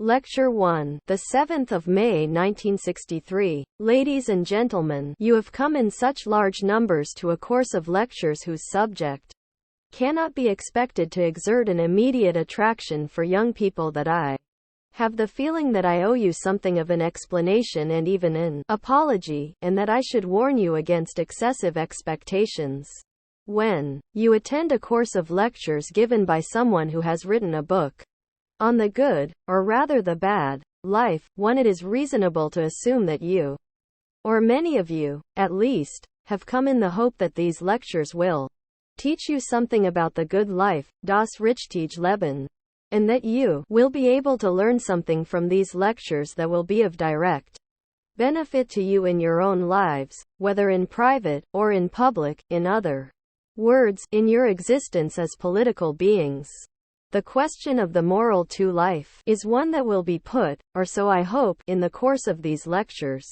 Lecture 1. The 7th of May 1963. Ladies and gentlemen, you have come in such large numbers to a course of lectures whose subject cannot be expected to exert an immediate attraction for young people that I have the feeling that I owe you something of an explanation and even an apology, and that I should warn you against excessive expectations. When you attend a course of lectures given by someone who has written a book on the good, or rather the bad, life, it is reasonable to assume that you, or many of you, at least, have come in the hope that these lectures will teach you something about the good life, das richtige Leben, and that you will be able to learn something from these lectures that will be of direct benefit to you in your own lives, whether in private, or in public, in other words, in your existence as political beings. The question of the moral to life is one that will be put, or so I hope, in the course of these lectures.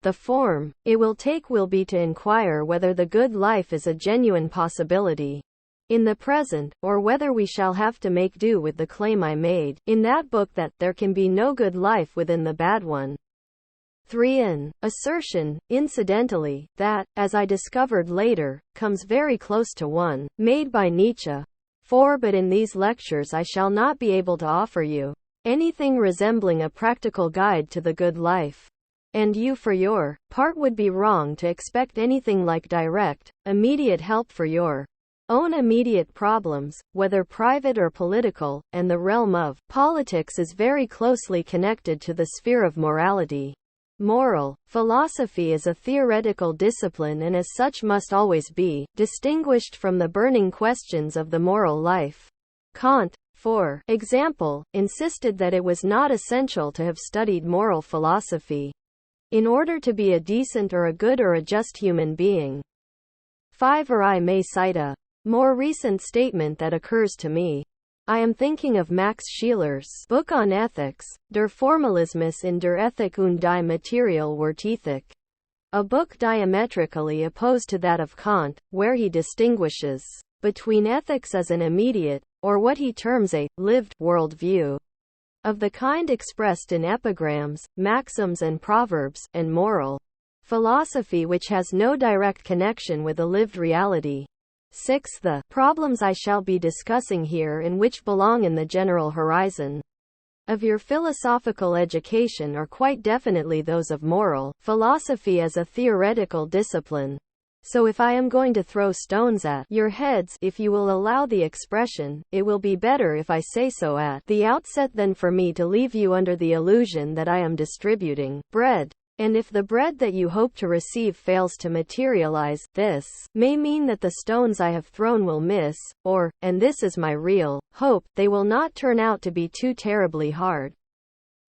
The form it will take will be to inquire whether the good life is a genuine possibility in the present, or whether we shall have to make do with the claim I made in that book that there can be no good life within the bad one. 3. An assertion, incidentally, that, as I discovered later, comes very close to one made by Nietzsche. 4. But in these lectures I shall not be able to offer you anything resembling a practical guide to the good life. And you for your part would be wrong to expect anything like direct, immediate help for your own immediate problems, whether private or political, and the realm of politics is very closely connected to the sphere of morality. Moral philosophy is a theoretical discipline and as such must always be distinguished from the burning questions of the moral life. Kant, for example, insisted that it was not essential to have studied moral philosophy in order to be a decent or a good or a just human being. 5. Or I may cite a more recent statement that occurs to me. I am thinking of Max Scheler's book on ethics, Der Formalismus in der Ethik und die Materialwertethik, a book diametrically opposed to that of Kant, where he distinguishes between ethics as an immediate, or what he terms a lived worldview, of the kind expressed in epigrams, maxims and proverbs, and moral philosophy which has no direct connection with a lived reality. 6. The problems I shall be discussing here and which belong in the general horizon of your philosophical education are quite definitely those of moral philosophy as a theoretical discipline. So if I am going to throw stones at your heads, if you will allow the expression, it will be better if I say so at the outset than for me to leave you under the illusion that I am distributing bread. And if the bread that you hope to receive fails to materialize, this may mean that the stones I have thrown will miss, or, and this is my real hope, they will not turn out to be too terribly hard.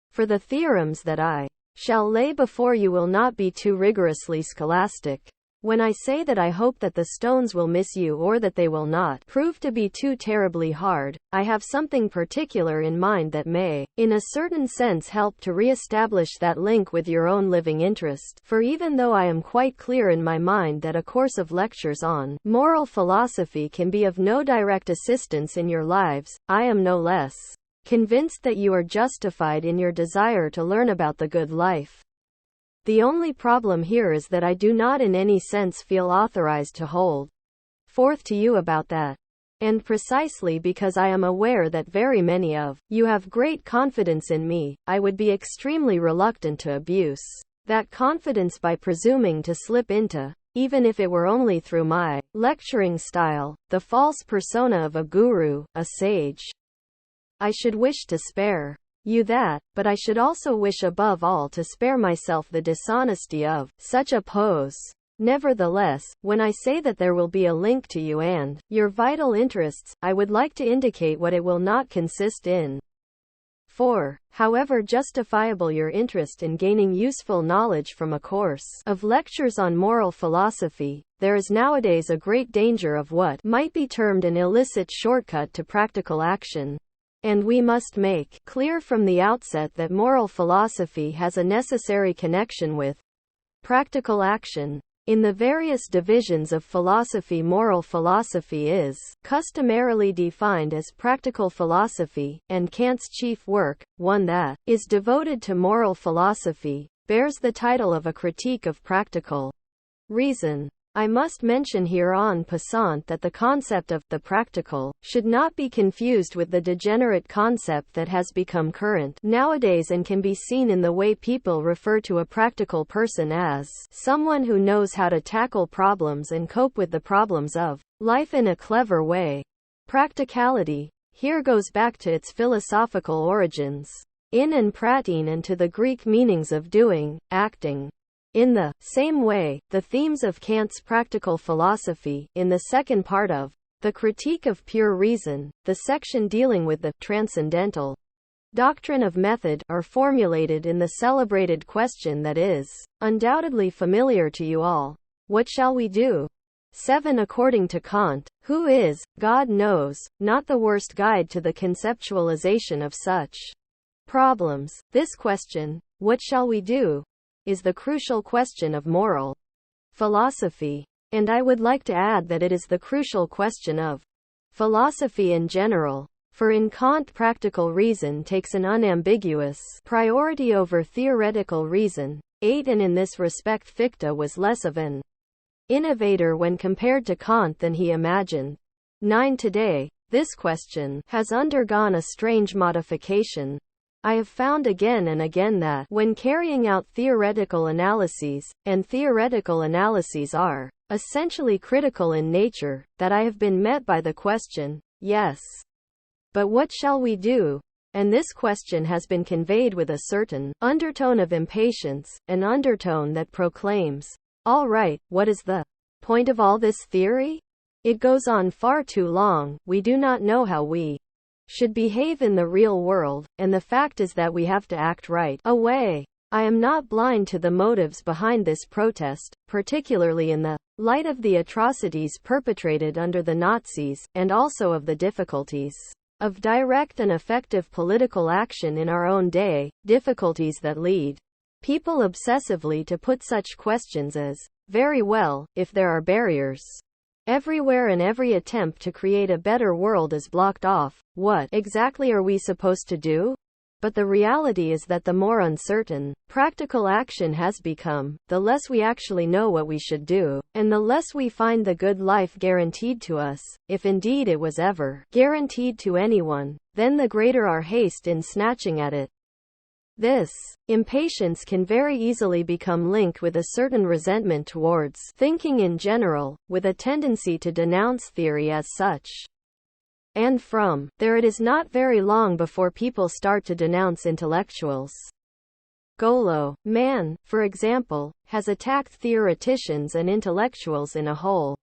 For the theorems that I shall lay before you will not be too rigorously scholastic. When I say that I hope that the stones will miss you or that they will not prove to be too terribly hard, I have something particular in mind that may, in a certain sense, help to re-establish that link with your own living interest. For even though I am quite clear in my mind that a course of lectures on moral philosophy can be of no direct assistance in your lives, I am no less convinced that you are justified in your desire to learn about the good life. The only problem here is that I do not in any sense feel authorized to hold forth to you about that. And precisely because I am aware that very many of you have great confidence in me, I would be extremely reluctant to abuse that confidence by presuming to slip into, even if it were only through my lecturing style, the false persona of a guru, a sage. I should wish to spare you that, but I should also wish above all to spare myself the dishonesty of such a pose. Nevertheless, when I say that there will be a link to you and your vital interests, I would like to indicate what it will not consist in. 4. However justifiable your interest in gaining useful knowledge from a course of lectures on moral philosophy, there is nowadays a great danger of what might be termed an illicit shortcut to practical action. And we must make clear from the outset that moral philosophy has a necessary connection with practical action. in the various divisions of philosophy. Moral philosophy is customarily defined as practical philosophy, and Kant's chief work, one that is devoted to moral philosophy, bears the title of A Critique of Practical Reason. I must mention here en passant that the concept of the practical should not be confused with the degenerate concept that has become current nowadays and can be seen in the way people refer to a practical person as someone who knows how to tackle problems and cope with the problems of life in a clever way. Practicality here goes back to its philosophical origins in and pratin and to the Greek meanings of doing, acting. In the same way, the themes of Kant's practical philosophy, in the second part of The Critique of Pure Reason, the section dealing with the transcendental doctrine of method, are formulated in the celebrated question that is undoubtedly familiar to you all. What shall we do? 7. According to Kant, who is, God knows, not the worst guide to the conceptualization of such problems. This question, what shall we do, is the crucial question of moral philosophy. And I would like to add that it is the crucial question of philosophy in general. For in Kant, practical reason takes an unambiguous priority over theoretical reason. 8. And in this respect Fichte was less of an innovator when compared to Kant than he imagined. 9. Today, this question has undergone a strange modification. I have found again and again that, when carrying out theoretical analyses, and theoretical analyses are essentially critical in nature, that I have been met by the question, yes, but what shall we do? And this question has been conveyed with a certain undertone of impatience, an undertone that proclaims, all right, what is the point of all this theory? It goes on far too long, we do not know how we should behave in the real world, and the fact is that we have to act right away. I am not blind to the motives behind this protest, particularly in the light of the atrocities perpetrated under the Nazis, and also of the difficulties of direct and effective political action in our own day, difficulties that lead people obsessively to put such questions as, very well, if there are barriers everywhere and every attempt to create a better world is blocked off, what exactly are we supposed to do? But the reality is that the more uncertain practical action has become, the less we actually know what we should do, and the less we find the good life guaranteed to us, if indeed it was ever guaranteed to anyone, then the greater our haste in snatching at it. This impatience can very easily become linked with a certain resentment towards thinking in general, with a tendency to denounce theory as such. And from there it is not very long before people start to denounce intellectuals. Golo, man, for example, has attacked theoreticians and intellectuals in a whole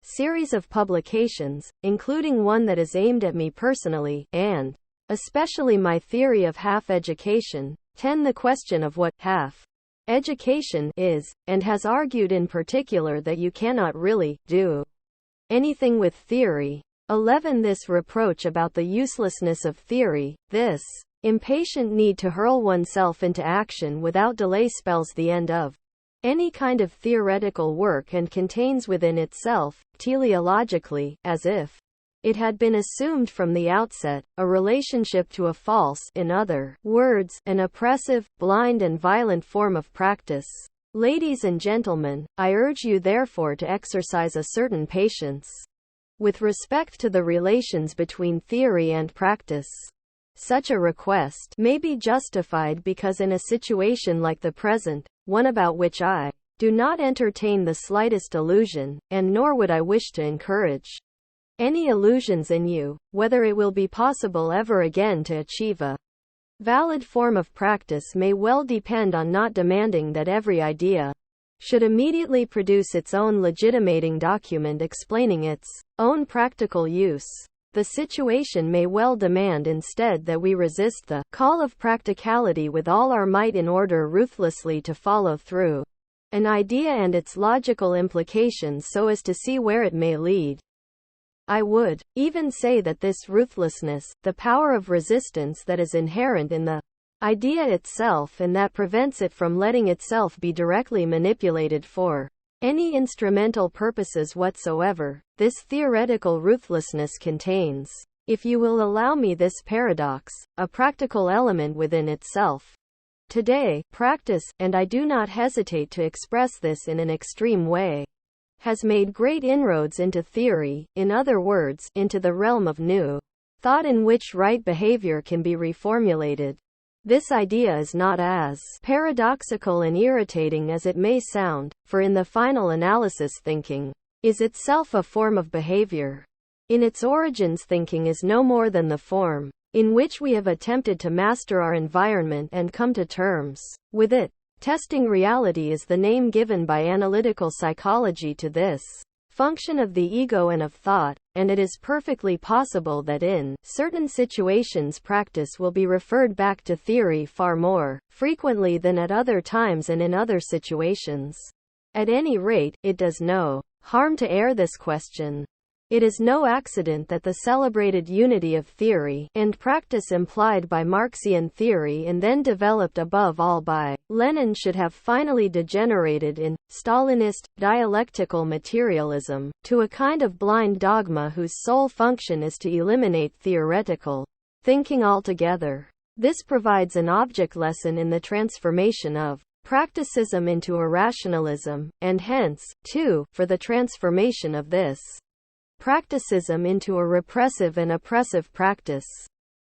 series of publications, including one that is aimed at me personally, and especially my theory of half-education. 10. The question of what half-education is, and has argued in particular that you cannot really do anything with theory. 11. This reproach about the uselessness of theory, this impatient need to hurl oneself into action without delay, spells the end of any kind of theoretical work and contains within itself, teleologically, as if it had been assumed from the outset, a relationship to a false, in other words, an oppressive, blind and violent form of practice. Ladies and gentlemen, I urge you therefore to exercise a certain patience with respect to the relations between theory and practice. Such a request may be justified because in a situation like the present, one about which I do not entertain the slightest illusion, and nor would I wish to encourage any illusions in you, whether it will be possible ever again to achieve a valid form of practice may well depend on not demanding that every idea should immediately produce its own legitimating document explaining its own practical use. The situation may well demand instead that we resist the call of practicality with all our might in order ruthlessly to follow through an idea and its logical implications so as to see where it may lead. I would even say that this ruthlessness, the power of resistance that is inherent in the idea itself and that prevents it from letting itself be directly manipulated for any instrumental purposes whatsoever. This theoretical ruthlessness contains, if you will allow me this paradox, a practical element within itself. Today, practice, and I do not hesitate to express this in an extreme way, has made great inroads into theory, in other words, into the realm of new thought in which right behavior can be reformulated. This idea is not as paradoxical and irritating as it may sound, for in the final analysis thinking is itself a form of behavior. In its origins thinking is no more than the form in which we have attempted to master our environment and come to terms with it. Testing reality is the name given by analytical psychology to this function of the ego and of thought, and it is perfectly possible that in certain situations practice will be referred back to theory far more frequently than at other times and in other situations. At any rate, it does no harm to air this question. It is no accident that the celebrated unity of theory and practice implied by Marxian theory and then developed above all by Lenin should have finally degenerated in Stalinist, dialectical materialism, to a kind of blind dogma whose sole function is to eliminate theoretical thinking altogether. This provides an object lesson in the transformation of practicism into irrationalism, and hence, too, for the transformation of this practicism into a repressive and oppressive practice.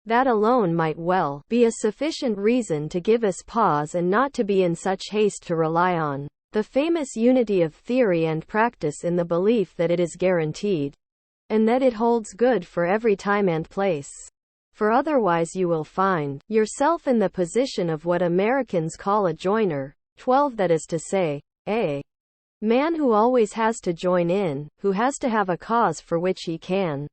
That alone might well be a sufficient reason to give us pause and not to be in such haste to rely on the famous unity of theory and practice in the belief that it is guaranteed, and that it holds good for every time and place. For otherwise you will find yourself in the position of what Americans call a joiner, 12, that is to say, a man who always has to join in, who has to have a cause for which he can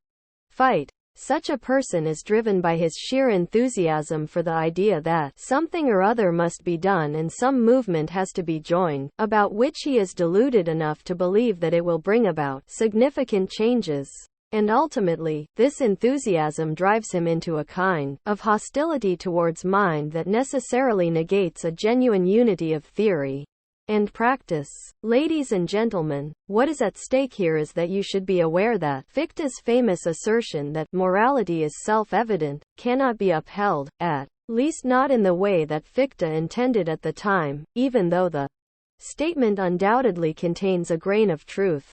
fight. Such a person is driven by his sheer enthusiasm for the idea that something or other must be done and some movement has to be joined, about which he is deluded enough to believe that it will bring about significant changes. And ultimately, this enthusiasm drives him into a kind of hostility towards mind that necessarily negates a genuine unity of theory and practice. Ladies and gentlemen, what is at stake here is that you should be aware that Fichte's famous assertion that morality is self-evident cannot be upheld, at least not in the way that Fichte intended at the time, even though the statement undoubtedly contains a grain of truth.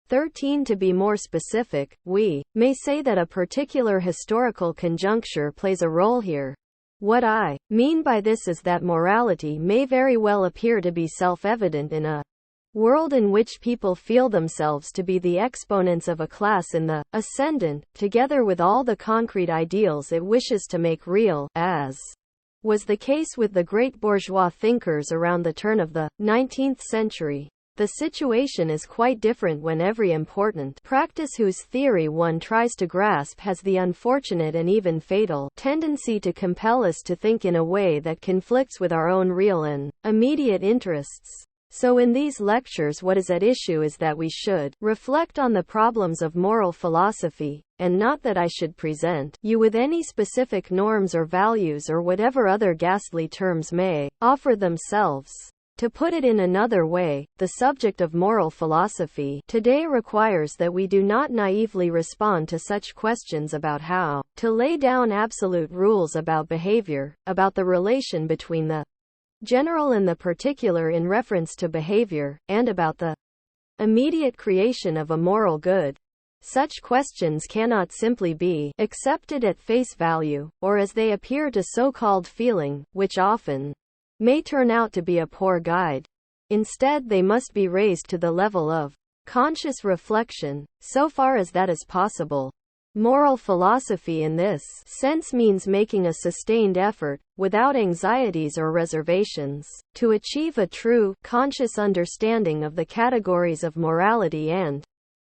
13. To be more specific, we may say that a particular historical conjuncture plays a role here. What I mean by this is that morality may very well appear to be self-evident in a world in which people feel themselves to be the exponents of a class in the ascendant, together with all the concrete ideals it wishes to make real, as was the case with the great bourgeois thinkers around the turn of the 19th century. The situation is quite different when every important practice whose theory one tries to grasp has the unfortunate and even fatal tendency to compel us to think in a way that conflicts with our own real and immediate interests. So in these lectures what is at issue is that we should reflect on the problems of moral philosophy, and not that I should present you with any specific norms or values or whatever other ghastly terms may offer themselves. To put it in another way, the subject of moral philosophy today requires that we do not naively respond to such questions about how to lay down absolute rules about behavior, about the relation between the general and the particular in reference to behavior, and about the immediate creation of a moral good. Such questions cannot simply be accepted at face value, or as they appear to so-called feeling, which often may turn out to be a poor guide. Instead, they must be raised to the level of conscious reflection, so far as that is possible. Moral philosophy in this sense means making a sustained effort, without anxieties or reservations, to achieve a true, conscious understanding of the categories of morality and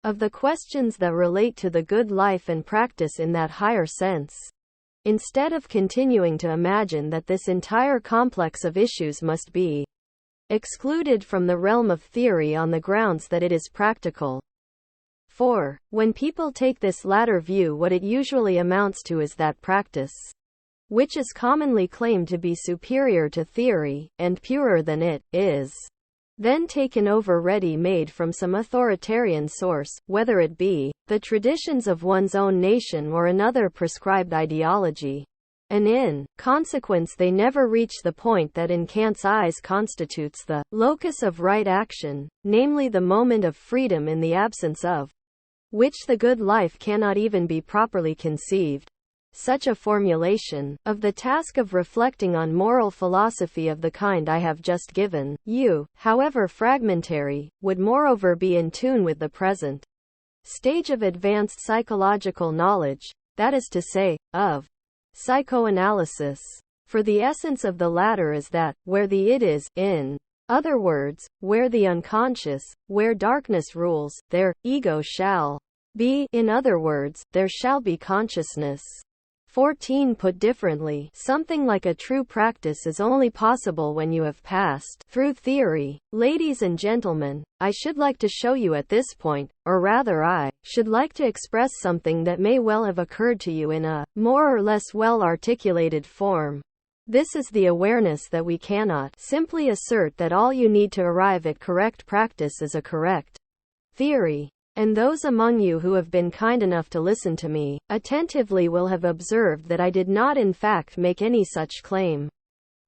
of the questions that relate to the good life and practice in that higher sense. Instead of continuing to imagine that this entire complex of issues must be excluded from the realm of theory on the grounds that it is practical. 4. When people take this latter view, what it usually amounts to is that practice, which is commonly claimed to be superior to theory, and purer than it, is then taken over ready-made from some authoritarian source, whether it be the traditions of one's own nation or another prescribed ideology. And in consequence they never reach the point that in Kant's eyes constitutes the locus of right action, namely the moment of freedom in the absence of which the good life cannot even be properly conceived. Such a formulation of the task of reflecting on moral philosophy of the kind I have just given you, however fragmentary, would moreover be in tune with the present stage of advanced psychological knowledge, that is to say, of psychoanalysis. For the essence of the latter is that, where the id is, in other words, where the unconscious, where darkness rules, there, ego shall be, in other words, there shall be consciousness. 14 Put differently, something like a true practice is only possible when you have passed through theory. Ladies and gentlemen, I should like to show you at this point, or rather I should like to express something that may well have occurred to you in a more or less well-articulated form. This is the awareness that we cannot simply assert that all you need to arrive at correct practice is a correct theory. And those among you who have been kind enough to listen to me attentively will have observed that I did not in fact make any such claim.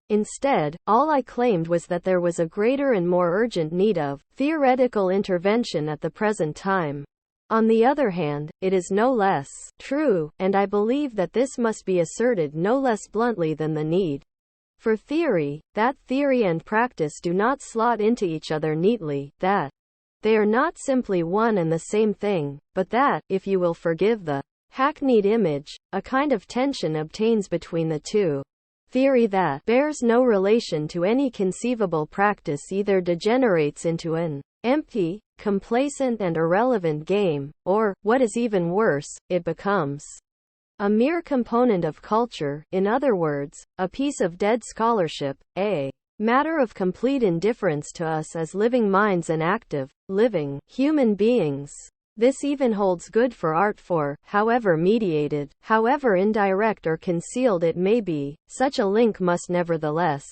Instead, all I claimed was that there was a greater and more urgent need of theoretical intervention at the present time. On the other hand, it is no less true, and I believe that this must be asserted no less bluntly than the need for theory, that theory and practice do not slot into each other neatly, that they are not simply one and the same thing, but that, if you will forgive the hackneyed image, a kind of tension obtains between the two. Theory that bears no relation to any conceivable practice either degenerates into an empty, complacent and irrelevant game, or, what is even worse, it becomes a mere component of culture, in other words, a piece of dead scholarship, a matter of complete indifference to us as living minds and active, living human beings. This even holds good for art, for, however mediated, however indirect or concealed it may be, such a link must nevertheless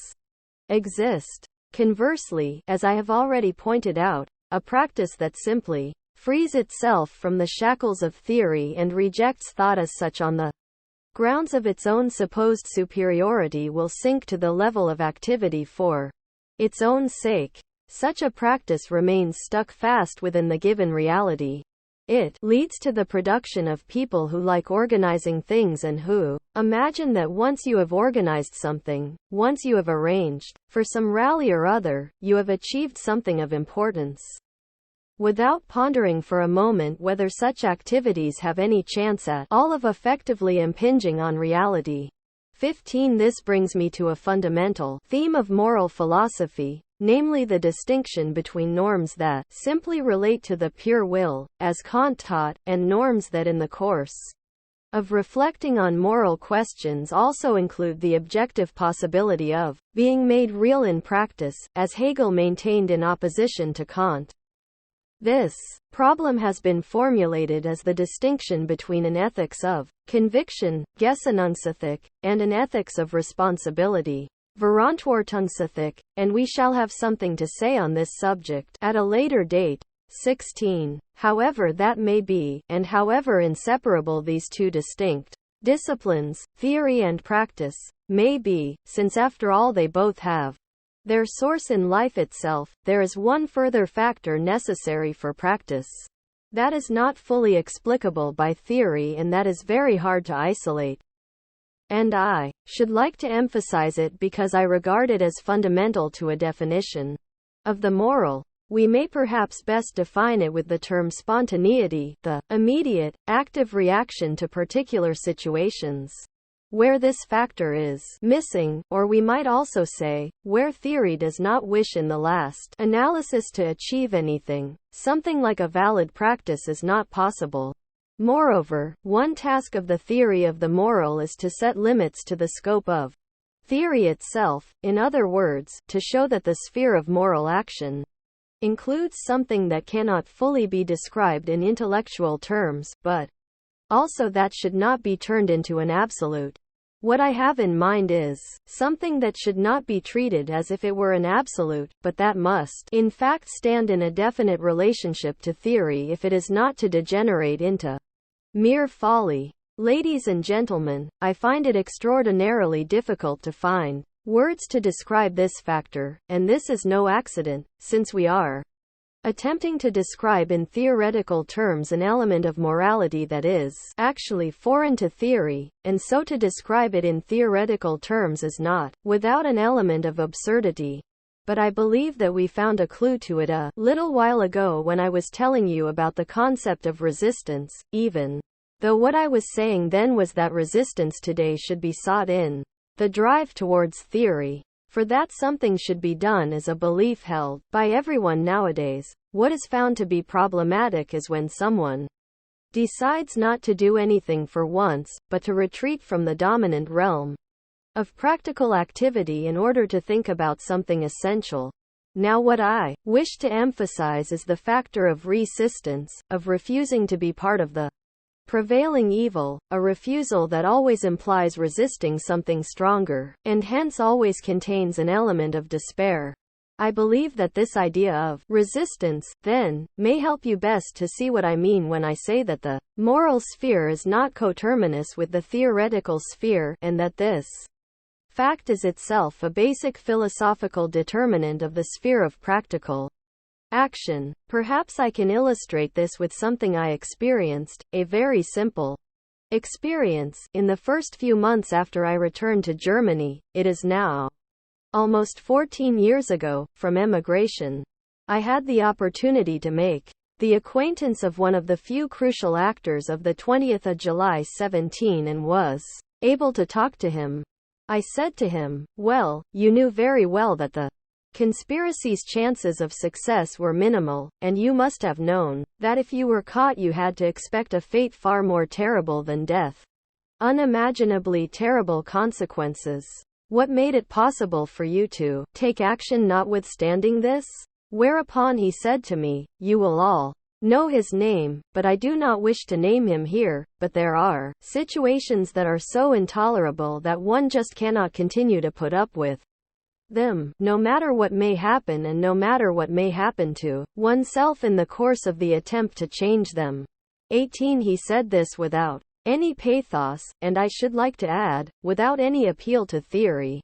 exist. Conversely, as I have already pointed out, a practice that simply frees itself from the shackles of theory and rejects thought as such on the grounds of its own supposed superiority will sink to the level of activity for its own sake. Such a practice remains stuck fast within the given reality. It leads to the production of people who like organizing things and who imagine that once you have organized something, once you have arranged for some rally or other, you have achieved something of importance, without pondering for a moment whether such activities have any chance at all of effectively impinging on reality. 15 This brings me to a fundamental theme of moral philosophy, namely the distinction between norms that simply relate to the pure will, as Kant taught, and norms that in the course of reflecting on moral questions also include the objective possibility of being made real in practice, as Hegel maintained in opposition to Kant. This problem has been formulated as the distinction between an ethics of conviction, Gesetzesethik, and an ethics of responsibility, Verantwortungsethik, and we shall have something to say on this subject at a later date. 16. However that may be, and however inseparable these two distinct disciplines, theory and practice, may be, since after all they both have their source in life itself, there is one further factor necessary for practice that is not fully explicable by theory and that is very hard to isolate. And I should like to emphasize it because I regard it as fundamental to a definition of the moral. We may perhaps best define it with the term spontaneity, the immediate, active reaction to particular situations where this factor is missing, or we might also say, where theory does not wish in the last analysis to achieve anything, something like a valid practice is not possible. Moreover, one task of the theory of the moral is to set limits to the scope of theory itself, in other words, to show that the sphere of moral action includes something that cannot fully be described in intellectual terms, but also that should not be turned into an absolute. What I have in mind is something that should not be treated as if it were an absolute, but that must, in fact, stand in a definite relationship to theory if it is not to degenerate into mere folly. Ladies and gentlemen, I find it extraordinarily difficult to find words to describe this factor, and this is no accident, since we are attempting to describe in theoretical terms an element of morality that is actually foreign to theory, and so to describe it in theoretical terms is not without an element of absurdity. But I believe that we found a clue to it a little while ago when I was telling you about the concept of resistance, even though what I was saying then was that resistance today should be sought in the drive towards theory. For that something should be done is a belief held by everyone nowadays. What is found to be problematic is when someone decides not to do anything for once, but to retreat from the dominant realm of practical activity in order to think about something essential. Now what I wish to emphasize is the factor of resistance, of refusing to be part of the prevailing evil, a refusal that always implies resisting something stronger, and hence always contains an element of despair. I believe that this idea of resistance, then, may help you best to see what I mean when I say that the moral sphere is not coterminous with the theoretical sphere, and that this fact is itself a basic philosophical determinant of the sphere of practical action. Perhaps I can illustrate this with something I experienced, a very simple experience, in the first few months after I returned to Germany. It is now almost 14 years ago, from emigration. I had the opportunity to make the acquaintance of one of the few crucial actors of the 20th of July 17 and was able to talk to him. I said to him, "Well, you knew very well that the conspiracy's chances of success were minimal, and you must have known that if you were caught you had to expect a fate far more terrible than death. Unimaginably terrible consequences. What made it possible for you to take action notwithstanding this?" Whereupon he said to me, "You will all know his name, but I do not wish to name him here, but there are situations that are so intolerable that one just cannot continue to put up with them, no matter what may happen and no matter what may happen to oneself in the course of the attempt to change them." 18 He said this without any pathos, and I should like to add, without any appeal to theory.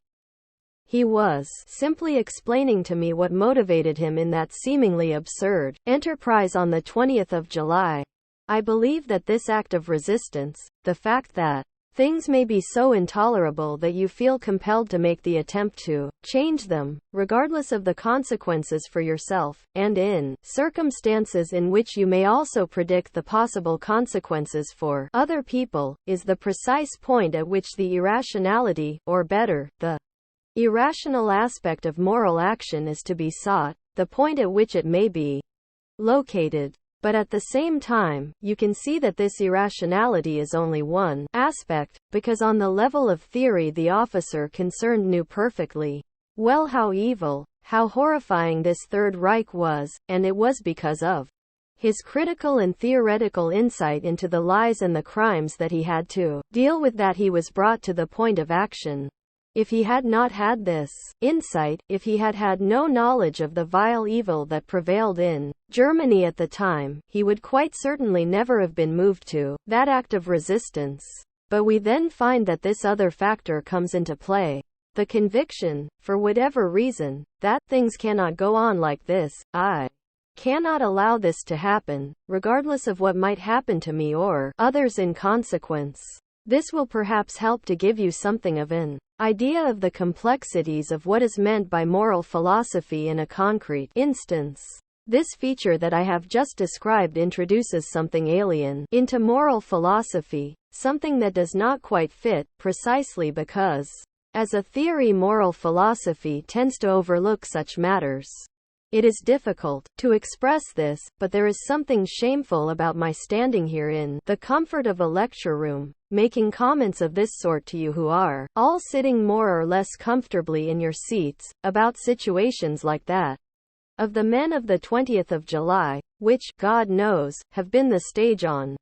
He was simply explaining to me what motivated him in that seemingly absurd enterprise on the 20th of July. I believe that this act of resistance, the fact that things may be so intolerable that you feel compelled to make the attempt to change them, regardless of the consequences for yourself, and in circumstances in which you may also predict the possible consequences for other people, is the precise point at which the irrationality, or better, the irrational aspect of moral action is to be sought, the point at which it may be located. But at the same time, you can see that this irrationality is only one aspect, because on the level of theory the officer concerned knew perfectly well how evil, how horrifying this Third Reich was, and it was because of his critical and theoretical insight into the lies and the crimes that he had to deal with that he was brought to the point of action. If he had not had this insight, if he had had no knowledge of the vile evil that prevailed in Germany at the time, he would quite certainly never have been moved to that act of resistance. But we then find that this other factor comes into play. The conviction, for whatever reason, that things cannot go on like this. I cannot allow this to happen, regardless of what might happen to me or others in consequence. This will perhaps help to give you something of an idea of the complexities of what is meant by moral philosophy in a concrete instance. This feature that I have just described introduces something alien into moral philosophy, something that does not quite fit, precisely because, as a theory, moral philosophy tends to overlook such matters. It is difficult to express this, but there is something shameful about my standing here in the comfort of a lecture room, making comments of this sort to you who are all sitting more or less comfortably in your seats, about situations like that of the men of the 20th of July, which, God knows, have been the stage on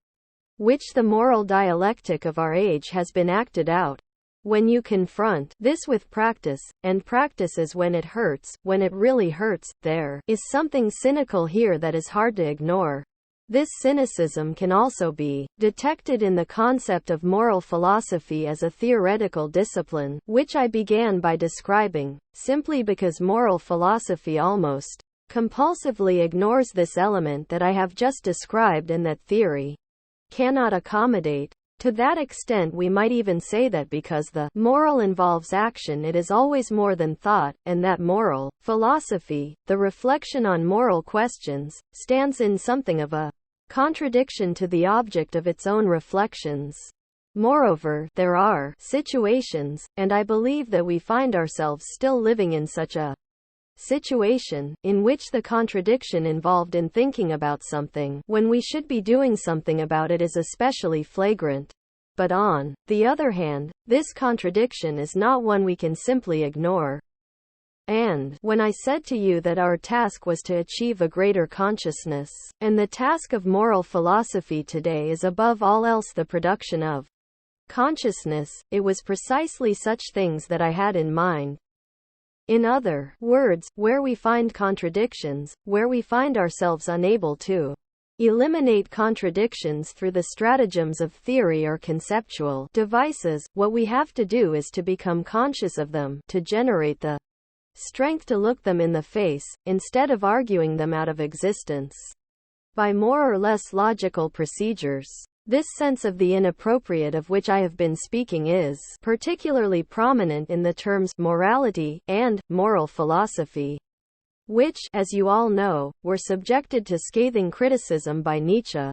which the moral dialectic of our age has been acted out. When you confront this with practice, and practice is when it hurts, when it really hurts, there is something cynical here that is hard to ignore. This cynicism can also be detected in the concept of moral philosophy as a theoretical discipline, which I began by describing, simply because moral philosophy almost compulsively ignores this element that I have just described and that theory cannot accommodate. To that extent, we might even say that because the moral involves action, it is always more than thought, and that moral philosophy, the reflection on moral questions, stands in something of a contradiction to the object of its own reflections. Moreover, there are situations, and I believe that we find ourselves still living in such a situation, in which the contradiction involved in thinking about something, when we should be doing something about it, is especially flagrant. But on the other hand, this contradiction is not one we can simply ignore. And when I said to you that our task was to achieve a greater consciousness, and the task of moral philosophy today is above all else the production of consciousness, it was precisely such things that I had in mind. In other words, where we find contradictions, where we find ourselves unable to eliminate contradictions through the stratagems of theory or conceptual devices, what we have to do is to become conscious of them, to generate the strength to look them in the face, instead of arguing them out of existence by more or less logical procedures. This sense of the inappropriate of which I have been speaking is particularly prominent in the terms morality and moral philosophy, which, as you all know, were subjected to scathing criticism by Nietzsche,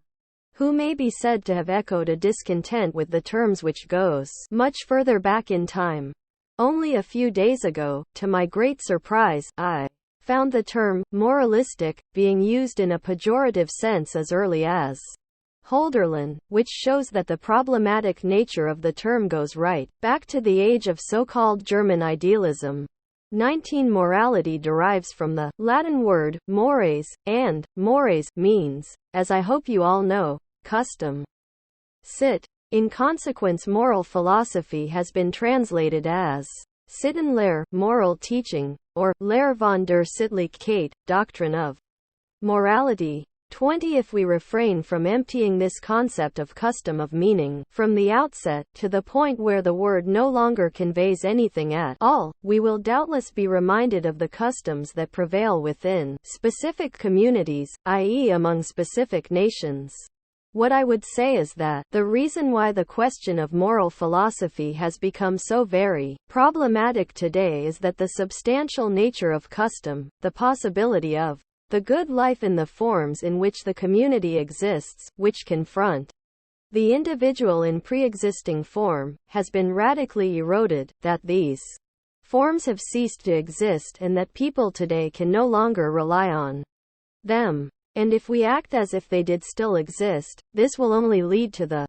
who may be said to have echoed a discontent with the terms which goes much further back in time. Only a few days ago, to my great surprise, I found the term moralistic being used in a pejorative sense as early as Hölderlin, which shows that the problematic nature of the term goes right back to the age of so-called German idealism. 19 Morality derives from the Latin word mores, and mores means, as I hope you all know, custom. Sit. In consequence, moral philosophy has been translated as Sittenlehre, moral teaching, or Lehre von der Sittlichkeit, doctrine of morality. 20 If we refrain from emptying this concept of custom of meaning from the outset, to the point where the word no longer conveys anything at all, we will doubtless be reminded of the customs that prevail within specific communities, i.e. among specific nations. What I would say is that the reason why the question of moral philosophy has become so very problematic today is that the substantial nature of custom, the possibility of the good life in the forms in which the community exists, which confront the individual in pre-existing form, has been radically eroded, that these forms have ceased to exist and that people today can no longer rely on them. And if we act as if they did still exist, this will only lead to the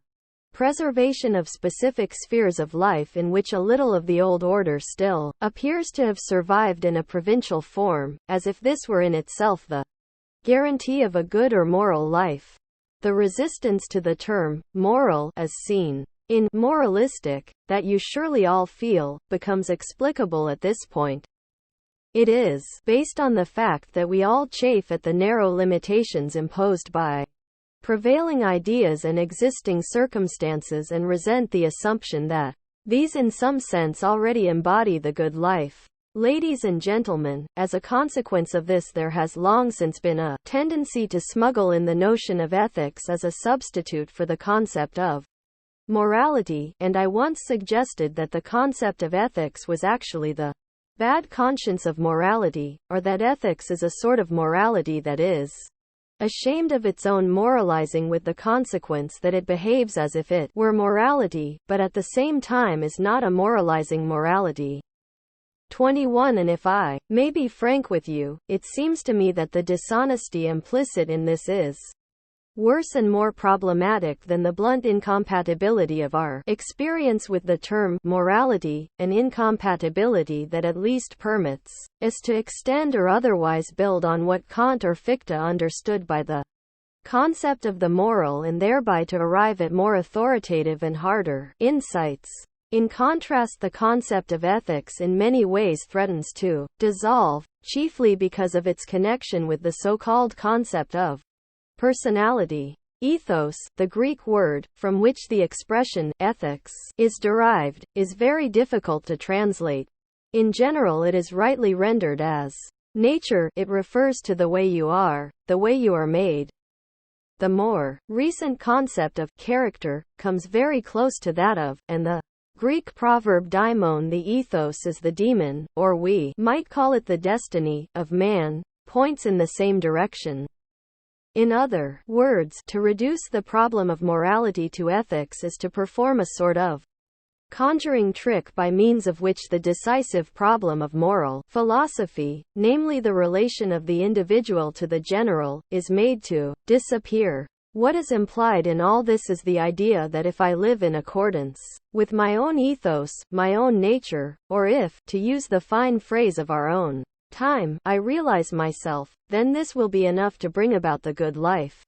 preservation of specific spheres of life in which a little of the old order still appears to have survived in a provincial form, as if this were in itself the guarantee of a good or moral life. The resistance to the term moral, as seen in moralistic, that you surely all feel, becomes explicable at this point. It is based on the fact that we all chafe at the narrow limitations imposed by prevailing ideas and existing circumstances and resent the assumption that these in some sense already embody the good life. Ladies and gentlemen, as a consequence of this, there has long since been a tendency to smuggle in the notion of ethics as a substitute for the concept of morality, and I once suggested that the concept of ethics was actually the bad conscience of morality, or that ethics is a sort of morality that is ashamed of its own moralizing, with the consequence that it behaves as if it were morality, but at the same time is not a moralizing morality. 21 And if I may be frank with you, it seems to me that the dishonesty implicit in this is worse and more problematic than the blunt incompatibility of our experience with the term morality, an incompatibility that at least permits us to extend or otherwise build on what Kant or Fichte understood by the concept of the moral, and thereby to arrive at more authoritative and harder insights. In contrast, the concept of ethics in many ways threatens to dissolve, chiefly because of its connection with the so-called concept of personality. Ethos, the Greek word, from which the expression ethics is derived, is very difficult to translate. In general, it is rightly rendered as nature. It refers to the way you are, the way you are made. The more recent concept of character comes very close to that of, and the Greek proverb daimon, the ethos is the demon, or we might call it the destiny, of man, points in the same direction. In other words, to reduce the problem of morality to ethics is to perform a sort of conjuring trick by means of which the decisive problem of moral philosophy, namely the relation of the individual to the general, is made to disappear. What is implied in all this is the idea that if I live in accordance with my own ethos, my own nature, or if, to use the fine phrase of our own time, I realize myself, then this will be enough to bring about the good life.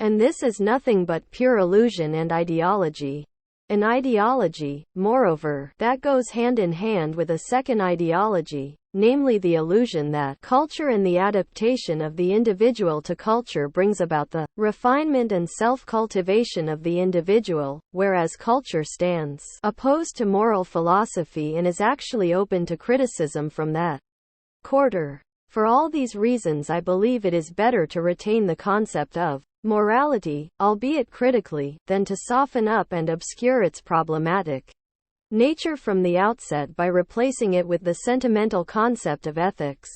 And this is nothing but pure illusion and ideology. An ideology, moreover, that goes hand in hand with a second ideology, namely the illusion that culture and the adaptation of the individual to culture brings about the refinement and self-cultivation of the individual, whereas culture stands opposed to moral philosophy and is actually open to criticism from that quarter. For all these reasons, I believe it is better to retain the concept of morality, albeit critically, than to soften up and obscure its problematic nature from the outset by replacing it with the sentimental concept of ethics.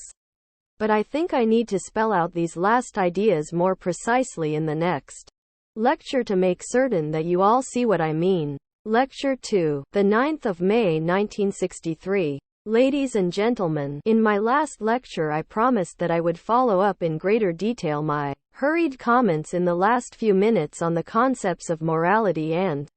But I think I need to spell out these last ideas more precisely in the next lecture to make certain that you all see what I mean. Lecture 2, the 9th of May 1963. Ladies and gentlemen, in my last lecture I promised that I would follow up in greater detail my hurried comments in the last few minutes on the concepts of morality and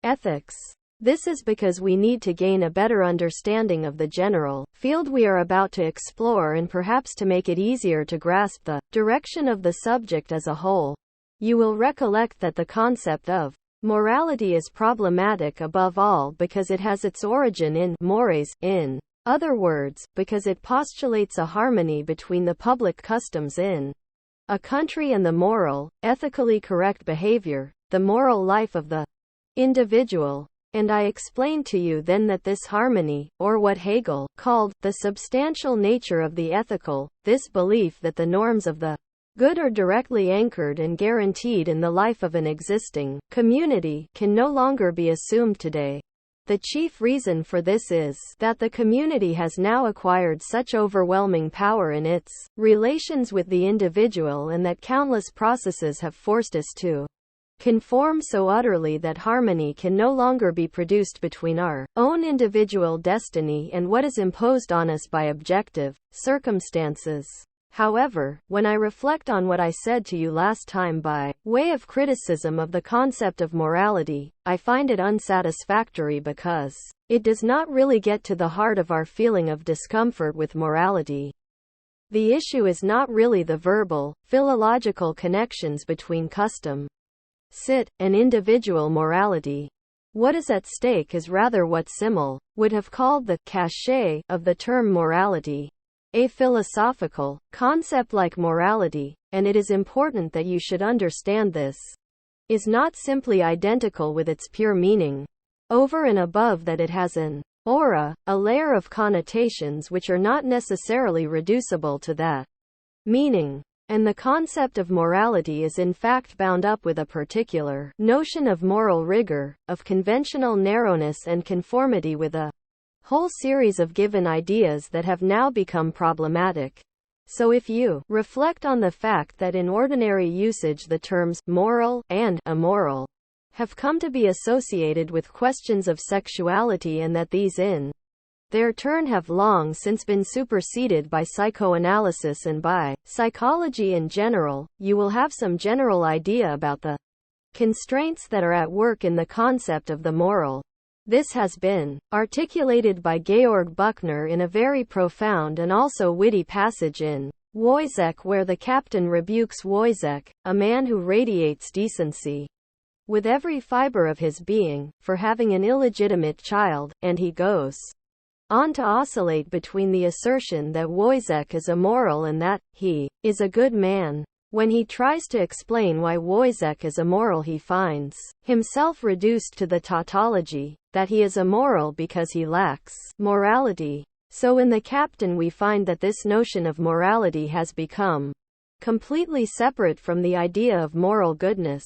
ethics. This is because we need to gain a better understanding of the general field we are about to explore, and perhaps to make it easier to grasp the direction of the subject as a whole. You will recollect that the concept of morality is problematic above all because it has its origin in mores, in other words, because it postulates a harmony between the public customs in a country and the moral, ethically correct behavior, the moral life of the individual. And I explained to you then that this harmony, or what Hegel called the substantial nature of the ethical, this belief that the norms of the good are directly anchored and guaranteed in the life of an existing community, can no longer be assumed today. The chief reason for this is that the community has now acquired such overwhelming power in its relations with the individual, and that countless processes have forced us to conform so utterly that harmony can no longer be produced between our own individual destiny and what is imposed on us by objective circumstances. However, when I reflect on what I said to you last time by way of criticism of the concept of morality, I find it unsatisfactory because it does not really get to the heart of our feeling of discomfort with morality. The issue is not really the verbal, philological connections between custom, sit, and individual morality. What is at stake is rather what Simmel would have called the cachet of the term morality. A philosophical concept like morality, and it is important that you should understand this, is not simply identical with its pure meaning. Over and above that, it has an aura, a layer of connotations which are not necessarily reducible to that meaning. And the concept of morality is in fact bound up with a particular notion of moral rigor, of conventional narrowness and conformity with a whole series of given ideas that have now become problematic. So if you reflect on the fact that in ordinary usage the terms moral and immoral have come to be associated with questions of sexuality, and that these in their turn have long since been superseded by psychoanalysis and by psychology in general, you will have some general idea about the constraints that are at work in the concept of the moral. This has been articulated by Georg Buchner in a very profound and also witty passage in Wojciech, where the captain rebukes Wojciech, a man who radiates decency. with every fiber of his being, for having an illegitimate child, and he goes on to oscillate between the assertion that Wojciech is immoral and that he is a good man. When he tries to explain why Wojciech is immoral, he finds himself reduced to the tautology that he is immoral because he lacks morality. So in the captain we find that this notion of morality has become completely separate from the idea of moral goodness.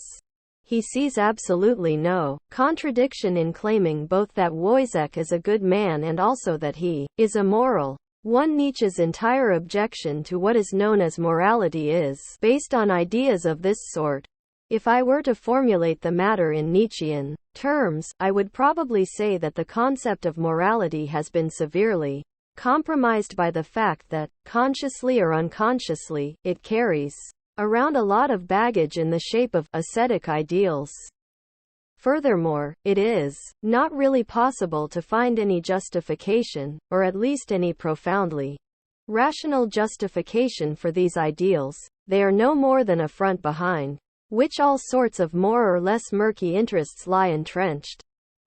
He sees absolutely no contradiction in claiming both that Wojciech is a good man and also that he is immoral. Nietzsche's entire objection to what is known as morality is based on ideas of this sort. If I were to formulate the matter in Nietzschean terms, I would probably say that the concept of morality has been severely compromised by the fact that, consciously or unconsciously, it carries around a lot of baggage in the shape of ascetic ideals. Furthermore, it is not really possible to find any justification, or at least any profoundly rational justification for these ideals. They are no more than a front behind which all sorts of more or less murky interests lie entrenched.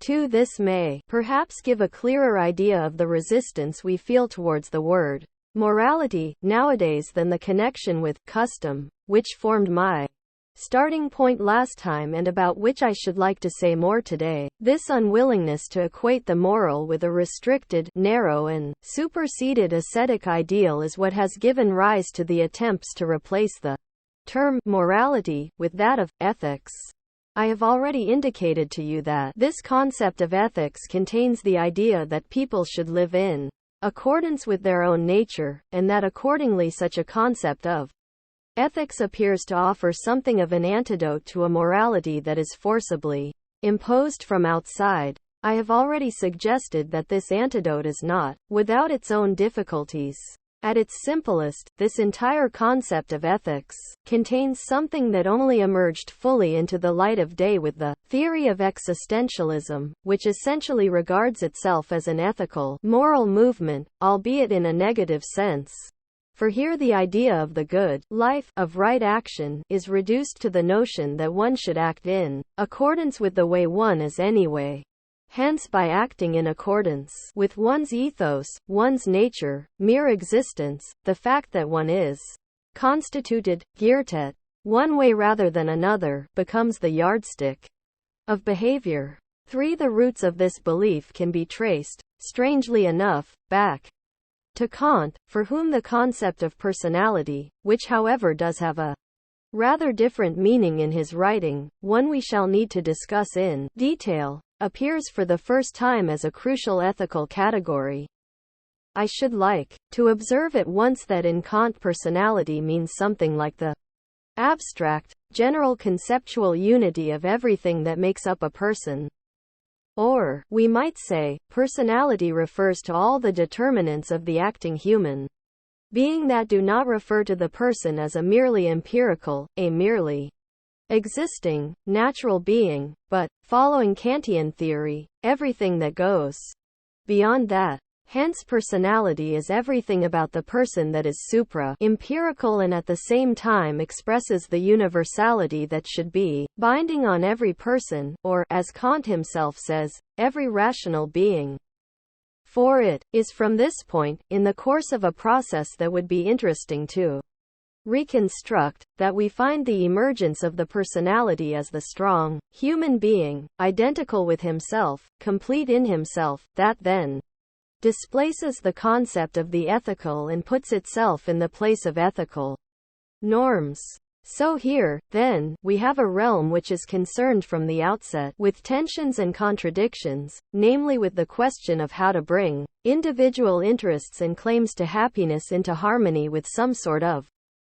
This may perhaps give a clearer idea of the resistance we feel towards the word morality nowadays than the connection with custom, which formed my starting point last time and about which I should like to say more today. This unwillingness to equate the moral with a restricted, narrow and superseded ascetic ideal is what has given rise to the attempts to replace the term morality with that of ethics. I have already indicated to you that this concept of ethics contains the idea that people should live in accordance with their own nature, and that accordingly such a concept of ethics appears to offer something of an antidote to a morality that is forcibly imposed from outside. I have already suggested that this antidote is not without its own difficulties. At its simplest, this entire concept of ethics contains something that only emerged fully into the light of day with the theory of existentialism, which essentially regards itself as an ethical, moral movement, albeit in a negative sense. For here the idea of the good life, of right action, is reduced to the notion that one should act in accordance with the way one is anyway. Hence, by acting in accordance with one's ethos, one's nature, mere existence, the fact that one is constituted, geritet, one way rather than another, becomes the yardstick of behavior. The roots of this belief can be traced, strangely enough, back to Kant, for whom the concept of personality, which however does have a rather different meaning in his writing, one we shall need to discuss in detail, appears for the first time as a crucial ethical category. I should like to observe at once that in Kant personality means something like the abstract, general conceptual unity of everything that makes up a person. Or, we might say, personality refers to all the determinants of the acting human being that do not refer to the person as a merely empirical, a merely existing, natural being, but, following Kantian theory, everything that goes beyond that. Hence personality is everything about the person that is supra-empirical and at the same time expresses the universality that should be binding on every person, or, as Kant himself says, every rational being. For it is from this point, in the course of a process that would be interesting to reconstruct, that we find the emergence of the personality as the strong, human being, identical with himself, complete in himself, that then displaces the concept of the ethical and puts itself in the place of ethical norms. So here, then, we have a realm which is concerned from the outset with tensions and contradictions, namely with the question of how to bring individual interests and claims to happiness into harmony with some sort of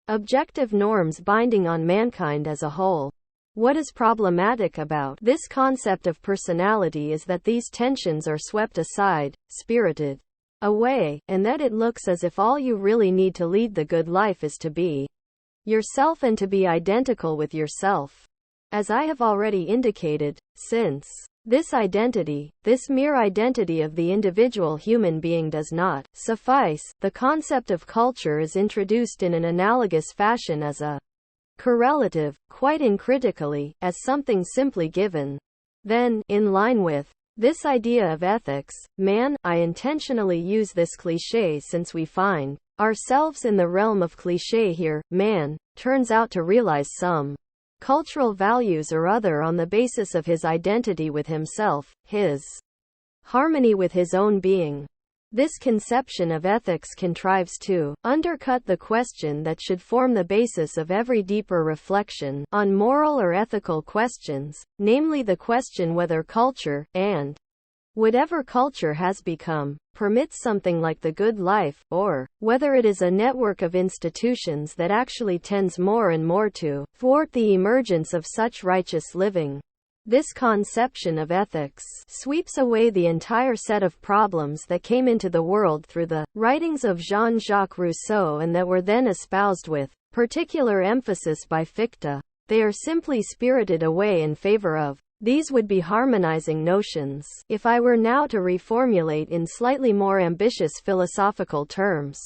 objective norms binding on mankind as a whole. What is problematic about this concept of personality is that these tensions are swept aside, spirited away, and that it looks as if all you really need to lead the good life is to be yourself and to be identical with yourself. As I have already indicated, since this identity, this mere identity of the individual human being does not suffice, the concept of culture is introduced in an analogous fashion as a correlative, quite uncritically, as something simply given. Then, in line with this idea of ethics, man, I intentionally use this cliché since we find ourselves in the realm of cliché here, man, turns out to realize some cultural values or other on the basis of his identity with himself, his harmony with his own being. This conception of ethics contrives to undercut the question that should form the basis of every deeper reflection on moral or ethical questions, namely the question whether culture, and whatever culture has become, permits something like the good life, or whether it is a network of institutions that actually tends more and more to thwart the emergence of such righteous living. This conception of ethics sweeps away the entire set of problems that came into the world through the writings of Jean-Jacques Rousseau and that were then espoused with particular emphasis by Fichte. They are simply spirited away in favor of these would-be harmonizing notions. If I were now to reformulate in slightly more ambitious philosophical terms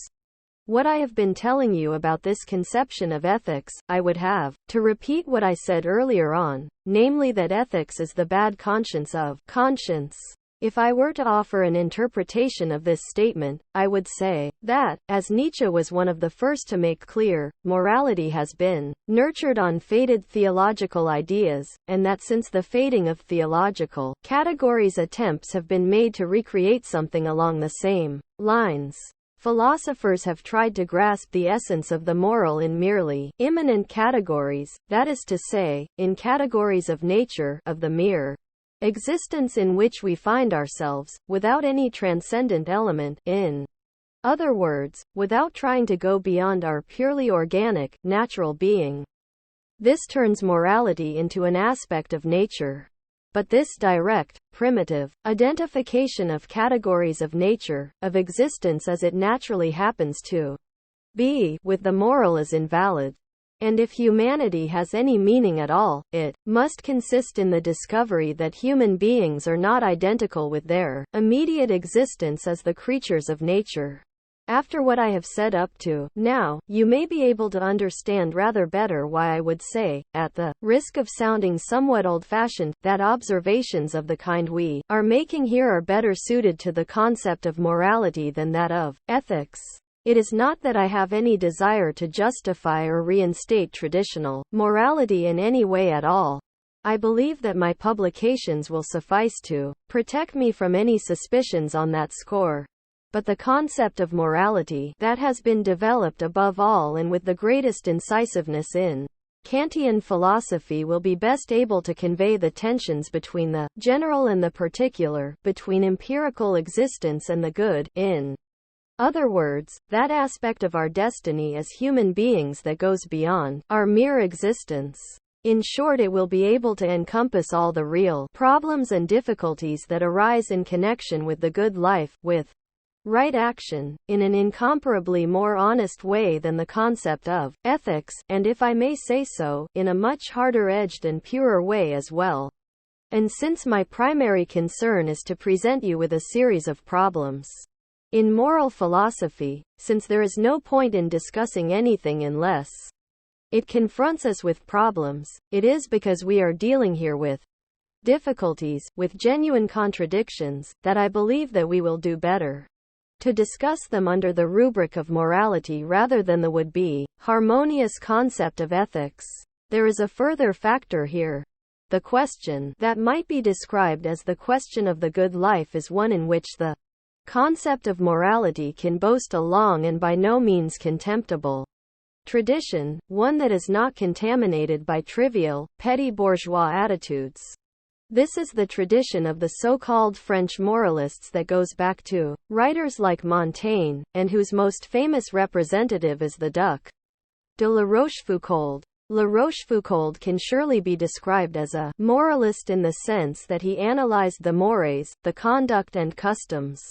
what I have been telling you about this conception of ethics, I would have to repeat what I said earlier on, namely that ethics is the bad conscience of conscience. If I were to offer an interpretation of this statement, I would say that, as Nietzsche was one of the first to make clear, morality has been nurtured on faded theological ideas, and that since the fading of theological categories attempts have been made to recreate something along the same lines. Philosophers have tried to grasp the essence of the moral in merely immanent categories, that is to say, in categories of nature, of the mere existence in which we find ourselves, without any transcendent element, in other words, without trying to go beyond our purely organic, natural being. This turns morality into an aspect of nature. But this direct, primitive identification of categories of nature, of existence as it naturally happens to be, with the moral is invalid. And if humanity has any meaning at all, it must consist in the discovery that human beings are not identical with their immediate existence as the creatures of nature. After what I have said up to now, you may be able to understand rather better why I would say, at the risk of sounding somewhat old-fashioned, that observations of the kind we are making here are better suited to the concept of morality than that of ethics. It is not that I have any desire to justify or reinstate traditional morality in any way at all. I believe that my publications will suffice to protect me from any suspicions on that score. But the concept of morality that has been developed above all and with the greatest incisiveness in Kantian philosophy will be best able to convey the tensions between the general and the particular, between empirical existence and the good, in other words, that aspect of our destiny as human beings that goes beyond our mere existence. In short, it will be able to encompass all the real problems and difficulties that arise in connection with the good life, with right action, in an incomparably more honest way than the concept of ethics, and if I may say so, in a much harder-edged and purer way as well. And since my primary concern is to present you with a series of problems in moral philosophy, since there is no point in discussing anything unless it confronts us with problems, it is because we are dealing here with difficulties, with genuine contradictions, that I believe that we will do better to discuss them under the rubric of morality rather than the would-be harmonious concept of ethics. There is a further factor here. The question that might be described as the question of the good life is one in which the concept of morality can boast a long and by no means contemptible tradition, one that is not contaminated by trivial, petty bourgeois attitudes. This is the tradition of the so-called French moralists that goes back to writers like Montaigne, and whose most famous representative is the Duc de La Rochefoucauld. La Rochefoucauld can surely be described as a moralist in the sense that he analyzed the mores, the conduct and customs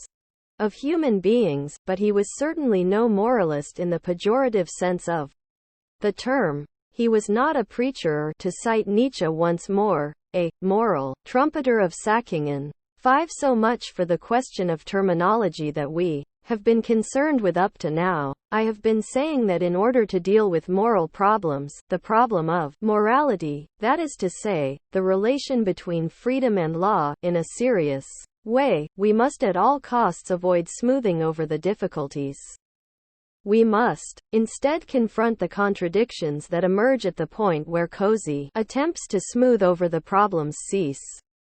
of human beings, but he was certainly no moralist in the pejorative sense of the term. He was not a preacher or, to cite Nietzsche once more, a moral trumpeter of Säckingen. 5. So much for the question of terminology that we have been concerned with up to now. I have been saying that in order to deal with moral problems, the problem of morality, that is to say, the relation between freedom and law, in a serious way, we must at all costs avoid smoothing over the difficulties. We must, instead, confront the contradictions that emerge at the point where cozy attempts to smooth over the problems cease.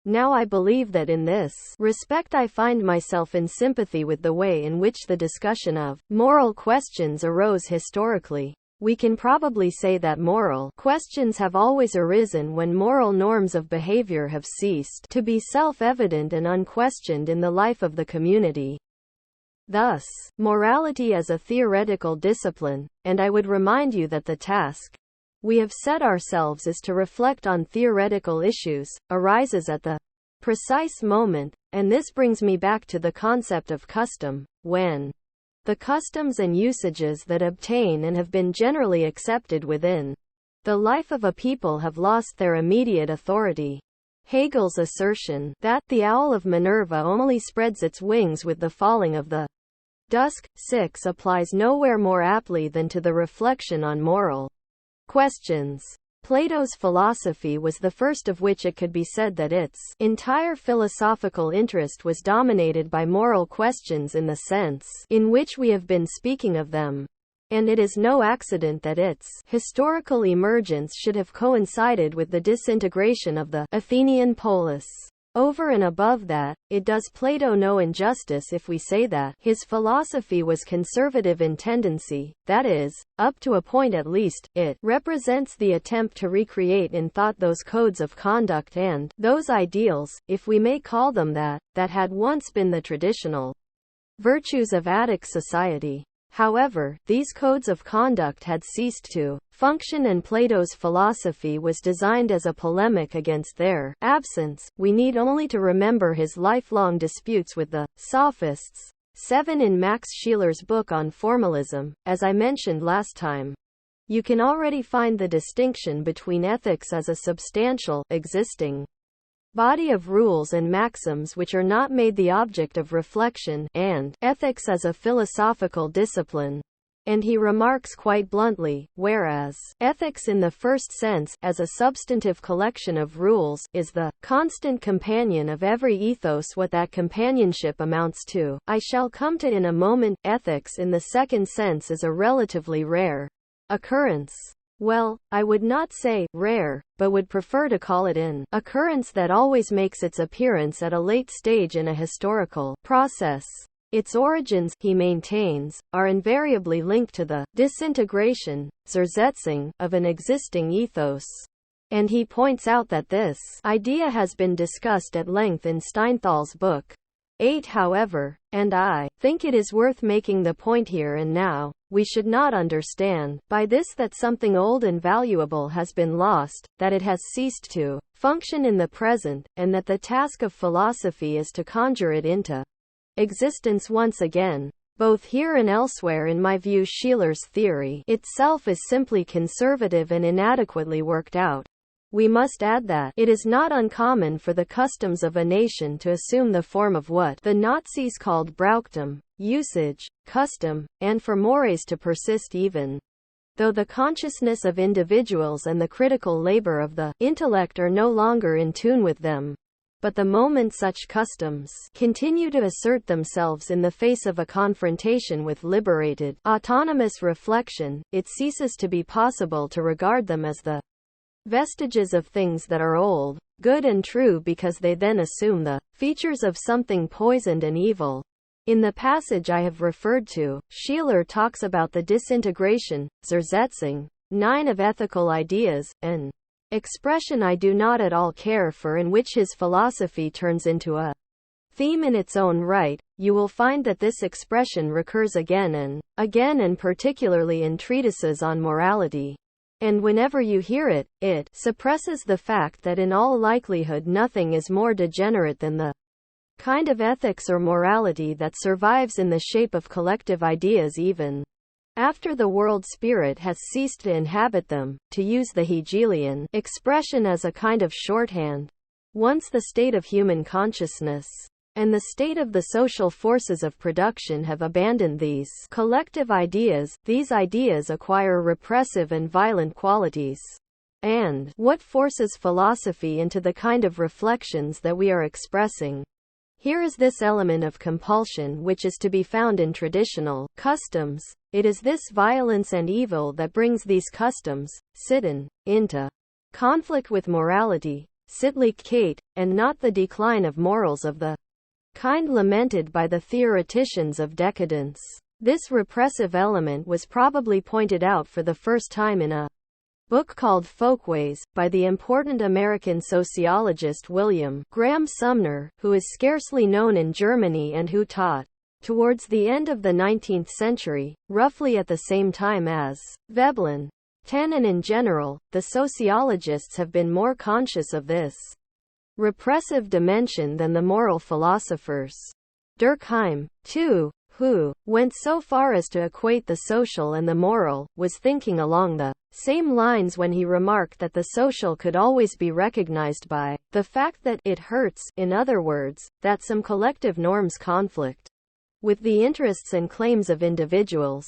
Now I believe that in this respect I find myself in sympathy with the way in which the discussion of moral questions arose historically. We can probably say that moral questions have always arisen when moral norms of behavior have ceased to be self-evident and unquestioned in the life of the community. Thus, morality as a theoretical discipline, and I would remind you that the task we have set ourselves is to reflect on theoretical issues, arises at the precise moment, and this brings me back to the concept of custom, when the customs and usages that obtain and have been generally accepted within the life of a people have lost their immediate authority. Hegel's assertion that the owl of Minerva only spreads its wings with the falling of the dusk, 6 applies nowhere more aptly than to the reflection on moral questions. Plato's philosophy was the first of which it could be said that its entire philosophical interest was dominated by moral questions in the sense in which we have been speaking of them. And it is no accident that its historical emergence should have coincided with the disintegration of the Athenian polis. Over and above that, it does Plato no injustice if we say that his philosophy was conservative in tendency, that is, up to a point at least, it represents the attempt to recreate in thought those codes of conduct and those ideals, if we may call them that had once been the traditional virtues of Attic society. However, these codes of conduct had ceased to function and Plato's philosophy was designed as a polemic against their absence. We need only to remember his lifelong disputes with the Sophists. 7 in Max Scheler's book on formalism, as I mentioned last time. You can already find the distinction between ethics as a substantial, existing body of rules and maxims which are not made the object of reflection, and ethics as a philosophical discipline. And he remarks quite bluntly, whereas ethics in the first sense, as a substantive collection of rules, is the constant companion of every ethos, what that companionship amounts to, I shall come to in a moment. Ethics in the second sense is a relatively rare occurrence. Well, I would not say rare, but would prefer to call it an occurrence that always makes its appearance at a late stage in a historical process. Its origins, he maintains, are invariably linked to the disintegration, Zersetzung, of an existing ethos. And he points out that this idea has been discussed at length in Steinthal's book 8. However, and I think it is worth making the point here and now, we should not understand by this that something old and valuable has been lost, that it has ceased to function in the present, and that the task of philosophy is to conjure it into existence once again. Both here and elsewhere, in my view, Scheler's theory itself is simply conservative and inadequately worked out. We must add that it is not uncommon for the customs of a nation to assume the form of what the Nazis called Brauchtum, usage, custom, and for mores to persist even though the consciousness of individuals and the critical labor of the intellect are no longer in tune with them. But the moment such customs continue to assert themselves in the face of a confrontation with liberated, autonomous reflection, it ceases to be possible to regard them as the vestiges of things that are old, good and true, because they then assume the features of something poisoned and evil. In the passage I have referred to, Scheler talks about the disintegration, Zersetzung, 9 of ethical ideas, an expression I do not at all care for, in which his philosophy turns into a theme in its own right. You will find that this expression recurs again and particularly in treatises on morality. And whenever you hear it, it suppresses the fact that in all likelihood nothing is more degenerate than the kind of ethics or morality that survives in the shape of collective ideas even after the world spirit has ceased to inhabit them, to use the Hegelian expression as a kind of shorthand. Once the state of human consciousness and the state of the social forces of production have abandoned these collective ideas. These ideas acquire repressive and violent qualities. And what forces philosophy into the kind of reflections that we are expressing? Here is this element of compulsion which is to be found in traditional customs. It is this violence and evil that brings these customs, sitten, into conflict with morality, sittlichkeit, and not the decline of morals of the kind lamented by the theoreticians of decadence. This repressive element was probably pointed out for the first time in a book called Folkways, by the important American sociologist William Graham Sumner, who is scarcely known in Germany and who taught towards the end of the 19th century, roughly at the same time as Veblen. And in general, the sociologists have been more conscious of this repressive dimension than the moral philosophers. Durkheim, too, who went so far as to equate the social and the moral, was thinking along the same lines when he remarked that the social could always be recognized by the fact that it hurts, in other words, that some collective norms conflict with the interests and claims of individuals.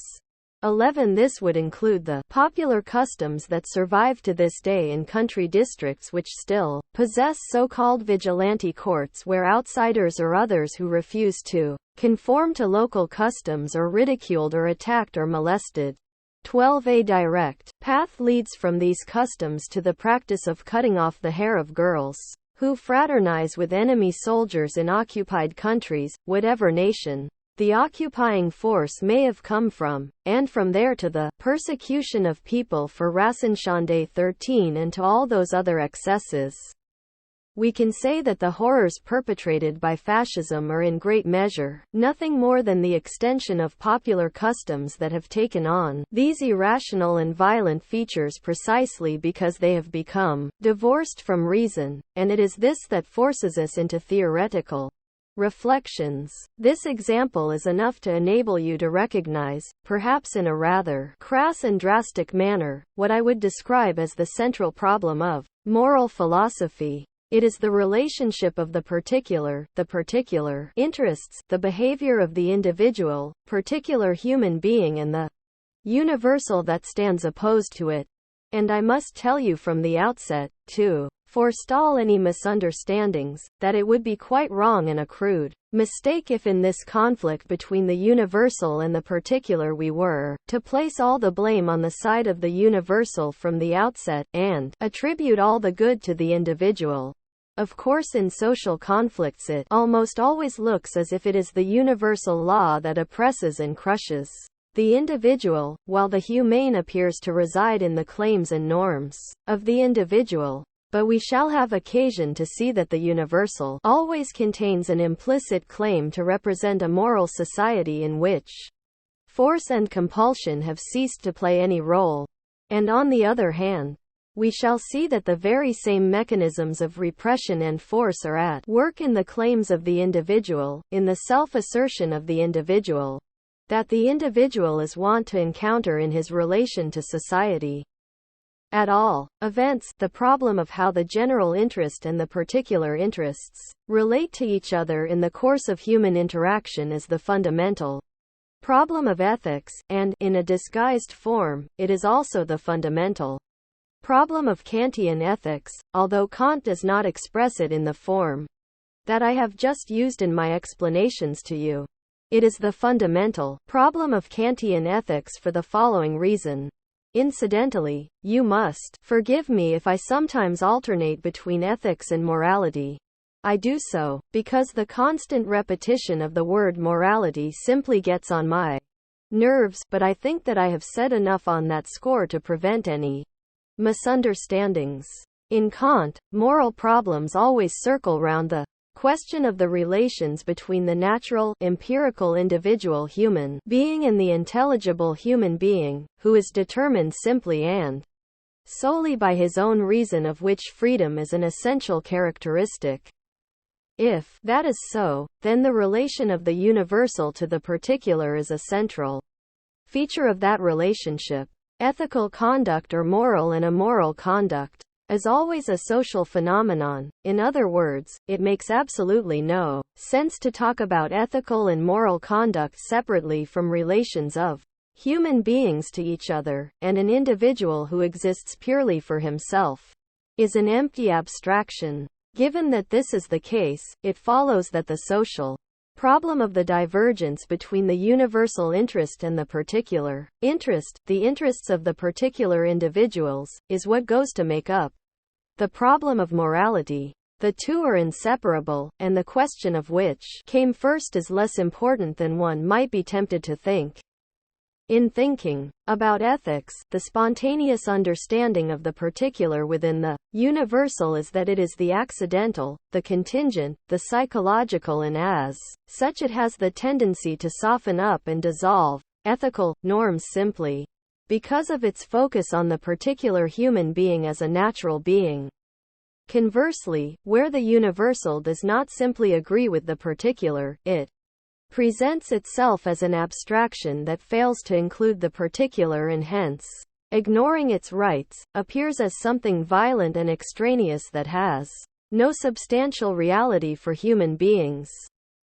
11. This would include the popular customs that survive to this day in country districts which still possess so-called vigilante courts where outsiders or others who refuse to conform to local customs are ridiculed or attacked or molested. 12. A direct path leads from these customs to the practice of cutting off the hair of girls who fraternize with enemy soldiers in occupied countries, whatever nation the occupying force may have come from, and from there to the persecution of people for Rassenschande 13 and to all those other excesses. We can say that the horrors perpetrated by fascism are in great measure nothing more than the extension of popular customs that have taken on these irrational and violent features precisely because they have become divorced from reason, and it is this that forces us into theoretical reflections. This example is enough to enable you to recognize, perhaps in a rather crass and drastic manner, what I would describe as the central problem of moral philosophy. It is the relationship of the particular interests, the behavior of the individual, particular human being and the universal that stands opposed to it. And I must tell you from the outset, to forestall any misunderstandings, that it would be quite wrong and a crude mistake if in this conflict between the universal and the particular we were to place all the blame on the side of the universal from the outset, and attribute all the good to the individual. Of course, in social conflicts it almost always looks as if it is the universal law that oppresses and crushes the individual, while the humane appears to reside in the claims and norms of the individual. But we shall have occasion to see that the universal always contains an implicit claim to represent a moral society in which force and compulsion have ceased to play any role. And on the other hand, we shall see that the very same mechanisms of repression and force are at work in the claims of the individual, in the self-assertion of the individual, that the individual is wont to encounter in his relation to society. At all events, the problem of how the general interest and the particular interests relate to each other in the course of human interaction is the fundamental problem of ethics, and, in a disguised form, it is also the fundamental problem of Kantian ethics, although Kant does not express it in the form that I have just used in my explanations to you. It is the fundamental problem of Kantian ethics for the following reason. Incidentally, you must forgive me if I sometimes alternate between ethics and morality. I do so because the constant repetition of the word morality simply gets on my nerves, but I think that I have said enough on that score to prevent any misunderstandings. In Kant, moral problems always circle round the question of the relations between the natural, empirical individual human being and the intelligible human being, who is determined simply and solely by his own reason, of which freedom is an essential characteristic. If that is so, then the relation of the universal to the particular is a central feature of that relationship. Ethical conduct or moral and immoral conduct is always a social phenomenon. In other words, it makes absolutely no sense to talk about ethical and moral conduct separately from relations of human beings to each other, and an individual who exists purely for himself is an empty abstraction. Given that this is the case, it follows that the social problem of the divergence between the universal interest and the particular interest, the interests of the particular individuals, is what goes to make up the problem of morality. The two are inseparable, and the question of which came first is less important than one might be tempted to think. In thinking about ethics, the spontaneous understanding of the particular within the universal is that it is the accidental, the contingent, the psychological, and as such it has the tendency to soften up and dissolve ethical norms simply because of its focus on the particular human being as a natural being. Conversely, where the universal does not simply agree with the particular, it presents itself as an abstraction that fails to include the particular and hence, ignoring its rights, appears as something violent and extraneous that has no substantial reality for human beings.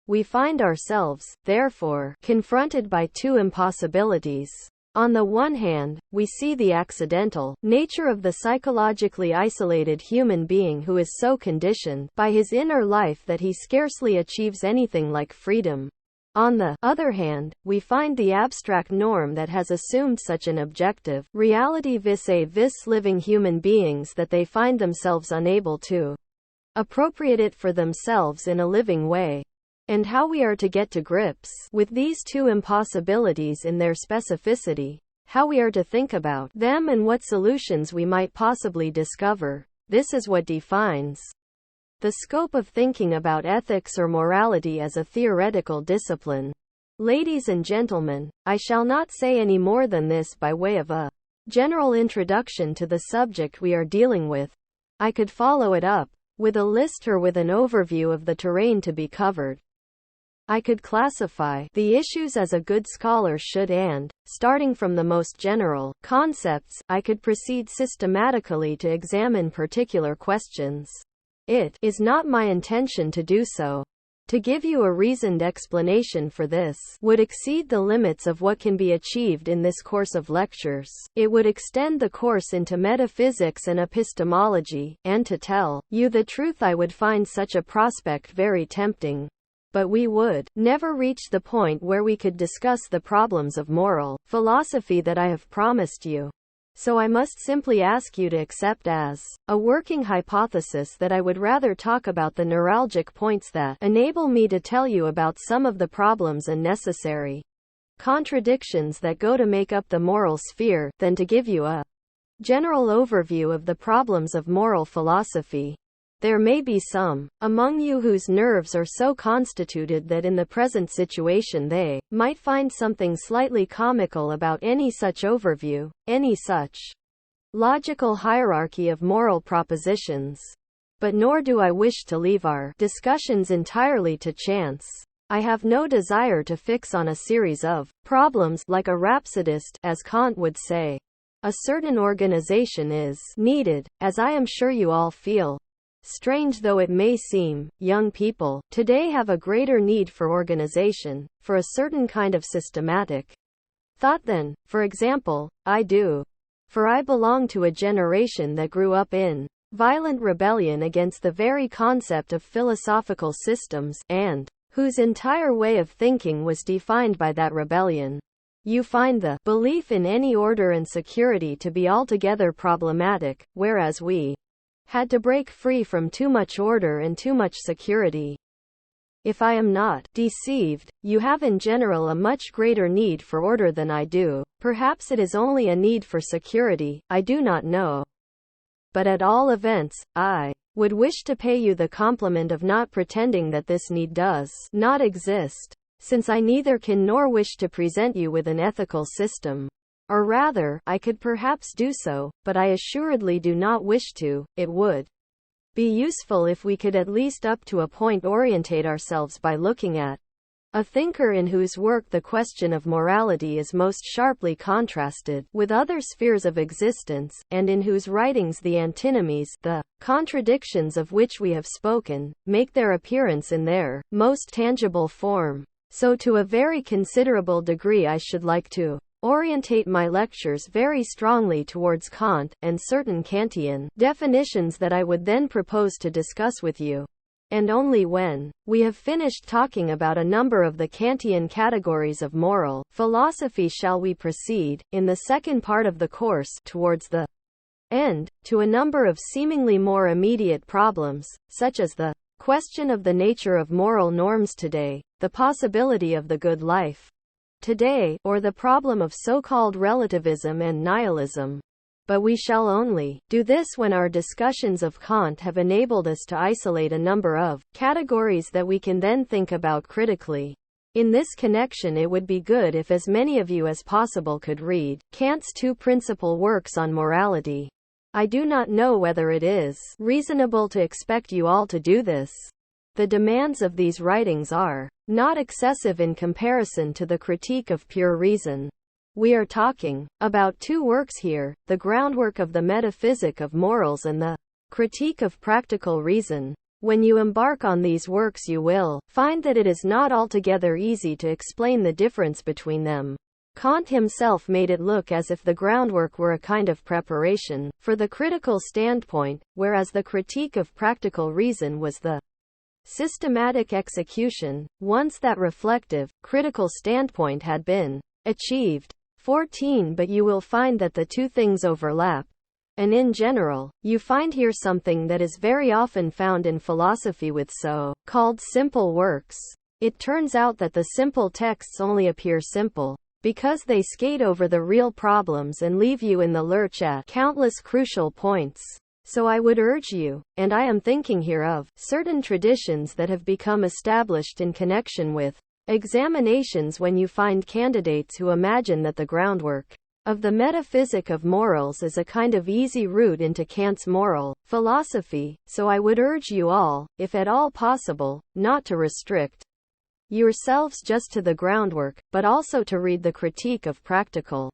We find ourselves, therefore, confronted by two impossibilities. On the one hand, we see the accidental nature of the psychologically isolated human being who is so conditioned by his inner life that he scarcely achieves anything like freedom. On the other hand, we find the abstract norm that has assumed such an objective reality vis-a-vis living human beings that they find themselves unable to appropriate it for themselves in a living way. And how we are to get to grips with these two impossibilities in their specificity, how we are to think about them and what solutions we might possibly discover, this is what defines the scope of thinking about ethics or morality as a theoretical discipline. Ladies and gentlemen, I shall not say any more than this by way of a general introduction to the subject we are dealing with. I could follow it up with a list or with an overview of the terrain to be covered. I could classify the issues as a good scholar should and, starting from the most general concepts, I could proceed systematically to examine particular questions. It is not my intention to do so. To give you a reasoned explanation for this would exceed the limits of what can be achieved in this course of lectures. It would extend the course into metaphysics and epistemology, and to tell you the truth I would find such a prospect very tempting. But we would never reach the point where we could discuss the problems of moral philosophy that I have promised you. So I must simply ask you to accept as a working hypothesis that I would rather talk about the neuralgic points that enable me to tell you about some of the problems and necessary contradictions that go to make up the moral sphere, than to give you a general overview of the problems of moral philosophy. There may be some among you whose nerves are so constituted that in the present situation they might find something slightly comical about any such overview, any such logical hierarchy of moral propositions. But nor do I wish to leave our discussions entirely to chance. I have no desire to fix on a series of problems like a rhapsodist, as Kant would say. A certain organization is needed, as I am sure you all feel. Strange though it may seem, young people today have a greater need for organization, for a certain kind of systematic thought than, for example, I do. For I belong to a generation that grew up in violent rebellion against the very concept of philosophical systems, and whose entire way of thinking was defined by that rebellion. You find the belief in any order and security to be altogether problematic, whereas we had to break free from too much order and too much security. If I am not deceived, you have in general a much greater need for order than I do. Perhaps it is only a need for security, I do not know. But at all events, I would wish to pay you the compliment of not pretending that this need does not exist, since I neither can nor wish to present you with an ethical system. Or rather, I could perhaps do so, but I assuredly do not wish to. It would be useful if we could at least up to a point orientate ourselves by looking at a thinker in whose work the question of morality is most sharply contrasted with other spheres of existence, and in whose writings the antinomies, the contradictions of which we have spoken, make their appearance in their most tangible form. So to a very considerable degree I should like to orientate my lectures very strongly towards Kant, and certain Kantian definitions that I would then propose to discuss with you. And only when we have finished talking about a number of the Kantian categories of moral philosophy shall we proceed, in the second part of the course, towards the end, to a number of seemingly more immediate problems, such as the question of the nature of moral norms today, the possibility of the good life today, or the problem of so-called relativism and nihilism. But we shall only do this when our discussions of Kant have enabled us to isolate a number of categories that we can then think about critically. In this connection, it would be good if as many of you as possible could read Kant's two principal works on morality. I do not know whether it is reasonable to expect you all to do this. The demands of these writings are not excessive in comparison to the Critique of Pure Reason. We are talking about two works here, the groundwork of the Metaphysic of Morals and the Critique of Practical Reason. When you embark on these works you will find that it is not altogether easy to explain the difference between them. Kant himself made it look as if the groundwork were a kind of preparation for the critical standpoint, whereas the Critique of Practical Reason was the systematic execution, once that reflective, critical standpoint had been achieved. 14 But you will find that the two things overlap. And in general, you find here something that is very often found in philosophy with so-called simple works. It turns out that the simple texts only appear simple because they skate over the real problems and leave you in the lurch at countless crucial points. So I would urge you, and I am thinking here of certain traditions that have become established in connection with examinations, when you find candidates who imagine that the groundwork of the Metaphysic of Morals is a kind of easy route into Kant's moral philosophy, so I would urge you all, if at all possible, not to restrict yourselves just to the groundwork, but also to read the Critique of Practical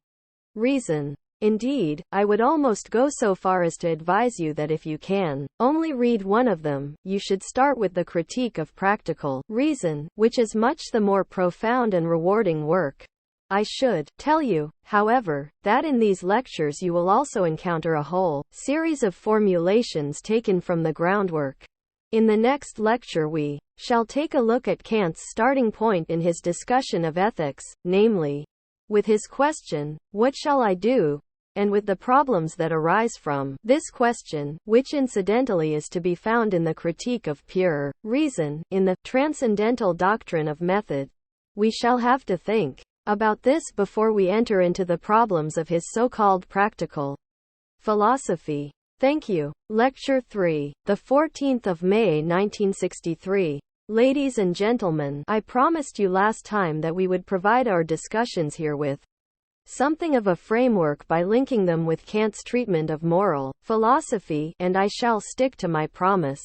Reason. Indeed, I would almost go so far as to advise you that if you can only read one of them, you should start with the Critique of Practical Reason, which is much the more profound and rewarding work. I should tell you, however, that in these lectures you will also encounter a whole series of formulations taken from the groundwork. In the next lecture we shall take a look at Kant's starting point in his discussion of ethics, namely, with his question, "What shall I do?" and with the problems that arise from this question, which incidentally is to be found in the Critique of Pure Reason, in the Transcendental Doctrine of Method. We shall have to think about this before we enter into the problems of his so-called practical philosophy. Thank you. Lecture 3, the 14th of May 1963. Ladies and gentlemen, I promised you last time that we would provide our discussions here with something of a framework by linking them with Kant's treatment of moral philosophy, and I shall stick to my promise.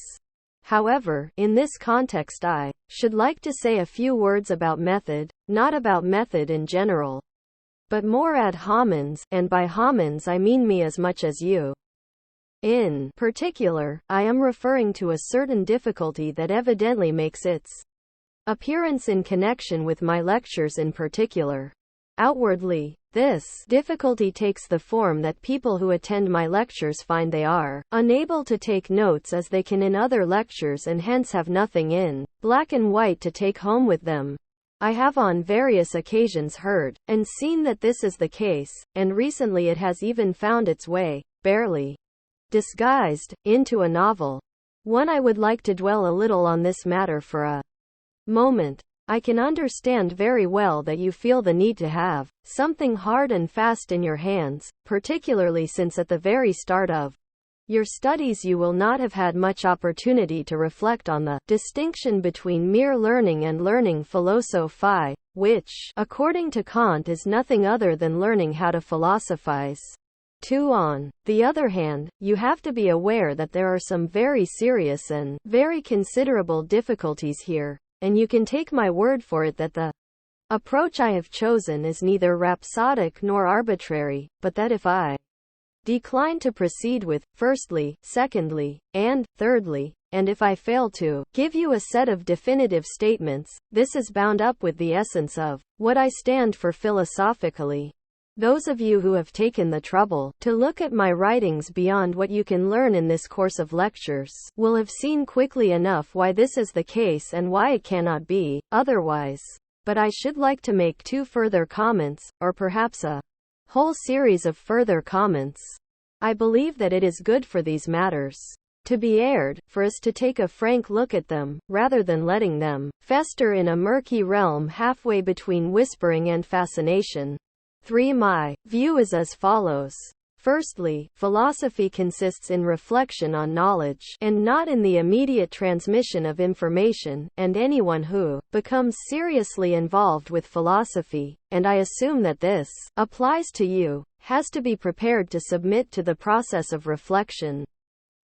However, in this context I should like to say a few words about method, not about method in general, but more ad homines, and by homines I mean me as much as you. In particular, I am referring to a certain difficulty that evidently makes its appearance in connection with my lectures in particular. Outwardly, this difficulty takes the form that people who attend my lectures find they are unable to take notes as they can in other lectures and hence have nothing in black and white to take home with them. I have on various occasions heard and seen that this is the case, and recently it has even found its way, barely disguised, into a novel. I would like to dwell a little on this matter for a moment. I can understand very well that you feel the need to have something hard and fast in your hands, particularly since at the very start of your studies you will not have had much opportunity to reflect on the distinction between mere learning and learning philosophi, which, according to Kant, is nothing other than learning how to philosophize. 2. On the other hand, you have to be aware that there are some very serious and very considerable difficulties here. and you can take my word for it that the approach I have chosen is neither rhapsodic nor arbitrary, but that if I decline to proceed with, firstly, secondly, and, thirdly, and if I fail to give you a set of definitive statements, this is bound up with the essence of what I stand for philosophically. Those of you who have taken the trouble to look at my writings beyond what you can learn in this course of lectures will have seen quickly enough why this is the case and why it cannot be otherwise. But I should like to make 2 further comments, or perhaps a whole series of further comments. I believe that it is good for these matters to be aired, for us to take a frank look at them, rather than letting them fester in a murky realm halfway between whispering and fascination. 3. My view is as follows. Firstly, philosophy consists in reflection on knowledge, and not in the immediate transmission of information, and anyone who becomes seriously involved with philosophy, and I assume that this applies to you, has to be prepared to submit to the process of reflection.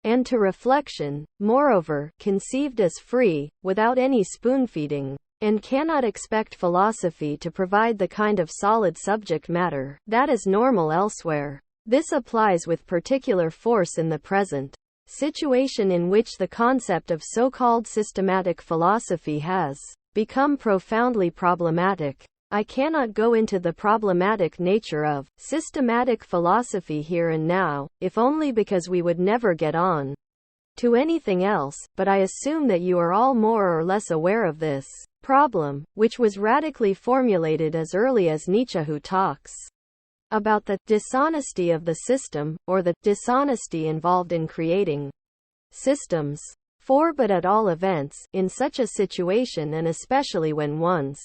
And to reflection, moreover, conceived as free, without any spoon-feeding, and cannot expect philosophy to provide the kind of solid subject matter that is normal elsewhere. This applies with particular force in the present situation in which the concept of so-called systematic philosophy has become profoundly problematic. I cannot go into the problematic nature of systematic philosophy here and now, if only because we would never get on to anything else, but I assume that you are all more or less aware of this problem, which was radically formulated as early as Nietzsche, who talks about the dishonesty of the system, or the dishonesty involved in creating systems. But at all events, in such a situation, and especially when one's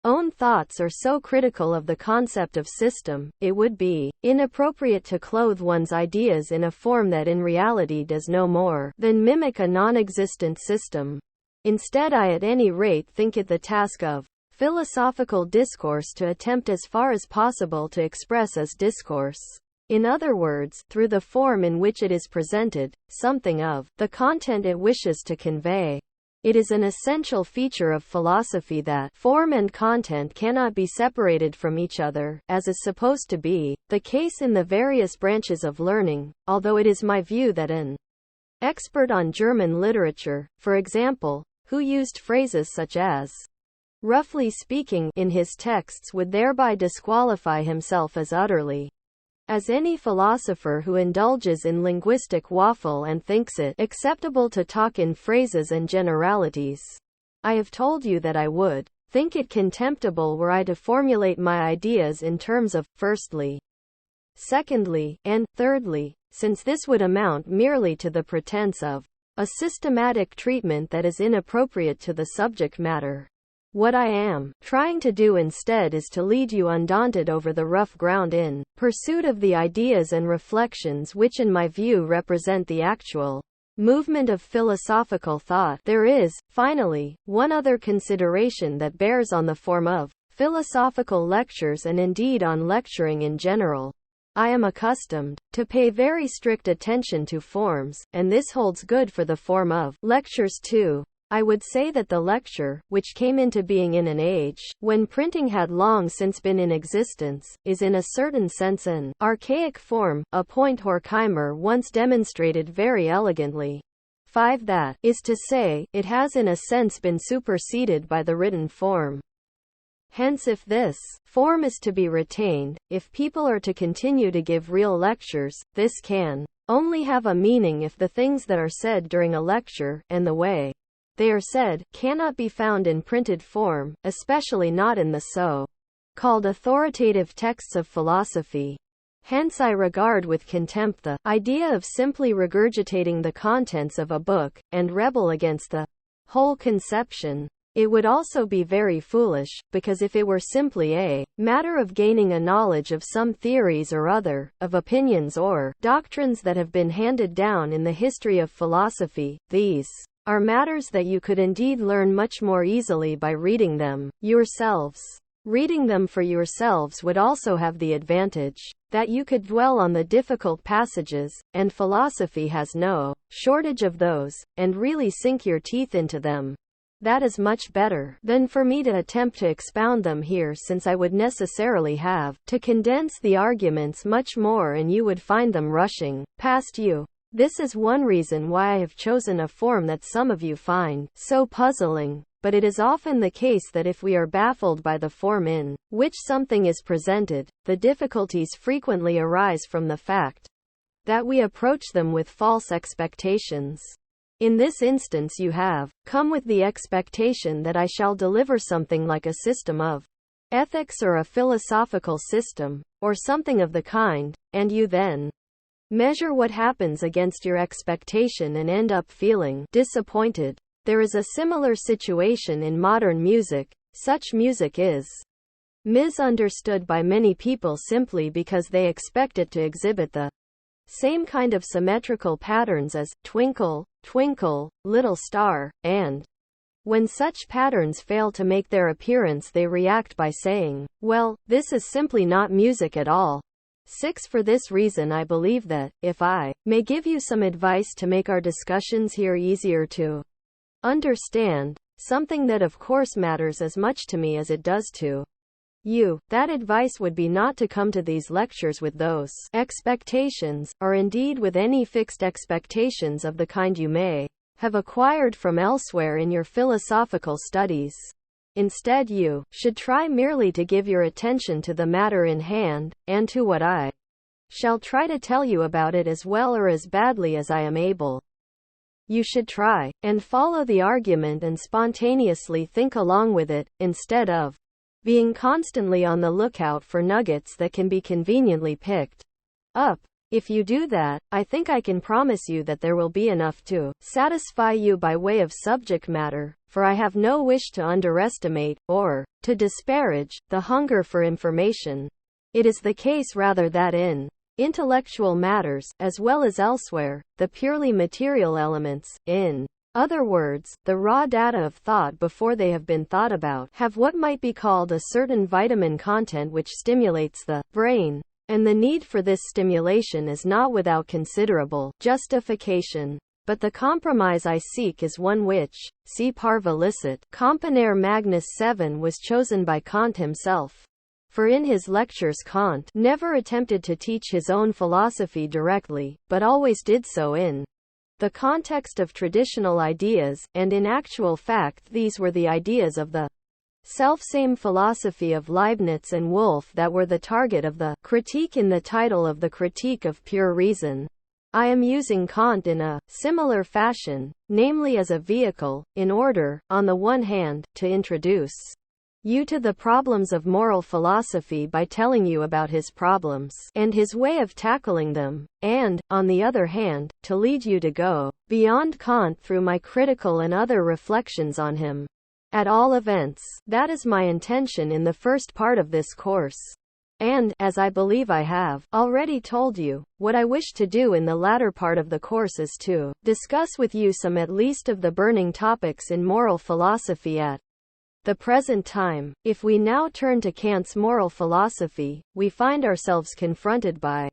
own thoughts are so critical of the concept of system, it would be inappropriate to clothe one's ideas in a form that in reality does no more than mimic a non-existent system. Instead, I at any rate think it the task of philosophical discourse to attempt as far as possible to express as discourse, in other words, through the form in which it is presented, something of the content it wishes to convey. It is an essential feature of philosophy that form and content cannot be separated from each other, as is supposed to be the case in the various branches of learning, although it is my view that an expert on German literature, for example, who used phrases such as roughly speaking in his texts would thereby disqualify himself as utterly as any philosopher who indulges in linguistic waffle and thinks it acceptable to talk in phrases and generalities. I have told you that I would think it contemptible were I to formulate my ideas in terms of, firstly, secondly, and, thirdly, since this would amount merely to the pretense of a systematic treatment that is inappropriate to the subject matter. What I am trying to do instead is to lead you undaunted over the rough ground in pursuit of the ideas and reflections which in my view represent the actual movement of philosophical thought. There is, finally, one other consideration that bears on the form of philosophical lectures and indeed on lecturing in general. I am accustomed to pay very strict attention to forms, and this holds good for the form of lectures too. I would say that the lecture, which came into being in an age when printing had long since been in existence, is in a certain sense an archaic form, a point Horkheimer once demonstrated very elegantly. 5. That is to say, it has in a sense been superseded by the written form. Hence, if this form is to be retained, if people are to continue to give real lectures, this can only have a meaning if the things that are said during a lecture, and the way they are said, cannot be found in printed form, especially not in the so-called authoritative texts of philosophy. Hence I regard with contempt the idea of simply regurgitating the contents of a book, and rebel against the whole conception. It would also be very foolish, because if it were simply a matter of gaining a knowledge of some theories or other, of opinions or doctrines that have been handed down in the history of philosophy, these are matters that you could indeed learn much more easily by reading them yourselves. Reading them for yourselves would also have the advantage that you could dwell on the difficult passages, and philosophy has no shortage of those, and really sink your teeth into them. That is much better than for me to attempt to expound them here, since I would necessarily have to condense the arguments much more and you would find them rushing past you. This is one reason why I have chosen a form that some of you find so puzzling, but it is often the case that if we are baffled by the form in which something is presented, the difficulties frequently arise from the fact that we approach them with false expectations. In this instance you have come with the expectation that I shall deliver something like a system of ethics or a philosophical system, or something of the kind, and you then measure what happens against your expectation and end up feeling disappointed. There is a similar situation in modern music. Such music is misunderstood by many people simply because they expect it to exhibit the same kind of symmetrical patterns as Twinkle, Twinkle, Little Star, and when such patterns fail to make their appearance, they react by saying, well, this is simply not music at all. 6. For this reason I believe that, if I may give you some advice to make our discussions here easier to understand, something that of course matters as much to me as it does to you, that advice would be not to come to these lectures with those expectations, or indeed with any fixed expectations of the kind you may have acquired from elsewhere in your philosophical studies. Instead, you should try merely to give your attention to the matter in hand, and to what I shall try to tell you about it as well or as badly as I am able. You should try and follow the argument and spontaneously think along with it, instead of being constantly on the lookout for nuggets that can be conveniently picked up. If you do that, I think I can promise you that there will be enough to satisfy you by way of subject matter, for I have no wish to underestimate, or to disparage, the hunger for information. It is the case rather that in intellectual matters, as well as elsewhere, the purely material elements, in other words, the raw data of thought before they have been thought about, have what might be called a certain vitamin content which stimulates the brain. And the need for this stimulation is not without considerable justification. But the compromise I seek is one which, si parva licet, componere magnus 7 was chosen by Kant himself. For in his lectures Kant never attempted to teach his own philosophy directly, but always did so in the context of traditional ideas, and in actual fact these were the ideas of the selfsame philosophy of Leibniz and Wolff that were the target of the critique in the title of the Critique of Pure Reason. I am using Kant in a similar fashion, namely as a vehicle, in order, on the one hand, to introduce you to the problems of moral philosophy by telling you about his problems and his way of tackling them, and, on the other hand, to lead you to go beyond Kant through my critical and other reflections on him. At all events, that is my intention in the first part of this course. And, as I believe I have already told you, what I wish to do in the latter part of the course is to discuss with you some at least of the burning topics in moral philosophy at the present time. If we now turn to Kant's moral philosophy, we find ourselves confronted by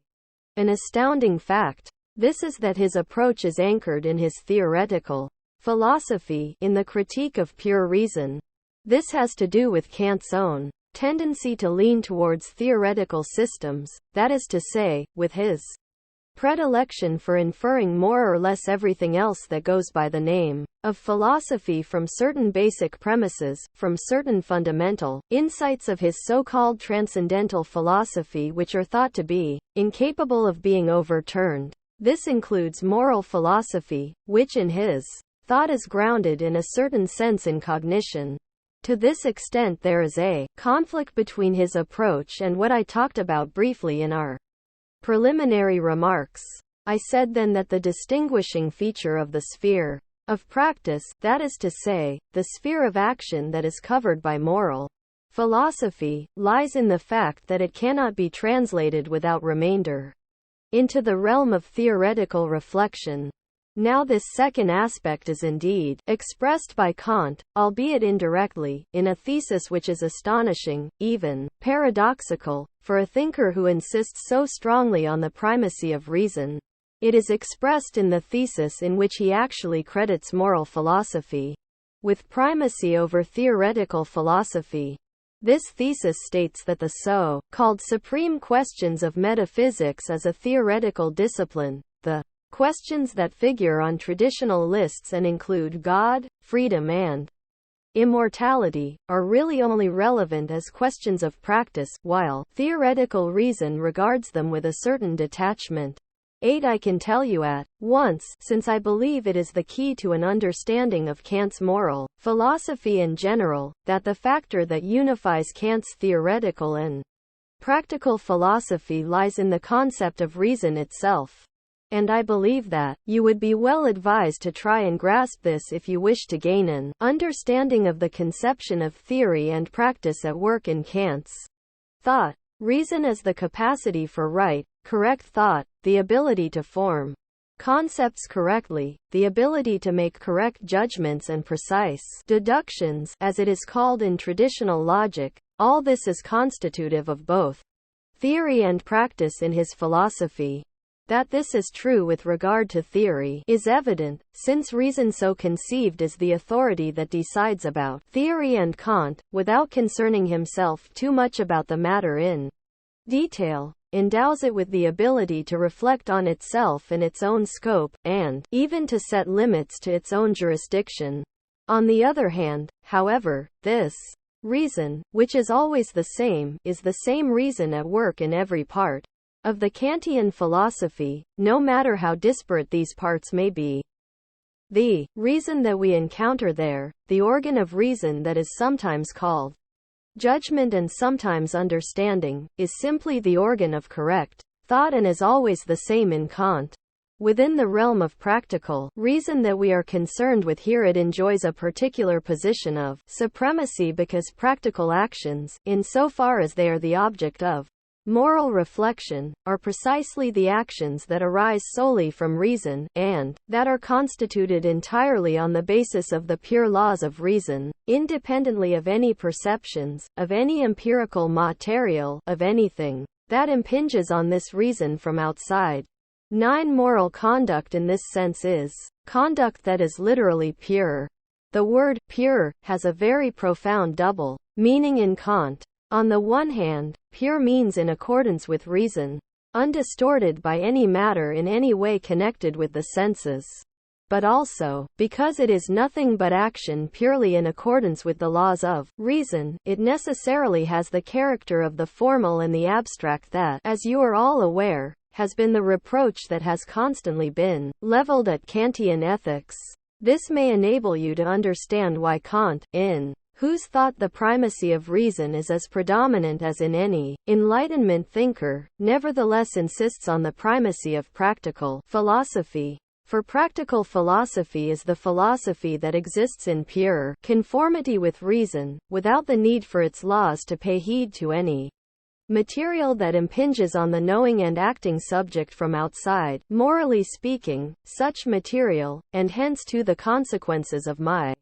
an astounding fact. This is that his approach is anchored in his theoretical philosophy, in the Critique of Pure Reason. This has to do with Kant's own tendency to lean towards theoretical systems, that is to say, with his predilection for inferring more or less everything else that goes by the name of philosophy from certain basic premises, from certain fundamental insights of his so-called transcendental philosophy which are thought to be incapable of being overturned. This includes moral philosophy, which in his thought is grounded in a certain sense in cognition. To this extent there is a conflict between his approach and what I talked about briefly in our preliminary remarks. I said then that the distinguishing feature of the sphere of practice, that is to say, the sphere of action that is covered by moral philosophy, lies in the fact that it cannot be translated without remainder into the realm of theoretical reflection. Now this second aspect is indeed expressed by Kant, albeit indirectly, in a thesis which is astonishing, even paradoxical, for a thinker who insists so strongly on the primacy of reason. It is expressed in the thesis in which he actually credits moral philosophy with primacy over theoretical philosophy. This thesis states that the so-called supreme questions of metaphysics as a theoretical discipline, the questions that figure on traditional lists and include God, freedom and immortality, are really only relevant as questions of practice, while theoretical reason regards them with a certain detachment. 8. I can tell you at once, since I believe it is the key to an understanding of Kant's moral philosophy in general, that the factor that unifies Kant's theoretical and practical philosophy lies in the concept of reason itself. And I believe that you would be well advised to try and grasp this if you wish to gain an understanding of the conception of theory and practice at work in Kant's thought. Reason as the capacity for right, correct thought, the ability to form concepts correctly, the ability to make correct judgments and precise deductions, as it is called in traditional logic. All this is constitutive of both theory and practice in his philosophy. That this is true with regard to theory is evident, since reason so conceived is the authority that decides about theory, and Kant, without concerning himself too much about the matter in detail, endows it with the ability to reflect on itself and its own scope, and even to set limits to its own jurisdiction. On the other hand, however, this reason, which is always the same, is the same reason at work in every part of the Kantian philosophy, no matter how disparate these parts may be. The reason that we encounter there, the organ of reason that is sometimes called judgment and sometimes understanding, is simply the organ of correct thought and is always the same in Kant. Within the realm of practical reason that we are concerned with here, it enjoys a particular position of supremacy because practical actions, insofar as they are the object of moral reflection, are precisely the actions that arise solely from reason, and that are constituted entirely on the basis of the pure laws of reason, independently of any perceptions, of any empirical material, of anything that impinges on this reason from outside. 9. Moral conduct in this sense is conduct that is literally pure. The word pure has a very profound double meaning in Kant. On the one hand, pure means in accordance with reason, undistorted by any matter in any way connected with the senses. But also, because it is nothing but action purely in accordance with the laws of reason, it necessarily has the character of the formal and the abstract that, as you are all aware, has been the reproach that has constantly been leveled at Kantian ethics. This may enable you to understand why Kant, in whose thought the primacy of reason is as predominant as in any Enlightenment thinker, nevertheless insists on the primacy of practical philosophy. For practical philosophy is the philosophy that exists in pure conformity with reason, without the need for its laws to pay heed to any material that impinges on the knowing and acting subject from outside, morally speaking, such material, and hence to the consequences of my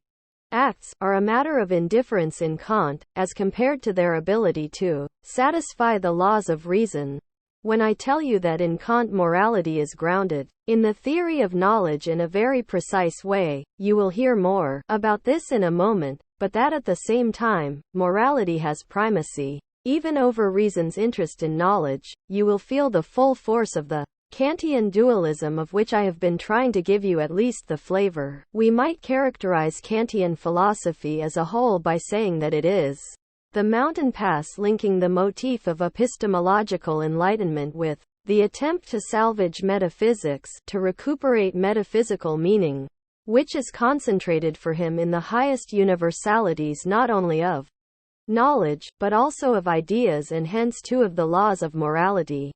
acts, are a matter of indifference in Kant, as compared to their ability to satisfy the laws of reason. When I tell you that in Kant morality is grounded in the theory of knowledge in a very precise way, you will hear more about this in a moment, but that at the same time, morality has primacy even over reason's interest in knowledge, you will feel the full force of the Kantian dualism of which I have been trying to give you at least the flavor. We might characterize Kantian philosophy as a whole by saying that it is the mountain pass linking the motif of epistemological enlightenment with the attempt to salvage metaphysics, to recuperate metaphysical meaning, which is concentrated for him in the highest universalities not only of knowledge, but also of ideas and hence too of the laws of morality.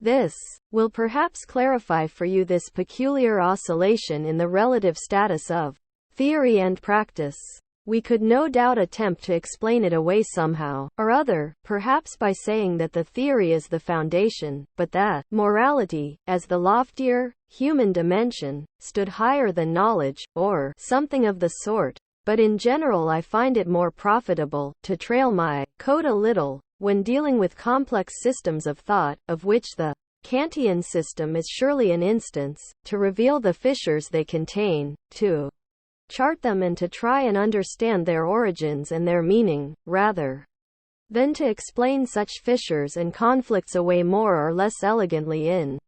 This will perhaps clarify for you this peculiar oscillation in the relative status of theory and practice. We could no doubt attempt to explain it away somehow or other, perhaps by saying that the theory is the foundation, but that morality, as the loftier, human dimension, stood higher than knowledge, or something of the sort. But in general I find it more profitable to trail my code a little when dealing with complex systems of thought, of which the Kantian system is surely an instance, to reveal the fissures they contain, to chart them and to try and understand their origins and their meaning, rather than to explain such fissures and conflicts away more or less elegantly in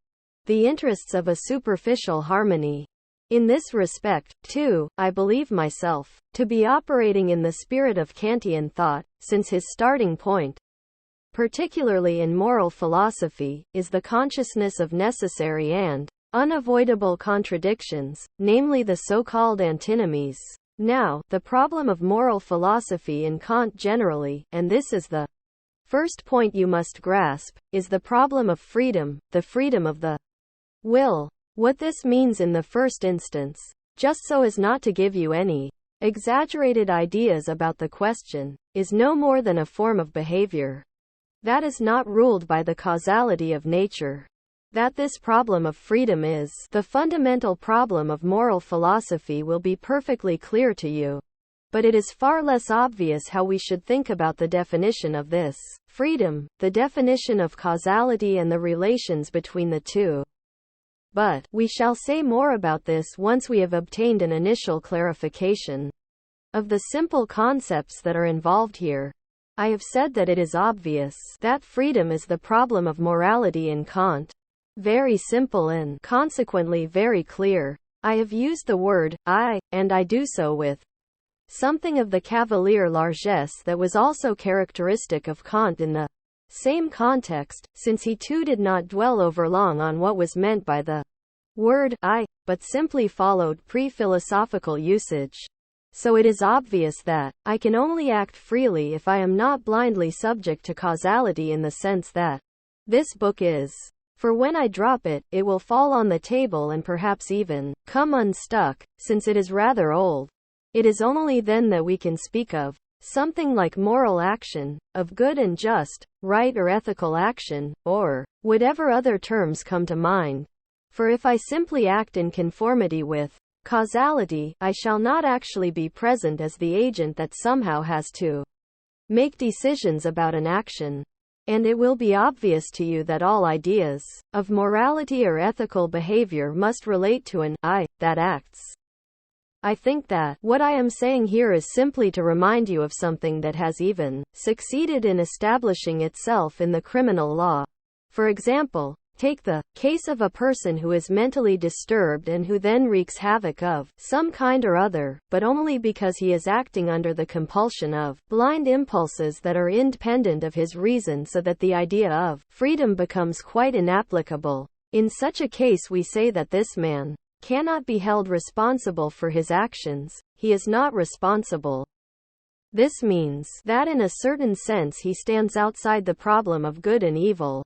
the interests of a superficial harmony. In this respect, too, I believe myself to be operating in the spirit of Kantian thought, since his starting point, particularly in moral philosophy, is the consciousness of necessary and unavoidable contradictions, namely the so-called antinomies. Now, the problem of moral philosophy in Kant generally, and this is the first point you must grasp, is the problem of freedom, the freedom of the will. What this means in the first instance, just so as not to give you any exaggerated ideas about the question, is no more than a form of behavior that is not ruled by the causality of nature. That this problem of freedom is the fundamental problem of moral philosophy will be perfectly clear to you. But it is far less obvious how we should think about the definition of this freedom, the definition of causality and the relations between the two. But we shall say more about this once we have obtained an initial clarification of the simple concepts that are involved here. I have said that it is obvious that freedom is the problem of morality in Kant. Very simple and, consequently, very clear. I have used the word I, and I do so with something of the cavalier largesse that was also characteristic of Kant in the same context, since he too did not dwell overlong on what was meant by the word I, but simply followed pre-philosophical usage. So it is obvious that I can only act freely if I am not blindly subject to causality in the sense that this book is. For when I drop it, it will fall on the table and perhaps even come unstuck, since it is rather old. It is only then that we can speak of something like moral action, of good and just, right or ethical action, or whatever other terms come to mind. For if I simply act in conformity with causality, I shall not actually be present as the agent that somehow has to make decisions about an action. And it will be obvious to you that all ideas of morality or ethical behavior must relate to an I that acts. I think that what I am saying here is simply to remind you of something that has even succeeded in establishing itself in the criminal law. For example, take the case of a person who is mentally disturbed and who then wreaks havoc of some kind or other, but only because he is acting under the compulsion of blind impulses that are independent of his reason, so that the idea of freedom becomes quite inapplicable. In such a case we say that this man cannot be held responsible for his actions. He is not responsible. This means that in a certain sense he stands outside the problem of good and evil.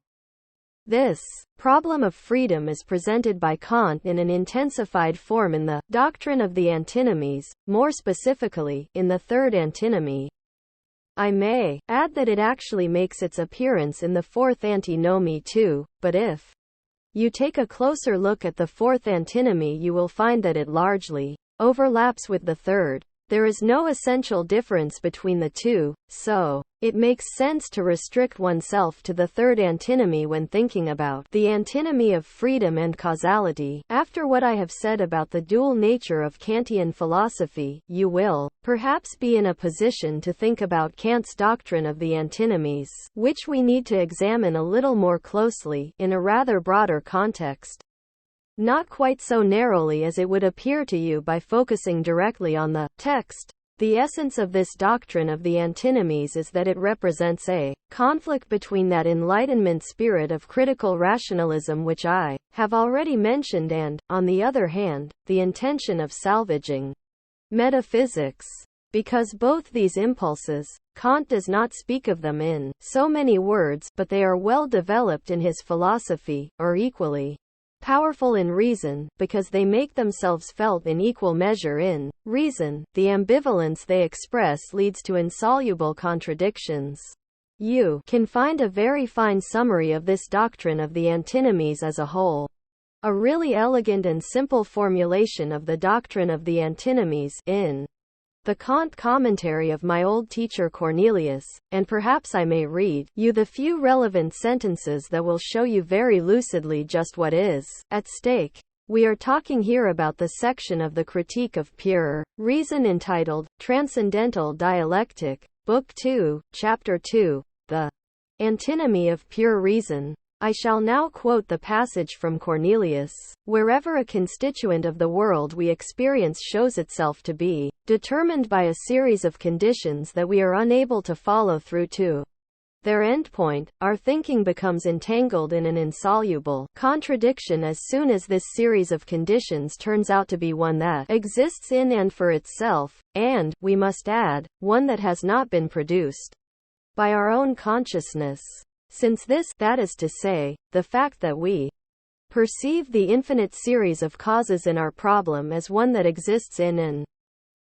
This problem of freedom is presented by Kant in an intensified form in the doctrine of the antinomies, more specifically, in the third antinomy. I may add that it actually makes its appearance in the fourth antinomy too, but if you take a closer look at the fourth antinomy you will find that it largely overlaps with the third. There is no essential difference between the two, so it makes sense to restrict oneself to the third antinomy when thinking about the antinomy of freedom and causality. After what I have said about the dual nature of Kantian philosophy, you will perhaps be in a position to think about Kant's doctrine of the antinomies, which we need to examine a little more closely, in a rather broader context. Not quite so narrowly as it would appear to you by focusing directly on the text. The essence of this doctrine of the antinomies is that it represents a conflict between that Enlightenment spirit of critical rationalism which I have already mentioned and, on the other hand, the intention of salvaging metaphysics. Because both these impulses, Kant does not speak of them in so many words, but they are well developed in his philosophy, or equally powerful in reason, because they make themselves felt in equal measure in reason. The ambivalence they express leads to insoluble contradictions. You can find a very fine summary of this doctrine of the antinomies as a whole. A really elegant and simple formulation of the doctrine of the antinomies in the Kant commentary of my old teacher Cornelius, and perhaps I may read you the few relevant sentences that will show you very lucidly just what is at stake. We are talking here about the section of the Critique of Pure Reason entitled Transcendental Dialectic, Book 2, Chapter 2, the Antinomy of Pure Reason. I shall now quote the passage from Cornelius. Wherever a constituent of the world we experience shows itself to be determined by a series of conditions that we are unable to follow through to their endpoint, our thinking becomes entangled in an insoluble contradiction as soon as this series of conditions turns out to be one that exists in and for itself, and, we must add, one that has not been produced by our own consciousness. Since this, that is to say, the fact that we perceive the infinite series of causes in our problem as one that exists in and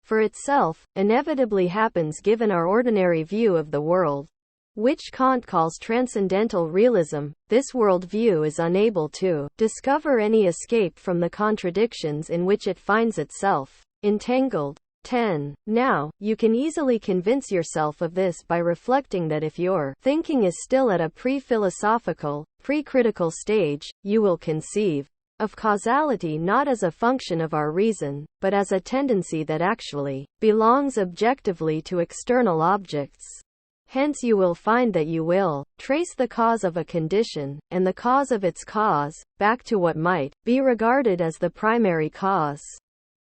for itself, inevitably happens given our ordinary view of the world, which Kant calls transcendental realism, this world view is unable to discover any escape from the contradictions in which it finds itself entangled. 10. Now, you can easily convince yourself of this by reflecting that if your thinking is still at a pre-philosophical, pre-critical stage, you will conceive of causality not as a function of our reason, but as a tendency that actually belongs objectively to external objects. Hence you will find that you will trace the cause of a condition, and the cause of its cause, back to what might be regarded as the primary cause.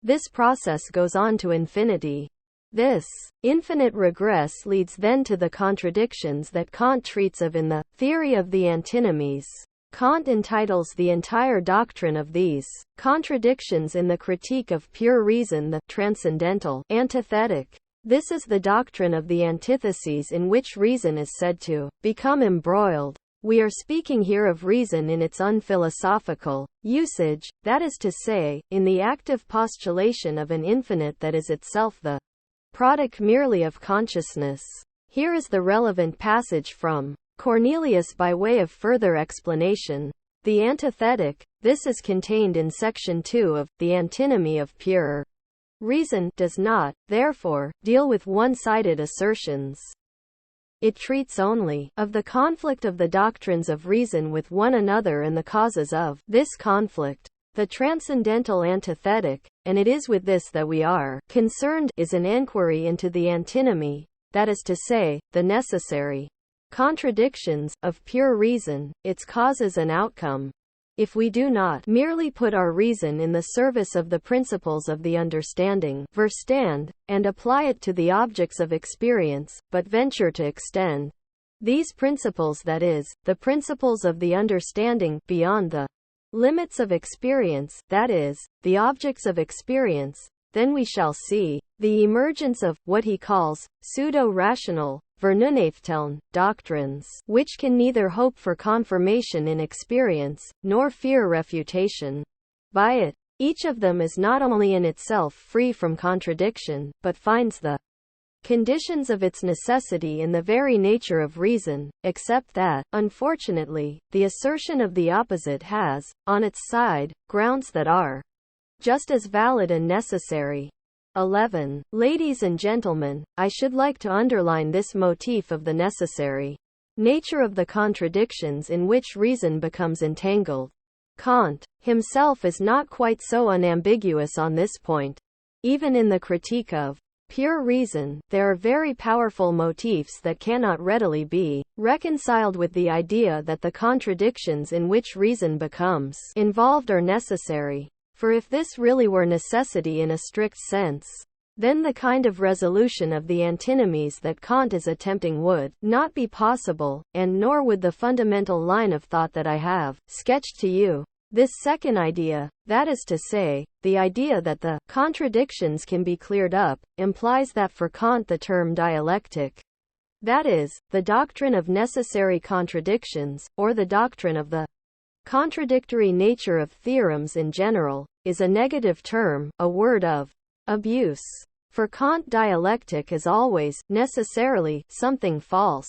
This process goes on to infinity. This infinite regress leads then to the contradictions that Kant treats of in the theory of the antinomies. Kant entitles the entire doctrine of these contradictions in the Critique of Pure Reason the transcendental antithetic. This is the doctrine of the antitheses in which reason is said to become embroiled. We are speaking here of reason in its unphilosophical usage, that is to say, in the active postulation of an infinite that is itself the product merely of consciousness. Here is the relevant passage from Cornelius by way of further explanation. The antithetic, this is contained in section 2 of The Antinomy of Pure Reason, does not, therefore, deal with one-sided assertions. It treats only of the conflict of the doctrines of reason with one another and the causes of this conflict. The transcendental antithetic, and it is with this that we are concerned, is an enquiry into the antinomy, that is to say, the necessary contradictions of pure reason, its causes and outcome. If we do not merely put our reason in the service of the principles of the understanding, Verstand, and apply it to the objects of experience, but venture to extend these principles, that is, the principles of the understanding, beyond the limits of experience, that is, the objects of experience, then we shall see the emergence of what he calls pseudo-rational Vernunfteln doctrines, which can neither hope for confirmation in experience, nor fear refutation by it. Each of them is not only in itself free from contradiction, but finds the conditions of its necessity in the very nature of reason, except that, unfortunately, the assertion of the opposite has, on its side, grounds that are just as valid and necessary. 11. Ladies and gentlemen, I should like to underline this motif of the necessary nature of the contradictions in which reason becomes entangled. Kant himself is not quite so unambiguous on this point. Even in the Critique of Pure Reason, there are very powerful motifs that cannot readily be reconciled with the idea that the contradictions in which reason becomes involved are necessary. For if this really were necessity in a strict sense, then the kind of resolution of the antinomies that Kant is attempting would not be possible, and nor would the fundamental line of thought that I have sketched to you. This second idea, that is to say, the idea that the contradictions can be cleared up, implies that for Kant the term dialectic, that is, the doctrine of necessary contradictions, or the doctrine of the contradictory nature of theorems in general, is a negative term, a word of abuse. For Kant dialectic is always, necessarily, something false.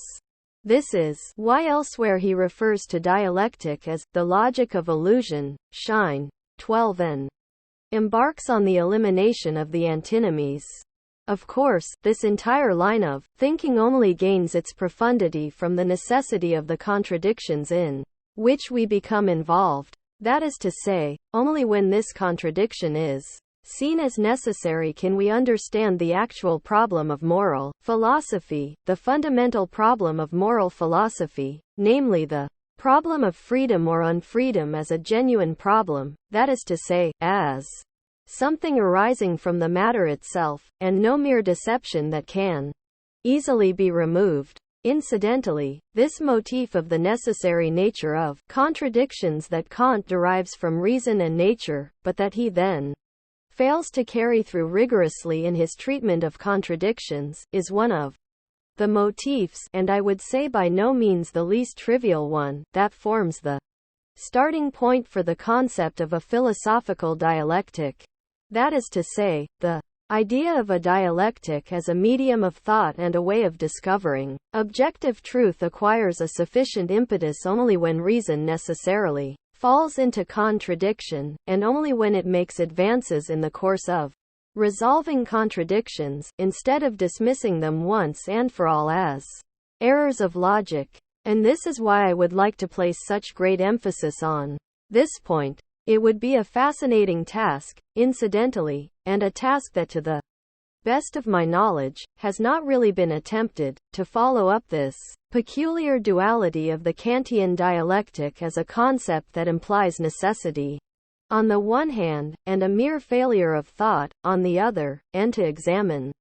This is why elsewhere he refers to dialectic as the logic of illusion. Schein. 12 and embarks on the elimination of the antinomies. Of course, this entire line of thinking only gains its profundity from the necessity of the contradictions in which we become involved. That is to say, only when this contradiction is seen as necessary can we understand the actual problem of moral philosophy, the fundamental problem of moral philosophy, namely the problem of freedom or unfreedom as a genuine problem, that is to say, as something arising from the matter itself, and no mere deception that can easily be removed. Incidentally, this motif of the necessary nature of contradictions that Kant derives from reason and nature, but that he then fails to carry through rigorously in his treatment of contradictions, is one of the motifs, and I would say by no means the least trivial one, that forms the starting point for the concept of a philosophical dialectic. That is to say, the idea of a dialectic as a medium of thought and a way of discovering objective truth acquires a sufficient impetus only when reason necessarily falls into contradiction, and only when it makes advances in the course of resolving contradictions, instead of dismissing them once and for all as errors of logic. And this is why I would like to place such great emphasis on this point. It would be a fascinating task, incidentally, and a task that to the best of my knowledge, has not really been attempted, to follow up this peculiar duality of the Kantian dialectic as a concept that implies necessity on the one hand, and a mere failure of thought, on the other, and to examine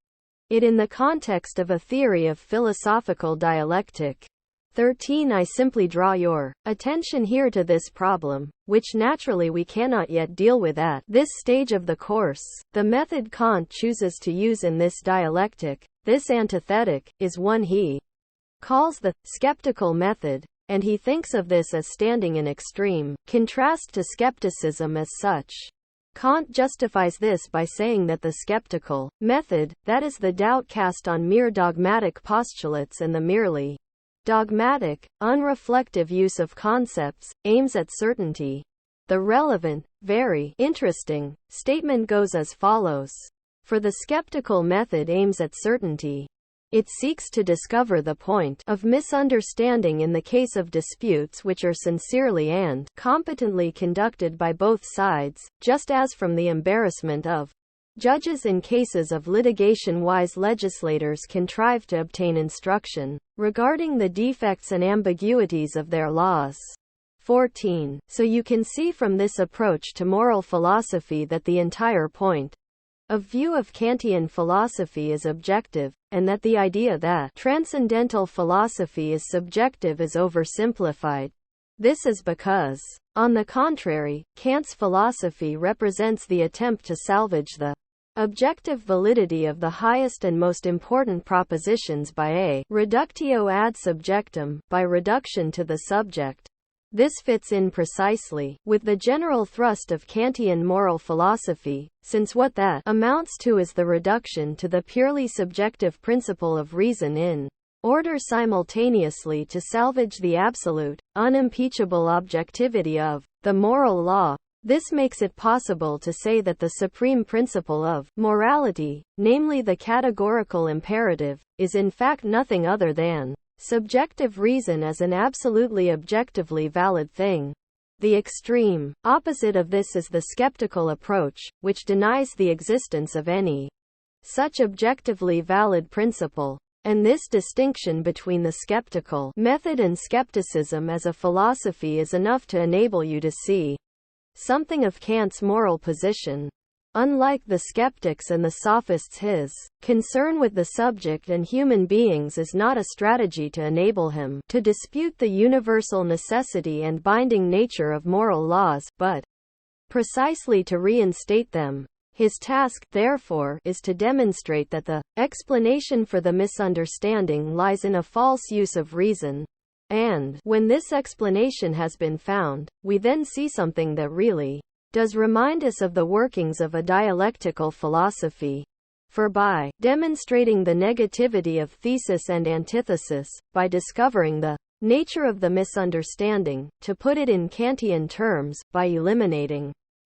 it in the context of a theory of philosophical dialectic. 13. I simply draw your attention here to this problem, which naturally we cannot yet deal with at this stage of the course. The method Kant chooses to use in this dialectic, this antithetic, is one he calls the skeptical method, and he thinks of this as standing in extreme contrast to skepticism as such. Kant justifies this by saying that the skeptical method, that is the doubt cast on mere dogmatic postulates and the merely dogmatic, unreflective use of concepts, aims at certainty. The relevant, very interesting statement goes as follows. For the skeptical method aims at certainty. It seeks to discover the point of misunderstanding in the case of disputes which are sincerely and competently conducted by both sides, just as from the embarrassment of judges in cases of litigation wise legislators contrive to obtain instruction regarding the defects and ambiguities of their laws. 14. So you can see from this approach to moral philosophy that the entire point of view of Kantian philosophy is objective, and that the idea that transcendental philosophy is subjective is oversimplified. This is because, on the contrary, Kant's philosophy represents the attempt to salvage the objective validity of the highest and most important propositions by a reductio ad subjectum, by reduction to the subject. This fits in precisely with the general thrust of Kantian moral philosophy, since what that amounts to is the reduction to the purely subjective principle of reason in order simultaneously to salvage the absolute, unimpeachable objectivity of the moral law. This makes it possible to say that the supreme principle of morality, namely the categorical imperative, is in fact nothing other than subjective reason as an absolutely objectively valid thing. The extreme opposite of this is the skeptical approach, which denies the existence of any such objectively valid principle. And this distinction between the skeptical method and skepticism as a philosophy is enough to enable you to see something of Kant's moral position. Unlike the skeptics and the sophists, his concern with the subject and human beings is not a strategy to enable him to dispute the universal necessity and binding nature of moral laws, but precisely to reinstate them. His task, therefore, is to demonstrate that the explanation for the misunderstanding lies in a false use of reason. And, when this explanation has been found, we then see something that really does remind us of the workings of a dialectical philosophy. For by demonstrating the negativity of thesis and antithesis, by discovering the nature of the misunderstanding, to put it in Kantian terms, by eliminating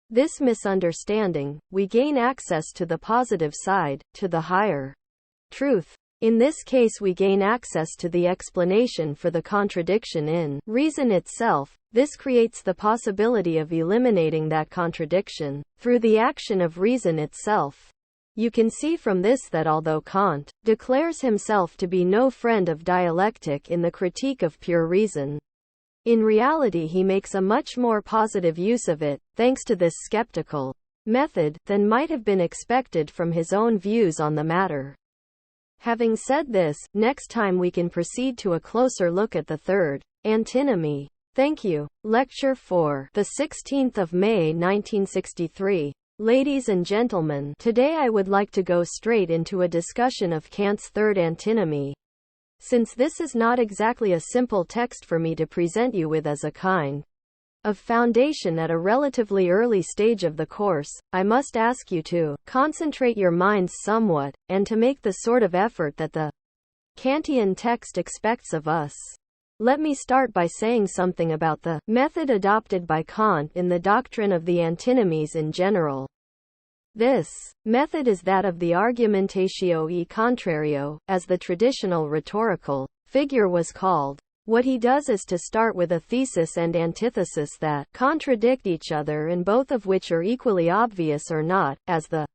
this misunderstanding, we gain access to the positive side, to the higher truth. In this case we gain access to the explanation for the contradiction in reason itself. This creates the possibility of eliminating that contradiction through the action of reason itself. You can see from this that although Kant declares himself to be no friend of dialectic in the Critique of Pure Reason, in reality he makes a much more positive use of it, thanks to this skeptical method, than might have been expected from his own views on the matter. Having said this, next time we can proceed to a closer look at the third antinomy. Thank you. Lecture 4, the 16th of May 1963. Ladies and gentlemen, today I would like to go straight into a discussion of Kant's third antinomy. Since this is not exactly a simple text for me to present you with as a kind of foundation at a relatively early stage of the course, I must ask you to concentrate your minds somewhat, and to make the sort of effort that the Kantian text expects of us. Let me start by saying something about the method adopted by Kant in the doctrine of the antinomies in general. This method is that of the argumentatio e contrario, as the traditional rhetorical figure was called. What he does is to start with a thesis and antithesis that contradict each other and both of which are equally obvious or not, as the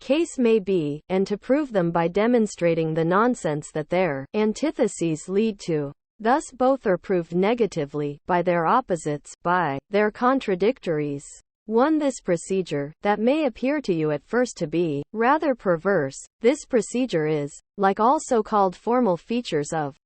case may be, and to prove them by demonstrating the nonsense that their antitheses lead to. Thus both are proved negatively, by their opposites, by their contradictories. 1. This procedure, that may appear to you at first to be rather perverse, this procedure is, like all so-called formal features of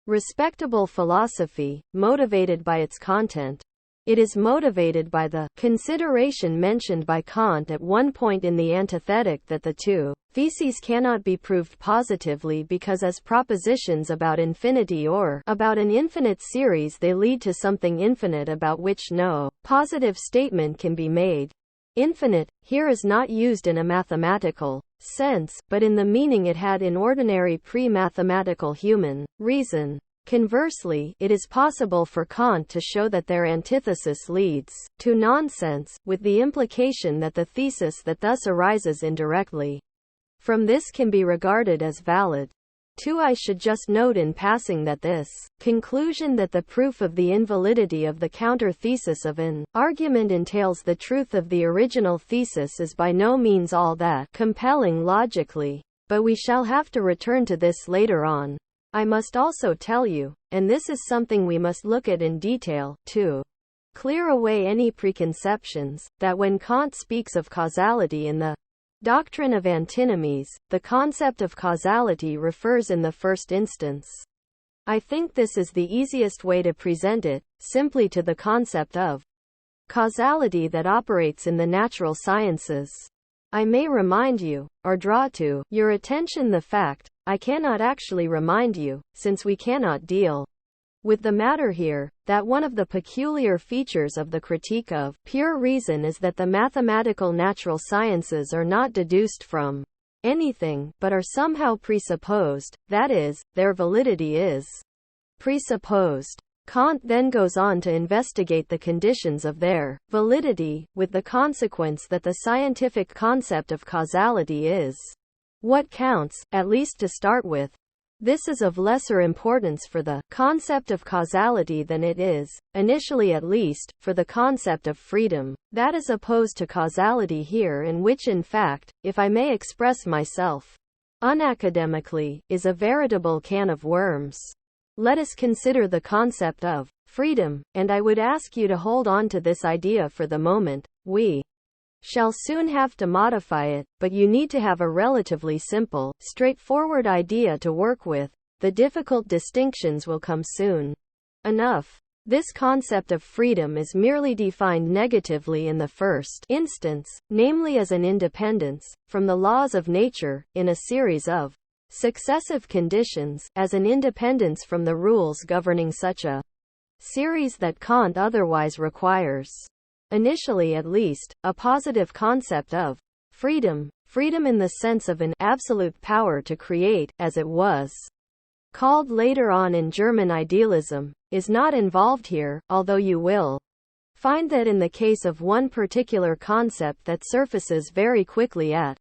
respectable philosophy, motivated by its content. It is motivated by the consideration mentioned by Kant at one point in the antithetic that the two theses cannot be proved positively because as propositions about infinity or about an infinite series they lead to something infinite about which no positive statement can be made. Infinite, here is not used in a mathematical sense, but in the meaning it had in ordinary pre-mathematical human reason. Conversely, it is possible for Kant to show that their antithesis leads to nonsense, with the implication that the thesis that thus arises indirectly from this can be regarded as valid. 2. I should just note in passing that this conclusion that the proof of the invalidity of the counter-thesis of an argument entails the truth of the original thesis is by no means all that compelling logically, but we shall have to return to this later on. I must also tell you, and this is something we must look at in detail, to clear away any preconceptions, that when Kant speaks of causality in the doctrine of antinomies, the concept of causality refers in the first instance. I think this is the easiest way to present it, simply to the concept of causality that operates in the natural sciences. I may remind you, or draw to your attention the fact, I cannot actually remind you, since we cannot deal with the matter here, that one of the peculiar features of the Critique of Pure Reason is that the mathematical natural sciences are not deduced from anything, but are somehow presupposed, that is, their validity is presupposed. Kant then goes on to investigate the conditions of their validity, with the consequence that the scientific concept of causality is what counts, at least to start with. This is of lesser importance for the concept of causality than it is, initially at least, for the concept of freedom. That is opposed to causality here, and which in fact, if I may express myself unacademically, is a veritable can of worms. Let us consider the concept of freedom, and I would ask you to hold on to this idea for the moment. We shall soon have to modify it, but you need to have a relatively simple, straightforward idea to work with. The difficult distinctions will come soon enough. This concept of freedom is merely defined negatively in the first instance, namely as an independence from the laws of nature, in a series of successive conditions, as an independence from the rules governing such a series that Kant otherwise requires. Initially at least, a positive concept of freedom in the sense of an absolute power to create, as it was called later on in German idealism, is not involved here, although you will find that in the case of one particular concept that surfaces very quickly at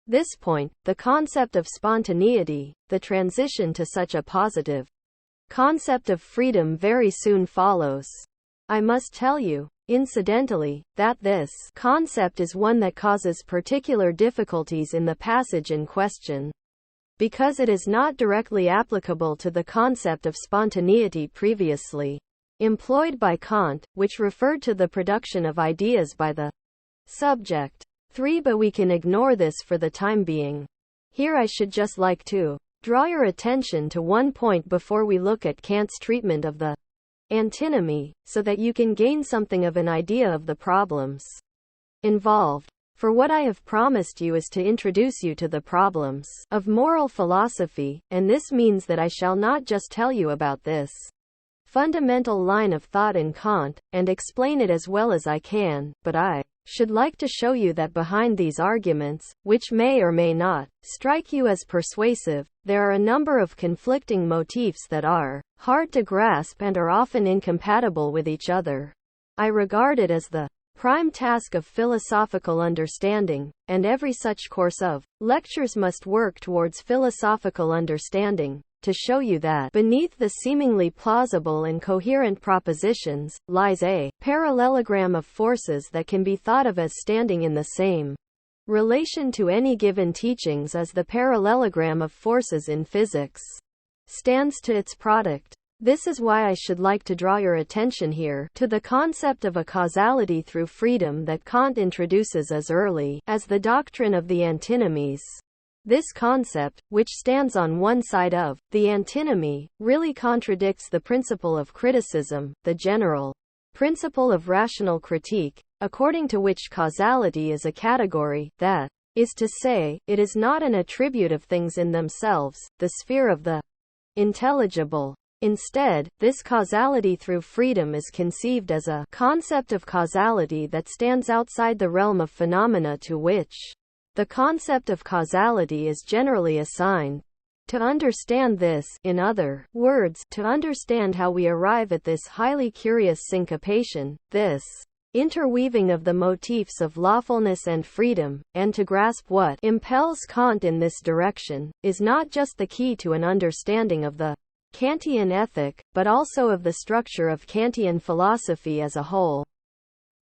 this point, the concept of spontaneity, the transition to such a positive concept of freedom very soon follows. I must tell you, incidentally, that this concept is one that causes particular difficulties in the passage in question, because it is not directly applicable to the concept of spontaneity previously employed by Kant, which referred to the production of ideas by the subject. 3. But we can ignore this for the time being. Here I should just like to draw your attention to one point before we look at Kant's treatment of the antinomy, so that you can gain something of an idea of the problems involved. For what I have promised you is to introduce you to the problems of moral philosophy, and this means that I shall not just tell you about this fundamental line of thought in Kant, and explain it as well as I can, but I should like to show you that behind these arguments, which may or may not strike you as persuasive, there are a number of conflicting motifs that are hard to grasp and are often incompatible with each other. I regard it as the prime task of philosophical understanding, and every such course of lectures must work towards philosophical understanding, to show you that beneath the seemingly plausible and coherent propositions lies a parallelogram of forces that can be thought of as standing in the same relation to any given teachings as the parallelogram of forces in physics stands to its product. This is why I should like to draw your attention here to the concept of a causality through freedom that Kant introduces as early as the doctrine of the antinomies. This concept, which stands on one side of the antinomy, really contradicts the principle of criticism, the general principle of rational critique, according to which causality is a category, that is to say, it is not an attribute of things in themselves, the sphere of the intelligible. Instead, this causality through freedom is conceived as a concept of causality that stands outside the realm of phenomena to which the concept of causality is generally assigned. To understand this, in other words, to understand how we arrive at this highly curious syncopation, this interweaving of the motifs of lawfulness and freedom, and to grasp what impels Kant in this direction, is not just the key to an understanding of the Kantian ethic, but also of the structure of Kantian philosophy as a whole.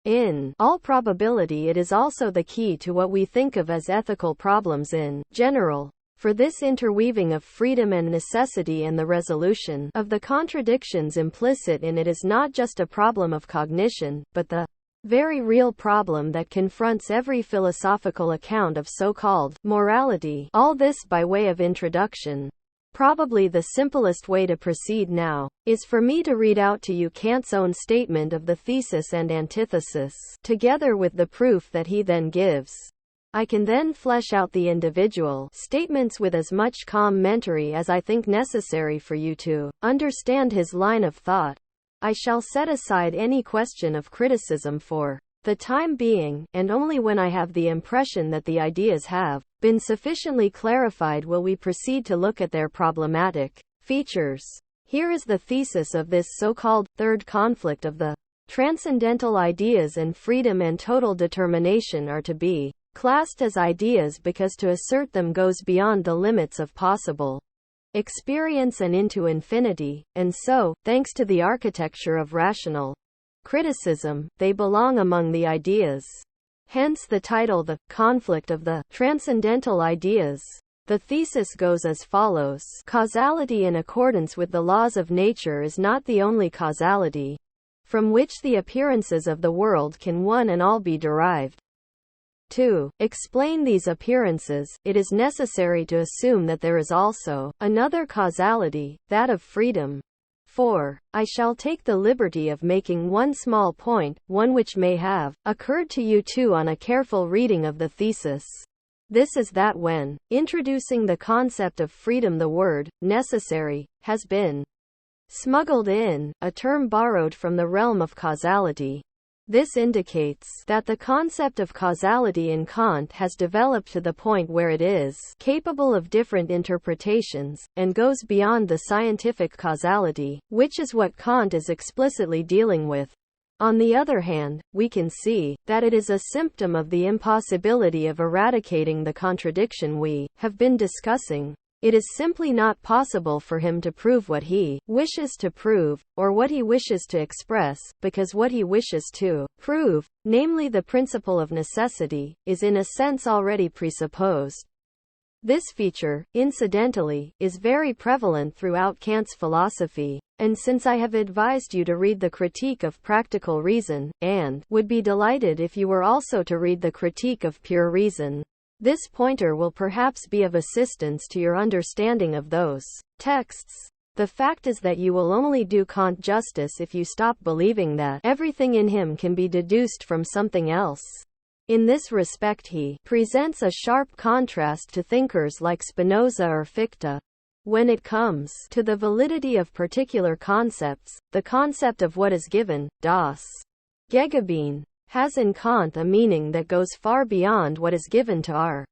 In all probability it is also the key to what we think of as ethical problems in general. For this interweaving of freedom and necessity and the resolution of the contradictions implicit in it is not just a problem of cognition, but the very real problem that confronts every philosophical account of so-called morality. All this by way of introduction. Probably the simplest way to proceed now is for me to read out to you Kant's own statement of the thesis and antithesis, together with the proof that he then gives. I can then flesh out the individual statements with as much commentary as I think necessary for you to understand his line of thought. I shall set aside any question of criticism for the time being, and only when I have the impression that the ideas have been sufficiently clarified will we proceed to look at their problematic features. Here is the thesis of this so-called third conflict of the transcendental ideas, and freedom and total determination are to be classed as ideas because to assert them goes beyond the limits of possible experience and into infinity, and so, thanks to the architecture of rational criticism, they belong among the ideas. Hence the title, The Conflict of the Transcendental Ideas. The thesis goes as follows: causality in accordance with the laws of nature is not the only causality from which the appearances of the world can one and all be derived. To explain these appearances, it is necessary to assume that there is also another causality, that of freedom. 4. I shall take the liberty of making one small point, one which may have occurred to you too on a careful reading of the thesis. This is that when introducing the concept of freedom the word necessary has been smuggled in, a term borrowed from the realm of causality. This indicates that the concept of causality in Kant has developed to the point where it is capable of different interpretations, and goes beyond the scientific causality, which is what Kant is explicitly dealing with. On the other hand, we can see that it is a symptom of the impossibility of eradicating the contradiction we have been discussing. It is simply not possible for him to prove what he wishes to prove, or what he wishes to express, because what he wishes to prove, namely the principle of necessity, is in a sense already presupposed. This feature, incidentally, is very prevalent throughout Kant's philosophy, and since I have advised you to read the Critique of Practical Reason, and would be delighted if you were also to read the Critique of Pure Reason, this pointer will perhaps be of assistance to your understanding of those texts. The fact is that you will only do Kant justice if you stop believing that everything in him can be deduced from something else. In this respect he presents a sharp contrast to thinkers like Spinoza or Fichte. When it comes to the validity of particular concepts, the concept of what is given, das Gegeben, has in Kant a meaning that goes far beyond what is given to our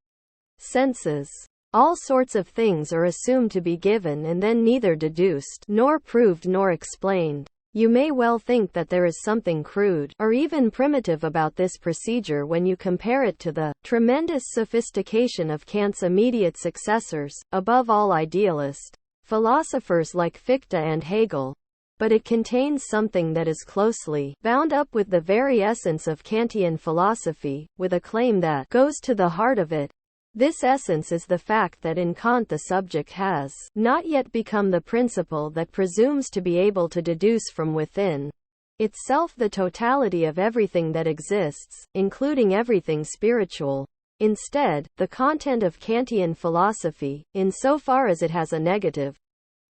senses. All sorts of things are assumed to be given and then neither deduced, nor proved nor explained. You may well think that there is something crude, or even primitive about this procedure when you compare it to the tremendous sophistication of Kant's immediate successors, above all idealist philosophers like Fichte and Hegel. But it contains something that is closely bound up with the very essence of Kantian philosophy, with a claim that goes to the heart of it. This essence is the fact that in Kant the subject has not yet become the principle that presumes to be able to deduce from within itself the totality of everything that exists, including everything spiritual. Instead, the content of Kantian philosophy, insofar as it has a negative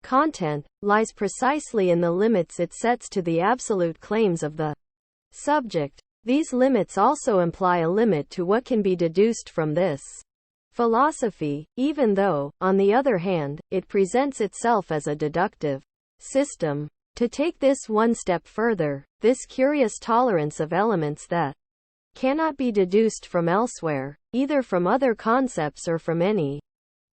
content, lies precisely in the limits it sets to the absolute claims of the subject. These limits also imply a limit to what can be deduced from this philosophy, even though, on the other hand, it presents itself as a deductive system. To take this one step further, this curious tolerance of elements that cannot be deduced from elsewhere, either from other concepts or from any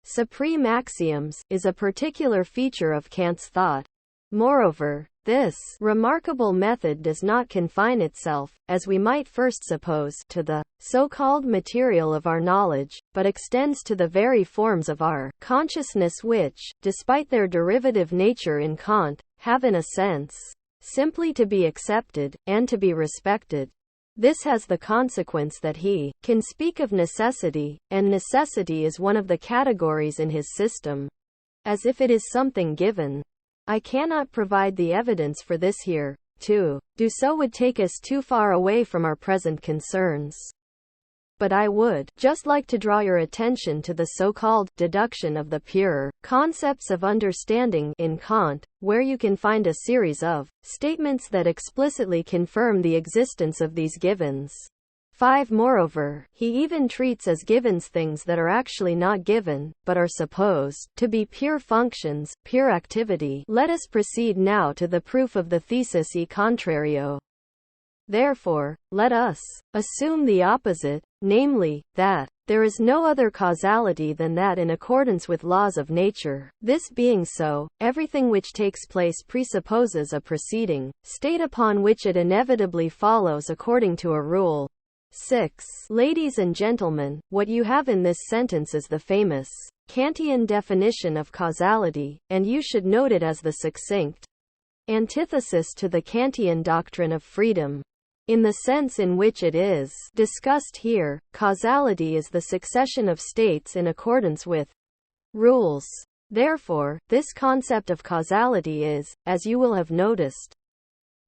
supreme axioms, is a particular feature of Kant's thought. Moreover, this remarkable method does not confine itself, as we might first suppose, to the so-called material of our knowledge, but extends to the very forms of our consciousness which, despite their derivative nature in Kant, have in a sense simply to be accepted, and to be respected. This has the consequence that he can speak of necessity, and necessity is one of the categories in his system, as if it is something given. I cannot provide the evidence for this here. To do so would take us too far away from our present concerns. But I would just like to draw your attention to the so-called deduction of the pure concepts of understanding in Kant, where you can find a series of statements that explicitly confirm the existence of these givens. 5. Moreover, he even treats as givens things that are actually not given, but are supposed to be pure functions, pure activity. Let us proceed now to the proof of the thesis e contrario. Therefore, let us assume the opposite, namely, that there is no other causality than that in accordance with laws of nature. This being so, everything which takes place presupposes a preceding state upon which it inevitably follows according to a rule. 6. Ladies and gentlemen, what you have in this sentence is the famous Kantian definition of causality, and you should note it as the succinct antithesis to the Kantian doctrine of freedom. In the sense in which it is discussed here, causality is the succession of states in accordance with rules. Therefore, this concept of causality is, as you will have noticed,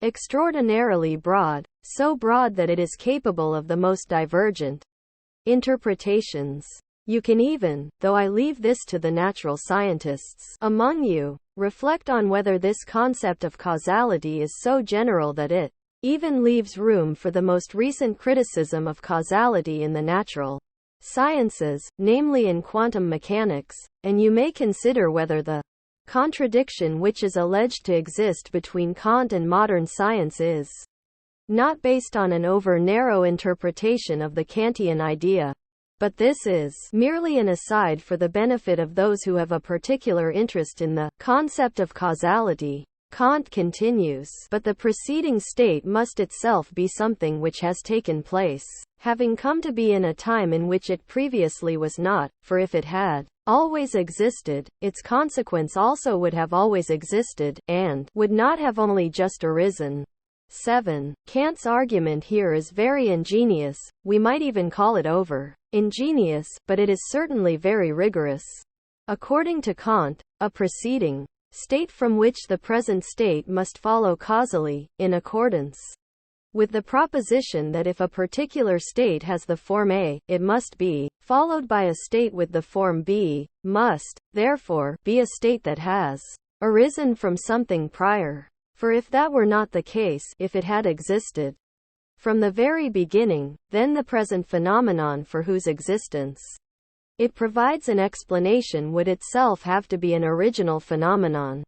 extraordinarily broad, so broad that it is capable of the most divergent interpretations. You can even, though I leave this to the natural scientists among you, reflect on whether this concept of causality is so general that it even leaves room for the most recent criticism of causality in the natural sciences, namely in quantum mechanics, and you may consider whether the contradiction which is alleged to exist between Kant and modern science is not based on an over-narrow interpretation of the Kantian idea, but this is merely an aside for the benefit of those who have a particular interest in the concept of causality. Kant continues, but the preceding state must itself be something which has taken place, having come to be in a time in which it previously was not, for if it had always existed, its consequence also would have always existed, and would not have only just arisen. 7. Kant's argument here is very ingenious, we might even call it over-ingenious, but it is certainly very rigorous. According to Kant, a preceding state from which the present state must follow causally, in accordance with the proposition that if a particular state has the form A, it must be followed by a state with the form B, must, therefore, be a state that has arisen from something prior. For if that were not the case, if it had existed from the very beginning, then the present phenomenon for whose existence it provides an explanation would itself have to be an original phenomenon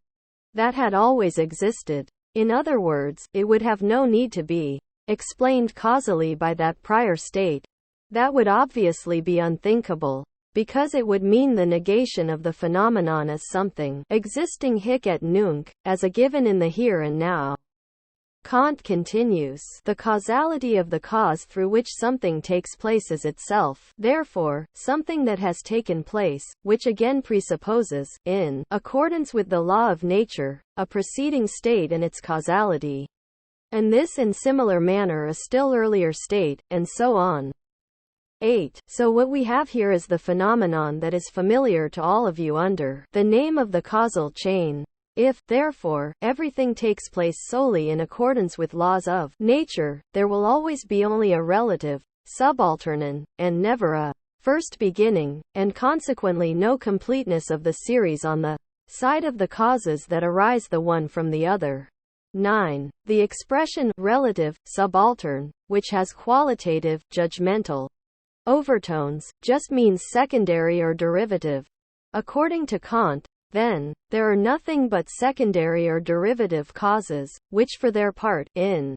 that had always existed. In other words, it would have no need to be explained causally by that prior state. That would obviously be unthinkable, because it would mean the negation of the phenomenon as something existing hic et nunc, as a given in the here and now. Kant continues, the causality of the cause through which something takes place is itself, therefore, something that has taken place, which again presupposes, in accordance with the law of nature, a preceding state and its causality. And this in similar manner a still earlier state, and so on. 8. So what we have here is the phenomenon that is familiar to all of you under the name of the causal chain. If, therefore, everything takes place solely in accordance with laws of nature, there will always be only a relative, subaltern, and never a first beginning, and consequently no completeness of the series on the side of the causes that arise the one from the other. 9. The expression relative, subaltern, which has qualitative, judgmental overtones, just means secondary or derivative. According to Kant, then, there are nothing but secondary or derivative causes, which for their part, in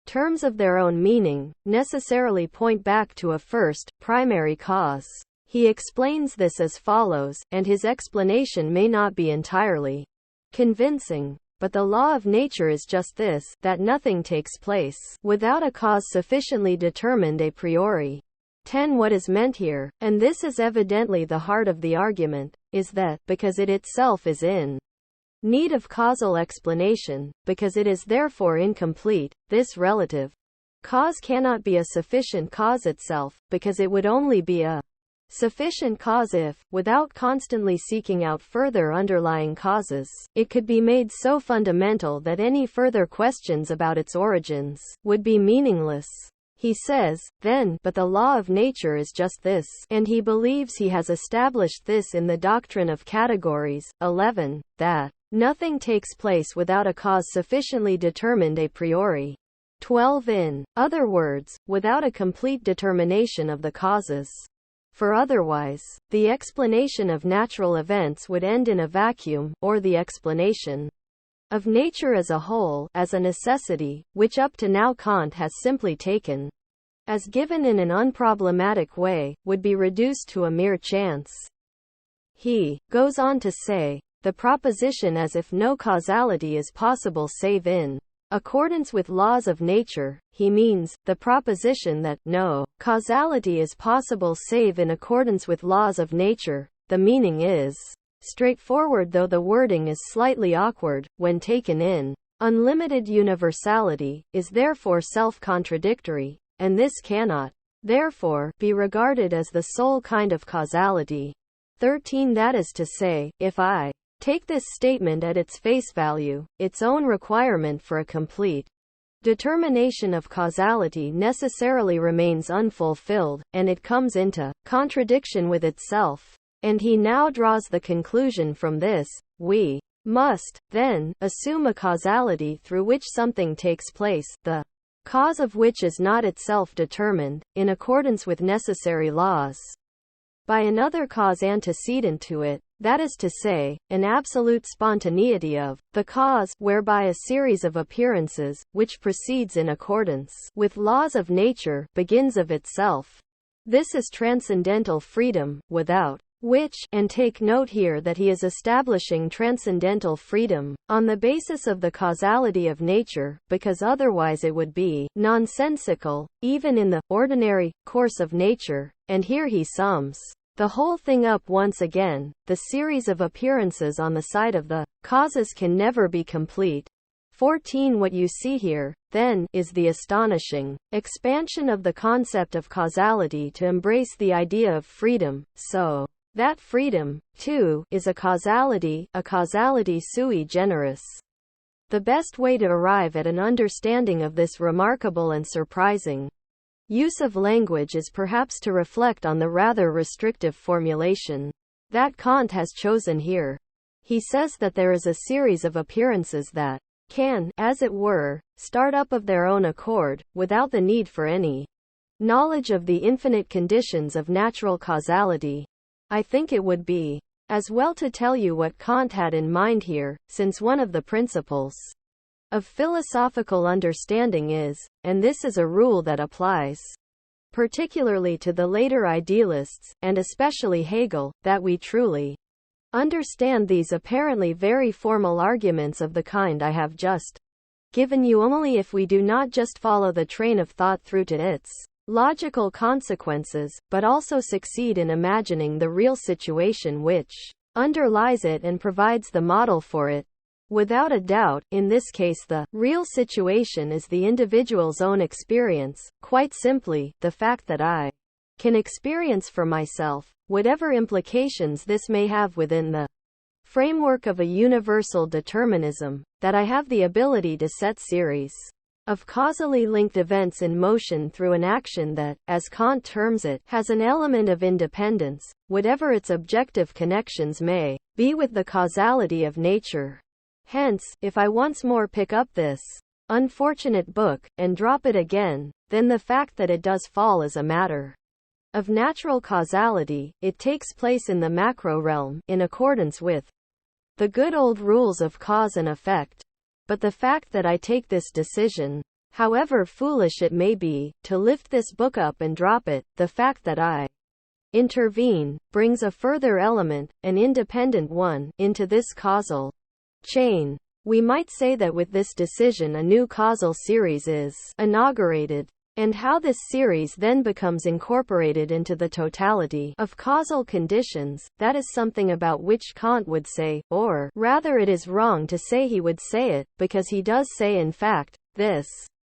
terms of their own meaning, necessarily point back to a first, primary cause. He explains this as follows, and his explanation may not be entirely convincing. But the law of nature is just this, that nothing takes place without a cause sufficiently determined a priori. 10. What is meant here, and this is evidently the heart of the argument, is that, because it itself is in need of causal explanation, because it is therefore incomplete, this relative cause cannot be a sufficient cause itself, because it would only be a sufficient cause if, without constantly seeking out further underlying causes, it could be made so fundamental that any further questions about its origins would be meaningless. He says, then, but the law of nature is just this, and he believes he has established this in the doctrine of categories. 11. That nothing takes place without a cause sufficiently determined a priori. 12. In other words, without a complete determination of the causes. For otherwise, the explanation of natural events would end in a vacuum, or the explanation of nature as a whole, as a necessity, which up to now Kant has simply taken as given in an unproblematic way, would be reduced to a mere chance. He goes on to say, the proposition as if no causality is possible save in accordance with laws of nature, he means, the proposition that no causality is possible save in accordance with laws of nature. The meaning is straightforward though the wording is slightly awkward, when taken in unlimited universality, is therefore self-contradictory, and this cannot, therefore, be regarded as the sole kind of causality. 13. That is to say, if I take this statement at its face value, its own requirement for a complete determination of causality necessarily remains unfulfilled, and it comes into contradiction with itself. And he now draws the conclusion from this, we must, then, assume a causality through which something takes place, the cause of which is not itself determined, in accordance with necessary laws, by another cause antecedent to it, that is to say, an absolute spontaneity of the cause, whereby a series of appearances, which proceeds in accordance with laws of nature, begins of itself. This is transcendental freedom, without which, and take note here that he is establishing transcendental freedom, on the basis of the causality of nature, because otherwise it would be nonsensical, even in the ordinary course of nature. And here he sums the whole thing up once again: the series of appearances on the side of the causes can never be complete. 14. What you see here, then, is the astonishing expansion of the concept of causality to embrace the idea of freedom, so that freedom, too, is a causality sui generis. The best way to arrive at an understanding of this remarkable and surprising use of language is perhaps to reflect on the rather restrictive formulation that Kant has chosen here. He says that there is a series of appearances that can, as it were, start up of their own accord, without the need for any knowledge of the infinite conditions of natural causality. I think it would be as well to tell you what Kant had in mind here, since one of the principles of philosophical understanding is, and this is a rule that applies particularly to the later idealists, and especially Hegel, that we truly understand these apparently very formal arguments of the kind I have just given you only if we do not just follow the train of thought through to its logical consequences, but also succeed in imagining the real situation which underlies it and provides the model for it. Without a doubt, in this case the real situation is the individual's own experience, quite simply, the fact that I can experience for myself, whatever implications this may have within the framework of a universal determinism, that I have the ability to set series of causally linked events in motion through an action that, as Kant terms it, has an element of independence, whatever its objective connections may be with the causality of nature. Hence, if I once more pick up this unfortunate book, and drop it again, then the fact that it does fall is a matter of natural causality. It takes place in the macro realm, in accordance with the good old rules of cause and effect. But the fact that I take this decision, however foolish it may be, to lift this book up and drop it, the fact that I intervene, brings a further element, an independent one, into this causal chain. We might say that with this decision a new causal series is inaugurated. And how this series then becomes incorporated into the totality of causal conditions, that is something about which Kant would say, or rather it is wrong to say he would say it, because he does say in fact, this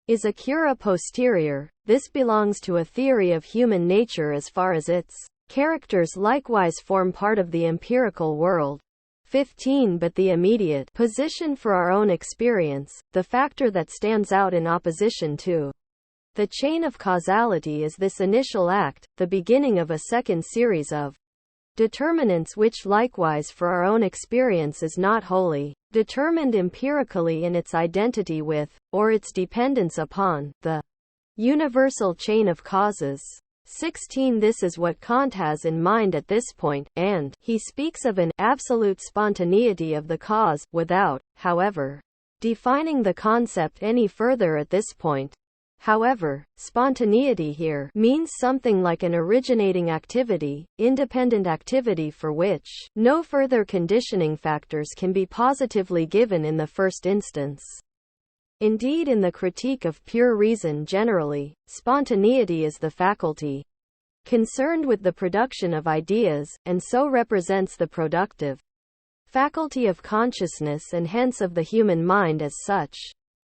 is a cura posterior, this belongs to a theory of human nature as far as its characters likewise form part of the empirical world. 15. But the immediate position for our own experience, the factor that stands out in opposition to the chain of causality, is this initial act, the beginning of a second series of determinants which likewise for our own experience is not wholly determined empirically in its identity with, or its dependence upon, the universal chain of causes. 16. This is what Kant has in mind at this point, and he speaks of an absolute spontaneity of the cause, without, however, defining the concept any further at this point. However, spontaneity here means something like an originating activity, independent activity for which no further conditioning factors can be positively given in the first instance. Indeed, in the critique of pure reason generally, spontaneity is the faculty concerned with the production of ideas, and so represents the productive faculty of consciousness and hence of the human mind as such.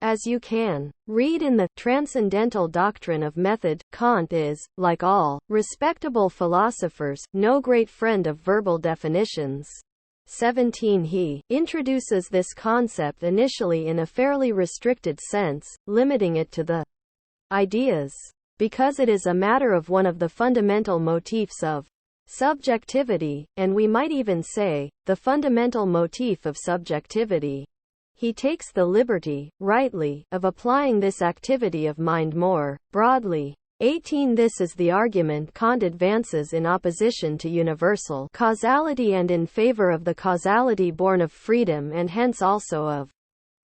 As you can read in the Transcendental Doctrine of Method, Kant is, like all respectable philosophers, no great friend of verbal definitions. 17. He introduces this concept initially in a fairly restricted sense, limiting it to the ideas, because it is a matter of one of the fundamental motifs of subjectivity, and we might even say, the fundamental motif of subjectivity. He takes the liberty, rightly, of applying this activity of mind more broadly. 18. This is the argument Kant advances in opposition to universal causality and in favor of the causality born of freedom, and hence also of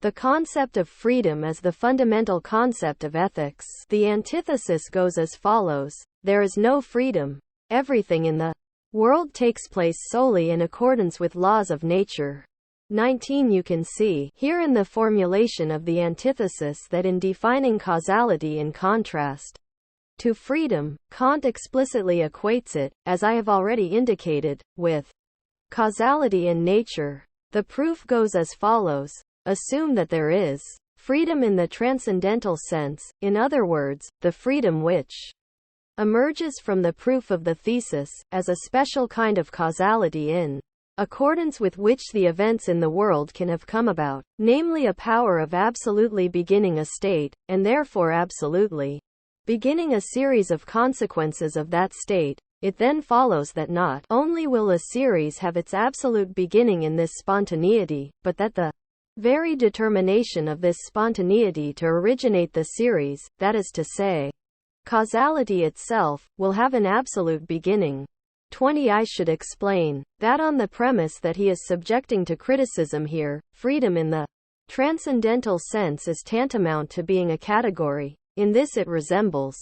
the concept of freedom as the fundamental concept of ethics. The antithesis goes as follows: there is no freedom. Everything in the world takes place solely in accordance with laws of nature. 19. You can see here in the formulation of the antithesis that in defining causality in contrast to freedom, Kant explicitly equates it, as I have already indicated, with causality in nature. The proof goes as follows. Assume that there is freedom in the transcendental sense, in other words, the freedom which emerges from the proof of the thesis, as a special kind of causality in accordance with which the events in the world can have come about, namely a power of absolutely beginning a state, and therefore absolutely beginning a series of consequences of that state. It then follows that not only will a series have its absolute beginning in this spontaneity, but that the very determination of this spontaneity to originate the series, that is to say, causality itself, will have an absolute beginning. 20. I should explain that on the premise that he is subjecting to criticism here, freedom in the transcendental sense is tantamount to being a category. In this it resembles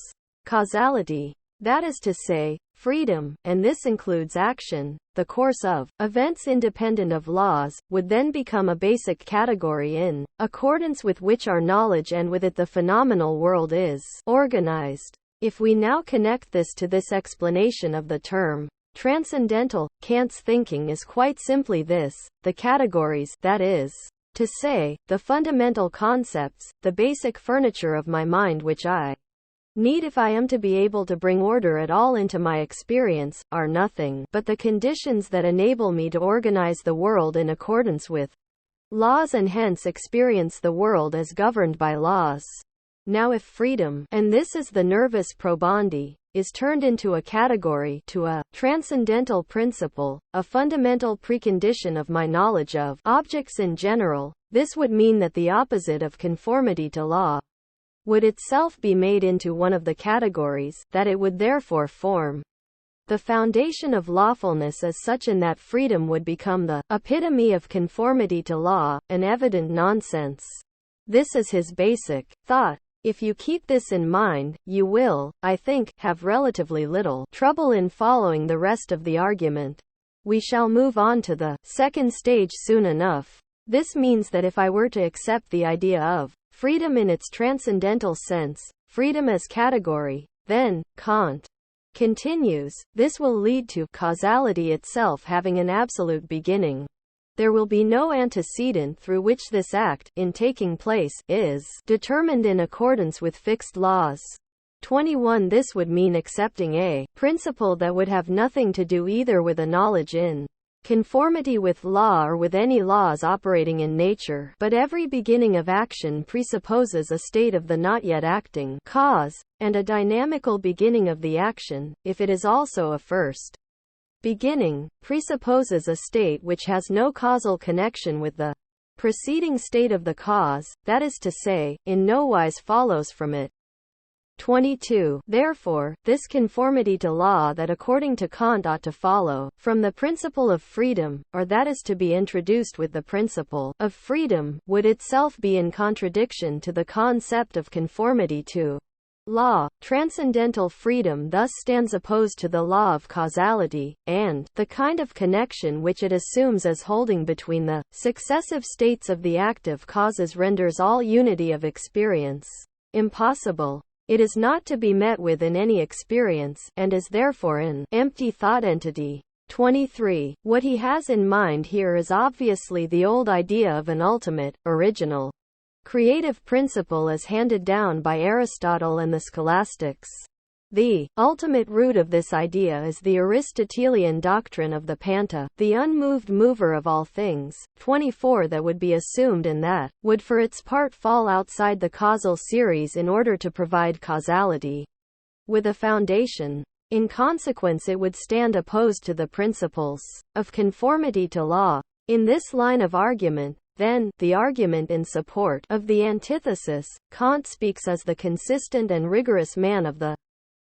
causality. That is to say, freedom, and this includes action, the course of events independent of laws, would then become a basic category in accordance with which our knowledge and with it the phenomenal world is organized. If we now connect this to this explanation of the term transcendental, Kant's thinking is quite simply this: the categories, that is to say, the fundamental concepts, the basic furniture of my mind which I need if I am to be able to bring order at all into my experience, are nothing but the conditions that enable me to organize the world in accordance with laws and hence experience the world as governed by laws. Now if freedom, and this is the nervus probandi, is turned into a category, to a transcendental principle, a fundamental precondition of my knowledge of objects in general, this would mean that the opposite of conformity to law would itself be made into one of the categories, that it would therefore form the foundation of lawfulness as such, and that freedom would become the epitome of conformity to law, an evident nonsense. This is his basic thought. If you keep this in mind, you will, I think, have relatively little trouble in following the rest of the argument. We shall move on to the second stage soon enough. This means that if I were to accept the idea of freedom in its transcendental sense, freedom as category, then, Kant continues, this will lead to causality itself having an absolute beginning. There will be no antecedent through which this act, in taking place, is determined in accordance with fixed laws. 21. This would mean accepting a principle that would have nothing to do either with a knowledge in conformity with law or with any laws operating in nature, but every beginning of action presupposes a state of the not yet acting cause, and a dynamical beginning of the action, if it is also a first beginning, presupposes a state which has no causal connection with the preceding state of the cause, that is to say, in no wise follows from it. 22. Therefore, this conformity to law that according to Kant ought to follow from the principle of freedom, or that is to be introduced with the principle of freedom, would itself be in contradiction to the concept of conformity to law. Transcendental freedom thus stands opposed to the law of causality, and the kind of connection which it assumes as holding between the successive states of the active causes renders all unity of experience impossible. It is not to be met with in any experience, and is therefore an empty thought entity. 23. What he has in mind here is obviously the old idea of an ultimate, original, creative principle as handed down by Aristotle and the scholastics. The ultimate root of this idea is the Aristotelian doctrine of the panta, the unmoved mover of all things. 24. That would be assumed and that would for its part fall outside the causal series in order to provide causality with a foundation. In consequence it would stand opposed to the principles of conformity to law. In this line of argument, then, the argument in support of the antithesis, Kant speaks as the consistent and rigorous man of the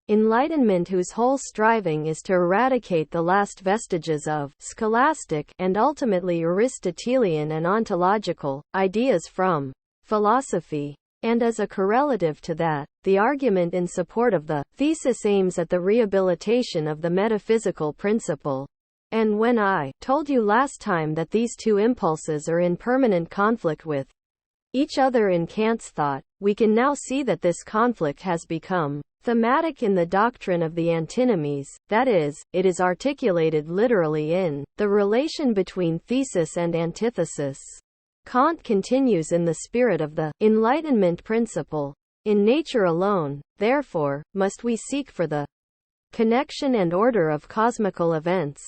Enlightenment whose whole striving is to eradicate the last vestiges of scholastic, and ultimately Aristotelian and ontological, ideas from philosophy. And as a correlative to that, the argument in support of the thesis aims at the rehabilitation of the metaphysical principle. And when I told you last time that these two impulses are in permanent conflict with each other in Kant's thought, we can now see that this conflict has become thematic in the doctrine of the antinomies, that is, it is articulated literally in the relation between thesis and antithesis. Kant continues in the spirit of the Enlightenment principle. In nature alone, therefore, must we seek for the connection and order of cosmical events.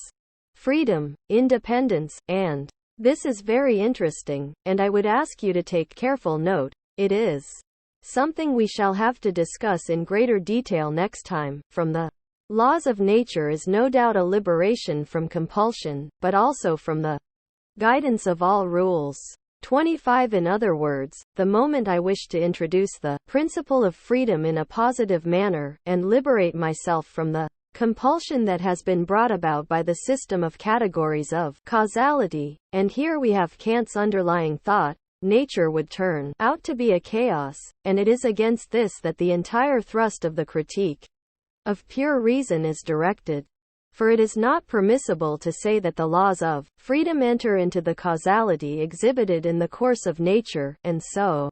Freedom, independence, and this is very interesting, and I would ask you to take careful note. It is something we shall have to discuss in greater detail next time. From the laws of nature is no doubt a liberation from compulsion, but also from the guidance of all rules. 25 In other words, the moment I wish to introduce the principle of freedom in a positive manner, and liberate myself from the compulsion that has been brought about by the system of categories of causality, and here we have Kant's underlying thought, nature would turn out to be a chaos, and it is against this that the entire thrust of the critique of pure reason is directed. For it is not permissible to say that the laws of freedom enter into the causality exhibited in the course of nature, and so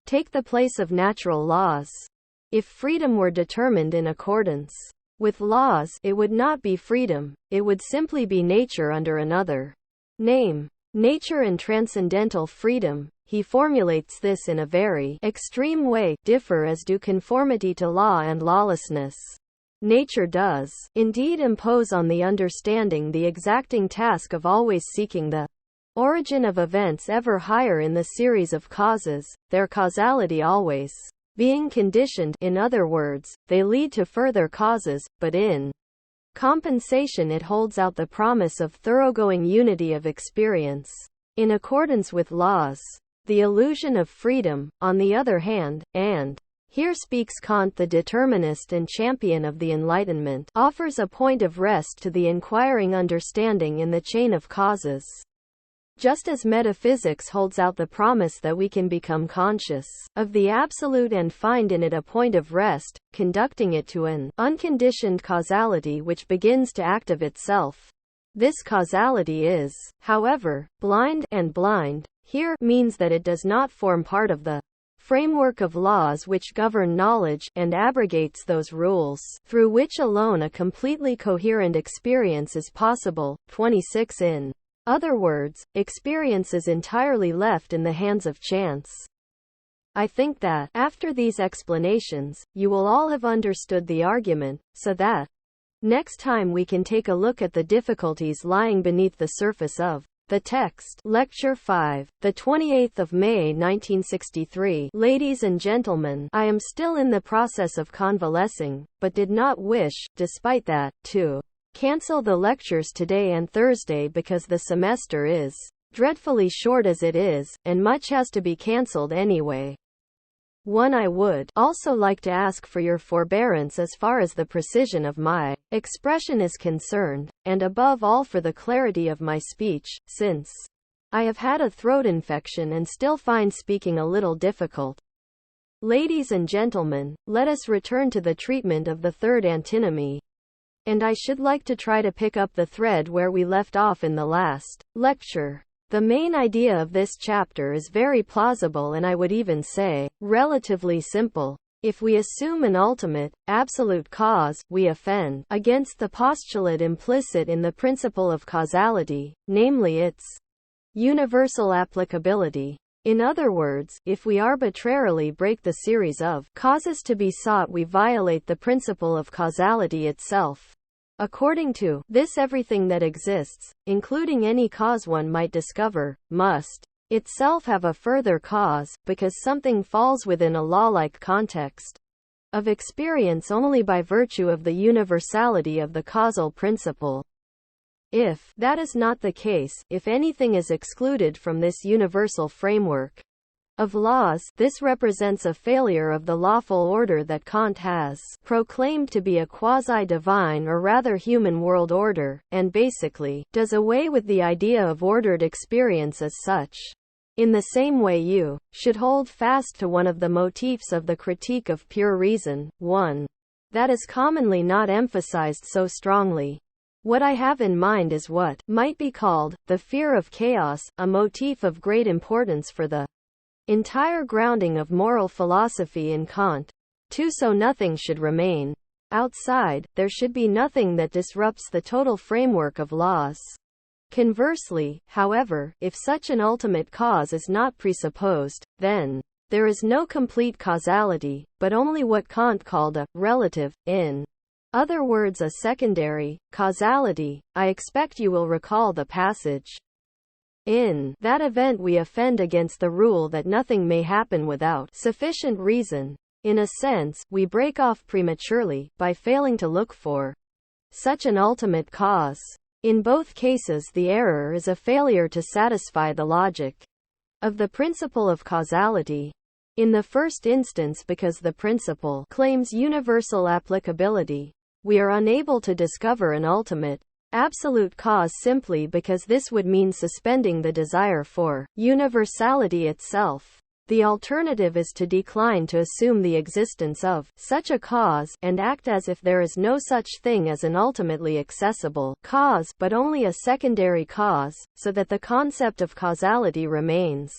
take the place of natural laws. If freedom were determined in accordance with laws, it would not be freedom, it would simply be nature under another name. Nature and transcendental freedom, he formulates this in a very extreme way, differ as do conformity to law and lawlessness. Nature does, indeed, impose on the understanding the exacting task of always seeking the origin of events ever higher in the series of causes, their causality always being conditioned. In other words, they lead to further causes, but in compensation it holds out the promise of thoroughgoing unity of experience. In accordance with laws, the illusion of freedom, on the other hand, and here speaks Kant, the determinist and champion of the Enlightenment, offers a point of rest to the inquiring understanding in the chain of causes. Just as metaphysics holds out the promise that we can become conscious of the absolute and find in it a point of rest, conducting it to an unconditioned causality which begins to act of itself. This causality is, however, blind, and blind here means that it does not form part of the framework of laws which govern knowledge, and abrogates those rules through which alone a completely coherent experience is possible. 26 In other words, experience is entirely left in the hands of chance. I think that, after these explanations, you will all have understood the argument, so that next time we can take a look at the difficulties lying beneath the surface of the text. Lecture 5, the 28th of May 1963. Ladies and gentlemen, I am still in the process of convalescing, but did not wish, despite that, to cancel the lectures today and Thursday because the semester is dreadfully short as it is, and much has to be cancelled anyway. 1. I would also like to ask for your forbearance as far as the precision of my expression is concerned, and above all for the clarity of my speech, since I have had a throat infection and still find speaking a little difficult. Ladies and gentlemen, let us return to the treatment of the third antinomy. And I should like to try to pick up the thread where we left off in the last lecture. The main idea of this chapter is very plausible and I would even say, relatively simple. If we assume an ultimate, absolute cause, we offend against the postulate implicit in the principle of causality, namely its universal applicability. In other words, if we arbitrarily break the series of causes to be sought, we violate the principle of causality itself. According to this, everything that exists, including any cause one might discover, must itself have a further cause, because something falls within a law-like context of experience only by virtue of the universality of the causal principle. If that is not the case, if anything is excluded from this universal framework of laws, this represents a failure of the lawful order that Kant has proclaimed to be a quasi-divine or rather human world order, and basically does away with the idea of ordered experience as such. In the same way you should hold fast to one of the motifs of the Critique of Pure Reason, one that is commonly not emphasized so strongly. What I have in mind is what might be called the fear of chaos, a motif of great importance for the entire grounding of moral philosophy in Kant. 2. So nothing should remain outside, there should be nothing that disrupts the total framework of laws. Conversely, however, if such an ultimate cause is not presupposed, then there is no complete causality, but only what Kant called a relative, in other words a secondary causality. I expect you will recall the passage. In that event we offend against the rule that nothing may happen without sufficient reason. In a sense, we break off prematurely, by failing to look for such an ultimate cause. In both cases the error is a failure to satisfy the logic of the principle of causality. In the first instance, because the principle claims universal applicability, we are unable to discover an ultimate, absolute cause simply because this would mean suspending the desire for universality itself. The alternative is to decline to assume the existence of such a cause, and act as if there is no such thing as an ultimately accessible cause, but only a secondary cause, so that the concept of causality remains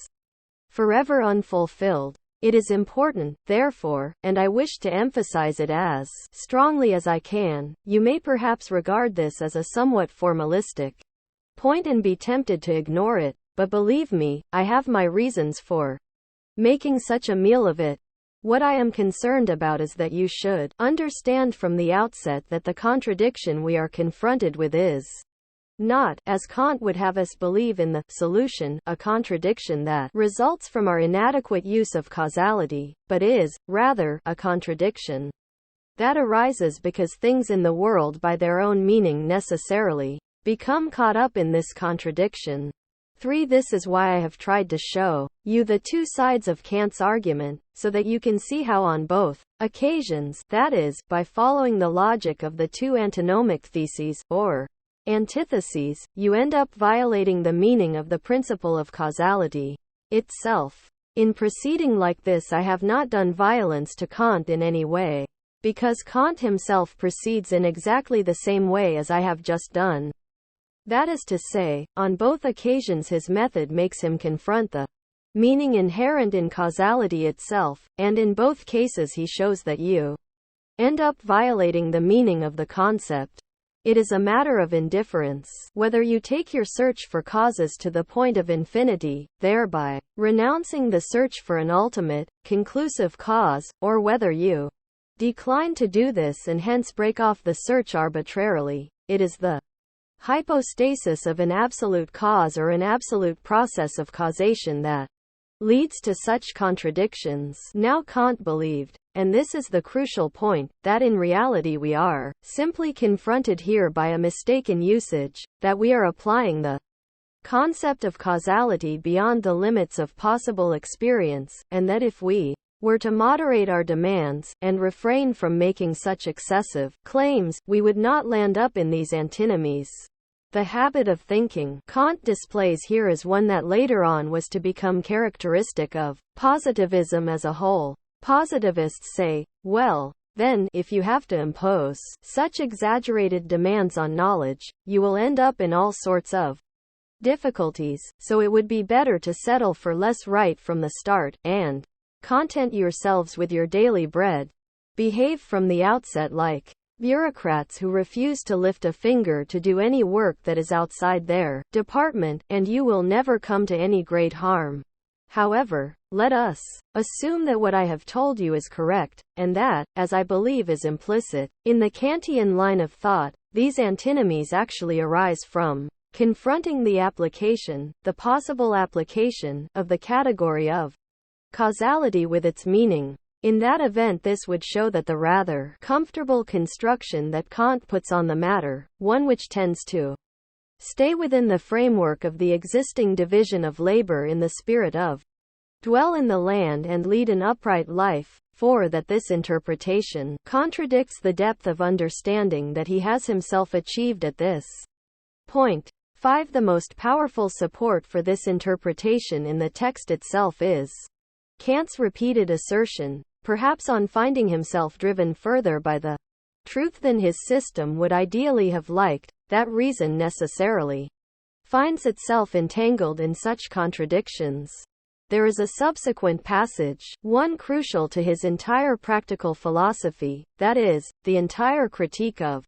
forever unfulfilled. It is important, therefore, and I wish to emphasize it as strongly as I can. You may perhaps regard this as a somewhat formalistic point and be tempted to ignore it, but believe me, I have my reasons for making such a meal of it. What I am concerned about is that you should understand from the outset that the contradiction we are confronted with is not, as Kant would have us believe in the solution, a contradiction that results from our inadequate use of causality, but is, rather, a contradiction that arises because things in the world by their own meaning necessarily become caught up in this contradiction. 3. This is why I have tried to show you the two sides of Kant's argument, so that you can see how on both occasions, that is, by following the logic of the two antinomic theses, or antitheses, you end up violating the meaning of the principle of causality itself. In proceeding like this I have not done violence to Kant in any way, because Kant himself proceeds in exactly the same way as I have just done. That is to say, on both occasions his method makes him confront the meaning inherent in causality itself, and in both cases he shows that you end up violating the meaning of the concept. It is a matter of indifference whether you take your search for causes to the point of infinity, thereby renouncing the search for an ultimate, conclusive cause, or whether you decline to do this and hence break off the search arbitrarily. It is the hypostasis of an absolute cause or an absolute process of causation that leads to such contradictions. Now Kant believed, and this is the crucial point, that in reality we are simply confronted here by a mistaken usage, that we are applying the concept of causality beyond the limits of possible experience, and that if we were to moderate our demands, and refrain from making such excessive claims, we would not land up in these antinomies. The habit of thinking Kant displays here is one that later on was to become characteristic of positivism as a whole. Positivists say, well, then, if you have to impose such exaggerated demands on knowledge, you will end up in all sorts of difficulties, so it would be better to settle for less right from the start, and content yourselves with your daily bread. Behave from the outset like bureaucrats who refuse to lift a finger to do any work that is outside their department, and you will never come to any great harm. However, let us assume that what I have told you is correct, and that, as I believe is implicit in the Kantian line of thought, these antinomies actually arise from confronting the application, the possible application, of the category of causality with its meaning. In that event this would show that the rather comfortable construction that Kant puts on the matter, one which tends to stay within the framework of the existing division of labor in the spirit of dwell in the land and lead an upright life, for that this interpretation contradicts the depth of understanding that he has himself achieved at this point. 5. The most powerful support for this interpretation in the text itself is Kant's repeated assertion, perhaps on finding himself driven further by the truth than his system would ideally have liked, that reason necessarily finds itself entangled in such contradictions. There is a subsequent passage, one crucial to his entire practical philosophy, that is, the entire critique of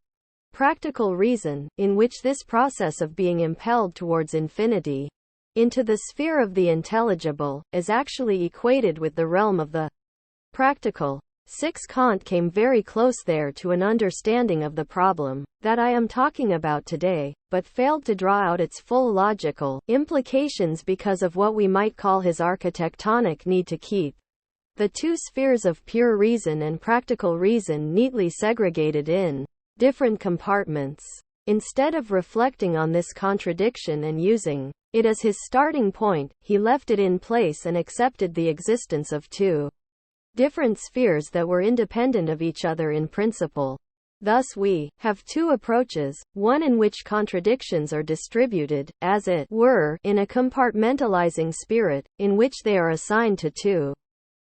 practical reason, in which this process of being impelled towards infinity, into the sphere of the intelligible, is actually equated with the realm of the practical. 6. Kant came very close there to an understanding of the problem that I am talking about today, but failed to draw out its full logical implications because of what we might call his architectonic need to keep the two spheres of pure reason and practical reason neatly segregated in different compartments. Instead of reflecting on this contradiction and using it as his starting point, he left it in place and accepted the existence of two different spheres that were independent of each other in principle. Thus we have two approaches, one in which contradictions are distributed, as it were, in a compartmentalizing spirit, in which they are assigned to two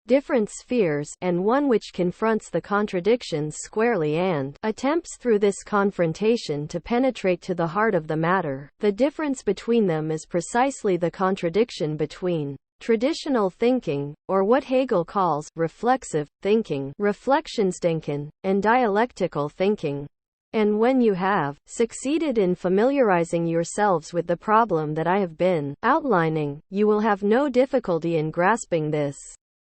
different spheres, and one which confronts the contradictions squarely and attempts through this confrontation to penetrate to the heart of the matter. The difference between them is precisely the contradiction between traditional thinking, or what Hegel calls reflexive thinking, Reflexionsdenken, and dialectical thinking. And when you have succeeded in familiarizing yourselves with the problem that I have been outlining, you will have no difficulty in grasping this.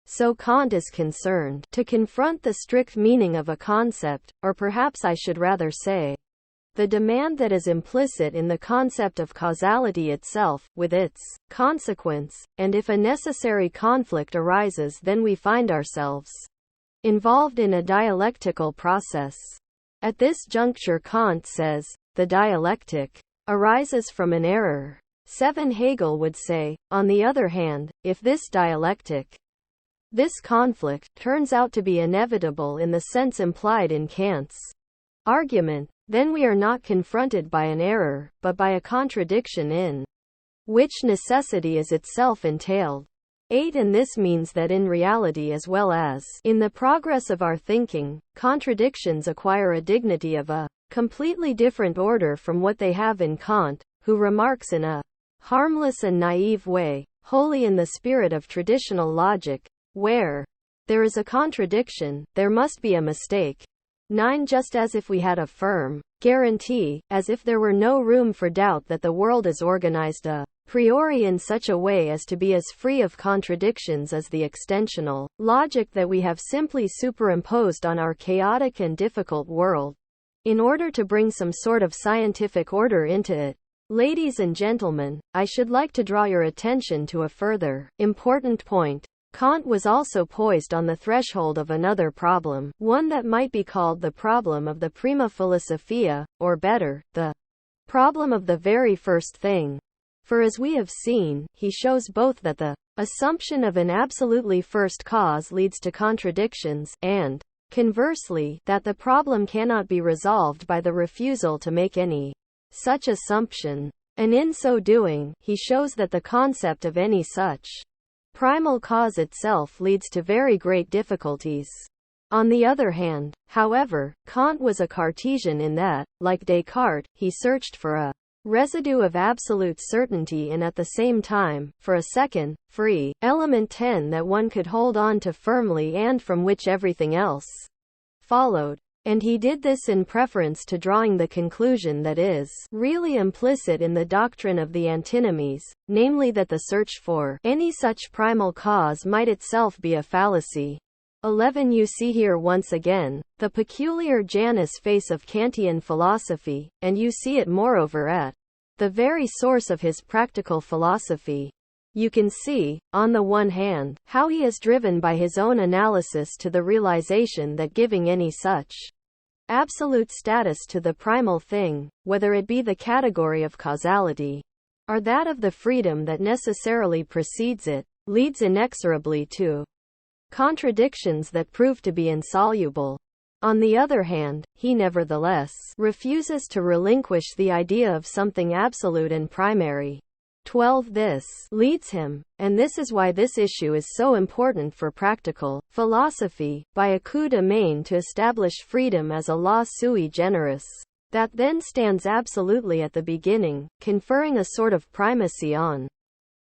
So Kant is concerned to confront the strict meaning of a concept, or perhaps I should rather say, the demand that is implicit in the concept of causality itself, with its consequence, and if a necessary conflict arises, then we find ourselves involved in a dialectical process. At this juncture Kant says, the dialectic arises from an error. 7. Hegel would say, on the other hand, if this dialectic, this conflict, turns out to be inevitable in the sense implied in Kant's argument, then we are not confronted by an error, but by a contradiction in which necessity is itself entailed. 8. And this means that in reality as well as in the progress of our thinking, contradictions acquire a dignity of a completely different order from what they have in Kant, who remarks in a harmless and naive way, wholly in the spirit of traditional logic, where there is a contradiction, there must be a mistake. 9. Just as if we had a firm guarantee, as if there were no room for doubt that the world is organized a priori in such a way as to be as free of contradictions as the extensional logic that we have simply superimposed on our chaotic and difficult world, in order to bring some sort of scientific order into it. Ladies and gentlemen, I should like to draw your attention to a further important point. Kant was also poised on the threshold of another problem, one that might be called the problem of the prima philosophia, or better, the problem of the very first thing. For as we have seen, he shows both that the assumption of an absolutely first cause leads to contradictions, and, conversely, that the problem cannot be resolved by the refusal to make any such assumption. And in so doing, he shows that the concept of any such primal cause itself leads to very great difficulties. On the other hand, however, Kant was a Cartesian in that, like Descartes, he searched for a residue of absolute certainty and at the same time, for a second, free element 10 that one could hold on to firmly and from which everything else followed. And he did this in preference to drawing the conclusion that is really implicit in the doctrine of the antinomies, namely that the search for any such primal cause might itself be a fallacy. 11. You see here once again the peculiar Janus face of Kantian philosophy, and you see it moreover at the very source of his practical philosophy. You can see, on the one hand, how he is driven by his own analysis to the realization that giving any such absolute status to the primal thing, whether it be the category of causality, or that of the freedom that necessarily precedes it, leads inexorably to contradictions that prove to be insoluble. On the other hand, he nevertheless refuses to relinquish the idea of something absolute and primary. 12. This leads him, and this is why this issue is so important for practical philosophy, by a coup de main to establish freedom as a law sui generis, that then stands absolutely at the beginning, conferring a sort of primacy on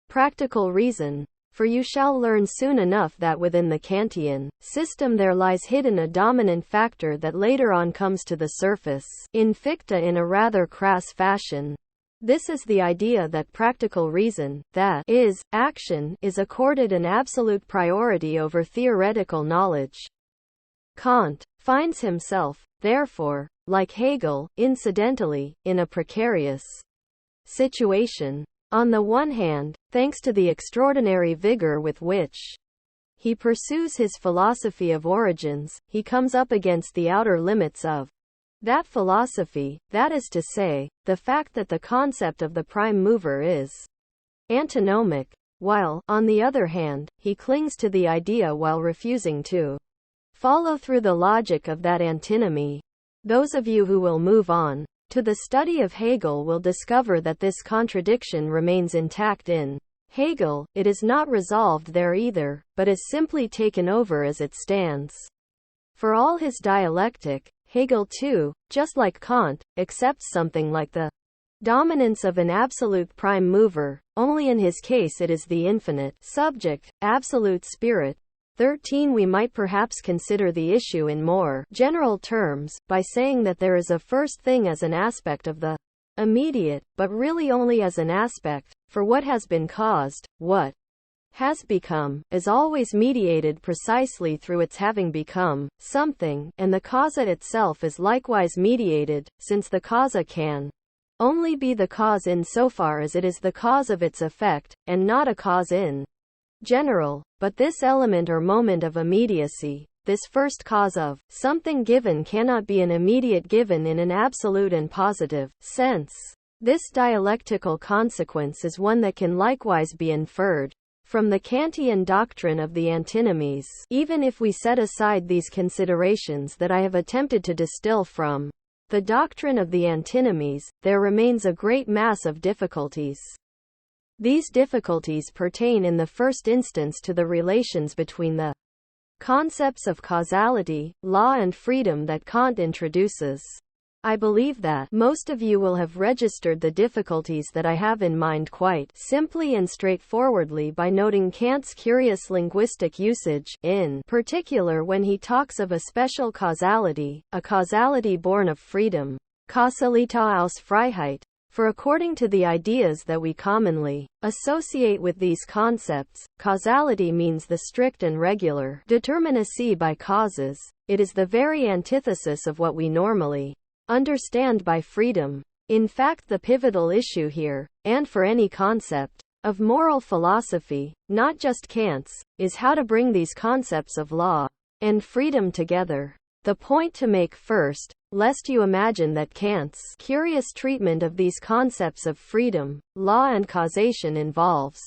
practical reason. For you shall learn soon enough that within the Kantian system there lies hidden a dominant factor that later on comes to the surface, in ficta in a rather crass fashion. This is the idea that practical reason, that is, action, is accorded an absolute priority over theoretical knowledge. Kant finds himself, therefore, like Hegel, incidentally, in a precarious situation. On the one hand, thanks to the extraordinary vigor with which he pursues his philosophy of origins, he comes up against the outer limits of that philosophy, that is to say, the fact that the concept of the prime mover is antinomic, while, on the other hand, he clings to the idea while refusing to follow through the logic of that antinomy. Those of you who will move on to the study of Hegel will discover that this contradiction remains intact in Hegel. It is not resolved there either, but is simply taken over as it stands. For all his dialectic, Hegel too, just like Kant, accepts something like the dominance of an absolute prime mover, only in his case it is the infinite subject, absolute spirit. 13. We might perhaps consider the issue in more general terms, by saying that there is a first thing as an aspect of the immediate, but really only as an aspect, for what has been caused, what has become, is always mediated precisely through its having become something, and the causa itself is likewise mediated, since the causa can only be the cause in so far as it is the cause of its effect, and not a cause in general. But this element or moment of immediacy, this first cause of something given, cannot be an immediate given in an absolute and positive sense. This dialectical consequence is one that can likewise be inferred from the Kantian doctrine of the antinomies. Even if we set aside these considerations that I have attempted to distill from the doctrine of the antinomies, there remains a great mass of difficulties. These difficulties pertain in the first instance to the relations between the concepts of causality, law and freedom that Kant introduces. I believe that most of you will have registered the difficulties that I have in mind quite simply and straightforwardly by noting Kant's curious linguistic usage, in particular when he talks of a special causality, a causality born of freedom, Kausalität aus Freiheit. For according to the ideas that we commonly associate with these concepts, causality means the strict and regular determinacy by causes. It is the very antithesis of what we normally understand by freedom. In fact, the pivotal issue here, and for any concept of moral philosophy, not just Kant's, is how to bring these concepts of law and freedom together. The point to make first, lest you imagine that Kant's curious treatment of these concepts of freedom, law and causation involves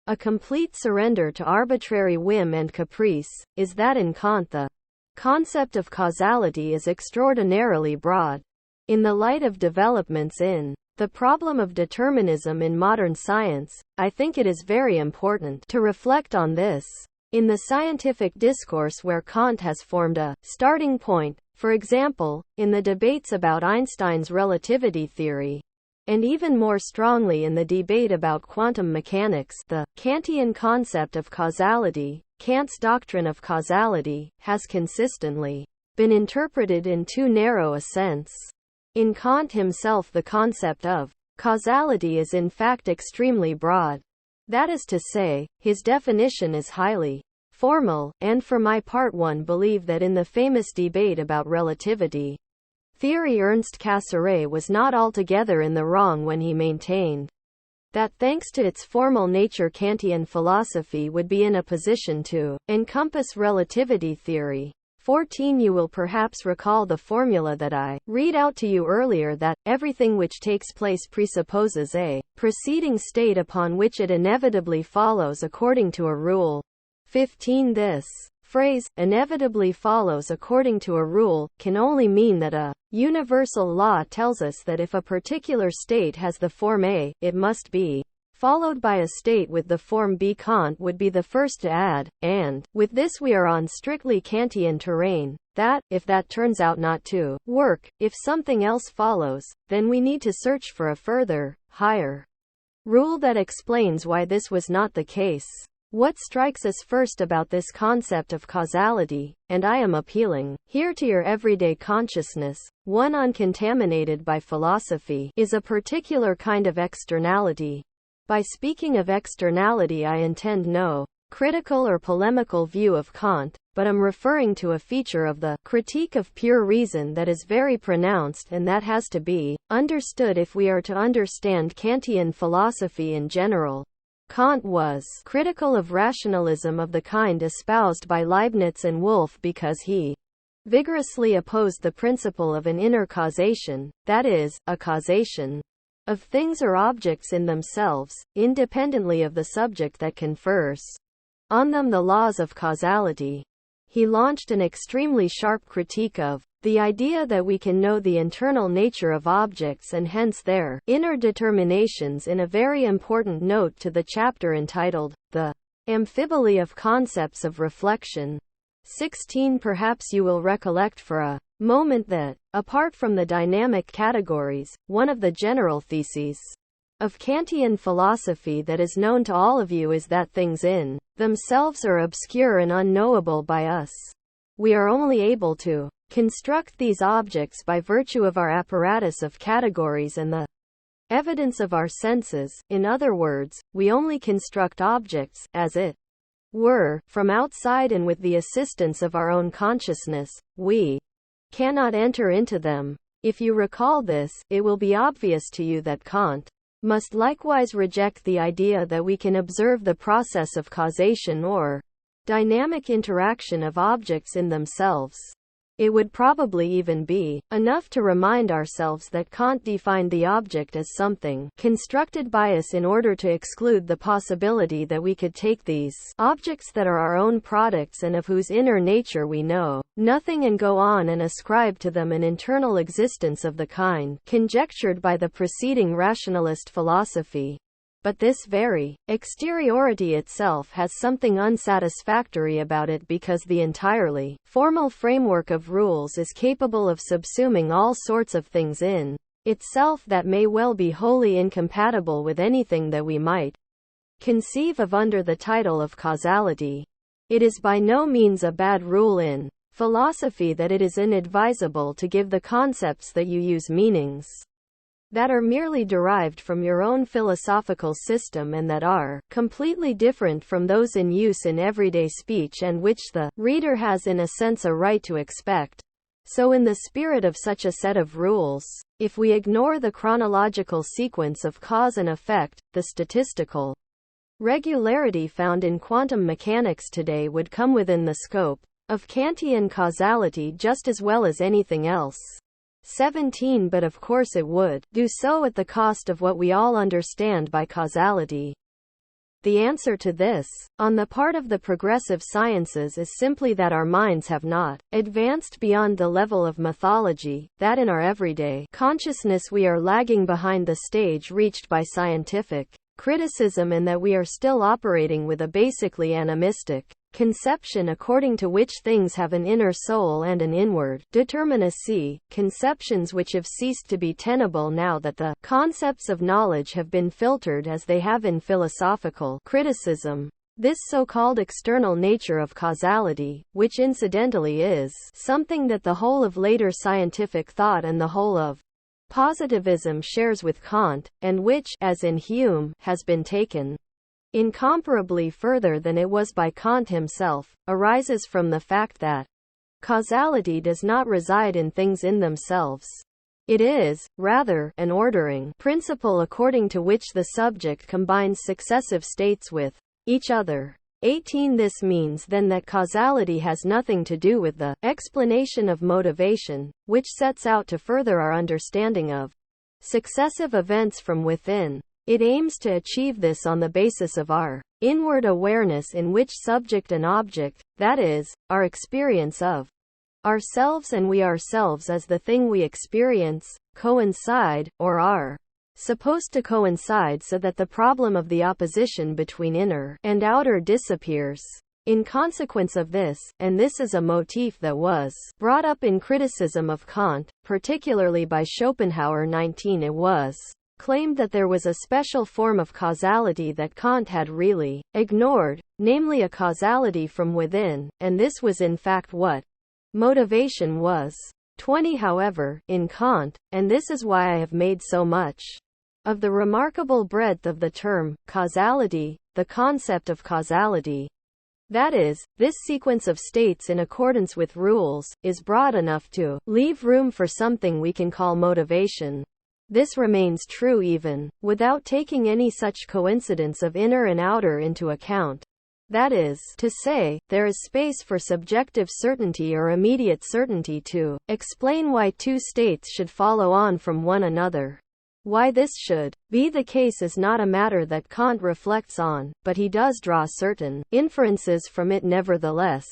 a complete surrender to arbitrary whim and caprice, is that in Kant the concept of causality is extraordinarily broad. In the light of developments in the problem of determinism in modern science, I think it is very important to reflect on this. In the scientific discourse where Kant has formed a starting point, for example, in the debates about Einstein's relativity theory, and even more strongly in the debate about quantum mechanics, the Kantian concept of causality, Kant's doctrine of causality, has consistently been interpreted in too narrow a sense. In Kant himself, the concept of causality is in fact extremely broad. That is to say, his definition is highly formal, and for my part one believe that in the famous debate about relativity theory Ernst Cassirer was not altogether in the wrong when he maintained that thanks to its formal nature Kantian philosophy would be in a position to encompass relativity theory. 14. You will perhaps recall the formula that I read out to you earlier, that everything which takes place presupposes a preceding state upon which it inevitably follows according to a rule. 15. This phrase, inevitably follows according to a rule, can only mean that a universal law tells us that if a particular state has the form A, it must be followed by a state with the form B. Kant would be the first to add, and with this we are on strictly Kantian terrain, that, if that turns out not to work, if something else follows, then we need to search for a further, higher rule that explains why this was not the case. What strikes us first about this concept of causality, and I am appealing here to your everyday consciousness, one uncontaminated by philosophy, is a particular kind of externality. By speaking of externality I intend no critical or polemical view of Kant, but am referring to a feature of the critique of pure reason that is very pronounced and that has to be understood if we are to understand Kantian philosophy in general. Kant was critical of rationalism of the kind espoused by Leibniz and Wolff because he vigorously opposed the principle of an inner causation, that is, a causation of things or objects in themselves, independently of the subject that confers on them the laws of causality. He launched an extremely sharp critique of the idea that we can know the internal nature of objects and hence their inner determinations in a very important note to the chapter entitled, The Amphiboly of Concepts of Reflection. 16. Perhaps you will recollect for a moment that, apart from the dynamic categories, one of the general theses of Kantian philosophy that is known to all of you is that things in themselves are obscure and unknowable by us. We are only able to construct these objects by virtue of our apparatus of categories and the evidence of our senses. In other words, we only construct objects, as it were, from outside and with the assistance of our own consciousness. We cannot enter into them. If you recall this, it will be obvious to you that Kant must likewise reject the idea that we can observe the process of causation or dynamic interaction of objects in themselves. It would probably even be enough to remind ourselves that Kant defined the object as something constructed by us in order to exclude the possibility that we could take these objects that are our own products and of whose inner nature we know nothing and go on and ascribe to them an internal existence of the kind conjectured by the preceding rationalist philosophy. But this very exteriority itself has something unsatisfactory about it because the entirely formal framework of rules is capable of subsuming all sorts of things in itself that may well be wholly incompatible with anything that we might conceive of under the title of causality. It is by no means a bad rule in philosophy that it is inadvisable to give the concepts that you use meanings that are merely derived from your own philosophical system and that are completely different from those in use in everyday speech and which the reader has in a sense a right to expect. So in the spirit of such a set of rules, if we ignore the chronological sequence of cause and effect, the statistical regularity found in quantum mechanics today would come within the scope of Kantian causality just as well as anything else. 17. But of course it would do so at the cost of what we all understand by causality. The answer to this, on the part of the progressive sciences, is simply that our minds have not advanced beyond the level of mythology, that in our everyday consciousness we are lagging behind the stage reached by scientific criticism and that we are still operating with a basically animistic conception according to which things have an inner soul and an inward determinacy, conceptions which have ceased to be tenable now that the concepts of knowledge have been filtered as they have in philosophical criticism. This so-called external nature of causality, which incidentally is something that the whole of later scientific thought and the whole of positivism shares with Kant, and which, as in Hume, has been taken incomparably further than it was by Kant himself, arises from the fact that causality does not reside in things in themselves. It is, rather, an ordering principle according to which the subject combines successive states with each other. 18. This means then that causality has nothing to do with the explanation of motivation, which sets out to further our understanding of successive events from within. It aims to achieve this on the basis of our inward awareness in which subject and object, that is, our experience of ourselves and we ourselves as the thing we experience, coincide, or are supposed to coincide so that the problem of the opposition between inner and outer disappears. In consequence of this, and this is a motif that was brought up in criticism of Kant, particularly by Schopenhauer 19, it was claimed that there was a special form of causality that Kant had really ignored, namely a causality from within, and this was in fact what motivation was. 20 However, in Kant, and this is why I have made so much of the remarkable breadth of the term causality, the concept of causality, that is, this sequence of states in accordance with rules, is broad enough to leave room for something we can call motivation. This remains true even without taking any such coincidence of inner and outer into account. That is to say, there is space for subjective certainty or immediate certainty to explain why two states should follow on from one another. Why this should be the case is not a matter that Kant reflects on, but he does draw certain inferences from it nevertheless.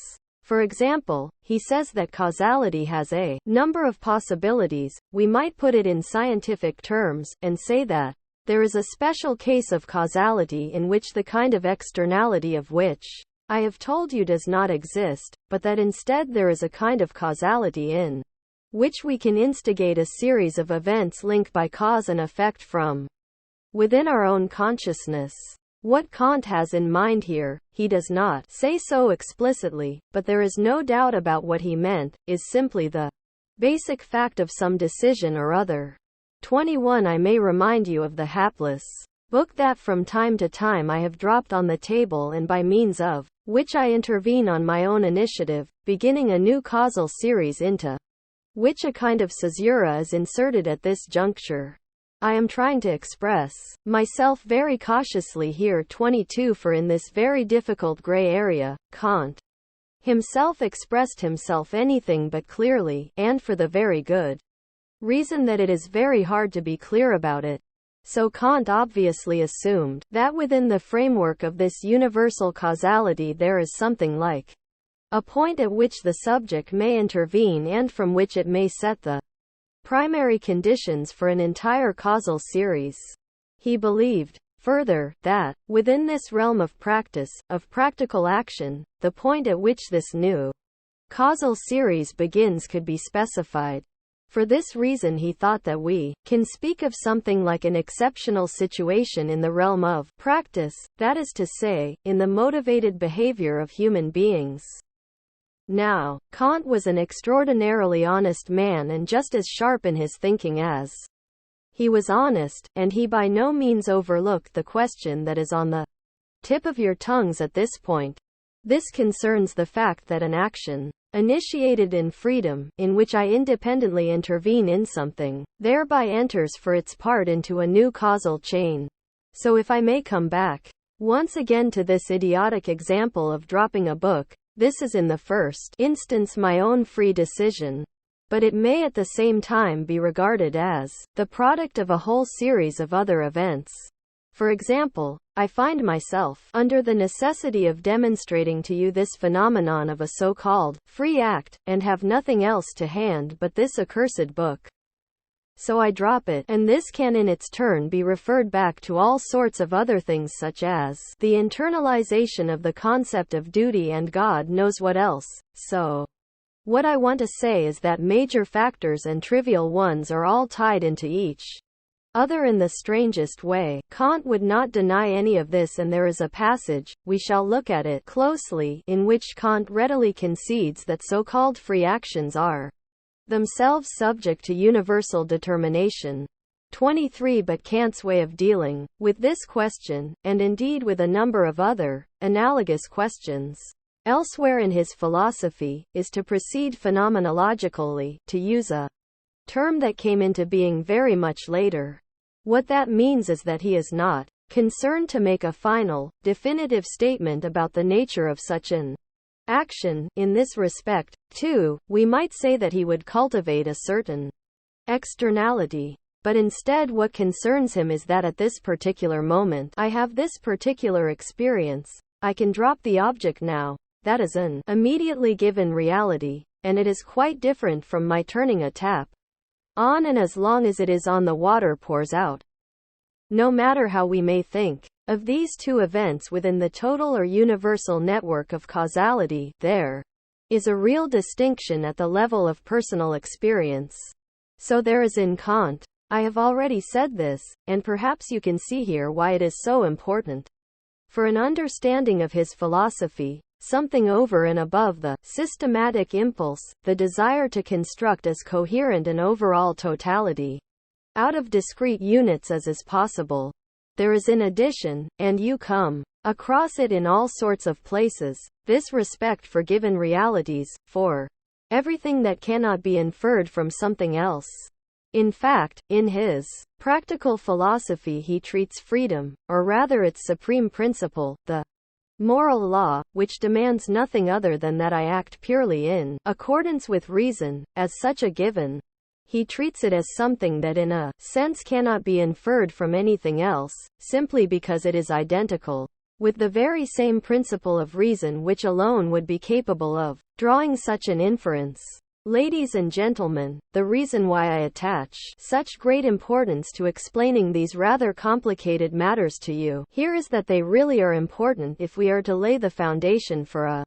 For example, he says that causality has a number of possibilities. We might put it in scientific terms, and say that there is a special case of causality in which the kind of externality of which I have told you does not exist, but that instead there is a kind of causality in which we can instigate a series of events linked by cause and effect from within our own consciousness. What Kant has in mind here, he does not say so explicitly, but there is no doubt about what he meant, is simply the basic fact of some decision or other. 21 I may remind you of the hapless book that from time to time I have dropped on the table and by means of which I intervene on my own initiative, beginning a new causal series into which a kind of caesura is inserted at this juncture. I am trying to express myself very cautiously here. 22 For in this very difficult gray area, Kant himself expressed himself anything but clearly, and for the very good reason that it is very hard to be clear about it. So Kant obviously assumed that within the framework of this universal causality there is something like a point at which the subject may intervene and from which it may set the primary conditions for an entire causal series. He believed, further, that, within this realm of practice, of practical action, the point at which this new causal series begins could be specified. For this reason he thought that we can speak of something like an exceptional situation in the realm of practice, that is to say, in the motivated behavior of human beings. Now, Kant was an extraordinarily honest man and just as sharp in his thinking as he was honest, and he by no means overlooked the question that is on the tip of your tongues at this point. This concerns the fact that an action initiated in freedom, in which I independently intervene in something, thereby enters for its part into a new causal chain. So if I may come back once again to this idiotic example of dropping a book, this is in the first instance my own free decision, but it may at the same time be regarded as the product of a whole series of other events. For example, I find myself under the necessity of demonstrating to you this phenomenon of a so-called free act, and have nothing else to hand but this accursed book. So I drop it, and this can in its turn be referred back to all sorts of other things such as the internalization of the concept of duty and God knows what else. So, what I want to say is that major factors and trivial ones are all tied into each other in the strangest way. Kant would not deny any of this, and there is a passage, we shall look at it closely, in which Kant readily concedes that so-called free actions are themselves subject to universal determination. 23 But Kant's way of dealing with this question, and indeed with a number of other analogous questions elsewhere in his philosophy, is to proceed phenomenologically, to use a term that came into being very much later. What that means is that he is not concerned to make a final, definitive statement about the nature of such an action. In this respect, too, we might say that he would cultivate a certain externality. But instead what concerns him is that at this particular moment, I have this particular experience. I can drop the object now. That is an immediately given reality, and it is quite different from my turning a tap on, and as long as it is on, the water pours out. No matter how we may think of these two events within the total or universal network of causality, there is a real distinction at the level of personal experience. So there is in Kant. I have already said this, and perhaps you can see here why it is so important. For an understanding of his philosophy, something over and above the systematic impulse, the desire to construct as coherent an overall totality out of discrete units as is possible. There is in addition, and you come across it in all sorts of places, this respect for given realities, for everything that cannot be inferred from something else. In fact, in his practical philosophy he treats freedom, or rather its supreme principle, the moral law, which demands nothing other than that I act purely in accordance with reason, as such a given. He treats it as something that in a sense cannot be inferred from anything else, simply because it is identical with the very same principle of reason which alone would be capable of drawing such an inference. Ladies and gentlemen, the reason why I attach such great importance to explaining these rather complicated matters to you here is that they really are important if we are to lay the foundation for a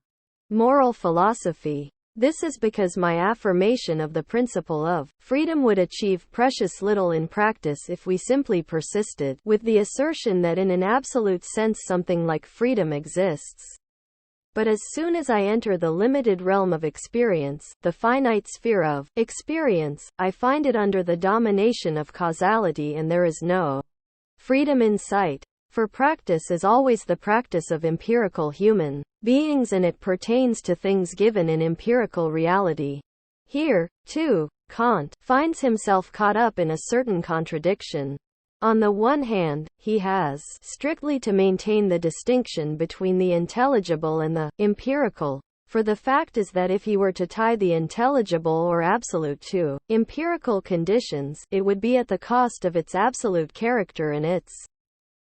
moral philosophy. This is because my affirmation of the principle of freedom would achieve precious little in practice if we simply persisted with the assertion that in an absolute sense something like freedom exists. But as soon as I enter the limited realm of experience, the finite sphere of experience, I find it under the domination of causality, and there is no freedom in sight. For practice is always the practice of empirical human beings, and it pertains to things given in empirical reality. Here, too, Kant finds himself caught up in a certain contradiction. On the one hand, he has strictly to maintain the distinction between the intelligible and the empirical, for the fact is that if he were to tie the intelligible or absolute to empirical conditions, it would be at the cost of its absolute character and its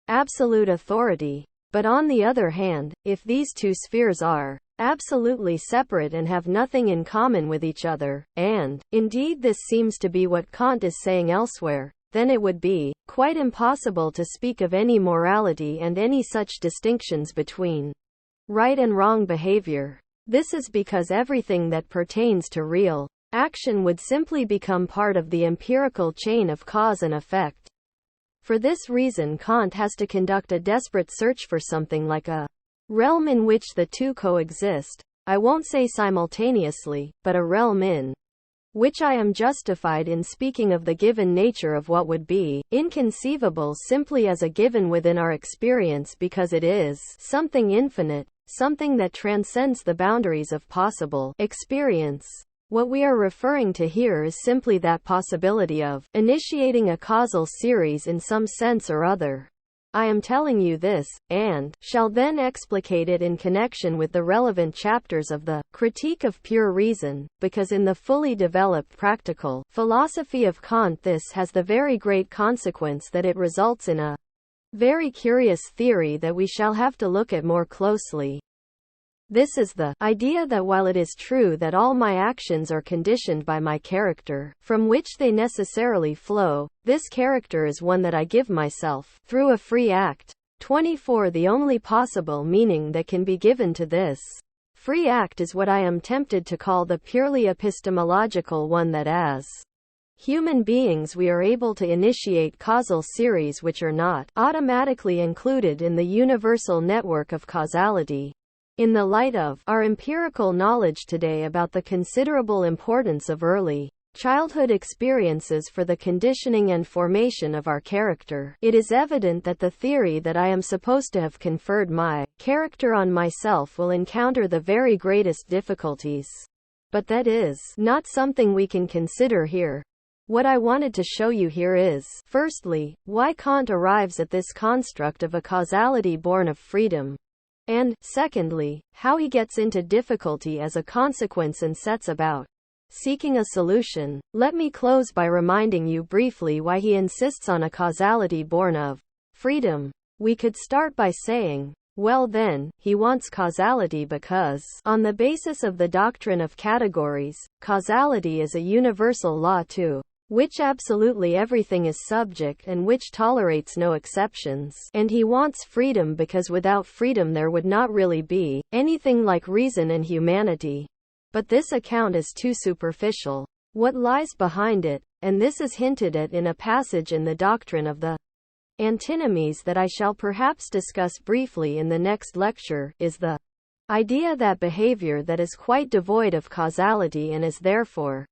absolute authority. But on the other hand, if these two spheres are absolutely separate and have nothing in common with each other, and indeed this seems to be what Kant is saying elsewhere, then it would be quite impossible to speak of any morality and any such distinctions between right and wrong behavior. This is because everything that pertains to real action would simply become part of the empirical chain of cause and effect. For this reason Kant has to conduct a desperate search for something like a realm in which the two coexist. I won't say simultaneously, but a realm in which I am justified in speaking of the given nature of what would be inconceivable simply as a given within our experience, because it is something infinite, something that transcends the boundaries of possible experience. What we are referring to here is simply that possibility of initiating a causal series in some sense or other. I am telling you this, and shall then explicate it in connection with the relevant chapters of the Critique of Pure Reason, because in the fully developed practical philosophy of Kant this has the very great consequence that it results in a very curious theory that we shall have to look at more closely. This is the idea that while it is true that all my actions are conditioned by my character, from which they necessarily flow, this character is one that I give myself through a free act. 24. The only possible meaning that can be given to this free act is what I am tempted to call the purely epistemological one, that as human beings we are able to initiate causal series which are not automatically included in the universal network of causality. In the light of our empirical knowledge today about the considerable importance of early childhood experiences for the conditioning and formation of our character, it is evident that the theory that I am supposed to have conferred my character on myself will encounter the very greatest difficulties. But that is not something we can consider here. What I wanted to show you here is, firstly, why Kant arrives at this construct of a causality born of freedom. And, secondly, how he gets into difficulty as a consequence and sets about seeking a solution. Let me close by reminding you briefly why he insists on a causality born of freedom. We could start by saying, well then, he wants causality because, on the basis of the doctrine of categories, causality is a universal law to which absolutely everything is subject and which tolerates no exceptions. And he wants freedom because without freedom there would not really be anything like reason and humanity. But this account is too superficial. What lies behind it, and this is hinted at in a passage in the doctrine of the antinomies that I shall perhaps discuss briefly in the next lecture, is the idea that behavior that is quite devoid of causality and is therefore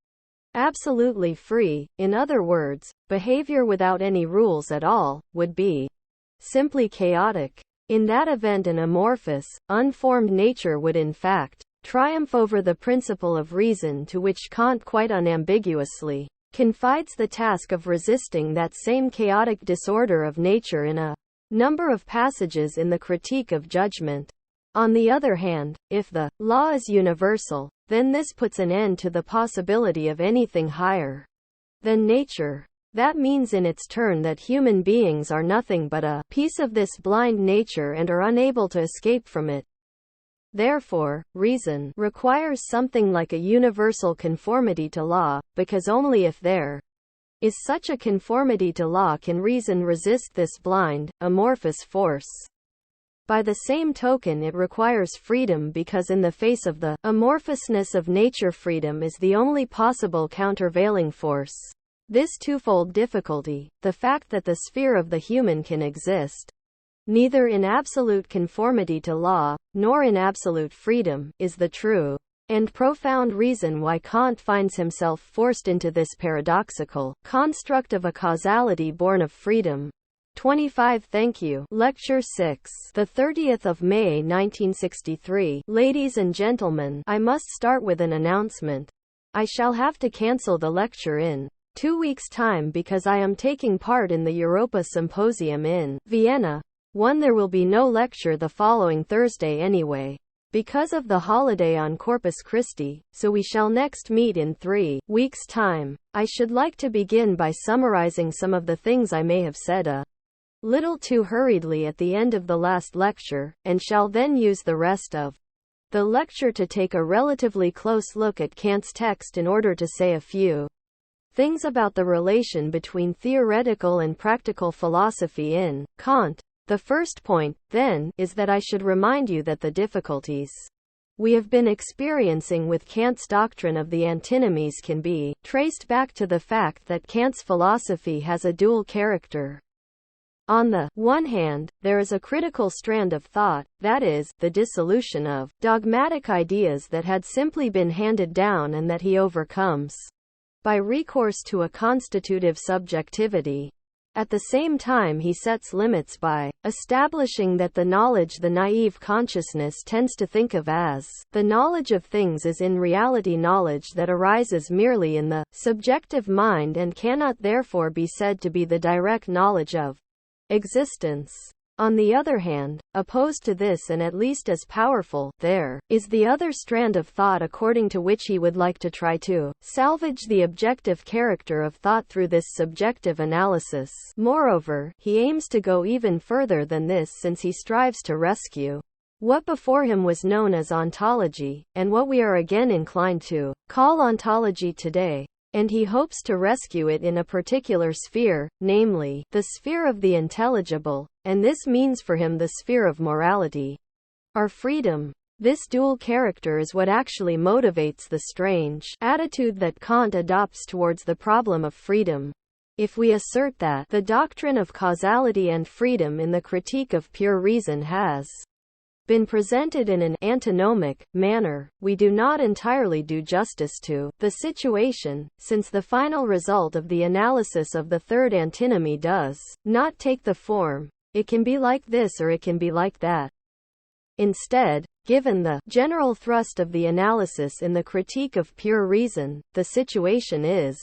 absolutely free, in other words, behavior without any rules at all, would be simply chaotic. In that event an amorphous, unformed nature would in fact triumph over the principle of reason, to which Kant quite unambiguously confides the task of resisting that same chaotic disorder of nature in a number of passages in the Critique of Judgment. On the other hand, if the law is universal, then this puts an end to the possibility of anything higher than nature. That means in its turn that human beings are nothing but a piece of this blind nature and are unable to escape from it. Therefore, reason requires something like a universal conformity to law, because only if there is such a conformity to law can reason resist this blind, amorphous force. By the same token it requires freedom because in the face of the amorphousness of nature freedom is the only possible countervailing force. This twofold difficulty, the fact that the sphere of the human can exist neither in absolute conformity to law, nor in absolute freedom, is the true and profound reason why Kant finds himself forced into this paradoxical construct of a causality born of freedom. 25 Thank you. Lecture 6. The 30th of May 1963. Ladies and gentlemen, I must start with an announcement. I shall have to cancel the lecture in 2 weeks' time because I am taking part in the Europa Symposium in Vienna. There will be no lecture the following Thursday anyway, because of the holiday on Corpus Christi, so we shall next meet in 3 weeks' time. I should like to begin by summarizing some of the things I may have said a little too hurriedly at the end of the last lecture, and shall then use the rest of the lecture to take a relatively close look at Kant's text in order to say a few things about the relation between theoretical and practical philosophy in Kant. The first point, then, is that I should remind you that the difficulties we have been experiencing with Kant's doctrine of the antinomies can be traced back to the fact that Kant's philosophy has a dual character. On the one hand, there is a critical strand of thought, that is, the dissolution of dogmatic ideas that had simply been handed down and that he overcomes by recourse to a constitutive subjectivity. At the same time he sets limits by establishing that the knowledge the naive consciousness tends to think of as the knowledge of things is in reality knowledge that arises merely in the subjective mind and cannot therefore be said to be the direct knowledge of existence. On the other hand, opposed to this and at least as powerful, there is the other strand of thought according to which he would like to try to salvage the objective character of thought through this subjective analysis. Moreover, he aims to go even further than this since he strives to rescue what before him was known as ontology, and what we are again inclined to call ontology today. And he hopes to rescue it in a particular sphere, namely, the sphere of the intelligible, and this means for him the sphere of morality, or freedom. This dual character is what actually motivates the strange attitude that Kant adopts towards the problem of freedom. If we assert that the doctrine of causality and freedom in the Critique of Pure Reason has been presented in an antinomic manner, we do not entirely do justice to the situation, since the final result of the analysis of the third antinomy does not take the form, it can be like this or it can be like that. Instead, given the general thrust of the analysis in the Critique of Pure Reason, the situation is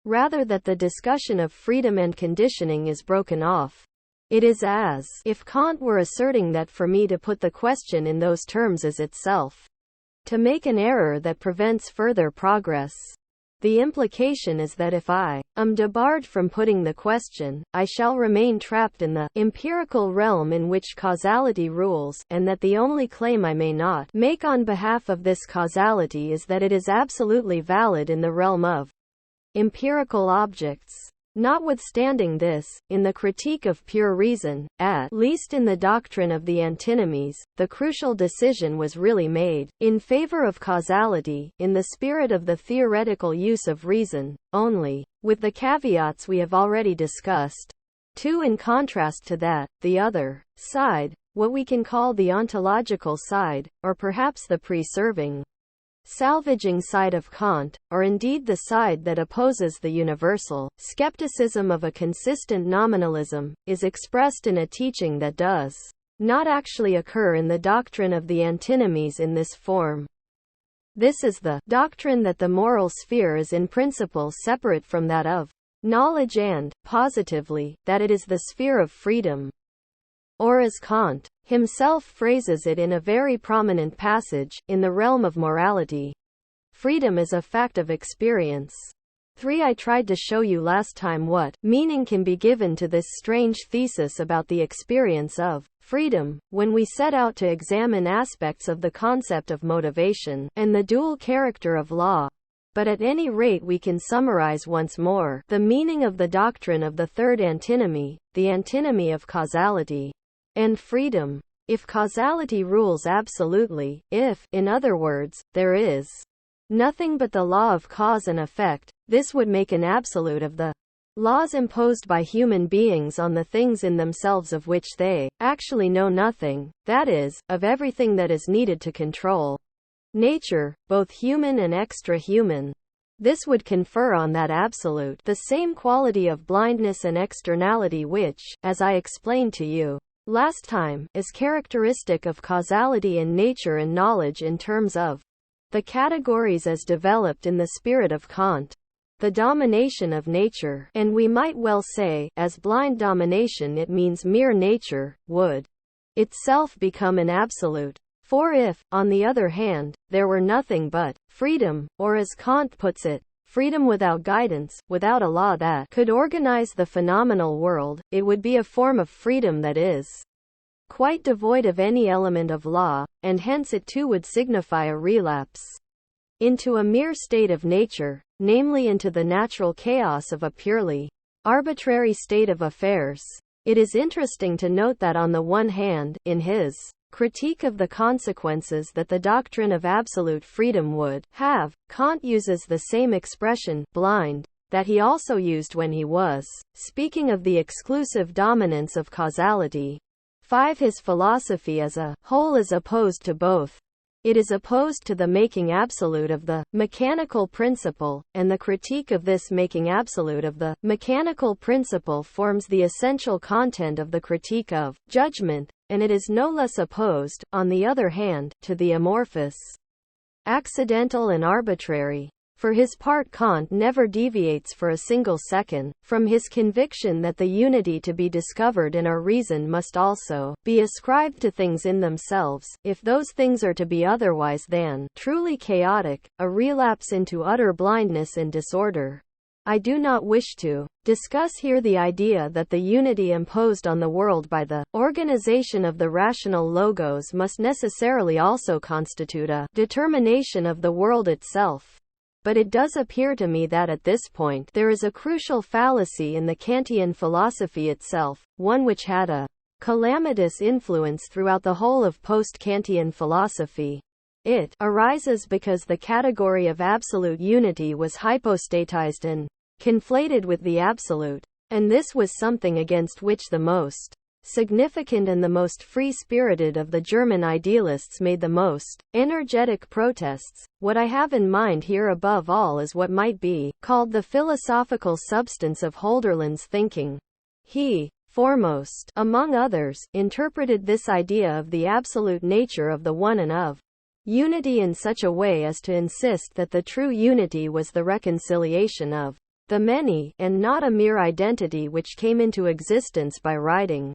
rather that the discussion of freedom and conditioning is broken off. It is as if Kant were asserting that for me to put the question in those terms is itself to make an error that prevents further progress. The implication is that if I am debarred from putting the question, I shall remain trapped in the empirical realm in which causality rules, and that the only claim I may not make on behalf of this causality is that it is absolutely valid in the realm of empirical objects. Notwithstanding this, in the critique of pure reason, at least in the doctrine of the antinomies, the crucial decision was really made in favor of causality, in the spirit of the theoretical use of reason, only, with the caveats we have already discussed. 2. In contrast to that, the other side, what we can call the ontological side, or perhaps the preserving, salvaging side of Kant, or indeed the side that opposes the universal skepticism of a consistent nominalism, is expressed in a teaching that does not actually occur in the doctrine of the antinomies in this form. This is the doctrine that the moral sphere is in principle separate from that of knowledge and, positively, that it is the sphere of freedom. Or as Kant himself phrases it in a very prominent passage, in the realm of morality, freedom is a fact of experience. 3. I tried to show you last time what meaning can be given to this strange thesis about the experience of freedom, when we set out to examine aspects of the concept of motivation, and the dual character of law. But at any rate we can summarize once more the meaning of the doctrine of the third antinomy, the antinomy of causality and freedom. If causality rules absolutely, if, in other words, there is nothing but the law of cause and effect, this would make an absolute of the laws imposed by human beings on the things in themselves of which they actually know nothing, that is, of everything that is needed to control nature, both human and extra-human. This would confer on that absolute the same quality of blindness and externality which, as I explained to you last time, is characteristic of causality in nature and knowledge in terms of the categories as developed in the spirit of Kant. The domination of nature, and we might well say, as blind domination it means mere nature, would itself become an absolute. For if, on the other hand, there were nothing but freedom, or as Kant puts it, freedom without guidance, without a law that could organize the phenomenal world, it would be a form of freedom that is quite devoid of any element of law, and hence it too would signify a relapse into a mere state of nature, namely into the natural chaos of a purely arbitrary state of affairs. It is interesting to note that on the one hand, in his critique of the consequences that the doctrine of absolute freedom would have, Kant uses the same expression, blind, that he also used when he was speaking of the exclusive dominance of causality. 5. His philosophy as a whole is opposed to both. It is opposed to the making absolute of the mechanical principle, and the critique of this making absolute of the mechanical principle forms the essential content of the critique of judgment, and it is no less opposed, on the other hand, to the amorphous, accidental and arbitrary. For his part, Kant never deviates for a single second from his conviction that the unity to be discovered in our reason must also be ascribed to things in themselves, if those things are to be otherwise than truly chaotic, a relapse into utter blindness and disorder. I do not wish to discuss here the idea that the unity imposed on the world by the organization of the rational logos must necessarily also constitute a determination of the world itself. But it does appear to me that at this point there is a crucial fallacy in the Kantian philosophy itself, one which had a calamitous influence throughout the whole of post-Kantian philosophy. It arises because the category of absolute unity was hypostatized and conflated with the absolute, and this was something against which the most significant and the most free-spirited of the German idealists made the most energetic protests. What I have in mind here above all is what might be called the philosophical substance of Hölderlin's thinking. He, foremost, among others, interpreted this idea of the absolute nature of the one and of unity in such a way as to insist that the true unity was the reconciliation of the many, and not a mere identity which came into existence by riding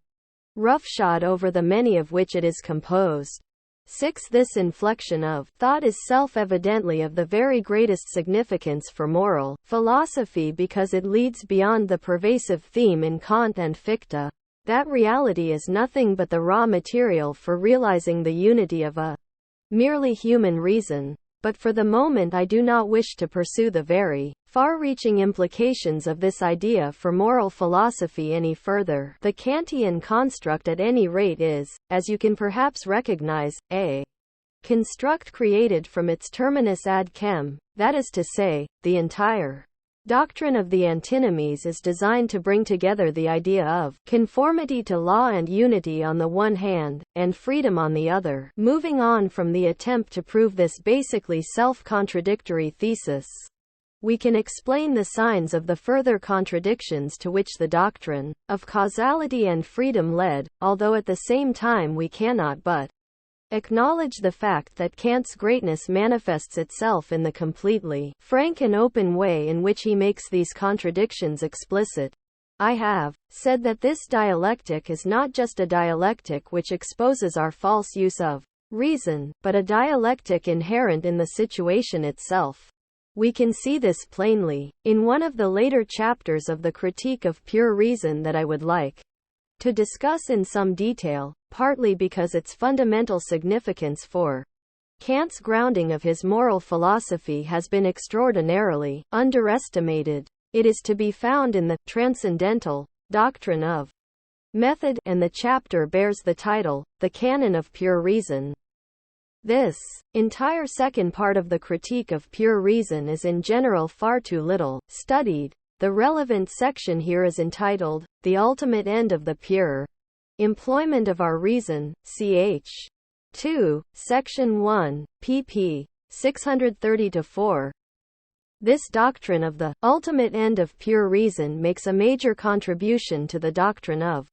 roughshod over the many of which it is composed. 6. This inflection of thought is self-evidently of the very greatest significance for moral philosophy because it leads beyond the pervasive theme in Kant and Fichte, that reality is nothing but the raw material for realizing the unity of a merely human reason. But for the moment I do not wish to pursue the very far-reaching implications of this idea for moral philosophy any further. The Kantian construct at any rate is, as you can perhaps recognize, a construct created from its terminus ad chem, that is to say, the entire doctrine of the antinomies is designed to bring together the idea of conformity to law and unity on the one hand, and freedom on the other. Moving on from the attempt to prove this basically self-contradictory thesis, we can explain the signs of the further contradictions to which the doctrine of causality and freedom led, although at the same time we cannot but acknowledge the fact that Kant's greatness manifests itself in the completely frank and open way in which he makes these contradictions explicit. I have said that this dialectic is not just a dialectic which exposes our false use of reason, but a dialectic inherent in the situation itself. We can see this plainly in one of the later chapters of the Critique of Pure Reason that I would like to discuss in some detail, partly because its fundamental significance for Kant's grounding of his moral philosophy has been extraordinarily underestimated. It is to be found in the Transcendental Doctrine of Method, and the chapter bears the title, The Canon of Pure Reason. This entire second part of the Critique of Pure Reason is in general far too little studied. The relevant section here is entitled, The Ultimate End of the Pure Employment of Our Reason, ch. 2, Section 1, pp. 630-4. This doctrine of the ultimate end of pure reason makes a major contribution to the doctrine of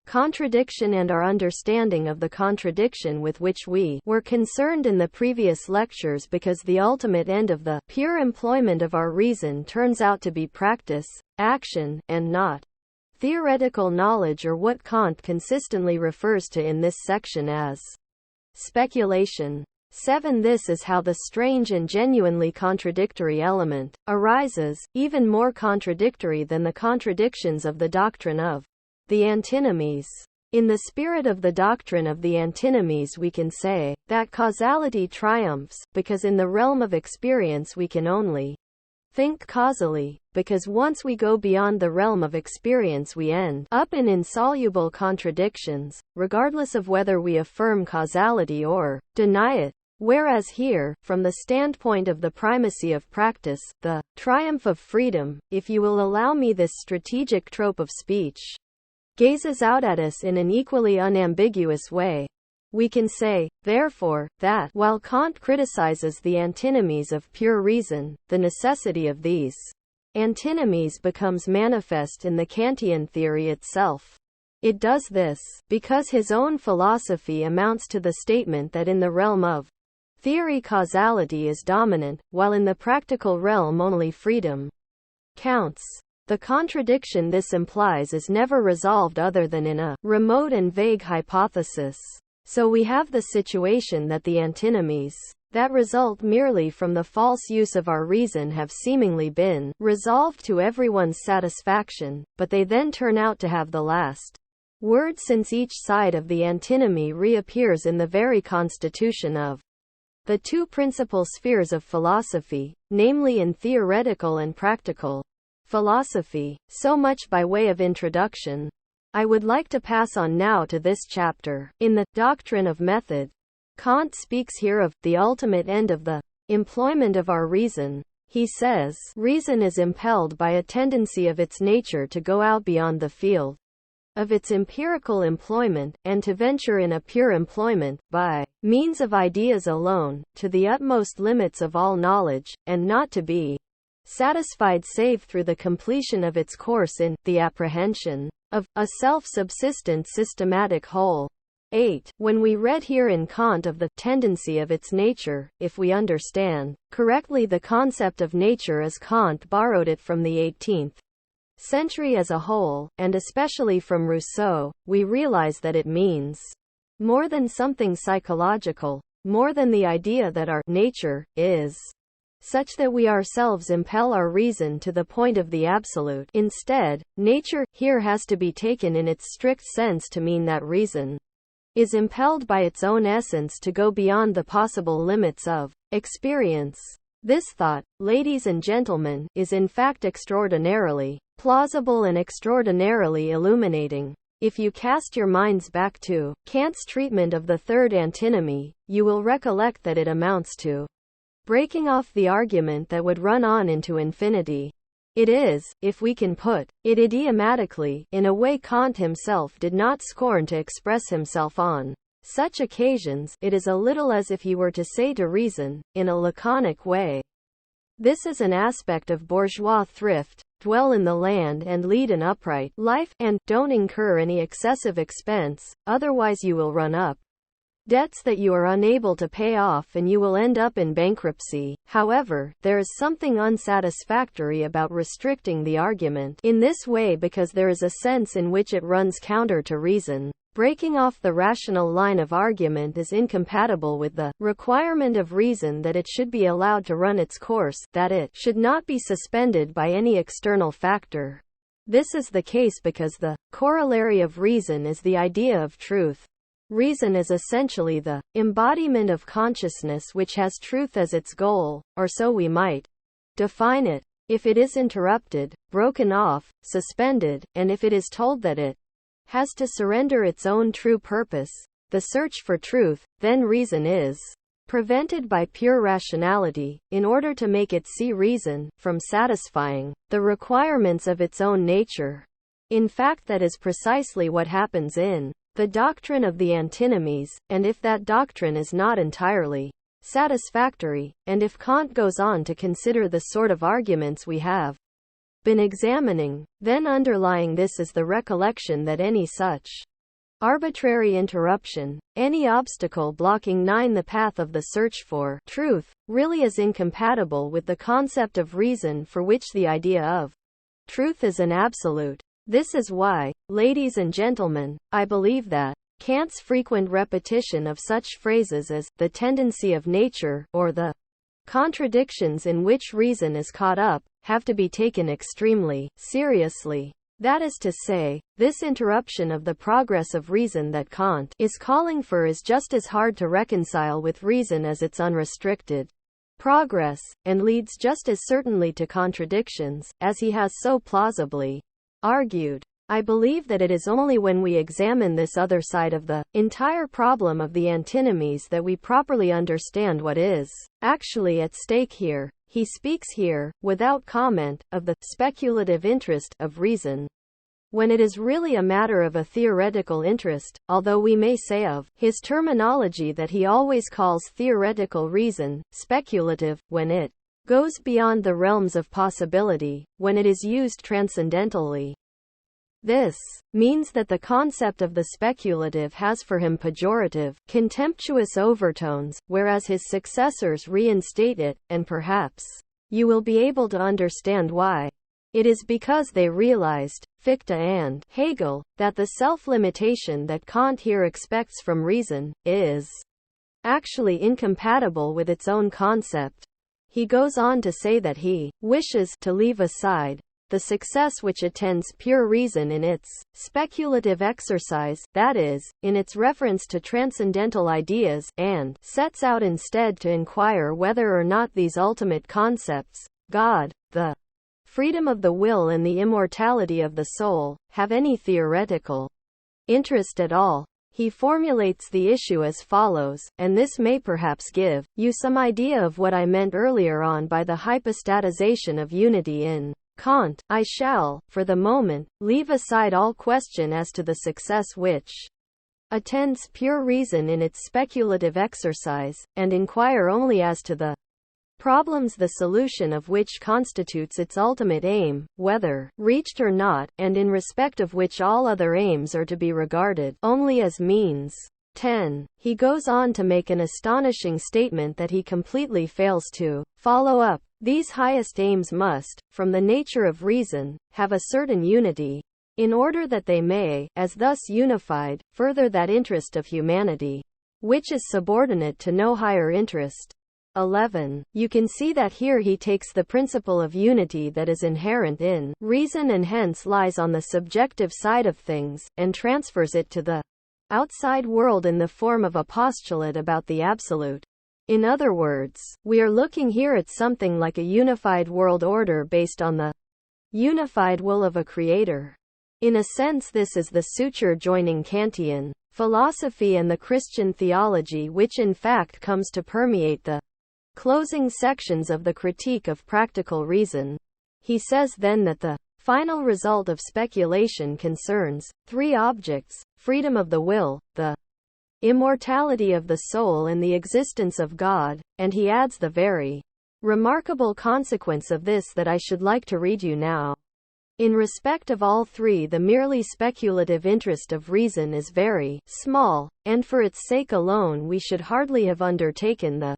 contradiction and our understanding of the contradiction with which we were concerned in the previous lectures, because the ultimate end of the pure employment of our reason turns out to be practice, action, and not theoretical knowledge, or what Kant consistently refers to in this section as speculation. 7. This is how the strange and genuinely contradictory element arises, even more contradictory than the contradictions of the doctrine of the antinomies. In the spirit of the doctrine of the antinomies we can say that causality triumphs, because in the realm of experience we can only think causally, because once we go beyond the realm of experience we end up in insoluble contradictions, regardless of whether we affirm causality or deny it. Whereas here, from the standpoint of the primacy of practice, the triumph of freedom, if you will allow me this strategic trope of speech, gazes out at us in an equally unambiguous way. We can say, therefore, that, while Kant criticizes the antinomies of pure reason, the necessity of these antinomies becomes manifest in the Kantian theory itself. It does this because his own philosophy amounts to the statement that in the realm of theory causality is dominant, while in the practical realm only freedom counts. The contradiction this implies is never resolved other than in a remote and vague hypothesis. So we have the situation that the antinomies that result merely from the false use of our reason have seemingly been resolved to everyone's satisfaction, but they then turn out to have the last word, since each side of the antinomy reappears in the very constitution of the two principal spheres of philosophy, namely in theoretical and practical philosophy. So much by way of introduction. I would like to pass on now to this chapter. In the Doctrine of Method, Kant speaks here of the ultimate end of the employment of our reason. He says, reason is impelled by a tendency of its nature to go out beyond the field of its empirical employment, and to venture in a pure employment, by means of ideas alone, to the utmost limits of all knowledge, and not to be satisfied save through the completion of its course in the apprehension of a self-subsistent systematic whole. 8. When we read here in Kant of the tendency of its nature, if we understand correctly the concept of nature as Kant borrowed it from the 18th century as a whole, and especially from Rousseau, we realize that it means more than something psychological, more than the idea that our nature is such that we ourselves impel our reason to the point of the absolute. Instead, nature here has to be taken in its strict sense to mean that reason is impelled by its own essence to go beyond the possible limits of experience. This thought, ladies and gentlemen, is in fact extraordinarily plausible and extraordinarily illuminating. If you cast your minds back to Kant's treatment of the third antinomy, you will recollect that it amounts to breaking off the argument that would run on into infinity. It is, if we can put it idiomatically, in a way Kant himself did not scorn to express himself on such occasions. It is a little as if he were to say to reason, in a laconic way, this is an aspect of bourgeois thrift: dwell in the land and lead an upright life, and don't incur any excessive expense, otherwise you will run up debts that you are unable to pay off and you will end up in bankruptcy. However, there is something unsatisfactory about restricting the argument in this way because there is a sense in which it runs counter to reason. Breaking off the rational line of argument is incompatible with the requirement of reason that it should be allowed to run its course, that it should not be suspended by any external factor. This is the case because the corollary of reason is the idea of truth. Reason is essentially the embodiment of consciousness which has truth as its goal, or so we might define it. If it is interrupted, broken off, suspended, and if it is told that it has to surrender its own true purpose, the search for truth, then reason is prevented by pure rationality, in order to make it see reason, from satisfying the requirements of its own nature. In fact, that is precisely what happens in the doctrine of the antinomies, and if that doctrine is not entirely satisfactory, and if Kant goes on to consider the sort of arguments we have been examining, then underlying this is the recollection that any such arbitrary interruption, any obstacle blocking the path of the search for truth, really is incompatible with the concept of reason, for which the idea of truth is an absolute. This is why, ladies and gentlemen, I believe that Kant's frequent repetition of such phrases as the tendency of nature, or the contradictions in which reason is caught up, have to be taken extremely seriously. That is to say, this interruption of the progress of reason that Kant is calling for is just as hard to reconcile with reason as its unrestricted progress, and leads just as certainly to contradictions, as he has so plausibly argued. I believe that it is only when we examine this other side of the entire problem of the antinomies that we properly understand what is actually at stake here. He speaks here, without comment, of the speculative interest of reason, when it is really a matter of a theoretical interest, although we may say of his terminology that he always calls theoretical reason speculative, when it goes beyond the realms of possibility, when it is used transcendentally. This means that the concept of the speculative has for him pejorative, contemptuous overtones, whereas his successors reinstate it, and perhaps you will be able to understand why. It is because they realized, Fichte and Hegel, that the self-limitation that Kant here expects from reason is actually incompatible with its own concept. He goes on to say that he wishes to leave aside the success which attends pure reason in its speculative exercise, that is, in its reference to transcendental ideas, and sets out instead to inquire whether or not these ultimate concepts, God, the freedom of the will and the immortality of the soul, have any theoretical interest at all. He formulates the issue as follows, and this may perhaps give you some idea of what I meant earlier on by the hypostatization of unity in Kant. I shall, for the moment, leave aside all question as to the success which attends pure reason in its speculative exercise, and inquire only as to the problems the solution of which constitutes its ultimate aim, whether reached or not, and in respect of which all other aims are to be regarded only as means. 10. He goes on to make an astonishing statement that he completely fails to follow up. These highest aims must, from the nature of reason, have a certain unity in order that they may, as thus unified, further that interest of humanity, which is subordinate to no higher interest. 11. You can see that here he takes the principle of unity that is inherent in reason and hence lies on the subjective side of things, and transfers it to the outside world in the form of a postulate about the absolute. In other words, we are looking here at something like a unified world order based on the unified will of a creator. In a sense, this is the suture joining Kantian philosophy and the Christian theology, which in fact comes to permeate the closing sections of the Critique of Practical Reason. He says then that the final result of speculation concerns three objects: freedom of the will, the immortality of the soul, and the existence of God, and he adds the very remarkable consequence of this that I should like to read you now. In respect of all three, the merely speculative interest of reason is very small, and for its sake alone we should hardly have undertaken the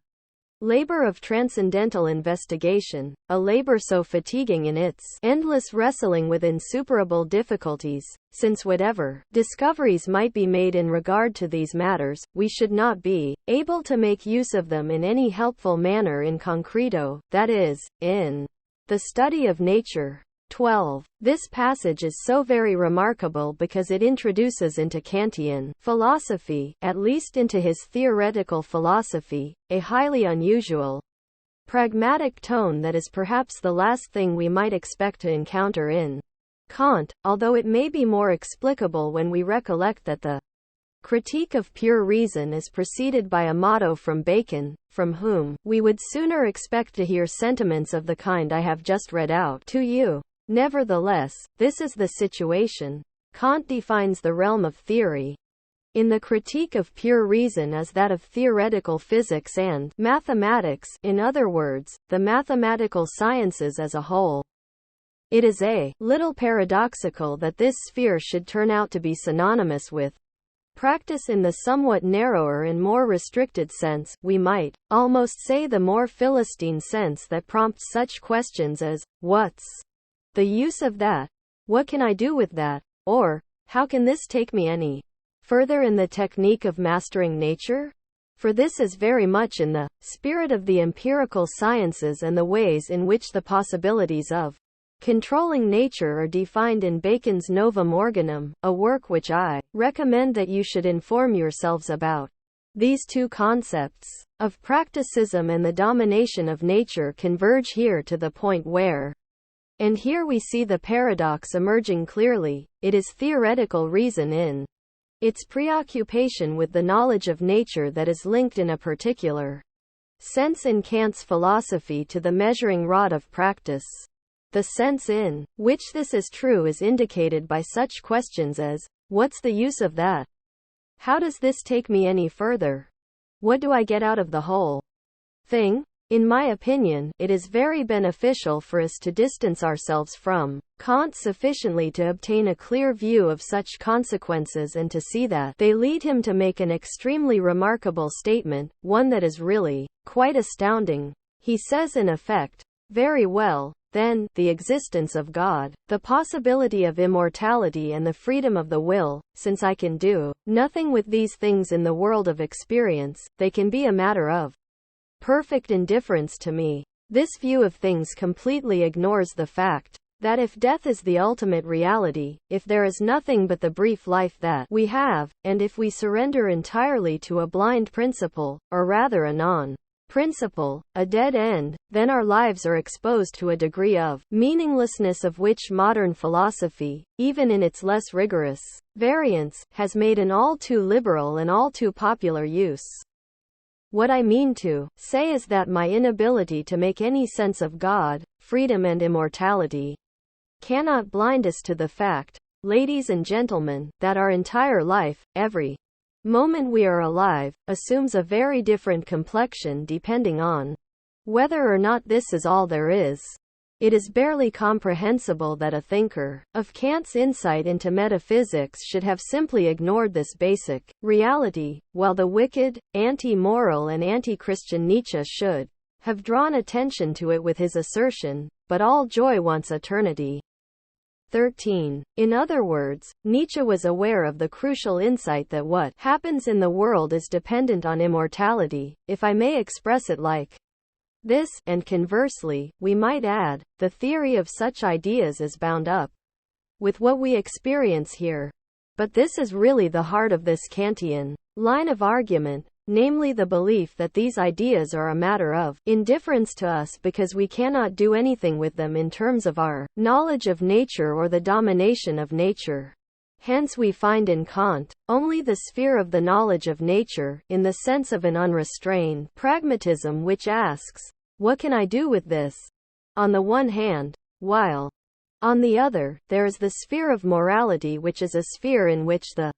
labor of transcendental investigation, a labor so fatiguing in its endless wrestling with insuperable difficulties, since whatever discoveries might be made in regard to these matters, we should not be able to make use of them in any helpful manner in concreto, that is, in the study of nature. 12. This passage is so very remarkable because it introduces into Kantian philosophy, at least into his theoretical philosophy, a highly unusual, pragmatic tone that is perhaps the last thing we might expect to encounter in Kant, although it may be more explicable when we recollect that the Critique of Pure Reason is preceded by a motto from Bacon, from whom we would sooner expect to hear sentiments of the kind I have just read out to you. Nevertheless, this is the situation. Kant defines the realm of theory in the Critique of Pure Reason as that of theoretical physics and mathematics, in other words, the mathematical sciences as a whole. It is a little paradoxical that this sphere should turn out to be synonymous with practice in the somewhat narrower and more restricted sense, we might almost say the more Philistine sense that prompts such questions as, what's the use of that? What can I do with that? Or, how can this take me any further in the technique of mastering nature? For this is very much in the spirit of the empirical sciences and the ways in which the possibilities of controlling nature are defined in Bacon's Novum Organum, a work which I recommend that you should inform yourselves about. These two concepts of practicism and the domination of nature converge here to the point where, and here we see the paradox emerging clearly, it is theoretical reason in its preoccupation with the knowledge of nature that is linked in a particular sense in Kant's philosophy to the measuring rod of practice. The sense in which this is true is indicated by such questions as, what's the use of that? How does this take me any further? What do I get out of the whole thing? In my opinion, it is very beneficial for us to distance ourselves from Kant sufficiently to obtain a clear view of such consequences and to see that they lead him to make an extremely remarkable statement, one that is really quite astounding. He says in effect, very well, then, the existence of God, the possibility of immortality and the freedom of the will, since I can do nothing with these things in the world of experience, they can be a matter of perfect indifference to me. This view of things completely ignores the fact that if death is the ultimate reality, if there is nothing but the brief life that we have, and if we surrender entirely to a blind principle, or rather a non-principle, a dead end, then our lives are exposed to a degree of meaninglessness of which modern philosophy, even in its less rigorous variants, has made an all too liberal and all too popular use. What I mean to say is that my inability to make any sense of God, freedom and immortality cannot blind us to the fact, ladies and gentlemen, that our entire life, every moment we are alive, assumes a very different complexion depending on whether or not this is all there is. It is barely comprehensible that a thinker of Kant's insight into metaphysics should have simply ignored this basic reality, while the wicked, anti-moral and anti-Christian Nietzsche should have drawn attention to it with his assertion, but all joy wants eternity. 13. In other words, Nietzsche was aware of the crucial insight that what happens in the world is dependent on immortality, if I may express it like this, and conversely, we might add, the theory of such ideas is bound up with what we experience here. But this is really the heart of this Kantian line of argument, namely the belief that these ideas are a matter of indifference to us because we cannot do anything with them in terms of our knowledge of nature or the domination of nature. Hence we find in Kant only the sphere of the knowledge of nature, in the sense of an unrestrained pragmatism which asks, what can I do with this? On the one hand, while on the other, there is the sphere of morality, which is a sphere in which the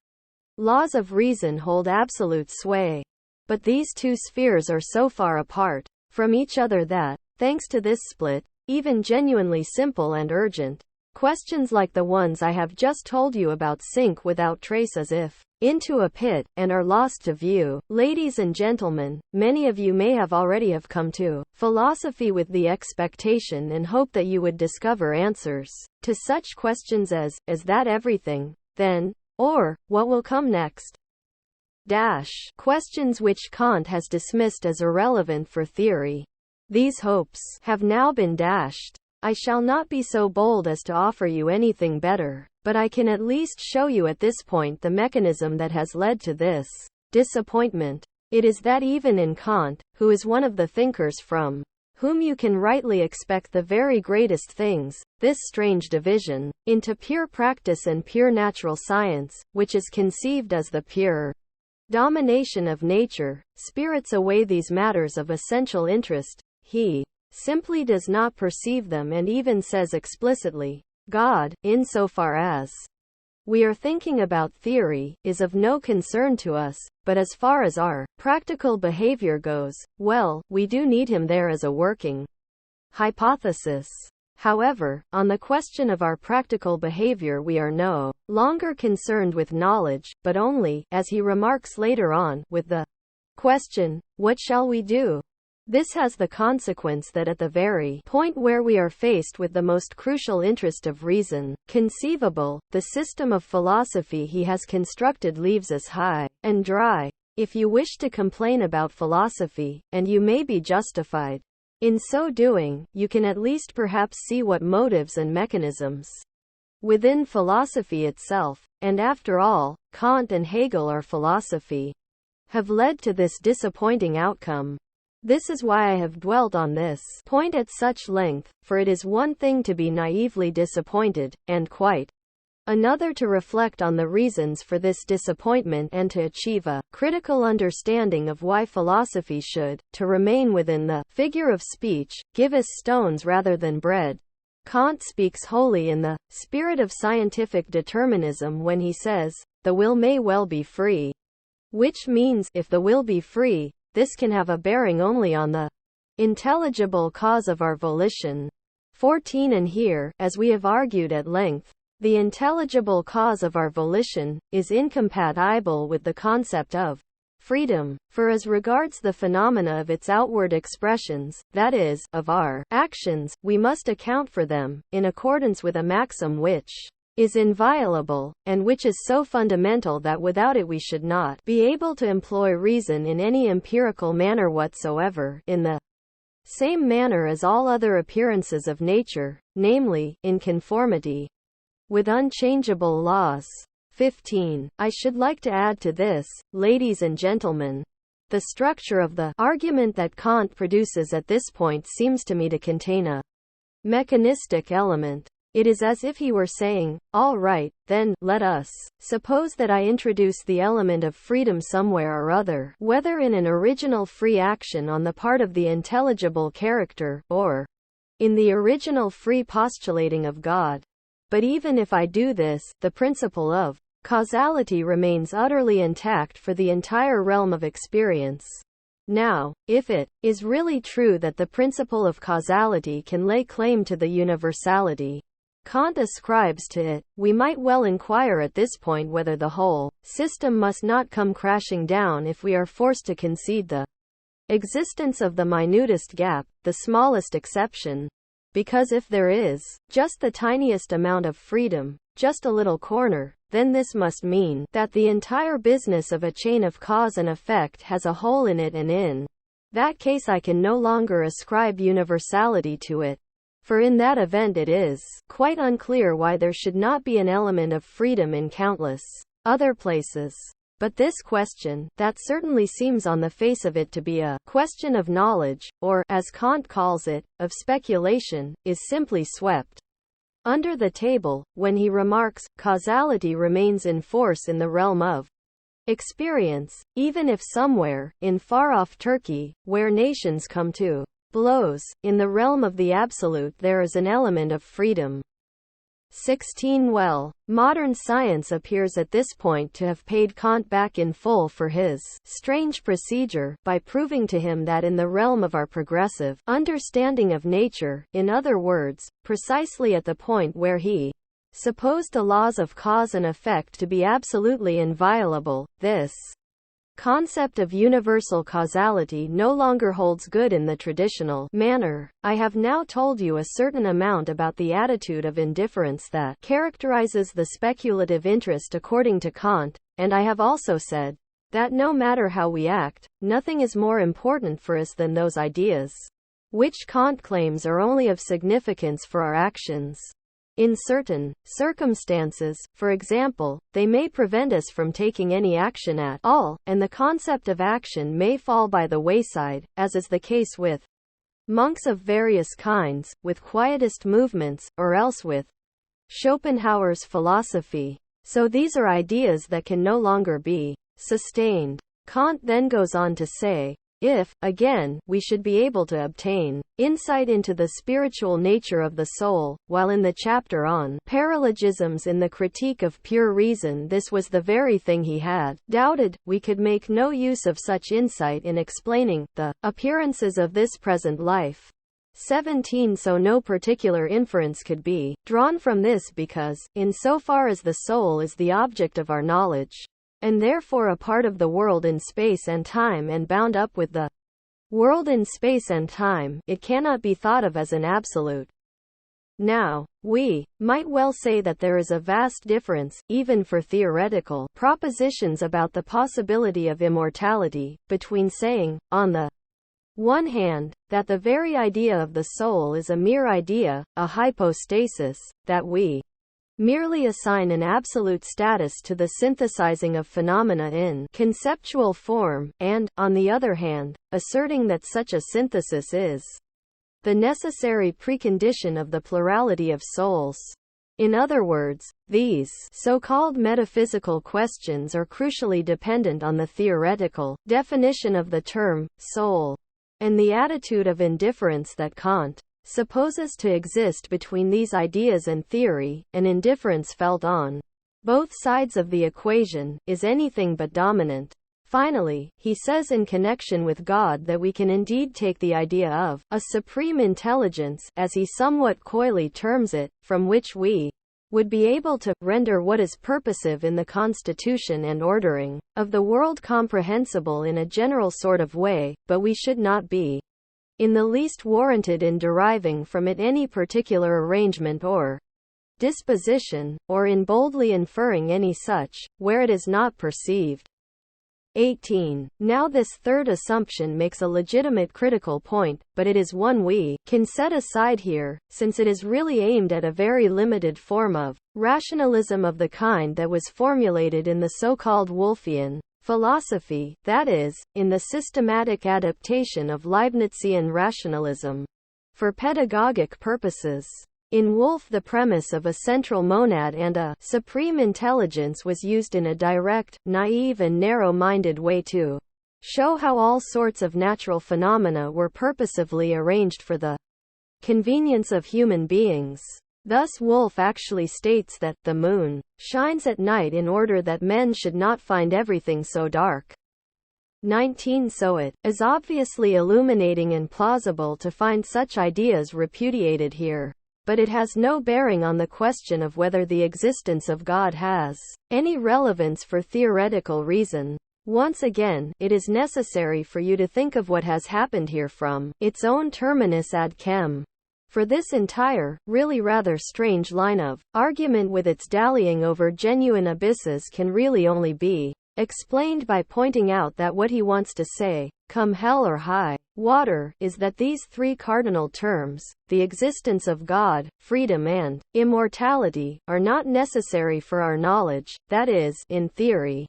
laws of reason hold absolute sway. But these two spheres are so far apart from each other that, thanks to this split, even genuinely simple and urgent questions like the ones I have just told you about sink without trace as if into a pit, and are lost to view. Ladies and gentlemen, many of you may have already have come to philosophy with the expectation and hope that you would discover answers to such questions as, is that everything, then? Or, what will come next? Questions which Kant has dismissed as irrelevant for theory. These hopes have now been dashed. I shall not be so bold as to offer you anything better, but I can at least show you at this point the mechanism that has led to this disappointment. It is that even in Kant, who is one of the thinkers from whom you can rightly expect the very greatest things, this strange division into pure practice and pure natural science, which is conceived as the pure domination of nature, spirits away these matters of essential interest. He simply does not perceive them and even says explicitly, God, insofar as we are thinking about theory, is of no concern to us, but as far as our practical behavior goes, well, we do need him there as a working hypothesis. However, on the question of our practical behavior we are no longer concerned with knowledge, but only, as he remarks later on, with the question, what shall we do? This has the consequence that at the very point where we are faced with the most crucial interest of reason conceivable, the system of philosophy he has constructed leaves us high and dry. If you wish to complain about philosophy, and you may be justified in so doing, you can at least perhaps see what motives and mechanisms within philosophy itself, and after all, Kant and Hegel are philosophy, have led to this disappointing outcome. This is why I have dwelt on this point at such length, for it is one thing to be naively disappointed, and quite another to reflect on the reasons for this disappointment and to achieve a critical understanding of why philosophy should, to remain within the figure of speech, give us stones rather than bread. Kant speaks wholly in the spirit of scientific determinism when he says, the will may well be free. Which means, if the will be free, this can have a bearing only on the intelligible cause of our volition. 14. And here, as we have argued at length, the intelligible cause of our volition is incompatible with the concept of freedom, for as regards the phenomena of its outward expressions, that is, of our actions, we must account for them, in accordance with a maxim which is inviolable, and which is so fundamental that without it we should not be able to employ reason in any empirical manner whatsoever, in the same manner as all other appearances of nature, namely, in conformity with unchangeable laws. 15. I should like to add to this, ladies and gentlemen, the structure of the argument that Kant produces at this point seems to me to contain a mechanistic element. It is as if he were saying, all right, then, let us suppose that I introduce the element of freedom somewhere or other, whether in an original free action on the part of the intelligible character, or in the original free postulating of God. But even if I do this, the principle of causality remains utterly intact for the entire realm of experience. Now, if it is really true that the principle of causality can lay claim to the universality Kant ascribes to it, we might well inquire at this point whether the whole system must not come crashing down if we are forced to concede the existence of the minutest gap, the smallest exception. Because if there is just the tiniest amount of freedom, just a little corner, then this must mean that the entire business of a chain of cause and effect has a hole in it, and in that case I can no longer ascribe universality to it. For in that event it is quite unclear why there should not be an element of freedom in countless other places. But this question, that certainly seems on the face of it to be a question of knowledge, or, as Kant calls it, of speculation, is simply swept under the table, when he remarks, causality remains in force in the realm of experience, even if somewhere, in far-off Turkey, where nations come to blows, in the realm of the absolute there is an element of freedom. 16 Well, modern science appears at this point to have paid Kant back in full for his strange procedure, by proving to him that in the realm of our progressive understanding of nature, in other words, precisely at the point where he supposed the laws of cause and effect to be absolutely inviolable, this concept of universal causality no longer holds good in the traditional manner. I have now told you a certain amount about the attitude of indifference that characterizes the speculative interest according to Kant, and I have also said that no matter how we act, nothing is more important for us than those ideas which Kant claims are only of significance for our actions. In certain circumstances, for example, they may prevent us from taking any action at all, and the concept of action may fall by the wayside, as is the case with monks of various kinds, with quietist movements, or else with Schopenhauer's philosophy. So these are ideas that can no longer be sustained. Kant then goes on to say, if, again, we should be able to obtain insight into the spiritual nature of the soul, while in the chapter on paralogisms in the Critique of Pure Reason this was the very thing he had doubted, we could make no use of such insight in explaining the appearances of this present life. 17 So no particular inference could be drawn from this because, in so far as the soul is the object of our knowledge, and therefore a part of the world in space and time and bound up with the world in space and time, it cannot be thought of as an absolute. Now, we might well say that there is a vast difference, even for theoretical propositions about the possibility of immortality, between saying, on the one hand, that the very idea of the soul is a mere idea, a hypostasis, that we merely assign an absolute status to the synthesizing of phenomena in conceptual form, and, on the other hand, asserting that such a synthesis is the necessary precondition of the plurality of souls. In other words, these so-called metaphysical questions are crucially dependent on the theoretical definition of the term soul, and the attitude of indifference that Kant supposes to exist between these ideas and theory, an indifference felt on both sides of the equation, is anything but dominant. Finally, he says in connection with God that we can indeed take the idea of a supreme intelligence, as he somewhat coyly terms it, from which we would be able to render what is purposive in the constitution and ordering of the world comprehensible in a general sort of way, but we should not be in the least warranted in deriving from it any particular arrangement or disposition, or in boldly inferring any such, where it is not perceived. 18. Now this third assumption makes a legitimate critical point, but it is one we can set aside here, since it is really aimed at a very limited form of rationalism of the kind that was formulated in the so-called Wolffian philosophy, that is, in the systematic adaptation of Leibnizian rationalism for pedagogic purposes. In Wolff, the premise of a central monad and a supreme intelligence was used in a direct, naive and narrow-minded way to show how all sorts of natural phenomena were purposively arranged for the convenience of human beings. Thus Wolff actually states that the moon shines at night in order that men should not find everything so dark. 19 So it is obviously illuminating and plausible to find such ideas repudiated here, but it has no bearing on the question of whether the existence of God has any relevance for theoretical reason. Once again, it is necessary for you to think of what has happened here from its own terminus ad chem. For this entire, really rather strange line of argument with its dallying over genuine abysses can really only be explained by pointing out that what he wants to say, come hell or high water, is that these three cardinal terms, the existence of God, freedom and immortality, are not necessary for our knowledge, that is, in theory.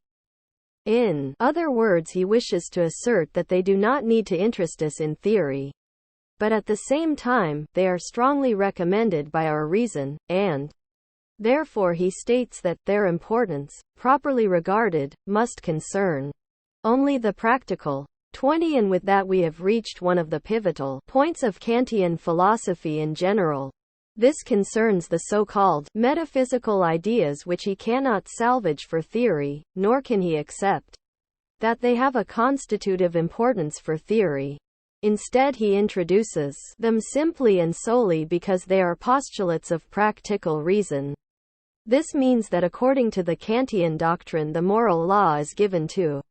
In other words, he wishes to assert that they do not need to interest us in theory. But at the same time, they are strongly recommended by our reason, and therefore he states that their importance, properly regarded, must concern only the practical. 20. And with that we have reached one of the pivotal points of Kantian philosophy in general. This concerns the so-called metaphysical ideas which he cannot salvage for theory, nor can he accept that they have a constitutive importance for theory. Instead he introduces them simply and solely because they are postulates of practical reason. This means that according to the Kantian doctrine the moral law is given to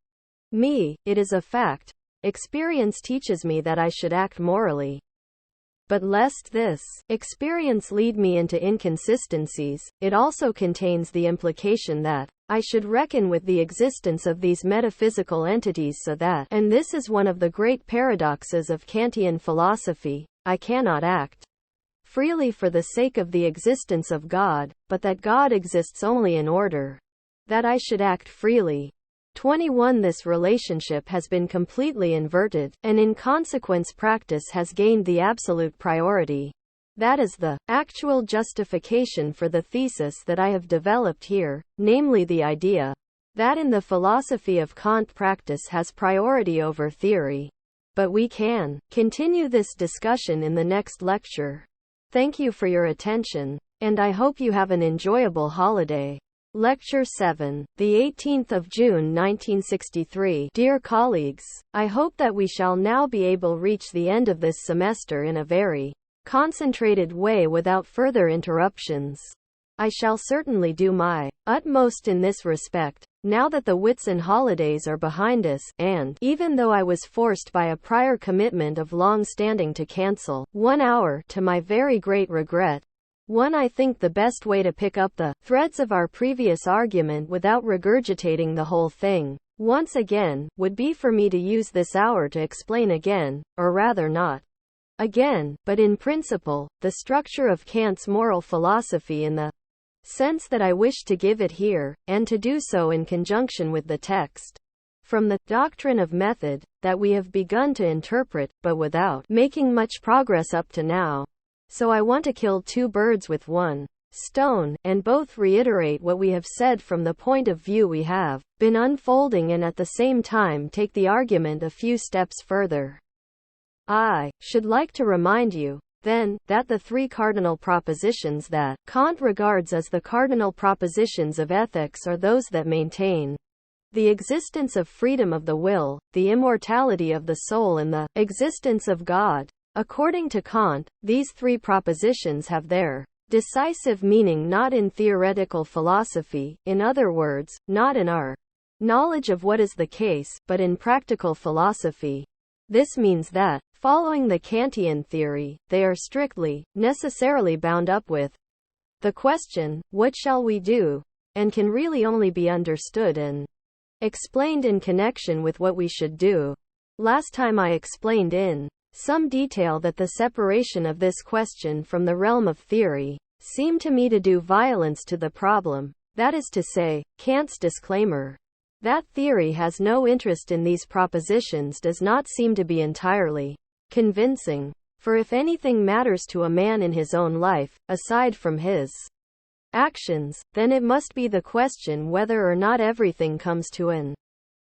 me, it is a fact. Experience teaches me that I should act morally. But lest this experience lead me into inconsistencies, it also contains the implication that I should reckon with the existence of these metaphysical entities so that, and this is one of the great paradoxes of Kantian philosophy, I cannot act freely for the sake of the existence of God, but that God exists only in order that I should act freely. 21. This relationship has been completely inverted, and in consequence practice has gained the absolute priority. That is the actual justification for the thesis that I have developed here, namely the idea that in the philosophy of Kant practice has priority over theory. But we can continue this discussion in the next lecture. Thank you for your attention, and I hope you have an enjoyable holiday. Lecture 7, the 18th of June 1963. Dear colleagues, I hope that we shall now be able to reach the end of this semester in a very concentrated way without further interruptions. I shall certainly do my utmost in this respect, now that the Whitsun holidays are behind us, and even though I was forced by a prior commitment of long standing to cancel 1 hour, to my very great regret, I think the best way to pick up the threads of our previous argument without regurgitating the whole thing once again, would be for me to use this hour to explain again, or rather not again, but in principle, the structure of Kant's moral philosophy in the sense that I wish to give it here, and to do so in conjunction with the text from the doctrine of method that we have begun to interpret, but without making much progress up to now. So I want to kill two birds with one stone, and both reiterate what we have said from the point of view we have been unfolding and at the same time take the argument a few steps further. I should like to remind you, then, that the three cardinal propositions that Kant regards as the cardinal propositions of ethics are those that maintain the existence of freedom of the will, the immortality of the soul and the existence of God. According to Kant, these three propositions have their decisive meaning not in theoretical philosophy, in other words, not in our knowledge of what is the case, but in practical philosophy. This means that, following the Kantian theory, they are strictly, necessarily bound up with the question, what shall we do? And can really only be understood and explained in connection with what we should do. Last time I explained in some detail that the separation of this question from the realm of theory seemed to me to do violence to the problem, that is to say, Kant's disclaimer that theory has no interest in these propositions does not seem to be entirely convincing. For if anything matters to a man in his own life, aside from his actions, then it must be the question whether or not everything comes to an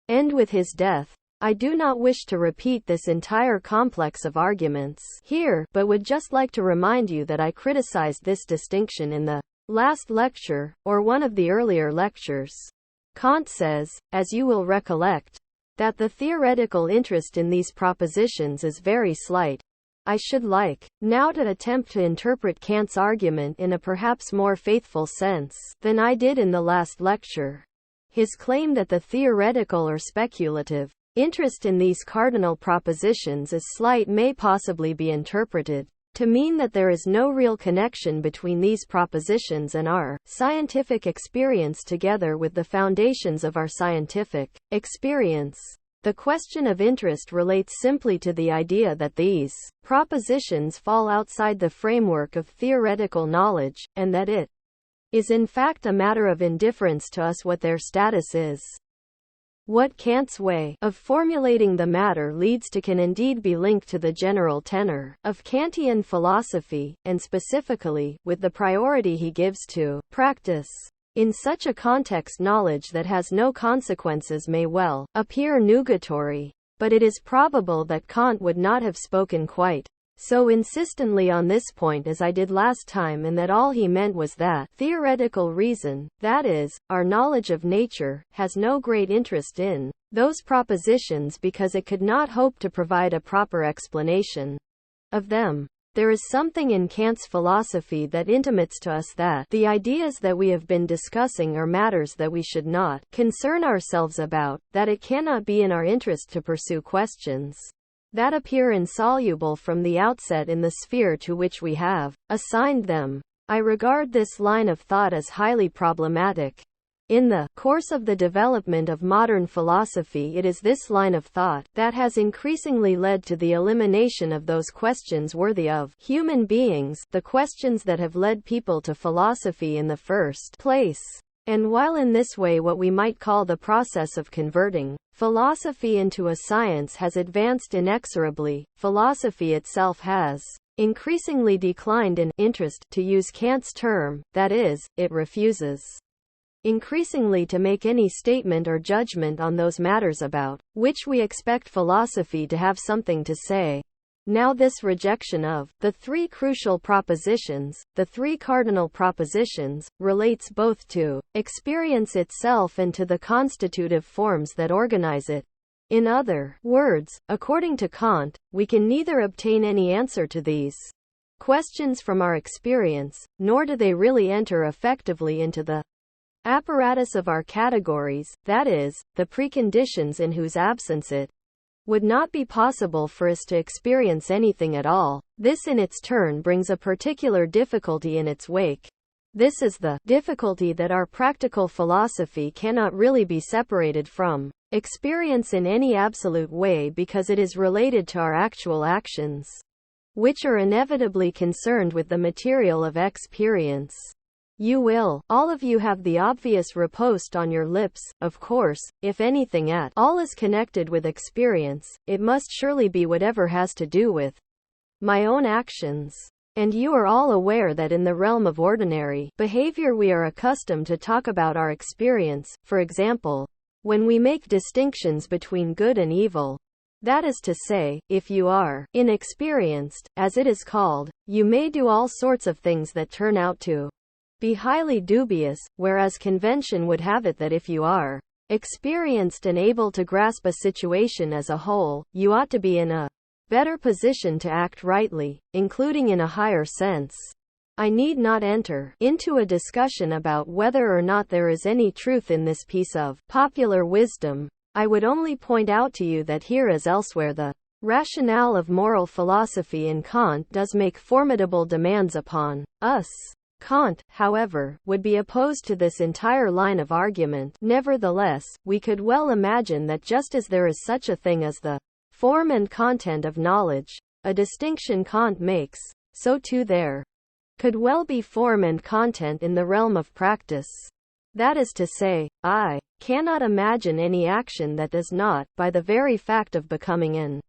end with his death. I do not wish to repeat this entire complex of arguments here, but would just like to remind you that I criticized this distinction in the last lecture, or one of the earlier lectures. Kant says, as you will recollect, that the theoretical interest in these propositions is very slight. I should like now to attempt to interpret Kant's argument in a perhaps more faithful sense than I did in the last lecture. His claim that the theoretical or speculative interest in these cardinal propositions is slight may possibly be interpreted to mean that there is no real connection between these propositions and our scientific experience together with the foundations of our scientific experience. The question of interest relates simply to the idea that these propositions fall outside the framework of theoretical knowledge, and that it is in fact a matter of indifference to us what their status is. What Kant's way of formulating the matter leads to can indeed be linked to the general tenor of Kantian philosophy, and specifically, with the priority he gives to practice. In such a context, knowledge that has no consequences may well appear nugatory, but it is probable that Kant would not have spoken quite so insistently on this point as I did last time, and that all he meant was that theoretical reason, that is, our knowledge of nature, has no great interest in those propositions because it could not hope to provide a proper explanation of them. There is something in Kant's philosophy that intimates to us that the ideas that we have been discussing are matters that we should not concern ourselves about, that it cannot be in our interest to pursue questions that appear insoluble from the outset in the sphere to which we have assigned them. I regard this line of thought as highly problematic. In the course of the development of modern philosophy, it is this line of thought that has increasingly led to the elimination of those questions worthy of human beings, the questions that have led people to philosophy in the first place. And while in this way what we might call the process of converting philosophy into a science has advanced inexorably, philosophy itself has increasingly declined in interest, to use Kant's term, that is, it refuses increasingly to make any statement or judgment on those matters about which we expect philosophy to have something to say. Now this rejection of the three crucial propositions, the three cardinal propositions, relates both to experience itself and to the constitutive forms that organize it. In other words, according to Kant, we can neither obtain any answer to these questions from our experience, nor do they really enter effectively into the apparatus of our categories, that is, the preconditions in whose absence it would not be possible for us to experience anything at all. This in its turn brings a particular difficulty in its wake. This is the difficulty that our practical philosophy cannot really be separated from experience in any absolute way because it is related to our actual actions, which are inevitably concerned with the material of experience. You will, all of you, have the obvious riposte on your lips. Of course, if anything at all is connected with experience, it must surely be whatever has to do with my own actions. And you are all aware that in the realm of ordinary behavior we are accustomed to talk about our experience, for example, when we make distinctions between good and evil. That is to say, if you are inexperienced, as it is called, you may do all sorts of things that turn out to be highly dubious, whereas convention would have it that if you are experienced and able to grasp a situation as a whole, you ought to be in a better position to act rightly, including in a higher sense. I need not enter into a discussion about whether or not there is any truth in this piece of popular wisdom. I would only point out to you that here as elsewhere the rationale of moral philosophy in Kant does make formidable demands upon us. Kant, however, would be opposed to this entire line of argument. Nevertheless, we could well imagine that just as there is such a thing as the form and content of knowledge, a distinction Kant makes, so too there could well be form and content in the realm of practice. That is to say, I cannot imagine any action that does not, by the very fact of becoming an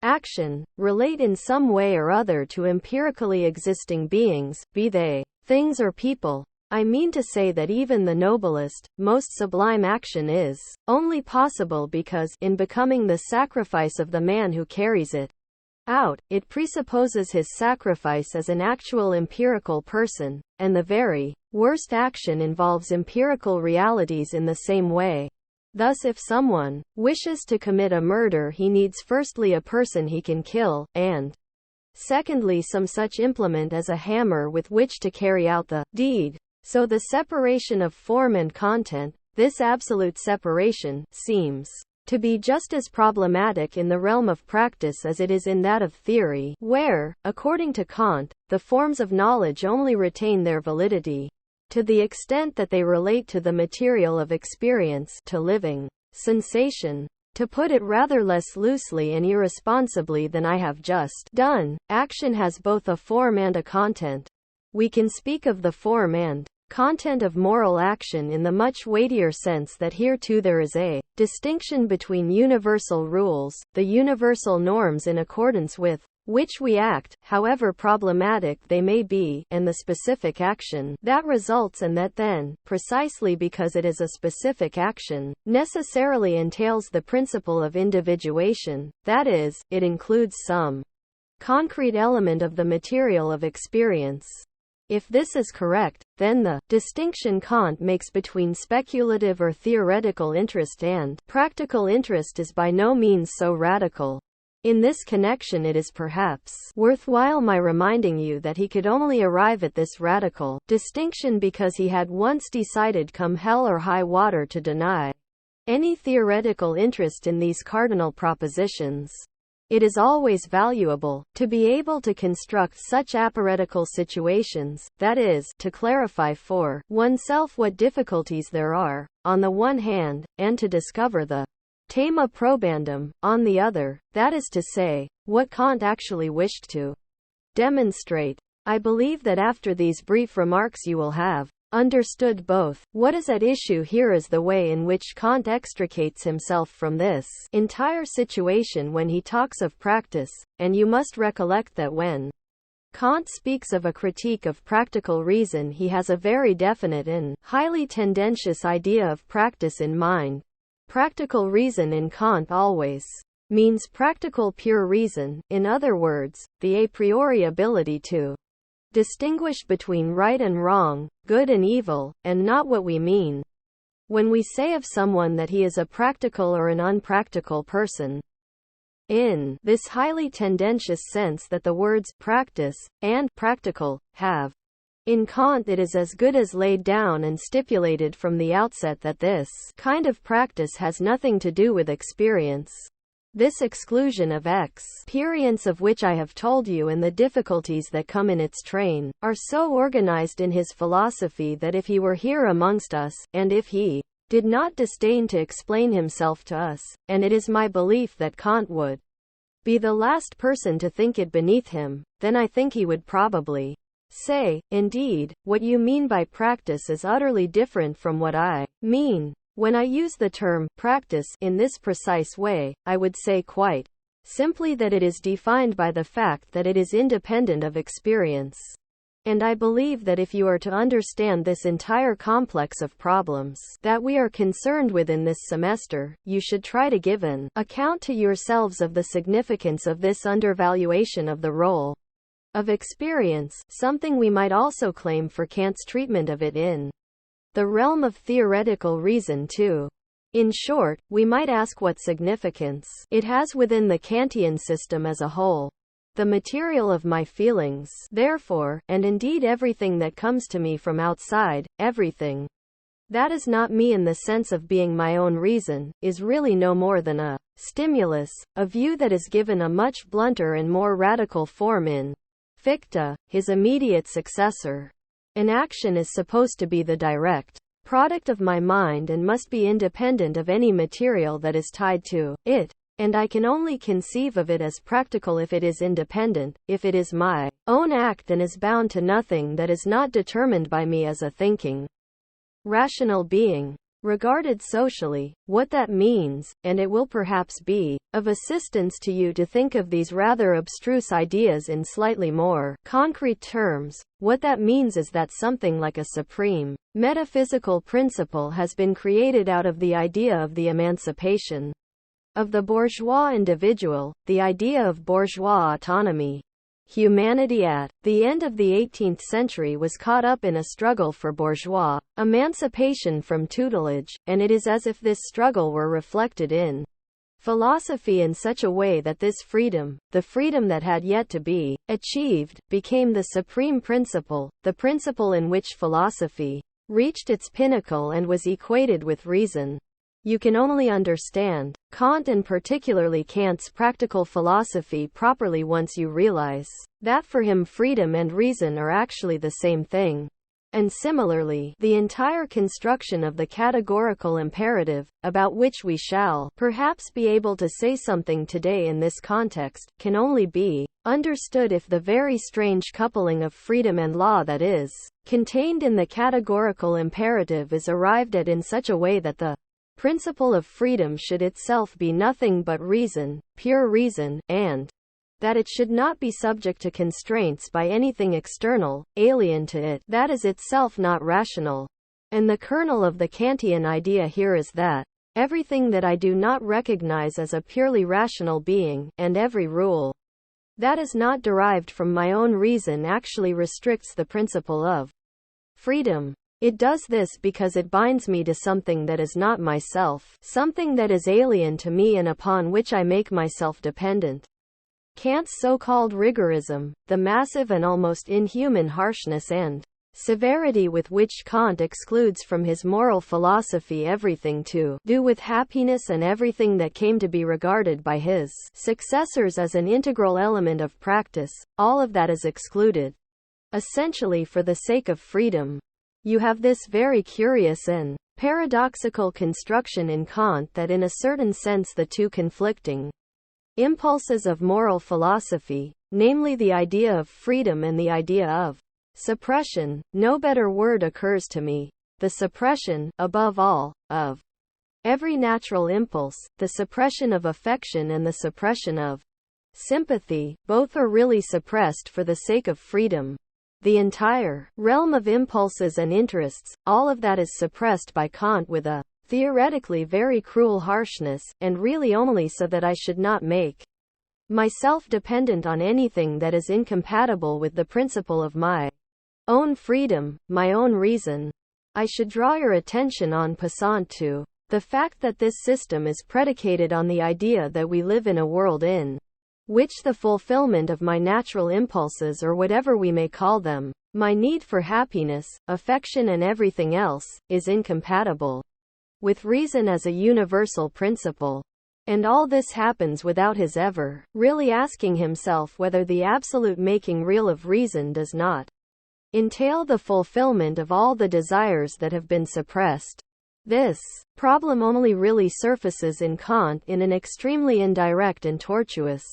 action, relate in some way or other to empirically existing beings, be they things or people. I mean to say that even the noblest, most sublime action is only possible because, in becoming the sacrifice of the man who carries it out, it presupposes his sacrifice as an actual empirical person, and the very worst action involves empirical realities in the same way. Thus if someone wishes to commit a murder, he needs firstly a person he can kill, and secondly some such implement as a hammer with which to carry out the deed. So the separation of form and content, this absolute separation, seems to be just as problematic in the realm of practice as it is in that of theory, where, according to Kant, the forms of knowledge only retain their validity to the extent that they relate to the material of experience, to living sensation. To put it rather less loosely and irresponsibly than I have just done, action has both a form and a content. We can speak of the form and content of moral action in the much weightier sense that here too there is a distinction between universal rules, the universal norms in accordance with which we act, however problematic they may be, and the specific action that results, and that then, precisely because it is a specific action, necessarily entails the principle of individuation, that is, it includes some concrete element of the material of experience. If this is correct, then the distinction Kant makes between speculative or theoretical interest and practical interest is by no means so radical. In this connection it is perhaps worthwhile my reminding you that he could only arrive at this radical distinction because he had once decided come hell or high water to deny any theoretical interest in these cardinal propositions. It is always valuable to be able to construct such aporetical situations, that is, to clarify for oneself what difficulties there are, on the one hand, and to discover the thema probandum, on the other, that is to say, what Kant actually wished to demonstrate. I believe that after these brief remarks you will have understood both what is at issue here is the way in which Kant extricates himself from this entire situation when he talks of practice, and you must recollect that when Kant speaks of a critique of practical reason he has a very definite and highly tendentious idea of practice in mind. Practical reason in Kant always means practical pure reason, in other words, the a priori ability to distinguish between right and wrong, good and evil, and not what we mean when we say of someone that he is a practical or an unpractical person. In this highly tendentious sense that the words practice and practical have in Kant, it is as good as laid down and stipulated from the outset that this kind of practice has nothing to do with experience. This exclusion of experience of which I have told you and the difficulties that come in its train, are so organized in his philosophy that if he were here amongst us, and if he did not disdain to explain himself to us, and it is my belief that Kant would be the last person to think it beneath him, then I think he would probably say, indeed, what you mean by practice is utterly different from what I mean. When I use the term practice in this precise way, I would say quite simply that it is defined by the fact that it is independent of experience. And I believe that if you are to understand this entire complex of problems that we are concerned with in this semester, you should try to give an account to yourselves of the significance of this undervaluation of the role of experience, something we might also claim for Kant's treatment of it in the realm of theoretical reason too. In short, we might ask what significance it has within the Kantian system as a whole. The material of my feelings, therefore, and indeed everything that comes to me from outside, everything that is not me in the sense of being my own reason, is really no more than a stimulus, a view that is given a much blunter and more radical form in Fichte, his immediate successor. An action is supposed to be the direct product of my mind and must be independent of any material that is tied to it, and I can only conceive of it as practical if it is independent, if it is my own act and is bound to nothing that is not determined by me as a thinking, rational being. Regarded socially, what that means, and it will perhaps be of assistance to you to think of these rather abstruse ideas in slightly more concrete terms, what that means is that something like a supreme metaphysical principle has been created out of the idea of the emancipation of the bourgeois individual, the idea of bourgeois autonomy. Humanity at the end of the 18th century was caught up in a struggle for bourgeois emancipation from tutelage, and it is as if this struggle were reflected in philosophy in such a way that this freedom, the freedom that had yet to be achieved, became the supreme principle, the principle in which philosophy reached its pinnacle and was equated with reason. You can only understand Kant and particularly Kant's practical philosophy properly once you realize that for him freedom and reason are actually the same thing. And similarly, the entire construction of the categorical imperative, about which we shall perhaps be able to say something today in this context, can only be understood if the very strange coupling of freedom and law that is contained in the categorical imperative is arrived at in such a way that the principle of freedom should itself be nothing but reason, pure reason, and that it should not be subject to constraints by anything external, alien to it, that is itself not rational. And the kernel of the Kantian idea here is that everything that I do not recognize as a purely rational being, and every rule that is not derived from my own reason actually restricts the principle of freedom. It does this because it binds me to something that is not myself, something that is alien to me and upon which I make myself dependent. Kant's so-called rigorism, the massive and almost inhuman harshness and severity with which Kant excludes from his moral philosophy everything to do with happiness and everything that came to be regarded by his successors as an integral element of practice, all of that is excluded. Essentially for the sake of freedom. You have this very curious and paradoxical construction in Kant that in a certain sense the two conflicting impulses of moral philosophy, namely the idea of freedom and the idea of suppression, no better word occurs to me, the suppression, above all, of every natural impulse, the suppression of affection and the suppression of sympathy, both are really suppressed for the sake of freedom. The entire realm of impulses and interests, all of that is suppressed by Kant with a theoretically very cruel harshness, and really only so that I should not make myself dependent on anything that is incompatible with the principle of my own freedom, my own reason. I should draw your attention en passant to the fact that this system is predicated on the idea that we live in a world in which the fulfillment of my natural impulses, or whatever we may call them, my need for happiness, affection and everything else, is incompatible with reason as a universal principle. And all this happens without his ever really asking himself whether the absolute making real of reason does not entail the fulfillment of all the desires that have been suppressed. This problem only really surfaces in Kant in an extremely indirect and tortuous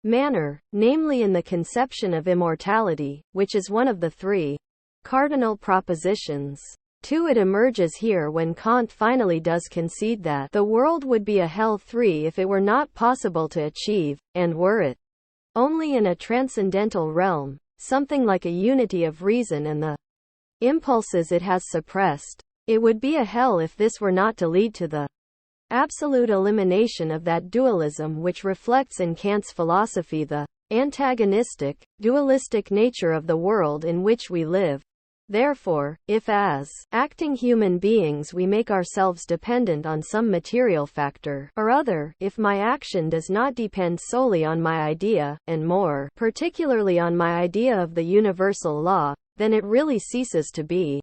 manner, namely in the conception of immortality, which is one of the three cardinal propositions. It emerges here when Kant finally does concede that the world would be a hell 3 if it were not possible to achieve, and were it only in a transcendental realm, something like a unity of reason and the impulses it has suppressed. It would be a hell if this were not to lead to the absolute elimination of that dualism which reflects in Kant's philosophy the antagonistic, dualistic nature of the world in which we live. Therefore, if as acting human beings we make ourselves dependent on some material factor or other, if my action does not depend solely on my idea, and more particularly on my idea of the universal law, then it really ceases to be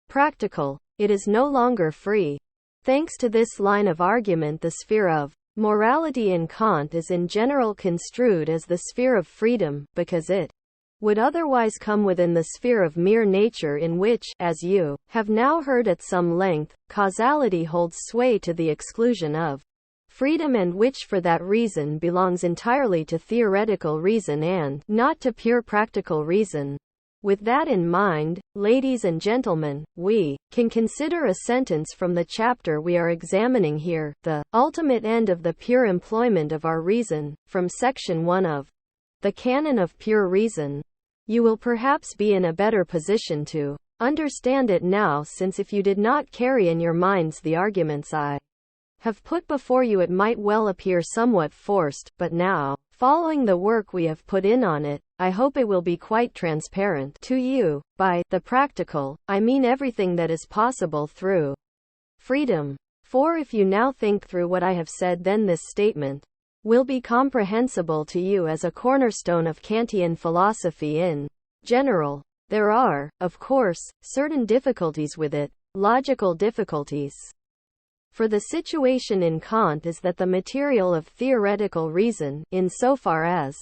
practical. It is no longer free. Thanks to this line of argument, the sphere of morality in Kant is in general construed as the sphere of freedom, because it would otherwise come within the sphere of mere nature, in which, as you have now heard at some length, causality holds sway to the exclusion of freedom, and which for that reason belongs entirely to theoretical reason and not to pure practical reason. With that in mind, ladies and gentlemen, we can consider a sentence from the chapter we are examining here, the ultimate end of the pure employment of our reason, from section 1 of the Canon of Pure Reason. You will perhaps be in a better position to understand it now, since if you did not carry in your minds the arguments I have put before you, it might well appear somewhat forced, but now, following the work we have put in on it, I hope it will be quite transparent to you. By the practical, I mean everything that is possible through freedom. For if you now think through what I have said, then this statement will be comprehensible to you as a cornerstone of Kantian philosophy in general. There are, of course, certain difficulties with it, logical difficulties. For the situation in Kant is that the material of theoretical reason, insofar as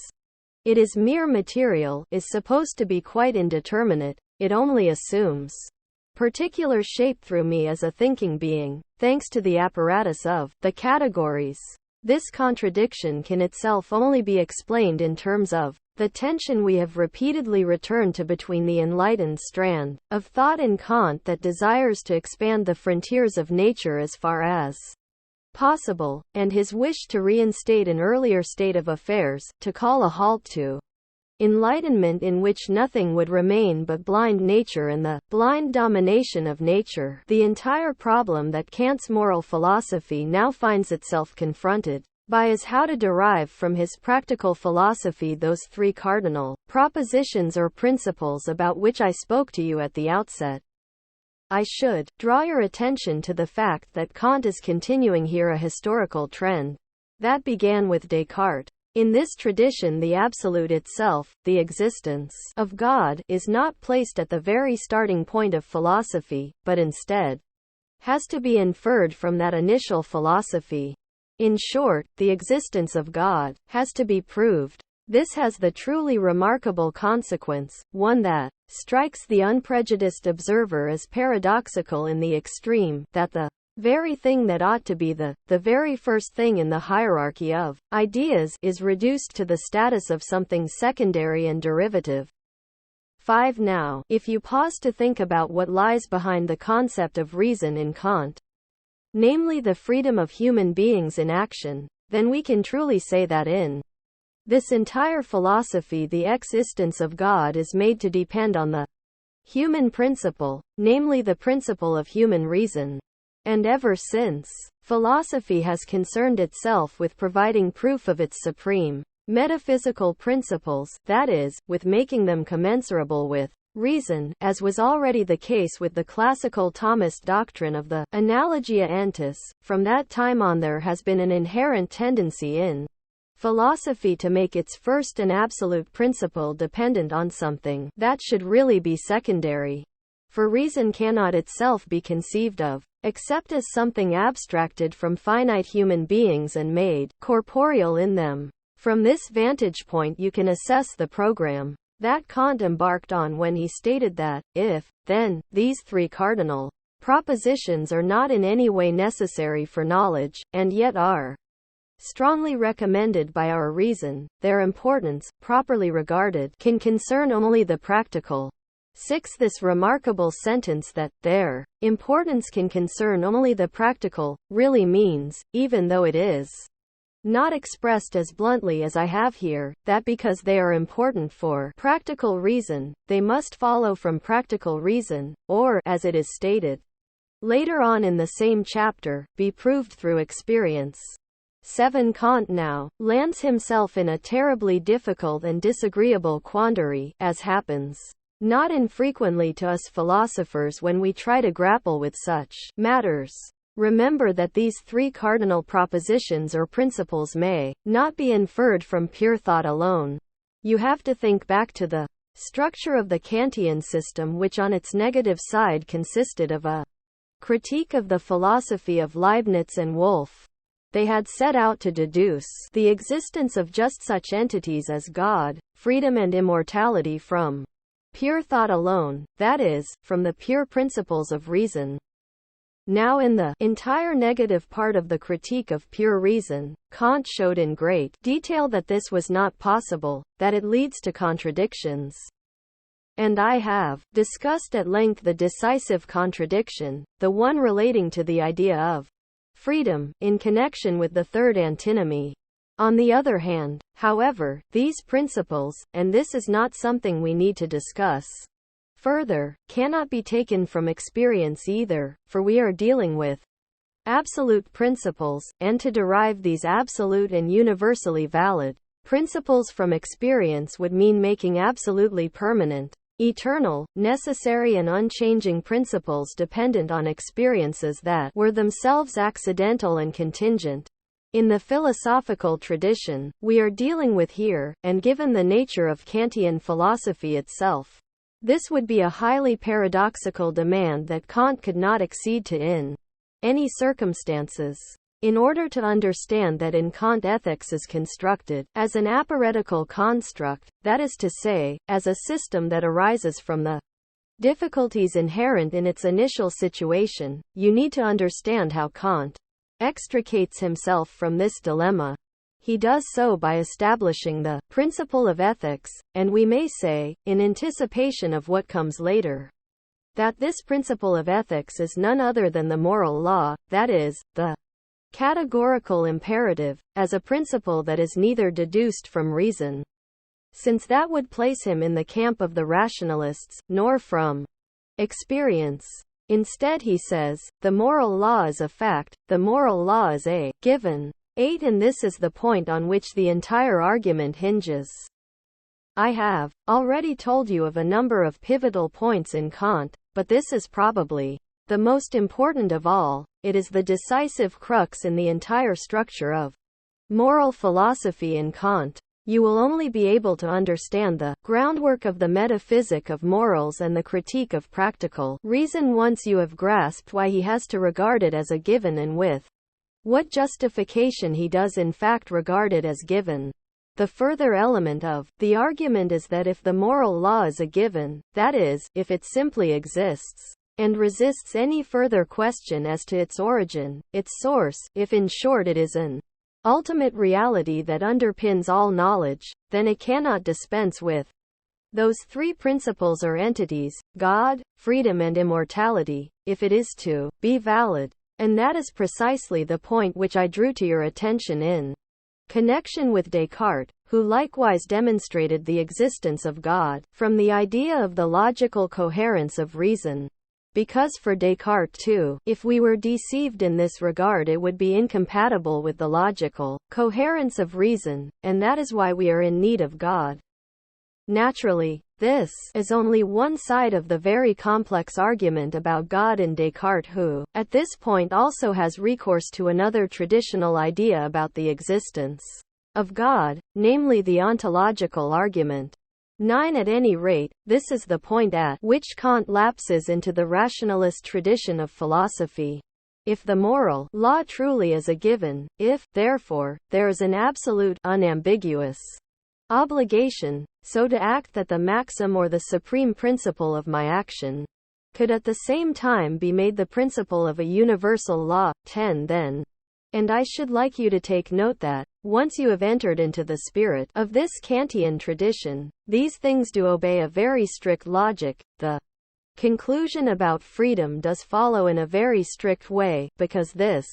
it is mere material, is supposed to be quite indeterminate. It only assumes particular shape through me as a thinking being, thanks to the apparatus of the categories. This contradiction can itself only be explained in terms of the tension we have repeatedly returned to between the enlightened strand of thought in Kant that desires to expand the frontiers of nature as far as possible, and his wish to reinstate an earlier state of affairs, to call a halt to enlightenment in which nothing would remain but blind nature and the blind domination of nature. The entire problem that Kant's moral philosophy now finds itself confronted by is how to derive from his practical philosophy those three cardinal propositions or principles about which I spoke to you at the outset. I should draw your attention to the fact that Kant is continuing here a historical trend that began with Descartes. In this tradition, the absolute itself, the existence of God, is not placed at the very starting point of philosophy, but instead has to be inferred from that initial philosophy. In short, the existence of God has to be proved. This has the truly remarkable consequence, one that strikes the unprejudiced observer as paradoxical in the extreme, that the very thing that ought to be the very first thing in the hierarchy of ideas is reduced to the status of something secondary and derivative. 5. Now, if you pause to think about what lies behind the concept of reason in Kant, namely the freedom of human beings in action, then we can truly say that in this entire philosophy the existence of God is made to depend on the human principle, namely the principle of human reason. And ever since, philosophy has concerned itself with providing proof of its supreme metaphysical principles, that is, with making them commensurable with reason, as was already the case with the classical Thomist doctrine of the analogia antis. From that time on there has been an inherent tendency in philosophy to make its first and absolute principle dependent on something that should really be secondary. For reason cannot itself be conceived of except as something abstracted from finite human beings and made corporeal in them. From this vantage point you can assess the program that Kant embarked on when he stated that, if, then, these three cardinal propositions are not in any way necessary for knowledge, and yet are strongly recommended by our reason, their importance, properly regarded, can concern only the practical. 6. This remarkable sentence that their importance can concern only the practical really means, even though it is not expressed as bluntly as I have here, that because they are important for practical reason, they must follow from practical reason, or, as it is stated later on in the same chapter, be proved through experience. 7. Kant now lands himself in a terribly difficult and disagreeable quandary, as happens not infrequently to us philosophers when we try to grapple with such matters. Remember that these three cardinal propositions or principles may not be inferred from pure thought alone. You have to think back to the structure of the Kantian system, which on its negative side consisted of a critique of the philosophy of Leibniz and Wolff. They had set out to deduce the existence of just such entities as God, freedom and immortality from pure thought alone, that is, from the pure principles of reason. Now in the entire negative part of the critique of pure reason, Kant showed in great detail that this was not possible, that it leads to contradictions. And I have discussed at length the decisive contradiction, the one relating to the idea of freedom, in connection with the third antinomy. On the other hand, however, these principles, and this is not something we need to discuss further, cannot be taken from experience either, for we are dealing with absolute principles, and to derive these absolute and universally valid principles from experience would mean making absolutely permanent, eternal, necessary and unchanging principles dependent on experiences that were themselves accidental and contingent. In the philosophical tradition we are dealing with here, and given the nature of Kantian philosophy itself, this would be a highly paradoxical demand that Kant could not accede to in any circumstances. In order to understand that in Kant ethics is constructed as an aporetical construct, that is to say, as a system that arises from the difficulties inherent in its initial situation, you need to understand how Kant extricates himself from this dilemma. He does so by establishing the principle of ethics, and we may say, in anticipation of what comes later, that this principle of ethics is none other than the moral law, that is, the categorical imperative, as a principle that is neither deduced from reason, since that would place him in the camp of the rationalists, nor from experience. Instead, he says, the moral law is a fact, the moral law is a given. 8. And this is the point on which the entire argument hinges. I have already told you of a number of pivotal points in Kant, but this is probably the most important of all. It is the decisive crux in the entire structure of moral philosophy in Kant. You will only be able to understand the groundwork of the metaphysic of morals and the critique of practical reason once you have grasped why he has to regard it as a given and with what justification he does in fact regard it as given. The further element of the argument is that if the moral law is a given, that is, if it simply exists, and resists any further question as to its origin, its source, if in short it is an ultimate reality that underpins all knowledge, then it cannot dispense with those three principles or entities, God, freedom and immortality, if it is to be valid. And that is precisely the point which I drew to your attention in connection with Descartes, who likewise demonstrated the existence of God from the idea of the logical coherence of reason. Because for Descartes too, if we were deceived in this regard, it would be incompatible with the logical coherence of reason, and that is why we are in need of God. Naturally, this is only one side of the very complex argument about God in Descartes, who, at this point, also has recourse to another traditional idea about the existence of God, namely the ontological argument. 9. At any rate, this is the point at which Kant lapses into the rationalist tradition of philosophy. If the moral law truly is a given, if, therefore, there is an absolute, unambiguous obligation, so to act that the maxim or the supreme principle of my action could at the same time be made the principle of a universal law. 10. Then, and I should like you to take note that, once you have entered into the spirit of this Kantian tradition, these things do obey a very strict logic. The conclusion about freedom does follow in a very strict way, because this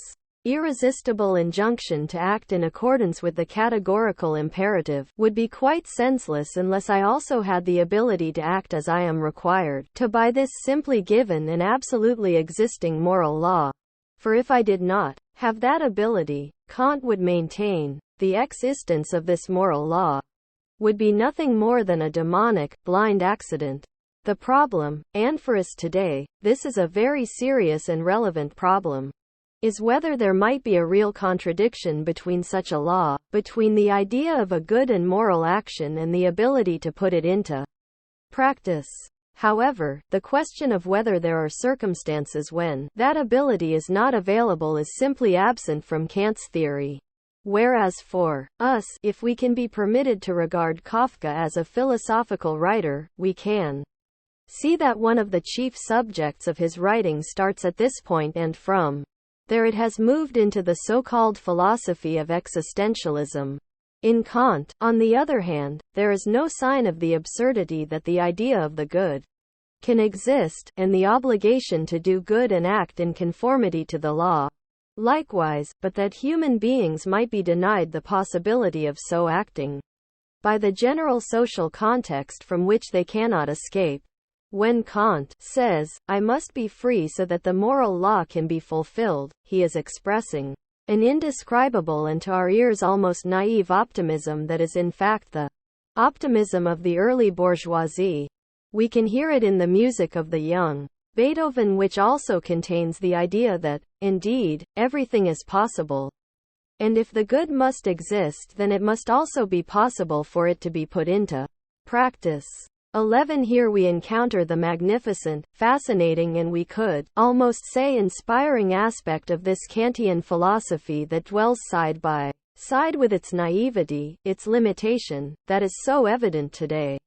irresistible injunction to act in accordance with the categorical imperative would be quite senseless unless I also had the ability to act as I am required to by this simply given and absolutely existing moral law. For if I did not have that ability, Kant would maintain, the existence of this moral law would be nothing more than a demonic, blind accident. The problem, and for us today, this is a very serious and relevant problem, is whether there might be a real contradiction between such a law, between the idea of a good and moral action and the ability to put it into practice. However, the question of whether there are circumstances when that ability is not available is simply absent from Kant's theory. Whereas for us, if we can be permitted to regard Kafka as a philosophical writer, we can see that one of the chief subjects of his writing starts at this point, and from there it has moved into the so-called philosophy of existentialism. In Kant, on the other hand, there is no sign of the absurdity that the idea of the good can exist, and the obligation to do good and act in conformity to the law. Likewise, but that human beings might be denied the possibility of so acting by the general social context from which they cannot escape. When Kant says, I must be free so that the moral law can be fulfilled, he is expressing an indescribable and to our ears almost naive optimism that is in fact the optimism of the early bourgeoisie. We can hear it in the music of the young Beethoven, which also contains the idea that, indeed, everything is possible. And if the good must exist, then it must also be possible for it to be put into practice. 11. Here we encounter the magnificent, fascinating, and we could almost say inspiring aspect of this Kantian philosophy that dwells side by side with its naivety, its limitation, that is so evident today.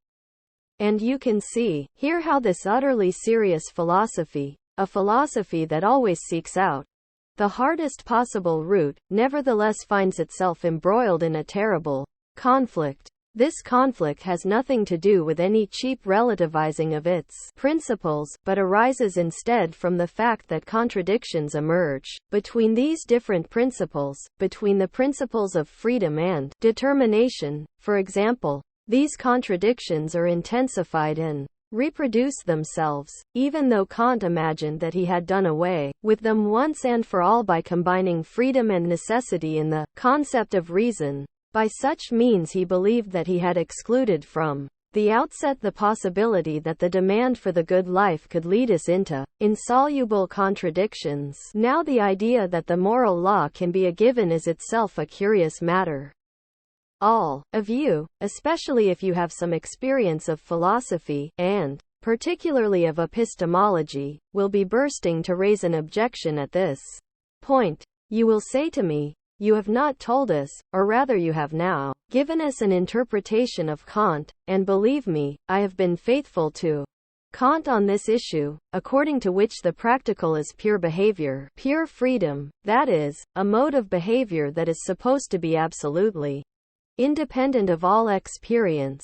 And you can see here how this utterly serious philosophy, a philosophy that always seeks out the hardest possible route, nevertheless finds itself embroiled in a terrible conflict. This conflict has nothing to do with any cheap relativizing of its principles, but arises instead from the fact that contradictions emerge between these different principles, between the principles of freedom and determination. For example, these contradictions are intensified and reproduce themselves, even though Kant imagined that he had done away with them once and for all by combining freedom and necessity in the concept of reason. By such means he believed that he had excluded from the outset the possibility that the demand for the good life could lead us into insoluble contradictions. Now the idea that the moral law can be a given is itself a curious matter. All of you, especially if you have some experience of philosophy, and particularly of epistemology, will be bursting to raise an objection at this point. You will say to me, "You have not told us, or rather you have now given us an interpretation of Kant, and believe me, I have been faithful to Kant on this issue, according to which the practical is pure behavior, pure freedom, that is, a mode of behavior that is supposed to be absolutely independent of all experience."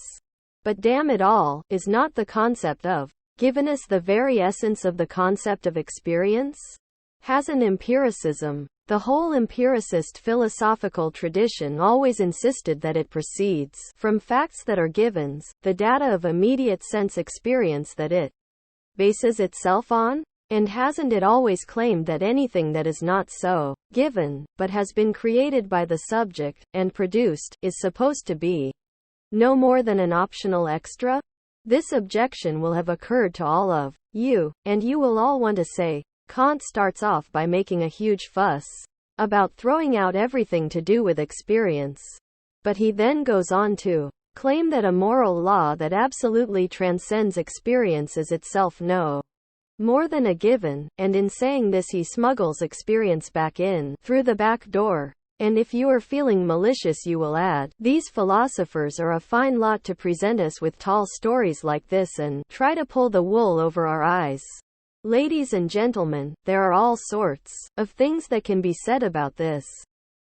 But damn it all, is not the concept of givenness the very essence of the concept of experience? Hasn't empiricism, the whole empiricist philosophical tradition, always insisted that it proceeds from facts that are givens, the data of immediate sense experience that it bases itself on? And hasn't it always claimed that anything that is not so given, but has been created by the subject, and produced, is supposed to be no more than an optional extra? This objection will have occurred to all of you, and you will all want to say, Kant starts off by making a huge fuss about throwing out everything to do with experience. But he then goes on to claim that a moral law that absolutely transcends experience is itself no more than a given, and in saying this he smuggles experience back in through the back door. And if you are feeling malicious you will add, these philosophers are a fine lot to present us with tall stories like this and try to pull the wool over our eyes. Ladies and gentlemen, there are all sorts of things that can be said about this.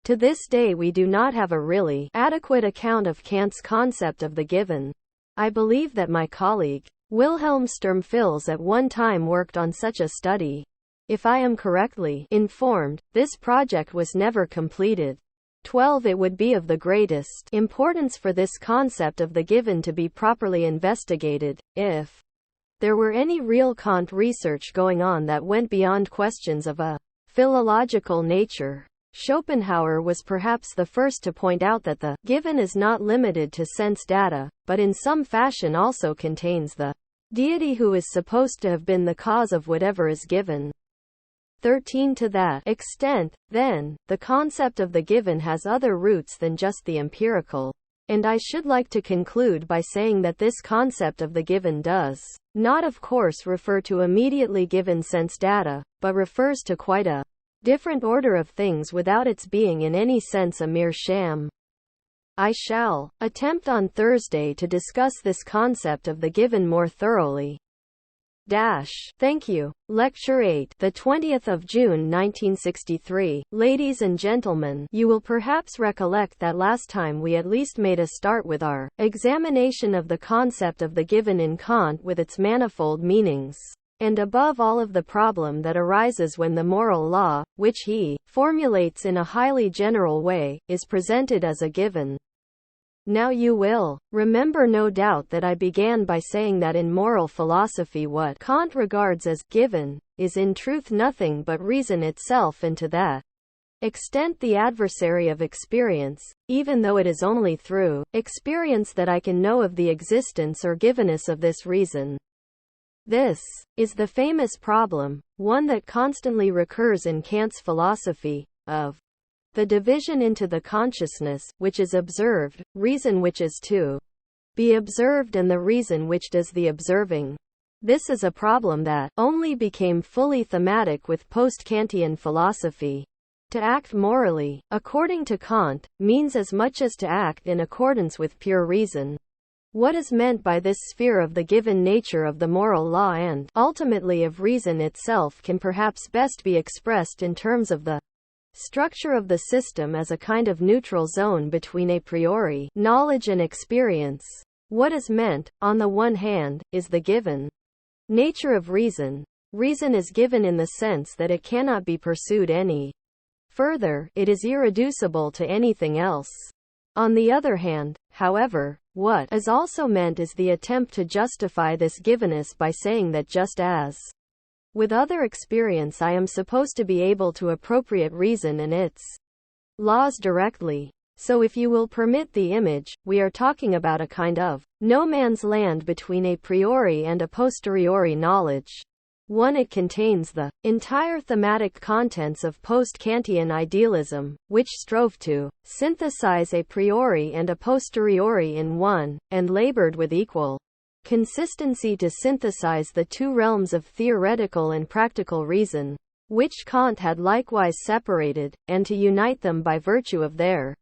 To this day we do not have a really adequate account of Kant's concept of the given. I believe that my colleague, Wilhelm Sturmfils, at one time worked on such a study. If I am correctly informed, this project was never completed. 12. It would be of the greatest importance for this concept of the given to be properly investigated, if there were any real Kant research going on that went beyond questions of a philological nature. Schopenhauer was perhaps the first to point out that the given is not limited to sense data, but in some fashion also contains the deity who is supposed to have been the cause of whatever is given. 13. To that extent, then, the concept of the given has other roots than just the empirical. And I should like to conclude by saying that this concept of the given does not, of course, refer to immediately given sense data, but refers to quite a different order of things without its being in any sense a mere sham. I shall attempt on Thursday to discuss this concept of the given more thoroughly. Thank you. Lecture 8, the 20th of June 1963. Ladies and gentlemen, you will perhaps recollect that last time we at least made a start with our examination of the concept of the given in Kant with its manifold meanings, and above all of the problem that arises when the moral law, which he formulates in a highly general way, is presented as a given. Now you will remember no doubt that I began by saying that in moral philosophy what Kant regards as given is in truth nothing but reason itself, and to that extent the adversary of experience, even though it is only through experience that I can know of the existence or givenness of this reason. This is the famous problem, one that constantly recurs in Kant's philosophy, of the division into the consciousness, which is observed, reason which is to be observed and the reason which does the observing. This is a problem that only became fully thematic with post-Kantian philosophy. To act morally, according to Kant, means as much as to act in accordance with pure reason. What is meant by this sphere of the given nature of the moral law and, ultimately, of reason itself can perhaps best be expressed in terms of the structure of the system as a kind of neutral zone between a priori knowledge and experience. What is meant, on the one hand, is the given nature of reason. Reason is given in the sense that it cannot be pursued any further, it is irreducible to anything else. On the other hand, however, what is also meant is the attempt to justify this givenness by saying that just as with other experience I am supposed to be able to appropriate reason and its laws directly. So if you will permit the image, we are talking about a kind of no man's land between a priori and a posteriori knowledge. It contains the entire thematic contents of post-Kantian idealism, which strove to synthesize a priori and a posteriori in one, and labored with equal consistency to synthesize the two realms of theoretical and practical reason, which Kant had likewise separated, and to unite them by virtue of their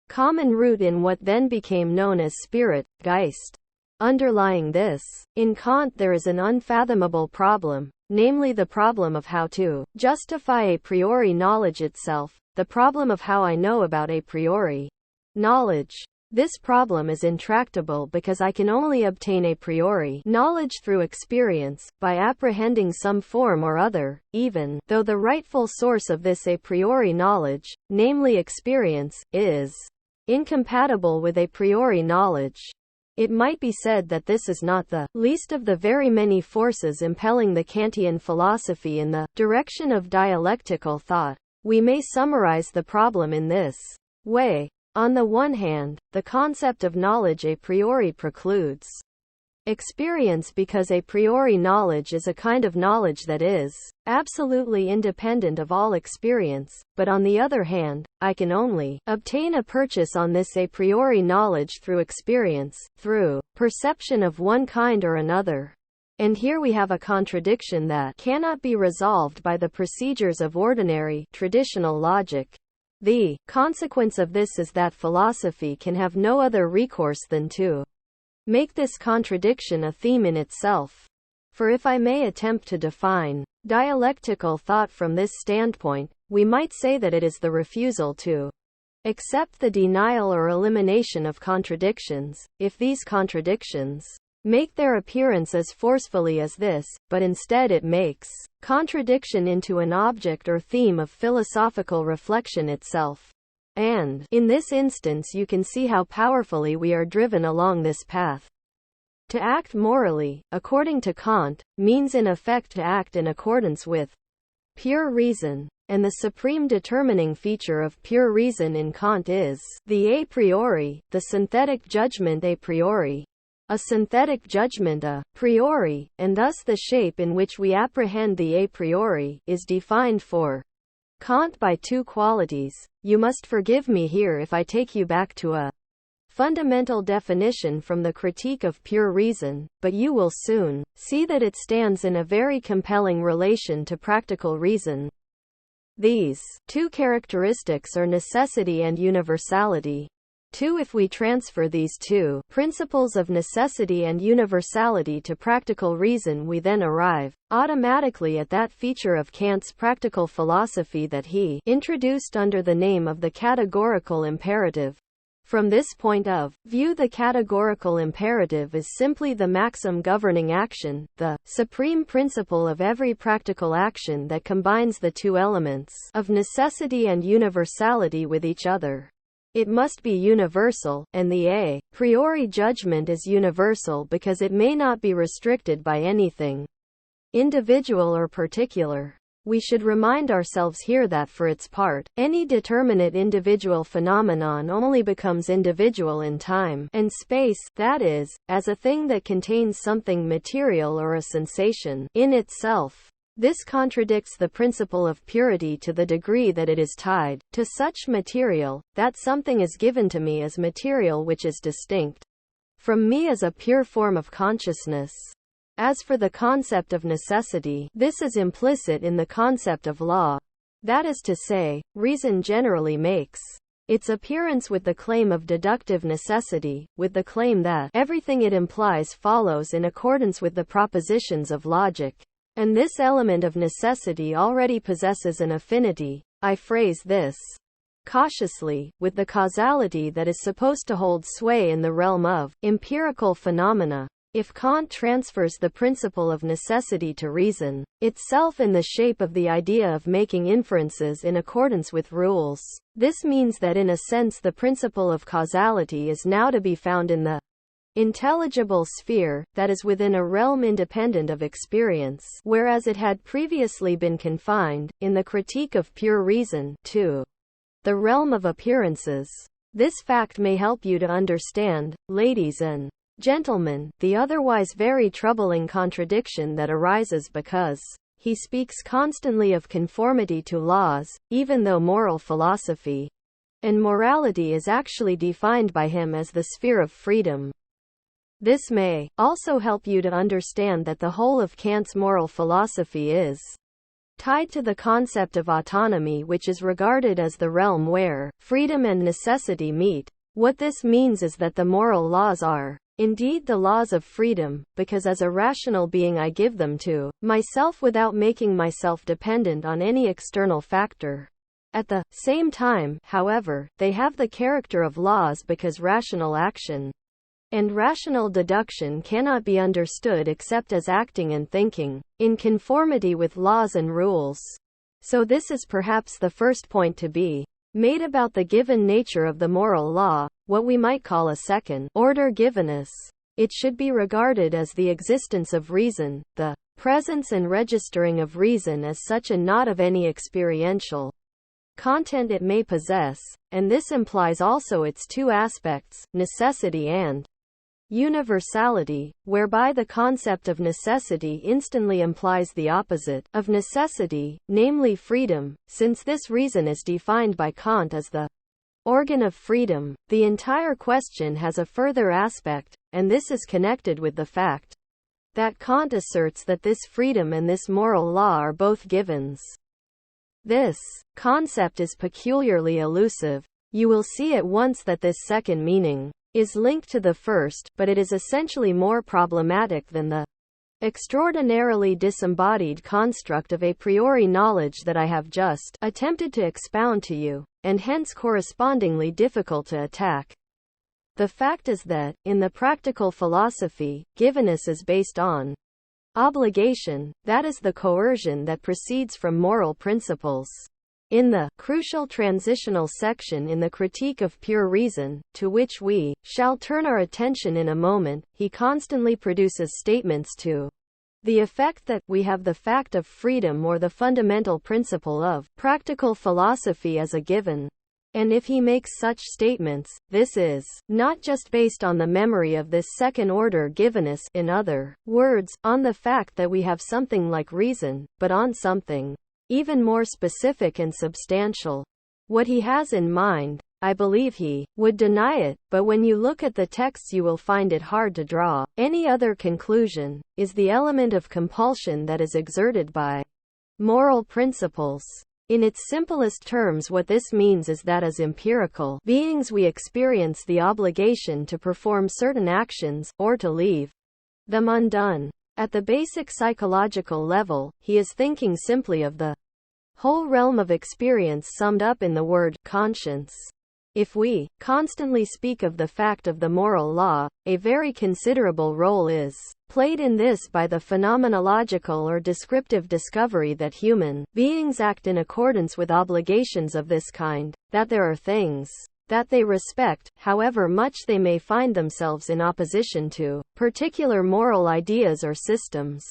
common root in what then became known as spirit, Geist. Underlying this, in Kant there is an unfathomable problem, namely the problem of how to justify a priori knowledge itself, the problem of how I know about a priori knowledge. This problem is intractable because I can only obtain a priori knowledge through experience, by apprehending some form or other, even though the rightful source of this a priori knowledge, namely experience, is incompatible with a priori knowledge. It might be said that this is not the least of the very many forces impelling the Kantian philosophy in the direction of dialectical thought. We may summarize the problem in this way. On the one hand, the concept of knowledge a priori precludes experience because a priori knowledge is a kind of knowledge that is absolutely independent of all experience, but on the other hand, I can only obtain a purchase on this a priori knowledge through experience, through perception of one kind or another. And here we have a contradiction that cannot be resolved by the procedures of ordinary, traditional logic. The consequence of this is that philosophy can have no other recourse than to make this contradiction a theme in itself. For if I may attempt to define dialectical thought from this standpoint, we might say that it is the refusal to accept the denial or elimination of contradictions, if these contradictions make their appearance as forcefully as this, but instead it makes contradiction into an object or theme of philosophical reflection itself. And, in this instance you can see how powerfully we are driven along this path. To act morally, according to Kant, means in effect to act in accordance with pure reason. And the supreme determining feature of pure reason in Kant is the a priori, the synthetic judgment a priori. A synthetic judgment a priori, and thus the shape in which we apprehend the a priori, is defined for Kant by two qualities. You must forgive me here if I take you back to a fundamental definition from the Critique of Pure Reason, but you will soon see that it stands in a very compelling relation to practical reason. These two characteristics are necessity and universality. If we transfer these two principles of necessity and universality to practical reason, we then arrive automatically at that feature of Kant's practical philosophy that he introduced under the name of the categorical imperative. From this point of view, the categorical imperative is simply the maxim governing action, the supreme principle of every practical action that combines the two elements of necessity and universality with each other. It must be universal, and the a priori judgment is universal because it may not be restricted by anything individual or particular. We should remind ourselves here that for its part, any determinate individual phenomenon only becomes individual in time and space, that is, as a thing that contains something material or a sensation in itself. This contradicts the principle of purity to the degree that it is tied to such material, that something is given to me as material which is distinct from me as a pure form of consciousness. As for the concept of necessity, this is implicit in the concept of law. That is to say, reason generally makes its appearance with the claim of deductive necessity, with the claim that everything it implies follows in accordance with the propositions of logic. And this element of necessity already possesses an affinity, I phrase this cautiously, with the causality that is supposed to hold sway in the realm of empirical phenomena. If Kant transfers the principle of necessity to reason itself in the shape of the idea of making inferences in accordance with rules, this means that in a sense the principle of causality is now to be found in the intelligible sphere, that is within a realm independent of experience, whereas it had previously been confined, in the Critique of Pure Reason, to the realm of appearances. This fact may help you to understand, ladies and gentlemen, the otherwise very troubling contradiction that arises because he speaks constantly of conformity to laws, even though moral philosophy and morality is actually defined by him as the sphere of freedom. This may also help you to understand that the whole of Kant's moral philosophy is tied to the concept of autonomy, which is regarded as the realm where freedom and necessity meet. What this means is that the moral laws are indeed the laws of freedom, because as a rational being I give them to myself without making myself dependent on any external factor. At the same time, however, they have the character of laws because rational action and rational deduction cannot be understood except as acting and thinking in conformity with laws and rules. So this is perhaps the first point to be made about the given nature of the moral law, what we might call a second-order givenness. It should be regarded as the existence of reason, the presence and registering of reason as such and not of any experiential content it may possess, and this implies also its two aspects, necessity and universality, whereby the concept of necessity instantly implies the opposite of necessity, namely freedom, since this reason is defined by Kant as the organ of freedom. The entire question has a further aspect, and this is connected with the fact that Kant asserts that this freedom and this moral law are both givens. This concept is peculiarly elusive. You will see at once that this second meaning is linked to the first, but it is essentially more problematic than the extraordinarily disembodied construct of a priori knowledge that I have just attempted to expound to you, and hence correspondingly difficult to attack. The fact is that, in the practical philosophy, givenness is based on obligation, that is the coercion that proceeds from moral principles. In the crucial transitional section in the Critique of Pure Reason, to which we shall turn our attention in a moment, he constantly produces statements to the effect that we have the fact of freedom or the fundamental principle of practical philosophy as a given. And if he makes such statements, this is not just based on the memory of this second-order givenness, in other words, on the fact that we have something like reason, but on something even more specific and substantial. What he has in mind, I believe he would deny it, but when you look at the texts you will find it hard to draw any other conclusion, is the element of compulsion that is exerted by moral principles. In its simplest terms, what this means is that as empirical beings we experience the obligation to perform certain actions, or to leave them undone. At the basic psychological level, he is thinking simply of the whole realm of experience summed up in the word conscience. If we constantly speak of the fact of the moral law, a very considerable role is played in this by the phenomenological or descriptive discovery that human beings act in accordance with obligations of this kind, that there are things that they respect, however much they may find themselves in opposition to particular moral ideas or systems.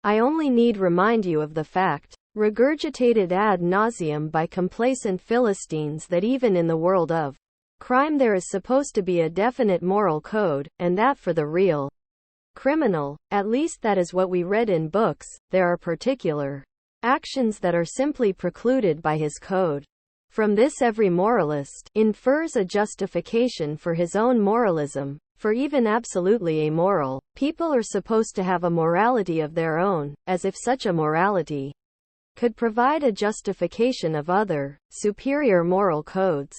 I only need remind you of the fact, regurgitated ad nauseum by complacent Philistines, that even in the world of crime there is supposed to be a definite moral code, and that for the real criminal, at least that is what we read in books, there are particular actions that are simply precluded by his code. From this every moralist infers a justification for his own moralism, For even absolutely amoral people are supposed to have a morality of their own, as if such a morality could provide a justification of other, superior moral codes.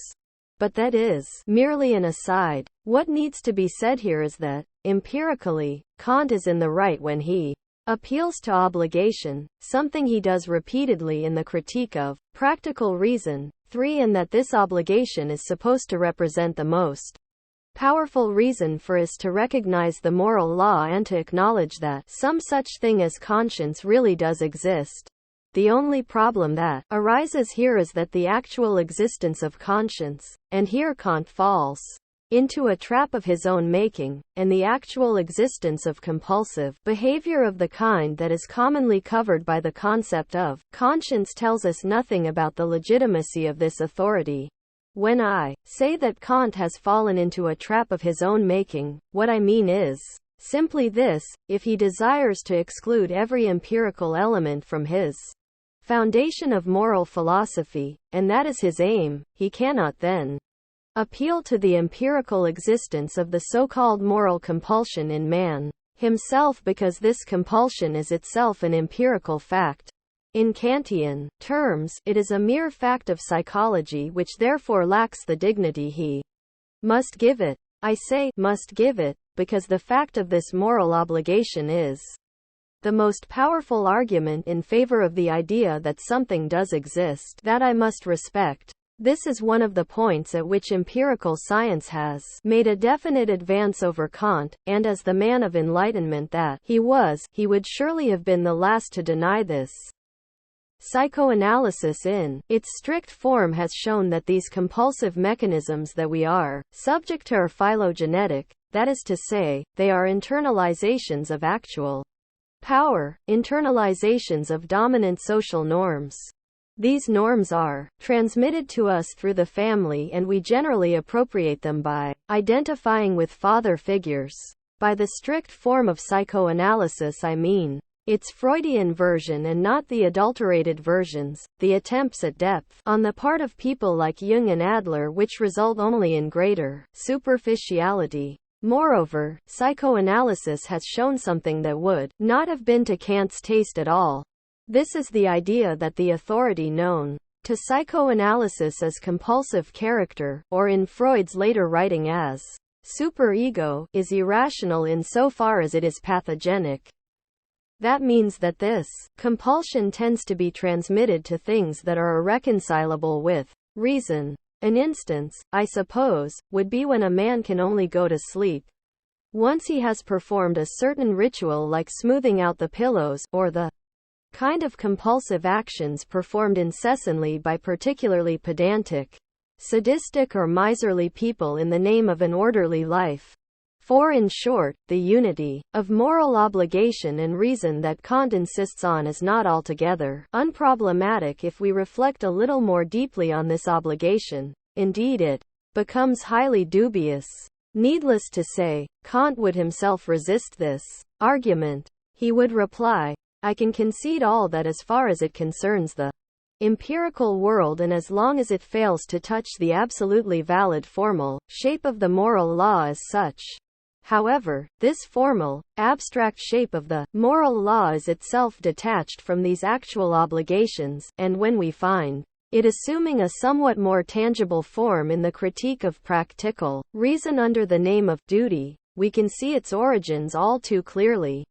But that is merely an aside. What needs to be said here is that, empirically, Kant is in the right when he appeals to obligation, something he does repeatedly in the Critique of Practical Reason 3, and that this obligation is supposed to represent the most powerful reason for us to recognize the moral law and to acknowledge that some such thing as conscience really does exist. The only problem that arises here is that the actual existence of conscience, and here Kant falls into a trap of his own making, and the actual existence of compulsive behavior of the kind that is commonly covered by the concept of conscience tells us nothing about the legitimacy of this authority. When I say that Kant has fallen into a trap of his own making, what I mean is simply this: if he desires to exclude every empirical element from his foundation of moral philosophy, and that is his aim, he cannot then appeal to the empirical existence of the so-called moral compulsion in man himself, because this compulsion is itself an empirical fact. In Kantian terms, it is a mere fact of psychology which therefore lacks the dignity he must give it. I say must give it, because the fact of this moral obligation is the most powerful argument in favor of the idea that something does exist that I must respect. This is one of the points at which empirical science has made a definite advance over Kant, and as the man of enlightenment that he was, he would surely have been the last to deny this. Psychoanalysis in its strict form has shown that these compulsive mechanisms that we are subject to are phylogenetic, that is to say, they are internalizations of actual power, internalizations of dominant social norms. These norms are transmitted to us through the family, and we generally appropriate them by identifying with father figures. By the strict form of psychoanalysis I mean its Freudian version and not the adulterated versions, the attempts at depth on the part of people like Jung and Adler which result only in greater superficiality. Moreover, psychoanalysis has shown something that would not have been to Kant's taste at all. This is the idea that the authority known to psychoanalysis as compulsive character, or in Freud's later writing as superego, is irrational insofar as it is pathogenic. That means that this compulsion tends to be transmitted to things that are irreconcilable with reason. An instance, I suppose, would be when a man can only go to sleep once he has performed a certain ritual like smoothing out the pillows, or the kind of compulsive actions performed incessantly by particularly pedantic, sadistic or miserly people in the name of an orderly life. For in short, the unity of moral obligation and reason that Kant insists on is not altogether unproblematic if we reflect a little more deeply on this obligation. Indeed, it becomes highly dubious. Needless to say, Kant would himself resist this argument. He would reply, I can concede all that as far as it concerns the empirical world, and as long as it fails to touch the absolutely valid formal shape of the moral law as such. However, this formal, abstract shape of the moral law is itself detached from these actual obligations, and when we find it assuming a somewhat more tangible form in the Critique of Practical Reason under the name of duty, we can see its origins all too clearly.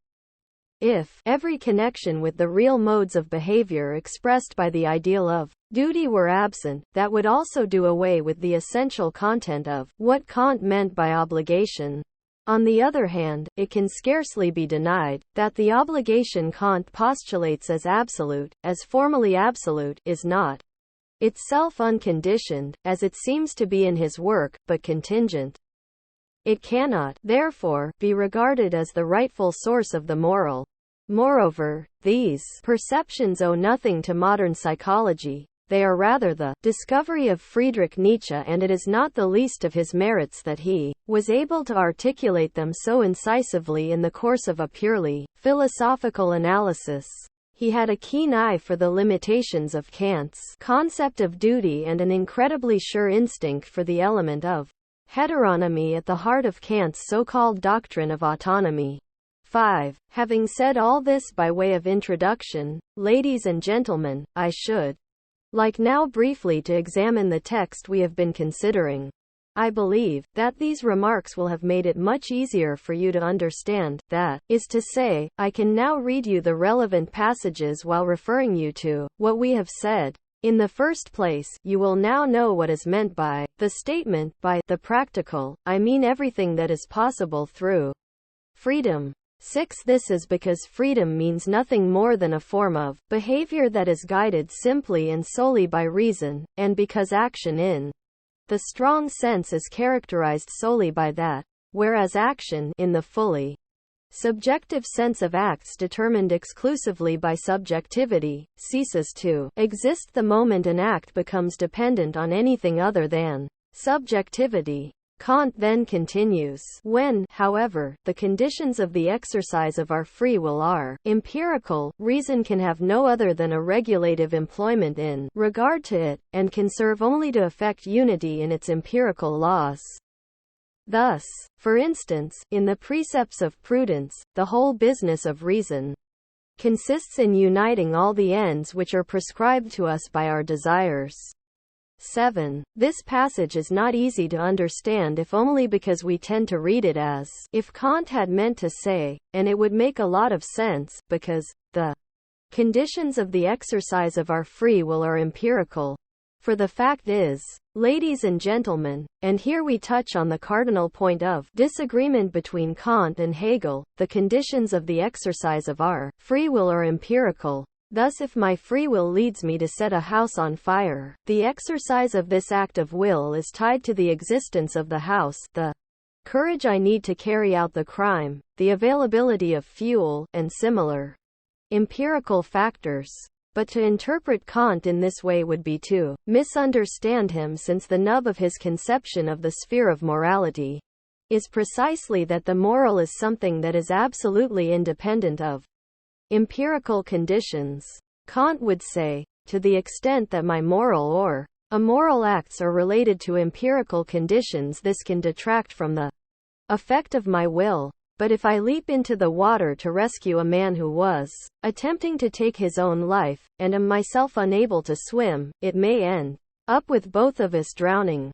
If every connection with the real modes of behavior expressed by the ideal of duty were absent, that would also do away with the essential content of what Kant meant by obligation. On the other hand, it can scarcely be denied that the obligation Kant postulates as absolute, as formally absolute, is not itself unconditioned, as it seems to be in his work, but contingent. It cannot, therefore, be regarded as the rightful source of the moral. Moreover, these perceptions owe nothing to modern psychology. They are rather the discovery of Friedrich Nietzsche, and it is not the least of his merits that he was able to articulate them so incisively in the course of a purely philosophical analysis. He had a keen eye for the limitations of Kant's concept of duty and an incredibly sure instinct for the element of heteronomy at the heart of Kant's so-called doctrine of autonomy. 5. Having said all this by way of introduction, ladies and gentlemen, I should like now briefly to examine the text we have been considering. I believe that these remarks will have made it much easier for you to understand, that is to say, I can now read you the relevant passages while referring you to what we have said. In the first place, you will now know what is meant by the statement, by the practical, I mean everything that is possible through freedom. 6. This is because freedom means nothing more than a form of behavior that is guided simply and solely by reason, and because action in the strong sense is characterized solely by that, whereas action, in the fully subjective sense of acts determined exclusively by subjectivity, ceases to exist the moment an act becomes dependent on anything other than subjectivity. Kant then continues, when, however, the conditions of the exercise of our free will are empirical, reason can have no other than a regulative employment in regard to it, and can serve only to effect unity in its empirical laws. Thus, for instance, in the precepts of prudence, the whole business of reason consists in uniting all the ends which are prescribed to us by our desires. 7. This passage is not easy to understand if only because we tend to read it as if Kant had meant to say, and it would make a lot of sense, because the conditions of the exercise of our free will are empirical. For the fact is, ladies and gentlemen, and here we touch on the cardinal point of disagreement between Kant and Hegel, the conditions of the exercise of our free will are empirical. Thus if my free will leads me to set a house on fire, the exercise of this act of will is tied to the existence of the house, the courage I need to carry out the crime, the availability of fuel, and similar empirical factors. But to interpret Kant in this way would be to misunderstand him, since the nub of his conception of the sphere of morality is precisely that the moral is something that is absolutely independent of empirical conditions. Kant would say, to the extent that my moral or immoral acts are related to empirical conditions, this can detract from the effect of my will. But if I leap into the water to rescue a man who was attempting to take his own life, and am myself unable to swim, it may end up with both of us drowning.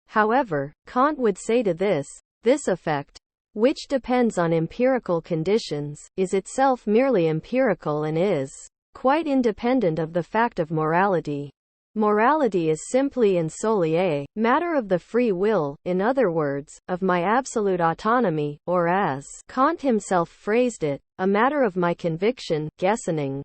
However, Kant would say to this effect, which depends on empirical conditions, is itself merely empirical and is quite independent of the fact of morality. Morality is simply and solely a matter of the free will, in other words, of my absolute autonomy, or as Kant himself phrased it, a matter of my conviction, Gesinnung.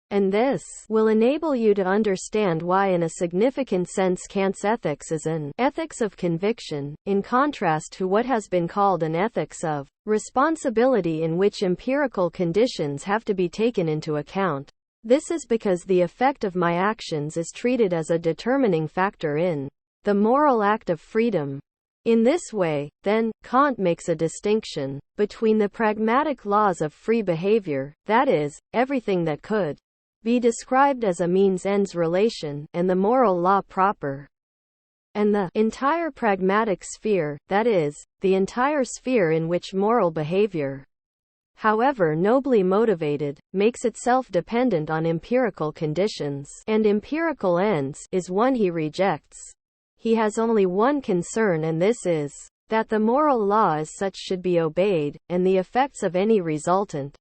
And this will enable you to understand why in a significant sense Kant's ethics is an ethics of conviction, in contrast to what has been called an ethics of responsibility, in which empirical conditions have to be taken into account. This is because the effect of my actions is treated as a determining factor in the moral act of freedom. In this way, then, Kant makes a distinction between the pragmatic laws of free behavior, that is, everything that could be described as a means-ends relation, and the moral law proper. And the entire pragmatic sphere, that is, the entire sphere in which moral behavior, however nobly motivated, makes itself dependent on empirical conditions, and empirical ends, is one he rejects. He has only one concern, and this is that the moral law as such should be obeyed, and the effects of any resultant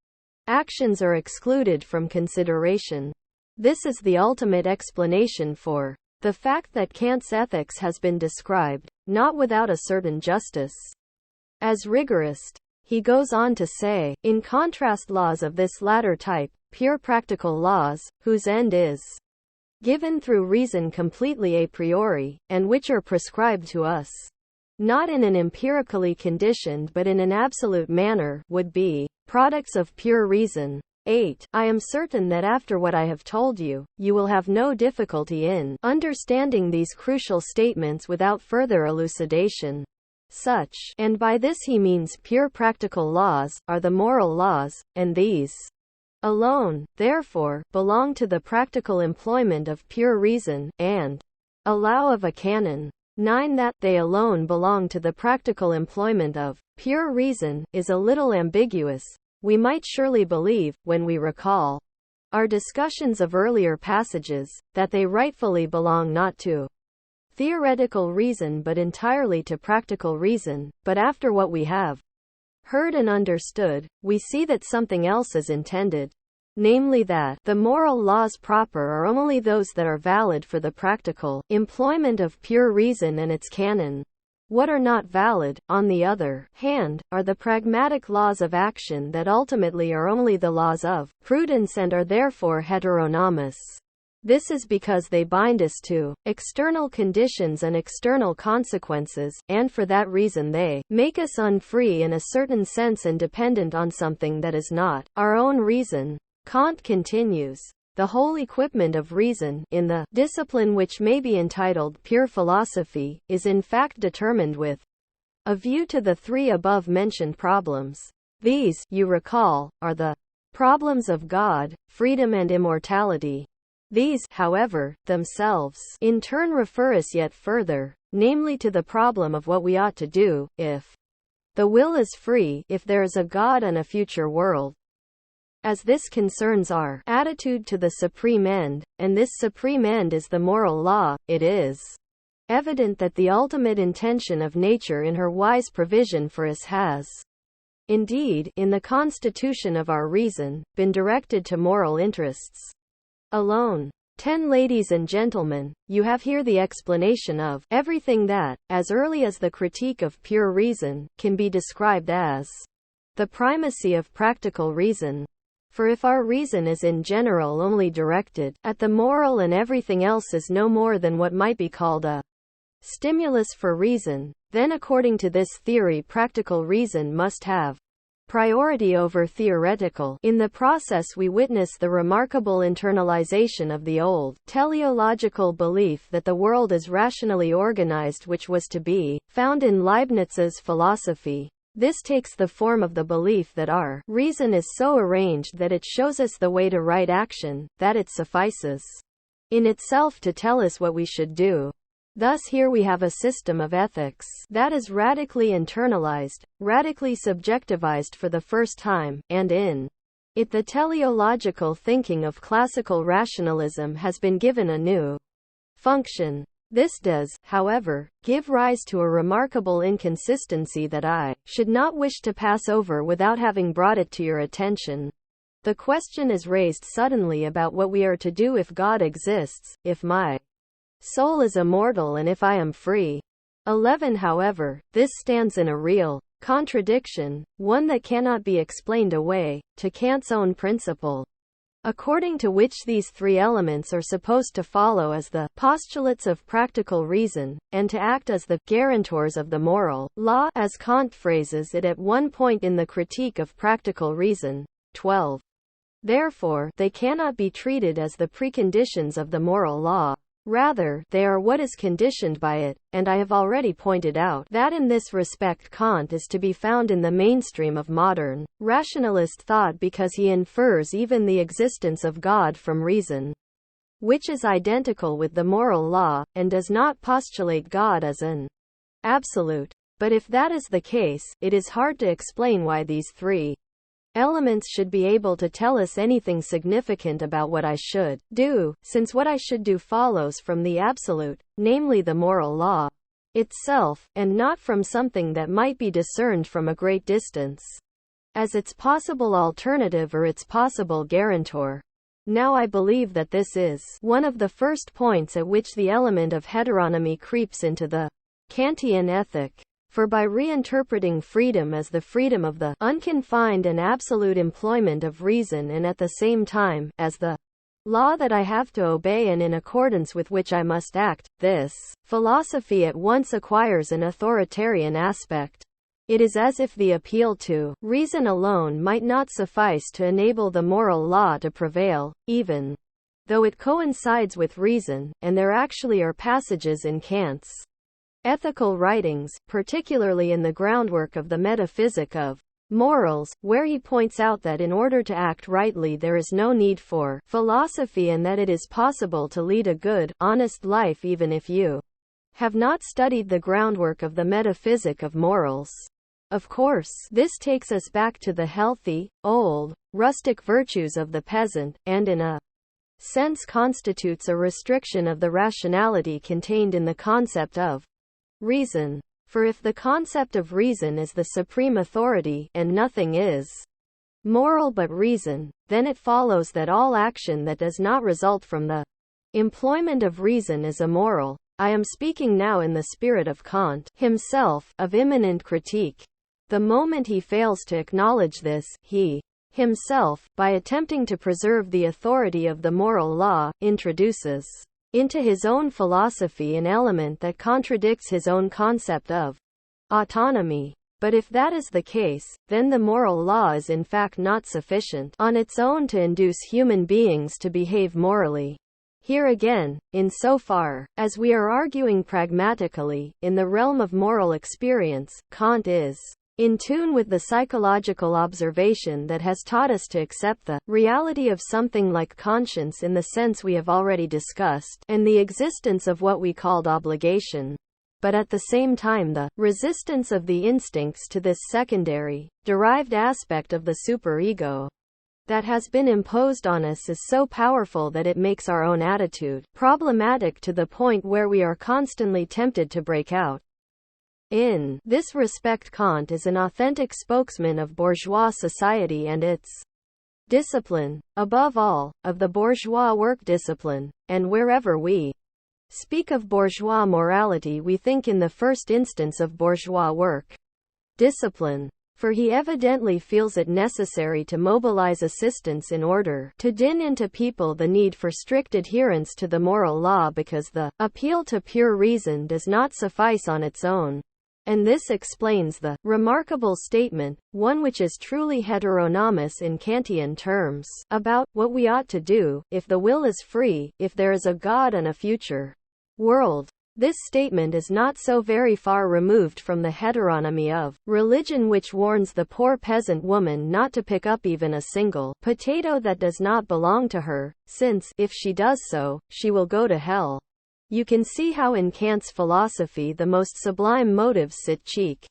actions are excluded from consideration. This is the ultimate explanation for the fact that Kant's ethics has been described, not without a certain justice, as rigorist. He goes on to say, in contrast, laws of this latter type, pure practical laws, whose end is given through reason completely a priori, and which are prescribed to us not in an empirically conditioned but in an absolute manner, would be products of pure reason. 8. I am certain that after what I have told you, you will have no difficulty in understanding these crucial statements without further elucidation. Such, and by this he means pure practical laws, are the moral laws, and these alone, therefore, belong to the practical employment of pure reason, and allow of a canon. 9. That they alone belong to the practical employment of pure reason is a little ambiguous. We might surely believe, when we recall our discussions of earlier passages, that they rightfully belong not to theoretical reason but entirely to practical reason, but after what we have heard and understood, we see that something else is intended, namely that the moral laws proper are only those that are valid for the practical employment of pure reason and its canon. What are not valid, on the other hand, are the pragmatic laws of action that ultimately are only the laws of prudence and are therefore heteronomous. This is because they bind us to external conditions and external consequences, and for that reason they make us unfree in a certain sense and dependent on something that is not our own reason. Kant continues, the whole equipment of reason, in the discipline which may be entitled pure philosophy, is in fact determined with a view to the three above-mentioned problems. These, you recall, are the problems of God, freedom and immortality. These, however, themselves, in turn refer us yet further, namely to the problem of what we ought to do, if the will is free, if there is a God and a future world. As this concerns our attitude to the supreme end, and this supreme end is the moral law, it is evident that the ultimate intention of nature in her wise provision for us has, indeed, in the constitution of our reason, been directed to moral interests alone. 10. Ladies and gentlemen, you have here the explanation of everything that, as early as the Critique of Pure Reason, can be described as the primacy of practical reason. For if our reason is in general only directed at the moral and everything else is no more than what might be called a stimulus for reason, then according to this theory practical reason must have priority over theoretical. In the process we witness the remarkable internalization of the old teleological belief that the world is rationally organized which was to be found in Leibniz's philosophy. This takes the form of the belief that our reason is so arranged that it shows us the way to right action, that it suffices in itself to tell us what we should do. Thus here we have a system of ethics that is radically internalized, radically subjectivized for the first time, and in it the teleological thinking of classical rationalism has been given a new function. This does, however, give rise to a remarkable inconsistency that I should not wish to pass over without having brought it to your attention. The question is raised suddenly about what we are to do if God exists, if my soul is immortal and if I am free. 11. However, this stands in a real contradiction, one that cannot be explained away, to Kant's own principle, according to which these three elements are supposed to follow as the postulates of practical reason, and to act as the guarantors of the moral law, as Kant phrases it at one point in the Critique of Practical Reason. 12. Therefore, they cannot be treated as the preconditions of the moral law. Rather, they are what is conditioned by it, and I have already pointed out that in this respect Kant is to be found in the mainstream of modern rationalist thought because he infers even the existence of God from reason, which is identical with the moral law, and does not postulate God as an absolute. But if that is the case, it is hard to explain why these three elements should be able to tell us anything significant about what I should do, since what I should do follows from the absolute, namely the moral law itself, and not from something that might be discerned from a great distance as its possible alternative or its possible guarantor. Now I believe that this is one of the first points at which the element of heteronomy creeps into the Kantian ethic. For by reinterpreting freedom as the freedom of the unconfined and absolute employment of reason and at the same time, as the law that I have to obey and in accordance with which I must act, this philosophy at once acquires an authoritarian aspect. It is as if the appeal to reason alone might not suffice to enable the moral law to prevail, even though it coincides with reason, and there actually are passages in Kant's ethical writings, particularly in the groundwork of the metaphysic of morals, where he points out that in order to act rightly there is no need for philosophy and that it is possible to lead a good, honest life even if you have not studied the groundwork of the metaphysic of morals. Of course, this takes us back to the healthy, old, rustic virtues of the peasant, and in a sense constitutes a restriction of the rationality contained in the concept of reason. For if the concept of reason is the supreme authority, and nothing is moral but reason, then it follows that all action that does not result from the employment of reason is immoral. I am speaking now in the spirit of Kant himself, of immanent critique. The moment he fails to acknowledge this, he himself, by attempting to preserve the authority of the moral law, introduces into his own philosophy an element that contradicts his own concept of autonomy. But if that is the case, then the moral law is in fact not sufficient on its own to induce human beings to behave morally. Here again, in so far as we are arguing pragmatically, in the realm of moral experience, Kant is in tune with the psychological observation that has taught us to accept the reality of something like conscience in the sense we have already discussed, and the existence of what we called obligation. But at the same time the resistance of the instincts to this secondary, derived aspect of the superego that has been imposed on us is so powerful that it makes our own attitude problematic to the point where we are constantly tempted to break out. In this respect, Kant is an authentic spokesman of bourgeois society and its discipline, above all, of the bourgeois work discipline, and wherever we speak of bourgeois morality we think in the first instance of bourgeois work discipline. For he evidently feels it necessary to mobilize assistance in order to din into people the need for strict adherence to the moral law, because the appeal to pure reason does not suffice on its own. And this explains the remarkable statement, one which is truly heteronomous in Kantian terms, about what we ought to do, if the will is free, if there is a God and a future world. This statement is not so very far removed from the heteronomy of religion which warns the poor peasant woman not to pick up even a single potato that does not belong to her, since, if she does so, she will go to hell. You can see how in Kant's philosophy the most sublime motives sit cheek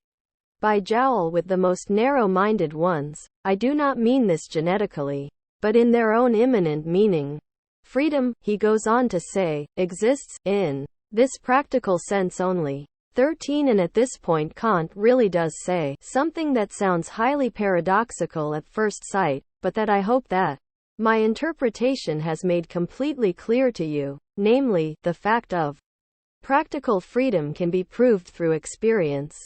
by jowl with the most narrow-minded ones. I do not mean this genetically, but in their own immanent meaning. Freedom, he goes on to say, exists, in this practical sense only. 13. And at this point Kant really does say something that sounds highly paradoxical at first sight, but that I hope that my interpretation has made completely clear to you, namely, the fact of practical freedom can be proved through experience.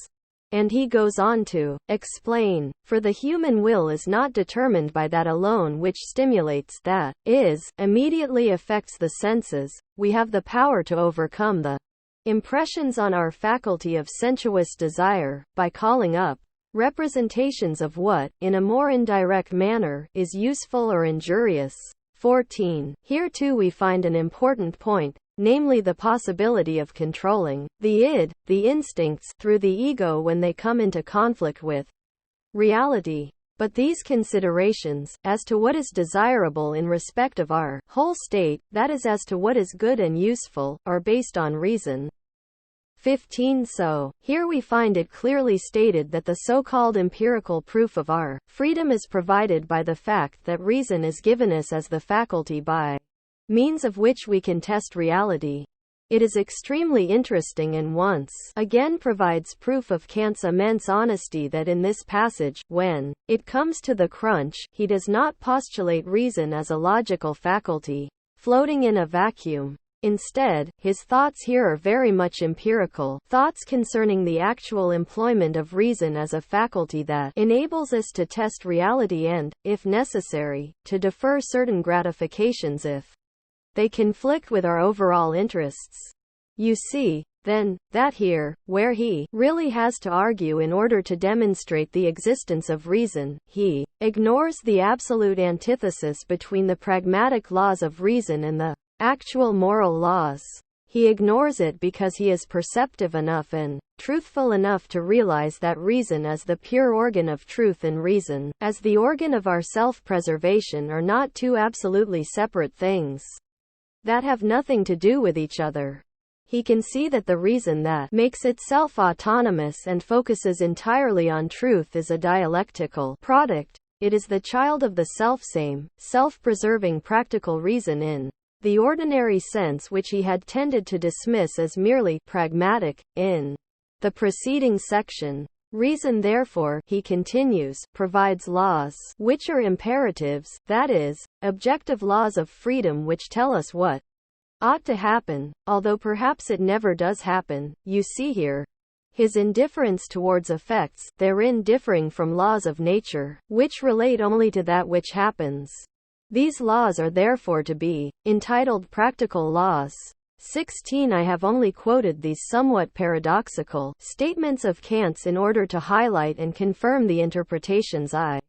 And he goes on to explain, for the human will is not determined by that alone which stimulates, that is, immediately affects the senses. We have the power to overcome the impressions on our faculty of sensuous desire, by calling up representations of what, in a more indirect manner, is useful or injurious. 14. Here too we find an important point, namely the possibility of controlling the id, the instincts, through the ego when they come into conflict with reality. But these considerations, as to what is desirable in respect of our whole state, that is as to what is good and useful, are based on reason. 15. So, here we find it clearly stated that the so-called empirical proof of our freedom is provided by the fact that reason is given us as the faculty by means of which we can test reality. It is extremely interesting and once again provides proof of Kant's immense honesty that in this passage, when it comes to the crunch, he does not postulate reason as a logical faculty floating in a vacuum. Instead, his thoughts here are very much empirical, thoughts concerning the actual employment of reason as a faculty that enables us to test reality and, if necessary, to defer certain gratifications if they conflict with our overall interests. You see, then, that here, where he really has to argue in order to demonstrate the existence of reason, he ignores the absolute antithesis between the pragmatic laws of reason and the actual moral laws. He ignores it because he is perceptive enough and truthful enough to realize that reason as the pure organ of truth and reason as the organ of our self-preservation are not two absolutely separate things that have nothing to do with each other. he can see that the reason that makes itself autonomous and focuses entirely on truth is a dialectical product. It is the child of the selfsame, self-preserving practical reason in the ordinary sense, which he had tended to dismiss as merely pragmatic in the preceding section. Reason, therefore, he continues, provides laws, which are imperatives, that is, objective laws of freedom which tell us what ought to happen, although perhaps it never does happen. You see here his indifference towards effects, therein differing from laws of nature, which relate only to that which happens. These laws are therefore to be entitled practical laws. 16. I have only quoted these somewhat paradoxical statements of Kant's in order to highlight and confirm the interpretations I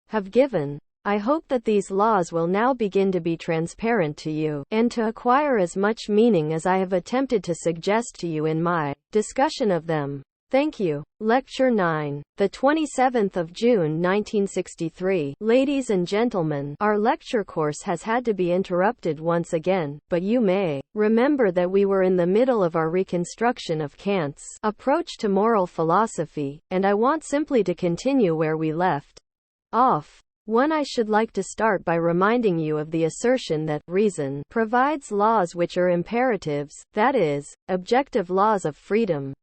have given. I hope that these laws will now begin to be transparent to you, and to acquire as much meaning as I have attempted to suggest to you in my discussion of them. Thank you. Lecture 9. The 27th of June 1963. Ladies and gentlemen, our lecture course has had to be interrupted once again, but you may remember that we were in the middle of our reconstruction of Kant's approach to moral philosophy, and I want simply to continue where we left off. 1. I should like to start by reminding you of the assertion that reason provides laws which are imperatives, that is, objective laws of freedom.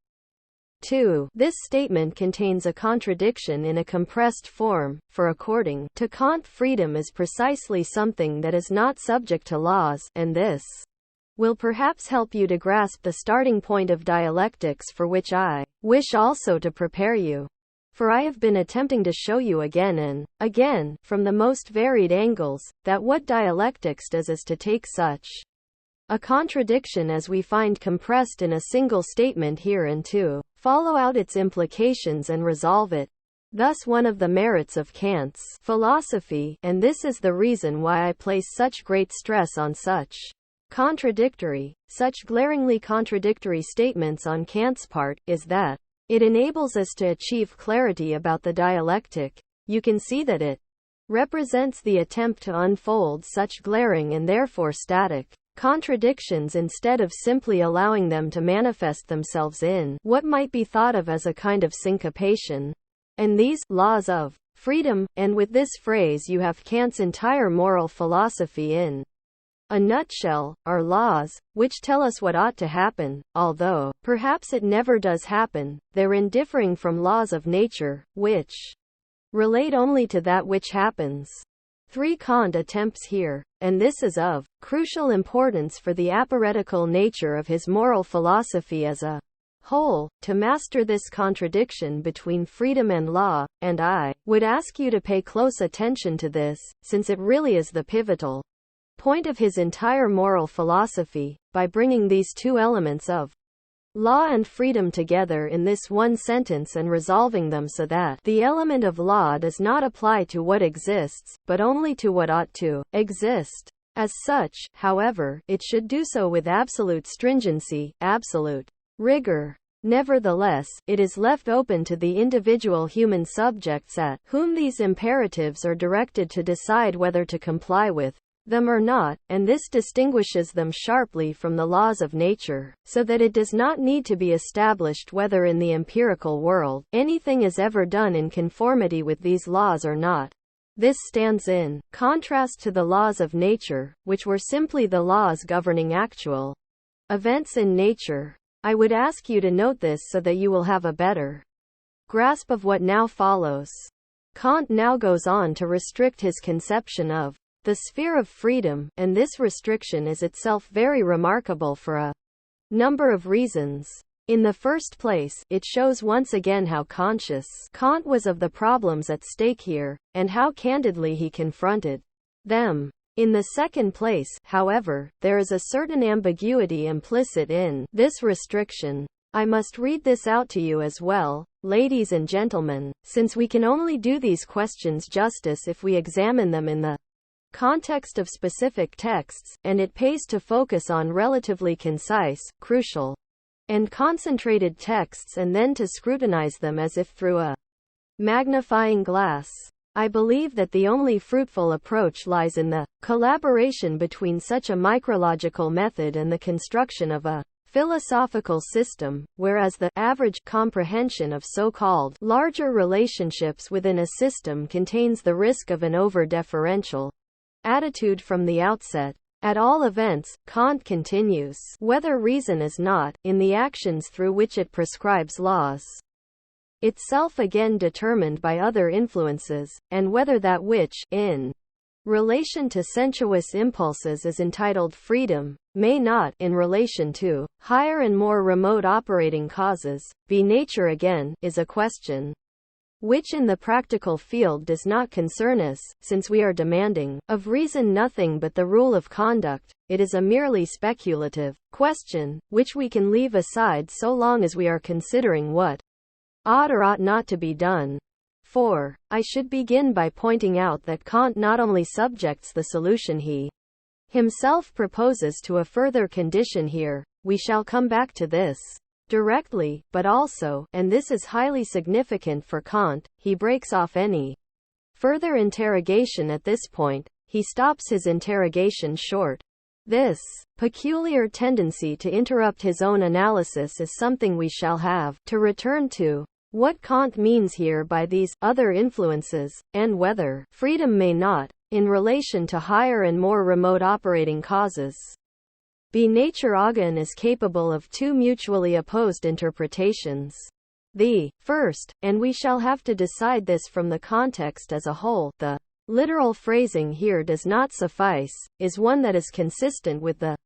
2. This statement contains a contradiction in a compressed form, for according to Kant, freedom is precisely something that is not subject to laws, and this will perhaps help you to grasp the starting point of dialectics, for which I wish also to prepare you. For I have been attempting to show you again and again, from the most varied angles, that what dialectics does is to take such a contradiction as we find compressed in a single statement here and to follow out its implications and resolve it. Thus one of the merits of Kant's philosophy, and this is the reason why I place such great stress on such glaringly contradictory statements on Kant's part, is that it enables us to achieve clarity about the dialectic. You can see that it represents the attempt to unfold such glaring and therefore static contradictions instead of simply allowing them to manifest themselves in what might be thought of as a kind of syncopation. And these laws of freedom, and with this phrase you have Kant's entire moral philosophy in a nutshell, are laws which tell us what ought to happen, although perhaps it never does happen, therein differing from laws of nature, which relate only to that which happens. 3. Kant attempts here, and this is of crucial importance for the aporetical nature of his moral philosophy as a whole, to master this contradiction between freedom and law, and I would ask you to pay close attention to this, since it really is the pivotal point of his entire moral philosophy, by bringing these two elements of law and freedom together in this one sentence and resolving them so that the element of law does not apply to what exists, but only to what ought to exist. As such, however, it should do so with absolute stringency, absolute rigor. Nevertheless, it is left open to the individual human subjects at whom these imperatives are directed to decide whether to comply with them or not, and this distinguishes them sharply from the laws of nature, so that it does not need to be established whether in the empirical world anything is ever done in conformity with these laws or not. This stands in contrast to the laws of nature, which were simply the laws governing actual events in nature. I would ask you to note this so that you will have a better grasp of what now follows. Kant now goes on to restrict his conception of the sphere of freedom, and this restriction is itself very remarkable for a number of reasons. In the first place, it shows once again how conscious Kant was of the problems at stake here, and how candidly he confronted them. In the second place, however, there is a certain ambiguity implicit in this restriction. I must read this out to you as well, ladies and gentlemen, since we can only do these questions justice if we examine them in the context of specific texts, and it pays to focus on relatively concise, crucial, and concentrated texts and then to scrutinize them as if through a magnifying glass. I believe that the only fruitful approach lies in the collaboration between such a micrological method and the construction of a philosophical system, whereas the average comprehension of so-called larger relationships within a system contains the risk of an over-deferential attitude from the outset. At all events, Kant continues, whether reason is not, in the actions through which it prescribes laws, itself again determined by other influences, and whether that which, in relation to sensuous impulses is entitled freedom, may not, in relation to higher and more remote operating causes, be nature again, is a question which in the practical field does not concern us, since we are demanding of reason nothing but the rule of conduct. It is a merely speculative question, which we can leave aside so long as we are considering what ought or ought not to be done. 4. I should begin by pointing out that Kant not only subjects the solution he himself proposes to a further condition here, we shall come back to this directly, but also, and this is highly significant for Kant, he breaks off any further interrogation at this point. He stops his interrogation short. This peculiar tendency to interrupt his own analysis is something we shall have to return to. What Kant means here by these other influences, and whether freedom may not, in relation to higher and more remote operating causes, be nature again, is capable of two mutually opposed interpretations. The first, and we shall have to decide this from the context as a whole, the literal phrasing here does not suffice, is one that is consistent with the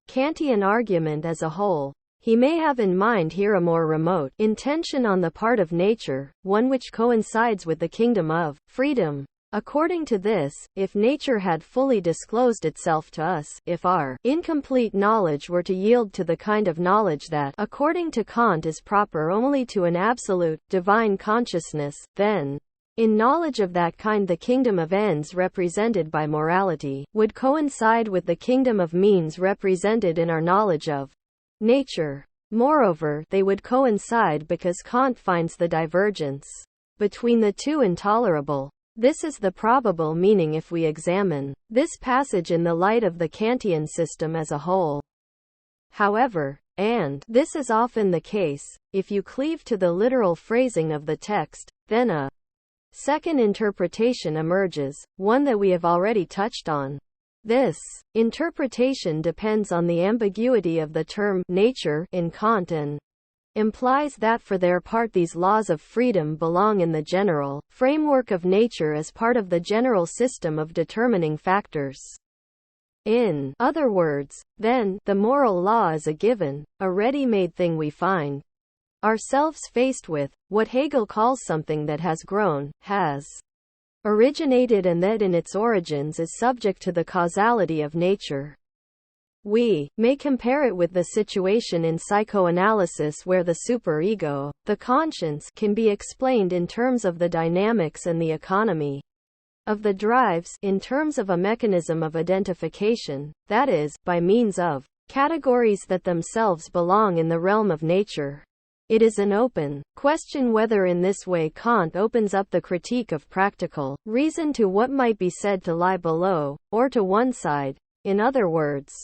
Kantian argument as a whole. He may have in mind here a more remote intention on the part of nature, one which coincides with the kingdom of freedom. According to this, if nature had fully disclosed itself to us, if our incomplete knowledge were to yield to the kind of knowledge that, according to Kant, is proper only to an absolute, divine consciousness, then, in knowledge of that kind, the kingdom of ends represented by morality would coincide with the kingdom of means represented in our knowledge of nature. Moreover, they would coincide because Kant finds the divergence between the two intolerable. This is the probable meaning if we examine this passage in the light of the Kantian system as a whole. However, and this is often the case, if you cleave to the literal phrasing of the text, then a second interpretation emerges, one that we have already touched on. This interpretation depends on the ambiguity of the term nature in Kant and implies that for their part these laws of freedom belong in the general framework of nature as part of the general system of determining factors. In other words, then, the moral law is a given, a ready-made thing we find ourselves faced with, what Hegel calls something that has grown, has originated, and that in its origins is subject to the causality of nature. We may compare it with the situation in psychoanalysis where the superego, the conscience, can be explained in terms of the dynamics and the economy of the drives, in terms of a mechanism of identification, that is, by means of categories that themselves belong in the realm of nature. It is an open question whether in this way Kant opens up the critique of practical reason to what might be said to lie below, or to one side. In other words,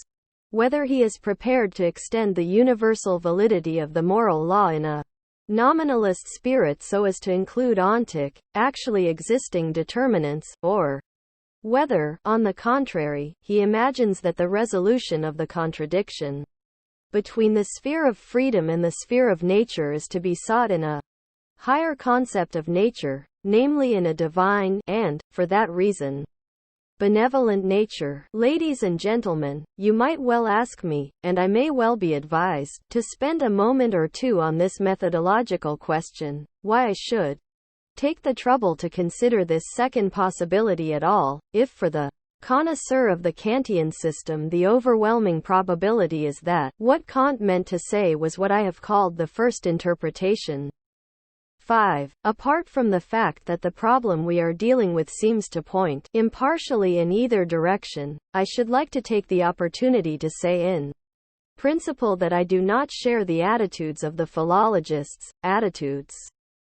whether he is prepared to extend the universal validity of the moral law in a nominalist spirit so as to include ontic, actually existing determinants, or whether, on the contrary, he imagines that the resolution of the contradiction between the sphere of freedom and the sphere of nature is to be sought in a higher concept of nature, namely in a divine, and, for that reason, benevolent nature. Ladies and gentlemen, you might well ask me, and I may well be advised, to spend a moment or two on this methodological question, why I should take the trouble to consider this second possibility at all, if for the connoisseur of the Kantian system the overwhelming probability is that what Kant meant to say was what I have called the first interpretation. 5. Apart from the fact that the problem we are dealing with seems to point impartially in either direction, I should like to take the opportunity to say in principle that I do not share the attitudes of the philologists, attitudes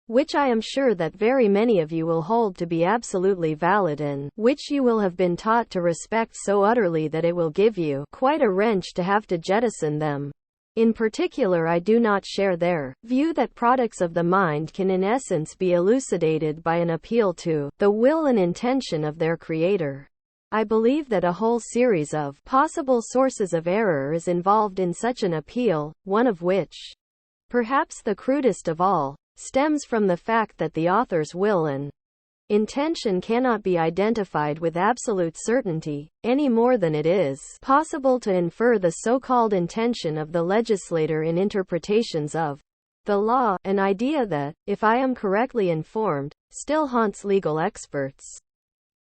which I am sure that very many of you will hold to be absolutely valid and which you will have been taught to respect so utterly that it will give you quite a wrench to have to jettison them. In particular, I do not share their view that products of the mind can in essence be elucidated by an appeal to the will and intention of their creator. I believe that a whole series of possible sources of error is involved in such an appeal, one of which, perhaps the crudest of all, stems from the fact that the author's will and intention cannot be identified with absolute certainty, any more than it is possible to infer the so-called intention of the legislator in interpretations of the law, an idea that, if I am correctly informed, still haunts legal experts.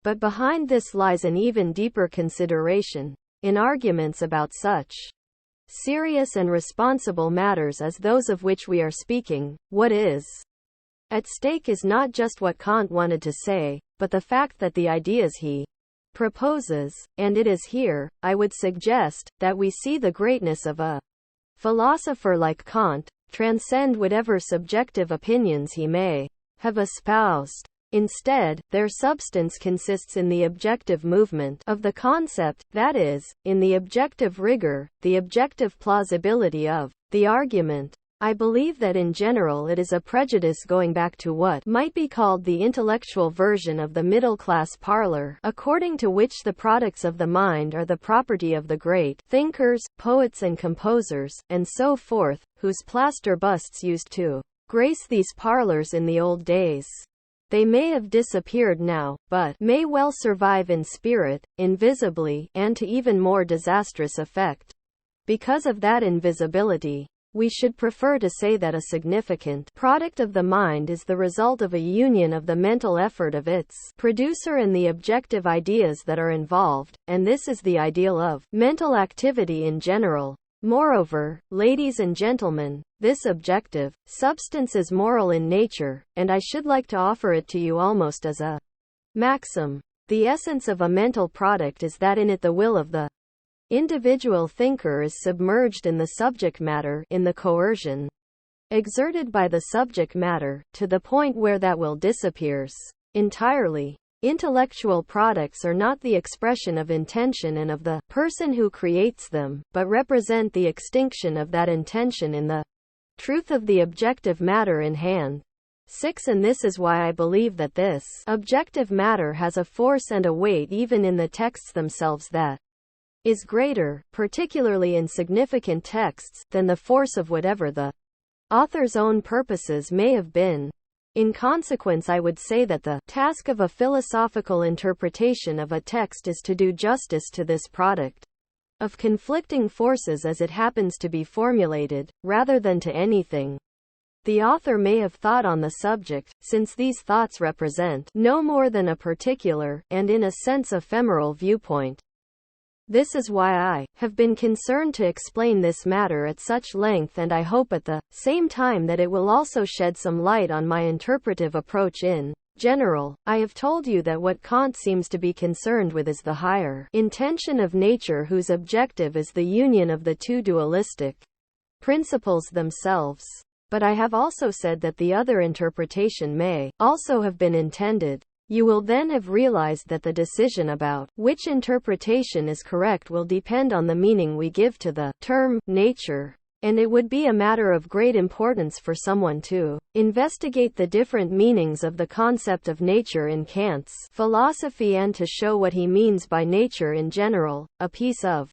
But behind this lies an even deeper consideration. In arguments about such serious and responsible matters as those of which we are speaking, what is at stake is not just what Kant wanted to say, but the fact that the ideas he proposes, and it is here, I would suggest, that we see the greatness of a philosopher like Kant, transcend whatever subjective opinions he may have espoused. Instead, their substance consists in the objective movement of the concept, that is, in the objective rigor, the objective plausibility of the argument. I believe that in general it is a prejudice going back to what might be called the intellectual version of the middle-class parlor, according to which the products of the mind are the property of the great thinkers, poets and composers, and so forth, whose plaster busts used to grace these parlors in the old days. They may have disappeared now, but may well survive in spirit, invisibly, and to even more disastrous effect. Because of that invisibility, we should prefer to say that a significant product of the mind is the result of a union of the mental effort of its producer and the objective ideas that are involved, and this is the ideal of mental activity in general. Moreover, ladies and gentlemen, this objective substance is moral in nature, and I should like to offer it to you almost as a maxim. The essence of a mental product is that in it the will of the individual thinker is submerged in the subject matter, in the coercion exerted by the subject matter, to the point where that will disappears entirely. Intellectual products are not the expression of intention and of the person who creates them, but represent the extinction of that intention in the truth of the objective matter in hand. 6. And this is why I believe that this objective matter has a force and a weight even in the texts themselves that is greater, particularly in significant texts, than the force of whatever the author's own purposes may have been. In consequence, I would say that the task of a philosophical interpretation of a text is to do justice to this product of conflicting forces as it happens to be formulated, rather than to anything the author may have thought on the subject, since these thoughts represent no more than a particular, and in a sense ephemeral viewpoint. This is why I have been concerned to explain this matter at such length, and I hope at the same time that it will also shed some light on my interpretive approach in general. I have told you that what Kant seems to be concerned with is the higher intention of nature, whose objective is the union of the two dualistic principles themselves. But I have also said that the other interpretation may also have been intended. You will then have realized that the decision about which interpretation is correct will depend on the meaning we give to the term nature, and it would be a matter of great importance for someone to investigate the different meanings of the concept of nature in Kant's philosophy and to show what he means by nature in general, a piece of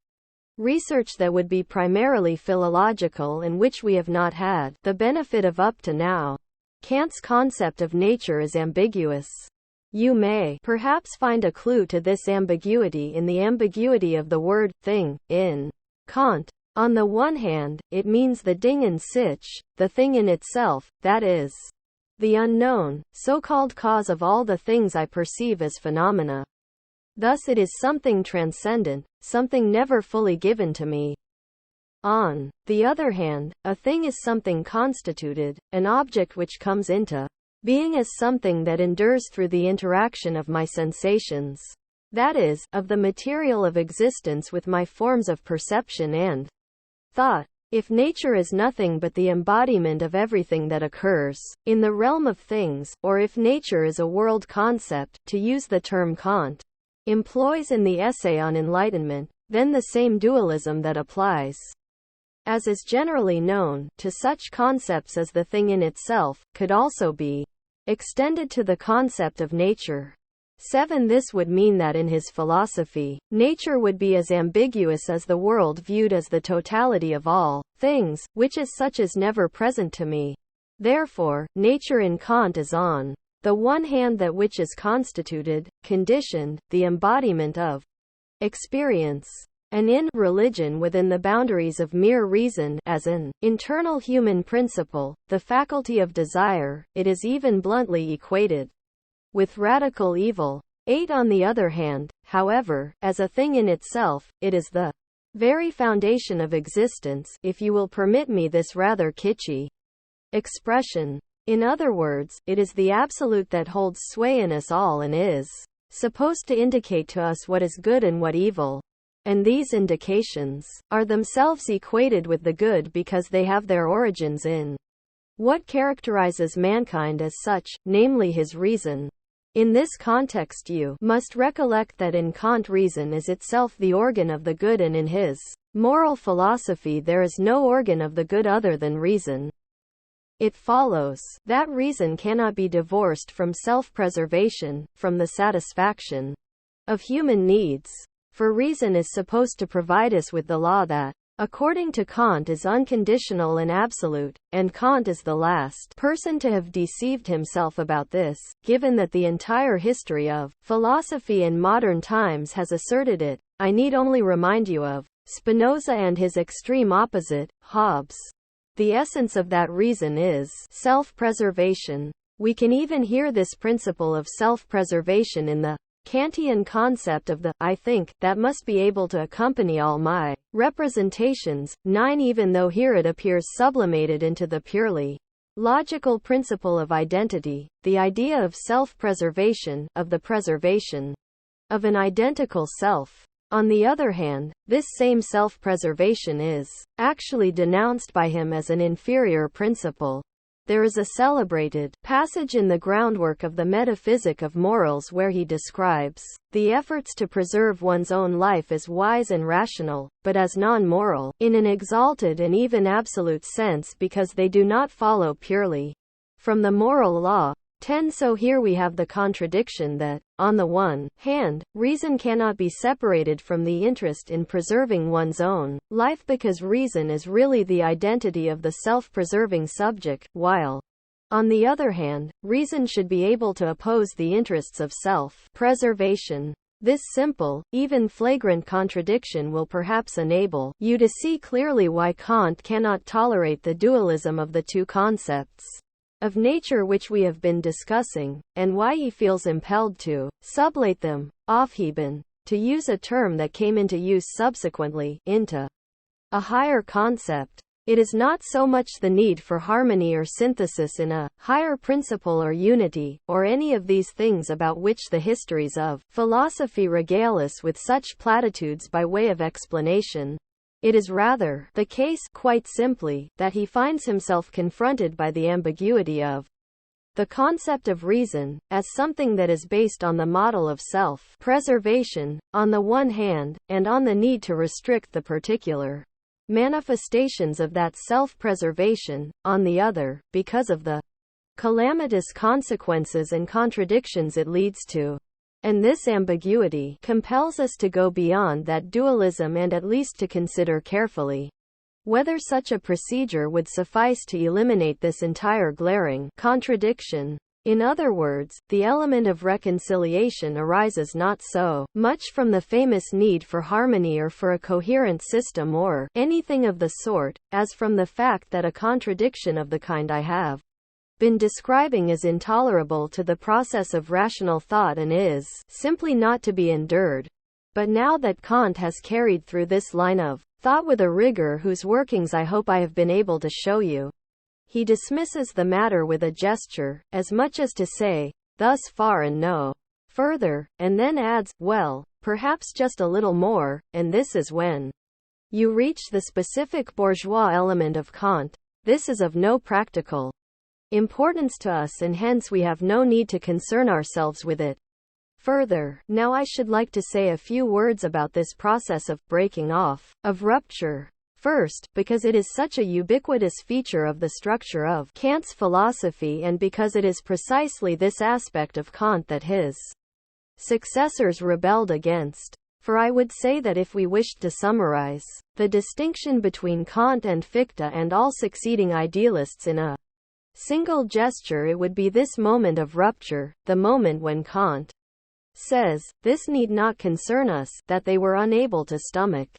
research that would be primarily philological and which we have not had the benefit of up to now. Kant's concept of nature is ambiguous. You may perhaps find a clue to this ambiguity in the ambiguity of the word thing in Kant. On the one hand, it means the Ding in sich, the thing in itself, that is, the unknown, so-called cause of all the things I perceive as phenomena. Thus it is something transcendent, something never fully given to me. On the other hand, a thing is something constituted, an object which comes into being as something that endures through the interaction of my sensations, that is, of the material of existence with my forms of perception and thought. If nature is nothing but the embodiment of everything that occurs in the realm of things, or if nature is a world concept, to use the term Kant employs in the essay on enlightenment, then the same dualism that applies as is generally known, to such concepts as the thing in itself, could also be extended to the concept of nature. 7. This would mean that in his philosophy, nature would be as ambiguous as the world viewed as the totality of all things, which as such is never present to me. Therefore, nature in Kant is on the one hand that which is constituted, conditioned, the embodiment of experience, and in religion within the boundaries of mere reason, as an internal human principle, the faculty of desire. It is even bluntly equated with radical evil. 8. On the other hand, however, as a thing in itself, it is the very foundation of existence, if you will permit me this rather kitschy expression. In other words, it is the absolute that holds sway in us all and is supposed to indicate to us what is good and what evil. And these indications are themselves equated with the good because they have their origins in what characterizes mankind as such, namely his reason. In this context you must recollect that in Kant reason is itself the organ of the good, and in his moral philosophy there is no organ of the good other than reason. It follows that reason cannot be divorced from self-preservation, from the satisfaction of human needs. For reason is supposed to provide us with the law that, according to Kant, is unconditional and absolute, and Kant is the last person to have deceived himself about this, given that the entire history of philosophy in modern times has asserted it. I need only remind you of Spinoza and his extreme opposite, Hobbes. The essence of that reason is self-preservation. We can even hear this principle of self-preservation in the Kantian concept of the I think that must be able to accompany all my representations. 9. Even though here it appears sublimated into the purely logical principle of identity, the idea of self-preservation, of the preservation of an identical self. On the other hand, this same self-preservation is actually denounced by him as an inferior principle. There is a celebrated passage in the groundwork of the Metaphysic of Morals where he describes the efforts to preserve one's own life as wise and rational, but as non-moral, in an exalted and even absolute sense, because they do not follow purely from the moral law. 10. So here we have the contradiction that, on the one hand, reason cannot be separated from the interest in preserving one's own life because reason is really the identity of the self-preserving subject, while, on the other hand, reason should be able to oppose the interests of self-preservation. This simple, even flagrant contradiction will perhaps enable you to see clearly why Kant cannot tolerate the dualism of the two concepts of nature which we have been discussing, and why he feels impelled to sublate them, aufheben, to use a term that came into use subsequently, into a higher concept. It is not so much the need for harmony or synthesis in a higher principle or unity, or any of these things about which the histories of philosophy regale us with such platitudes by way of explanation. It is rather the case, quite simply, that he finds himself confronted by the ambiguity of the concept of reason, as something that is based on the model of self-preservation, on the one hand, and on the need to restrict the particular manifestations of that self-preservation, on the other, because of the calamitous consequences and contradictions it leads to. And this ambiguity compels us to go beyond that dualism and at least to consider carefully whether such a procedure would suffice to eliminate this entire glaring contradiction. In other words, the element of reconciliation arises not so much from the famous need for harmony or for a coherent system or anything of the sort, as from the fact that a contradiction of the kind I have been describing is intolerable to the process of rational thought and is simply not to be endured. But now that Kant has carried through this line of thought with a rigor whose workings I hope I have been able to show you, he dismisses the matter with a gesture, as much as to say, thus far and no further, and then adds, well, perhaps just a little more, and this is when you reach the specific bourgeois element of Kant. This is of no practical importance to us, and hence we have no need to concern ourselves with it further. Now I should like to say a few words about this process of breaking off, of rupture. First, because it is such a ubiquitous feature of the structure of Kant's philosophy, and because it is precisely this aspect of Kant that his successors rebelled against. For I would say that if we wished to summarize the distinction between Kant and Fichte and all succeeding idealists in a single gesture, it would be this moment of rupture, the moment when Kant says, "This need not concern us," that they were unable to stomach.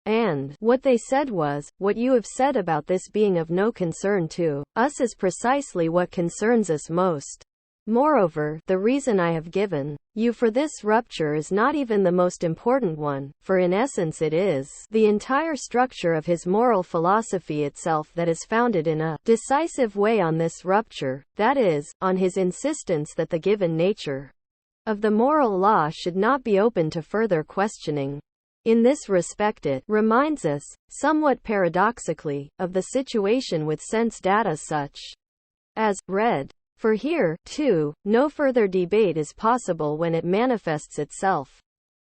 And what they said was, "What you have said about this being of no concern to us is precisely what concerns us most. Moreover, the reason I have given you for this rupture is not even the most important one, for in essence it is the entire structure of his moral philosophy itself that is founded in a decisive way on this rupture, that is, on his insistence that the given nature of the moral law should not be open to further questioning. In this respect it reminds us, somewhat paradoxically, of the situation with sense data such as read. For here, too, no further debate is possible when it manifests itself,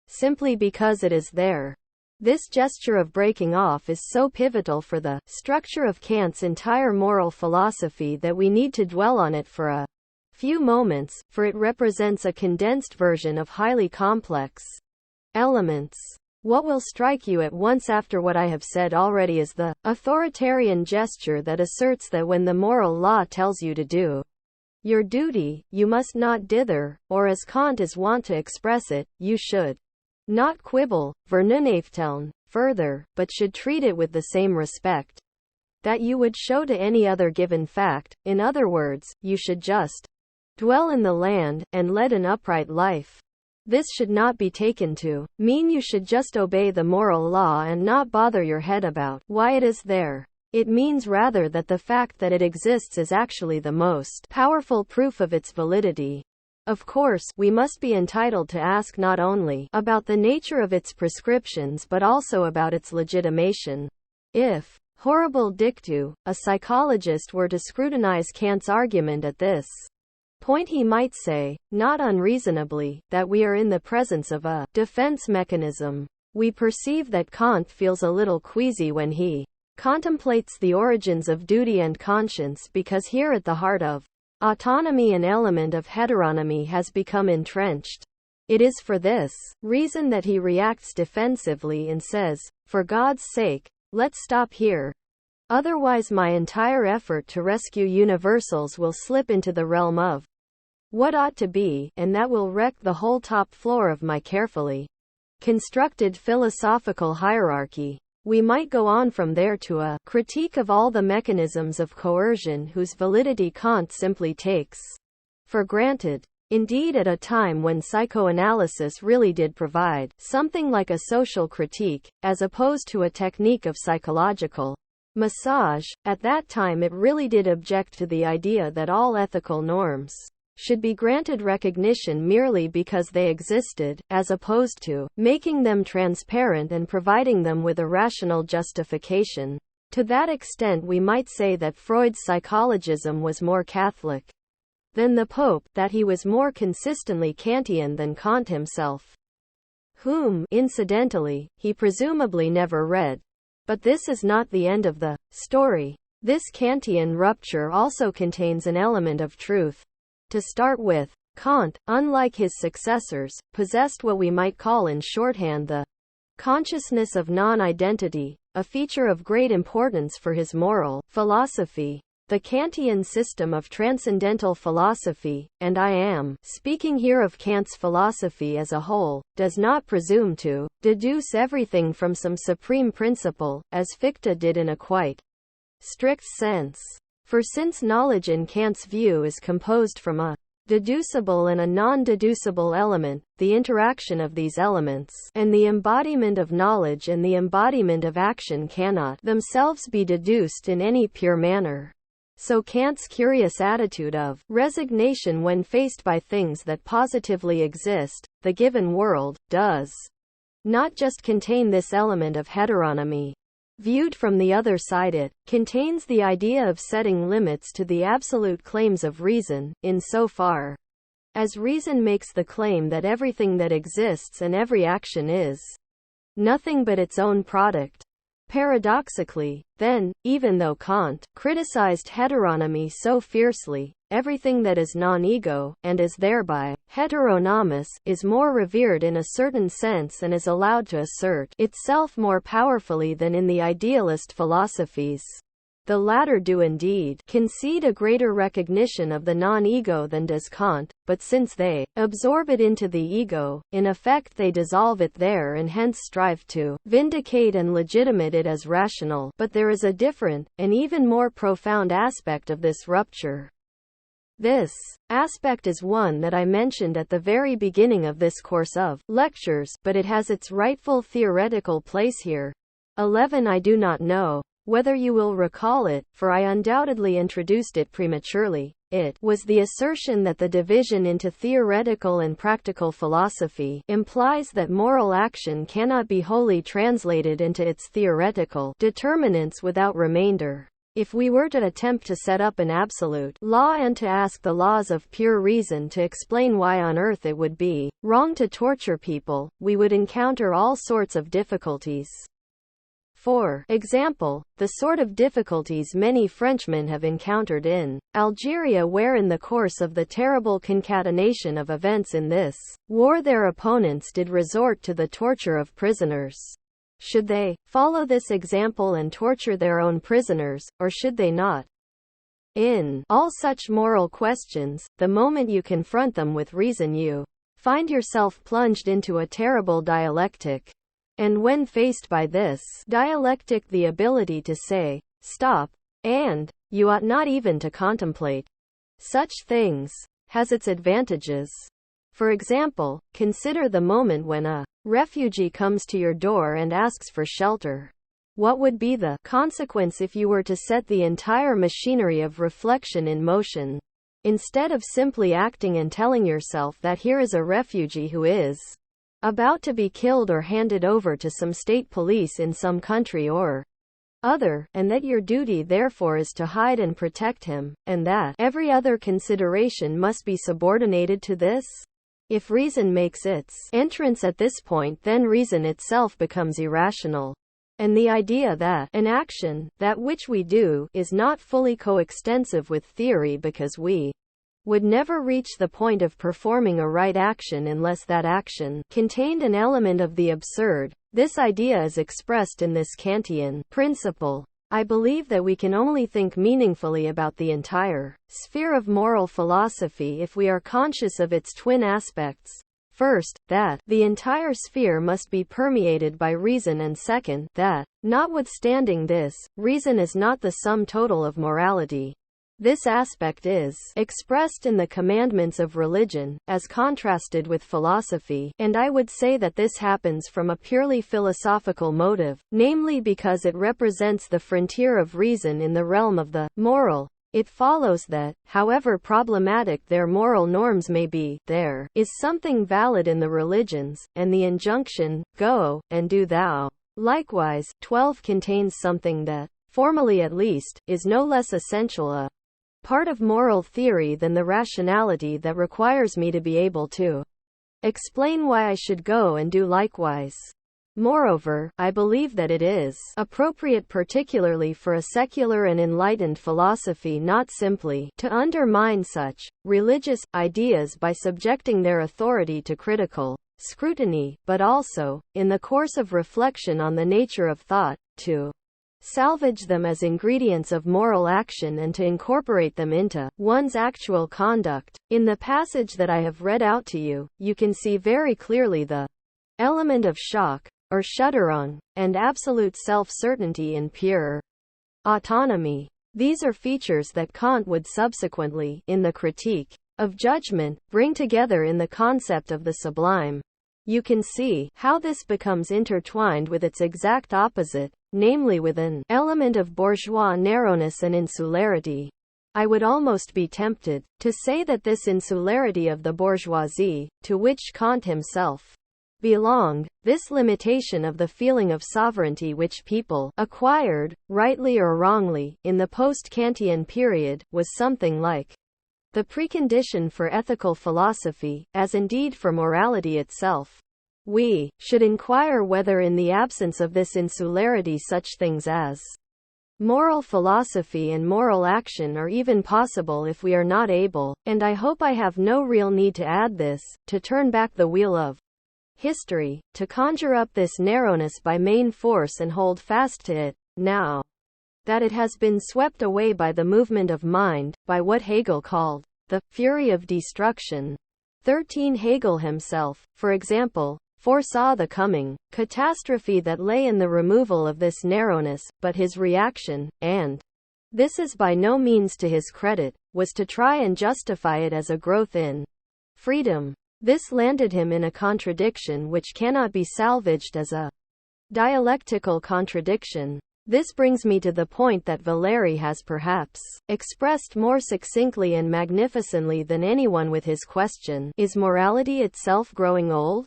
simply because it is there. This gesture of breaking off is so pivotal for the structure of Kant's entire moral philosophy that we need to dwell on it for a few moments, for it represents a condensed version of highly complex elements. What will strike you at once after what I have said already is the authoritarian gesture that asserts that when the moral law tells you to do your duty, you must not dither, or as Kant is wont to express it, you should not quibble, vernunftellen, further, but should treat it with the same respect that you would show to any other given fact. In other words, you should just dwell in the land, and lead an upright life. This should not be taken to mean you should just obey the moral law and not bother your head about why it is there. It means rather that the fact that it exists is actually the most powerful proof of its validity. Of course, we must be entitled to ask not only about the nature of its prescriptions but also about its legitimation. If, horrible dictu, a psychologist were to scrutinize Kant's argument at this point, he might say, not unreasonably, that we are in the presence of a defense mechanism. We perceive that Kant feels a little queasy when he contemplates the origins of duty and conscience, because here at the heart of autonomy an element of heteronomy has become entrenched. It is for this reason that he reacts defensively and says, "For God's sake, let's stop here. Otherwise my entire effort to rescue universals will slip into the realm of what ought to be, and that will wreck the whole top floor of my carefully constructed philosophical hierarchy." We might go on from there to a critique of all the mechanisms of coercion whose validity Kant simply takes for granted. Indeed, at a time when psychoanalysis really did provide something like a social critique, as opposed to a technique of psychological massage, at that time it really did object to the idea that all ethical norms should be granted recognition merely because they existed, as opposed to making them transparent and providing them with a rational justification. To that extent we might say that Freud's psychologism was more Catholic than the Pope, that he was more consistently Kantian than Kant himself, whom, incidentally, he presumably never read. But this is not the end of the story. This Kantian rupture also contains an element of truth. To start with, Kant, unlike his successors, possessed what we might call in shorthand the consciousness of non-identity, a feature of great importance for his moral philosophy. The Kantian system of transcendental philosophy, and I am speaking here of Kant's philosophy as a whole, does not presume to deduce everything from some supreme principle, as Fichte did in a quite strict sense. For since knowledge in Kant's view is composed from a deducible and a non-deducible element, the interaction of these elements, and the embodiment of knowledge and the embodiment of action cannot themselves be deduced in any pure manner. So Kant's curious attitude of resignation when faced by things that positively exist, the given world, does not just contain this element of heteronomy. Viewed from the other side, it contains the idea of setting limits to the absolute claims of reason, in so far as reason makes the claim that everything that exists and every action is nothing but its own product. Paradoxically, then, even though Kant criticized heteronomy so fiercely, everything that is non-ego, and is thereby heteronomous, is more revered in a certain sense and is allowed to assert itself more powerfully than in the idealist philosophies. The latter do indeed concede a greater recognition of the non-ego than does Kant, but since they absorb it into the ego, in effect they dissolve it there and hence strive to vindicate and legitimate it as rational. But there is a different, and even more profound aspect of this rupture. This aspect is one that I mentioned at the very beginning of this course of lectures, but it has its rightful theoretical place here. 11. I do not know whether you will recall it, for I undoubtedly introduced it prematurely. It was the assertion that the division into theoretical and practical philosophy implies that moral action cannot be wholly translated into its theoretical determinants without remainder. If we were to attempt to set up an absolute law and to ask the laws of pure reason to explain why on earth it would be wrong to torture people, we would encounter all sorts of difficulties. For example, the sort of difficulties many Frenchmen have encountered in Algeria, where in the course of the terrible concatenation of events in this war their opponents did resort to the torture of prisoners. Should they follow this example and torture their own prisoners, or should they not? In all such moral questions, the moment you confront them with reason, you find yourself plunged into a terrible dialectic. And when faced by this dialectic, the ability to say, stop, and you ought not even to contemplate such things, has its advantages. For example, consider the moment when a refugee comes to your door and asks for shelter. What would be the consequence if you were to set the entire machinery of reflection in motion? Instead of simply acting and telling yourself that here is a refugee who is about to be killed or handed over to some state police in some country or other, and that your duty therefore is to hide and protect him, and that every other consideration must be subordinated to this? If reason makes its entrance at this point, then reason itself becomes irrational. And the idea that an action, that which we do, is not fully coextensive with theory because we would never reach the point of performing a right action unless that action contained an element of the absurd. This idea is expressed in this Kantian principle. I believe that we can only think meaningfully about the entire sphere of moral philosophy if we are conscious of its twin aspects. First, that the entire sphere must be permeated by reason, and second, that, notwithstanding this, reason is not the sum total of morality. This aspect is expressed in the commandments of religion, as contrasted with philosophy, and I would say that this happens from a purely philosophical motive, namely because it represents the frontier of reason in the realm of the moral. It follows that, however problematic their moral norms may be, there is something valid in the religions, and the injunction, go, and do thou likewise, 12 contains something that, formally at least, is no less essential a part of moral theory than the rationality that requires me to be able to explain why I should go and do likewise. Moreover, I believe that it is appropriate, particularly for a secular and enlightened philosophy, not simply to undermine such religious ideas by subjecting their authority to critical scrutiny, but also, in the course of reflection on the nature of thought, to salvage them as ingredients of moral action and to incorporate them into one's actual conduct. In the passage that I have read out to you, you can see very clearly the element of shock, or Schutterung, and absolute self-certainty in pure autonomy. These are features that Kant would subsequently, in the Critique of Judgment, bring together in the concept of the sublime. You can see how this becomes intertwined with its exact opposite, namely with an element of bourgeois narrowness and insularity. I would almost be tempted to say that this insularity of the bourgeoisie, to which Kant himself belonged, this limitation of the feeling of sovereignty which people acquired, rightly or wrongly, in the post-Kantian period, was something like the precondition for ethical philosophy, as indeed for morality itself. We should inquire whether in the absence of this insularity such things as moral philosophy and moral action are even possible if we are not able, and I hope I have no real need to add this, to turn back the wheel of history, to conjure up this narrowness by main force and hold fast to it, now that it has been swept away by the movement of mind, by what Hegel called the fury of destruction. 13 Hegel himself, for example, foresaw the coming catastrophe that lay in the removal of this narrowness, but his reaction, and this is by no means to his credit, was to try and justify it as a growth in freedom. This landed him in a contradiction which cannot be salvaged as a dialectical contradiction. This brings me to the point that Valéry has perhaps expressed more succinctly and magnificently than anyone with his question, is morality itself growing old?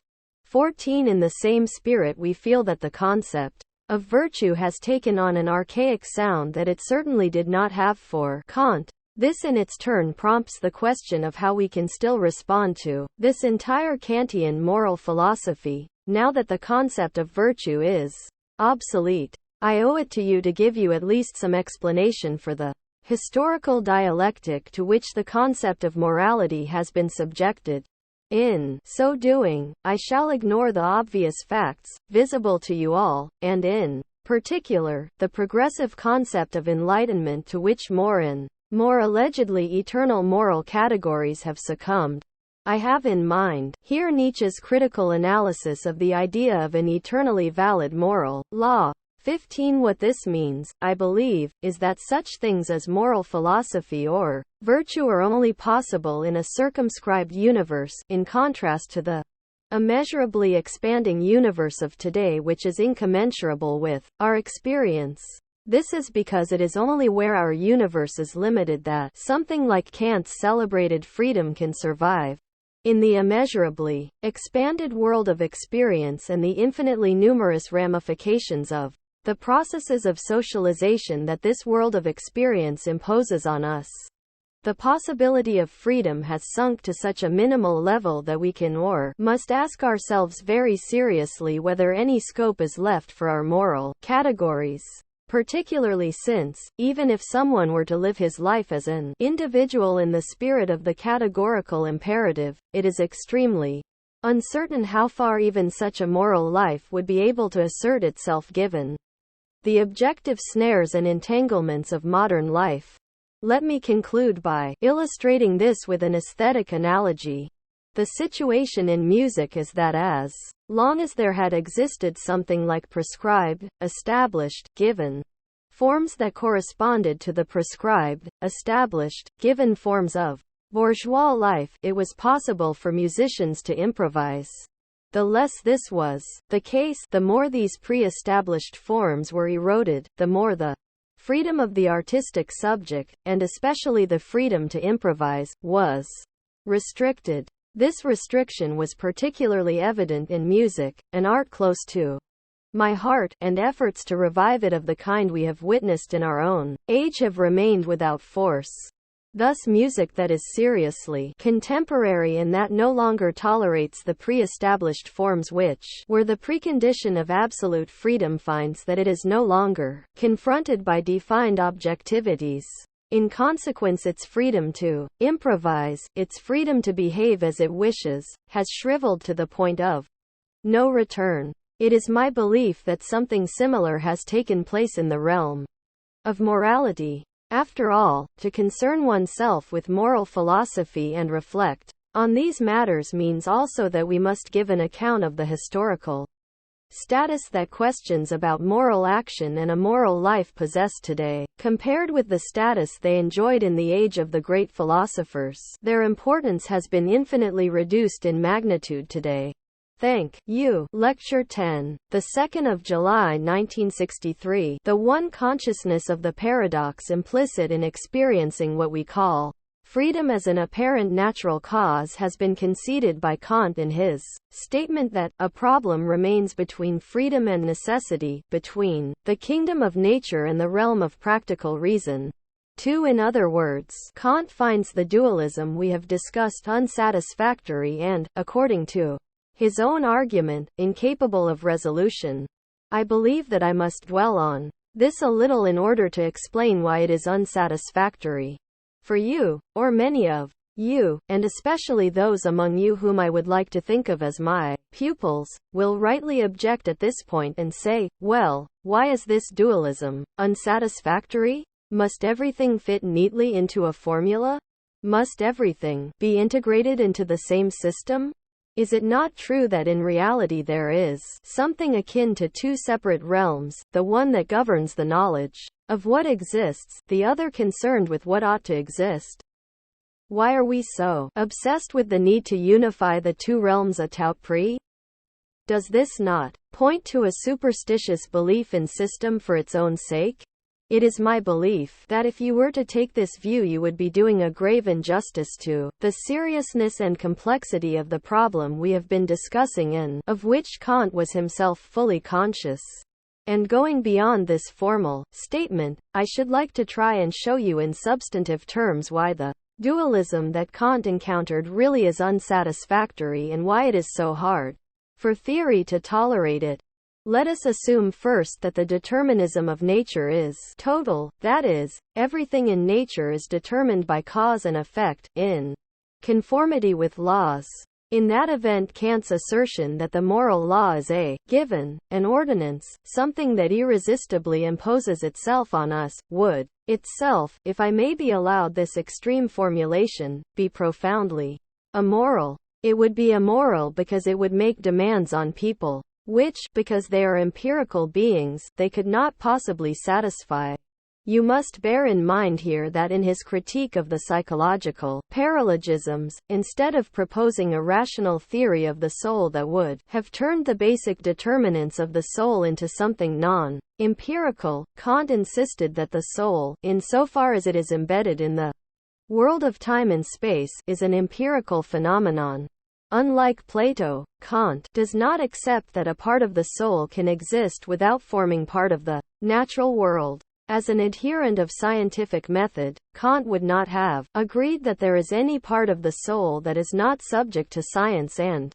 14 In the same spirit we feel that the concept of virtue has taken on an archaic sound that it certainly did not have for Kant. This in its turn prompts the question of how we can still respond to this entire Kantian moral philosophy, now that the concept of virtue is obsolete. I owe it to you to give you at least some explanation for the historical dialectic to which the concept of morality has been subjected. In so doing, I shall ignore the obvious facts, visible to you all, and in particular, the progressive concept of enlightenment to which more and more allegedly eternal moral categories have succumbed. I have in mind here Nietzsche's critical analysis of the idea of an eternally valid moral law. 15 What this means, I believe, is that such things as moral philosophy or virtue are only possible in a circumscribed universe, in contrast to the immeasurably expanding universe of today which is incommensurable with our experience. This is because it is only where our universe is limited that something like Kant's celebrated freedom can survive. In the immeasurably expanded world of experience and the infinitely numerous ramifications of the processes of socialization that this world of experience imposes on us, the possibility of freedom has sunk to such a minimal level that we can or must ask ourselves very seriously whether any scope is left for our moral categories. Particularly since, even if someone were to live his life as an individual in the spirit of the categorical imperative, it is extremely uncertain how far even such a moral life would be able to assert itself given the objective snares and entanglements of modern life. Let me conclude by illustrating this with an aesthetic analogy. The situation in music is that as long as there had existed something like prescribed, established, given forms that corresponded to the prescribed, established, given forms of bourgeois life, it was possible for musicians to improvise. The less this was the case, the more these pre-established forms were eroded, the more the freedom of the artistic subject, and especially the freedom to improvise, was restricted. This restriction was particularly evident in music, an art close to my heart, and efforts to revive it of the kind we have witnessed in our own age have remained without force. Thus music that is seriously contemporary and that no longer tolerates the pre-established forms which were the precondition of absolute freedom finds that it is no longer confronted by defined objectivities. In consequence, its freedom to improvise, its freedom to behave as it wishes, has shriveled to the point of no return. It is my belief that something similar has taken place in the realm of morality. After all, to concern oneself with moral philosophy and reflect on these matters means also that we must give an account of the historical status that questions about moral action and a moral life possess today. Compared with the status they enjoyed in the age of the great philosophers, their importance has been infinitely reduced in magnitude today. Thank you. Lecture 10. The 2nd of July 1963. The one consciousness of the paradox implicit in experiencing what we call freedom as an apparent natural cause has been conceded by Kant in his statement that a problem remains between freedom and necessity, between the kingdom of nature and the realm of practical reason. 2. In other words, Kant finds the dualism we have discussed unsatisfactory and, according to his own argument, incapable of resolution. I believe that I must dwell on this a little in order to explain why it is unsatisfactory. For you, or many of you, and especially those among you whom I would like to think of as my pupils, will rightly object at this point and say, well, why is this dualism unsatisfactory? Must everything fit neatly into a formula? Must everything be integrated into the same system? Is it not true that in reality there is something akin to two separate realms, the one that governs the knowledge of what exists, the other concerned with what ought to exist? Why are we so obsessed with the need to unify the two realms a tout prix? Does this not point to a superstitious belief in system for its own sake? It is my belief that if you were to take this view you would be doing a grave injustice to the seriousness and complexity of the problem we have been discussing and of which Kant was himself fully conscious. And going beyond this formal statement, I should like to try and show you in substantive terms why the dualism that Kant encountered really is unsatisfactory and why it is so hard for theory to tolerate it. Let us assume first that the determinism of nature is total, that is, everything in nature is determined by cause and effect, in conformity with laws. In that event, Kant's assertion that the moral law is a given, an ordinance, something that irresistibly imposes itself on us, would itself, if I may be allowed this extreme formulation, be profoundly immoral. It would be immoral because it would make demands on people which, because they are empirical beings, they could not possibly satisfy. You must bear in mind here that in his critique of the psychological paralogisms, instead of proposing a rational theory of the soul that would have turned the basic determinants of the soul into something non-empirical, Kant insisted that the soul, insofar as it is embedded in the world of time and space, is an empirical phenomenon. Unlike Plato, Kant does not accept that a part of the soul can exist without forming part of the natural world. As an adherent of scientific method, Kant would not have agreed that there is any part of the soul that is not subject to science and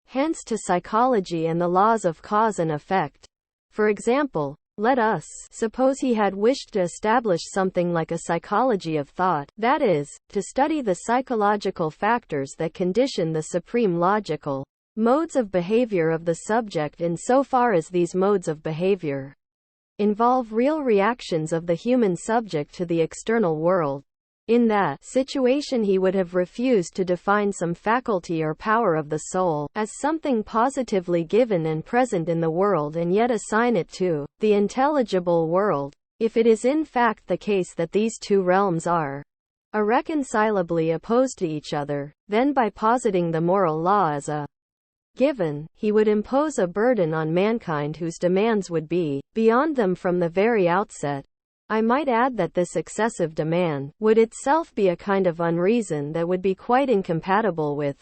hence to psychology and the laws of cause and effect. For example, let us suppose he had wished to establish something like a psychology of thought, that is, to study the psychological factors that condition the supreme logical modes of behavior of the subject insofar as these modes of behavior involve real reactions of the human subject to the external world. In that situation he would have refused to define some faculty or power of the soul as something positively given and present in the world and yet assign it to the intelligible world. If it is in fact the case that these two realms are irreconcilably opposed to each other, then by positing the moral law as a given, he would impose a burden on mankind whose demands would be beyond them from the very outset. I might add that this excessive demand would itself be a kind of unreason that would be quite incompatible with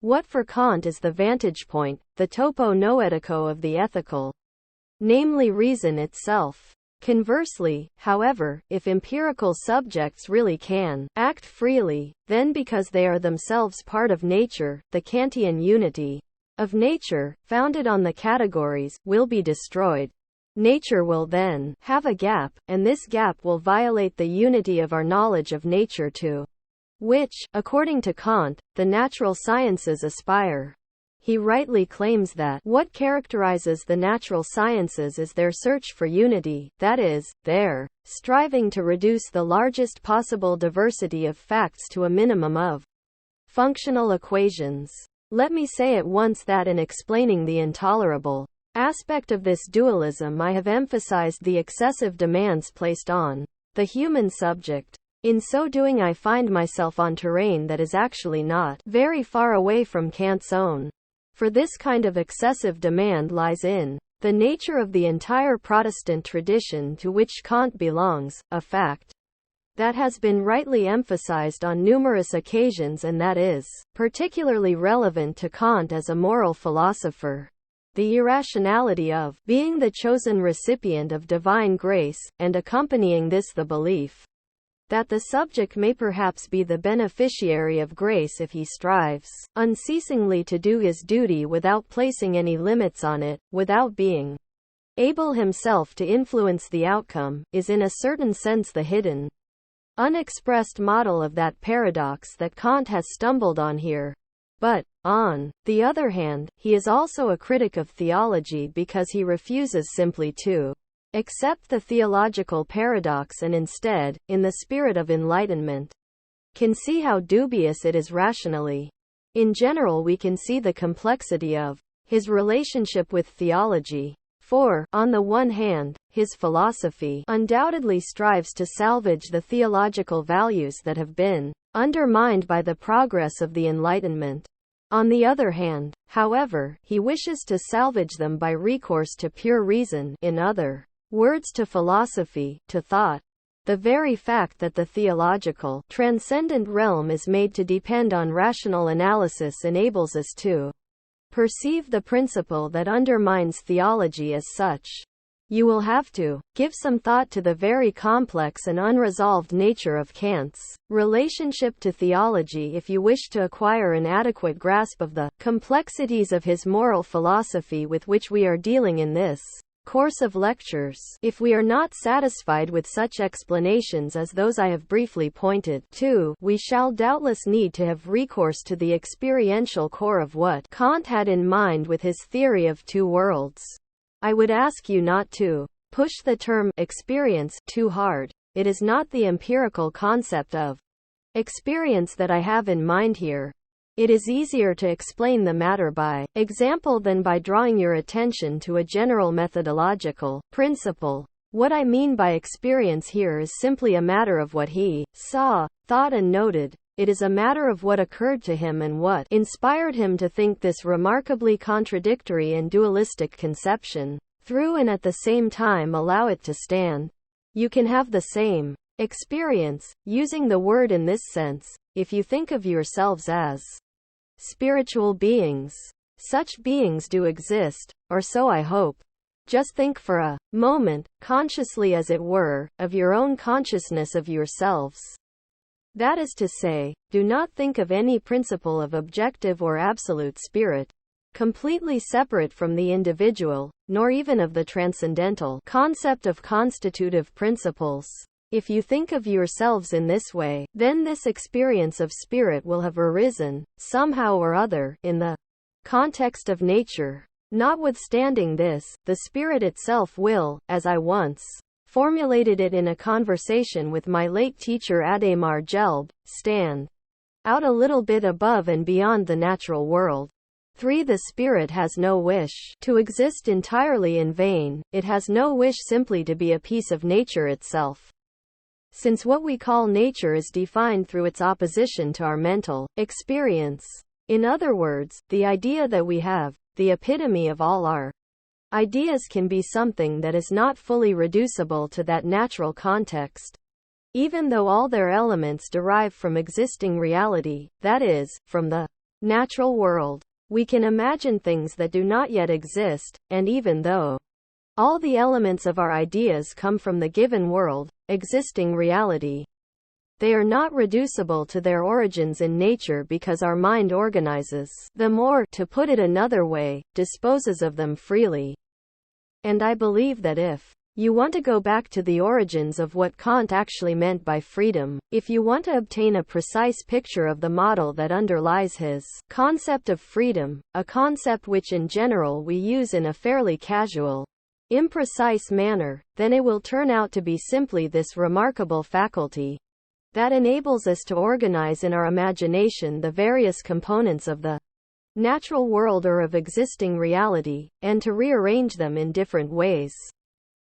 what for Kant is the vantage point, the topo noetico of the ethical, namely reason itself. Conversely, however, if empirical subjects really can act freely, then because they are themselves part of nature, the Kantian unity of nature, founded on the categories, will be destroyed. Nature will then have a gap, and this gap will violate the unity of our knowledge of nature to which, according to Kant, the natural sciences aspire. He rightly claims that what characterizes the natural sciences is their search for unity, that is, their striving to reduce the largest possible diversity of facts to a minimum of functional equations. Let me say at once that in explaining the intolerable aspect of this dualism I have emphasized the excessive demands placed on the human subject. In so doing I find myself on terrain that is actually not very far away from Kant's own. For this kind of excessive demand lies in the nature of the entire Protestant tradition to which Kant belongs, a fact that has been rightly emphasized on numerous occasions and that is particularly relevant to Kant as a moral philosopher. The irrationality of being the chosen recipient of divine grace, and accompanying this the belief that the subject may perhaps be the beneficiary of grace if he strives unceasingly to do his duty without placing any limits on it, without being able himself to influence the outcome, is in a certain sense the hidden, unexpressed model of that paradox that Kant has stumbled on here. But, on the other hand, he is also a critic of theology because he refuses simply to accept the theological paradox and instead, in the spirit of enlightenment, can see how dubious it is rationally. In general, we can see the complexity of his relationship with theology. For, on the one hand, his philosophy undoubtedly strives to salvage the theological values that have been undermined by the progress of the Enlightenment. On the other hand, however, he wishes to salvage them by recourse to pure reason, in other words, to philosophy, to thought. The very fact that the theological, transcendent realm is made to depend on rational analysis enables us to perceive the principle that undermines theology as such. You will have to give some thought to the very complex and unresolved nature of Kant's relationship to theology if you wish to acquire an adequate grasp of the complexities of his moral philosophy with which we are dealing in this course of lectures. If we are not satisfied with such explanations as those I have briefly pointed to, we shall doubtless need to have recourse to the experiential core of what Kant had in mind with his theory of two worlds. I would ask you not to push the term experience too hard. It is not the empirical concept of experience that I have in mind here. It is easier to explain the matter by example than by drawing your attention to a general methodological principle. What I mean by experience here is simply a matter of what he saw, thought and noted. It is a matter of what occurred to him and what inspired him to think this remarkably contradictory and dualistic conception through and at the same time allow it to stand. You can have the same experience, using the word in this sense, if you think of yourselves as spiritual beings. Such beings do exist, or so I hope. Just think for a moment, consciously as it were, of your own consciousness of yourselves. That is to say, do not think of any principle of objective or absolute spirit, completely separate from the individual, nor even of the transcendental concept of constitutive principles. If you think of yourselves in this way, then this experience of spirit will have arisen, somehow or other, in the context of nature. Notwithstanding this, the spirit itself will, as I once formulated it in a conversation with my late teacher Ademar Gelb, stand out a little bit above and beyond the natural world. 3. The spirit has no wish to exist entirely in vain, it has no wish simply to be a piece of nature itself. Since what we call nature is defined through its opposition to our mental experience. In other words, the idea that we have, the epitome of all our ideas, can be something that is not fully reducible to that natural context. Even though all their elements derive from existing reality, that is, from the natural world, we can imagine things that do not yet exist, and even though all the elements of our ideas come from the given world, existing reality, they are not reducible to their origins in nature because our mind organizes them or, to put it another way, disposes of them freely. And I believe that if you want to go back to the origins of what Kant actually meant by freedom, if you want to obtain a precise picture of the model that underlies his concept of freedom, a concept which in general we use in a fairly casual, imprecise manner, then it will turn out to be simply this remarkable faculty that enables us to organize in our imagination the various components of the natural world or of existing reality, and to rearrange them in different ways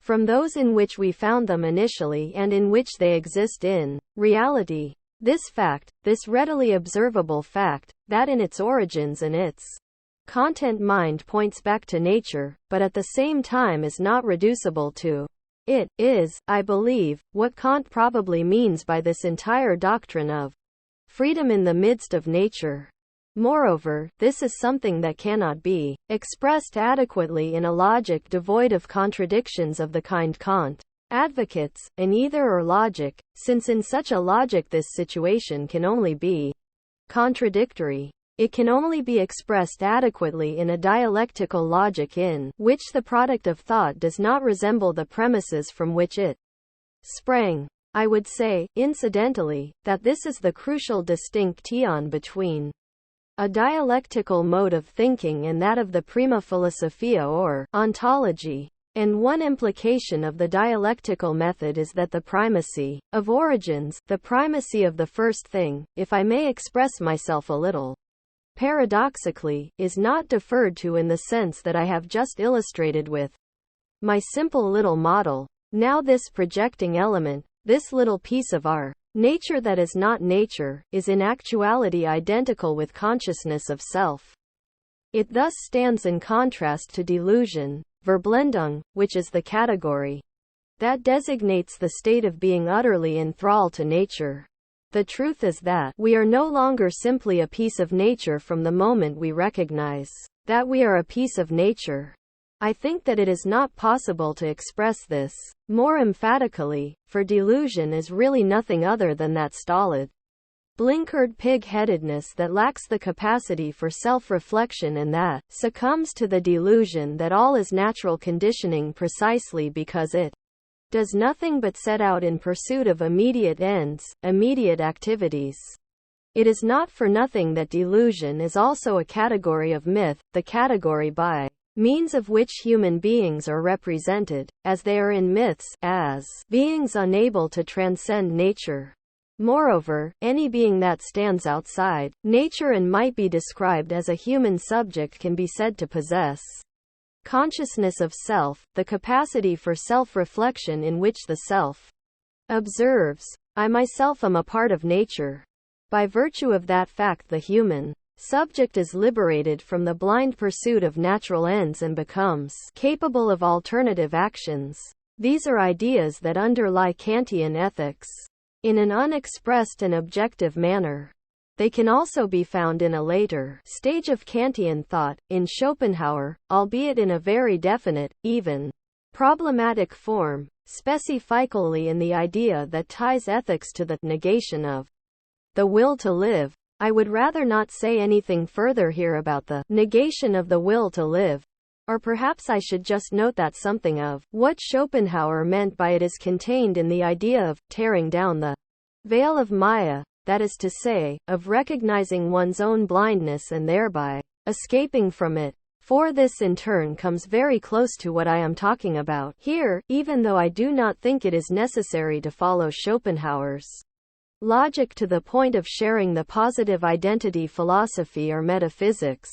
from those in which we found them initially and in which they exist in reality. This fact, this readily observable fact, that in its origins and its content mind points back to nature, but at the same time is not reducible to it, is, I believe, what Kant probably means by this entire doctrine of freedom in the midst of nature. Moreover, this is something that cannot be expressed adequately in a logic devoid of contradictions of the kind Kant advocates an either or logic, since in such a logic this situation can only be contradictory. It can only be expressed adequately in a dialectical logic in which the product of thought does not resemble the premises from which it sprang. I would say, incidentally, that this is the crucial distinction between a dialectical mode of thinking and that of the prima philosophia or ontology. And one implication of the dialectical method is that the primacy of origins, the primacy of the first thing, if I may express myself a little paradoxically, is not deferred to in the sense that I have just illustrated with my simple little model. Now this projecting element, this little piece of our nature that is not nature, is in actuality identical with consciousness of self. It thus stands in contrast to delusion, Verblendung, which is the category that designates the state of being utterly enthralled to nature. The truth is that we are no longer simply a piece of nature from the moment we recognize that we are a piece of nature. I think that it is not possible to express this more emphatically, for delusion is really nothing other than that stolid, blinkered pig-headedness that lacks the capacity for self-reflection and that succumbs to the delusion that all is natural conditioning precisely because it does nothing but set out in pursuit of immediate ends, immediate activities. It is not for nothing that delusion is also a category of myth, the category by means of which human beings are represented, as they are in myths, as beings unable to transcend nature. Moreover, any being that stands outside nature and might be described as a human subject can be said to possess consciousness of self, the capacity for self-reflection in which the self observes. I myself am a part of nature. By virtue of that fact the human subject is liberated from the blind pursuit of natural ends and becomes capable of alternative actions. These are ideas that underlie Kantian ethics in an unexpressed and objective manner. They can also be found in a later stage of Kantian thought, in Schopenhauer, albeit in a very definite, even problematic form, specifically in the idea that ties ethics to the negation of the will to live. I would rather not say anything further here about the negation of the will to live. Or perhaps I should just note that something of what Schopenhauer meant by it is contained in the idea of tearing down the veil of Maya, that is to say, of recognizing one's own blindness and thereby escaping from it. For this in turn comes very close to what I am talking about here, even though I do not think it is necessary to follow Schopenhauer's logic to the point of sharing the positive identity philosophy or metaphysics.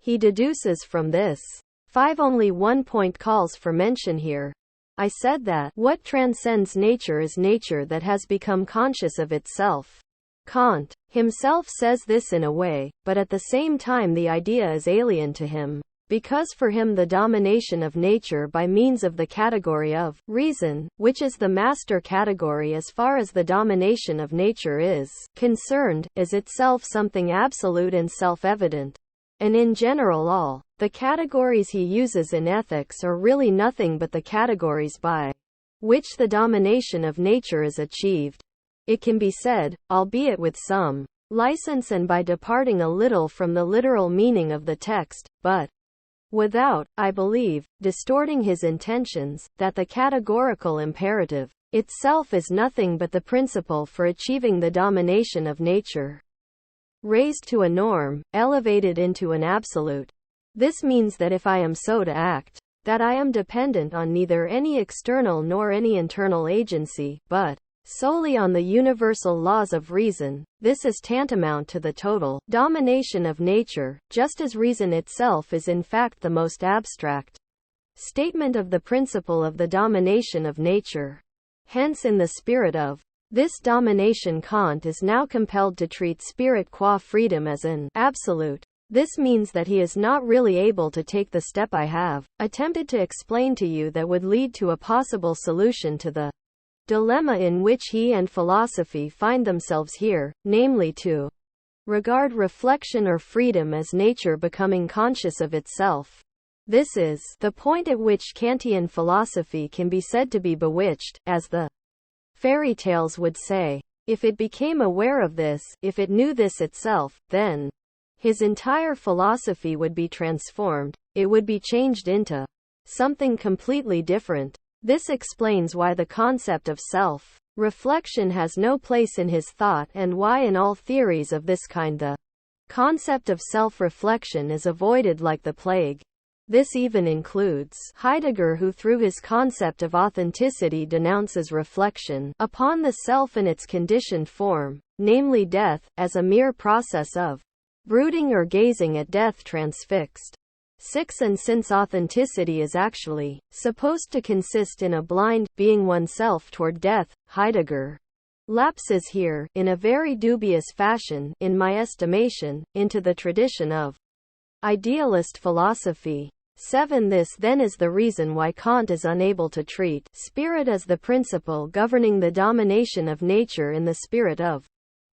He deduces from this 5 only one point calls for mention here. I said that what transcends nature is nature that has become conscious of itself. Kant himself says this in a way, but at the same time the idea is alien to him, because for him the domination of nature by means of the category of reason, which is the master category as far as the domination of nature is concerned, is itself something absolute and self-evident. And in general all the categories he uses in ethics are really nothing but the categories by which the domination of nature is achieved. It can be said, albeit with some license and by departing a little from the literal meaning of the text, but without, I believe, distorting his intentions, that the categorical imperative itself is nothing but the principle for achieving the domination of nature, raised to a norm, elevated into an absolute. This means that if I am so to act, that I am dependent on neither any external nor any internal agency, but solely on the universal laws of reason, this is tantamount to the total domination of nature, just as reason itself is in fact the most abstract statement of the principle of the domination of nature. Hence in the spirit of this domination Kant is now compelled to treat spirit qua freedom as an absolute. This means that he is not really able to take the step I have attempted to explain to you that would lead to a possible solution to the dilemma in which he and philosophy find themselves here, namely to regard reflection or freedom as nature becoming conscious of itself. This is the point at which Kantian philosophy can be said to be bewitched, as the fairy tales would say. If it became aware of this, if it knew this itself, then his entire philosophy would be transformed. It would be changed into something completely different. This explains why the concept of self-reflection has no place in his thought, and why in all theories of this kind the concept of self-reflection is avoided like the plague. This even includes Heidegger, who through his concept of authenticity denounces reflection upon the self in its conditioned form, namely death, as a mere process of brooding or gazing at death transfixed. 6. And since authenticity is actually supposed to consist in a blind being oneself toward death, Heidegger lapses here, in a very dubious fashion, in my estimation, into the tradition of idealist philosophy. 7. This then is the reason why Kant is unable to treat spirit as the principle governing the domination of nature in the spirit of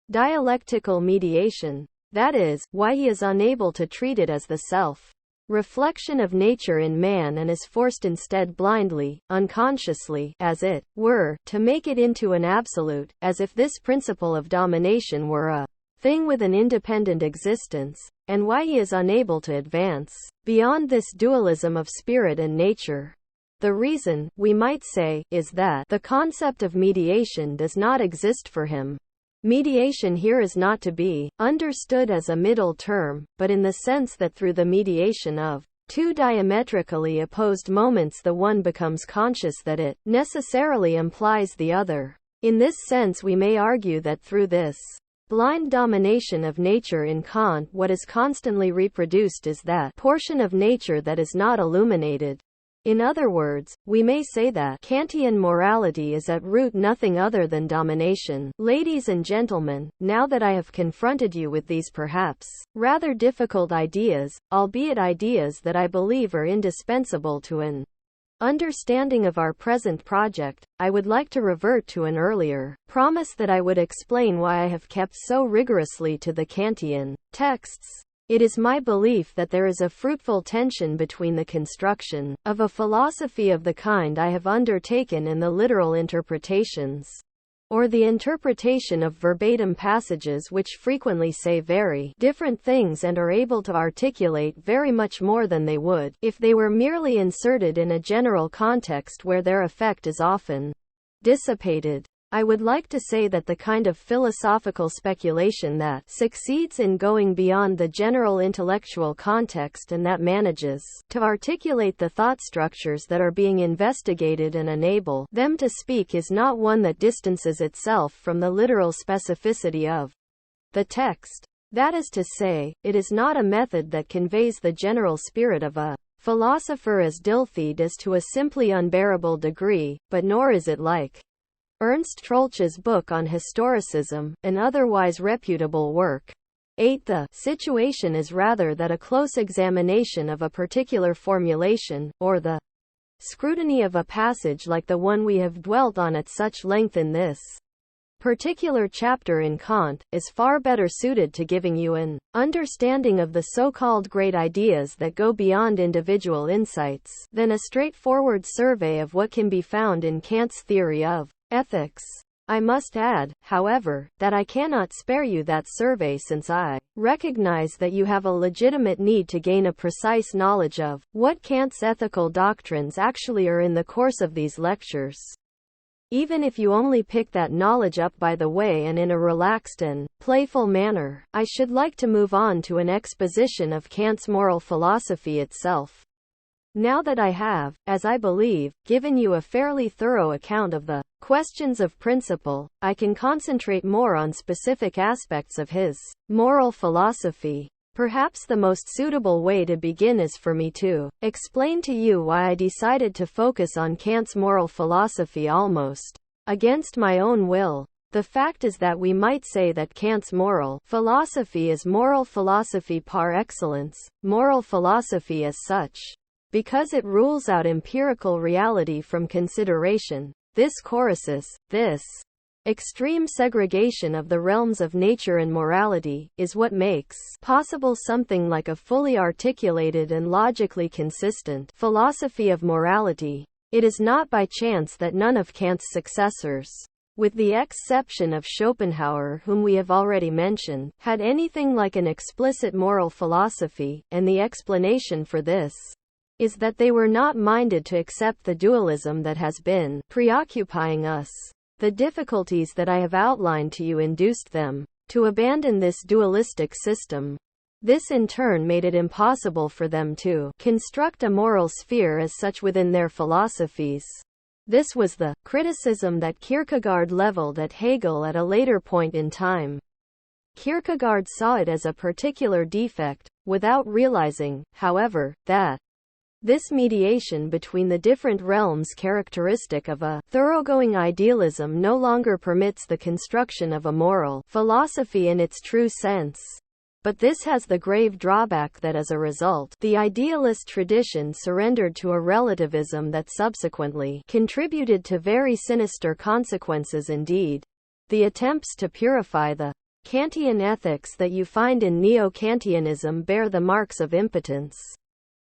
dialectical mediation. That is, why he is unable to treat it as the self-reflection of nature in man, and is forced instead blindly, unconsciously, as it were, to make it into an absolute, as if this principle of domination were a thing with an independent existence, and why he is unable to advance beyond this dualism of spirit and nature. The reason, we might say, is that the concept of mediation does not exist for him. Mediation here is not to be understood as a middle term, but in the sense that through the mediation of two diametrically opposed moments the one becomes conscious that it necessarily implies the other. In this sense we may argue that through this blind domination of nature in Kant, what is constantly reproduced is that portion of nature that is not illuminated. In other words, we may say that Kantian morality is at root nothing other than domination. Ladies and gentlemen, now that I have confronted you with these perhaps rather difficult ideas, albeit ideas that I believe are indispensable to an understanding of our present project, I would like to revert to an earlier promise that I would explain why I have kept so rigorously to the Kantian texts. It is my belief that there is a fruitful tension between the construction of a philosophy of the kind I have undertaken and the literal interpretations, or the interpretation of verbatim passages which frequently say very different things and are able to articulate very much more than they would if they were merely inserted in a general context where their effect is often dissipated. I would like to say that the kind of philosophical speculation that succeeds in going beyond the general intellectual context and that manages to articulate the thought structures that are being investigated and enable them to speak is not one that distances itself from the literal specificity of the text. That is to say, it is not a method that conveys the general spirit of a philosopher as Dilthey does to a simply unbearable degree, but nor is it like Ernst Troeltsche's book on historicism, an otherwise reputable work. 8. The situation is rather that a close examination of a particular formulation, or the scrutiny of a passage like the one we have dwelt on at such length in this particular chapter in Kant, is far better suited to giving you an understanding of the so-called great ideas that go beyond individual insights, than a straightforward survey of what can be found in Kant's theory of ethics. I must add, however, that I cannot spare you that survey, since I recognize that you have a legitimate need to gain a precise knowledge of what Kant's ethical doctrines actually are in the course of these lectures. Even if you only pick that knowledge up by the way and in a relaxed and playful manner, I should like to move on to an exposition of Kant's moral philosophy itself. Now that I have, as I believe, given you a fairly thorough account of the questions of principle, I can concentrate more on specific aspects of his moral philosophy. Perhaps the most suitable way to begin is for me to explain to you why I decided to focus on Kant's moral philosophy almost against my own will. The fact is that we might say that Kant's moral philosophy is moral philosophy par excellence, moral philosophy as such, because it rules out empirical reality from consideration. This chorusis, this extreme segregation of the realms of nature and morality, is what makes possible something like a fully articulated and logically consistent philosophy of morality. It is not by chance that none of Kant's successors, with the exception of Schopenhauer, whom we have already mentioned, had anything like an explicit moral philosophy, and the explanation for this is that they were not minded to accept the dualism that has been preoccupying us. The difficulties that I have outlined to you induced them to abandon this dualistic system. This in turn made it impossible for them to construct a moral sphere as such within their philosophies. This was the criticism that Kierkegaard leveled at Hegel at a later point in time. Kierkegaard saw it as a particular defect, without realizing, however, that this mediation between the different realms characteristic of a thoroughgoing idealism no longer permits the construction of a moral philosophy in its true sense. But this has the grave drawback that as a result, the idealist tradition surrendered to a relativism that subsequently contributed to very sinister consequences indeed. The attempts to purify the Kantian ethics that you find in Neo-Kantianism bear the marks of impotence,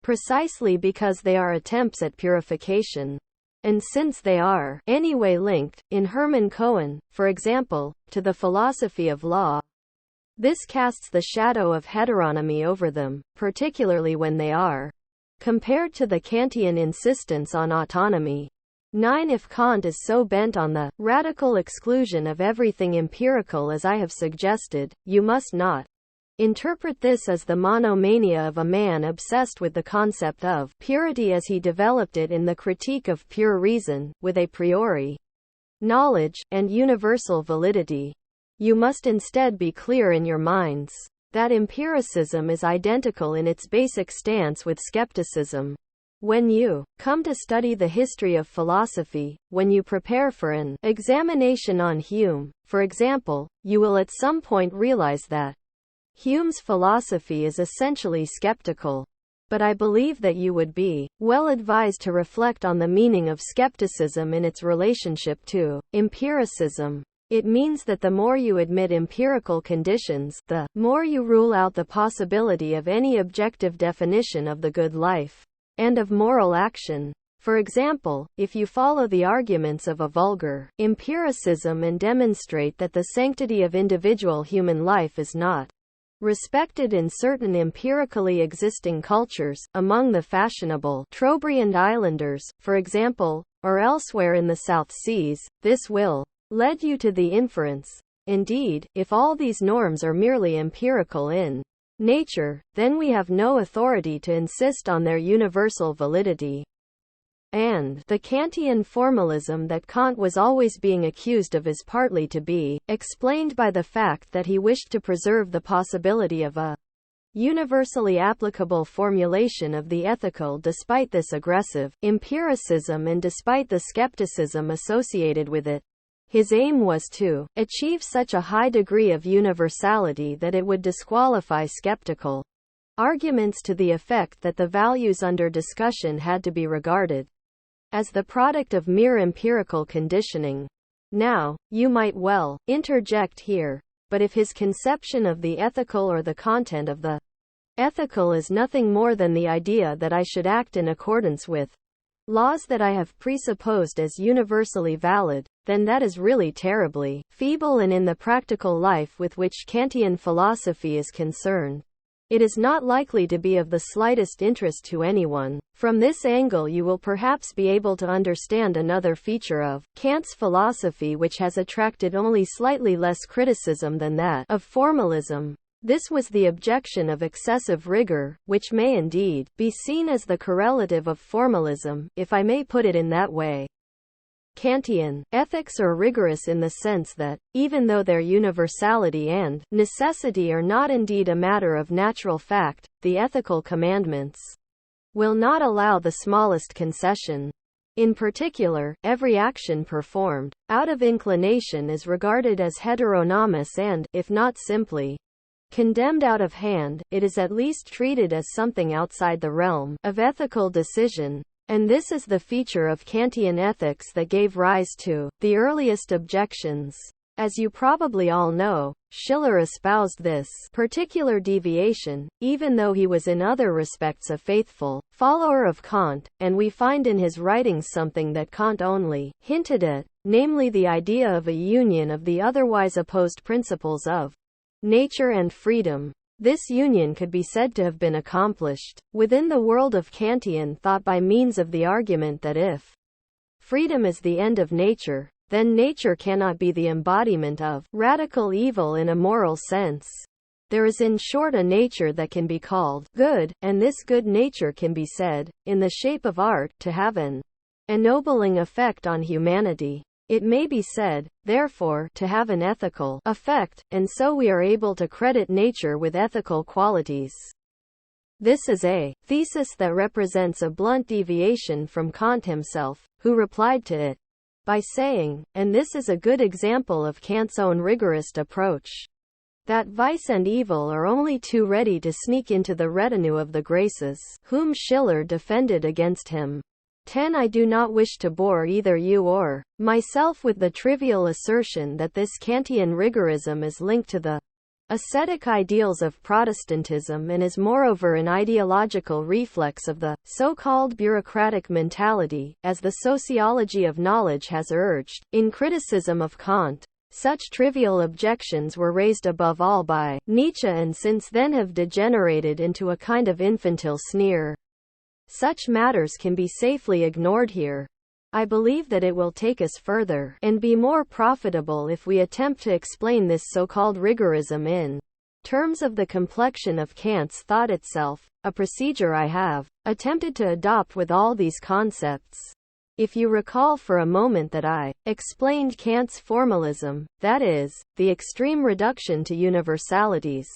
precisely because they are attempts at purification. And since they are, anyway, linked, in Hermann Cohen, for example, to the philosophy of law, this casts the shadow of heteronomy over them, particularly when they are compared to the Kantian insistence on autonomy. 9. If Kant is so bent on the radical exclusion of everything empirical as I have suggested, you must not interpret this as the monomania of a man obsessed with the concept of purity as he developed it in the Critique of Pure Reason, with a priori knowledge, and universal validity. You must instead be clear in your minds that empiricism is identical in its basic stance with skepticism. When you come to study the history of philosophy, when you prepare for an examination on Hume, for example, you will at some point realize that Hume's philosophy is essentially skeptical. But I believe that you would be well advised to reflect on the meaning of skepticism in its relationship to empiricism. It means that the more you admit empirical conditions, the more you rule out the possibility of any objective definition of the good life and of moral action. For example, if you follow the arguments of a vulgar empiricism and demonstrate that the sanctity of individual human life is not respected in certain empirically existing cultures, among the fashionable Trobriand islanders, for example, or elsewhere in the South Seas, this will lead you to the inference. Indeed, if all these norms are merely empirical in nature, then we have no authority to insist on their universal validity. And the Kantian formalism that Kant was always being accused of is partly to be explained by the fact that he wished to preserve the possibility of a universally applicable formulation of the ethical despite this aggressive empiricism and despite the skepticism associated with it. His aim was to achieve such a high degree of universality that it would disqualify skeptical arguments to the effect that the values under discussion had to be regarded as the product of mere empirical conditioning. Now, you might well interject here, but if his conception of the ethical or the content of the ethical is nothing more than the idea that I should act in accordance with laws that I have presupposed as universally valid, then that is really terribly feeble and in the practical life with which Kantian philosophy is concerned, it is not likely to be of the slightest interest to anyone. From this angle you will perhaps be able to understand another feature of Kant's philosophy which has attracted only slightly less criticism than that of formalism. This was the objection of excessive rigor, which may indeed be seen as the correlative of formalism, if I may put it in that way. Kantian ethics are rigorous in the sense that, even though their universality and necessity are not indeed a matter of natural fact, the ethical commandments will not allow the smallest concession. In particular, every action performed out of inclination is regarded as heteronomous and, if not simply condemned out of hand, it is at least treated as something outside the realm of ethical decision. And this is the feature of Kantian ethics that gave rise to the earliest objections. As you probably all know, Schiller espoused this particular deviation, even though he was in other respects a faithful follower of Kant, and we find in his writings something that Kant only hinted at, namely the idea of a union of the otherwise opposed principles of nature and freedom. This union could be said to have been accomplished within the world of Kantian thought by means of the argument that if freedom is the end of nature, then nature cannot be the embodiment of radical evil in a moral sense. There is in short a nature that can be called good, and this good nature can be said, in the shape of art, to have an ennobling effect on humanity. It may be said, therefore, to have an ethical effect, and so we are able to credit nature with ethical qualities. This is a thesis that represents a blunt deviation from Kant himself, who replied to it by saying, and this is a good example of Kant's own rigorist approach, that vice and evil are only too ready to sneak into the retinue of the graces, whom Schiller defended against him. 10. I do not wish to bore either you or myself with the trivial assertion that this Kantian rigorism is linked to the ascetic ideals of Protestantism and is moreover an ideological reflex of the so-called bureaucratic mentality, as the sociology of knowledge has urged. In criticism of Kant, such trivial objections were raised above all by Nietzsche and since then have degenerated into a kind of infantile sneer. Such matters can be safely ignored here. I believe that it will take us further and be more profitable if we attempt to explain this so-called rigorism in terms of the complexion of Kant's thought itself, a procedure I have attempted to adopt with all these concepts. If you recall for a moment that I explained Kant's formalism, that is, the extreme reduction to universalities,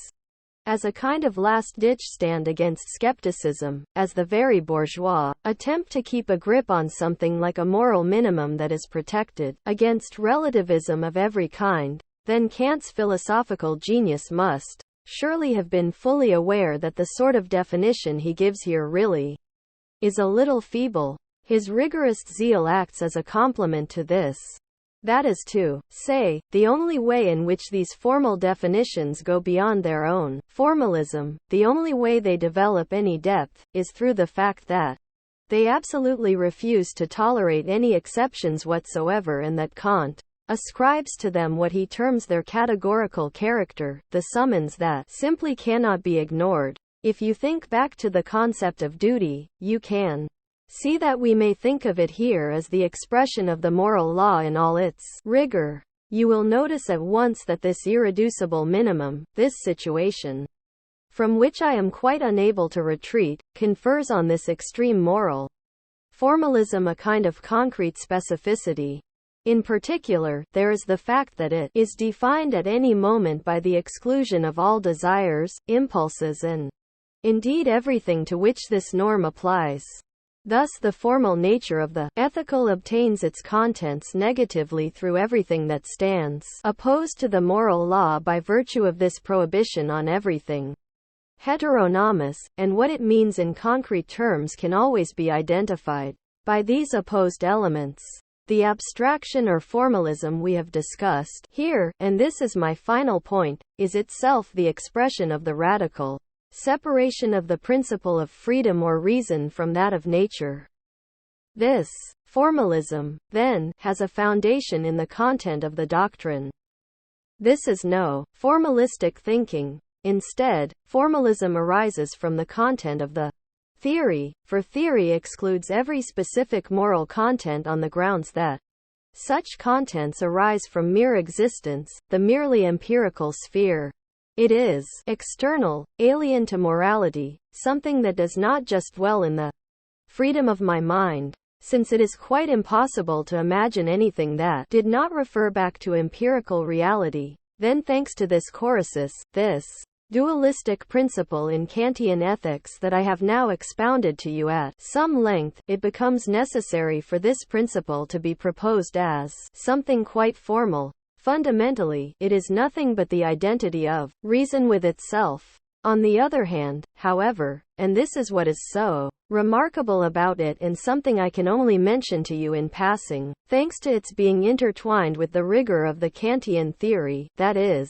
as a kind of last-ditch stand against skepticism, as the very bourgeois attempt to keep a grip on something like a moral minimum that is protected against relativism of every kind, then Kant's philosophical genius must surely have been fully aware that the sort of definition he gives here really is a little feeble. His rigorist zeal acts as a complement to this. That is to say, the only way in which these formal definitions go beyond their own formalism, the only way they develop any depth, is through the fact that they absolutely refuse to tolerate any exceptions whatsoever and that Kant ascribes to them what he terms their categorical character, the summons that simply cannot be ignored. If you think back to the concept of duty, you can see that we may think of it here as the expression of the moral law in all its rigor. You will notice at once that this irreducible minimum, this situation, from which I am quite unable to retreat, confers on this extreme moral formalism a kind of concrete specificity. In particular, there is the fact that it is defined at any moment by the exclusion of all desires, impulses and indeed everything to which this norm applies. Thus the formal nature of the ethical obtains its contents negatively through everything that stands opposed to the moral law by virtue of this prohibition on everything heteronomous, and what it means in concrete terms can always be identified by these opposed elements. The abstraction or formalism we have discussed here, and this is my final point, is itself the expression of the radical separation of the principle of freedom or reason from that of nature. This formalism, then, has a foundation in the content of the doctrine. This is no formalistic thinking. Instead, formalism arises from the content of the theory, for theory excludes every specific moral content on the grounds that such contents arise from mere existence, the merely empirical sphere. It is external, alien to morality, something that does not just dwell in the freedom of my mind, since it is quite impossible to imagine anything that did not refer back to empirical reality. Then thanks to this choresis, this dualistic principle in Kantian ethics that I have now expounded to you at some length, it becomes necessary for this principle to be proposed as something quite formal. Fundamentally, it is nothing but the identity of reason with itself. On the other hand, however, and this is what is so remarkable about it and something I can only mention to you in passing, thanks to its being intertwined with the rigor of the Kantian theory, that is,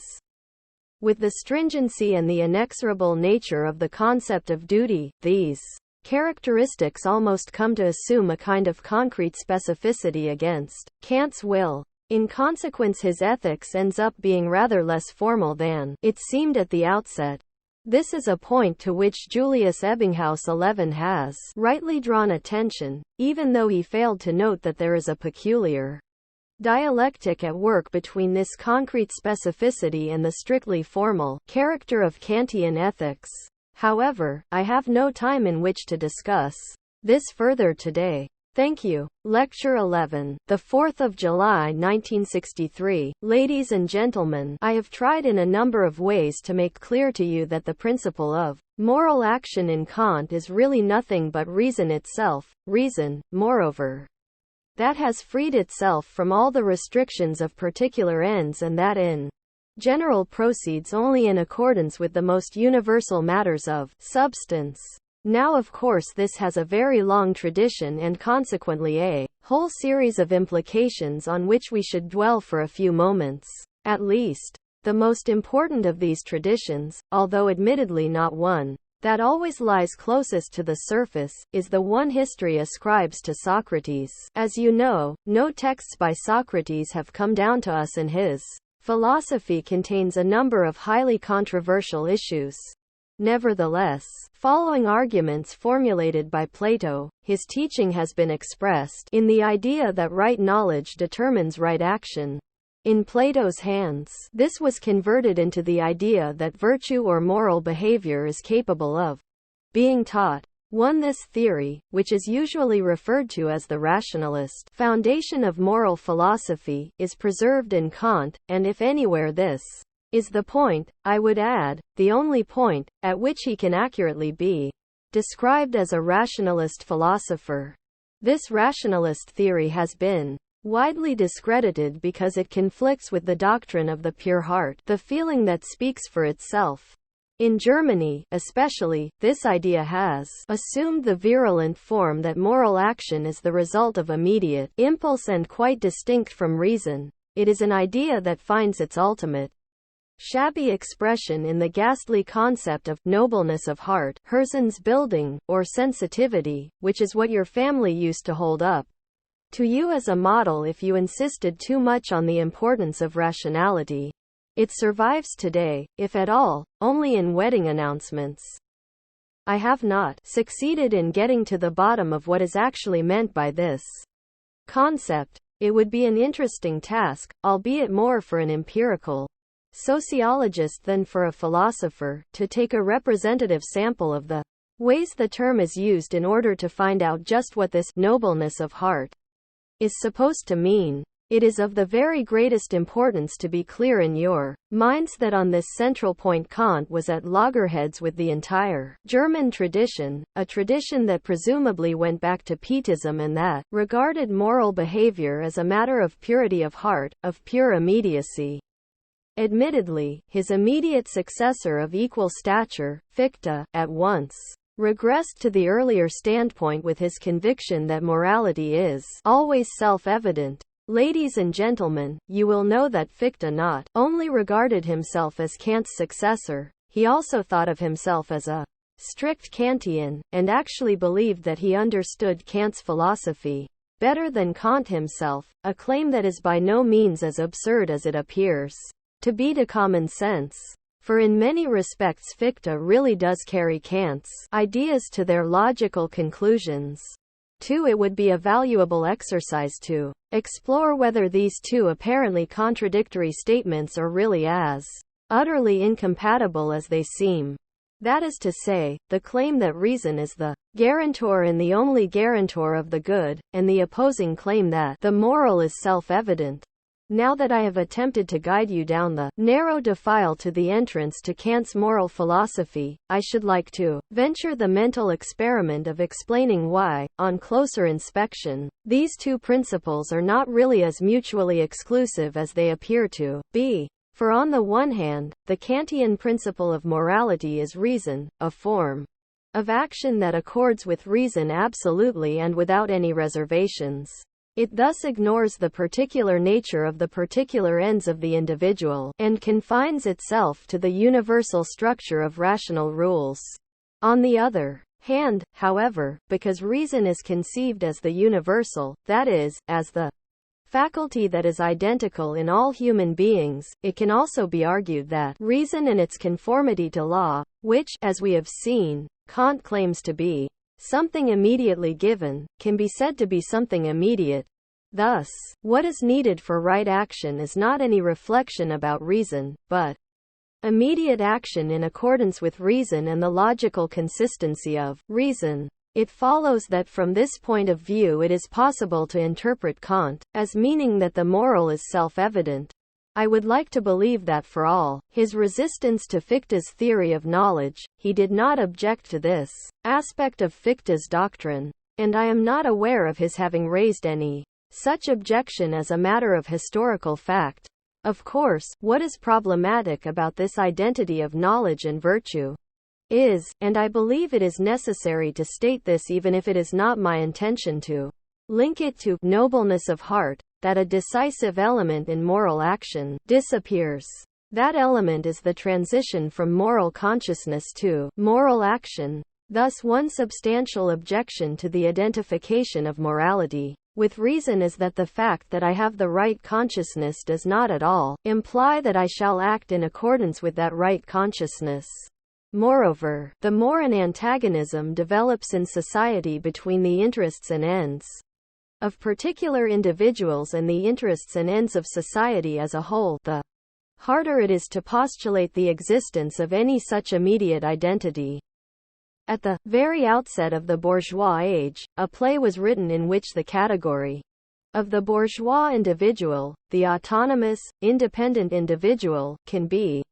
with the stringency and the inexorable nature of the concept of duty, these characteristics almost come to assume a kind of concrete specificity against Kant's will. In consequence, his ethics ends up being rather less formal than it seemed at the outset. This is a point to which Julius Ebbinghaus 11 has rightly drawn attention, even though he failed to note that there is a peculiar dialectic at work between this concrete specificity and the strictly formal character of Kantian ethics. However, I have no time in which to discuss this further today. Thank you. Lecture 11. The 4th of July 1963. Ladies and gentlemen, I have tried in a number of ways to make clear to you that the principle of moral action in Kant is really nothing but reason itself, reason, moreover, that has freed itself from all the restrictions of particular ends and that in general proceeds only in accordance with the most universal matters of substance. Now of course this has a very long tradition and consequently a whole series of implications on which we should dwell for a few moments, at least. The most important of these traditions, although admittedly not one that always lies closest to the surface, is the one history ascribes to Socrates. As you know, no texts by Socrates have come down to us, and his philosophy contains a number of highly controversial issues. Nevertheless, following arguments formulated by Plato, his teaching has been expressed in the idea that right knowledge determines right action. In Plato's hands, this was converted into the idea that virtue or moral behavior is capable of being taught. This theory, which is usually referred to as the rationalist foundation of moral philosophy, is preserved in Kant, and if anywhere this is the point, I would add, the only point, at which he can accurately be described as a rationalist philosopher. This rationalist theory has been widely discredited because it conflicts with the doctrine of the pure heart, the feeling that speaks for itself. In Germany, especially, this idea has assumed the virulent form that moral action is the result of immediate impulse and quite distinct from reason. It is an idea that finds its ultimate shabby expression in the ghastly concept of nobleness of heart, Herzensbildung, or sensitivity, which is what your family used to hold up to you as a model if you insisted too much on the importance of rationality. It survives today, if at all, only in wedding announcements. I have not succeeded in getting to the bottom of what is actually meant by this concept. It would be an interesting task, albeit more for an empirical sociologist than for a philosopher, to take a representative sample of the ways the term is used in order to find out just what this nobleness of heart is supposed to mean. It is of the very greatest importance to be clear in your minds that on this central point Kant was at loggerheads with the entire German tradition, a tradition that presumably went back to Pietism and that regarded moral behavior as a matter of purity of heart, of pure immediacy. Admittedly, his immediate successor of equal stature, Fichte, at once regressed to the earlier standpoint with his conviction that morality is always self-evident. Ladies and gentlemen, you will know that Fichte not only regarded himself as Kant's successor, he also thought of himself as a strict Kantian, and actually believed that he understood Kant's philosophy better than Kant himself, a claim that is by no means as absurd as it appears to be to common sense. For in many respects Fichte really does carry Kant's ideas to their logical conclusions. Too, it would be a valuable exercise to explore whether these two apparently contradictory statements are really as utterly incompatible as they seem. That is to say, the claim that reason is the guarantor and the only guarantor of the good, and the opposing claim that the moral is self-evident. Now that I have attempted to guide you down the narrow defile to the entrance to Kant's moral philosophy, I should like to venture the mental experiment of explaining why, on closer inspection, these two principles are not really as mutually exclusive as they appear to be. For on the one hand, the Kantian principle of morality is reason, a form of action that accords with reason absolutely and without any reservations. It thus ignores the particular nature of the particular ends of the individual, and confines itself to the universal structure of rational rules. On the other hand, however, because reason is conceived as the universal, that is, as the faculty that is identical in all human beings, it can also be argued that reason and its conformity to law, which, as we have seen, Kant claims to be something immediately given, can be said to be something immediate. Thus, what is needed for right action is not any reflection about reason, but immediate action in accordance with reason and the logical consistency of reason. It follows that from this point of view it is possible to interpret Kant as meaning that the moral is self-evident. I would like to believe that for all his resistance to Fichte's theory of knowledge, he did not object to this aspect of Fichte's doctrine, and I am not aware of his having raised any such objection as a matter of historical fact. Of course, what is problematic about this identity of knowledge and virtue is, and I believe it is necessary to state this even if it is not my intention to link it to nobleness of heart, that a decisive element in moral action disappears. That element is the transition from moral consciousness to moral action. Thus one substantial objection to the identification of morality with reason is that the fact that I have the right consciousness does not at all imply that I shall act in accordance with that right consciousness. Moreover, the more an antagonism develops in society between the interests and ends of particular individuals and the interests and ends of society as a whole, the harder it is to postulate the existence of any such immediate identity. At the very outset of the bourgeois age, a play was written in which the category of the bourgeois individual, the autonomous, independent individual, can be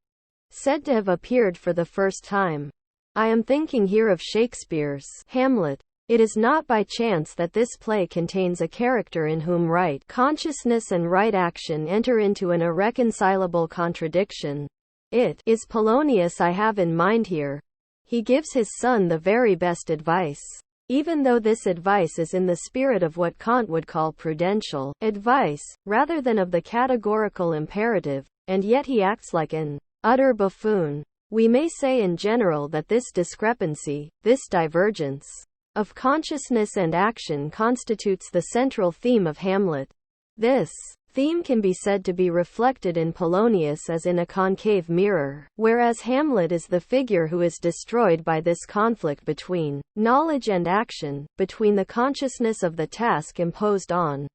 said to have appeared for the first time. I am thinking here of Shakespeare's Hamlet. It is not by chance that this play contains a character in whom right consciousness and right action enter into an irreconcilable contradiction. It is Polonius I have in mind here. He gives his son the very best advice, even though this advice is in the spirit of what Kant would call prudential advice, rather than of the categorical imperative, and yet he acts like an utter buffoon. We may say in general that this discrepancy, this divergence of consciousness and action constitutes the central theme of Hamlet. This theme can be said to be reflected in Polonius as in a concave mirror, whereas Hamlet is the figure who is destroyed by this conflict between knowledge and action, between the consciousness of the task imposed on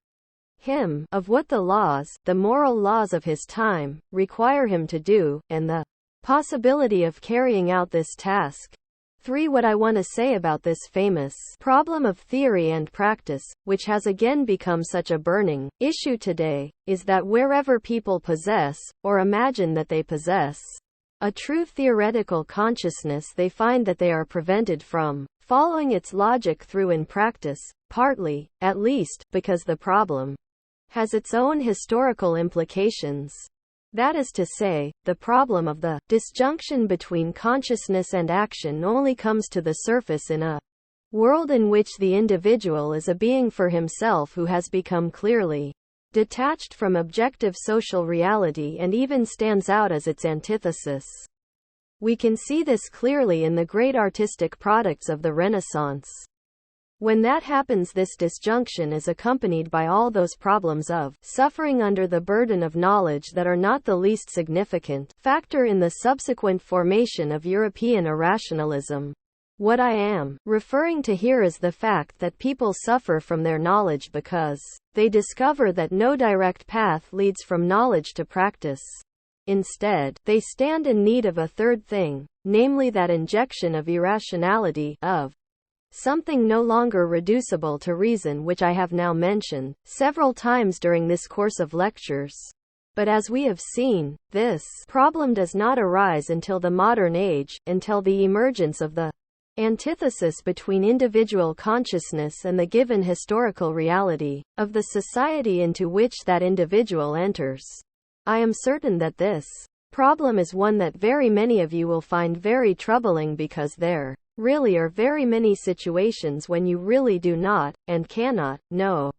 him, of what the laws, the moral laws of his time, require him to do, and the possibility of carrying out this task. 3. What I want to say about this famous problem of theory and practice, which has again become such a burning issue today, is that wherever people possess, or imagine that they possess, a true theoretical consciousness, they find that they are prevented from following its logic through in practice, partly, at least, because the problem has its own historical implications. That is to say, the problem of the disjunction between consciousness and action only comes to the surface in a world in which the individual is a being for himself who has become clearly detached from objective social reality and even stands out as its antithesis. We can see this clearly in the great artistic products of the Renaissance. When that happens, this disjunction is accompanied by all those problems of suffering under the burden of knowledge that are not the least significant factor in the subsequent formation of European irrationalism. What I am referring to here is the fact that people suffer from their knowledge because they discover that no direct path leads from knowledge to practice. Instead, they stand in need of a third thing, namely that injection of irrationality, of something no longer reducible to reason, which I have now mentioned several times during this course of lectures. But as we have seen, this problem does not arise until the modern age, until the emergence of the antithesis between individual consciousness and the given historical reality of the society into which that individual enters. I am certain that this problem is one that very many of you will find very troubling, because there really are very many situations when you really do not, and cannot, know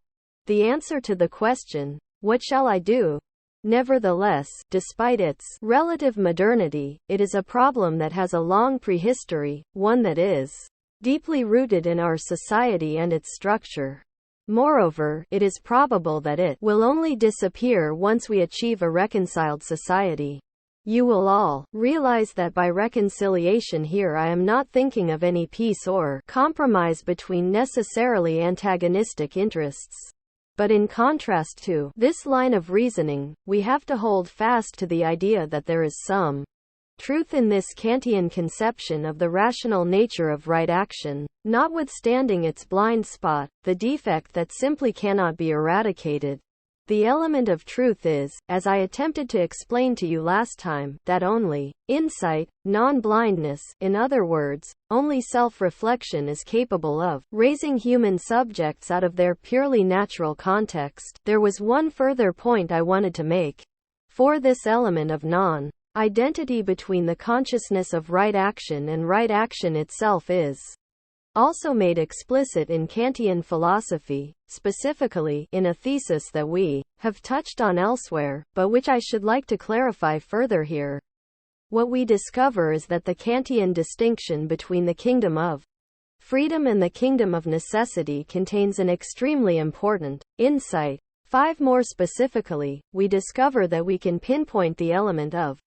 the answer to the question, what shall I do? Nevertheless, despite its relative modernity, it is a problem that has a long prehistory, one that is deeply rooted in our society and its structure. Moreover, it is probable that it will only disappear once we achieve a reconciled society. You will all realize that by reconciliation here I am not thinking of any peace or compromise between necessarily antagonistic interests. But in contrast to this line of reasoning, we have to hold fast to the idea that there is some truth in this Kantian conception of the rational nature of right action, notwithstanding its blind spot, the defect that simply cannot be eradicated. The element of truth is, as I attempted to explain to you last time, that only insight, non-blindness, in other words, only self-reflection is capable of raising human subjects out of their purely natural context. There was one further point I wanted to make. For this element of non-identity between the consciousness of right action and right action itself is also made explicit in Kantian philosophy, specifically in a thesis that we have touched on elsewhere, but which I should like to clarify further here. What we discover is that the Kantian distinction between the kingdom of freedom and the kingdom of necessity contains an extremely important insight. 5 More specifically, we discover that we can pinpoint the element of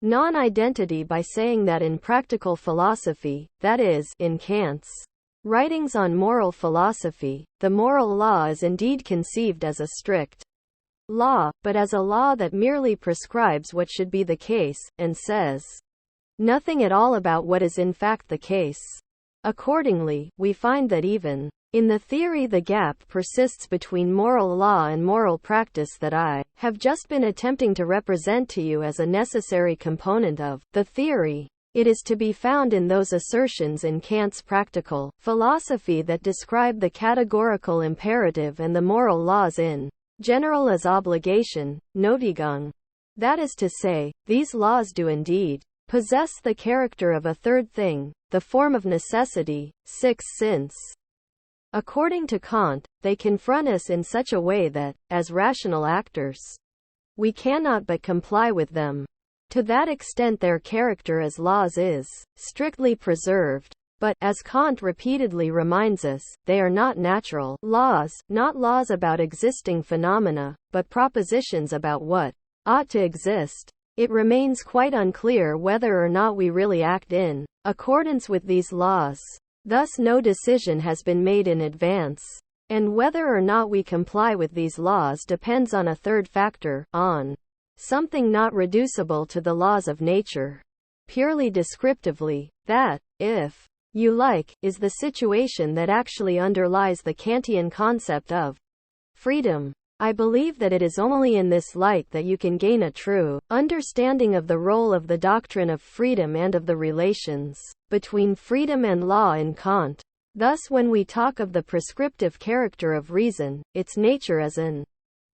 non-identity by saying that in practical philosophy, that is, in Kant's writings on moral philosophy, the moral law is indeed conceived as a strict law, but as a law that merely prescribes what should be the case, and says nothing at all about what is in fact the case. Accordingly, we find that even in the theory the gap persists between moral law and moral practice that I have just been attempting to represent to you as a necessary component of the theory. It is to be found in those assertions in Kant's practical philosophy that describe the categorical imperative and the moral laws in general as obligation, Notwendigung. That is to say, these laws do indeed possess the character of a third thing, the form of necessity, 6 since according to Kant, they confront us in such a way that, as rational actors, we cannot but comply with them. To that extent their character as laws is strictly preserved. But, as Kant repeatedly reminds us, they are not natural laws, not laws about existing phenomena, but propositions about what ought to exist. It remains quite unclear whether or not we really act in accordance with these laws. Thus no decision has been made in advance. And whether or not we comply with these laws depends on a third factor, on something not reducible to the laws of nature. Purely descriptively, that, if you like, is the situation that actually underlies the Kantian concept of freedom. I believe that it is only in this light that you can gain a true understanding of the role of the doctrine of freedom and of the relations between freedom and law in Kant. Thus, when we talk of the prescriptive character of reason, its nature as an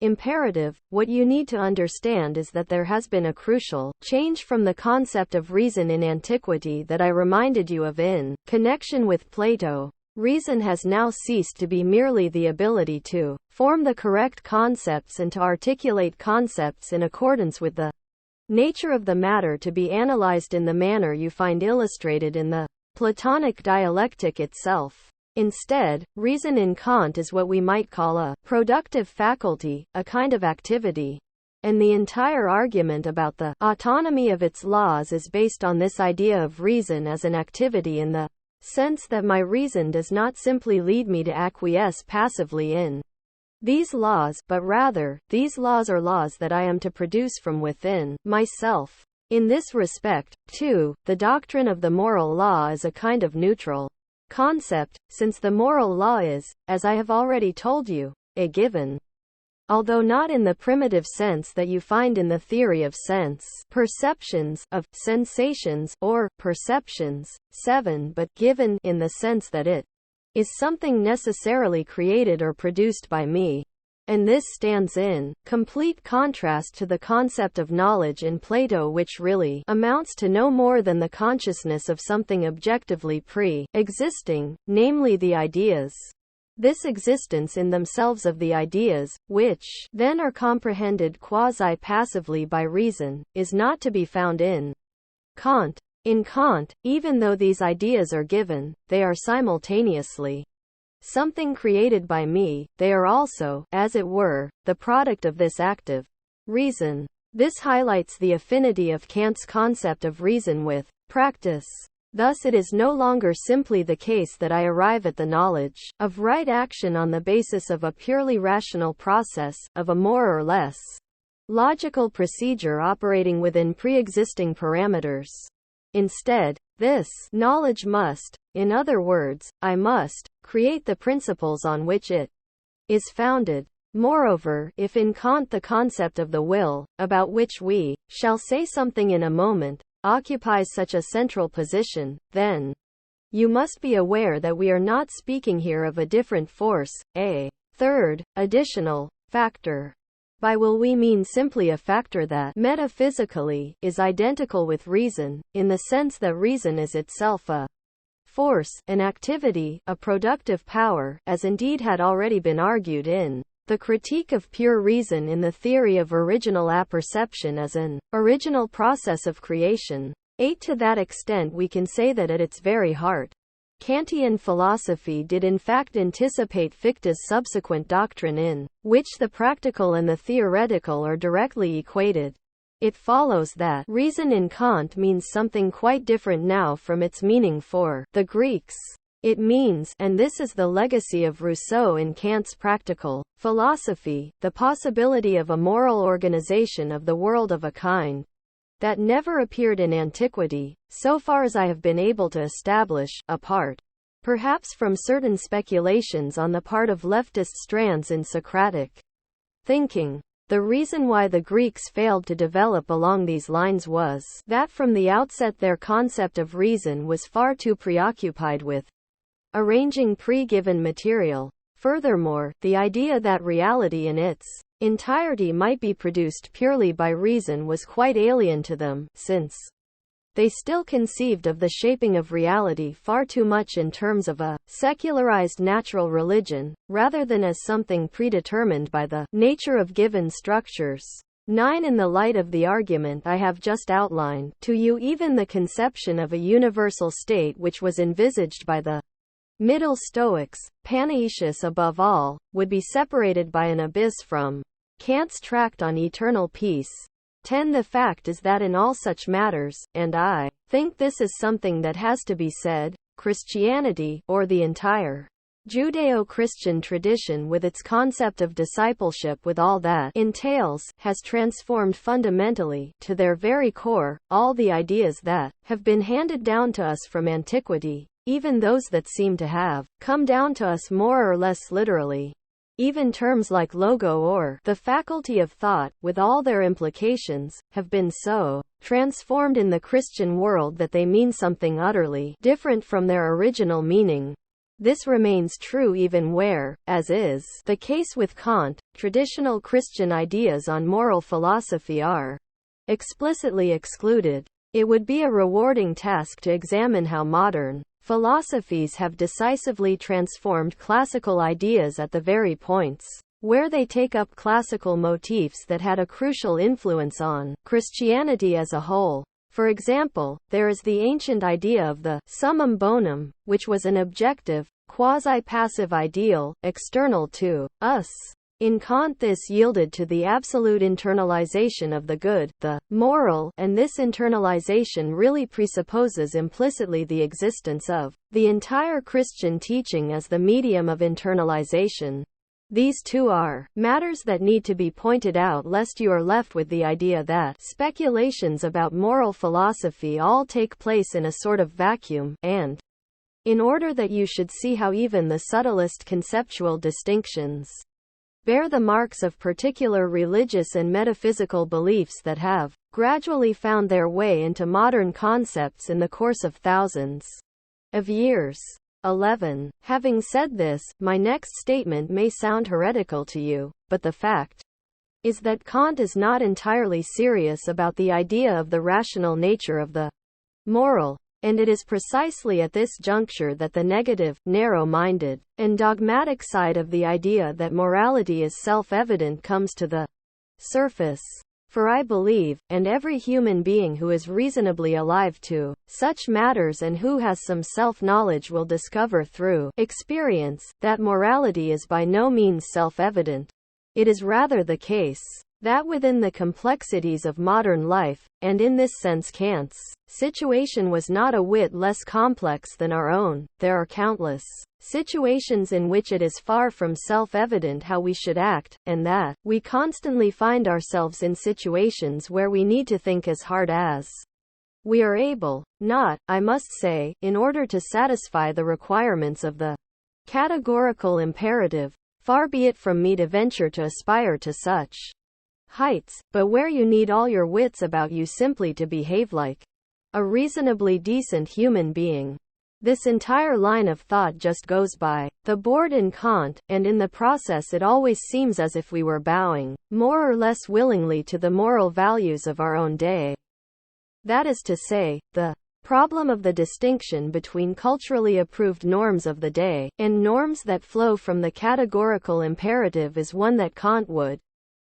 imperative, what you need to understand is that there has been a crucial change from the concept of reason in antiquity that I reminded you of in connection with Plato. Reason has now ceased to be merely the ability to form the correct concepts and to articulate concepts in accordance with the nature of the matter to be analyzed in the manner you find illustrated in the Platonic dialectic itself. Instead, reason in Kant is what we might call a productive faculty, a kind of activity. And the entire argument about the autonomy of its laws is based on this idea of reason as an activity in the sense that my reason does not simply lead me to acquiesce passively in these laws, but rather, these laws are laws that I am to produce from within myself. In this respect, too, the doctrine of the moral law is a kind of neutral concept, since the moral law is, as I have already told you, a given. Although not in the primitive sense that you find in the theory of sense perceptions, of sensations, or perceptions, 7, but given in the sense that it is something necessarily created or produced by me. And this stands in complete contrast to the concept of knowledge in Plato, which really amounts to no more than the consciousness of something objectively pre-existing, namely the ideas. This existence in themselves of the ideas, which then are comprehended quasi-passively by reason, is not to be found in Kant. In Kant, even though these ideas are given, they are simultaneously something created by me, they are also, as it were, the product of this active reason. This highlights the affinity of Kant's concept of reason with practice. Thus it is no longer simply the case that I arrive at the knowledge of right action on the basis of a purely rational process, of a more or less logical procedure operating within pre-existing parameters. Instead, this knowledge must, in other words, I must, create the principles on which it is founded. Moreover, if in Kant the concept of the will, about which we shall say something in a moment, occupies such a central position, then you must be aware that we are not speaking here of a different force, a third, additional factor. By will we mean simply a factor that, metaphysically, is identical with reason, in the sense that reason is itself a force, an activity, a productive power, as indeed had already been argued in the critique of pure reason in the theory of original apperception as an original process of creation. 8. To that extent we can say that at its very heart, Kantian philosophy did in fact anticipate Fichte's subsequent doctrine in which the practical and the theoretical are directly equated. It follows that reason in Kant means something quite different now from its meaning for the Greeks. It means, and this is the legacy of Rousseau in Kant's practical philosophy, the possibility of a moral organization of the world of a kind that never appeared in antiquity, so far as I have been able to establish, apart perhaps from certain speculations on the part of leftist strands in Socratic thinking. The reason why the Greeks failed to develop along these lines was that from the outset their concept of reason was far too preoccupied with arranging pre-given material. Furthermore, the idea that reality in its entirety might be produced purely by reason was quite alien to them, since they still conceived of the shaping of reality far too much in terms of a secularized natural religion, rather than as something predetermined by the nature of given structures. 9. In the light of the argument I have just outlined to you, even the conception of a universal state which was envisaged by the Middle Stoics, Panaetius above all, would be separated by an abyss from Kant's tract on eternal peace. 10. The fact is that in all such matters, and I think this is something that has to be said, Christianity, or the entire Judeo-Christian tradition with its concept of discipleship with all that entails, has transformed fundamentally, to their very core, all the ideas that have been handed down to us from antiquity, even those that seem to have come down to us more or less literally. Even terms like logo or the faculty of thought, with all their implications, have been so transformed in the Christian world that they mean something utterly different from their original meaning. This remains true even where, as is the case with Kant, traditional Christian ideas on moral philosophy are explicitly excluded. It would be a rewarding task to examine how modern philosophies have decisively transformed classical ideas at the very points where they take up classical motifs that had a crucial influence on Christianity as a whole. For example, there is the ancient idea of the summum bonum, which was an objective, quasi-passive ideal, external to us. In Kant this yielded to the absolute internalization of the good, the moral, and this internalization really presupposes implicitly the existence of the entire Christian teaching as the medium of internalization. These two are matters that need to be pointed out lest you are left with the idea that speculations about moral philosophy all take place in a sort of vacuum, and in order that you should see how even the subtlest conceptual distinctions bear the marks of particular religious and metaphysical beliefs that have gradually found their way into modern concepts in the course of thousands of years. 11. Having said this, my next statement may sound heretical to you, but the fact is that Kant is not entirely serious about the idea of the rational nature of the moral. And it is precisely at this juncture that the negative, narrow-minded, and dogmatic side of the idea that morality is self-evident comes to the surface. For I believe, and every human being who is reasonably alive to such matters and who has some self-knowledge will discover through experience, that morality is by no means self-evident. It is rather the case that within the complexities of modern life, and in this sense Kant's situation was not a whit less complex than our own, there are countless situations in which it is far from self-evident how we should act, and that we constantly find ourselves in situations where we need to think as hard as we are able, not, I must say, in order to satisfy the requirements of the categorical imperative. Far be it from me to venture to aspire to such heights, but where you need all your wits about you simply to behave like a reasonably decent human being. This entire line of thought just goes by the board in Kant, and in the process it always seems as if we were bowing, more or less willingly, to the moral values of our own day. That is to say, the problem of the distinction between culturally approved norms of the day, and norms that flow from the categorical imperative is one that Kant would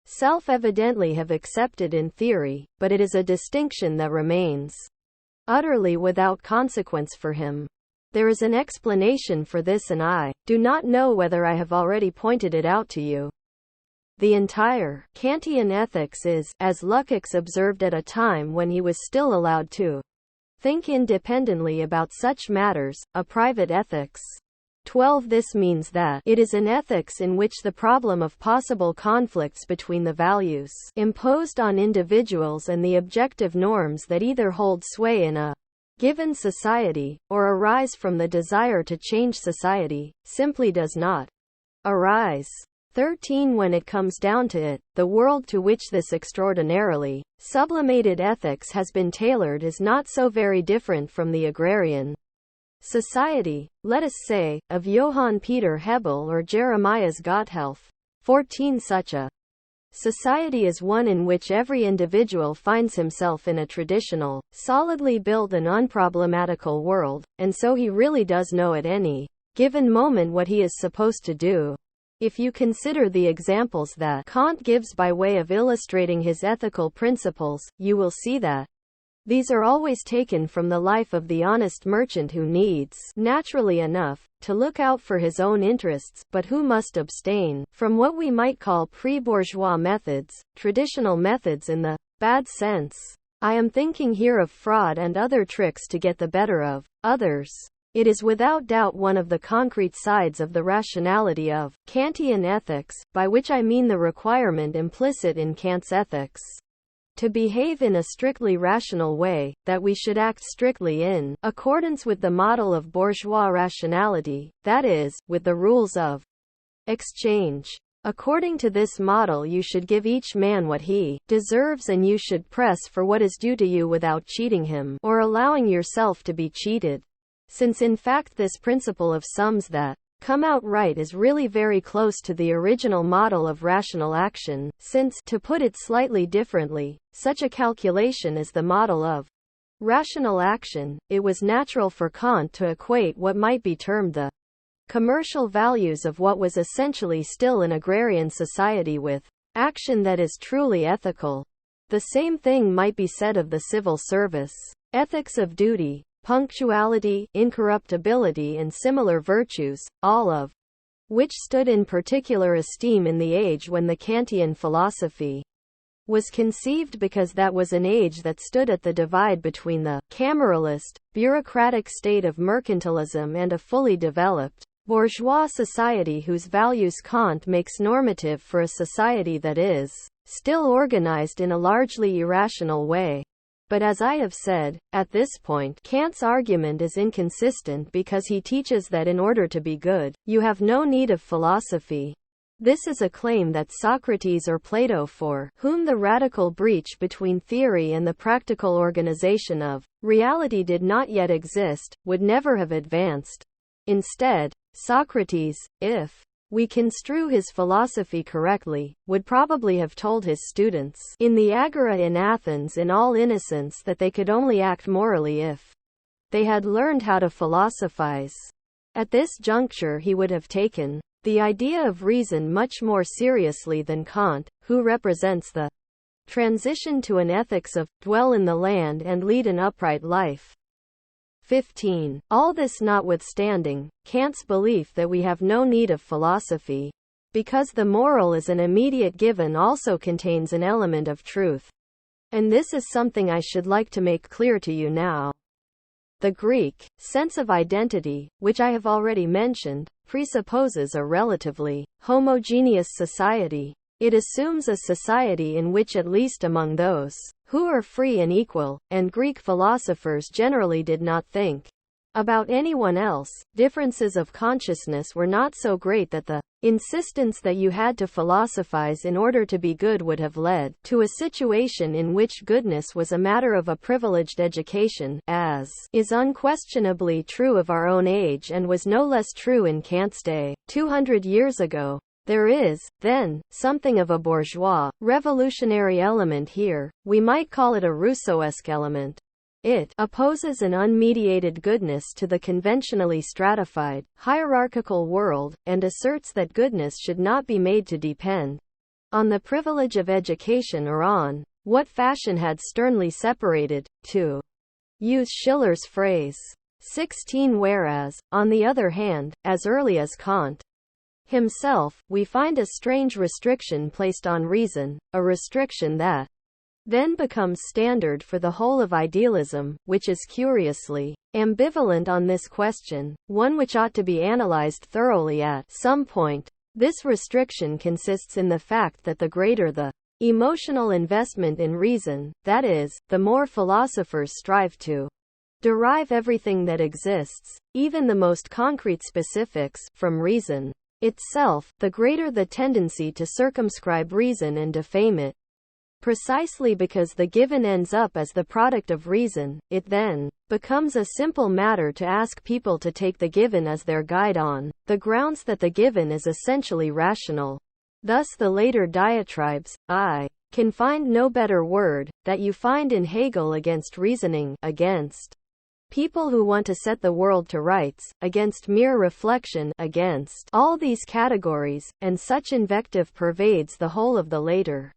self-evidently have accepted in theory, but it is a distinction that remains utterly without consequence for him. There is an explanation for this, and I do not know whether I have already pointed it out to you. The entire Kantian ethics is, as Lukács observed at a time when he was still allowed to think independently about such matters, a private ethics. 12. This means that it is an ethics in which the problem of possible conflicts between the values imposed on individuals and the objective norms that either hold sway in a given society, or arise from the desire to change society, simply does not arise. 13. When it comes down to it, the world to which this extraordinarily sublimated ethics has been tailored is not so very different from the agrarian society, let us say, of Johann Peter Hebel or Jeremias Gotthelf. 14. Such a society is one in which every individual finds himself in a traditional, solidly built and unproblematical world, and so he really does know at any given moment what he is supposed to do. If you consider the examples that Kant gives by way of illustrating his ethical principles, you will see that these are always taken from the life of the honest merchant who needs, naturally enough, to look out for his own interests, but who must abstain from what we might call pre-bourgeois methods, traditional methods in the bad sense. I am thinking here of fraud and other tricks to get the better of others. It is without doubt one of the concrete sides of the rationality of Kantian ethics, by which I mean the requirement implicit in Kant's ethics to behave in a strictly rational way, that we should act strictly in accordance with the model of bourgeois rationality, that is, with the rules of exchange. According to this model you should give each man what he deserves, and you should press for what is due to you without cheating him, or allowing yourself to be cheated. Since in fact this principle of sums that come out right is really very close to the original model of rational action, since, to put it slightly differently, such a calculation is the model of rational action, it was natural for Kant to equate what might be termed the commercial values of what was essentially still an agrarian society with action that is truly ethical. The same thing might be said of the civil service. Ethics of duty, punctuality, incorruptibility and similar virtues, all of which stood in particular esteem in the age when the Kantian philosophy was conceived, because that was an age that stood at the divide between the cameralist, bureaucratic state of mercantilism and a fully developed bourgeois society whose values Kant makes normative for a society that is still organized in a largely irrational way. But as I have said, at this point, Kant's argument is inconsistent because he teaches that in order to be good, you have no need of philosophy. This is a claim that Socrates or Plato, for whom the radical breach between theory and the practical organization of reality did not yet exist, would never have advanced. Instead, Socrates, if we construe his philosophy correctly, would probably have told his students in the Agora in Athens in all innocence that they could only act morally if they had learned how to philosophize. At this juncture he would have taken the idea of reason much more seriously than Kant, who represents the transition to an ethics of dwell in the land and lead an upright life. 15. All this notwithstanding, Kant's belief that we have no need of philosophy, because the moral is an immediate given, also contains an element of truth. And this is something I should like to make clear to you now. The Greek sense of identity, which I have already mentioned, presupposes a relatively homogeneous society. It assumes a society in which, at least among those who are free and equal, and Greek philosophers generally did not think about anyone else, differences of consciousness were not so great that the insistence that you had to philosophize in order to be good would have led to a situation in which goodness was a matter of a privileged education, as is unquestionably true of our own age and was no less true in Kant's day, 200 years ago. There is, then, something of a bourgeois, revolutionary element here. We might call it a Rousseauesque element. It opposes an unmediated goodness to the conventionally stratified, hierarchical world, and asserts that goodness should not be made to depend on the privilege of education or on what fashion had sternly separated, to use Schiller's phrase. 16. Whereas, on the other hand, as early as Kant himself, we find a strange restriction placed on reason, a restriction that then becomes standard for the whole of idealism, which is curiously ambivalent on this question, one which ought to be analyzed thoroughly at some point. This restriction consists in the fact that the greater the emotional investment in reason, that is, the more philosophers strive to derive everything that exists, even the most concrete specifics, from reason itself, the greater the tendency to circumscribe reason and defame it. Precisely because the given ends up as the product of reason, it then becomes a simple matter to ask people to take the given as their guide on the grounds that the given is essentially rational. Thus the later diatribes, I can find no better word, that you find in Hegel against reasoning, against people who want to set the world to rights, against mere reflection, against all these categories, and such invective pervades the whole of the later.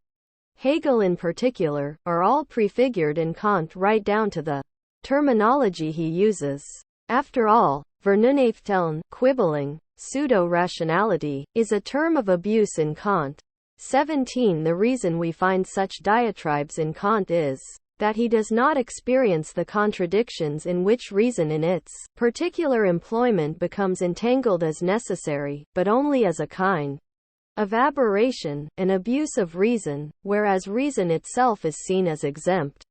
Hegel in particular, are all prefigured in Kant right down to the terminology he uses. After all, Vernunftellen, quibbling, pseudo-rationality, is a term of abuse in Kant. 17. The reason we find such diatribes in Kant is that he does not experience the contradictions in which reason in its particular employment becomes entangled as necessary, but only as a kind of aberration, an abuse of reason, whereas reason itself is seen as exempt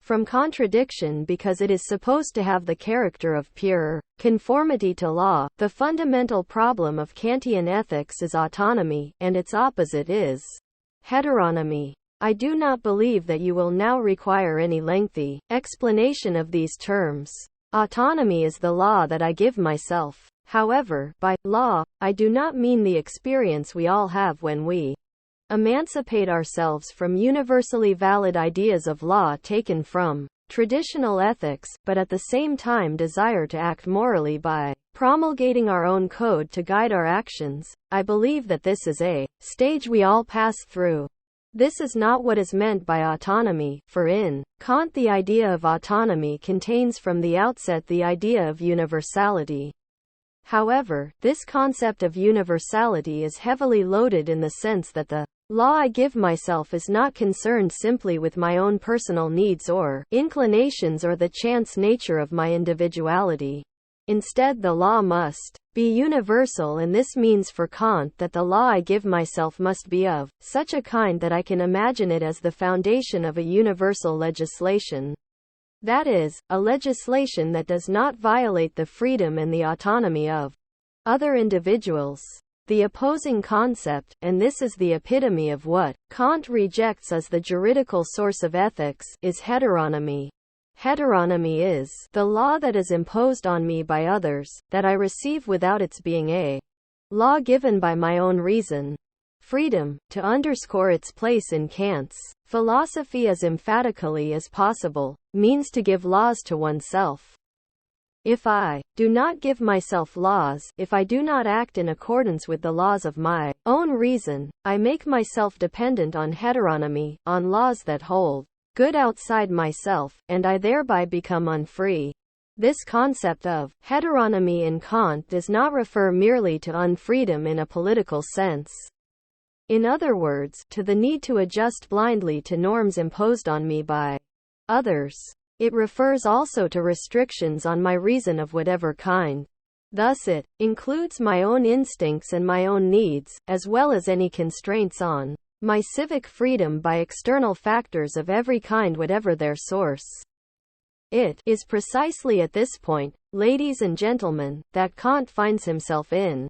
from contradiction because it is supposed to have the character of pure conformity to law. The fundamental problem of Kantian ethics is autonomy, and its opposite is heteronomy. I do not believe that you will now require any lengthy explanation of these terms. Autonomy is the law that I give myself. However, by law, I do not mean the experience we all have when we emancipate ourselves from universally valid ideas of law taken from traditional ethics, but at the same time desire to act morally by promulgating our own code to guide our actions. I believe that this is a stage we all pass through. This is not what is meant by autonomy, for in Kant the idea of autonomy contains from the outset the idea of universality. However, this concept of universality is heavily loaded in the sense that the law I give myself is not concerned simply with my own personal needs or inclinations or the chance nature of my individuality. Instead, the law must be universal, and this means for Kant that the law I give myself must be of such a kind that I can imagine it as the foundation of a universal legislation. That is, a legislation that does not violate the freedom and the autonomy of other individuals. The opposing concept, and this is the epitome of what Kant rejects as the juridical source of ethics, is heteronomy. Heteronomy is the law that is imposed on me by others, that I receive without its being a law given by my own reason. Freedom, to underscore its place in Kant's philosophy as emphatically as possible, means to give laws to oneself. If I do not give myself laws, if I do not act in accordance with the laws of my own reason, I make myself dependent on heteronomy, on laws that hold good outside myself, and I thereby become unfree. This concept of heteronomy in Kant does not refer merely to unfreedom in a political sense. In other words, to the need to adjust blindly to norms imposed on me by others. It refers also to restrictions on my reason of whatever kind. Thus it includes my own instincts and my own needs, as well as any constraints on my civic freedom by external factors of every kind whatever their source. It is precisely at this point, ladies and gentlemen, that Kant finds himself in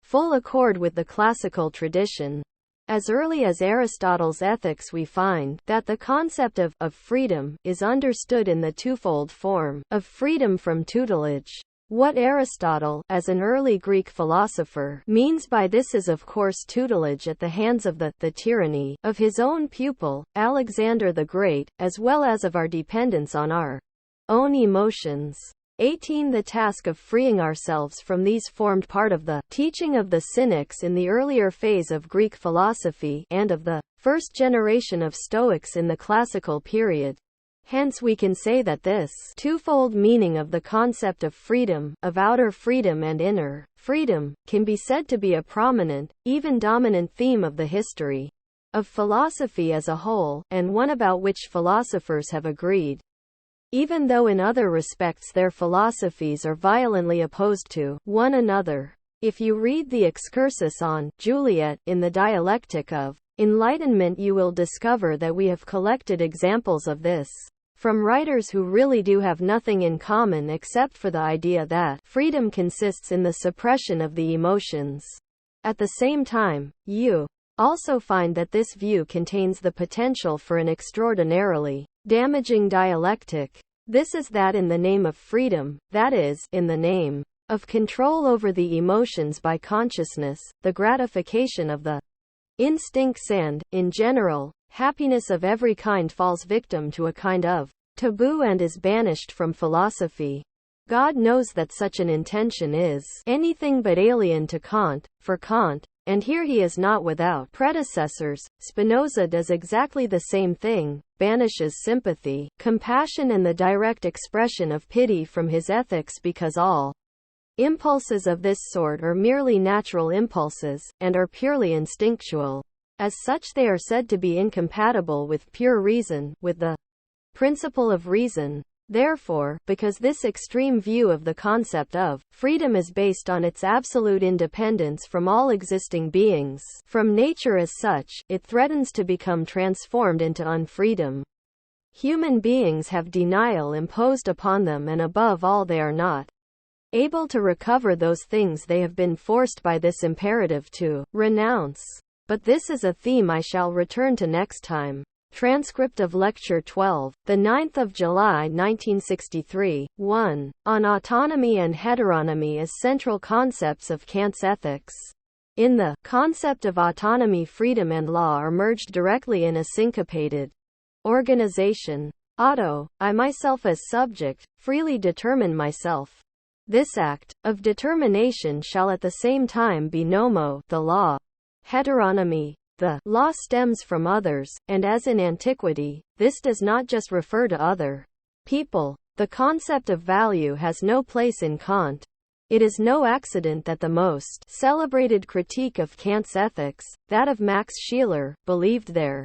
full accord with the classical tradition. As early as Aristotle's Ethics we find that the concept of freedom is understood in the twofold form of freedom from tutelage. What Aristotle, as an early Greek philosopher, means by this is of course tutelage at the hands of the tyranny of his own pupil, Alexander the Great, as well as of our dependence on our own emotions. 18. The task of freeing ourselves from these formed part of the teaching of the Cynics in the earlier phase of Greek philosophy, and of the first generation of Stoics in the classical period. Hence we can say that this twofold meaning of the concept of freedom, of outer freedom and inner freedom, can be said to be a prominent, even dominant theme of the history of philosophy as a whole, and one about which philosophers have agreed. Even though in other respects their philosophies are violently opposed to one another. If you read the excursus on Juliet in the Dialectic of Enlightenment, you will discover that we have collected examples of this from writers who really do have nothing in common except for the idea that freedom consists in the suppression of the emotions. At the same time, you also find that this view contains the potential for an extraordinarily damaging dialectic. This is that in the name of freedom, that is, in the name of control over the emotions by consciousness, the gratification of the instincts and, in general, happiness of every kind falls victim to a kind of taboo and is banished from philosophy. God knows that such an intention is anything but alien to Kant, for Kant, and here he is not without predecessors, Spinoza does exactly the same thing, banishes sympathy, compassion and the direct expression of pity from his ethics because all impulses of this sort are merely natural impulses, and are purely instinctual. As such they are said to be incompatible with pure reason, with the principle of reason. Therefore, because this extreme view of the concept of freedom is based on its absolute independence from all existing beings, from nature as such, it threatens to become transformed into unfreedom. Human beings have denial imposed upon them, and above all they are not able to recover those things they have been forced by this imperative to renounce. But this is a theme I shall return to next time. Transcript of Lecture 12, the 9th of July 1963, 1. On autonomy and heteronomy as central concepts of Kant's ethics. In the concept of autonomy, freedom and law are merged directly in a syncopated organization. Auto, I myself as subject, freely determine myself. This act of determination shall at the same time be nomo, the law. Heteronomy. The law stems from others, and as in antiquity, this does not just refer to other people. The concept of value has no place in Kant. It is no accident that the most celebrated critique of Kant's ethics, that of Max Scheler, believed there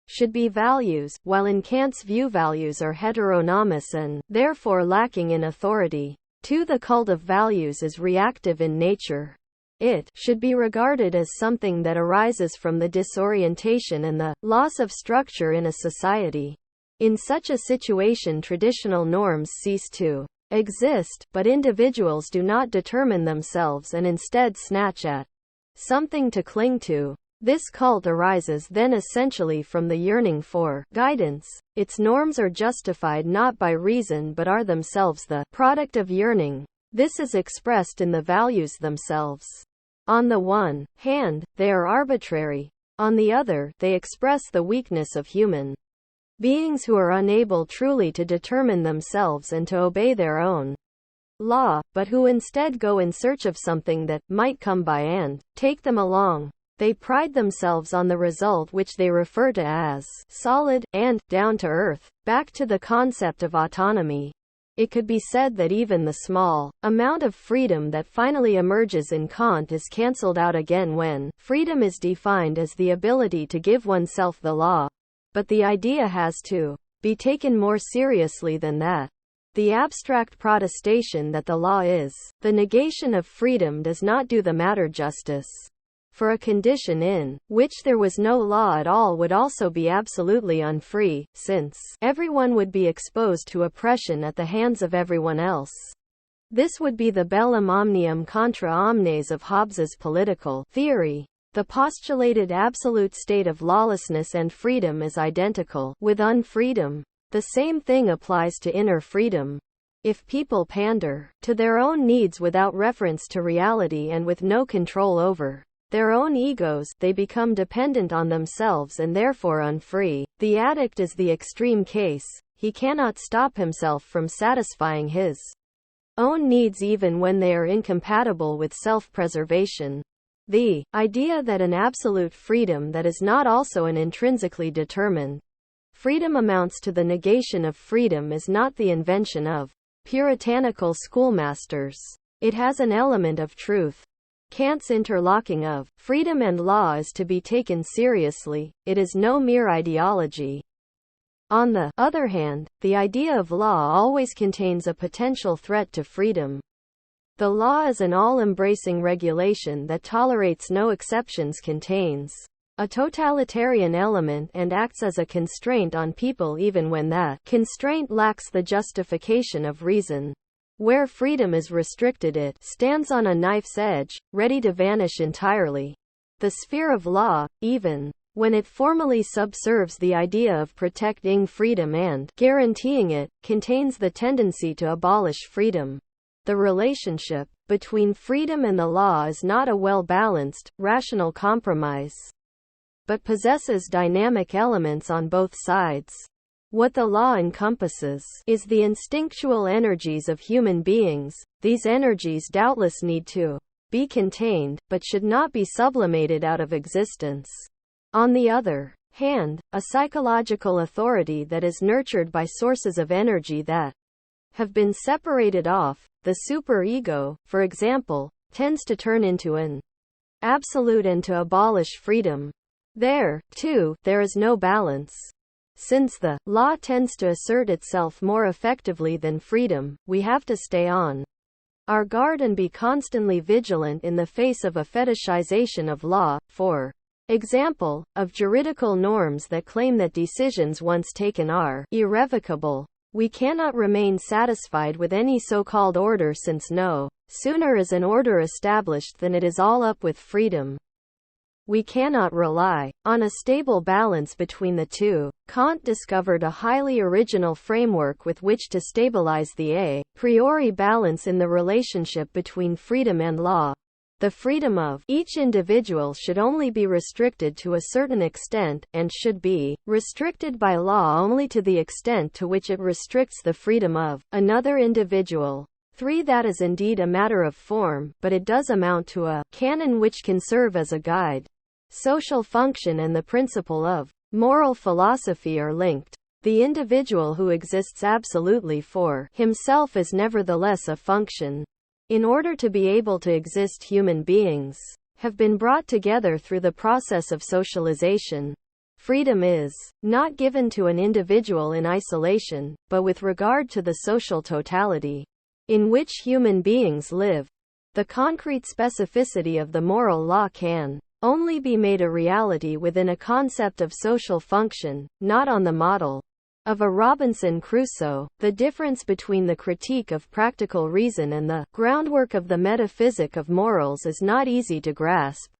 should be values, while in Kant's view values are heteronomous and, therefore lacking in authority. 2. The cult of values is reactive in nature. It should be regarded as something that arises from the disorientation and the loss of structure in a society. In such a situation, traditional norms cease to exist, but individuals do not determine themselves and instead snatch at something to cling to. This cult arises then essentially from the yearning for guidance. Its norms are justified not by reason but are themselves the product of yearning. This is expressed in the values themselves. On the one hand, they are arbitrary. On the other, they express the weakness of human beings who are unable truly to determine themselves and to obey their own law, but who instead go in search of something that might come by and take them along. They pride themselves on the result, which they refer to as solid and down to earth. Back to the concept of autonomy. It could be said that even the small amount of freedom that finally emerges in Kant is cancelled out again when freedom is defined as the ability to give oneself the law. But the idea has to be taken more seriously than that. The abstract protestation that the law is the negation of freedom does not do the matter justice. For a condition in which there was no law at all would also be absolutely unfree, since everyone would be exposed to oppression at the hands of everyone else. This would be the bellum omnium contra omnes of Hobbes's political theory. The postulated absolute state of lawlessness and freedom is identical with unfreedom. The same thing applies to inner freedom. If people pander to their own needs without reference to reality and with no control over their own egos, they become dependent on themselves and therefore unfree. The addict is the extreme case. He cannot stop himself from satisfying his own needs even when they are incompatible with self-preservation. The idea that an absolute freedom that is not also an intrinsically determined freedom amounts to the negation of freedom is not the invention of puritanical schoolmasters. It has an element of truth. Kant's interlocking of freedom and law is to be taken seriously. It is no mere ideology. On the other hand, the idea of law always contains a potential threat to freedom. The law is an all-embracing regulation that tolerates no exceptions, contains a totalitarian element and acts as a constraint on people even when that constraint lacks the justification of reason. Where freedom is restricted, it stands on a knife's edge, ready to vanish entirely. The sphere of law, even when it formally subserves the idea of protecting freedom and guaranteeing it, contains the tendency to abolish freedom. The relationship between freedom and the law is not a well-balanced, rational compromise, but possesses dynamic elements on both sides. What the law encompasses is the instinctual energies of human beings. These energies doubtless need to be contained, but should not be sublimated out of existence. On the other hand, a psychological authority that is nurtured by sources of energy that have been separated off, the superego, for example, tends to turn into an absolute and to abolish freedom. There, too, there is no balance. Since the law tends to assert itself more effectively than freedom, we have to stay on our guard and be constantly vigilant in the face of a fetishization of law, for example, of juridical norms that claim that decisions once taken are irrevocable. We cannot remain satisfied with any so-called order, since no sooner is an order established than it is all up with freedom. We cannot rely on a stable balance between the two. Kant discovered a highly original framework with which to stabilize the a priori balance in the relationship between freedom and law. The freedom of each individual should only be restricted to a certain extent, and should be restricted by law only to the extent to which it restricts the freedom of another individual. 3. That is indeed a matter of form, but it does amount to a canon which can serve as a guide. Social function and the principle of moral philosophy are linked. The individual who exists absolutely for himself is nevertheless a function. In order to be able to exist, human beings have been brought together through the process of socialization. Freedom is not given to an individual in isolation, but with regard to the social totality in which human beings live. The concrete specificity of the moral law can only be made a reality within a concept of social function, not on the model of a Robinson Crusoe. The difference between the critique of practical reason and the groundwork of the metaphysic of morals is not easy to grasp.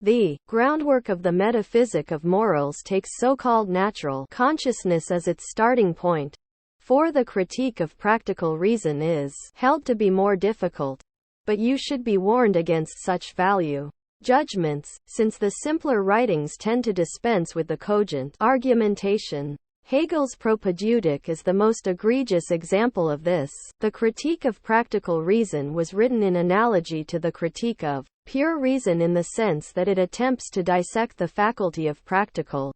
The groundwork of the metaphysic of morals takes so-called natural consciousness as its starting point. For the critique of practical reason is held to be more difficult. but you should be warned against such value judgments, since the simpler writings tend to dispense with the cogent argumentation. Hegel's Propaedeutic is the most egregious example of this. The Critique of Practical Reason was written in analogy to the Critique of Pure Reason in the sense that it attempts to dissect the faculty of practical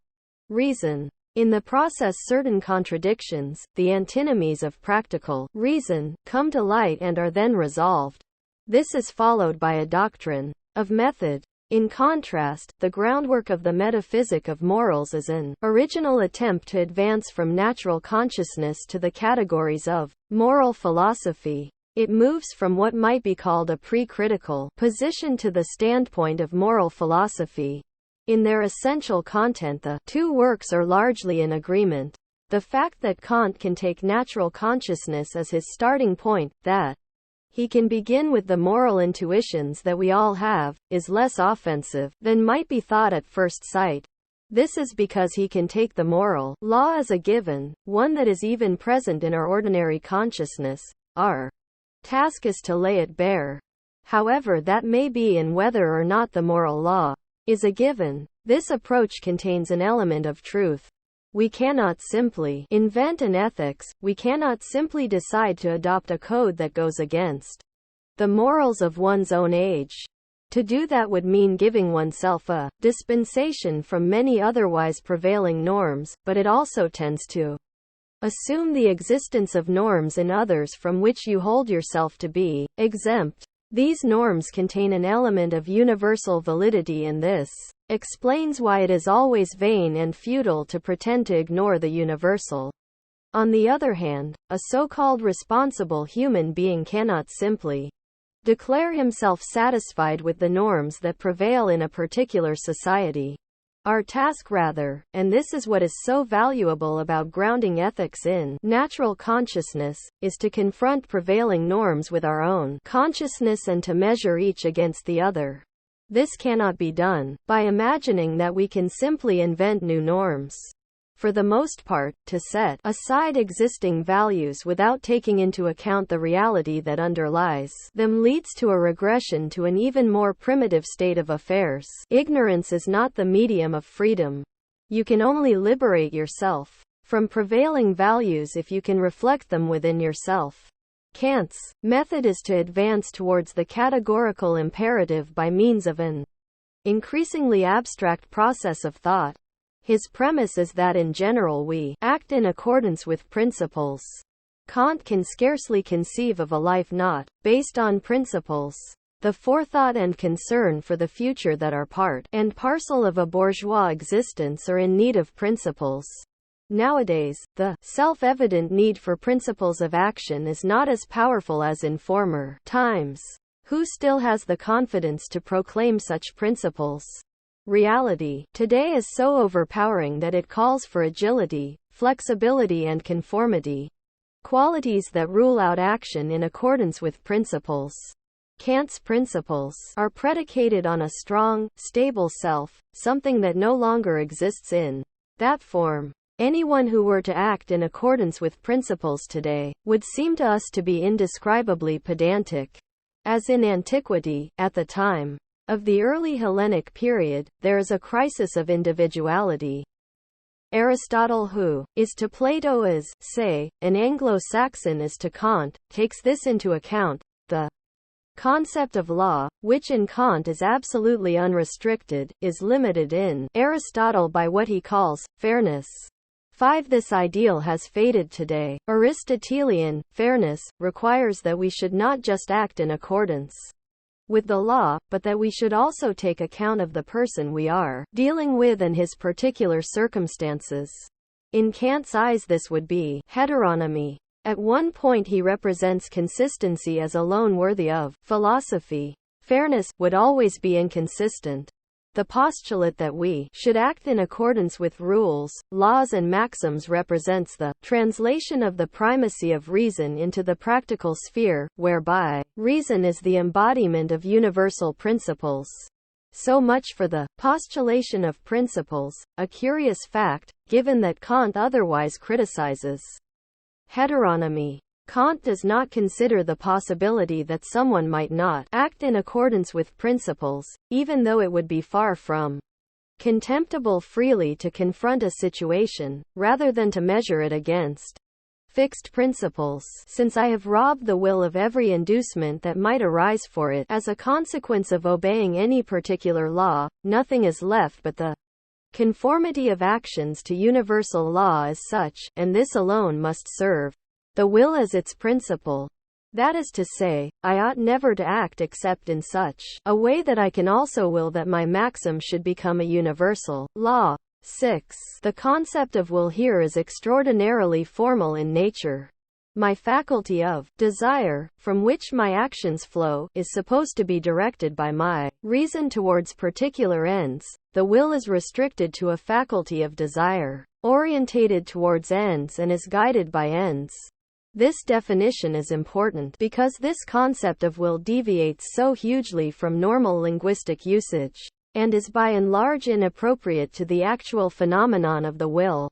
reason. In the process, certain contradictions, the antinomies of practical reason, come to light and are then resolved. This is followed by a doctrine of method. In contrast, the groundwork of the metaphysic of morals is an original attempt to advance from natural consciousness to the categories of moral philosophy. It moves from what might be called a pre-critical position to the standpoint of moral philosophy. In their essential content, the two works are largely in agreement. The fact that Kant can take natural consciousness as his starting point, that he can begin with the moral intuitions that we all have, is less offensive than might be thought at first sight. This is because he can take the moral law as a given, one that is even present in our ordinary consciousness. Our task is to lay it bare. However that may be, and whether or not the moral law is a given, this approach contains an element of truth. We cannot simply invent an ethics, we cannot simply decide to adopt a code that goes against the morals of one's own age. To do that would mean giving oneself a dispensation from many otherwise prevailing norms, but it also tends to assume the existence of norms in others from which you hold yourself to be exempt. These norms contain an element of universal validity, and this explains why it is always vain and futile to pretend to ignore the universal. On the other hand, a so-called responsible human being cannot simply declare himself satisfied with the norms that prevail in a particular society. Our task rather, and this is what is so valuable about grounding ethics in natural consciousness, is to confront prevailing norms with our own consciousness and to measure each against the other. This cannot be done by imagining that we can simply invent new norms. For the most part, to set aside existing values without taking into account the reality that underlies them leads to a regression to an even more primitive state of affairs. Ignorance is not the medium of freedom. You can only liberate yourself from prevailing values if you can reflect them within yourself. Kant's method is to advance towards the categorical imperative by means of an increasingly abstract process of thought. His premise is that in general we act in accordance with principles. Kant can scarcely conceive of a life not based on principles. The forethought and concern for the future that are part and parcel of a bourgeois existence are in need of principles. Nowadays, the self-evident need for principles of action is not as powerful as in former times. Who still has the confidence to proclaim such principles? Reality today is so overpowering that it calls for agility, flexibility and conformity, qualities that rule out action in accordance with principles. Kant's principles are predicated on a strong, stable self, something that no longer exists in that form. Anyone who were to act in accordance with principles today would seem to us to be indescribably pedantic. As in antiquity, at the time of the early Hellenic period, there is a crisis of individuality. Aristotle, who is to Plato as, say, an Anglo-Saxon is to Kant, takes this into account. The concept of law, which in Kant is absolutely unrestricted, is limited in Aristotle by what he calls fairness. 5. This ideal has faded today. Aristotelian fairness requires that we should not just act in accordance with the law, but that we should also take account of the person we are dealing with and his particular circumstances. In Kant's eyes this would be heteronomy. At one point he represents consistency as alone worthy of philosophy. Fairness would always be inconsistent. The postulate that we should act in accordance with rules, laws and maxims represents the translation of the primacy of reason into the practical sphere, whereby reason is the embodiment of universal principles. So much for the postulation of principles, a curious fact, given that Kant otherwise criticizes heteronomy. Kant does not consider the possibility that someone might not act in accordance with principles, even though it would be far from contemptible freely to confront a situation, rather than to measure it against fixed principles, since I have robbed the will of every inducement that might arise for it. As a consequence of obeying any particular law, nothing is left but the conformity of actions to universal law as such, and this alone must serve the will as its principle. That is to say, I ought never to act except in such a way that I can also will that my maxim should become a universal law. 6. The concept of will here is extraordinarily formal in nature. My faculty of desire, from which my actions flow, is supposed to be directed by my reason towards particular ends. The will is restricted to a faculty of desire, orientated towards ends and is guided by ends. This definition is important because this concept of will deviates so hugely from normal linguistic usage, and is by and large inappropriate to the actual phenomenon of the will.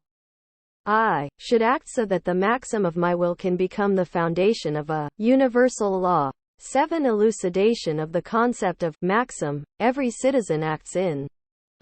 I should act so that the maxim of my will can become the foundation of a universal law. 7. Elucidation of the concept of maxim. Every citizen acts in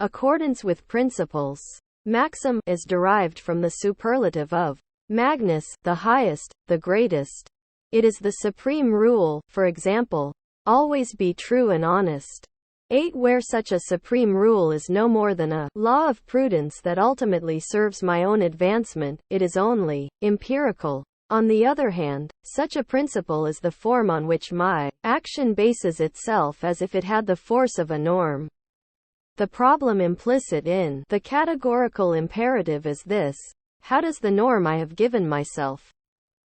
accordance with principles. Maxim is derived from the superlative of magnus, the highest, the greatest. It is the supreme rule, for example, always be true and honest. 8. Where such a supreme rule is no more than a law of prudence that ultimately serves my own advancement, it is only empirical. On the other hand, such a principle is the form on which my action bases itself as if it had the force of a norm. The problem implicit in the categorical imperative is this: how does the norm I have given myself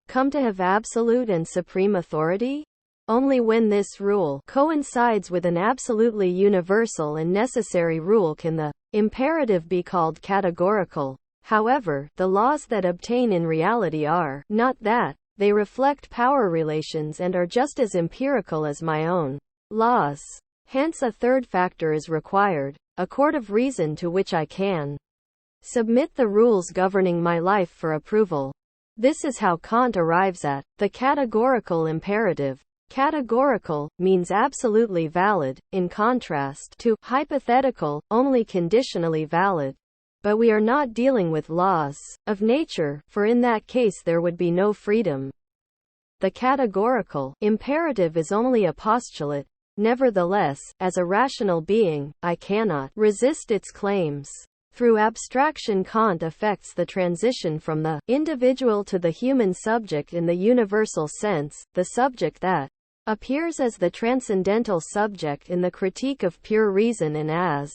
come to have absolute and supreme authority? Only when this rule coincides with an absolutely universal and necessary rule can the imperative be called categorical. However, the laws that obtain in reality are not that. They reflect power relations and are just as empirical as my own laws. Hence a third factor is required, a court of reason to which I can submit the rules governing my life for approval. This is how Kant arrives at the categorical imperative. Categorical means absolutely valid, in contrast to hypothetical, only conditionally valid. But we are not dealing with laws of nature, for in that case there would be no freedom. The categorical imperative is only a postulate. Nevertheless, as a rational being, I cannot resist its claims. Through abstraction, Kant effects the transition from the individual to the human subject in the universal sense, the subject that appears as the transcendental subject in the Critique of Pure Reason and as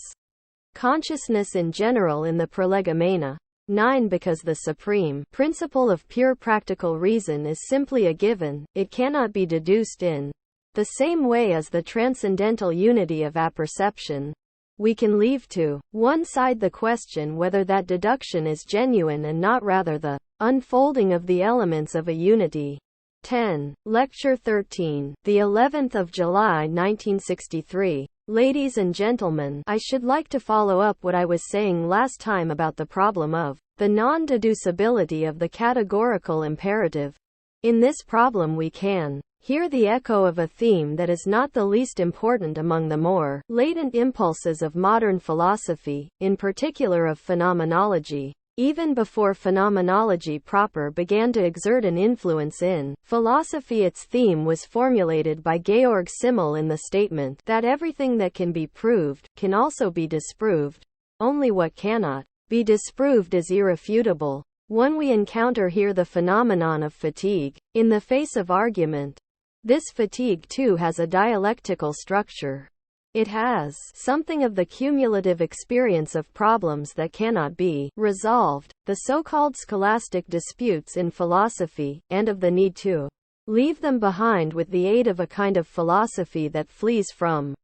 consciousness in general in the Prolegomena. 9. Because the supreme principle of pure practical reason is simply a given, it cannot be deduced in the same way as the transcendental unity of apperception. We can leave to one side the question whether that deduction is genuine and not rather the unfolding of the elements of a unity. 10. Lecture 13. The 11th of July 1963. Ladies and gentlemen, I should like to follow up what I was saying last time about the problem of the non-deducibility of the categorical imperative. In this problem we can hear the echo of a theme that is not the least important among the more latent impulses of modern philosophy, in particular of phenomenology. Even before phenomenology proper began to exert an influence in philosophy, its theme was formulated by Georg Simmel in the statement that everything that can be proved can also be disproved. Only what cannot be disproved is irrefutable. When we encounter here the phenomenon of fatigue in the face of argument, this fatigue too has a dialectical structure. It has something of the cumulative experience of problems that cannot be resolved, the so-called scholastic disputes in philosophy, and of the need to leave them behind with the aid of a kind of philosophy that flees from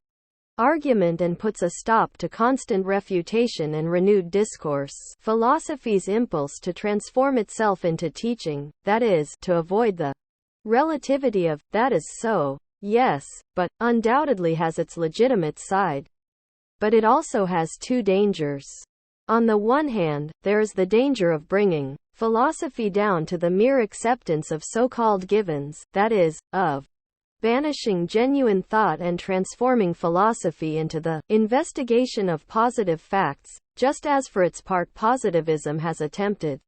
argument and puts a stop to constant refutation and renewed discourse. Philosophy's impulse to transform itself into teaching, that is, to avoid the relativity of, that is so, yes, but, undoubtedly has its legitimate side. But it also has two dangers. On the one hand, there is the danger of bringing philosophy down to the mere acceptance of so-called givens, that is, of banishing genuine thought and transforming philosophy into the investigation of positive facts, just as for its part positivism has attempted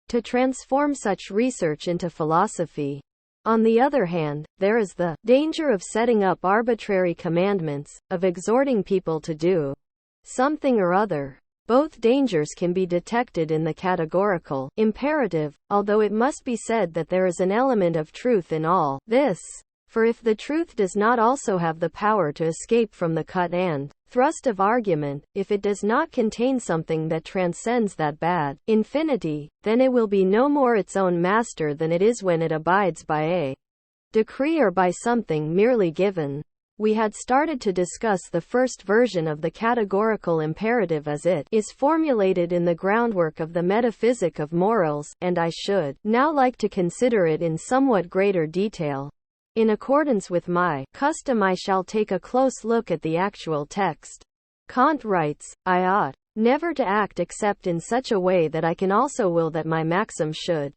to transform such research into philosophy. On the other hand, there is the danger of setting up arbitrary commandments, of exhorting people to do something or other. Both dangers can be detected in the categorical imperative, although it must be said that there is an element of truth in all this. For if the truth does not also have the power to escape from the cut and thrust of argument, if it does not contain something that transcends that bad infinity, then it will be no more its own master than it is when it abides by a decree or by something merely given. We had started to discuss the first version of the categorical imperative as it is formulated in the groundwork of the metaphysic of morals, and I should now like to consider it in somewhat greater detail. In accordance with my custom, I shall take a close look at the actual text. Kant writes, I ought never to act except in such a way that I can also will that my maxim should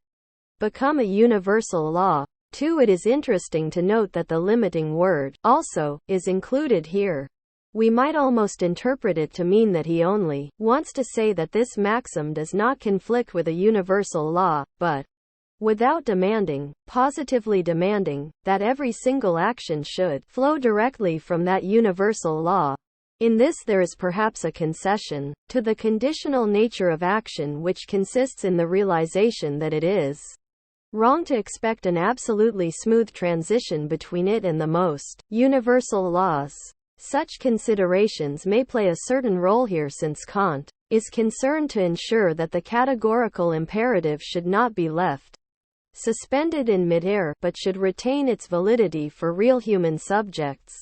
become a universal law. 2. It is interesting to note that the limiting word, also, is included here. We might almost interpret it to mean that he only wants to say that this maxim does not conflict with a universal law, but without demanding, positively demanding, that every single action should flow directly from that universal law. In this there is perhaps a concession to the conditional nature of action, which consists in the realization that it is wrong to expect an absolutely smooth transition between it and the most universal laws. Such considerations may play a certain role here, since Kant is concerned to ensure that the categorical imperative should not be left suspended in midair, but should retain its validity for real human subjects,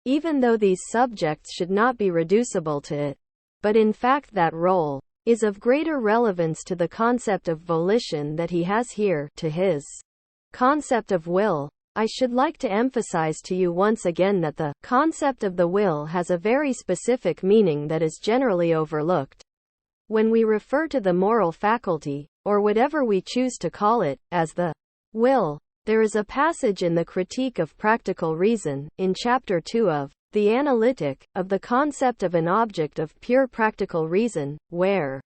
even though these subjects should not be reducible to it. But in fact that role is of greater relevance to the concept of volition that he has here, to his concept of will. I should like to emphasize to you once again that the concept of the will has a very specific meaning that is generally overlooked. When we refer to the moral faculty, or whatever we choose to call it, as the will, there is a passage in the Critique of Practical Reason, in Chapter 2 of The Analytic, of the concept of an object of pure practical reason, where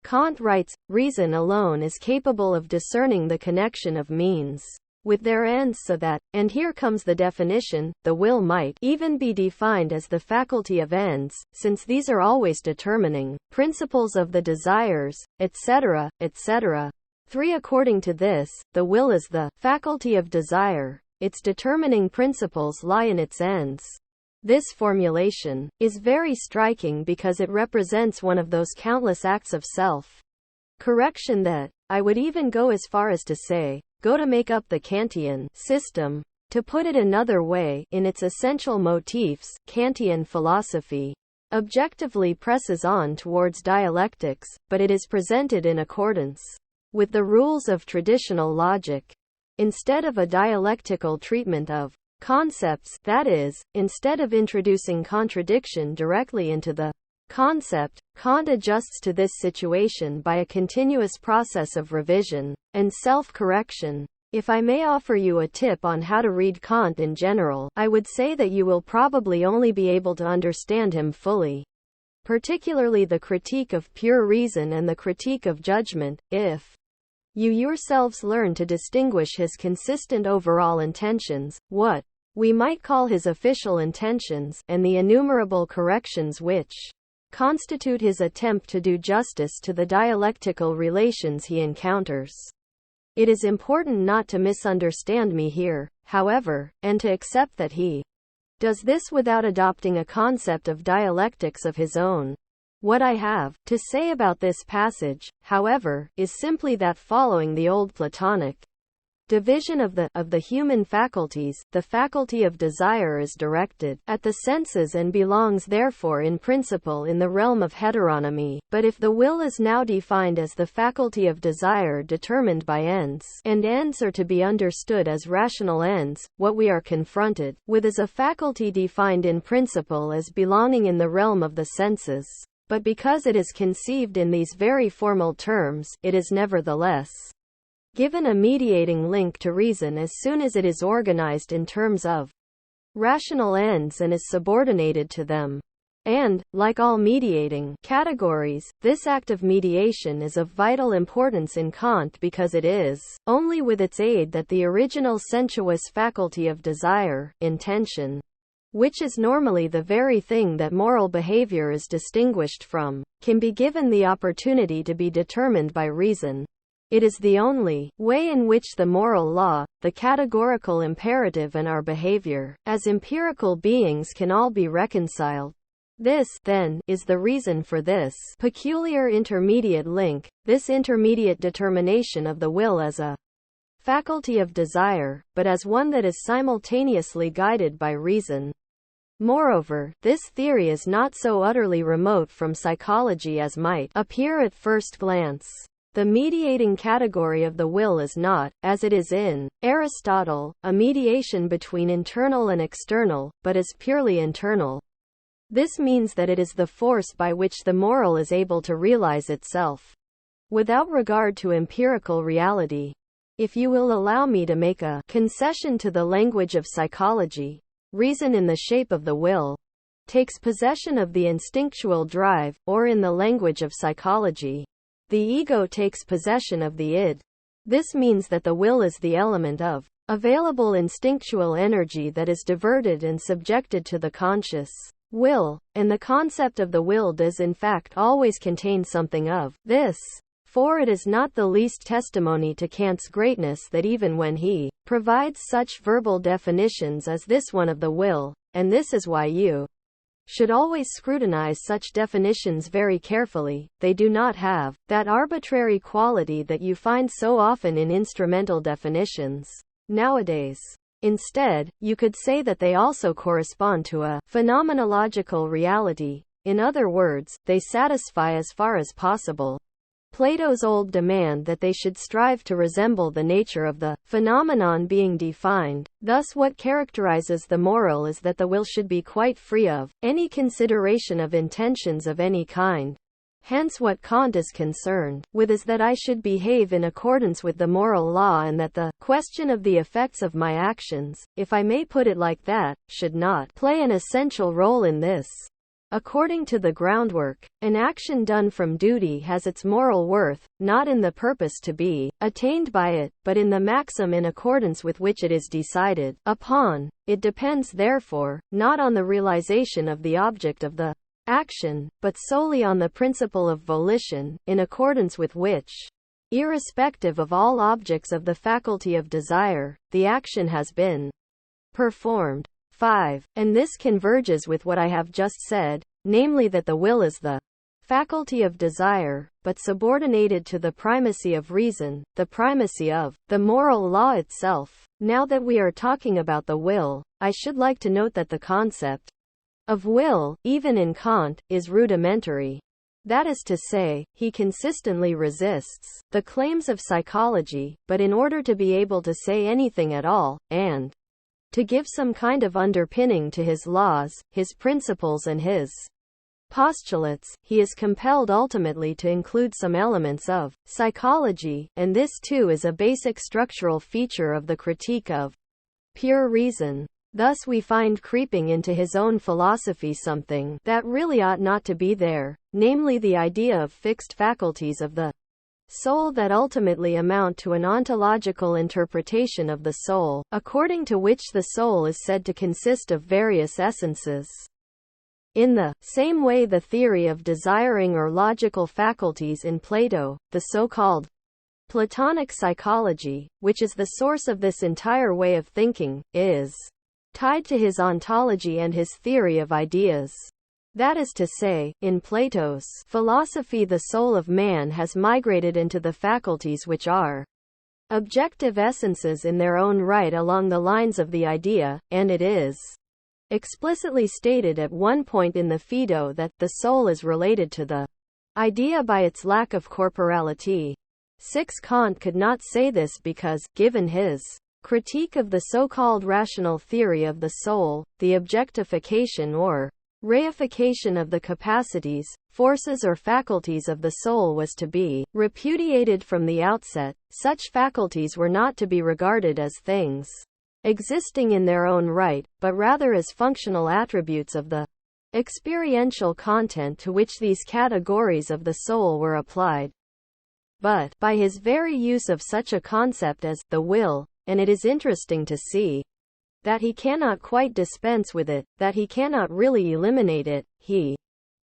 Kant writes, reason alone is capable of discerning the connection of means with their ends, so that, and here comes the definition, the will might even be defined as the faculty of ends, since these are always determining principles of the desires, etc., etc. 3. According to this, the will is the faculty of desire, its determining principles lie in its ends. This formulation is very striking because it represents one of those countless acts of self-correction that, I would even go as far as to say, go to make up the Kantian system. To put it another way, in its essential motifs, Kantian philosophy objectively presses on towards dialectics, but it is presented in accordance with the rules of traditional logic. Instead of a dialectical treatment of concepts, that is, instead of introducing contradiction directly into the concept, Kant adjusts to this situation by a continuous process of revision and self-correction. If I may offer you a tip on how to read Kant in general, I would say that you will probably only be able to understand him fully, particularly the Critique of Pure Reason and the Critique of Judgment, if you yourselves learn to distinguish his consistent overall intentions, what we might call his official intentions, and the innumerable corrections which constitute his attempt to do justice to the dialectical relations he encounters. It is important not to misunderstand me here, however, and to accept that he does this without adopting a concept of dialectics of his own. What I have to say about this passage, however, is simply that following the old Platonic division of the human faculties, the faculty of desire is directed at the senses and belongs therefore in principle in the realm of heteronomy. But if the will is now defined as the faculty of desire determined by ends, and ends are to be understood as rational ends, what we are confronted with is a faculty defined in principle as belonging in the realm of the senses. But because it is conceived in these very formal terms, it is nevertheless given a mediating link to reason as soon as it is organized in terms of rational ends and is subordinated to them. And, like all mediating categories, this act of mediation is of vital importance in Kant because it is only with its aid that the original sensuous faculty of desire, intention, which is normally the very thing that moral behavior is distinguished from, can be given the opportunity to be determined by reason. It is the only way in which the moral law, the categorical imperative, and our behavior, as empirical beings, can all be reconciled. This, then, is the reason for this peculiar intermediate link, this intermediate determination of the will as a faculty of desire, but as one that is simultaneously guided by reason. Moreover, this theory is not so utterly remote from psychology as might appear at first glance. The mediating category of the will is not, as it is in Aristotle, a mediation between internal and external, but is purely internal. This means that it is the force by which the moral is able to realize itself, without regard to empirical reality. If you will allow me to make a concession to the language of psychology, reason in the shape of the will takes possession of the instinctual drive, or in the language of psychology, the ego takes possession of the id. This means that the will is the element of available instinctual energy that is diverted and subjected to the conscious will, and the concept of the will does in fact always contain something of this. For it is not the least testimony to Kant's greatness that even when he provides such verbal definitions as this one of the will, and this is why you should always scrutinize such definitions very carefully, they do not have that arbitrary quality that you find so often in instrumental definitions nowadays. Instead, you could say that they also correspond to a phenomenological reality. In other words, they satisfy as far as possible Plato's old demand that they should strive to resemble the nature of the phenomenon being defined. Thus, what characterizes the moral is that the will should be quite free of any consideration of intentions of any kind. Hence what Kant is concerned with is that I should behave in accordance with the moral law, and that the question of the effects of my actions, if I may put it like that, should not play an essential role in this. According to the groundwork, an action done from duty has its moral worth, not in the purpose to be attained by it, but in the maxim in accordance with which it is decided upon. It depends therefore, not on the realization of the object of the action, but solely on the principle of volition, in accordance with which, irrespective of all objects of the faculty of desire, the action has been performed. 5. And this converges with what I have just said, namely that the will is the faculty of desire, but subordinated to the primacy of reason, the primacy of the moral law itself. Now that we are talking about the will, I should like to note that the concept of will, even in Kant, is rudimentary. That is to say, he consistently resists the claims of psychology, but in order to be able to say anything at all, and to give some kind of underpinning to his laws, his principles and his postulates, he is compelled ultimately to include some elements of psychology, and this too is a basic structural feature of the critique of pure reason. Thus we find creeping into his own philosophy something that really ought not to be there, namely the idea of fixed faculties of the soul that ultimately amount to an ontological interpretation of the soul, according to which the soul is said to consist of various essences. In the same way, the theory of desiring or logical faculties in Plato, the so-called Platonic psychology, which is the source of this entire way of thinking, is tied to his ontology and his theory of ideas. That is to say, in Plato's philosophy, the soul of man has migrated into the faculties which are objective essences in their own right along the lines of the idea, and it is explicitly stated at one point in the Phaedo that the soul is related to the idea by its lack of corporality. 6. Kant could not say this because, given his critique of the so-called rational theory of the soul, the objectification or reification of the capacities, forces or faculties of the soul was to be repudiated from the outset. Such faculties were not to be regarded as things existing in their own right, but rather as functional attributes of the experiential content to which these categories of the soul were applied. But, by his very use of such a concept as the will, and it is interesting to see that he cannot quite dispense with it, that he cannot really eliminate it, he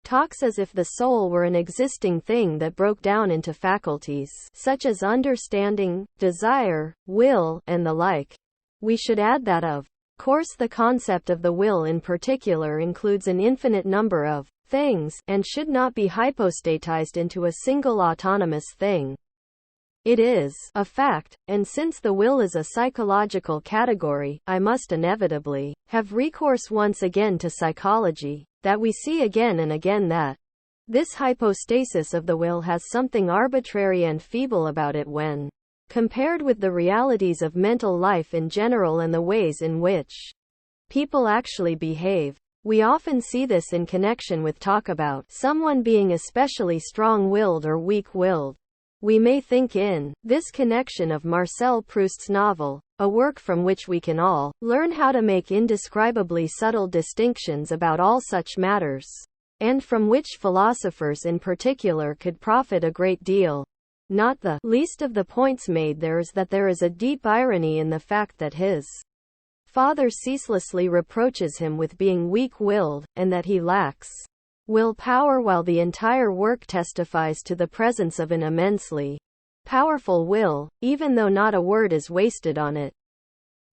talks as if the soul were an existing thing that broke down into faculties, such as understanding, desire, will, and the like. We should add that of course the concept of the will in particular includes an infinite number of things, and should not be hypostatized into a single autonomous thing. It is a fact, and since the will is a psychological category, I must inevitably have recourse once again to psychology, that we see again and again that this hypostasis of the will has something arbitrary and feeble about it when compared with the realities of mental life in general and the ways in which people actually behave. We often see this in connection with talk about someone being especially strong-willed or weak-willed. We may think in this connection of Marcel Proust's novel, a work from which we can all learn how to make indescribably subtle distinctions about all such matters, and from which philosophers in particular could profit a great deal. Not the least of the points made there is that there is a deep irony in the fact that his father ceaselessly reproaches him with being weak-willed, and that he lacks will-power, while the entire work testifies to the presence of an immensely powerful will, even though not a word is wasted on it.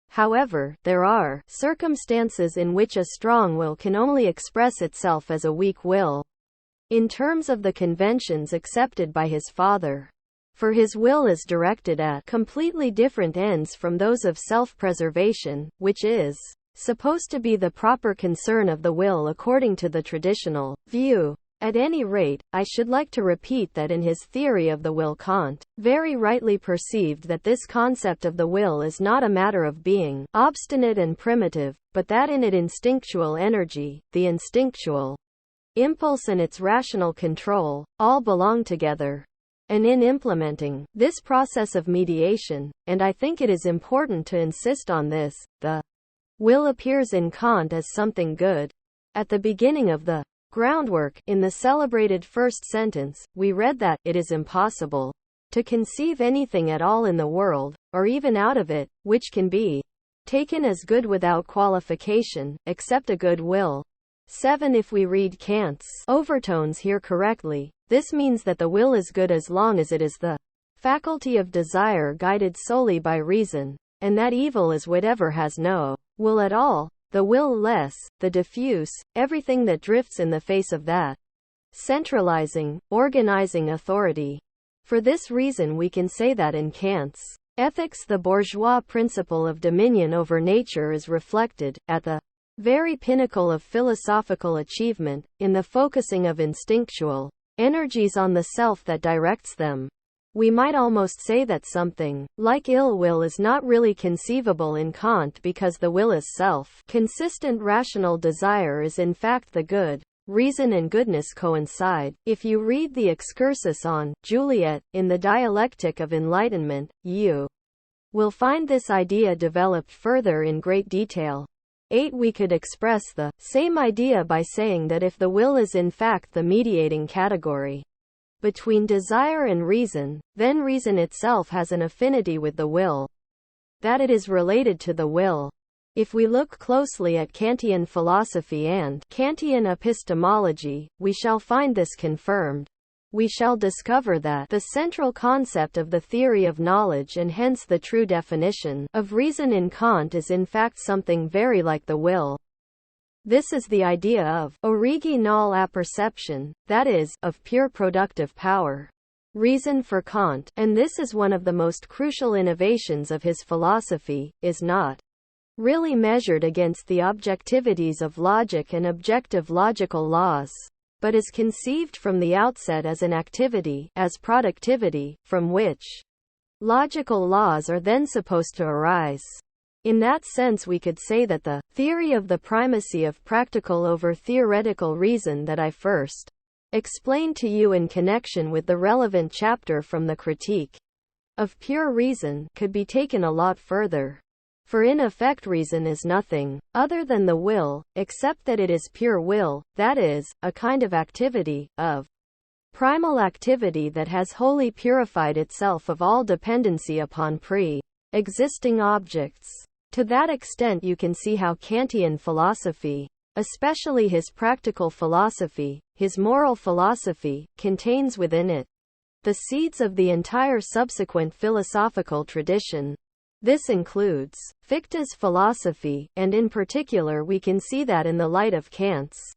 However, there are circumstances in which a strong will can only express itself as a weak will, in terms of the conventions accepted by his father. For his will is directed at completely different ends from those of self-preservation, which is supposed to be the proper concern of the will according to the traditional view. At any rate, I should like to repeat that in his theory of the will Kant very rightly perceived that this concept of the will is not a matter of being obstinate and primitive, but that in it instinctual energy, the instinctual impulse and its rational control, all belong together. And in implementing this process of mediation, and I think it is important to insist on this, the will appears in Kant as something good. At the beginning of the groundwork, in the celebrated first sentence, we read that it is impossible to conceive anything at all in the world, or even out of it, which can be taken as good without qualification, except a good will. 7. If we read Kant's overtones here correctly, this means that the will is good as long as it is the faculty of desire guided solely by reason, and that evil is whatever has no will at all, the will less, the diffuse, everything that drifts in the face of that centralizing, organizing authority. For this reason we can say that in Kant's ethics the bourgeois principle of dominion over nature is reflected, at the very pinnacle of philosophical achievement, in the focusing of instinctual energies on the self that directs them. We might almost say that something like ill will is not really conceivable in Kant because the will is self-consistent rational desire is in fact the good. Reason and goodness coincide. If you read the excursus on Juliet in the Dialectic of Enlightenment, you will find this idea developed further in great detail. 8. We could express the same idea by saying that if the will is in fact the mediating category between desire and reason, then reason itself has an affinity with the will, that it is related to the will. If we look closely at Kantian philosophy and Kantian epistemology, we shall find this confirmed. We shall discover that the central concept of the theory of knowledge and hence the true definition of reason in Kant is in fact something very like the will. This is the idea of original apperception, that is, of pure productive power. Reason for Kant, and this is one of the most crucial innovations of his philosophy, is not really measured against the objectivities of logic and objective logical laws, but is conceived from the outset as an activity, as productivity, from which logical laws are then supposed to arise. In that sense we could say that the theory of the primacy of practical over theoretical reason that I first explained to you in connection with the relevant chapter from the Critique of Pure Reason could be taken a lot further. For in effect reason is nothing other than the will, except that it is pure will, that is, a kind of activity, of primal activity that has wholly purified itself of all dependency upon pre-existing objects. To that extent you can see how Kantian philosophy, especially his practical philosophy, his moral philosophy, contains within it the seeds of the entire subsequent philosophical tradition. This includes Fichte's philosophy, and in particular we can see that in the light of Kant's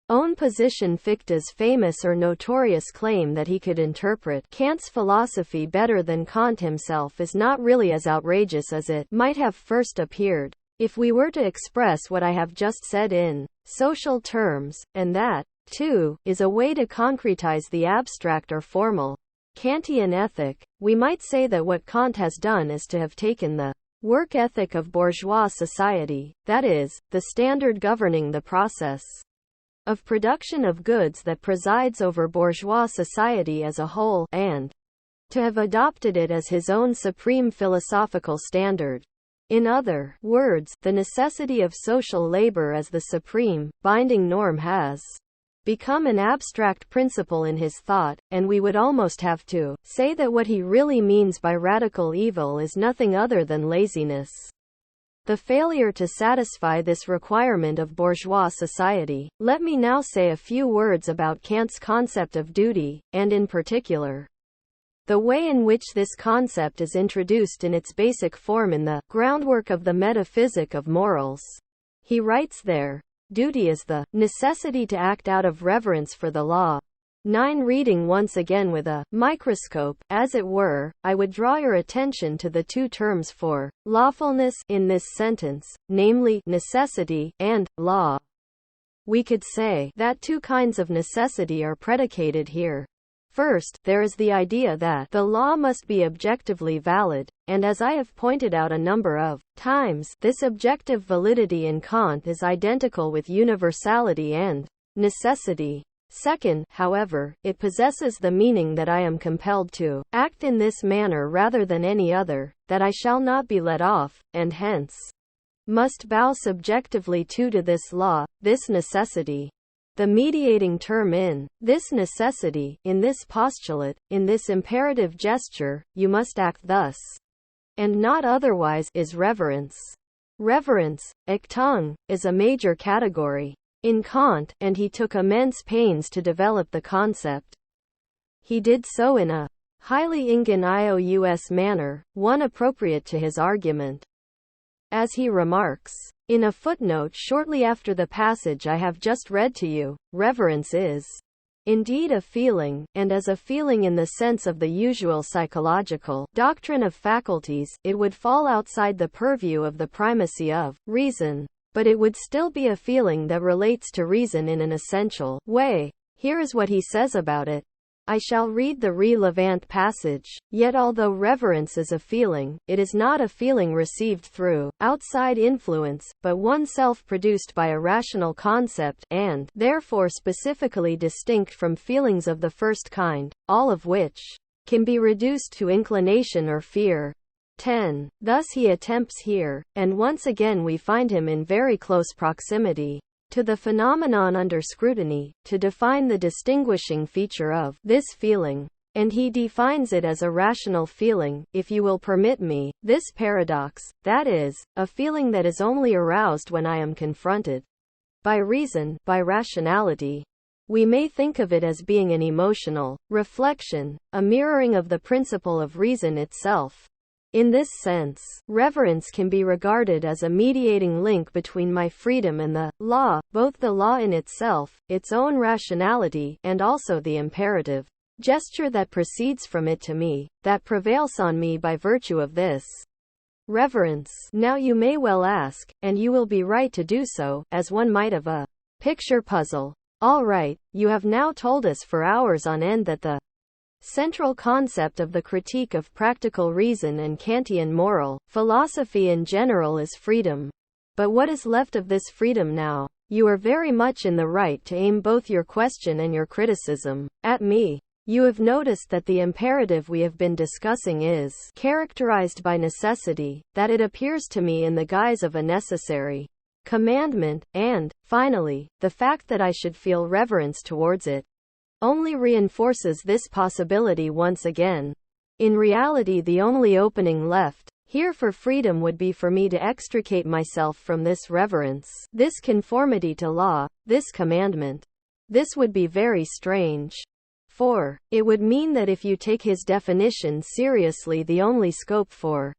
own position. Fichte's famous or notorious claim that he could interpret Kant's philosophy better than Kant himself is not really as outrageous as it might have first appeared. If we were to express what I have just said in social terms, and that, too, is a way to concretize the abstract or formal Kantian ethic, we might say that what Kant has done is to have taken the work ethic of bourgeois society, that is, the standard governing the process of production of goods that presides over bourgeois society as a whole, and to have adopted it as his own supreme philosophical standard. In other words, the necessity of social labor as the supreme, binding norm has become an abstract principle in his thought, and we would almost have to say that what he really means by radical evil is nothing other than laziness. The failure to satisfy this requirement of bourgeois society. Let me now say a few words about Kant's concept of duty, and in particular, the way in which this concept is introduced in its basic form in the groundwork of the metaphysic of morals. He writes there, duty is the necessity to act out of reverence for the law. 9. Reading once again with a microscope, as it were, I would draw your attention to the two terms for lawfulness in this sentence, namely, necessity, and law. We could say that two kinds of necessity are predicated here. First, there is the idea that the law must be objectively valid, and as I have pointed out a number of times, this objective validity in Kant is identical with universality and necessity. Second, however, it possesses the meaning that I am compelled to act in this manner rather than any other, that I shall not be let off, and hence must bow subjectively to this law, this necessity. The mediating term in this necessity, in this postulate, in this imperative gesture, you must act thus, and not otherwise, is reverence. Reverence, Achtung, is a major category in Kant, and he took immense pains to develop the concept. He did so in a highly ingenious manner, one appropriate to his argument. As he remarks in a footnote shortly after the passage I have just read to you, reverence is indeed a feeling, and as a feeling in the sense of the usual psychological doctrine of faculties, it would fall outside the purview of the primacy of reason, but it would still be a feeling that relates to reason in an essential way. Here is what he says about it. I shall read the relevant passage. Yet although reverence is a feeling, it is not a feeling received through outside influence, but one self-produced by a rational concept, and therefore specifically distinct from feelings of the first kind, all of which can be reduced to inclination or fear. 10. Thus he attempts here, and once again we find him in very close proximity to the phenomenon under scrutiny, to define the distinguishing feature of this feeling. And he defines it as a rational feeling, if you will permit me, this paradox, that is, a feeling that is only aroused when I am confronted by reason, by rationality. We may think of it as being an emotional reflection, a mirroring of the principle of reason itself. In this sense, reverence can be regarded as a mediating link between my freedom and the law, both the law in itself, its own rationality, and also the imperative gesture that proceeds from it to me, that prevails on me by virtue of this reverence. Now you may well ask, and you will be right to do so, as one might of a picture puzzle. All right, you have now told us for hours on end that the central concept of the critique of practical reason and Kantian moral philosophy in general is freedom. But what is left of this freedom now? You are very much in the right to aim both your question and your criticism at me. You have noticed that the imperative we have been discussing is characterized by necessity, that it appears to me in the guise of a necessary commandment, and, finally, the fact that I should feel reverence towards it only reinforces this possibility once again. In reality, the only opening left here for freedom would be for me to extricate myself from this reverence, this conformity to law, this commandment. This would be very strange. For it would mean that if you take his definition seriously, the only scope for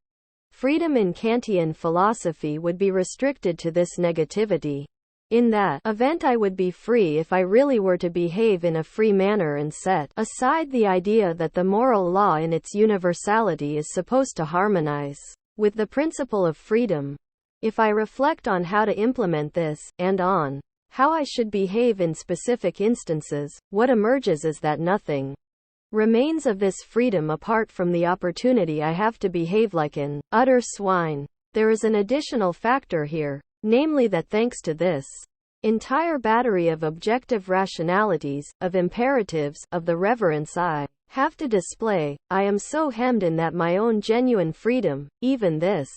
freedom in Kantian philosophy would be restricted to this negativity. In that event, I would be free if I really were to behave in a free manner and set aside the idea that the moral law in its universality is supposed to harmonize with the principle of freedom. If I reflect on how to implement this, and on how I should behave in specific instances, what emerges is that nothing remains of this freedom apart from the opportunity I have to behave like an utter swine. There is an additional factor here, namely that thanks to this entire battery of objective rationalities, of imperatives, of the reverence I have to display, I am so hemmed in that my own genuine freedom, even this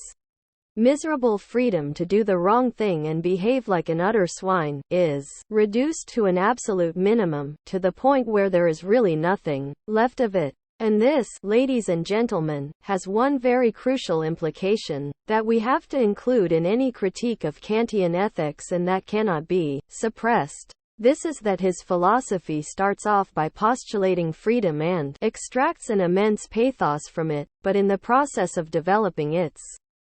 miserable freedom to do the wrong thing and behave like an utter swine, is reduced to an absolute minimum, to the point where there is really nothing left of it. And this, ladies and gentlemen, has one very crucial implication, that we have to include in any critique of Kantian ethics and that cannot be suppressed. This is that his philosophy starts off by postulating freedom and extracts an immense pathos from it, but in the process of developing its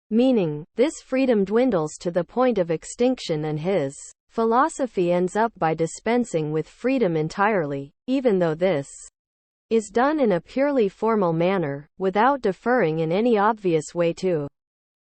meaning, this freedom dwindles to the point of extinction, and his philosophy ends up by dispensing with freedom entirely, even though this is done in a purely formal manner, without deferring in any obvious way to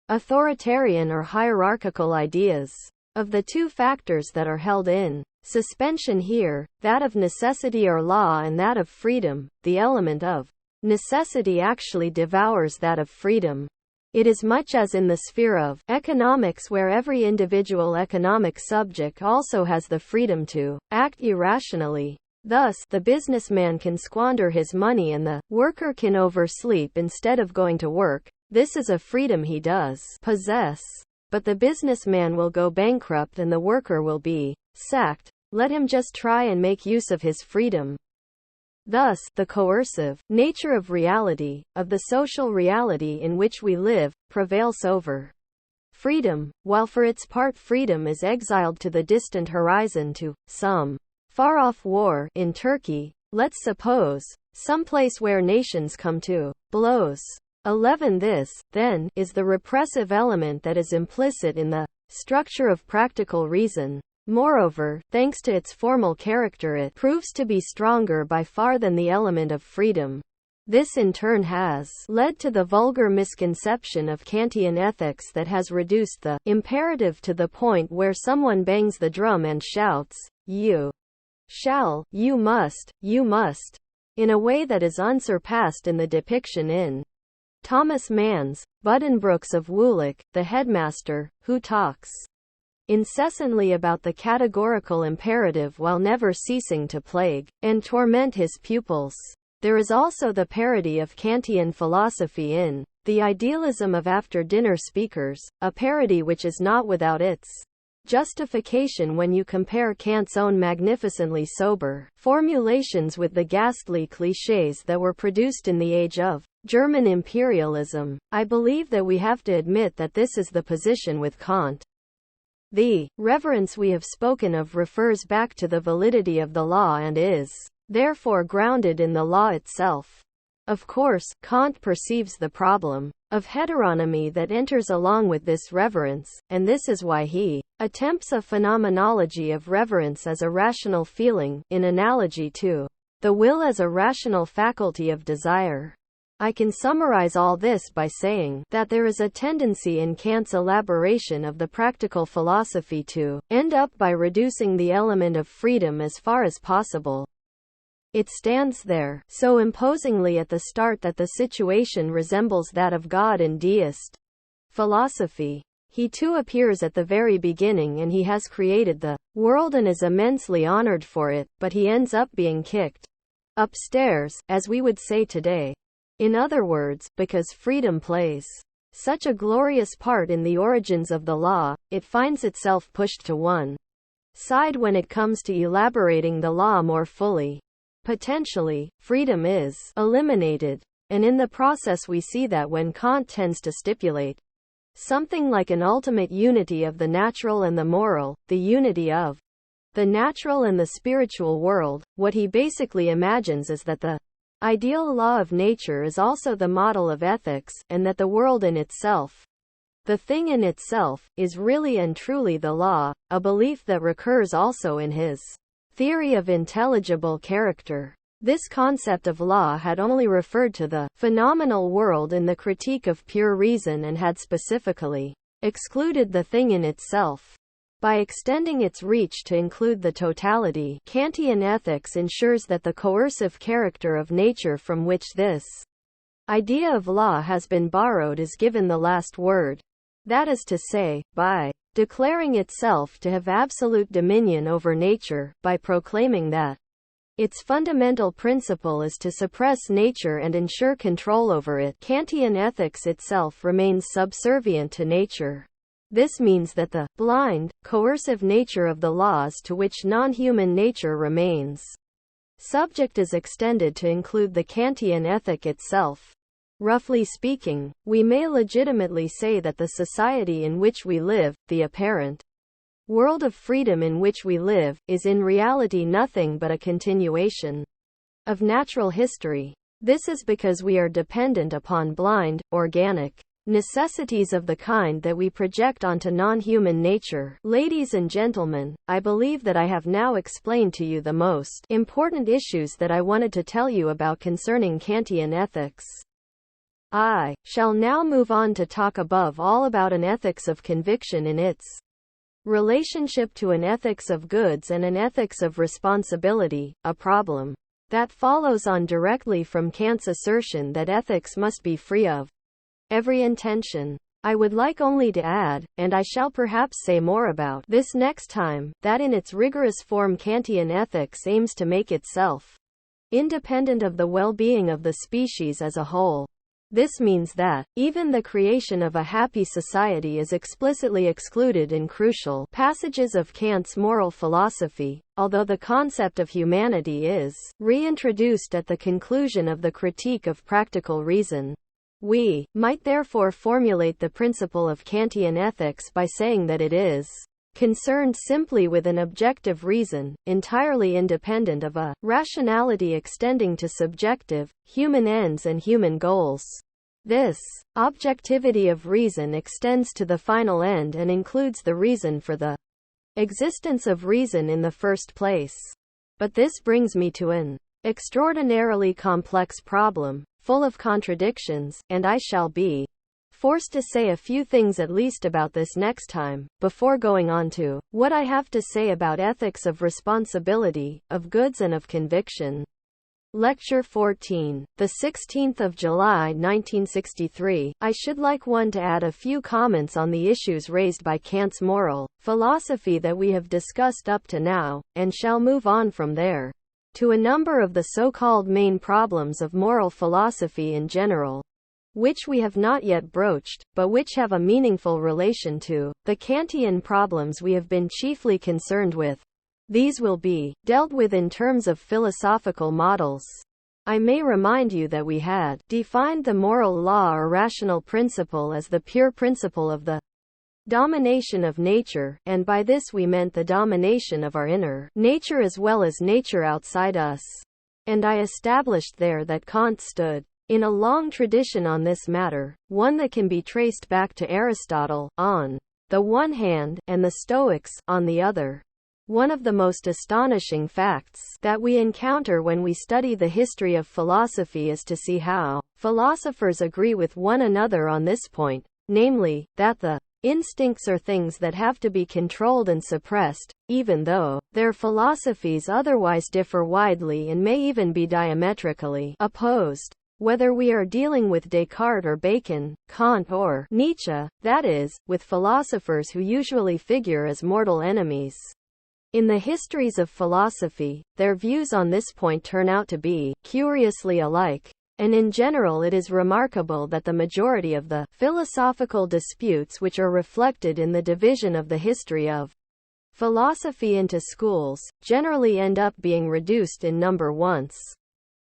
authoritarian or hierarchical ideas. Of the two factors that are held in suspension here, that of necessity or law and that of freedom, the element of necessity actually devours that of freedom. It is much as in the sphere of economics, where every individual economic subject also has the freedom to act irrationally. Thus, the businessman can squander his money and the worker can oversleep instead of going to work. This is a freedom he does possess. But the businessman will go bankrupt and the worker will be sacked. Let him just try and make use of his freedom. Thus, the coercive nature of reality, of the social reality in which we live, prevails over freedom, while for its part freedom is exiled to the distant horizon, to some far-off war in Turkey, let's suppose, some place where nations come to blows. 11. This, then, is the repressive element that is implicit in the structure of practical reason. Moreover, thanks to its formal character, it proves to be stronger by far than the element of freedom. This in turn has led to the vulgar misconception of Kantian ethics that has reduced the imperative to the point where someone bangs the drum and shouts, "You shall, you must, in a way that is unsurpassed in the depiction in Thomas Mann's Buddenbrooks of Woolwich, the headmaster, who talks incessantly about the categorical imperative while never ceasing to plague and torment his pupils. There is also the parody of Kantian philosophy in The Idealism of After-Dinner Speakers, a parody which is not without its justification when you compare Kant's own magnificently sober formulations with the ghastly clichés that were produced in the age of German imperialism. I believe that we have to admit that this is the position with Kant. The reverence we have spoken of refers back to the validity of the law and is therefore grounded in the law itself. Of course, Kant perceives the problem of heteronomy that enters along with this reverence, and this is why he attempts a phenomenology of reverence as a rational feeling, in analogy to the will as a rational faculty of desire. I can summarize all this by saying that there is a tendency in Kant's elaboration of the practical philosophy to end up by reducing the element of freedom as far as possible. It stands there, so imposingly at the start that the situation resembles that of God in deist philosophy. He too appears at the very beginning, and he has created the world and is immensely honored for it, but he ends up being kicked upstairs, as we would say today. In other words, because freedom plays such a glorious part in the origins of the law, it finds itself pushed to one side when it comes to elaborating the law more fully. Potentially, freedom is eliminated. And in the process we see that when Kant tends to stipulate something like an ultimate unity of the natural and the moral, the unity of the natural and the spiritual world, what he basically imagines is that the ideal law of nature is also the model of ethics, and that the world in itself, the thing in itself, is really and truly the law, a belief that recurs also in his theory of intelligible character. This concept of law had only referred to the phenomenal world in the Critique of Pure Reason and had specifically excluded the thing in itself. By extending its reach to include the totality, Kantian ethics ensures that the coercive character of nature from which this idea of law has been borrowed is given the last word. That is to say, by declaring itself to have absolute dominion over nature, by proclaiming that its fundamental principle is to suppress nature and ensure control over it, Kantian ethics itself remains subservient to nature. This means that the blind, coercive nature of the laws to which non-human nature remains subject is extended to include the Kantian ethic itself. Roughly speaking, we may legitimately say that the society in which we live, the apparent world of freedom in which we live, is in reality nothing but a continuation of natural history. This is because we are dependent upon blind, organic necessities of the kind that we project onto non-human nature. Ladies and gentlemen, I believe that I have now explained to you the most important issues that I wanted to tell you about concerning Kantian ethics. I shall now move on to talk above all about an ethics of conviction in its relationship to an ethics of goods and an ethics of responsibility, a problem that follows on directly from Kant's assertion that ethics must be free of every intention. I would like only to add, and I shall perhaps say more about this next time, that in its rigorous form Kantian ethics aims to make itself independent of the well-being of the species as a whole. This means that, even the creation of a happy society is explicitly excluded in crucial passages of Kant's moral philosophy, although the concept of humanity is reintroduced at the conclusion of the Critique of Practical Reason. We might therefore formulate the principle of Kantian ethics by saying that it is concerned simply with an objective reason, entirely independent of a rationality extending to subjective, human ends and human goals. This objectivity of reason extends to the final end and includes the reason for the existence of reason in the first place. But this brings me to an extraordinarily complex problem, full of contradictions, and I shall be forced to say a few things at least about this next time, before going on to what I have to say about ethics of responsibility, of goods and of conviction. Lecture 14, the 16th of July 1963. I should like one to add a few comments on the issues raised by Kant's moral philosophy that we have discussed up to now, and shall move on from there to a number of the so-called main problems of moral philosophy in general, which we have not yet broached, but which have a meaningful relation to the Kantian problems we have been chiefly concerned with. These will be dealt with in terms of philosophical models. I may remind you that we had defined the moral law or rational principle as the pure principle of the domination of nature, and by this we meant the domination of our inner nature as well as nature outside us. And I established there that Kant stood in a long tradition on this matter, one that can be traced back to Aristotle, on the one hand, and the Stoics, on the other. One of the most astonishing facts that we encounter when we study the history of philosophy is to see how philosophers agree with one another on this point, namely, that the Instincts are things that have to be controlled and suppressed, even though their philosophies otherwise differ widely and may even be diametrically opposed. Whether we are dealing with Descartes or Bacon, Kant or Nietzsche, that is, with philosophers who usually figure as mortal enemies in the histories of philosophy, their views on this point turn out to be curiously alike. And in general it is remarkable that the majority of the philosophical disputes which are reflected in the division of the history of philosophy into schools, generally end up being reduced in number once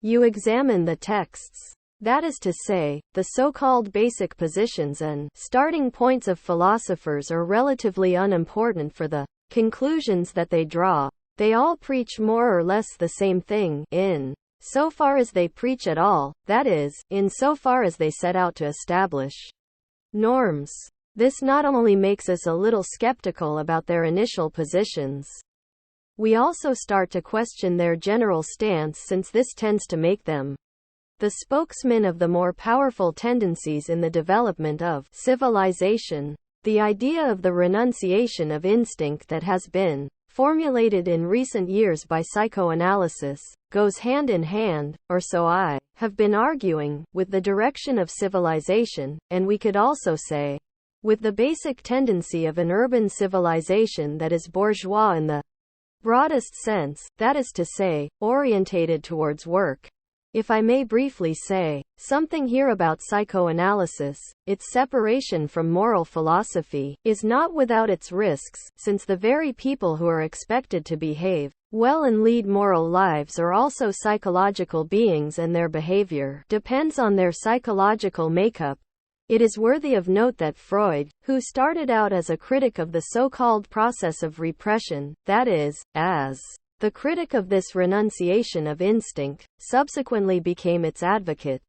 you examine the texts. That is to say, the so-called basic positions and starting points of philosophers are relatively unimportant for the conclusions that they draw. They all preach more or less the same thing, in so far as they preach at all, that is, in so far as they set out to establish norms. This not only makes us a little skeptical about their initial positions, we also start to question their general stance, since this tends to make them the spokesman of the more powerful tendencies in the development of civilization. The idea of the renunciation of instinct that has been formulated in recent years by psychoanalysis goes hand in hand, or so I have been arguing, with the direction of civilization, and we could also say, with the basic tendency of an urban civilization that is bourgeois in the broadest sense, that is to say, orientated towards work. If I may briefly say something here about psychoanalysis, its separation from moral philosophy is not without its risks, since the very people who are expected to behave well and lead moral lives are also psychological beings, and their behavior depends on their psychological makeup. It is worthy of note that Freud, who started out as a critic of the so-called process of repression, that is, as the critic of this renunciation of instinct, subsequently became its advocate.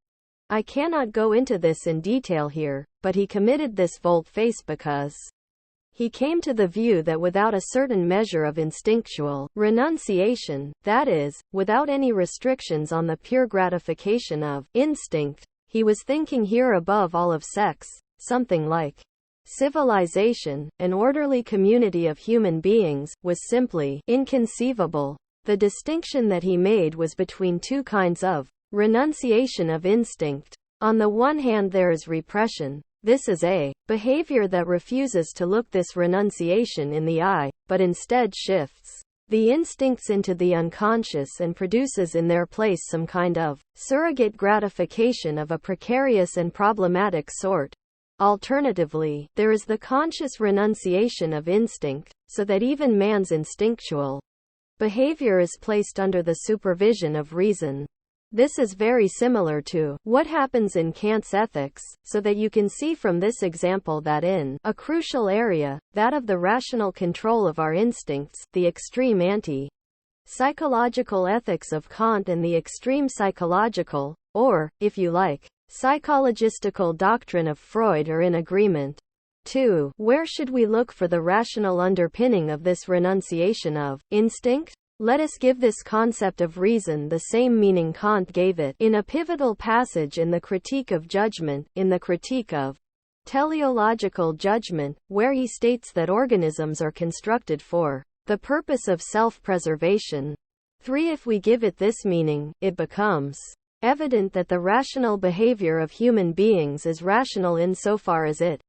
I cannot go into this in detail here, but he committed this volte-face because he came to the view that without a certain measure of instinctual renunciation, that is, without any restrictions on the pure gratification of instinct, he was thinking here above all of sex, something like civilization, an orderly community of human beings, was simply inconceivable. The distinction that he made was between two kinds of renunciation of instinct. On the one hand there is repression. This is a behavior that refuses to look this renunciation in the eye, but instead shifts the instincts into the unconscious and produces in their place some kind of surrogate gratification of a precarious and problematic sort. Alternatively, there is the conscious renunciation of instinct, so that even man's instinctual behavior is placed under the supervision of reason. This is very similar to what happens in Kant's ethics, so that you can see from this example that in a crucial area, that of the rational control of our instincts, the extreme anti-psychological ethics of Kant and the extreme psychological, or, if you like, psychologistical doctrine of Freud are in agreement. 2. Where should we look for the rational underpinning of this renunciation of instinct? Let us give this concept of reason the same meaning Kant gave it in a pivotal passage in the Critique of Judgment, in the Critique of Teleological Judgment, where he states that organisms are constructed for the purpose of self-preservation. 3. If we give it this meaning, it becomes evident that the rational behavior of human beings is rational insofar as it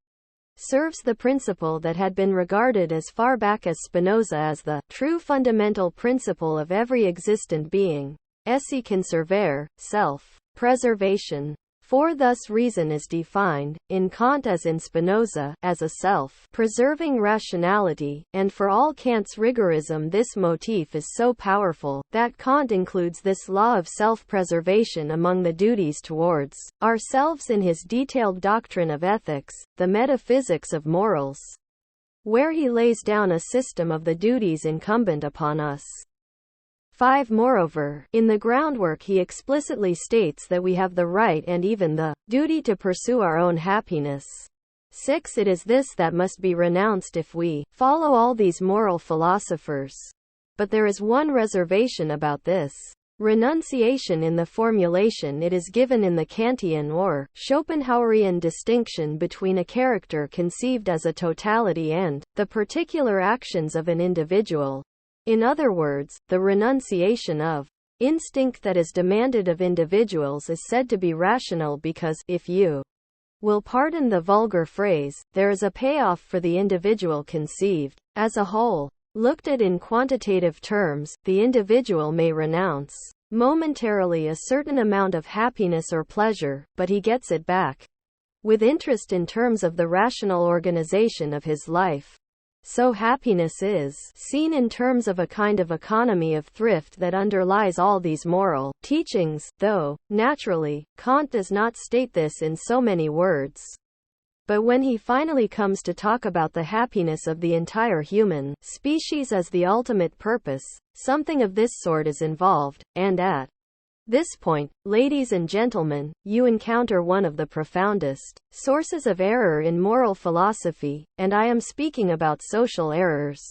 serves the principle that had been regarded as far back as Spinoza as the true fundamental principle of every existent being, esse conservare, self-preservation. 4. Thus reason is defined, in Kant as in Spinoza, as a self-preserving rationality, and for all Kant's rigorism this motif is so powerful, that Kant includes this law of self-preservation among the duties towards ourselves in his detailed doctrine of ethics, the metaphysics of morals, where he lays down a system of the duties incumbent upon us. 5. Moreover, in the groundwork he explicitly states that we have the right and even the duty to pursue our own happiness. 6. It is this that must be renounced if we follow all these moral philosophers. But there is one reservation about this. renunciation in the formulation it is given in the Kantian or Schopenhauerian distinction between a character conceived as a totality and the particular actions of an individual. In other words, the renunciation of instinct that is demanded of individuals is said to be rational because, if you will pardon the vulgar phrase, there is a payoff for the individual conceived as a whole. Looked at in quantitative terms, the individual may renounce momentarily a certain amount of happiness or pleasure, but he gets it back with interest in terms of the rational organization of his life. So happiness is seen in terms of a kind of economy of thrift that underlies all these moral teachings, though, naturally, Kant does not state this in so many words. But when he finally comes to talk about the happiness of the entire human species as the ultimate purpose, something of this sort is involved, and at this point, ladies and gentlemen, you encounter one of the profoundest sources of error in moral philosophy, and I am speaking about social errors.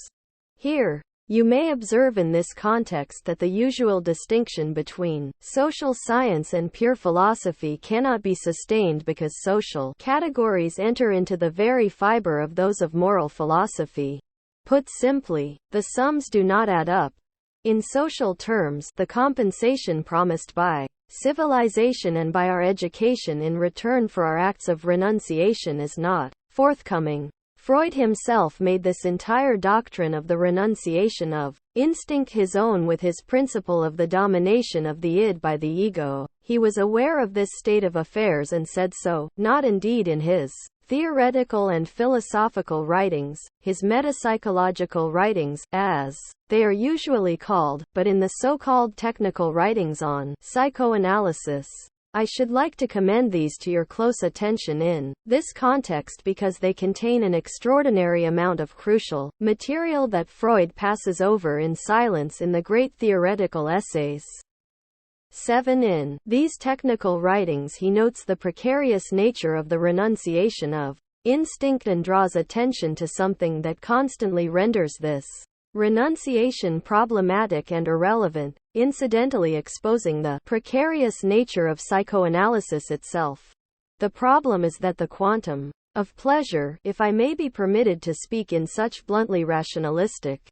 Here, you may observe in this context that the usual distinction between social science and pure philosophy cannot be sustained because social categories enter into the very fiber of those of moral philosophy. Put simply, the sums do not add up. In social terms, the compensation promised by civilization and by our education in return for our acts of renunciation is not forthcoming. Freud himself made this entire doctrine of the renunciation of instinct his own with his principle of the domination of the id by the ego. He was aware of this state of affairs and said so, not indeed in his theoretical and philosophical writings, his metapsychological writings, as they are usually called, but in the so-called technical writings on psychoanalysis. I should like to commend these to your close attention in this context because they contain an extraordinary amount of crucial material that Freud passes over in silence in the great theoretical essays. 7. In these technical writings he notes the precarious nature of the renunciation of instinct and draws attention to something that constantly renders this renunciation problematic and irrelevant, incidentally exposing the precarious nature of psychoanalysis itself. The problem is that the quantum of pleasure, if I may be permitted to speak in such bluntly rationalistic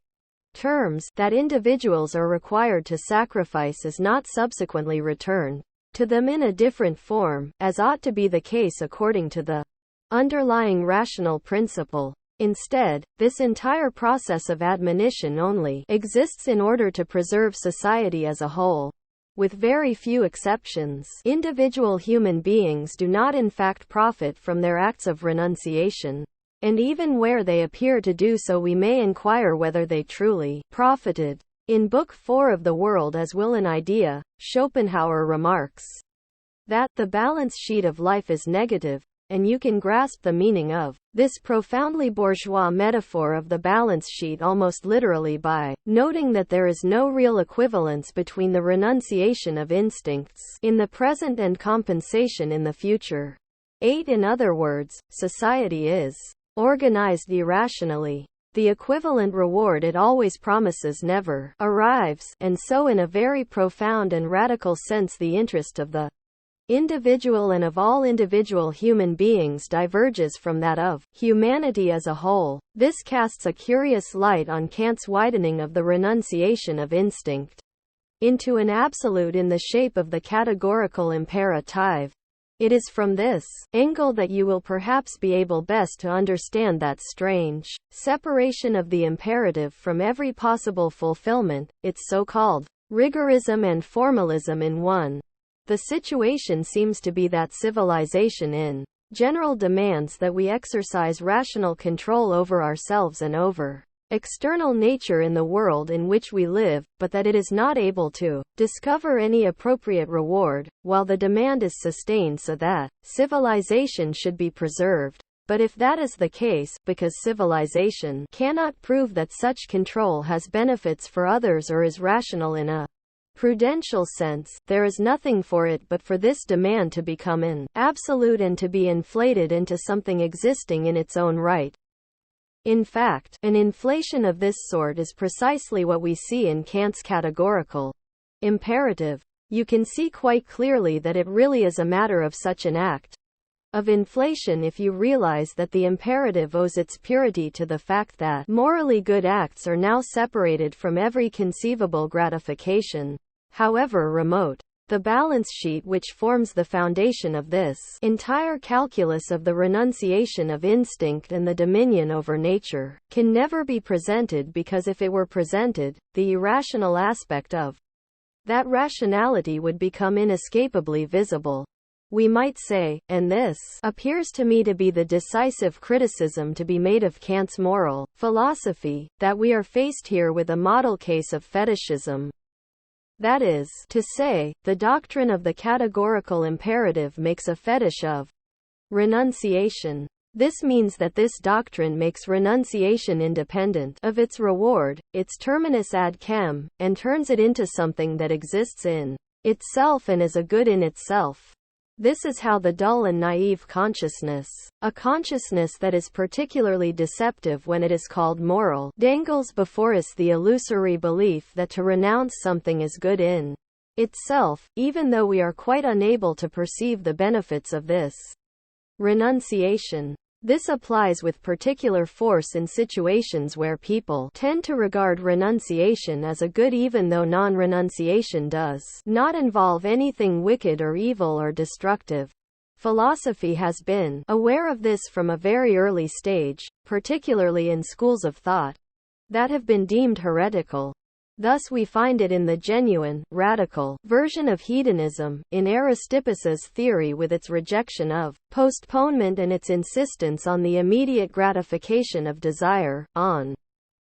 terms, that individuals are required to sacrifice is not subsequently returned to them in a different form, as ought to be the case according to the underlying rational principle. Instead, this entire process of admonition only exists in order to preserve society as a whole. With very few exceptions, individual human beings do not in fact profit from their acts of renunciation. And even where they appear to do so, we may inquire whether they truly profited. In Book 4 of The World as Will and Idea, Schopenhauer remarks that the balance sheet of life is negative, and you can grasp the meaning of this profoundly bourgeois metaphor of the balance sheet almost literally by noting that there is no real equivalence between the renunciation of instincts in the present and compensation in the future. 8. In other words, society is organized irrationally. The equivalent reward it always promises never arrives, and so in a very profound and radical sense the interest of the individual and of all individual human beings diverges from that of humanity as a whole. This casts a curious light on Kant's widening of the renunciation of instinct into an absolute in the shape of the categorical imperative. It is from this angle that you will perhaps be able best to understand that strange separation of the imperative from every possible fulfillment, its so-called rigorism and formalism in one. The situation seems to be that civilization in general demands that we exercise rational control over ourselves and over external nature in the world in which we live, but that it is not able to discover any appropriate reward, while the demand is sustained so that civilization should be preserved. But if that is the case, because civilization cannot prove that such control has benefits for others or is rational in a prudential sense, there is nothing for it but for this demand to become an absolute and to be inflated into something existing in its own right. In fact, an inflation of this sort is precisely what we see in Kant's categorical imperative. You can see quite clearly that it really is a matter of such an act of inflation if you realize that the imperative owes its purity to the fact that morally good acts are now separated from every conceivable gratification, however remote. The balance sheet which forms the foundation of this entire calculus of the renunciation of instinct and the dominion over nature can never be presented, because if it were presented, the irrational aspect of that rationality would become inescapably visible. We might say, and this appears to me to be the decisive criticism to be made of Kant's moral philosophy, that we are faced here with a model case of fetishism. That is to say, the doctrine of the categorical imperative makes a fetish of renunciation. This means that this doctrine makes renunciation independent of its reward, its terminus ad chem, and turns it into something that exists in itself and is a good in itself. This is how the dull and naive consciousness, a consciousness that is particularly deceptive when it is called moral, dangles before us the illusory belief that to renounce something is good in itself, even though we are quite unable to perceive the benefits of this renunciation. This applies with particular force in situations where people tend to regard renunciation as a good, even though non-renunciation does not involve anything wicked or evil or destructive. Philosophy has been aware of this from a very early stage, particularly in schools of thought that have been deemed heretical. Thus we find it in the genuine, radical version of hedonism, in Aristippus's theory with its rejection of postponement and its insistence on the immediate gratification of desire, on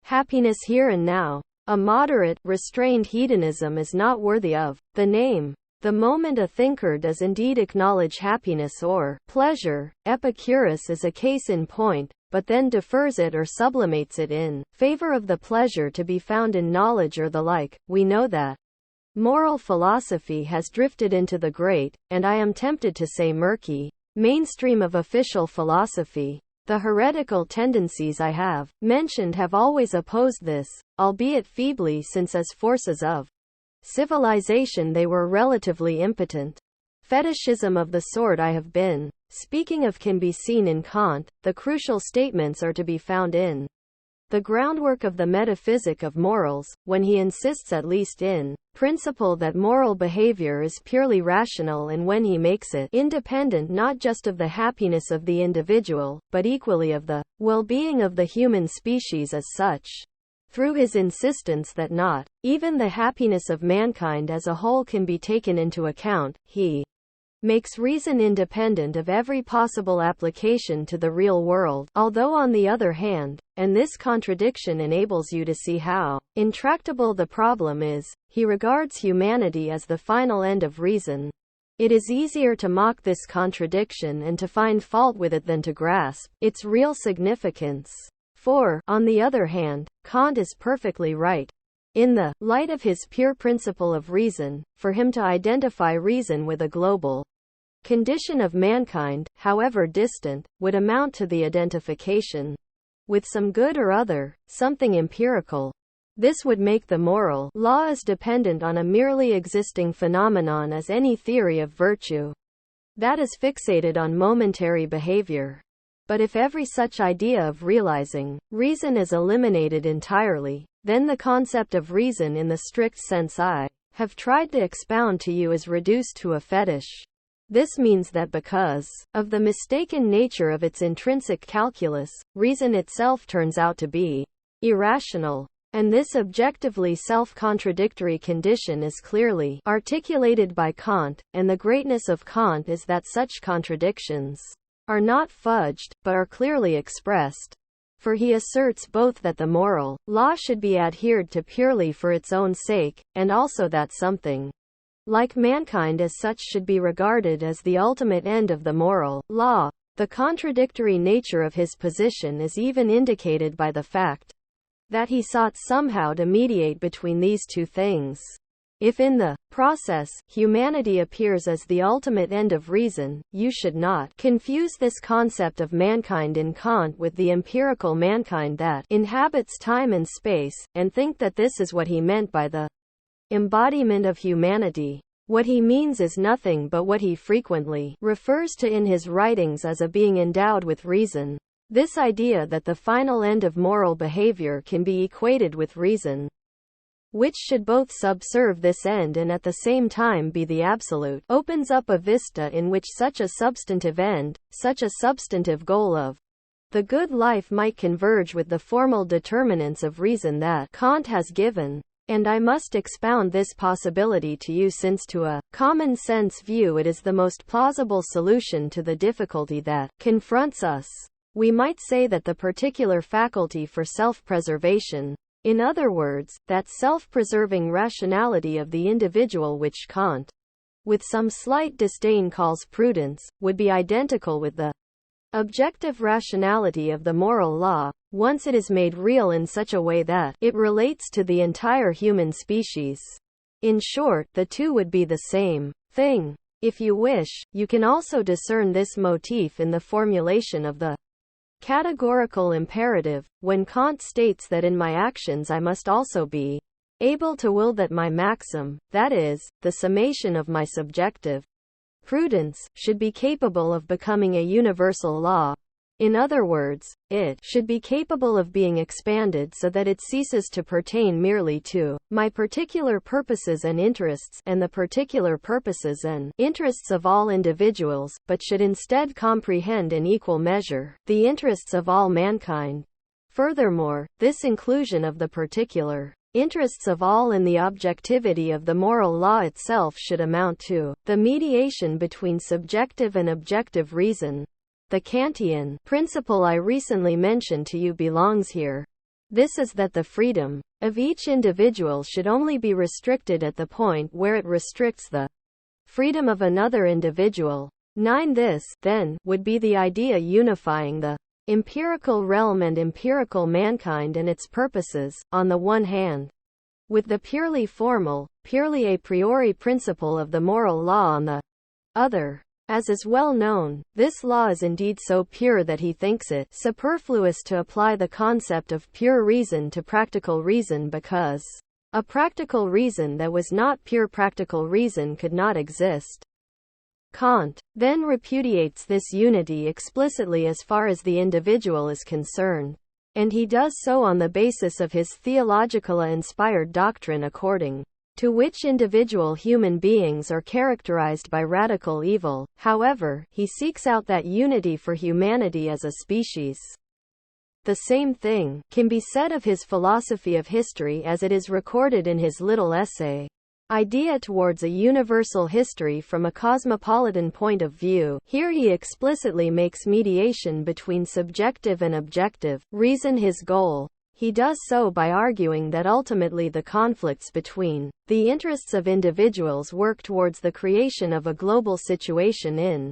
happiness here and now. A moderate, restrained hedonism is not worthy of the name. The moment a thinker does indeed acknowledge happiness or pleasure, Epicurus is a case in point, but then defers it or sublimates it in favor of the pleasure to be found in knowledge or the like, we know that moral philosophy has drifted into the great, and I am tempted to say murky, mainstream of official philosophy. The heretical tendencies I have mentioned have always opposed this, albeit feebly, since as forces of civilization they were relatively impotent. Fetishism of the sort I have been speaking of can be seen in Kant. The crucial statements are to be found in the groundwork of the metaphysic of morals, when he insists at least in principle that moral behavior is purely rational, and when he makes it independent not just of the happiness of the individual, but equally of the well-being of the human species as such. Through his insistence that not even the happiness of mankind as a whole can be taken into account, he makes reason independent of every possible application to the real world, although on the other hand, and this contradiction enables you to see how intractable the problem is, he regards humanity as the final end of reason. It is easier to mock this contradiction and to find fault with it than to grasp its real significance. For, on the other hand, Kant is perfectly right. In the light of his pure principle of reason, for him to identify reason with a global condition of mankind, however distant, would amount to the identification with some good or other, something empirical. This would make the moral law as dependent on a merely existing phenomenon as any theory of virtue that is fixated on momentary behavior. But if every such idea of realizing reason is eliminated entirely, then the concept of reason in the strict sense I have tried to expound to you is reduced to a fetish. This means that because of the mistaken nature of its intrinsic calculus, reason itself turns out to be irrational. And this objectively self-contradictory condition is clearly articulated by Kant, and the greatness of Kant is that such contradictions are not fudged, but are clearly expressed. For he asserts both that the moral law should be adhered to purely for its own sake, and also that something like mankind as such should be regarded as the ultimate end of the moral law. The contradictory nature of his position is even indicated by the fact that he sought somehow to mediate between these two things. If in the process, humanity appears as the ultimate end of reason, you should not confuse this concept of mankind in Kant with the empirical mankind that inhabits time and space, and think that this is what he meant by the embodiment of humanity. What he means is nothing but what he frequently refers to in his writings as a being endowed with reason. This idea that the final end of moral behavior can be equated with reason, which should both subserve this end and at the same time be the absolute, opens up a vista in which such a substantive end, such a substantive goal of the good life might converge with the formal determinants of reason that Kant has given. And I must expound this possibility to you since to a common-sense view it is the most plausible solution to the difficulty that confronts us. We might say that the particular faculty for self-preservation, in other words, that self-preserving rationality of the individual which Kant, with some slight disdain calls prudence, would be identical with the objective rationality of the moral law, once it is made real in such a way that it relates to the entire human species. In short, the two would be the same thing. If you wish, you can also discern this motif in the formulation of the categorical imperative, when Kant states that in my actions I must also be able to will that my maxim, that is, the summation of my subjective prudence, should be capable of becoming a universal law. In other words, it should be capable of being expanded so that it ceases to pertain merely to my particular purposes and interests, and the particular purposes and interests of all individuals, but should instead comprehend in equal measure the interests of all mankind. Furthermore, this inclusion of the particular interests of all in the objectivity of the moral law itself should amount to the mediation between subjective and objective reason. The Kantian principle I recently mentioned to you belongs here. This is that the freedom of each individual should only be restricted at the point where it restricts the freedom of another individual. 9. This, then, would be the idea unifying the empirical realm and empirical mankind and its purposes, on the one hand, with the purely formal, purely a priori principle of the moral law on the other. As is well known, this law is indeed so pure that he thinks it superfluous to apply the concept of pure reason to practical reason because a practical reason that was not pure practical reason could not exist. Kant then repudiates this unity explicitly as far as the individual is concerned, and he does so on the basis of his theologically inspired doctrine according to which individual human beings are characterized by radical evil. However, he seeks out that unity for humanity as a species. The same thing can be said of his philosophy of history as it is recorded in his little essay, Idea Towards a Universal History from a Cosmopolitan Point of View. Here he explicitly makes mediation between subjective and objective reason his goal. He does so by arguing that ultimately the conflicts between the interests of individuals work towards the creation of a global situation in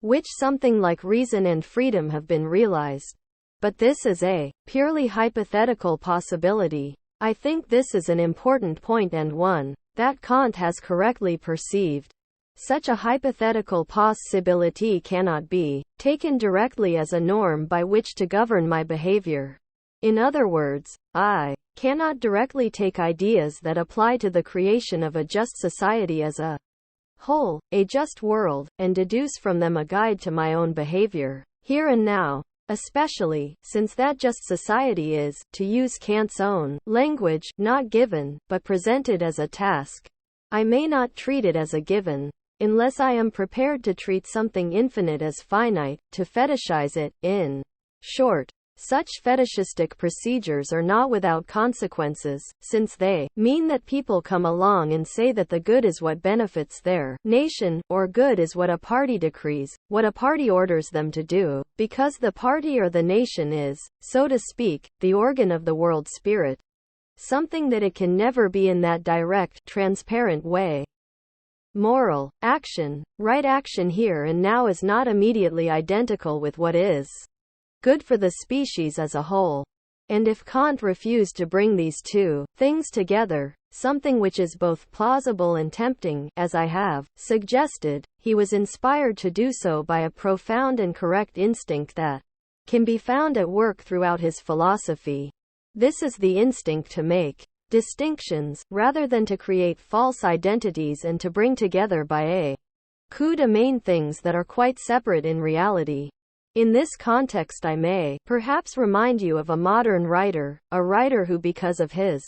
which something like reason and freedom have been realized. But this is a purely hypothetical possibility. I think this is an important point and one that Kant has correctly perceived. Such a hypothetical possibility cannot be taken directly as a norm by which to govern my behavior. In other words, I cannot directly take ideas that apply to the creation of a just society as a whole, a just world, and deduce from them a guide to my own behavior, here and now, especially, since that just society is, to use Kant's own language, not given, but presented as a task. I may not treat it as a given, unless I am prepared to treat something infinite as finite, to fetishize it. In short, such fetishistic procedures are not without consequences, since they mean that people come along and say that the good is what benefits their nation, or good is what a party decrees, what a party orders them to do, because the party or the nation is, so to speak, the organ of the world spirit. Something that it can never be in that direct, transparent way. Moral action, right action here and now is not immediately identical with what is good for the species as a whole. And if Kant refused to bring these two things together, something which is both plausible and tempting, as I have suggested, he was inspired to do so by a profound and correct instinct that can be found at work throughout his philosophy. This is the instinct to make distinctions, rather than to create false identities and to bring together by a coup de main things that are quite separate in reality. In this context I may, perhaps, remind you of a modern writer, a writer who because of his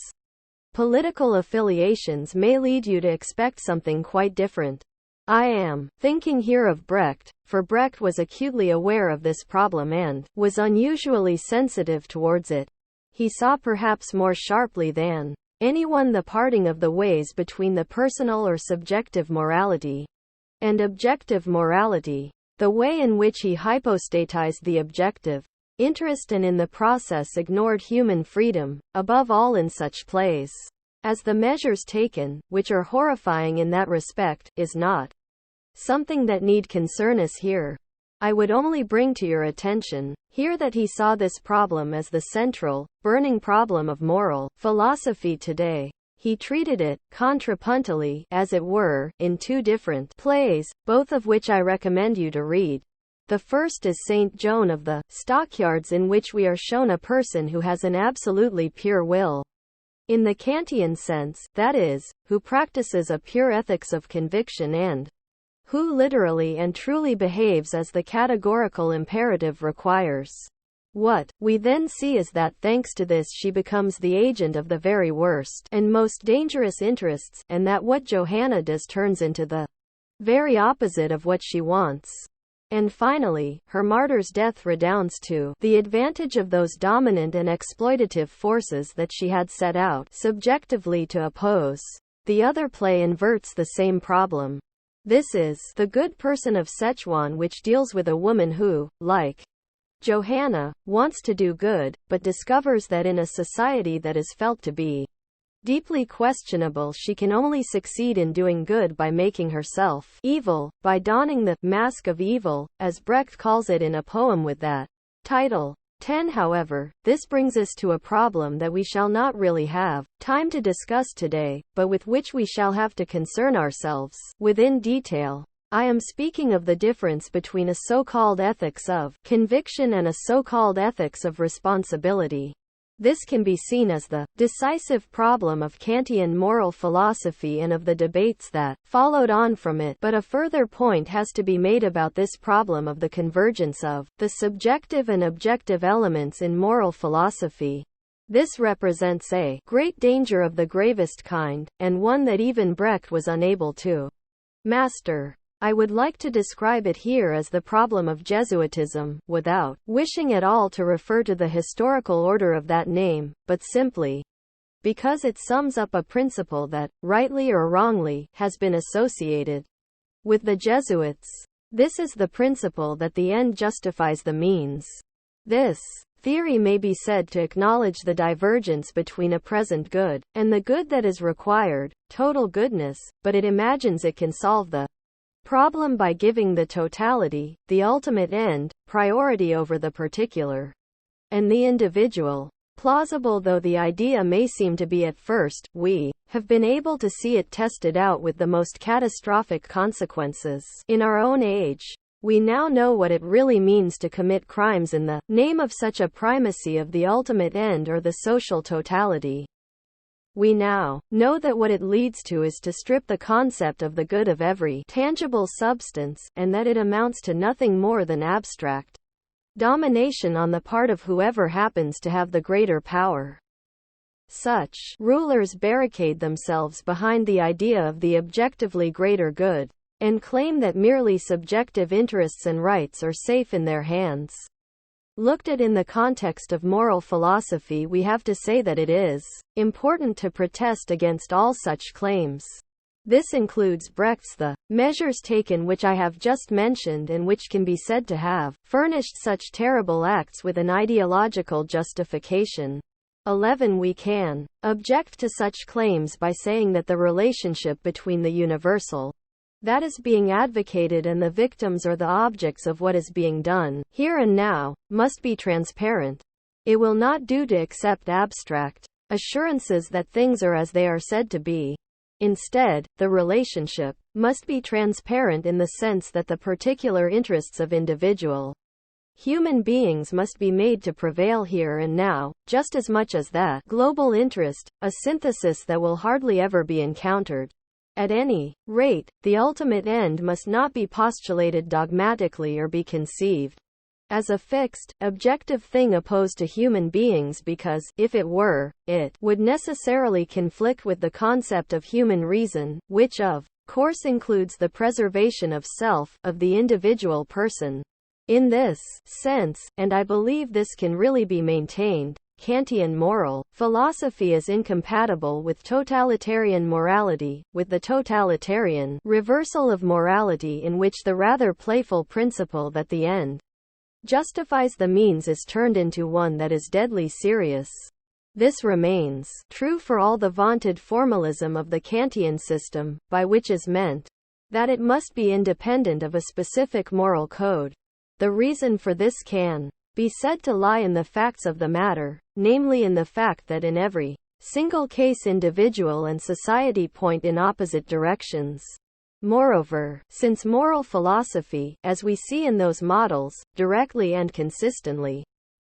political affiliations may lead you to expect something quite different. I am thinking here of Brecht, for Brecht was acutely aware of this problem and was unusually sensitive towards it. He saw perhaps more sharply than anyone the parting of the ways between the personal or subjective morality and objective morality, the way in which he hypostatized the objective interest and in the process ignored human freedom, above all in such plays as The Measures Taken, which are horrifying in that respect, is not something that need concern us here. I would only bring to your attention here that he saw this problem as the central, burning problem of moral philosophy today. He treated it, contrapuntally, as it were, in two different plays, both of which I recommend you to read. The first is Saint Joan of the Stockyards, in which we are shown a person who has an absolutely pure will. In the Kantian sense, that is, who practices a pure ethics of conviction and who literally and truly behaves as the categorical imperative requires. What we then see is that thanks to this she becomes the agent of the very worst and most dangerous interests, and that what Johanna does turns into the very opposite of what she wants. And finally, her martyr's death redounds to the advantage of those dominant and exploitative forces that she had set out subjectively to oppose. The other play inverts the same problem. This is The Good Person of Szechuan, which deals with a woman who, like Johanna, wants to do good, but discovers that in a society that is felt to be deeply questionable she can only succeed in doing good by making herself evil, by donning the mask of evil, as Brecht calls it in a poem with that title. 10. However, this brings us to a problem that we shall not really have time to discuss today, but with which we shall have to concern ourselves with in detail. I am speaking of the difference between a so-called ethics of conviction and a so-called ethics of responsibility. This can be seen as the decisive problem of Kantian moral philosophy and of the debates that followed on from it, but a further point has to be made about this problem of the convergence of the subjective and objective elements in moral philosophy. This represents a great danger of the gravest kind, and one that even Brecht was unable to master. I would like to describe it here as the problem of Jesuitism, without wishing at all to refer to the historical order of that name, but simply because it sums up a principle that, rightly or wrongly, has been associated with the Jesuits. This is the principle that the end justifies the means. This theory may be said to acknowledge the divergence between a present good and the good that is required, total goodness, but it imagines it can solve the problem by giving the totality, the ultimate end, priority over the particular and the individual. Plausible though the idea may seem to be at first, we have been able to see it tested out with the most catastrophic consequences in our own age. We now know what it really means to commit crimes in the name of such a primacy of the ultimate end or the social totality. We now know that what it leads to is to strip the concept of the good of every tangible substance, and that it amounts to nothing more than abstract domination on the part of whoever happens to have the greater power. Such rulers barricade themselves behind the idea of the objectively greater good, and claim that merely subjective interests and rights are safe in their hands. Looked at in the context of moral philosophy, we have to say that it is important to protest against all such claims. This includes Brecht's The Measures Taken, which I have just mentioned and which can be said to have furnished such terrible acts with an ideological justification. 11. We can object to such claims by saying that the relationship between the universal that is being advocated and the victims or the objects of what is being done, here and now, must be transparent. It will not do to accept abstract assurances that things are as they are said to be. Instead, the relationship must be transparent in the sense that the particular interests of individual Human beings must be made to prevail here and now, just as much as that global interest, a synthesis that will hardly ever be encountered. At any rate, the ultimate end must not be postulated dogmatically or be conceived as a fixed, objective thing opposed to human beings because, if it were, it would necessarily conflict with the concept of human reason, which of course includes the preservation of self, of the individual person. In this sense, and I believe this can really be maintained, Kantian moral philosophy is incompatible with totalitarian morality, with the totalitarian reversal of morality in which the rather playful principle that the end justifies the means is turned into one that is deadly serious. This remains true for all the vaunted formalism of the Kantian system, by which is meant that it must be independent of a specific moral code. The reason for this can be said to lie in the facts of the matter, namely in the fact that in every single case individual and society point in opposite directions. Moreover, since moral philosophy, as we see in those models, directly and consistently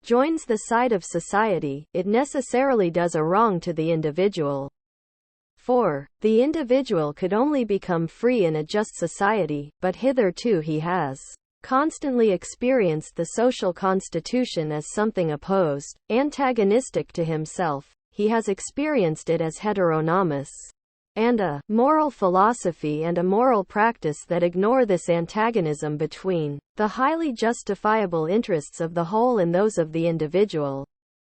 joins the side of society, it necessarily does a wrong to the individual. For the individual could only become free in a just society, but hitherto he has constantly experienced the social constitution as something opposed, antagonistic to himself. He has experienced it as heteronomous. And a moral philosophy and a moral practice that ignore this antagonism between the highly justifiable interests of the whole and those of the individual,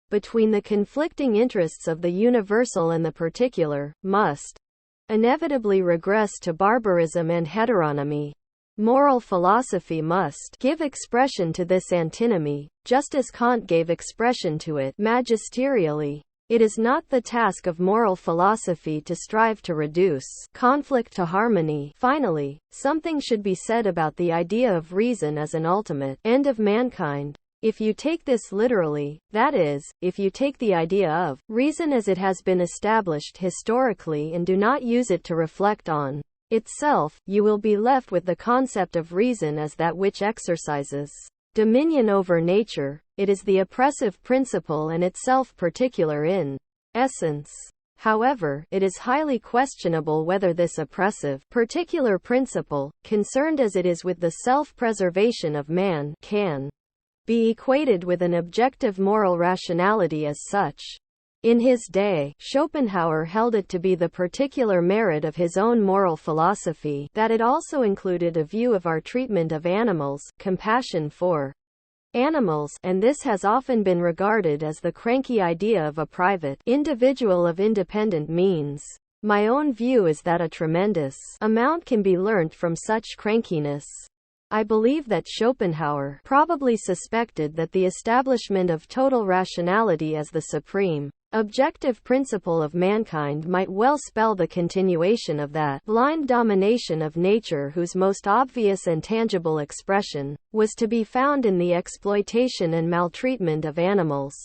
between the conflicting interests of the universal and the particular, must inevitably regress to barbarism and heteronomy. Moral philosophy must give expression to this antinomy, just as Kant gave expression to it magisterially. It is not the task of moral philosophy to strive to reduce conflict to harmony. Finally, something should be said about the idea of reason as an ultimate end of mankind. If you take this literally, that is, if you take the idea of reason as it has been established historically and do not use it to reflect on itself, you will be left with the concept of reason as that which exercises dominion over nature. It is the oppressive principle and itself particular in essence. However, it is highly questionable whether this oppressive particular principle, concerned as it is with the self-preservation of man, can be equated with an objective moral rationality as such. In his day, Schopenhauer held it to be the particular merit of his own moral philosophy that it also included a view of our treatment of animals, compassion for animals, and this has often been regarded as the cranky idea of a private individual of independent means. My own view is that a tremendous amount can be learnt from such crankiness. I believe that Schopenhauer probably suspected that the establishment of total rationality as the supreme objective principle of mankind might well spell the continuation of that blind domination of nature whose most obvious and tangible expression was to be found in the exploitation and maltreatment of animals.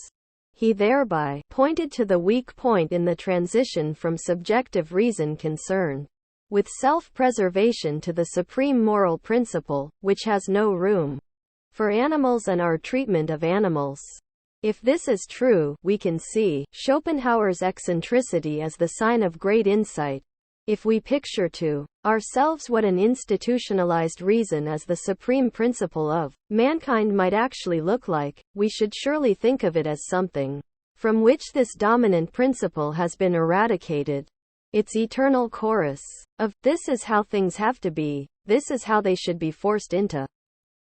He thereby pointed to the weak point in the transition from subjective reason concerned with self-preservation to the supreme moral principle, which has no room for animals and our treatment of animals. If this is true, we can see Schopenhauer's eccentricity as the sign of great insight. If we picture to ourselves what an institutionalized reason as the supreme principle of mankind might actually look like, we should surely think of it as something from which this dominant principle has been eradicated. Its eternal chorus of, "This is how things have to be, this is how they should be forced into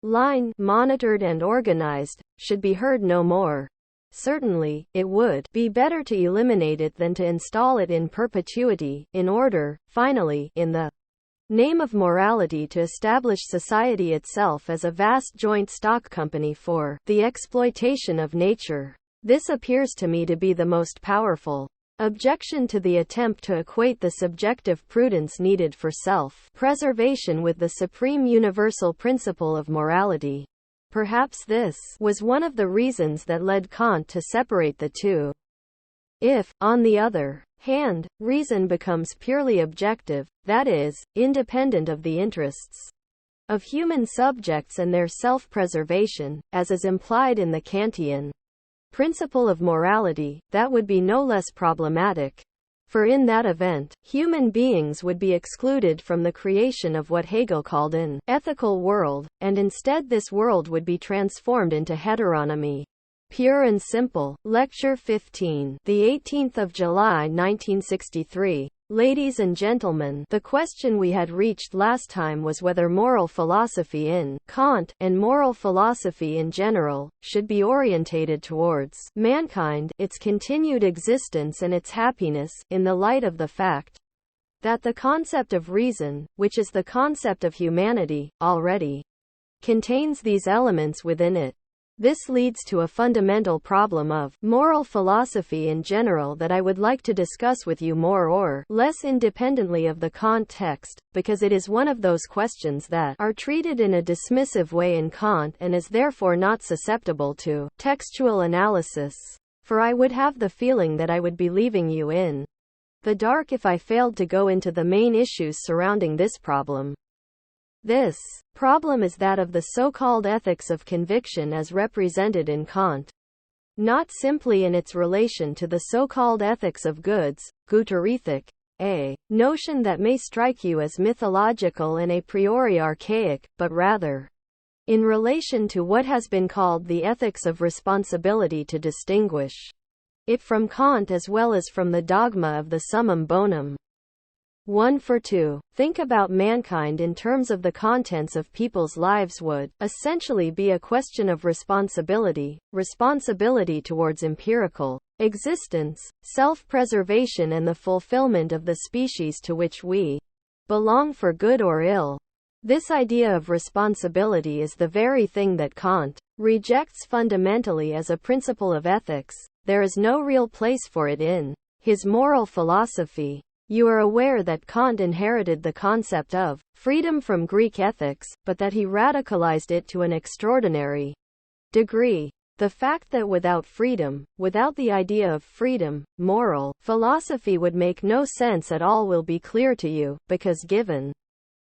line, monitored and organized," should be heard no more. Certainly, it would be better to eliminate it than to install it in perpetuity, in order, finally, in the name of morality to establish society itself as a vast joint stock company for the exploitation of nature. This appears to me to be the most powerful objection to the attempt to equate the subjective prudence needed for self-preservation with the supreme universal principle of morality. Perhaps this was one of the reasons that led Kant to separate the two. If, on the other hand, reason becomes purely objective, that is, independent of the interests of human subjects and their self-preservation, as is implied in the Kantian principle of morality, that would be no less problematic. For in that event, human beings would be excluded from the creation of what Hegel called an ethical world, and instead this world would be transformed into heteronomy. Pure and simple. Lecture 15. The 18th of July 1963. Ladies and gentlemen, the question we had reached last time was whether moral philosophy in Kant, and moral philosophy in general, should be orientated towards mankind, its continued existence and its happiness, in the light of the fact that the concept of reason, which is the concept of humanity, already contains these elements within it. This leads to a fundamental problem of moral philosophy in general that I would like to discuss with you more or less independently of the Kant text, because it is one of those questions that are treated in a dismissive way in Kant and is therefore not susceptible to textual analysis. For I would have the feeling that I would be leaving you in the dark if I failed to go into the main issues surrounding this problem. This problem is that of the so-called ethics of conviction as represented in Kant. Not simply in its relation to the so-called ethics of goods, Güterethik, a notion that may strike you as mythological and a priori archaic, but rather in relation to what has been called the ethics of responsibility to distinguish it from Kant as well as from the dogma of the summum bonum. 1 for 2. Think about mankind in terms of the contents of people's lives would essentially be a question of responsibility towards empirical existence, self-preservation and the fulfillment of the species to which we belong for good or ill. This idea of responsibility is the very thing that Kant rejects fundamentally as a principle of ethics. There is no real place for it in his moral philosophy. You are aware that Kant inherited the concept of freedom from Greek ethics, but that he radicalized it to an extraordinary degree. The fact that without freedom, without the idea of freedom, moral philosophy would make no sense at all will be clear to you, because given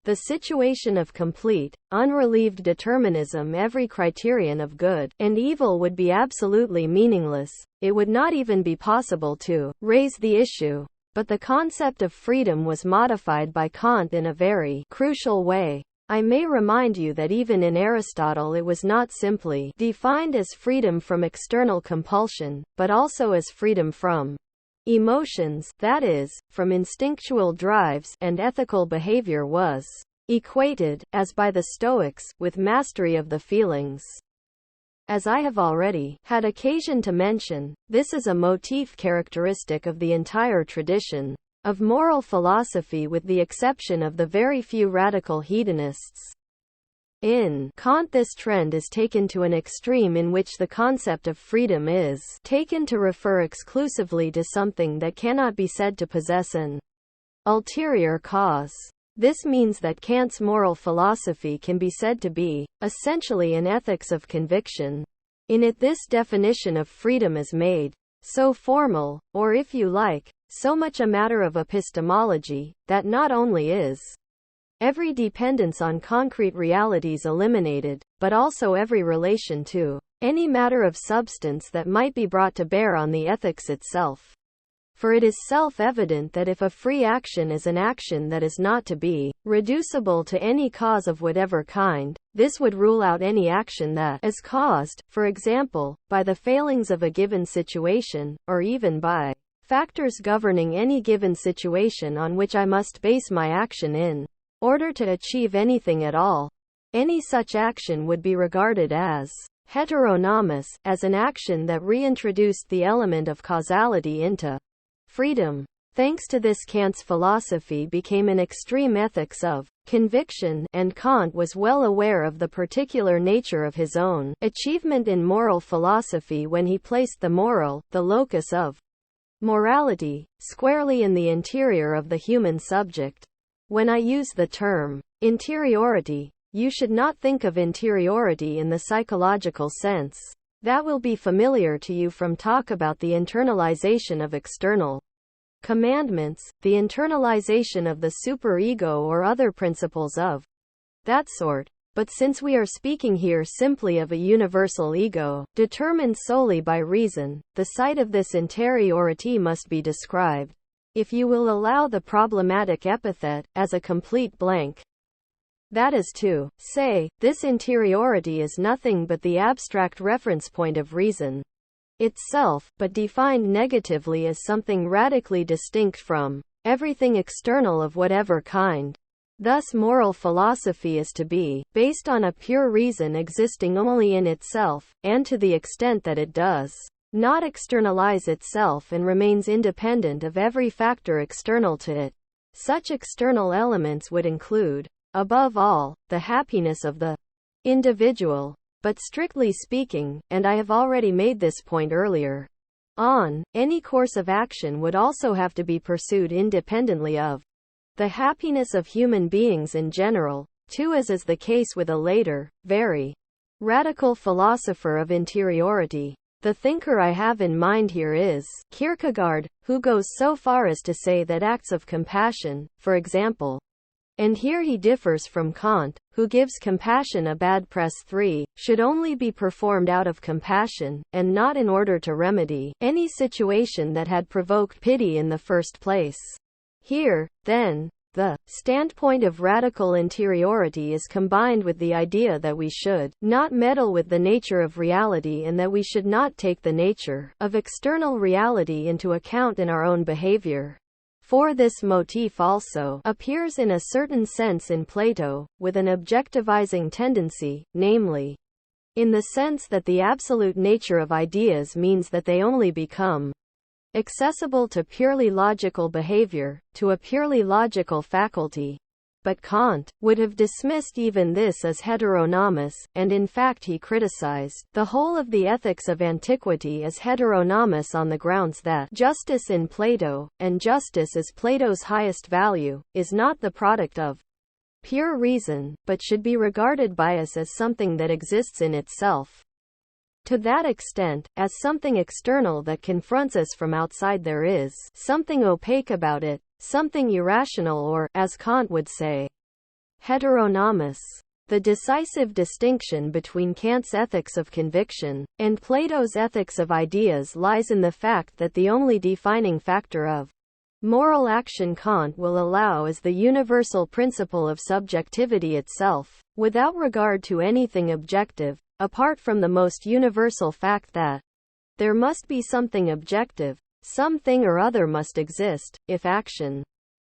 the situation of complete, unrelieved determinism, every criterion of good and evil would be absolutely meaningless. It would not even be possible to raise the issue. But the concept of freedom was modified by Kant in a very crucial way. I may remind you that even in Aristotle it was not simply defined as freedom from external compulsion, but also as freedom from emotions, that is, from instinctual drives, and ethical behavior was equated, as by the Stoics, with mastery of the feelings. As I have already had occasion to mention, this is a motif characteristic of the entire tradition of moral philosophy with the exception of the very few radical hedonists. In Kant, this trend is taken to an extreme in which the concept of freedom is taken to refer exclusively to something that cannot be said to possess an ulterior cause. This means that Kant's moral philosophy can be said to be, essentially, an ethics of conviction. In it, this definition of freedom is made so formal, or if you like, so much a matter of epistemology, that not only is every dependence on concrete realities eliminated, but also every relation to any matter of substance that might be brought to bear on the ethics itself. For it is self-evident that if a free action is an action that is not to be reducible to any cause of whatever kind, this would rule out any action that is caused, for example, by the failings of a given situation, or even by factors governing any given situation on which I must base my action in order to achieve anything at all. Any such action would be regarded as heteronomous, as an action that reintroduced the element of causality into freedom. Thanks to this, Kant's philosophy became an extreme ethics of conviction, and Kant was well aware of the particular nature of his own achievement in moral philosophy when he placed the moral, the locus of morality, squarely in the interior of the human subject. When I use the term interiority, you should not think of interiority in the psychological sense. That will be familiar to you from talk about the internalization of external commandments, the internalization of the superego or other principles of that sort. But since we are speaking here simply of a universal ego, determined solely by reason, the site of this interiority must be described, if you will allow the problematic epithet, as a complete blank. That is to say, this interiority is nothing but the abstract reference point of reason itself, but defined negatively as something radically distinct from everything external of whatever kind. Thus moral philosophy is to be based on a pure reason existing only in itself, and to the extent that it does not externalize itself and remains independent of every factor external to it. Such external elements would include, above all, the happiness of the individual. But strictly speaking, and I have already made this point earlier on, any course of action would also have to be pursued independently of the happiness of human beings in general, too, as is the case with a later, very radical philosopher of interiority. The thinker I have in mind here is Kierkegaard, who goes so far as to say that acts of compassion, for example, and here he differs from Kant, who gives compassion a bad press 3, should only be performed out of compassion, and not in order to remedy any situation that had provoked pity in the first place. Here, then, the standpoint of radical interiority is combined with the idea that we should not meddle with the nature of reality and that we should not take the nature of external reality into account in our own behavior. For this motif also appears in a certain sense in Plato, with an objectivizing tendency, namely, in the sense that the absolute nature of ideas means that they only become accessible to purely logical behavior, to a purely logical faculty. But Kant would have dismissed even this as heteronomous, and in fact he criticized the whole of the ethics of antiquity as heteronomous on the grounds that justice in Plato, and justice as Plato's highest value, is not the product of pure reason, but should be regarded by us as something that exists in itself. To that extent, as something external that confronts us from outside, there is something opaque about it, something irrational or, as Kant would say, heteronomous. The decisive distinction between Kant's ethics of conviction and Plato's ethics of ideas lies in the fact that the only defining factor of moral action Kant will allow is the universal principle of subjectivity itself, without regard to anything objective, apart from the most universal fact that there must be something objective, something or other must exist, if action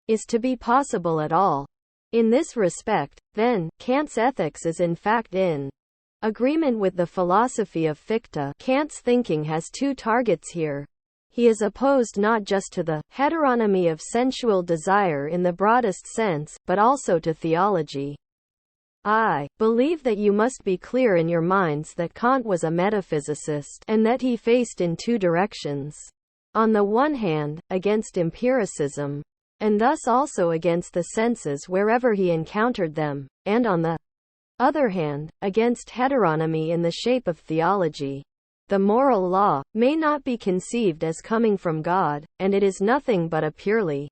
is to be possible at all. In this respect, then, Kant's ethics is in fact in agreement with the philosophy of Fichte. Kant's thinking has two targets here. He is opposed not just to the heteronomy of sensual desire in the broadest sense, but also to theology. I believe that you must be clear in your minds that Kant was a metaphysicist, and that he faced in two directions. On the one hand, against empiricism, and thus also against the senses wherever he encountered them, and on the other hand, against heteronomy in the shape of theology. The moral law may not be conceived as coming from God, and it is nothing but a purely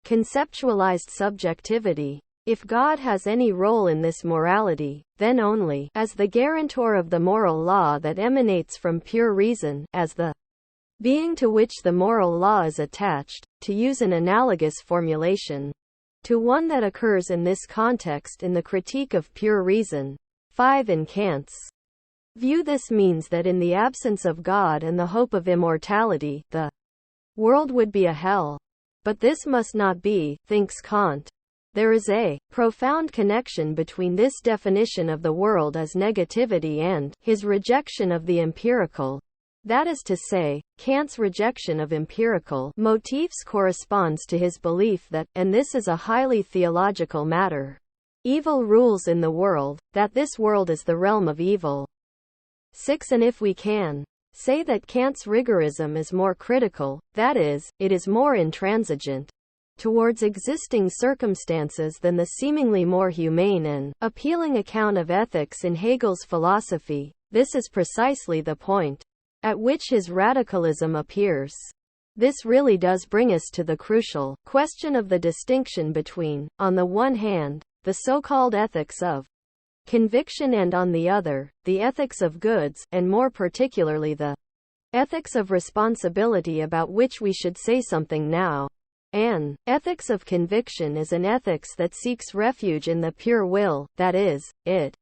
conceptualized subjectivity. If God has any role in this morality, then only as the guarantor of the moral law that emanates from pure reason, as the being to which the moral law is attached, to use an analogous formulation to one that occurs in this context in the Critique of Pure Reason. 5 in Kant's view, this means that in the absence of God and the hope of immortality, the world would be a hell. But this must not be, thinks Kant. There is a profound connection between this definition of the world as negativity and his rejection of the empirical. That is to say, Kant's rejection of empirical motifs corresponds to his belief that, and this is a highly theological matter, evil rules in the world, that this world is the realm of evil. 6 And if we can say that Kant's rigorism is more critical, that is, it is more intransigent towards existing circumstances than the seemingly more humane and appealing account of ethics in Hegel's philosophy, this is precisely the point at which his radicalism appears. This really does bring us to the crucial question of the distinction between, on the one hand, the the so-called ethics of conviction, and on the other, the ethics of goods, and more particularly the ethics of responsibility, about which we should say something now. An ethics of conviction is an ethics that seeks refuge in the pure will, that is, it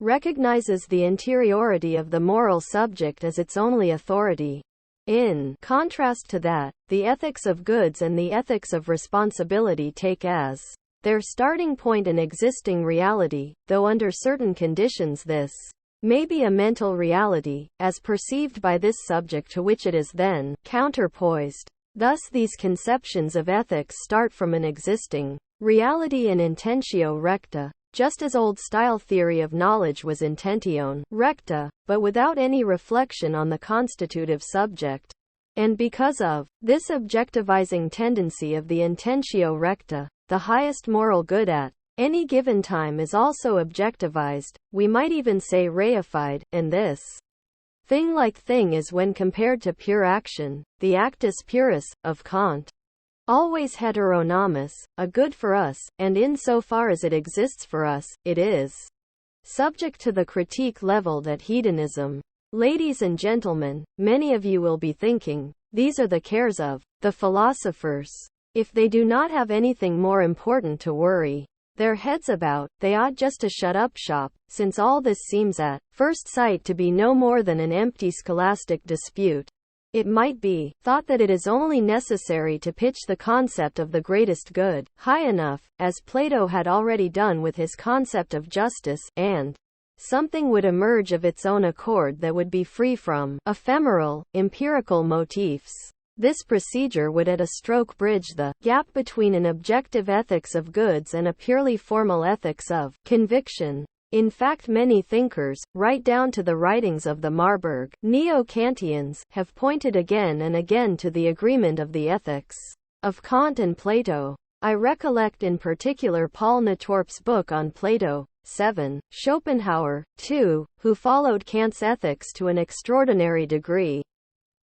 recognizes the interiority of the moral subject as its only authority. In contrast to that, the ethics of goods and the ethics of responsibility take as their starting point an existing reality, though under certain conditions this may be a mental reality, as perceived by this subject to which it is then counterpoised. Thus these conceptions of ethics start from an existing reality in intentio recta, just as old-style theory of knowledge was intentione recta, but without any reflection on the constitutive subject. And because of this objectivizing tendency of the intentio recta, the highest moral good at any given time is also objectivized, we might even say reified, and this thing-like thing is, when compared to pure action, the actus purus, of Kant. Always heteronomous, a good for us, and in so far as it exists for us, it is subject to the critique leveled at hedonism. Ladies and gentlemen, many of you will be thinking, these are the cares of the philosophers. If they do not have anything more important to worry their heads about, they ought just to shut up shop, since all this seems at first sight to be no more than an empty scholastic dispute. It might be thought that it is only necessary to pitch the concept of the greatest good high enough, as Plato had already done with his concept of justice, and something would emerge of its own accord that would be free from ephemeral, empirical motifs. This procedure would at a stroke bridge the gap between an objective ethics of goods and a purely formal ethics of conviction. In fact, many thinkers, right down to the writings of the Marburg Neo-Kantians, have pointed again and again to the agreement of the ethics of Kant and Plato. I recollect in particular Paul Natorp's book on Plato. 7. Schopenhauer, too, who followed Kant's ethics to an extraordinary degree,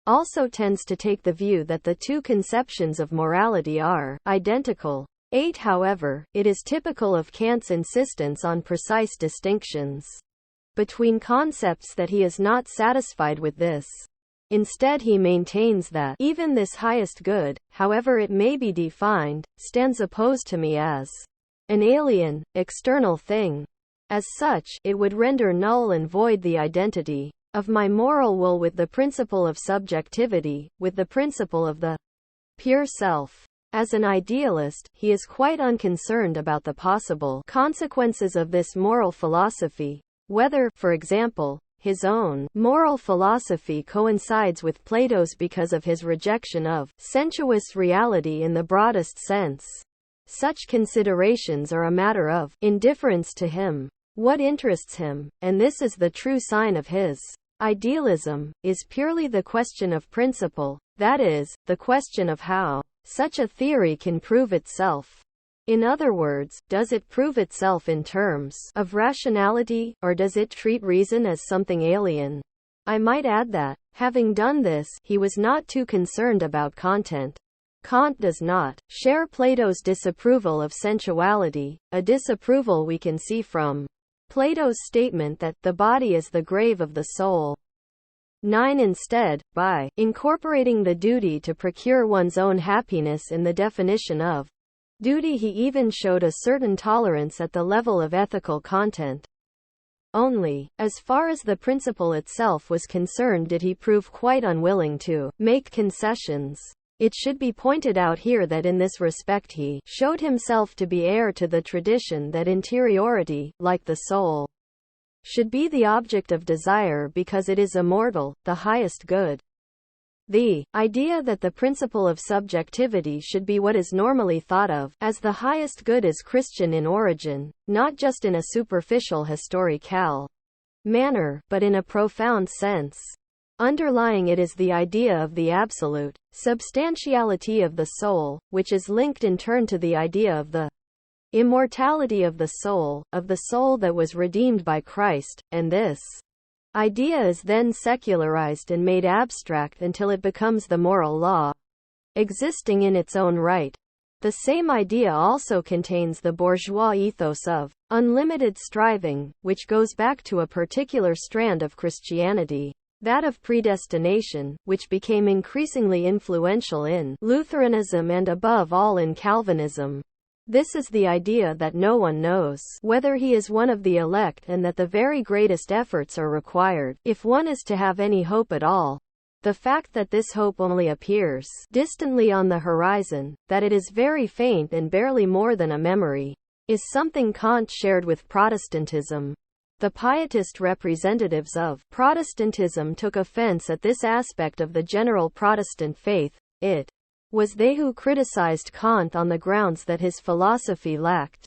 also tends to take the view that the two conceptions of morality are identical. 8. However, it is typical of Kant's insistence on precise distinctions between concepts that he is not satisfied with this. Instead, he maintains that even this highest good, however it may be defined, stands opposed to me as an alien, external thing. As such, it would render null and void the identity of my moral will with the principle of subjectivity, with the principle of the pure self. As an idealist, he is quite unconcerned about the possible consequences of this moral philosophy, whether, for example, his own moral philosophy coincides with Plato's because of his rejection of sensuous reality in the broadest sense. Such considerations are a matter of indifference to him. What interests him, and this is the true sign of his idealism, is purely the question of principle, that is, the question of how such a theory can prove itself. In other words, does it prove itself in terms of rationality, or does it treat reason as something alien? I might add that, having done this, he was not too concerned about content. Kant does not share Plato's disapproval of sensuality, a disapproval we can see from Plato's statement that the body is the grave of the soul. 9. Instead, by incorporating the duty to procure one's own happiness in the definition of duty, he even showed a certain tolerance at the level of ethical content. Only, as far as the principle itself was concerned, did he prove quite unwilling to make concessions. It should be pointed out here that in this respect he showed himself to be heir to the tradition that interiority, like the soul, should be the object of desire because it is immortal, the highest good. The idea that the principle of subjectivity should be what is normally thought of as the highest good is Christian in origin, not just in a superficial historical manner, but in a profound sense. Underlying it is the idea of the absolute substantiality of the soul, which is linked in turn to the idea of the immortality of the soul that was redeemed by Christ, and this idea is then secularized and made abstract until it becomes the moral law, existing in its own right. The same idea also contains the bourgeois ethos of unlimited striving, which goes back to a particular strand of Christianity, that of predestination, which became increasingly influential in Lutheranism and above all in Calvinism. This is the idea that no one knows whether he is one of the elect, and that the very greatest efforts are required, if one is to have any hope at all. The fact that this hope only appears distantly on the horizon, that it is very faint and barely more than a memory, is something Kant shared with Protestantism. The pietist representatives of Protestantism took offense at this aspect of the general Protestant faith. It was they who criticized Kant on the grounds that his philosophy lacked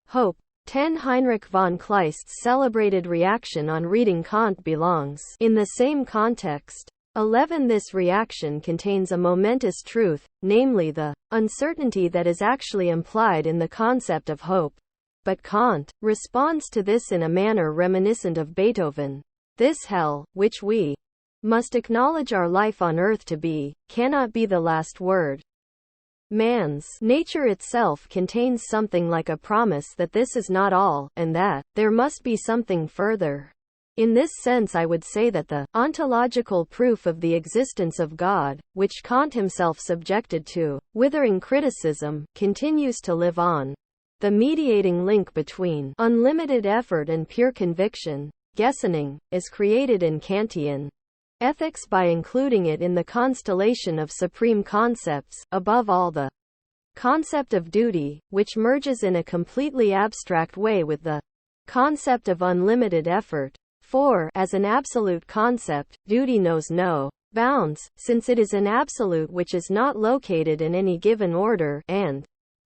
hope. 10. Heinrich von Kleist's celebrated reaction on reading Kant belongs in the same context. 11. This reaction contains a momentous truth, namely the uncertainty that is actually implied in the concept of hope. But Kant responds to this in a manner reminiscent of Beethoven. This hell, which we must acknowledge our life on earth to be, cannot be the last word. Man's nature itself contains something like a promise that this is not all, and that there must be something further. In this sense, I would say that the ontological proof of the existence of God, which Kant himself subjected to withering criticism, continues to live on. The mediating link between unlimited effort and pure conviction, Gesinnung, is created in Kantian ethics by including it in the constellation of supreme concepts, above all the concept of duty, which merges in a completely abstract way with the concept of unlimited effort. For, as an absolute concept, duty knows no bounds, since it is an absolute which is not located in any given order, and,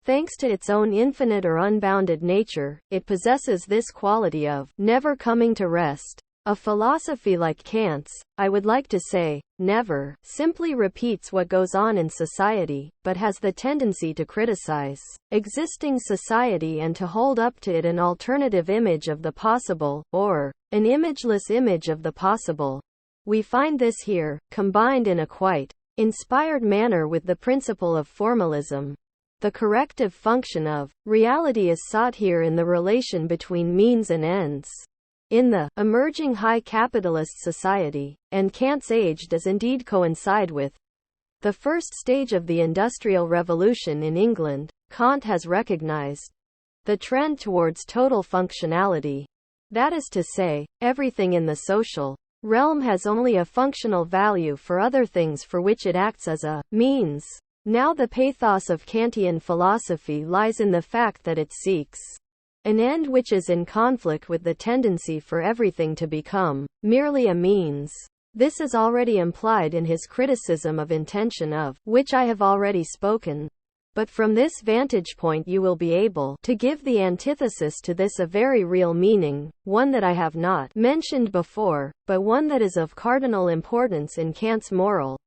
thanks to its own infinite or unbounded nature, it possesses this quality of never coming to rest. A philosophy like Kant's, I would like to say, never simply repeats what goes on in society, but has the tendency to criticize existing society and to hold up to it an alternative image of the possible, or an imageless image of the possible. We find this here, combined in a quite inspired manner with the principle of formalism. The corrective function of reality is sought here in the relation between means and ends. In the emerging high capitalist society, and Kant's age does indeed coincide with the first stage of the Industrial Revolution in England, Kant has recognized the trend towards total functionality. That is to say, everything in the social realm has only a functional value for other things for which it acts as a means. Now the pathos of Kantian philosophy lies in the fact that it seeks an end which is in conflict with the tendency for everything to become merely a means. This is already implied in his criticism of intention, of which I have already spoken. But from this vantage point you will be able to give the antithesis to this a very real meaning, one that I have not mentioned before, but one that is of cardinal importance in Kant's moral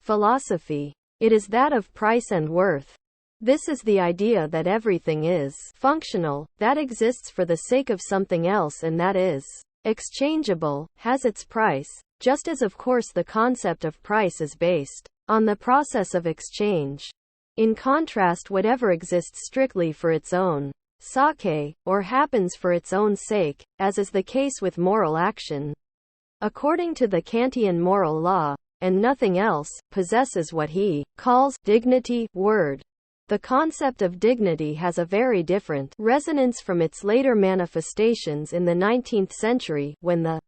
philosophy. It is that of price and worth. This is the idea that everything is functional, that exists for the sake of something else, and that is exchangeable, has its price, just as of course the concept of price is based on the process of exchange. In contrast, whatever exists strictly for its own sake, or happens for its own sake, as is the case with moral action, according to the Kantian moral law, and nothing else, possesses what he calls dignity, word. The concept of dignity has a very different resonance from its later manifestations in the 19th century, when the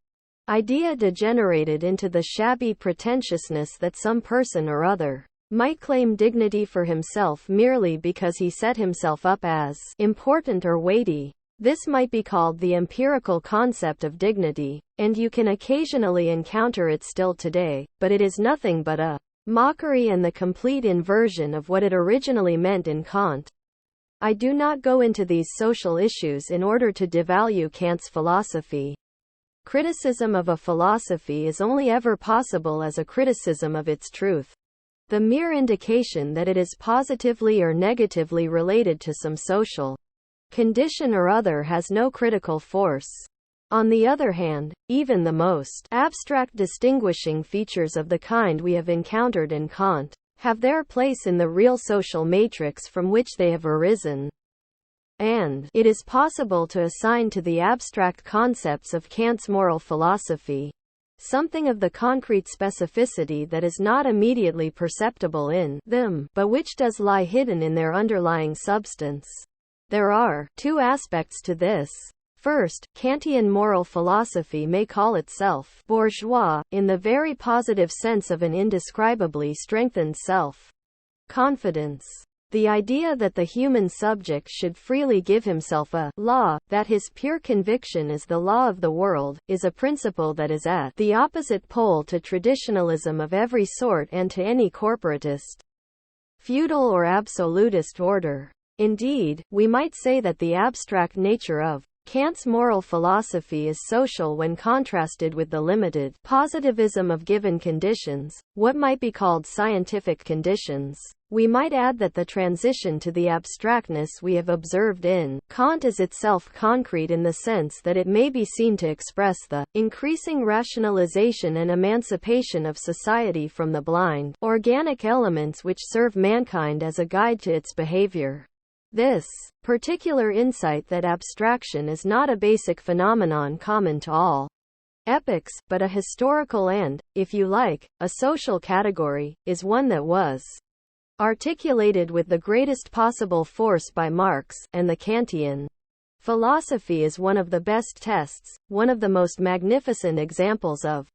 idea degenerated into the shabby pretentiousness that some person or other might claim dignity for himself merely because he set himself up as important or weighty. This might be called the empirical concept of dignity, and you can occasionally encounter it still today, but it is nothing but a mockery and the complete inversion of what it originally meant in Kant. I do not go into these social issues in order to devalue Kant's philosophy. Criticism of a philosophy is only ever possible as a criticism of its truth. The mere indication that it is positively or negatively related to some social condition or other has no critical force. On the other hand, even the most abstract distinguishing features of the kind we have encountered in Kant have their place in the real social matrix from which they have arisen. And it is possible to assign to the abstract concepts of Kant's moral philosophy something of the concrete specificity that is not immediately perceptible in them, but which does lie hidden in their underlying substance. There are two aspects to this. First, Kantian moral philosophy may call itself bourgeois, in the very positive sense of an indescribably strengthened self-confidence. The idea that the human subject should freely give himself a law, that his pure conviction is the law of the world, is a principle that is at the opposite pole to traditionalism of every sort and to any corporatist, feudal or absolutist order. Indeed, we might say that the abstract nature of Kant's moral philosophy is social when contrasted with the limited positivism of given conditions, what might be called scientific conditions. We might add that the transition to the abstractness we have observed in Kant is itself concrete in the sense that it may be seen to express the increasing rationalization and emancipation of society from the blind, organic elements which serve mankind as a guide to its behavior. This particular insight that abstraction is not a basic phenomenon common to all epochs, but a historical and, if you like, a social category, is one that was articulated with the greatest possible force by Marx, and the Kantian philosophy is one of the best tests, one of the most magnificent examples of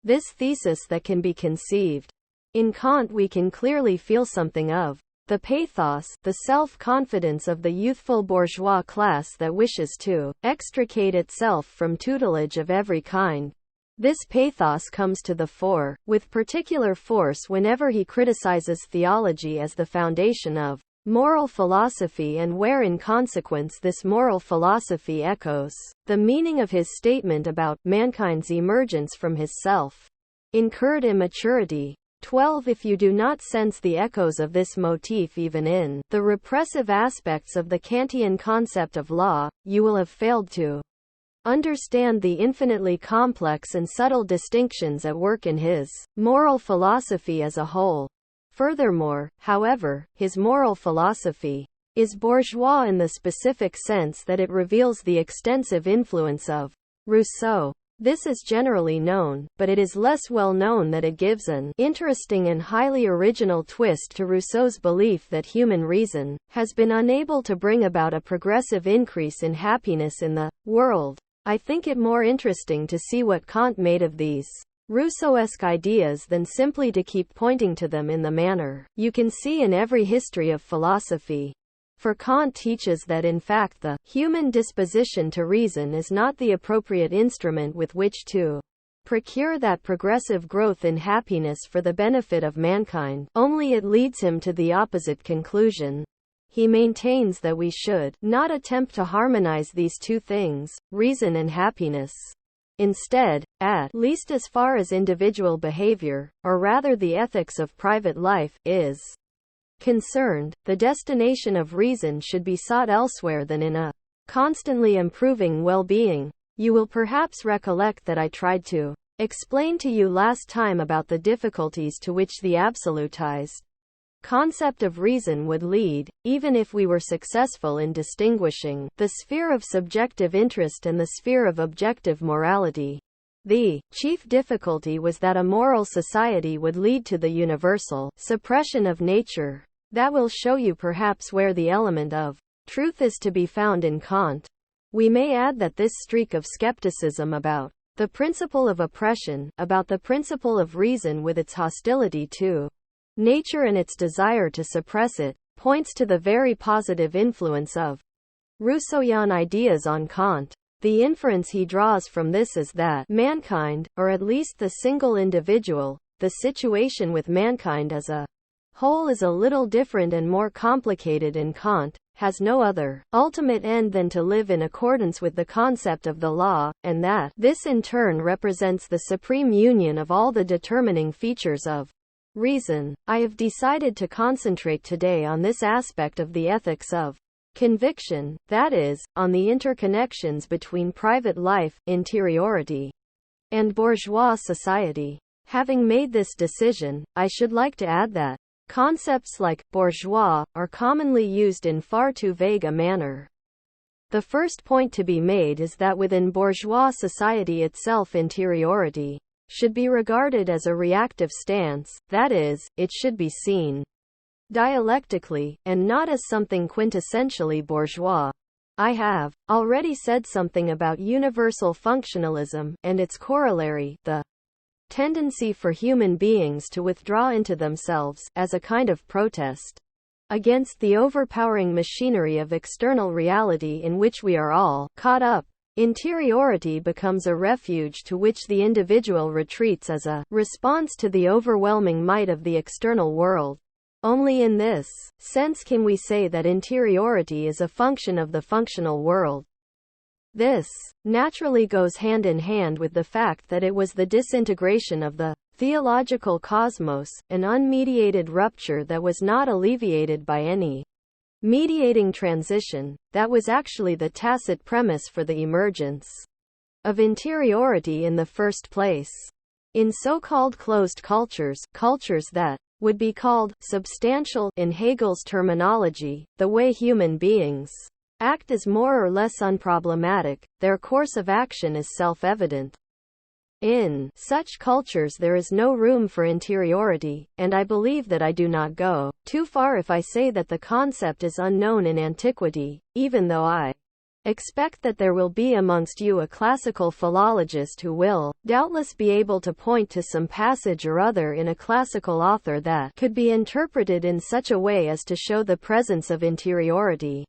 this thesis that can be conceived. In Kant we can clearly feel something of the pathos, the self-confidence of the youthful bourgeois class that wishes to extricate itself from tutelage of every kind. This pathos comes to the fore, with particular force whenever he criticizes theology as the foundation of moral philosophy and where in consequence this moral philosophy echoes the meaning of his statement about mankind's emergence from his self-incurred immaturity. 12. If you do not sense the echoes of this motif even in the repressive aspects of the Kantian concept of law, you will have failed to understand the infinitely complex and subtle distinctions at work in his moral philosophy as a whole. Furthermore, however, his moral philosophy is bourgeois in the specific sense that it reveals the extensive influence of Rousseau. This is generally known, but it is less well known that it gives an interesting and highly original twist to Rousseau's belief that human reason has been unable to bring about a progressive increase in happiness in the world. I think it more interesting to see what Kant made of these Rousseauesque ideas than simply to keep pointing to them in the manner you can see in every history of philosophy. For Kant teaches that in fact the human disposition to reason is not the appropriate instrument with which to procure that progressive growth in happiness for the benefit of mankind, only it leads him to the opposite conclusion. He maintains that we should not attempt to harmonize these two things, reason and happiness. Instead, at least as far as individual behavior, or rather the ethics of private life, is concerned, the destination of reason should be sought elsewhere than in a constantly improving well-being. You will perhaps recollect that I tried to explain to you last time about the difficulties to which the absolutized concept of reason would lead, even if we were successful in distinguishing the sphere of subjective interest and the sphere of objective morality. The chief difficulty was that a moral society would lead to the universal suppression of nature. That will show you perhaps where the element of truth is to be found in Kant. We may add that this streak of skepticism about the principle of oppression, about the principle of reason with its hostility to nature and its desire to suppress it, points to the very positive influence of Rousseauian ideas on Kant. The inference he draws from this is that mankind, or at least the single individual, the situation with mankind as a whole is a little different and more complicated, and Kant has no other ultimate end than to live in accordance with the concept of the law, and that this in turn represents the supreme union of all the determining features of reason. I have decided to concentrate today on this aspect of the ethics of conviction, that is, on the interconnections between private life, interiority, and bourgeois society. Having made this decision, I should like to add that Concepts like bourgeois are commonly used in far too vague a manner. The first point to be made is that within bourgeois society itself, interiority should be regarded as a reactive stance, that is, it should be seen dialectically, and not as something quintessentially bourgeois. I have already said something about universal functionalism, and its corollary, the tendency for human beings to withdraw into themselves, as a kind of protest against the overpowering machinery of external reality in which we are all caught up. Interiority becomes a refuge to which the individual retreats as a response to the overwhelming might of the external world. Only in this sense can we say that interiority is a function of the functional world. This naturally goes hand in hand with the fact that it was the disintegration of the theological cosmos, an unmediated rupture that was not alleviated by any mediating transition, that was actually the tacit premise for the emergence of interiority in the first place. In so-called closed cultures, cultures that would be called substantial in Hegel's terminology, the way human beings act is more or less unproblematic, their course of action is self-evident. In such cultures there is no room for interiority, and I believe that I do not go too far if I say that the concept is unknown in antiquity, even though I expect that there will be amongst you a classical philologist who will doubtless be able to point to some passage or other in a classical author that could be interpreted in such a way as to show the presence of interiority.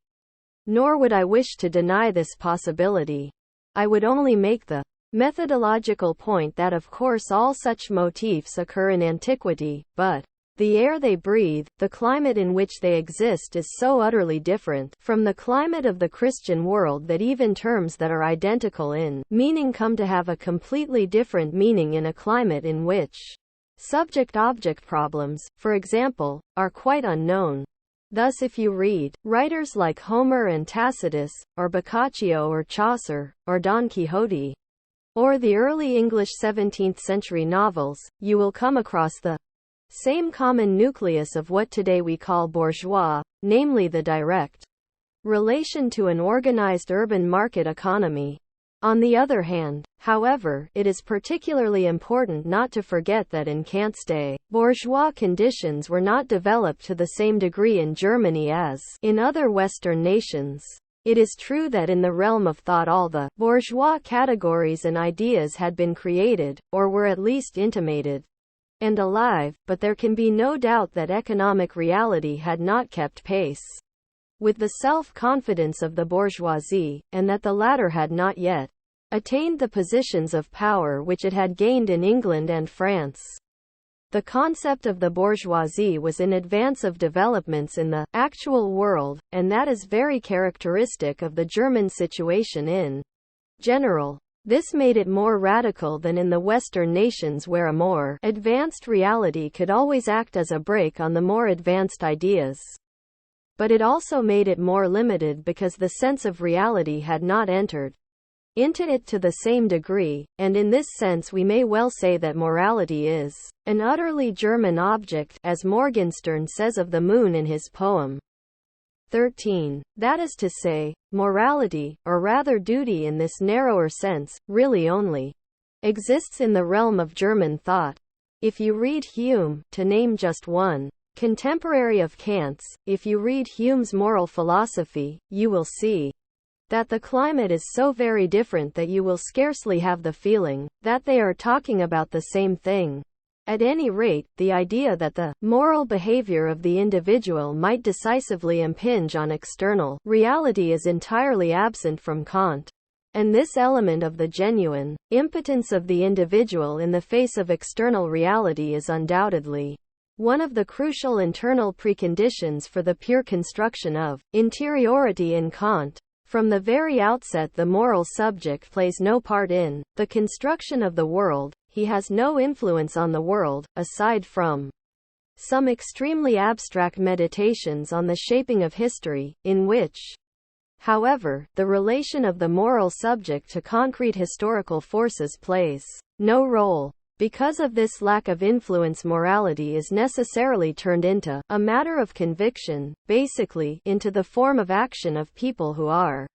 Nor would I wish to deny this possibility. I would only make the methodological point that of course all such motifs occur in antiquity, but the air they breathe, the climate in which they exist is so utterly different from the climate of the Christian world that even terms that are identical in meaning come to have a completely different meaning in a climate in which subject-object problems, for example, are quite unknown. Thus if you read writers like Homer and Tacitus, or Boccaccio or Chaucer, or Don Quixote, or the early English 17th-century novels, you will come across the same common nucleus of what today we call bourgeois, namely the direct relation to an organized urban market economy. On the other hand, however, it is particularly important not to forget that in Kant's day, bourgeois conditions were not developed to the same degree in Germany as in other Western nations. It is true that in the realm of thought all the bourgeois categories and ideas had been created, or were at least intimated and alive, but there can be no doubt that economic reality had not kept pace with the self-confidence of the bourgeoisie, and that the latter had not yet attained the positions of power which it had gained in England and France. The concept of the bourgeoisie was in advance of developments in the actual world, and that is very characteristic of the German situation in general. This made it more radical than in the Western nations where a more advanced reality could always act as a brake on the more advanced ideas. But it also made it more limited because the sense of reality had not entered into it to the same degree, and in this sense we may well say that morality is an utterly German object, as Morgenstern says of the moon in his poem 13. That is to say, morality, or rather duty in this narrower sense, really only exists in the realm of German thought. If you read Hume, to name just one contemporary of Kant's, if you read Hume's moral philosophy, you will see that the climate is so very different that you will scarcely have the feeling that they are talking about the same thing. At any rate, the idea that the moral behavior of the individual might decisively impinge on external reality is entirely absent from Kant. And this element of the genuine impotence of the individual in the face of external reality is undoubtedly one of the crucial internal preconditions for the pure construction of interiority in Kant. From the very outset the moral subject plays no part in the construction of the world. He has no influence on the world, aside from some extremely abstract meditations on the shaping of history, in which, however, the relation of the moral subject to concrete historical forces plays no role. Because of this lack of influence, morality is necessarily turned into a matter of conviction, basically, into the form of action of people who are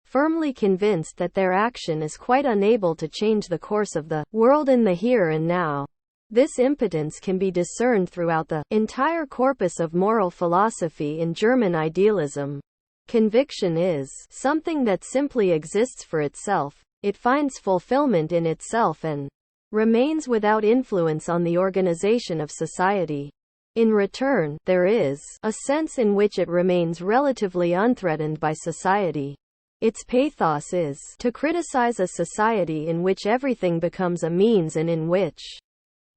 firmly convinced that their action is quite unable to change the course of the world in the here and now. This impotence can be discerned throughout the entire corpus of moral philosophy in German idealism. Conviction is something that simply exists for itself. It finds fulfillment in itself and remains without influence on the organization of society. In return, there is a sense in which it remains relatively unthreatened by society. Its pathos is to criticize a society in which everything becomes a means and in which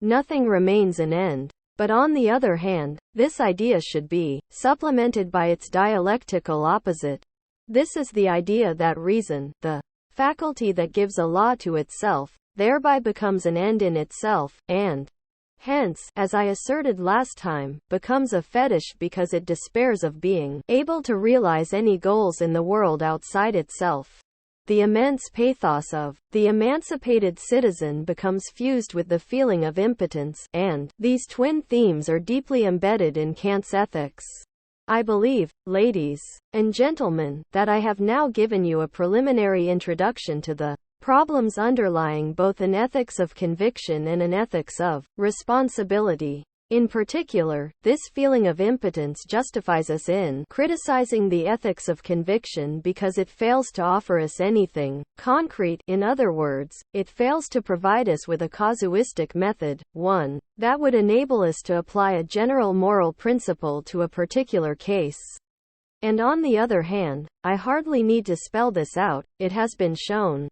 nothing remains an end. But on the other hand, this idea should be supplemented by its dialectical opposite. This is the idea that reason, the faculty that gives a law to itself, thereby becomes an end in itself, and hence, as I asserted last time, becomes a fetish because it despairs of being able to realize any goals in the world outside itself. The immense pathos of the emancipated citizen becomes fused with the feeling of impotence, and these twin themes are deeply embedded in Kant's ethics. I believe, ladies and gentlemen, that I have now given you a preliminary introduction to the problems underlying both an ethics of conviction and an ethics of responsibility. In particular, this feeling of impotence justifies us in criticizing the ethics of conviction because it fails to offer us anything concrete. In other words, it fails to provide us with a casuistic method, one that would enable us to apply a general moral principle to a particular case. And on the other hand, I hardly need to spell this out, it has been shown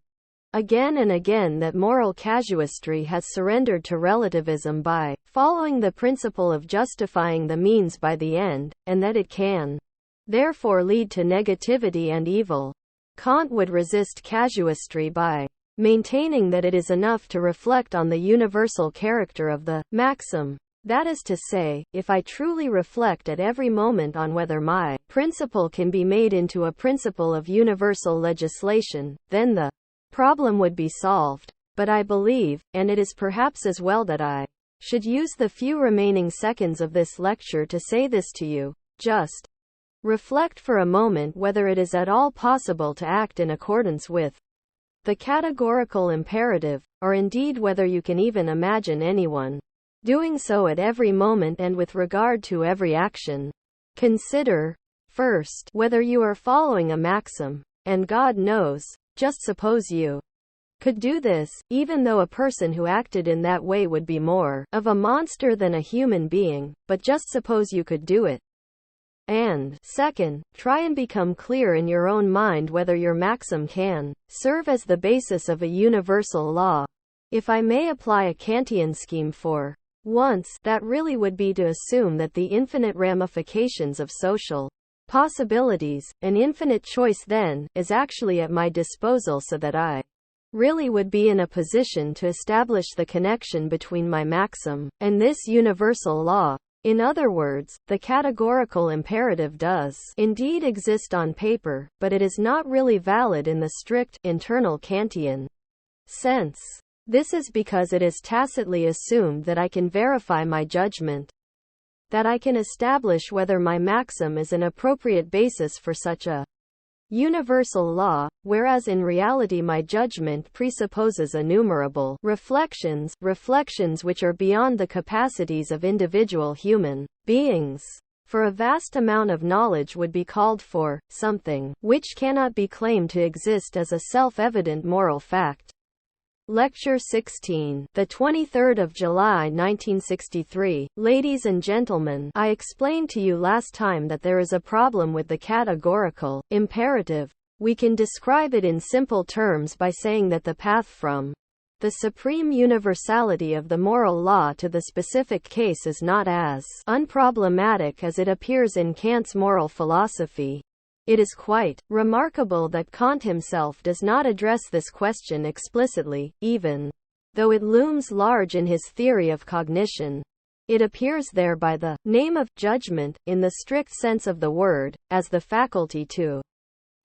again and again that moral casuistry has surrendered to relativism by following the principle of justifying the means by the end, and that it can therefore lead to negativity and evil. Kant would resist casuistry by maintaining that it is enough to reflect on the universal character of the maxim. That is to say, if I truly reflect at every moment on whether my principle can be made into a principle of universal legislation, then the problem would be solved. But I believe, and it is perhaps as well that I should use the few remaining seconds of this lecture to say this to you. Just reflect for a moment whether it is at all possible to act in accordance with the categorical imperative, or indeed whether you can even imagine anyone doing so at every moment and with regard to every action. Consider, first, whether you are following a maxim, and God knows, just suppose you could do this, even though a person who acted in that way would be more of a monster than a human being, but just suppose you could do it. And, second, try and become clear in your own mind whether your maxim can serve as the basis of a universal law. If I may apply a Kantian scheme for once, that really would be to assume that the infinite ramifications of social possibilities, an infinite choice then, is actually at my disposal so that I really would be in a position to establish the connection between my maxim and this universal law. In other words, the categorical imperative does indeed exist on paper, but it is not really valid in the strict, internal Kantian sense. This is because it is tacitly assumed that I can verify my judgment, that I can establish whether my maxim is an appropriate basis for such a universal law, whereas in reality my judgment presupposes innumerable reflections which are beyond the capacities of individual human beings. For a vast amount of knowledge would be called for, something which cannot be claimed to exist as a self-evident moral fact. Lecture 16, the 23rd of July 1963. Ladies and gentlemen, I explained to you last time that there is a problem with the categorical imperative. We can describe it in simple terms by saying that the path from the supreme universality of the moral law to the specific case is not as unproblematic as it appears in Kant's moral philosophy. It is quite remarkable that Kant himself does not address this question explicitly, even though it looms large in his theory of cognition. It appears there by the name of judgment, in the strict sense of the word, as the faculty to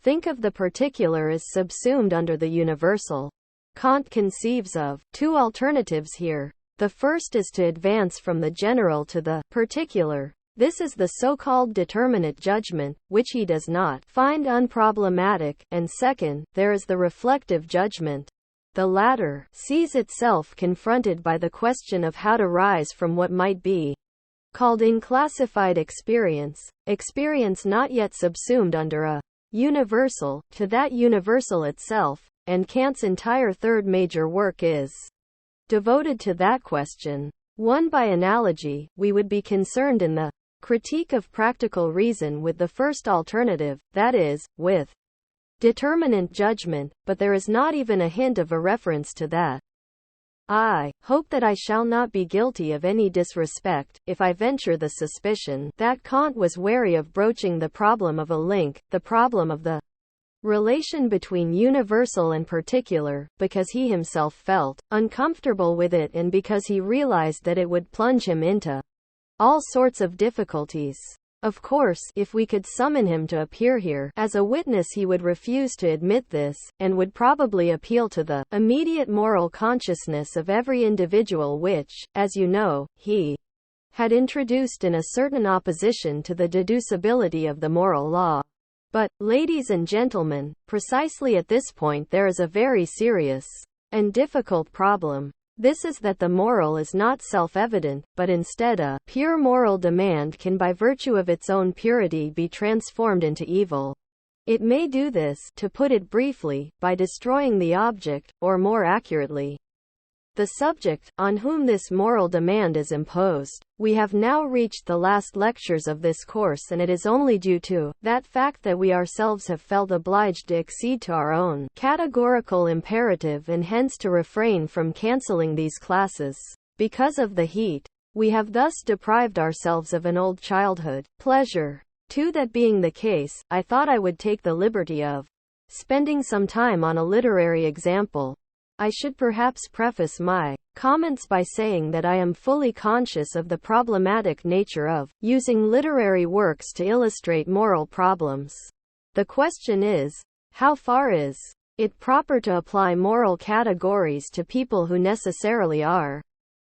think of the particular is subsumed under the universal. Kant conceives of two alternatives here. The first is to advance from the general to the particular. This is the so-called determinate judgment, which he does not find unproblematic, and second, there is the reflective judgment. The latter sees itself confronted by the question of how to rise from what might be called unclassified experience, experience not yet subsumed under a universal, to that universal itself, and Kant's entire third major work is devoted to that question. One, by analogy, we would be concerned in the critique of practical reason with the first alternative, that is, with determinate judgment, but there is not even a hint of a reference to that. I hope that I shall not be guilty of any disrespect, if I venture the suspicion that Kant was wary of broaching the problem of a link, the problem of the relation between universal and particular, because he himself felt uncomfortable with it and because he realized that it would plunge him into all sorts of difficulties. Of course, if we could summon him to appear here as a witness, he would refuse to admit this, and would probably appeal to the immediate moral consciousness of every individual which, as you know, he had introduced in a certain opposition to the deducibility of the moral law. But, ladies and gentlemen, precisely at this point there is a very serious and difficult problem. This is that the moral is not self-evident, but instead a pure moral demand can by virtue of its own purity be transformed into evil. It may do this, to put it briefly, by destroying the object, or more accurately, the subject, on whom this moral demand is imposed. We have now reached the last lectures of this course, and it is only due to that fact that we ourselves have felt obliged to accede to our own categorical imperative and hence to refrain from cancelling these classes. Because of the heat, we have thus deprived ourselves of an old childhood pleasure. To that being the case, I thought I would take the liberty of spending some time on a literary example. I should perhaps preface my comments by saying that I am fully conscious of the problematic nature of using literary works to illustrate moral problems. The question is, how far is it proper to apply moral categories to people who necessarily are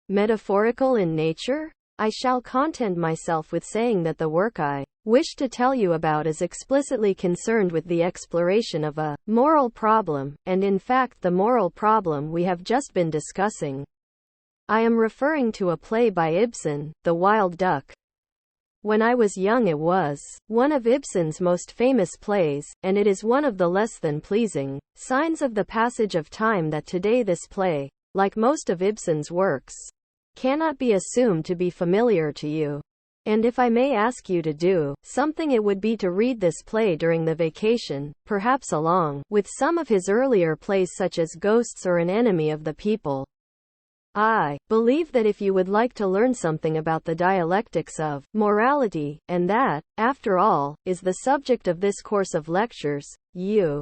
metaphorical in nature? I shall content myself with saying that the work I wish to tell you about is explicitly concerned with the exploration of a moral problem, and in fact the moral problem we have just been discussing. I am referring to a play by Ibsen, The Wild Duck. When I was young it was one of Ibsen's most famous plays, and it is one of the less than pleasing signs of the passage of time that today this play, like most of Ibsen's works, cannot be assumed to be familiar to you. And if I may ask you to do something, it would be to read this play during the vacation, perhaps along with some of his earlier plays such as Ghosts or An Enemy of the People. I believe that if you would like to learn something about the dialectics of morality, and that, after all, is the subject of this course of lectures, you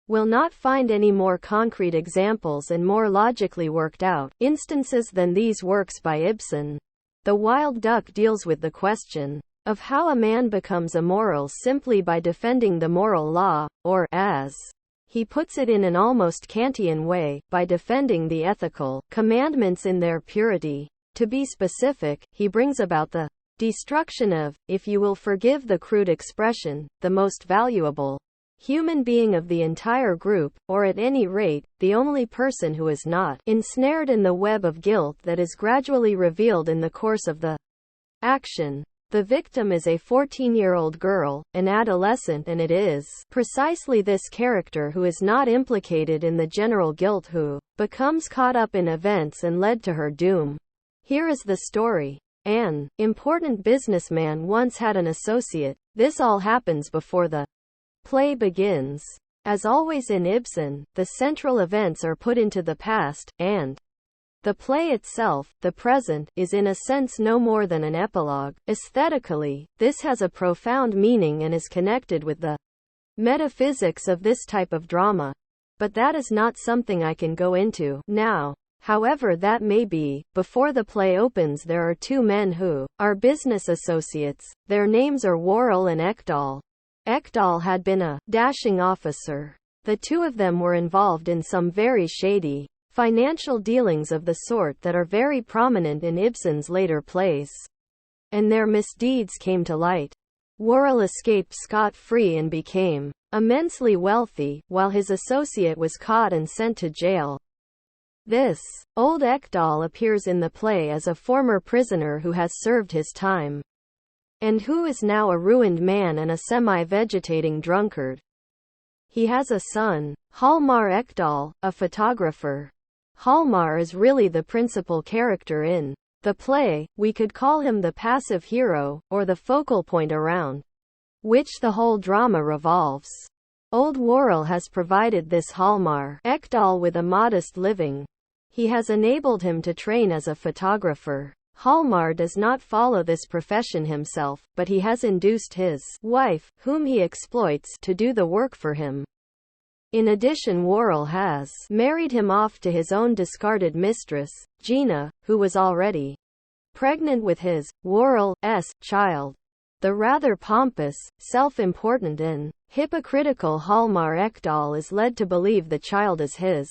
will not find any more concrete examples and more logically worked out instances than these works by Ibsen. The Wild Duck deals with the question of how a man becomes immoral simply by defending the moral law, or, as he puts it in an almost Kantian way, by defending the ethical commandments in their purity. To be specific, he brings about the destruction of, if you will forgive the crude expression, the most valuable human being of the entire group, or at any rate, the only person who is not ensnared in the web of guilt that is gradually revealed in the course of the action. The victim is a 14-year-old girl, an adolescent, and it is precisely this character who is not implicated in the general guilt who becomes caught up in events and led to her doom. Here is the story. An important businessman once had an associate. This all happens before the play begins. As always in Ibsen, the central events are put into the past, and the play itself, the present, is in a sense no more than an epilogue. Aesthetically, this has a profound meaning and is connected with the metaphysics of this type of drama. But that is not something I can go into now. However that may be, before the play opens there are two men who are business associates. Their names are Worrell and Ekdal. Ekdal had been a dashing officer. The two of them were involved in some very shady financial dealings of the sort that are very prominent in Ibsen's later plays. And their misdeeds came to light. Worrell escaped scot-free and became immensely wealthy, while his associate was caught and sent to jail. This old Ekdal appears in the play as a former prisoner who has served his time, and who is now a ruined man and a semi-vegetating drunkard. He has a son, Hjalmar Ekdal, a photographer. Hjalmar is really the principal character in the play. We could call him the passive hero, or the focal point around which the whole drama revolves. Old Worrell has provided this Hjalmar Ekdal with a modest living. He has enabled him to train as a photographer. Hjalmar does not follow this profession himself, but he has induced his wife, whom he exploits, to do the work for him. In addition, Worrell has married him off to his own discarded mistress, Gina, who was already pregnant with his, Worrell's, child. The rather pompous, self-important and hypocritical Hjalmar Ekdal is led to believe the child is his.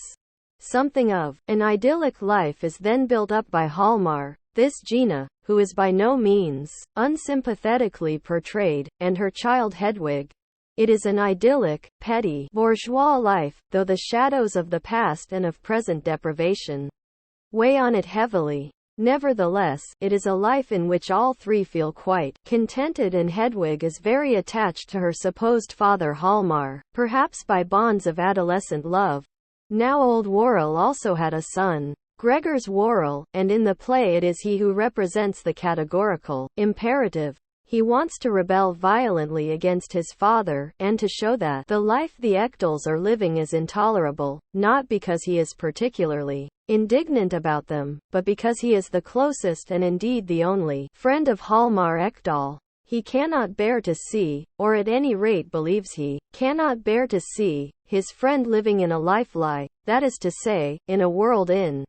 Something of an idyllic life is then built up by Hjalmar, this Gina, who is by no means unsympathetically portrayed, and her child Hedwig. It is an idyllic, petty, bourgeois life, though the shadows of the past and of present deprivation weigh on it heavily. Nevertheless, it is a life in which all three feel quite contented, and Hedwig is very attached to her supposed father Hjalmar, perhaps by bonds of adolescent love. Now old Worrell also had a son, Gregers Worrell, and in the play it is he who represents the categorical imperative. He wants to rebel violently against his father, and to show that the life the Ekdals are living is intolerable, not because he is particularly indignant about them, but because he is the closest and indeed the only friend of Hjalmar Ekdal. He cannot bear to see, or at any rate believes he cannot bear to see, his friend living in a life lie, that is to say, in a world in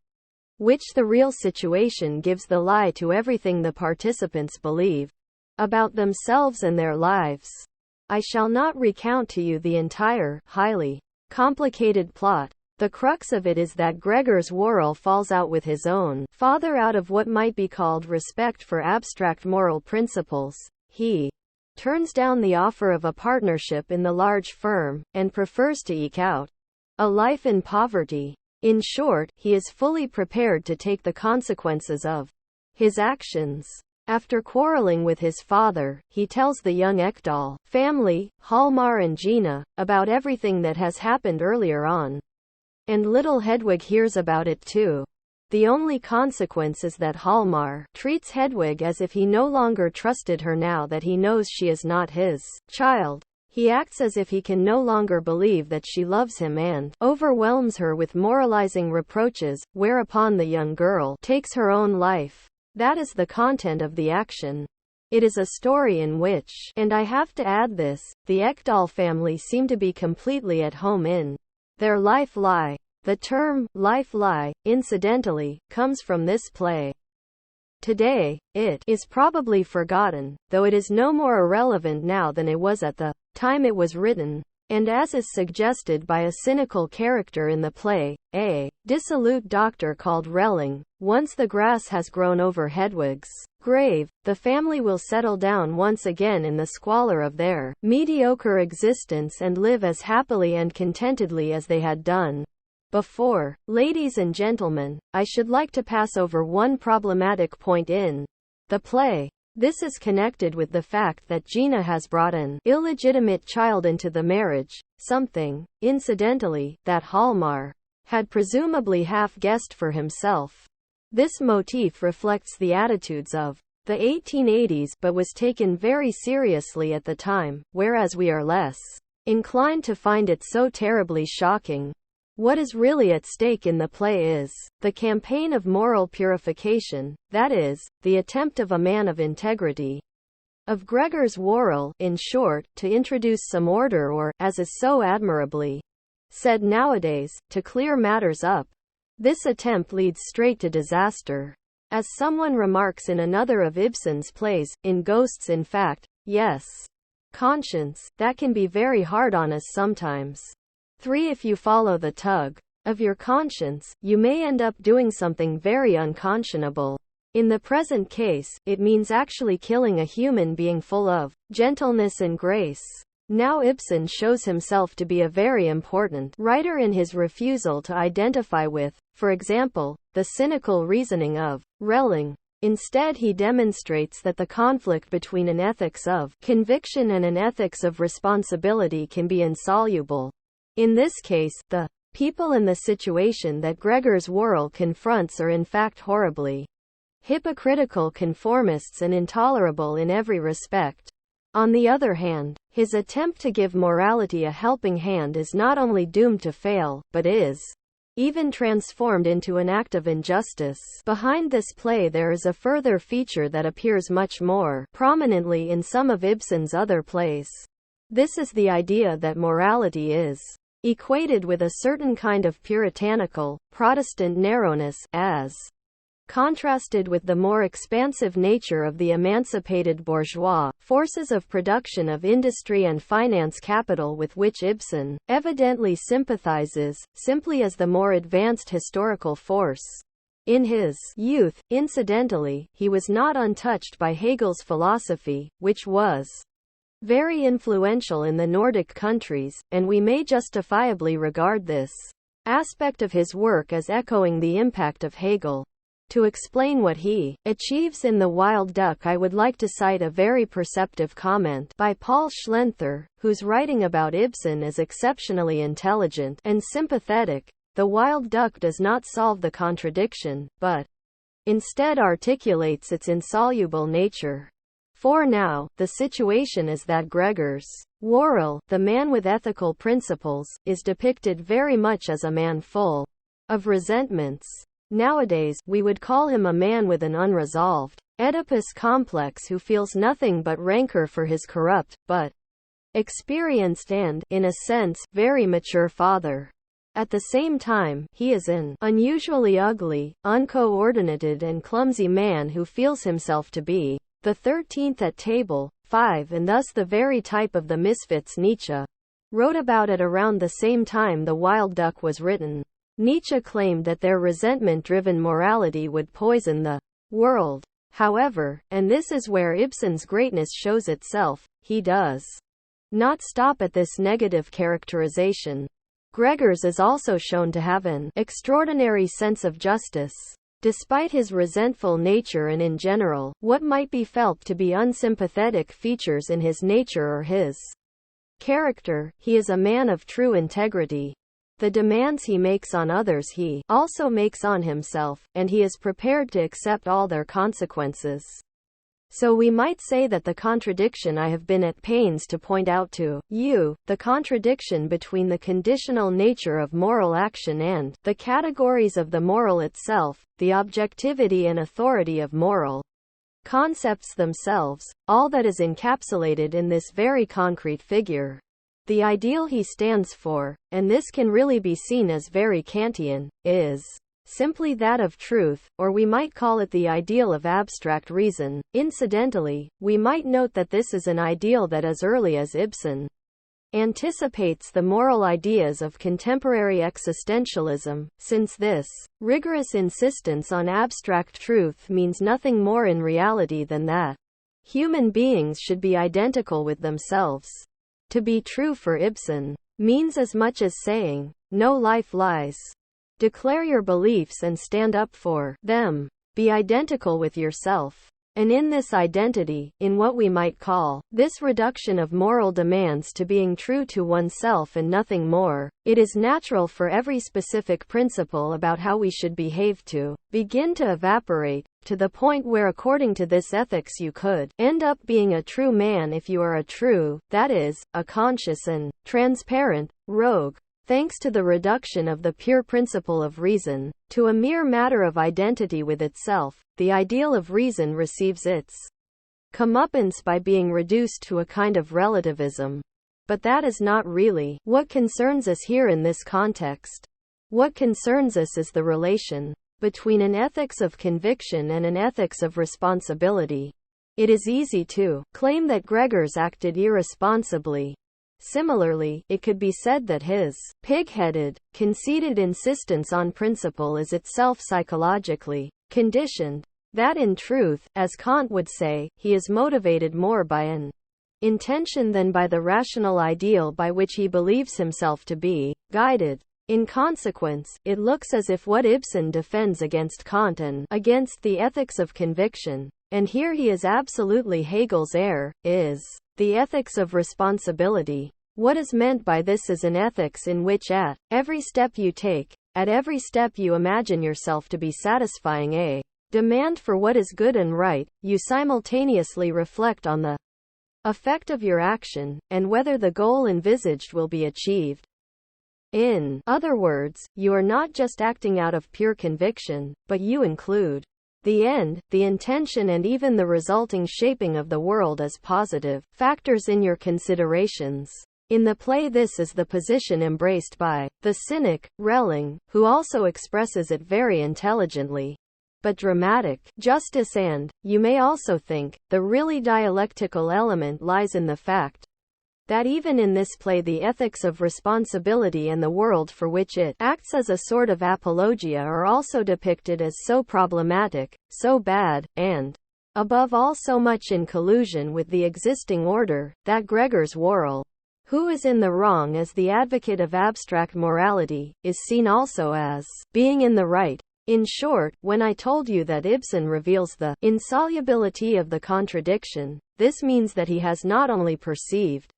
which the real situation gives the lie to everything the participants believe about themselves and their lives. I shall not recount to you the entire, highly complicated plot. The crux of it is that Gregers Worrell falls out with his own father out of what might be called respect for abstract moral principles. He turns down the offer of a partnership in the large firm, and prefers to eke out a life in poverty. In short, he is fully prepared to take the consequences of his actions. After quarreling with his father, he tells the young Ekdal family, Hjalmar and Gina, about everything that has happened earlier on. And little Hedwig hears about it too. The only consequence is that Hjalmar treats Hedwig as if he no longer trusted her now that he knows she is not his child. He acts as if he can no longer believe that she loves him and overwhelms her with moralizing reproaches, whereupon the young girl takes her own life. That is the content of the action. It is a story in which, and I have to add this, the Ekdal family seem to be completely at home in their life lie. The term, life lie, incidentally, comes from this play. Today, it is probably forgotten, though it is no more irrelevant now than it was at the time it was written. And as is suggested by a cynical character in the play, a dissolute doctor called Relling, once the grass has grown over Hedwig's grave, the family will settle down once again in the squalor of their mediocre existence and live as happily and contentedly as they had done before. Ladies and gentlemen, I should like to pass over one problematic point in the play. This is connected with the fact that Gina has brought an illegitimate child into the marriage, something, incidentally, that Hjalmar had presumably half-guessed for himself. This motif reflects the attitudes of the 1880s but was taken very seriously at the time, whereas we are less inclined to find it so terribly shocking. What is really at stake in the play is the campaign of moral purification, that is, the attempt of a man of integrity, of Gregers Worrell, in short, to introduce some order or, as is so admirably said nowadays, to clear matters up. This attempt leads straight to disaster. As someone remarks in another of Ibsen's plays, in Ghosts in fact, yes, conscience, that can be very hard on us sometimes. 3. If you follow the tug of your conscience, you may end up doing something very unconscionable. In the present case, it means actually killing a human being full of gentleness and grace. Now Ibsen shows himself to be a very important writer in his refusal to identify with, for example, the cynical reasoning of Relling. Instead, he demonstrates that the conflict between an ethics of conviction and an ethics of responsibility can be insoluble. In this case, the people in the situation that Gregor's Worrell confronts are in fact horribly hypocritical conformists and intolerable in every respect. On the other hand, his attempt to give morality a helping hand is not only doomed to fail, but is even transformed into an act of injustice. Behind this play there is a further feature that appears much more prominently in some of Ibsen's other plays. This is the idea that morality is equated with a certain kind of puritanical, Protestant narrowness, as contrasted with the more expansive nature of the emancipated bourgeois forces of production of industry and finance capital with which Ibsen evidently sympathizes, simply as the more advanced historical force. In his youth, incidentally, he was not untouched by Hegel's philosophy, which was very influential in the Nordic countries, and we may justifiably regard this aspect of his work as echoing the impact of Hegel. To explain what he achieves in The Wild Duck, I would like to cite a very perceptive comment by Paul Schlenther, whose writing about Ibsen is exceptionally intelligent and sympathetic. The Wild Duck does not solve the contradiction, but instead articulates its insoluble nature. For now, the situation is that Gregor's Worrell, the man with ethical principles, is depicted very much as a man full of resentments. Nowadays, we would call him a man with an unresolved Oedipus complex who feels nothing but rancor for his corrupt, but experienced and, in a sense, very mature father. At the same time, he is an unusually ugly, uncoordinated and clumsy man who feels himself to be the 13th at table, 5, and thus the very type of the misfits Nietzsche wrote about at around the same time The Wild Duck was written. Nietzsche claimed that their resentment-driven morality would poison the world. However, and this is where Ibsen's greatness shows itself, he does not stop at this negative characterization. Gregor's is also shown to have an extraordinary sense of justice. Despite his resentful nature and in general, what might be felt to be unsympathetic features in his nature or his character, he is a man of true integrity. The demands he makes on others he also makes on himself, and he is prepared to accept all their consequences. So we might say that the contradiction I have been at pains to point out to you, the contradiction between the conditional nature of moral action and the categories of the moral itself, the objectivity and authority of moral concepts themselves, all that is encapsulated in this very concrete figure. The ideal he stands for, and this can really be seen as very Kantian, is simply that of truth, or we might call it the ideal of abstract reason. Incidentally, we might note that this is an ideal that as early as Ibsen anticipates the moral ideas of contemporary existentialism, since this rigorous insistence on abstract truth means nothing more in reality than that human beings should be identical with themselves. To be true for Ibsen means as much as saying, no life lies. Declare your beliefs and stand up for them. Be identical with yourself. And in this identity, in what we might call this reduction of moral demands to being true to oneself and nothing more, it is natural for every specific principle about how we should behave to begin to evaporate, to the point where according to this ethics you could end up being a true man if you are a true, that is, a conscious and transparent rogue. Thanks to the reduction of the pure principle of reason to a mere matter of identity with itself, the ideal of reason receives its comeuppance by being reduced to a kind of relativism. But that is not really what concerns us here in this context. What concerns us is the relation between an ethics of conviction and an ethics of responsibility. It is easy to claim that Gregor's acted irresponsibly, Similarly, it could be said that his pig-headed, conceited insistence on principle is itself psychologically conditioned, that in truth, as Kant would say, he is motivated more by an intention than by the rational ideal by which he believes himself to be guided. In consequence, it looks as if what Ibsen defends against Kant and against the ethics of conviction, and here he is absolutely Hegel's heir, is the ethics of responsibility. What is meant by this is an ethics in which at every step you take, at every step you imagine yourself to be satisfying a demand for what is good and right, you simultaneously reflect on the effect of your action, and whether the goal envisaged will be achieved. In other words, you are not just acting out of pure conviction, but you include the end, the intention and even the resulting shaping of the world as positive factors in your considerations. In the play this is the position embraced by the cynic, Relling, who also expresses it very intelligently. But dramatic justice and, you may also think, the really dialectical element lies in the fact that even in this play the ethics of responsibility and the world for which it acts as a sort of apologia are also depicted as so problematic, so bad, and, above all so much in collusion with the existing order, that Gregers Worrell, who is in the wrong as the advocate of abstract morality, is seen also as being in the right. In short, when I told you that Ibsen reveals the insolubility of the contradiction, this means that he has not only perceived,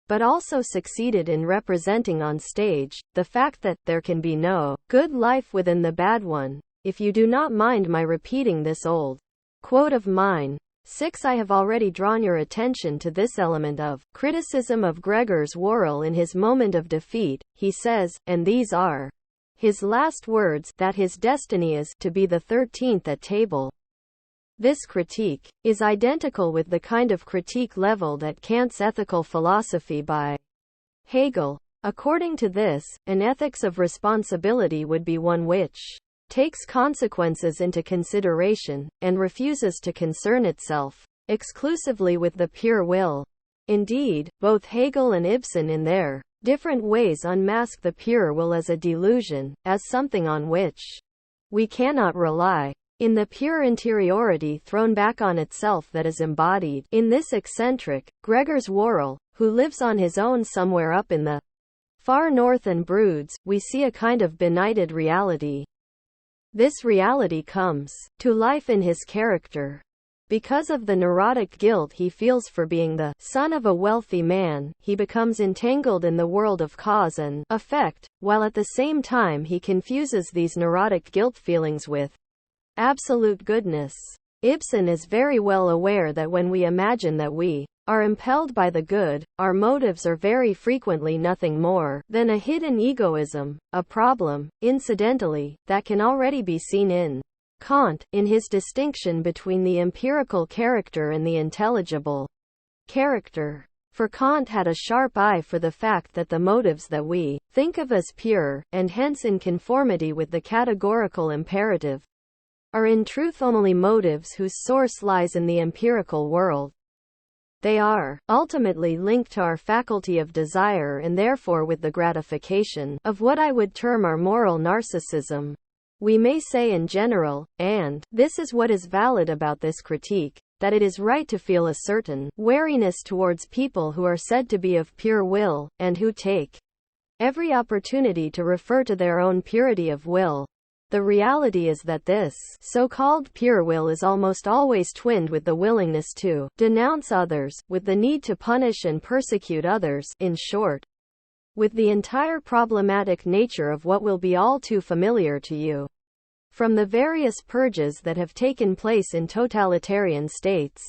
but also succeeded in representing on stage, the fact that there can be no good life within the bad one, if you do not mind my repeating this old quote of mine. 6. I have already drawn your attention to this element of criticism of Gregers Worrell in his moment of defeat. He says, and these are his last words, that his destiny is to be the 13th at table. This critique is identical with the kind of critique leveled at Kant's ethical philosophy by Hegel. According to this, an ethics of responsibility would be one which takes consequences into consideration, and refuses to concern itself exclusively with the pure will. Indeed, both Hegel and Ibsen in their different ways unmask the pure will as a delusion, as something on which we cannot rely. In the pure interiority thrown back on itself that is embodied in this eccentric, Gregers Worrell, who lives on his own somewhere up in the far north and broods, we see a kind of benighted reality. This reality comes to life in his character. Because of the neurotic guilt he feels for being the son of a wealthy man, he becomes entangled in the world of cause and effect, while at the same time he confuses these neurotic guilt feelings with absolute goodness. Ibsen is very well aware that when we imagine that we are impelled by the good, our motives are very frequently nothing more than a hidden egoism, a problem, incidentally, that can already be seen in Kant, in his distinction between the empirical character and the intelligible character. For Kant had a sharp eye for the fact that the motives that we think of as pure, and hence in conformity with the categorical imperative, are in truth only motives whose source lies in the empirical world. They are ultimately linked to our faculty of desire and therefore with the gratification of what I would term our moral narcissism. We may say in general, and this is what is valid about this critique, that it is right to feel a certain wariness towards people who are said to be of pure will, and who take every opportunity to refer to their own purity of will. The reality is that this so-called pure will is almost always twinned with the willingness to denounce others, with the need to punish and persecute others, in short, with the entire problematic nature of what will be all too familiar to you from the various purges that have taken place in totalitarian states.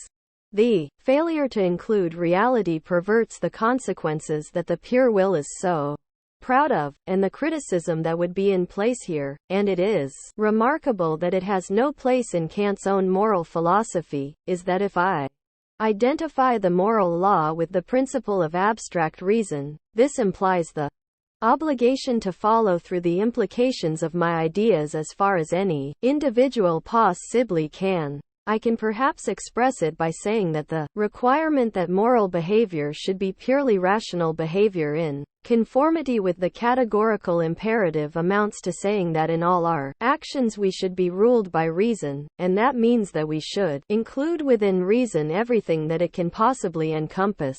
The failure to include reality perverts the consequences that the pure will is so proud of, and the criticism that would be in place here, and it is remarkable that it has no place in Kant's own moral philosophy, is that if I identify the moral law with the principle of abstract reason, this implies the obligation to follow through the implications of my ideas as far as any individual possibly can. I can perhaps express it by saying that the requirement that moral behavior should be purely rational behavior in conformity with the categorical imperative amounts to saying that in all our actions we should be ruled by reason, and that means that we should include within reason everything that it can possibly encompass.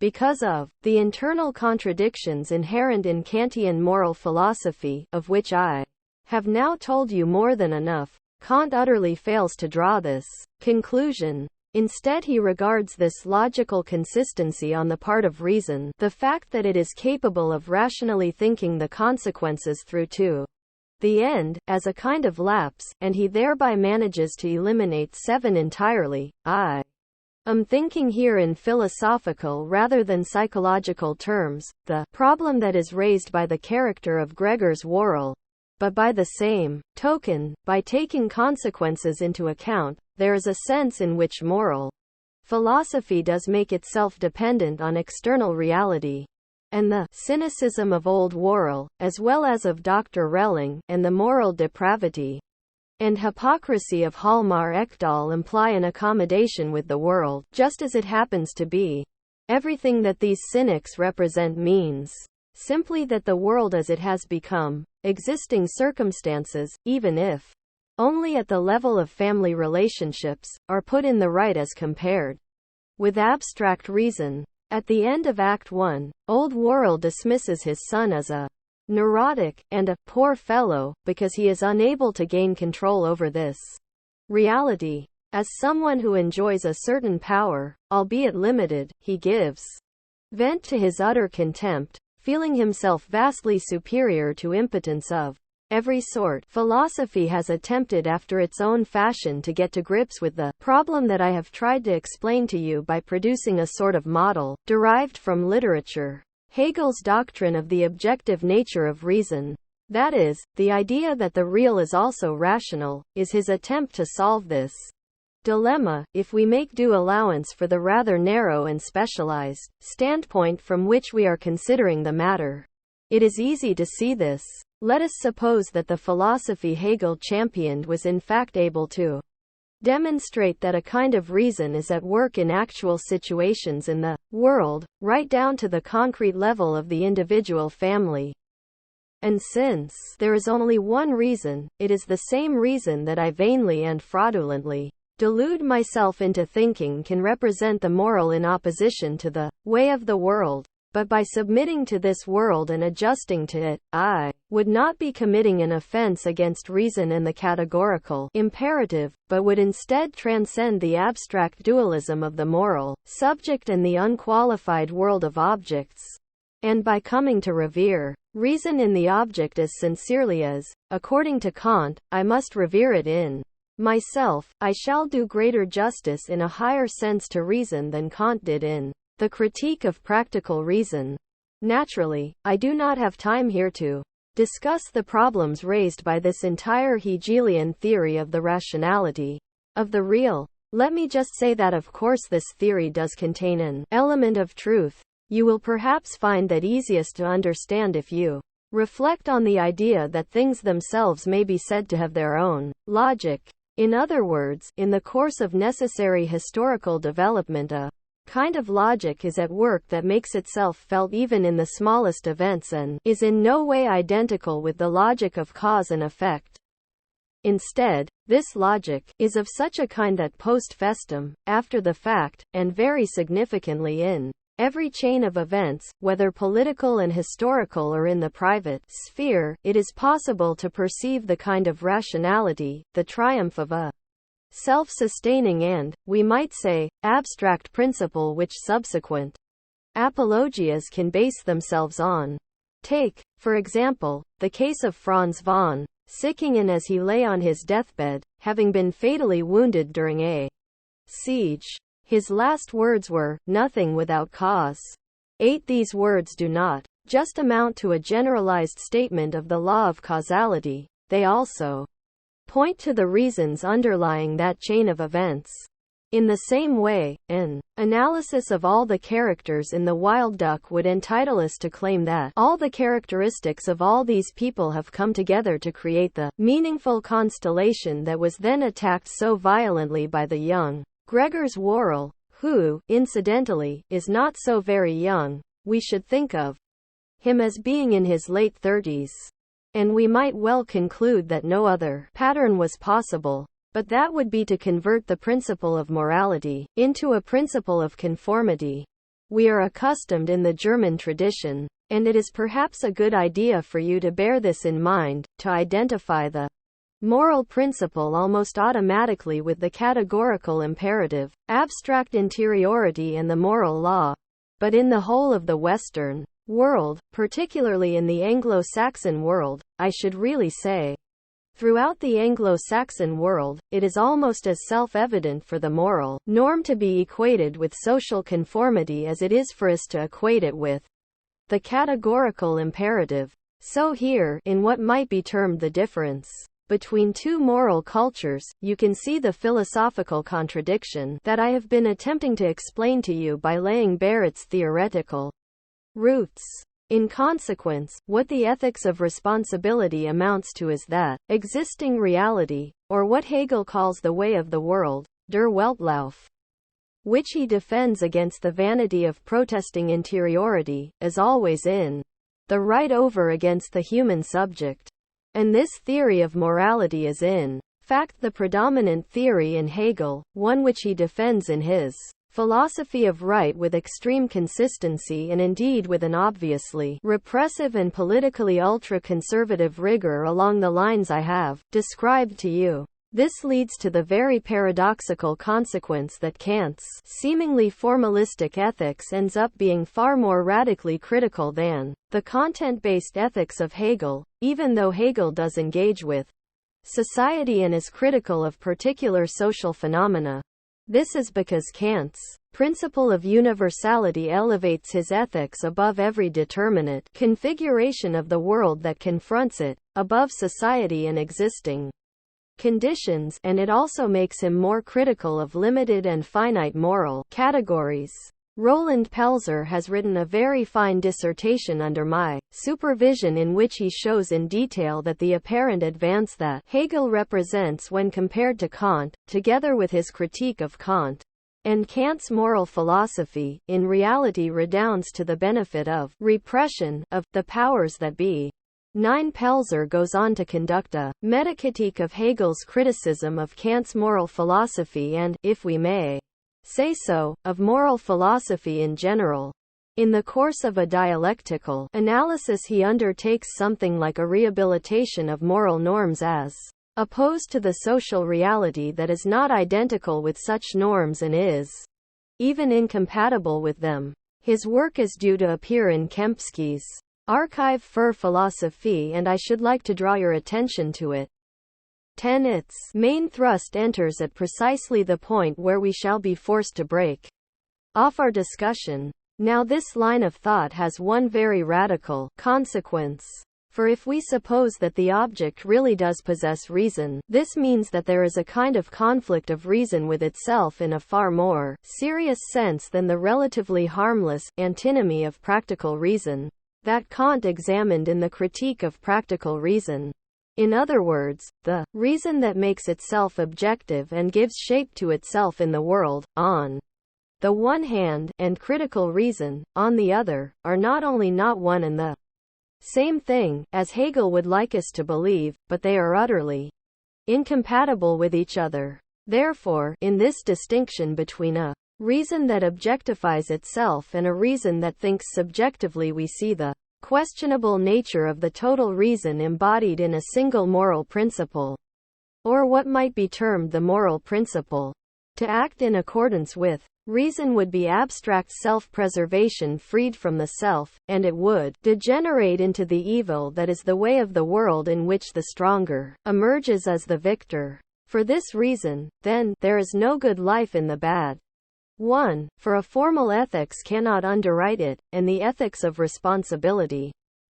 Because of the internal contradictions inherent in Kantian moral philosophy, of which I have now told you more than enough, Kant utterly fails to draw this conclusion. Instead, he regards this logical consistency on the part of reason, the fact that it is capable of rationally thinking the consequences through to the end, as a kind of lapse, and he thereby manages to eliminate 7 entirely. I am thinking here in philosophical rather than psychological terms, the problem that is raised by the character of Gregor's world. But by the same token, by taking consequences into account, there is a sense in which moral philosophy does make itself dependent on external reality. And the cynicism of old Worrell, as well as of Dr. Relling, and the moral depravity and hypocrisy of Hjalmar Ekdal imply an accommodation with the world, just as it happens to be. Everything that these cynics represent means simply that the world as it has become, existing circumstances, even if only at the level of family relationships, are put in the right as compared with abstract reason. At the end of Act 1, old Worrell dismisses his son as a neurotic, and a poor fellow, because he is unable to gain control over this reality. As someone who enjoys a certain power, albeit limited, he gives vent to his utter contempt, feeling himself vastly superior to impotence of every sort. Philosophy has attempted after its own fashion to get to grips with the problem that I have tried to explain to you by producing a sort of model, derived from literature. Hegel's doctrine of the objective nature of reason, that is, the idea that the real is also rational, is his attempt to solve this dilemma, if we make due allowance for the rather narrow and specialized standpoint from which we are considering the matter. It is easy to see this. Let us suppose that the philosophy Hegel championed was in fact able to demonstrate that a kind of reason is at work in actual situations in the world, right down to the concrete level of the individual family. And since there is only one reason, it is the same reason that I vainly and fraudulently delude myself into thinking can represent the moral in opposition to the way of the world. But by submitting to this world and adjusting to it, I would not be committing an offense against reason and the categorical imperative, but would instead transcend the abstract dualism of the moral subject and the unqualified world of objects. And by coming to revere reason in the object as sincerely as, according to Kant, I must revere it in myself, I shall do greater justice in a higher sense to reason than Kant did in the Critique of Practical Reason. Naturally, I do not have time here to discuss the problems raised by this entire Hegelian theory of the rationality of the real. Let me just say that of course this theory does contain an element of truth. You will perhaps find that easiest to understand if you reflect on the idea that things themselves may be said to have their own logic. In other words, in the course of necessary historical development, a kind of logic is at work that makes itself felt even in the smallest events and is in no way identical with the logic of cause and effect. Instead, this logic is of such a kind that post festum, after the fact, and very significantly in every chain of events, whether political and historical or in the private sphere, it is possible to perceive the kind of rationality, the triumph of a self-sustaining and, we might say, abstract principle which subsequent apologias can base themselves on. Take, for example, the case of Franz von Sickingen as he lay on his deathbed, having been fatally wounded during a siege. His last words were, "Nothing without cause." 8. These words do not just amount to a generalized statement of the law of causality, they also point to the reasons underlying that chain of events. In the same way, an analysis of all the characters in the wild duck would entitle us to claim that all the characteristics of all these people have come together to create the meaningful constellation that was then attacked so violently by the young Gregors Worrell, who, incidentally, is not so very young. We should think of him as being in his late 30s. And we might well conclude that no other pattern was possible. But that would be to convert the principle of morality into a principle of conformity. We are accustomed in the German tradition, and it is perhaps a good idea for you to bear this in mind, to identify the moral principle almost automatically with the categorical imperative, abstract interiority and the moral law. But in the whole of the Western world, particularly in the Anglo-Saxon world, I should really say, throughout the Anglo-Saxon world, it is almost as self-evident for the moral norm to be equated with social conformity as it is for us to equate it with the categorical imperative. So here, in what might be termed the difference between two moral cultures, you can see the philosophical contradiction that I have been attempting to explain to you by laying bare its theoretical roots. In consequence, what the ethics of responsibility amounts to is that existing reality, or what Hegel calls the way of the world, der Weltlauf, which he defends against the vanity of protesting interiority, is always in the right over against the human subject. And this theory of morality is in fact the predominant theory in Hegel, one which he defends in his philosophy of right with extreme consistency and indeed with an obviously repressive and politically ultra-conservative rigor along the lines I have described to you. This leads to the very paradoxical consequence that Kant's seemingly formalistic ethics ends up being far more radically critical than the content-based ethics of Hegel, even though Hegel does engage with society and is critical of particular social phenomena. This is because Kant's principle of universality elevates his ethics above every determinate configuration of the world that confronts it, above society and existing conditions, and it also makes him more critical of limited and finite moral categories. Roland Pelzer has written a very fine dissertation under my supervision in which he shows in detail that the apparent advance that Hegel represents when compared to Kant, together with his critique of Kant and Kant's moral philosophy, in reality redounds to the benefit of repression of the powers that be. 9. Pelzer goes on to conduct a metacritique of Hegel's criticism of Kant's moral philosophy and, if we may say so, of moral philosophy in general. In the course of a dialectical analysis he undertakes something like a rehabilitation of moral norms as opposed to the social reality that is not identical with such norms and is even incompatible with them. His work is due to appear in Kempski's Archive für Philosophie and I should like to draw your attention to it. 10. Its main thrust enters at precisely the point where we shall be forced to break off our discussion. Now this line of thought has one very radical consequence. For if we suppose that the object really does possess reason, this means that there is a kind of conflict of reason with itself in a far more serious sense than the relatively harmless antinomy of practical reason that Kant examined in the Critique of Practical Reason. In other words, the reason that makes itself objective and gives shape to itself in the world, on the one hand, and critical reason, on the other, are not only not one and the same thing, as Hegel would like us to believe, but they are utterly incompatible with each other. Therefore, in this distinction between a reason that objectifies itself and a reason that thinks subjectively we see the questionable nature of the total reason embodied in a single moral principle, or what might be termed the moral principle. To act in accordance with reason would be abstract self-preservation freed from the self, and it would degenerate into the evil that is the way of the world in which the stronger emerges as the victor. For this reason, then, there is no good life in the bad 1. For a formal ethics cannot underwrite it, and the ethics of responsibility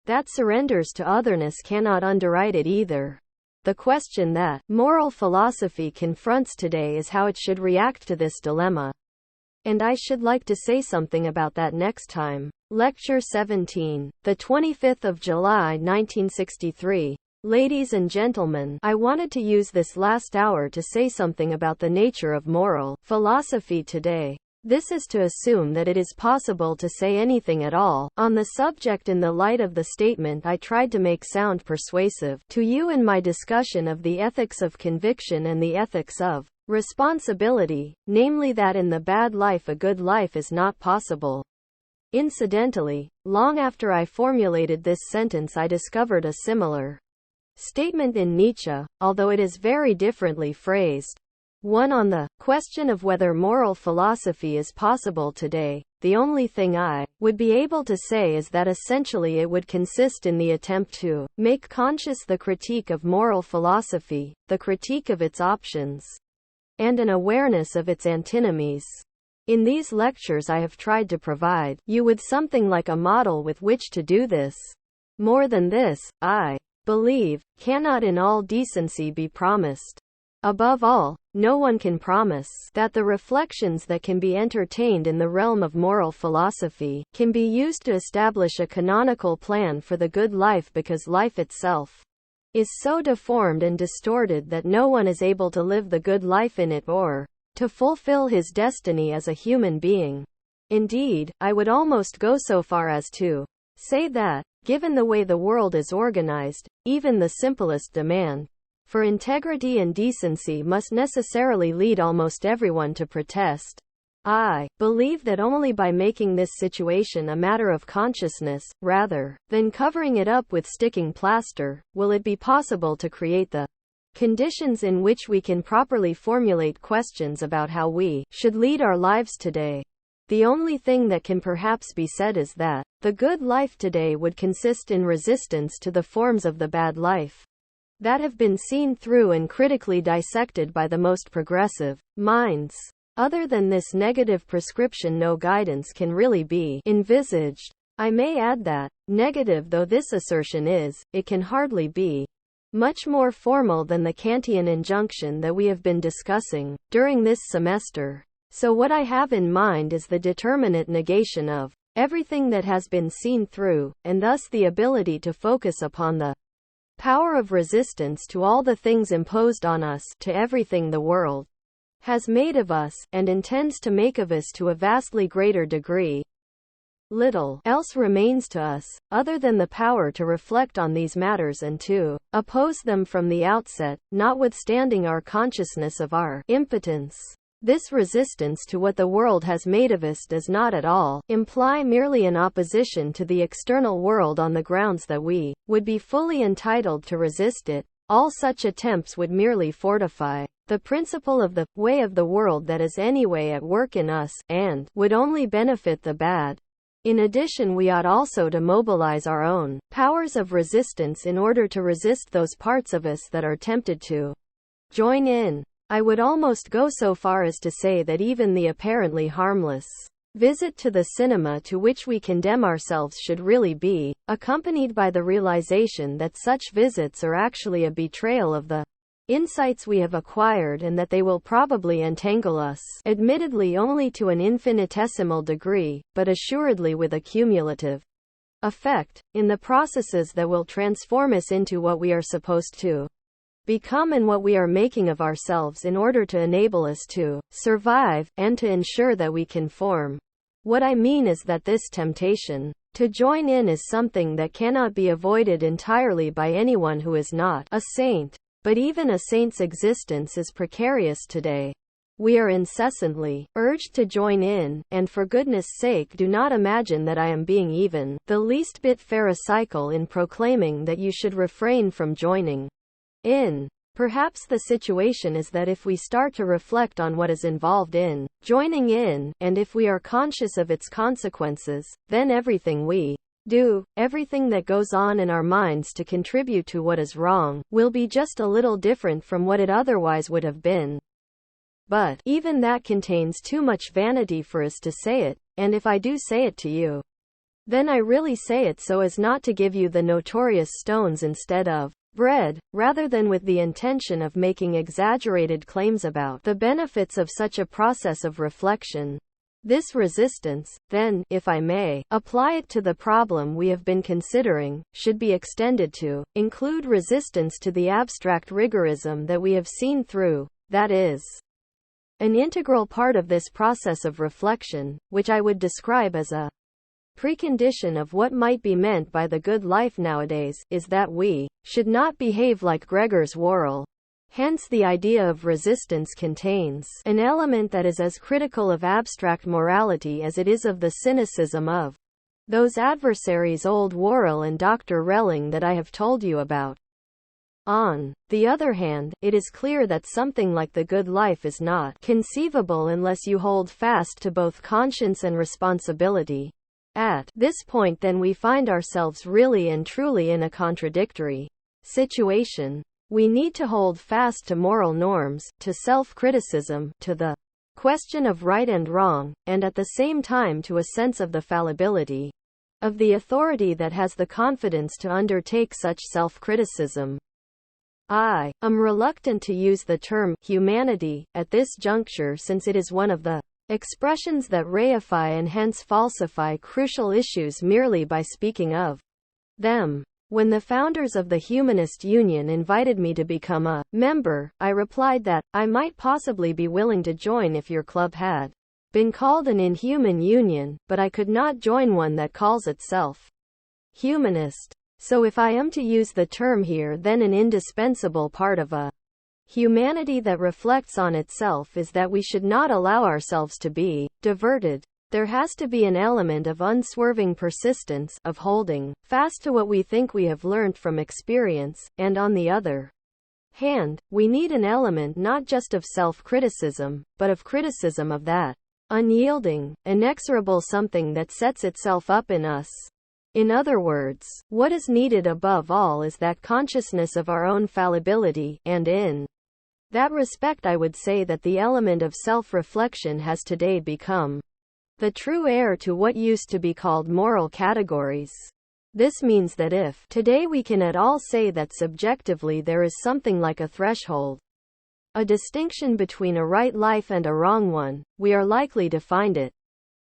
that surrenders to otherness cannot underwrite it either. The question that moral philosophy confronts today is how it should react to this dilemma. And I should like to say something about that next time. Lecture 17, the 25th of July 1963. Ladies and gentlemen, I wanted to use this last hour to say something about the nature of moral philosophy today. This is to assume that it is possible to say anything at all on the subject in the light of the statement I tried to make sound persuasive to you in my discussion of the ethics of conviction and the ethics of responsibility, namely that in the bad life a good life is not possible. Incidentally, long after I formulated this sentence I discovered a similar statement in Nietzsche, although it is very differently phrased. One on the question of whether moral philosophy is possible today. The only thing I would be able to say is that essentially it would consist in the attempt to make conscious the critique of moral philosophy, the critique of its options, and an awareness of its antinomies. In these lectures I have tried to provide you with something like a model with which to do this. More than this, I believe, cannot in all decency be promised. Above all, no one can promise that the reflections that can be entertained in the realm of moral philosophy can be used to establish a canonical plan for the good life, because life itself is so deformed and distorted that no one is able to live the good life in it or to fulfill his destiny as a human being. Indeed, I would almost go so far as to say that, given the way the world is organized, even the simplest demand for integrity and decency must necessarily lead almost everyone to protest. I believe that only by making this situation a matter of consciousness, rather than covering it up with sticking plaster, will it be possible to create the conditions in which we can properly formulate questions about how we should lead our lives today. The only thing that can perhaps be said is that the good life today would consist in resistance to the forms of the bad life that have been seen through and critically dissected by the most progressive minds. Other than this negative prescription, no guidance can really be envisaged. I may add that, negative though this assertion is, it can hardly be much more formal than the Kantian injunction that we have been discussing during this semester. So what I have in mind is the determinate negation of everything that has been seen through, and thus the ability to focus upon the power of resistance to all the things imposed on us, to everything the world has made of us, and intends to make of us to a vastly greater degree. Little else remains to us, other than the power to reflect on these matters and to oppose them from the outset, notwithstanding our consciousness of our impotence. This resistance to what the world has made of us does not at all imply merely an opposition to the external world on the grounds that we would be fully entitled to resist it. All such attempts would merely fortify the principle of the way of the world that is anyway at work in us, and would only benefit the bad. In addition, we ought also to mobilize our own powers of resistance in order to resist those parts of us that are tempted to join in. I would almost go so far as to say that even the apparently harmless visit to the cinema to which we condemn ourselves should really be accompanied by the realization that such visits are actually a betrayal of the insights we have acquired, and that they will probably entangle us, admittedly only to an infinitesimal degree, but assuredly with a cumulative effect, in the processes that will transform us into what we are supposed to become and what we are making of ourselves in order to enable us to survive, and to ensure that we conform. What I mean is that this temptation to join in is something that cannot be avoided entirely by anyone who is not a saint. But even a saint's existence is precarious today. We are incessantly urged to join in, and for goodness sake do not imagine that I am being even the least bit pharisaical in proclaiming that you should refrain from joining in. Perhaps the situation is that if we start to reflect on what is involved in joining in, and if we are conscious of its consequences, then everything we do, everything that goes on in our minds to contribute to what is wrong, will be just a little different from what it otherwise would have been. But even that contains too much vanity for us to say it, and if I do say it to you, then I really say it so as not to give you the notorious stones instead of bread, rather than with the intention of making exaggerated claims about the benefits of such a process of reflection. This resistance, then, if I may apply it to the problem we have been considering, should be extended to include resistance to the abstract rigorism that we have seen through, that is, an integral part of this process of reflection, which I would describe as a precondition of what might be meant by the good life nowadays, is that we should not behave like Gregor's Worrell. Hence the idea of resistance contains an element that is as critical of abstract morality as it is of the cynicism of those adversaries old Worrell and Dr. Relling that I have told you about. On the other hand, it is clear that something like the good life is not conceivable unless you hold fast to both conscience and responsibility. At this point then we find ourselves really and truly in a contradictory situation. We need to hold fast to moral norms, to self-criticism, to the question of right and wrong, and at the same time to a sense of the fallibility of the authority that has the confidence to undertake such self-criticism. I am reluctant to use the term humanity at this juncture since it is one of the expressions that reify and hence falsify crucial issues merely by speaking of them. When the founders of the Humanist Union invited me to become a member, I replied that I might possibly be willing to join if your club had been called an inhuman union, but I could not join one that calls itself humanist. So if I am to use the term here, then an indispensable part of a humanity that reflects on itself is that we should not allow ourselves to be diverted. There has to be an element of unswerving persistence, of holding fast to what we think we have learnt from experience, and on the other hand, we need an element not just of self-criticism, but of criticism of that unyielding, inexorable something that sets itself up in us. In other words, what is needed above all is that consciousness of our own fallibility, and in that respect I would say that the element of self-reflection has today become the true heir to what used to be called moral categories. This means that if today we can at all say that subjectively there is something like a threshold, a distinction between a right life and a wrong one, we are likely to find it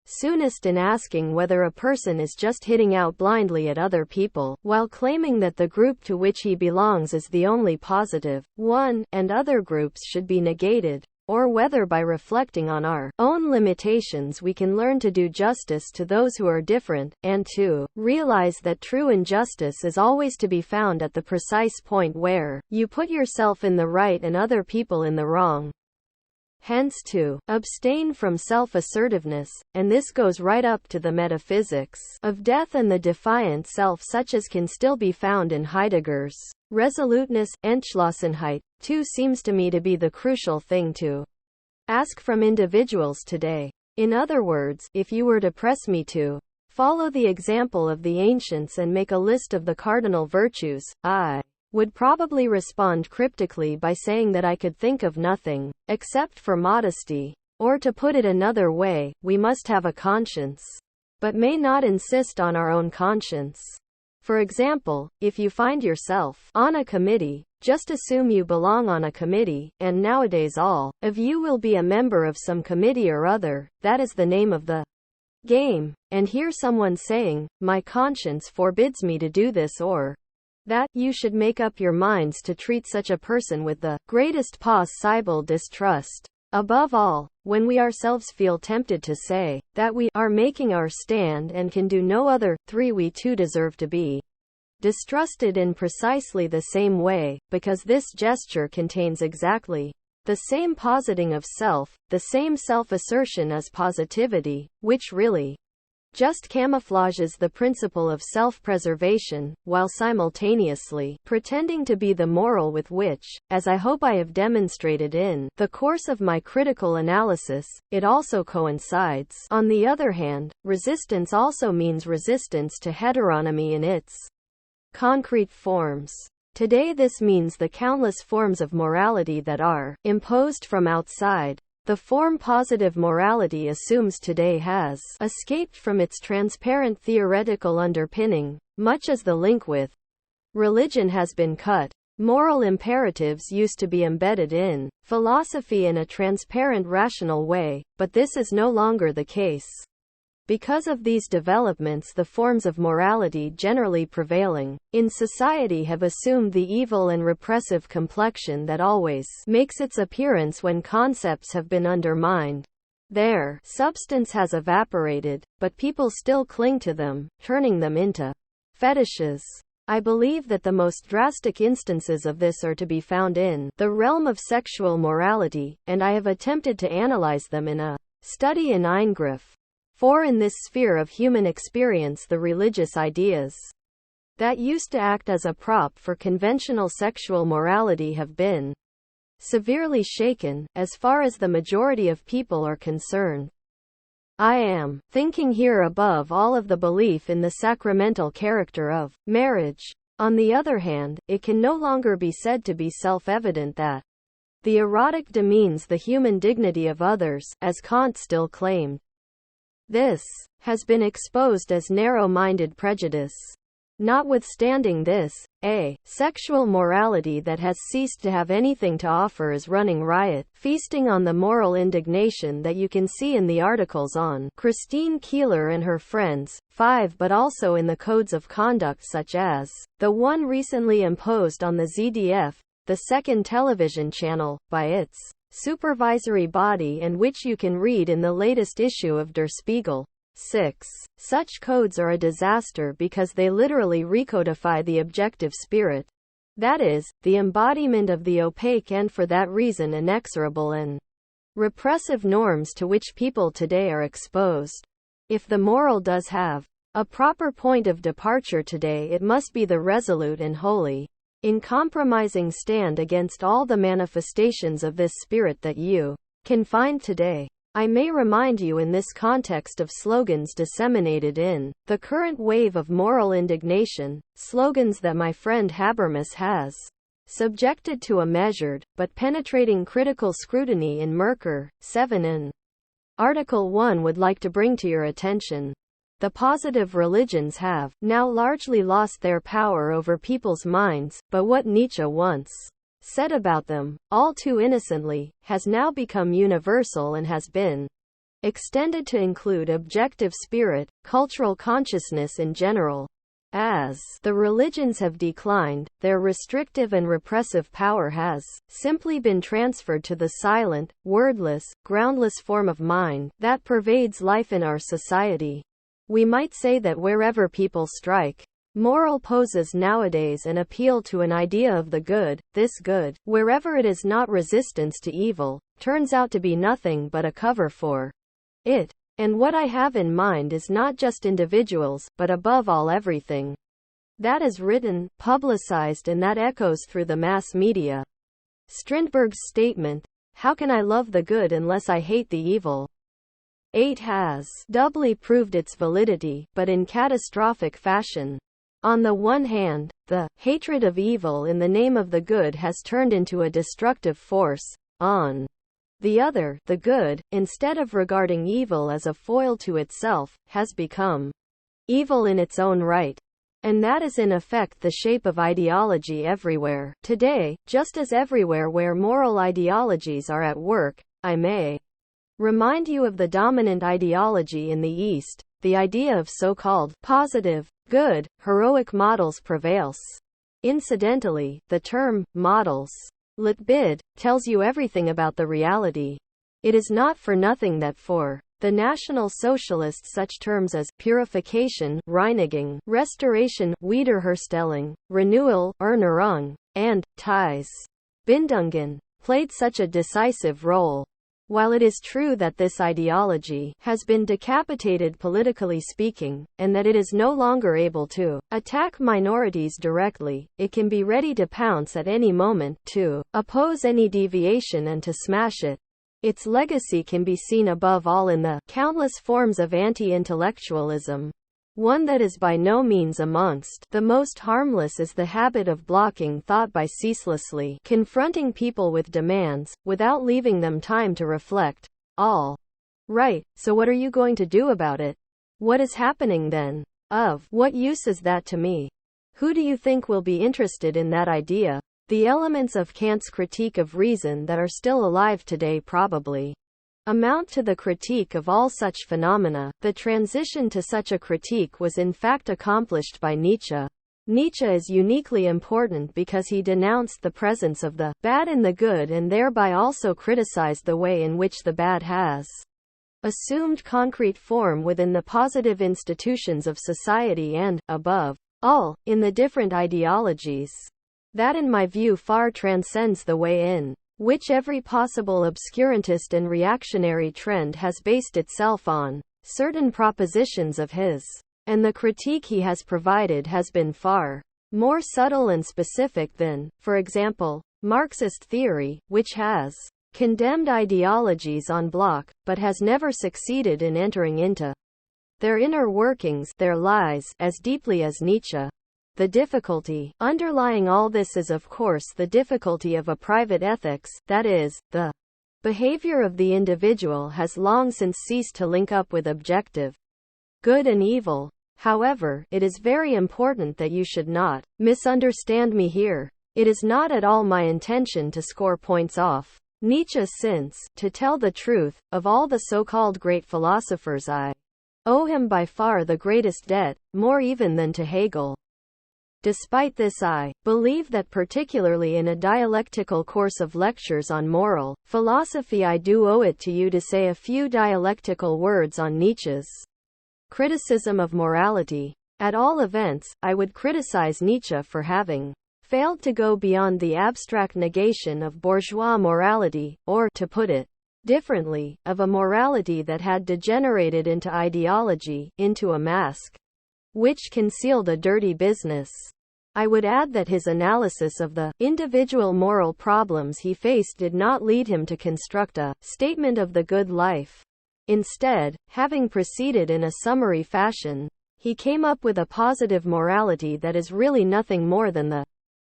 soonest in asking whether a person is just hitting out blindly at other people, while claiming that the group to which he belongs is the only positive one, and other groups should be negated, or whether by reflecting on our own limitations we can learn to do justice to those who are different, and to realize that true injustice is always to be found at the precise point where you put yourself in the right and other people in the wrong. Hence to abstain from self-assertiveness, and this goes right up to the metaphysics of death and the defiant self such as can still be found in Heidegger's resoluteness. Entschlossenheit, too, seems to me to be the crucial thing to ask from individuals today. In other words, if you were to press me to follow the example of the ancients and make a list of the cardinal virtues, I would probably respond cryptically by saying that I could think of nothing except for modesty. Or to put it another way, we must have a conscience, but may not insist on our own conscience. For example, if you find yourself on a committee, just assume you belong on a committee, and nowadays all of you will be a member of some committee or other, that is the name of the game, and hear someone saying, "My conscience forbids me to do this," or that you should make up your minds to treat such a person with the greatest possible distrust. Above all, when we ourselves feel tempted to say that we are making our stand and can do no other, we too deserve to be distrusted in precisely the same way, because this gesture contains exactly the same positing of self, the same self-assertion as positivity, which really just camouflages the principle of self-preservation, while simultaneously pretending to be the moral with which, as I hope I have demonstrated in the course of my critical analysis, it also coincides. On the other hand, resistance also means resistance to heteronomy in its concrete forms. Today this means the countless forms of morality that are imposed from outside. The form positive morality assumes today has escaped from its transparent theoretical underpinning, much as the link with religion has been cut. Moral imperatives used to be embedded in philosophy in a transparent, rational way, but this is no longer the case. Because of these developments, the forms of morality generally prevailing in society have assumed the evil and repressive complexion that always makes its appearance when concepts have been undermined. Their substance has evaporated, but people still cling to them, turning them into fetishes. I believe that the most drastic instances of this are to be found in the realm of sexual morality, and I have attempted to analyze them in a study in Eingriff. For in this sphere of human experience, the religious ideas that used to act as a prop for conventional sexual morality have been severely shaken, as far as the majority of people are concerned. I am thinking here above all of the belief in the sacramental character of marriage. On the other hand, it can no longer be said to be self-evident that the erotic demeans the human dignity of others, as Kant still claimed. This has been exposed as narrow-minded prejudice. Notwithstanding this, a sexual morality that has ceased to have anything to offer is running riot, feasting on the moral indignation that you can see in the articles on Christine Keeler and her friends, 5, but also in the codes of conduct such as the one recently imposed on the ZDF, the second television channel, by its supervisory body, and which you can read in the latest issue of Der Spiegel. 6. Such codes are a disaster because they literally recodify the objective spirit. That is, the embodiment of the opaque and for that reason inexorable and repressive norms to which people today are exposed. If the moral does have a proper point of departure today, it must be the resolute and holy, uncompromising stand against all the manifestations of this spirit that you can find today. I may remind you in this context of slogans disseminated in the current wave of moral indignation, slogans that my friend Habermas has subjected to a measured, but penetrating critical scrutiny in Merkur, 7 and Article 1 would like to bring to your attention. The positive religions have now largely lost their power over people's minds, but what Nietzsche once said about them, all too innocently, has now become universal and has been extended to include objective spirit, cultural consciousness in general. As the religions have declined, their restrictive and repressive power has simply been transferred to the silent, wordless, groundless form of mind that pervades life in our society. We might say that wherever people strike moral poses nowadays and appeal to an idea of the good, this good, wherever it is not resistance to evil, turns out to be nothing but a cover for it. And what I have in mind is not just individuals, but above all everything that is written, publicized, and that echoes through the mass media. Strindberg's statement, "How can I love the good unless I hate the evil?" 8 has doubly proved its validity, but in catastrophic fashion. On the one hand, the hatred of evil in the name of the good has turned into a destructive force. On the other, the good, instead of regarding evil as a foil to itself, has become evil in its own right. And that is in effect the shape of ideology everywhere today, just as everywhere where moral ideologies are at work. I may remind you of the dominant ideology in the East. The idea of so-called positive, good, heroic models prevails. Incidentally, the term models, Litbid, tells you everything about the reality. It is not for nothing that for the National Socialists such terms as purification, Reinigung, restoration, Wiederherstellung, renewal, Erneuerung, and ties, Bindungen, played such a decisive role. While it is true that this ideology has been decapitated politically speaking, and that it is no longer able to attack minorities directly, it can be ready to pounce at any moment, to oppose any deviation and to smash it. Its legacy can be seen above all in the countless forms of anti-intellectualism. One that is by no means amongst the most harmless is the habit of blocking thought by ceaselessly confronting people with demands, without leaving them time to reflect. All right, so what are you going to do about it? What is happening then? Of what use is that to me? Who do you think will be interested in that idea? The elements of Kant's critique of reason that are still alive today probably amount to the critique of all such phenomena. The transition to such a critique was in fact accomplished by Nietzsche. Nietzsche is uniquely important because he denounced the presence of the bad in the good and thereby also criticized the way in which the bad has assumed concrete form within the positive institutions of society and, above all, in the different ideologies. That in my view far transcends the way in which every possible obscurantist and reactionary trend has based itself on certain propositions of his. And the critique he has provided has been far more subtle and specific than, for example, Marxist theory, which has condemned ideologies en bloc, but has never succeeded in entering into their inner workings, their lies, as deeply as Nietzsche. The difficulty underlying all this is of course the difficulty of a private ethics, that is, the behavior of the individual has long since ceased to link up with objective good and evil. However, it is very important that you should not misunderstand me here. It is not at all my intention to score points off Nietzsche since, to tell the truth, of all the so-called great philosophers I owe him by far the greatest debt, more even than to Hegel. Despite this I believe that particularly in a dialectical course of lectures on moral philosophy I do owe it to you to say a few dialectical words on Nietzsche's criticism of morality. At all events, I would criticize Nietzsche for having failed to go beyond the abstract negation of bourgeois morality, or, to put it differently, of a morality that had degenerated into ideology, into a mask which concealed a dirty business. I would add that his analysis of the individual moral problems he faced did not lead him to construct a statement of the good life. Instead, having proceeded in a summary fashion, he came up with a positive morality that is really nothing more than the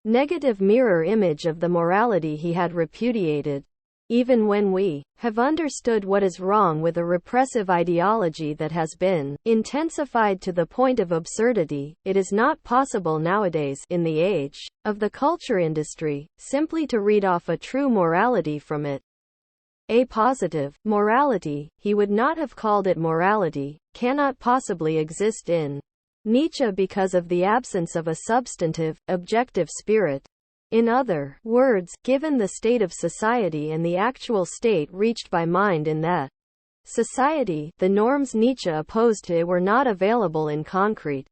negative mirror image of the morality he had repudiated. Even when we have understood what is wrong with a repressive ideology that has been intensified to the point of absurdity, it is not possible nowadays, in the age of the culture industry, simply to read off a true morality from it. A positive morality, he would not have called it morality, cannot possibly exist in Nietzsche because of the absence of a substantive, objective spirit. In other words, given the state of society and the actual state reached by mind in that society, the norms Nietzsche opposed to it were not available in concrete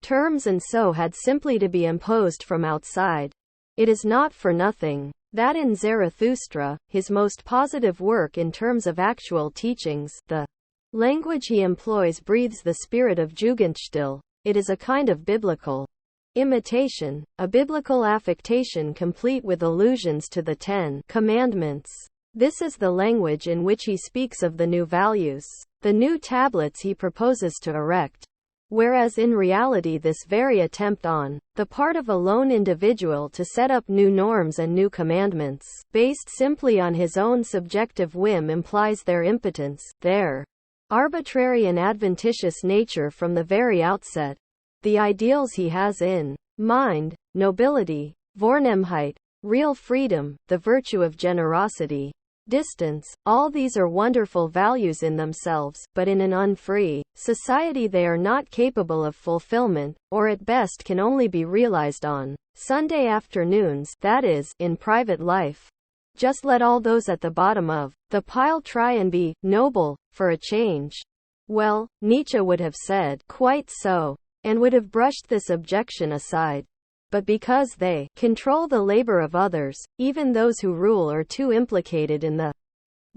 terms and so had simply to be imposed from outside. It is not for nothing that in Zarathustra, his most positive work in terms of actual teachings, the language he employs breathes the spirit of Jugendstil. It is a kind of biblical imitation, a biblical affectation complete with allusions to the Ten Commandments. This is the language in which he speaks of the new values, the new tablets he proposes to erect. Whereas in reality this very attempt on the part of a lone individual to set up new norms and new commandments, based simply on his own subjective whim implies their impotence, their arbitrary and adventitious nature from the very outset. The ideals he has in mind, nobility, Vornehmheit, real freedom, the virtue of generosity, distance, all these are wonderful values in themselves, but in an unfree society they are not capable of fulfillment, or at best can only be realized on Sunday afternoons, that is, in private life. Just let all those at the bottom of the pile try and be noble, for a change. Well, Nietzsche would have said, quite so, and would have brushed this objection aside. But because they control the labor of others, even those who rule are too implicated in the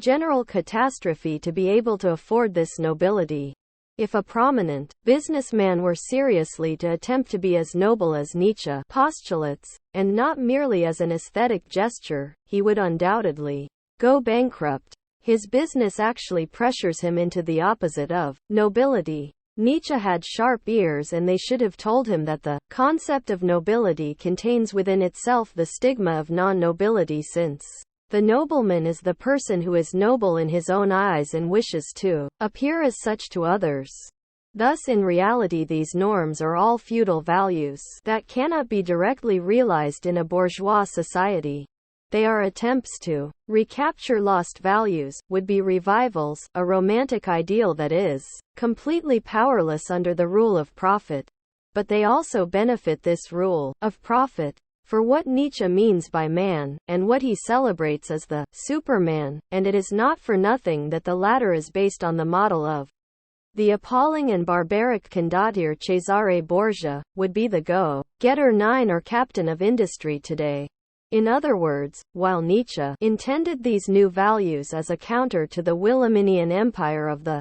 general catastrophe to be able to afford this nobility. If a prominent businessman were seriously to attempt to be as noble as Nietzsche postulates, and not merely as an aesthetic gesture, he would undoubtedly go bankrupt. His business actually pressures him into the opposite of nobility. Nietzsche had sharp ears and they should have told him that the concept of nobility contains within itself the stigma of non-nobility, since the nobleman is the person who is noble in his own eyes and wishes to appear as such to others. Thus in reality these norms are all feudal values that cannot be directly realized in a bourgeois society. They are attempts to recapture lost values, would-be revivals, a romantic ideal that is completely powerless under the rule of profit. But they also benefit this rule of profit. For what Nietzsche means by man, and what he celebrates as the Superman, and it is not for nothing that the latter is based on the model of the appalling and barbaric condottiere Cesare Borgia, would be the go-getter nine or captain of industry today. In other words, while Nietzsche intended these new values as a counter to the Wilhelminian Empire of the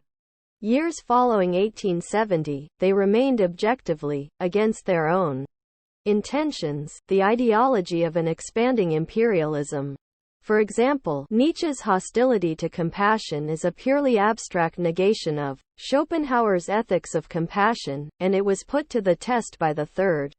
years following 1870, they remained objectively against their own intentions, the ideology of an expanding imperialism. For example, Nietzsche's hostility to compassion is a purely abstract negation of Schopenhauer's ethics of compassion, and it was put to the test by the Third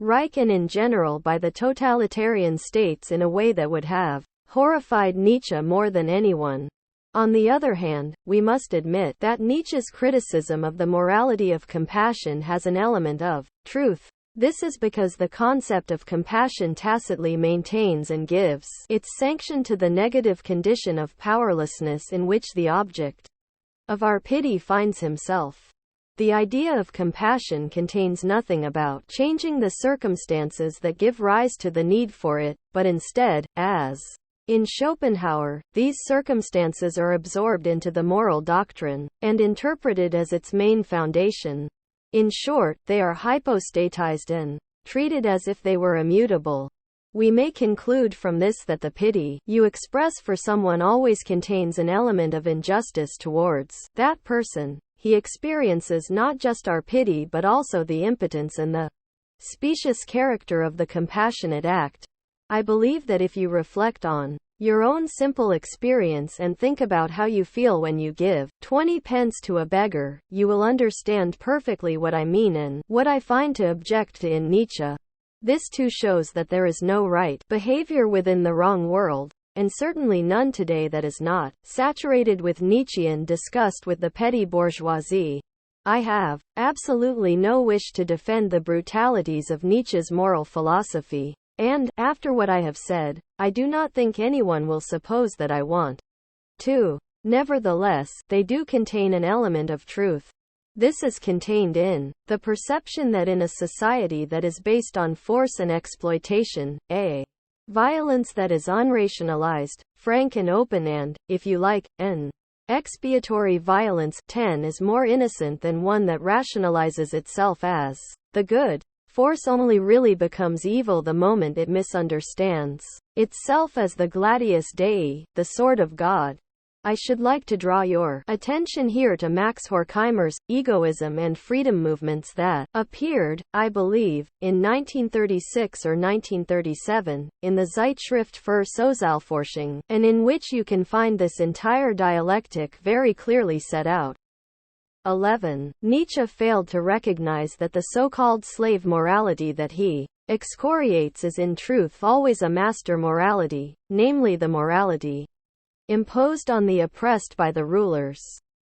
Reich and in general by the totalitarian states in a way that would have horrified Nietzsche more than anyone. On the other hand, we must admit that Nietzsche's criticism of the morality of compassion has an element of truth. This is because the concept of compassion tacitly maintains and gives its sanction to the negative condition of powerlessness in which the object of our pity finds himself. The idea of compassion contains nothing about changing the circumstances that give rise to the need for it, but instead, as in Schopenhauer, these circumstances are absorbed into the moral doctrine, and interpreted as its main foundation. In short, they are hypostatized and treated as if they were immutable. We may conclude from this that the pity you express for someone always contains an element of injustice towards that person. He experiences not just our pity but also the impotence and the specious character of the compassionate act. I believe that if you reflect on your own simple experience and think about how you feel when you give 20 pence to a beggar, you will understand perfectly what I mean and what I find to object to in Nietzsche. This too shows that there is no right behavior within the wrong world, and certainly none today that is not saturated with Nietzschean disgust with the petty bourgeoisie. I have absolutely no wish to defend the brutalities of Nietzsche's moral philosophy. And, after what I have said, I do not think anyone will suppose that I want to. Nevertheless, they do contain an element of truth. This is contained in the perception that in a society that is based on force and exploitation, a violence that is unrationalized, frank and open and, if you like, an expiatory violence, 10 is more innocent than one that rationalizes itself as the good. Force only really becomes evil the moment it misunderstands itself as the gladius Dei, the sword of God. I should like to draw your attention here to Max Horkheimer's egoism and freedom movements that appeared, I believe, in 1936 or 1937, in the Zeitschrift für Sozialforschung, and in which you can find this entire dialectic very clearly set out. 11. Nietzsche failed to recognize that the so-called slave morality that he excoriates is in truth always a master morality, namely the morality imposed on the oppressed by the rulers.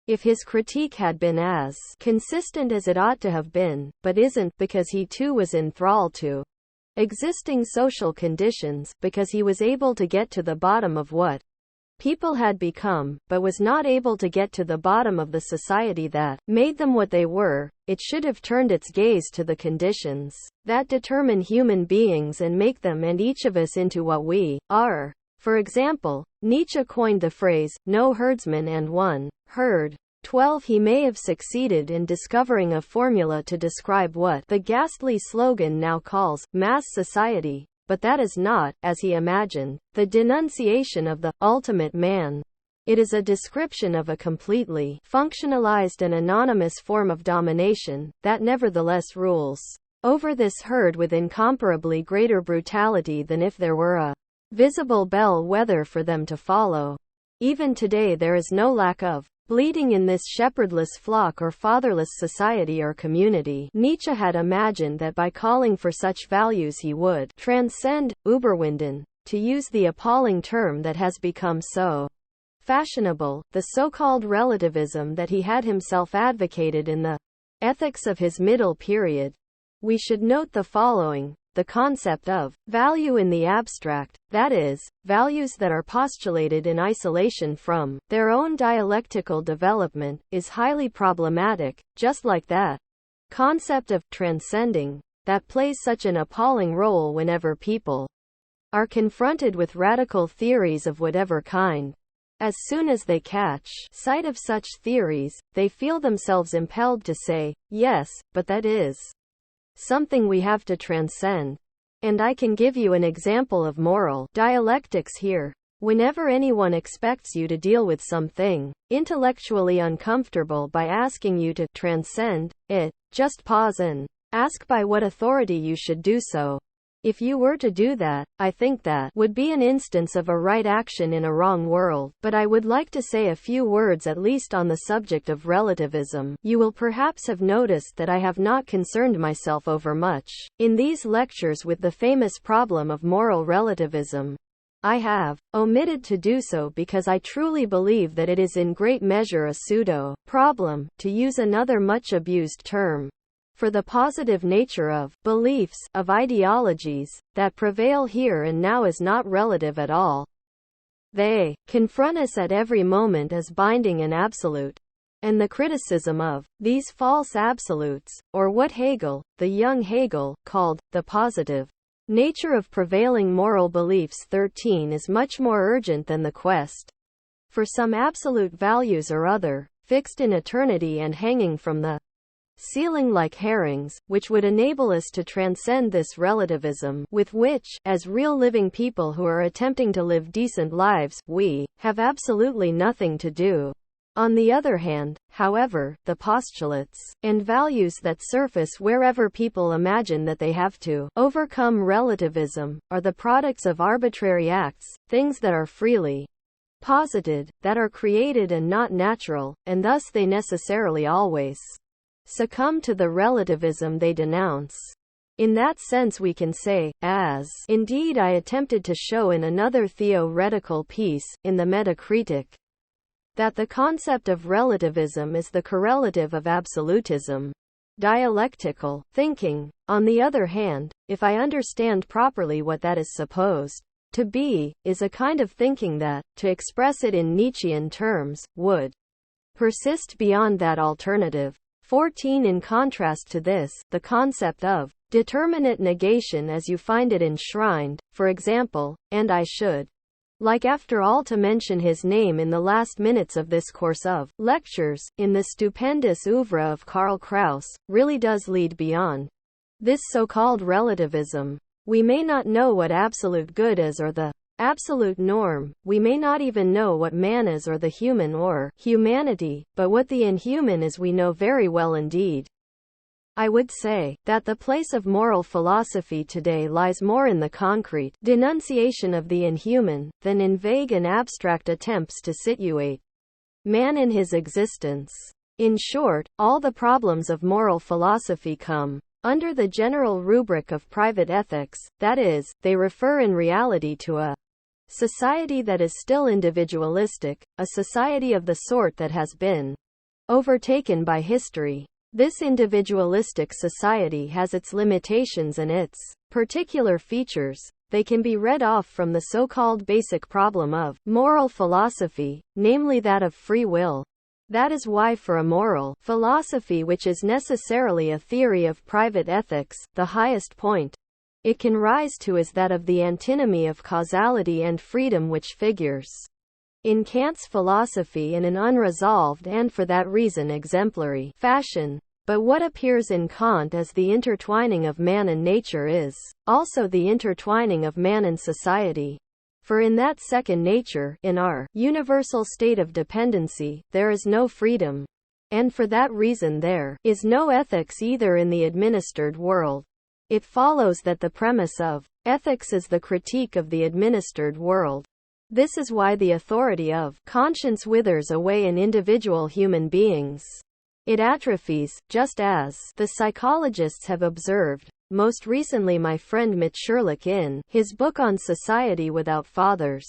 If his critique had been as consistent as it ought to have been, but isn't, because he too was enthralled to existing social conditions, because he was able to get to the bottom of what people had become, but was not able to get to the bottom of the society that made them what they were, it should have turned its gaze to the conditions that determine human beings and make them and each of us into what we are. For example, Nietzsche coined the phrase, no herdsman and one herd. 12. He may have succeeded in discovering a formula to describe what the ghastly slogan now calls mass society. But that is not, as he imagined, the denunciation of the ultimate man. It is a description of a completely functionalized and anonymous form of domination, that nevertheless rules over this herd with incomparably greater brutality than if there were a visible bell-wether for them to follow. Even today there is no lack of bleeding in this shepherdless flock or fatherless society or community. Nietzsche had imagined that by calling for such values he would transcend, überwinden, to use the appalling term that has become so fashionable, the so-called relativism that he had himself advocated in the ethics of his middle period. We should note the following. The concept of value in the abstract, that is, values that are postulated in isolation from their own dialectical development, is highly problematic, just like that concept of transcending that plays such an appalling role whenever people are confronted with radical theories of whatever kind. As soon as they catch sight of such theories, they feel themselves impelled to say, yes, but that is something we have to transcend. And I can give you an example of moral dialectics here. Whenever anyone expects you to deal with something intellectually uncomfortable by asking you to transcend it, just pause and ask by what authority you should do so. If you were to do that, I think that would be an instance of a right action in a wrong world. But I would like to say a few words at least on the subject of relativism. You will perhaps have noticed that I have not concerned myself over much in these lectures with the famous problem of moral relativism. I have omitted to do so because I truly believe that it is in great measure a pseudo-problem, to use another much abused term, for the positive nature of beliefs, of ideologies, that prevail here and now is not relative at all. They confront us at every moment as binding and absolute. And the criticism of these false absolutes, or what Hegel, the young Hegel, called the positive nature of prevailing moral beliefs 13, is much more urgent than the quest for some absolute values or other, fixed in eternity and hanging from the ceiling like herrings, which would enable us to transcend this relativism, with which, as real living people who are attempting to live decent lives, we have absolutely nothing to do. On the other hand, however, the postulates and values that surface wherever people imagine that they have to overcome relativism, are the products of arbitrary acts, things that are freely posited, that are created and not natural, and thus they necessarily always succumb to the relativism they denounce. In that sense we can say, as indeed I attempted to show in another theoretical piece, in the Metacritic, that the concept of relativism is the correlative of absolutism. Dialectical thinking, on the other hand, if I understand properly what that is supposed to be, is a kind of thinking that, to express it in Nietzschean terms, would persist beyond that alternative. 14. In contrast to this, the concept of determinate negation as you find it enshrined, for example, and I should like after all to mention his name in the last minutes of this course of lectures, in the stupendous oeuvre of Karl Kraus, really does lead beyond this so-called relativism. We may not know what absolute good is or the absolute norm, we may not even know what man is or the human or humanity, but what the inhuman is we know very well indeed. I would say that the place of moral philosophy today lies more in the concrete denunciation of the inhuman, than in vague and abstract attempts to situate man in his existence. In short, all the problems of moral philosophy come under the general rubric of private ethics, that is, they refer in reality to a society that is still individualistic, a society of the sort that has been overtaken by history. This individualistic society has its limitations and its particular features. They can be read off from the so-called basic problem of moral philosophy, namely that of free will. That is why for a moral philosophy which is necessarily a theory of private ethics, the highest point it can rise to is that of the antinomy of causality and freedom, which figures in Kant's philosophy in an unresolved and for that reason exemplary fashion. But what appears in Kant as the intertwining of man and nature is also the intertwining of man and society. For in that second nature, in our universal state of dependency, there is no freedom. And for that reason there is no ethics either in the administered world. It follows that the premise of ethics is the critique of the administered world. This is why the authority of conscience withers away in individual human beings. It atrophies, just as the psychologists have observed. Most recently my friend Mitch Sherlock in his book on Society Without Fathers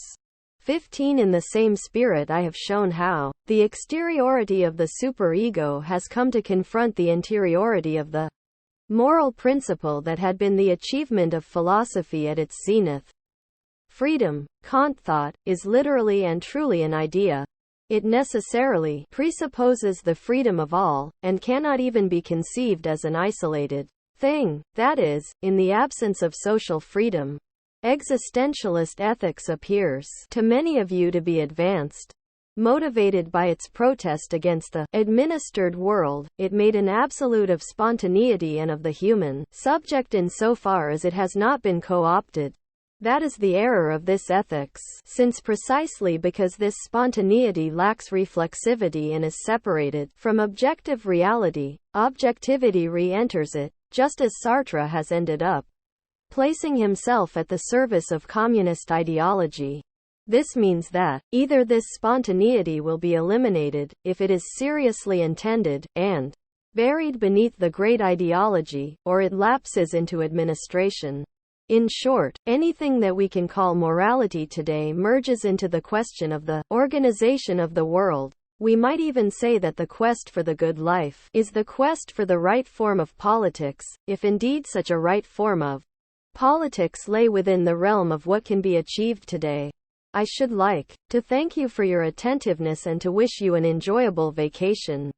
15. In the same spirit I have shown how the exteriority of the superego has come to confront the interiority of the moral principle that had been the achievement of philosophy at its zenith. Freedom, Kant thought, is literally and truly an idea. It necessarily presupposes the freedom of all, and cannot even be conceived as an isolated thing, that is, in the absence of social freedom. Existentialist ethics appears to many of you to be advanced. Motivated by its protest against the administered world, it made an absolute of spontaneity and of the human subject insofar as it has not been co-opted. That is the error of this ethics, since precisely because this spontaneity lacks reflexivity and is separated from objective reality, objectivity re-enters it, just as Sartre has ended up placing himself at the service of communist ideology. This means that, either this spontaneity will be eliminated, if it is seriously intended, and buried beneath the great ideology, or it lapses into administration. In short, anything that we can call morality today merges into the question of the organization of the world. We might even say that the quest for the good life is the quest for the right form of politics, if indeed such a right form of politics lay within the realm of what can be achieved today. I should like to thank you for your attentiveness and to wish you an enjoyable vacation.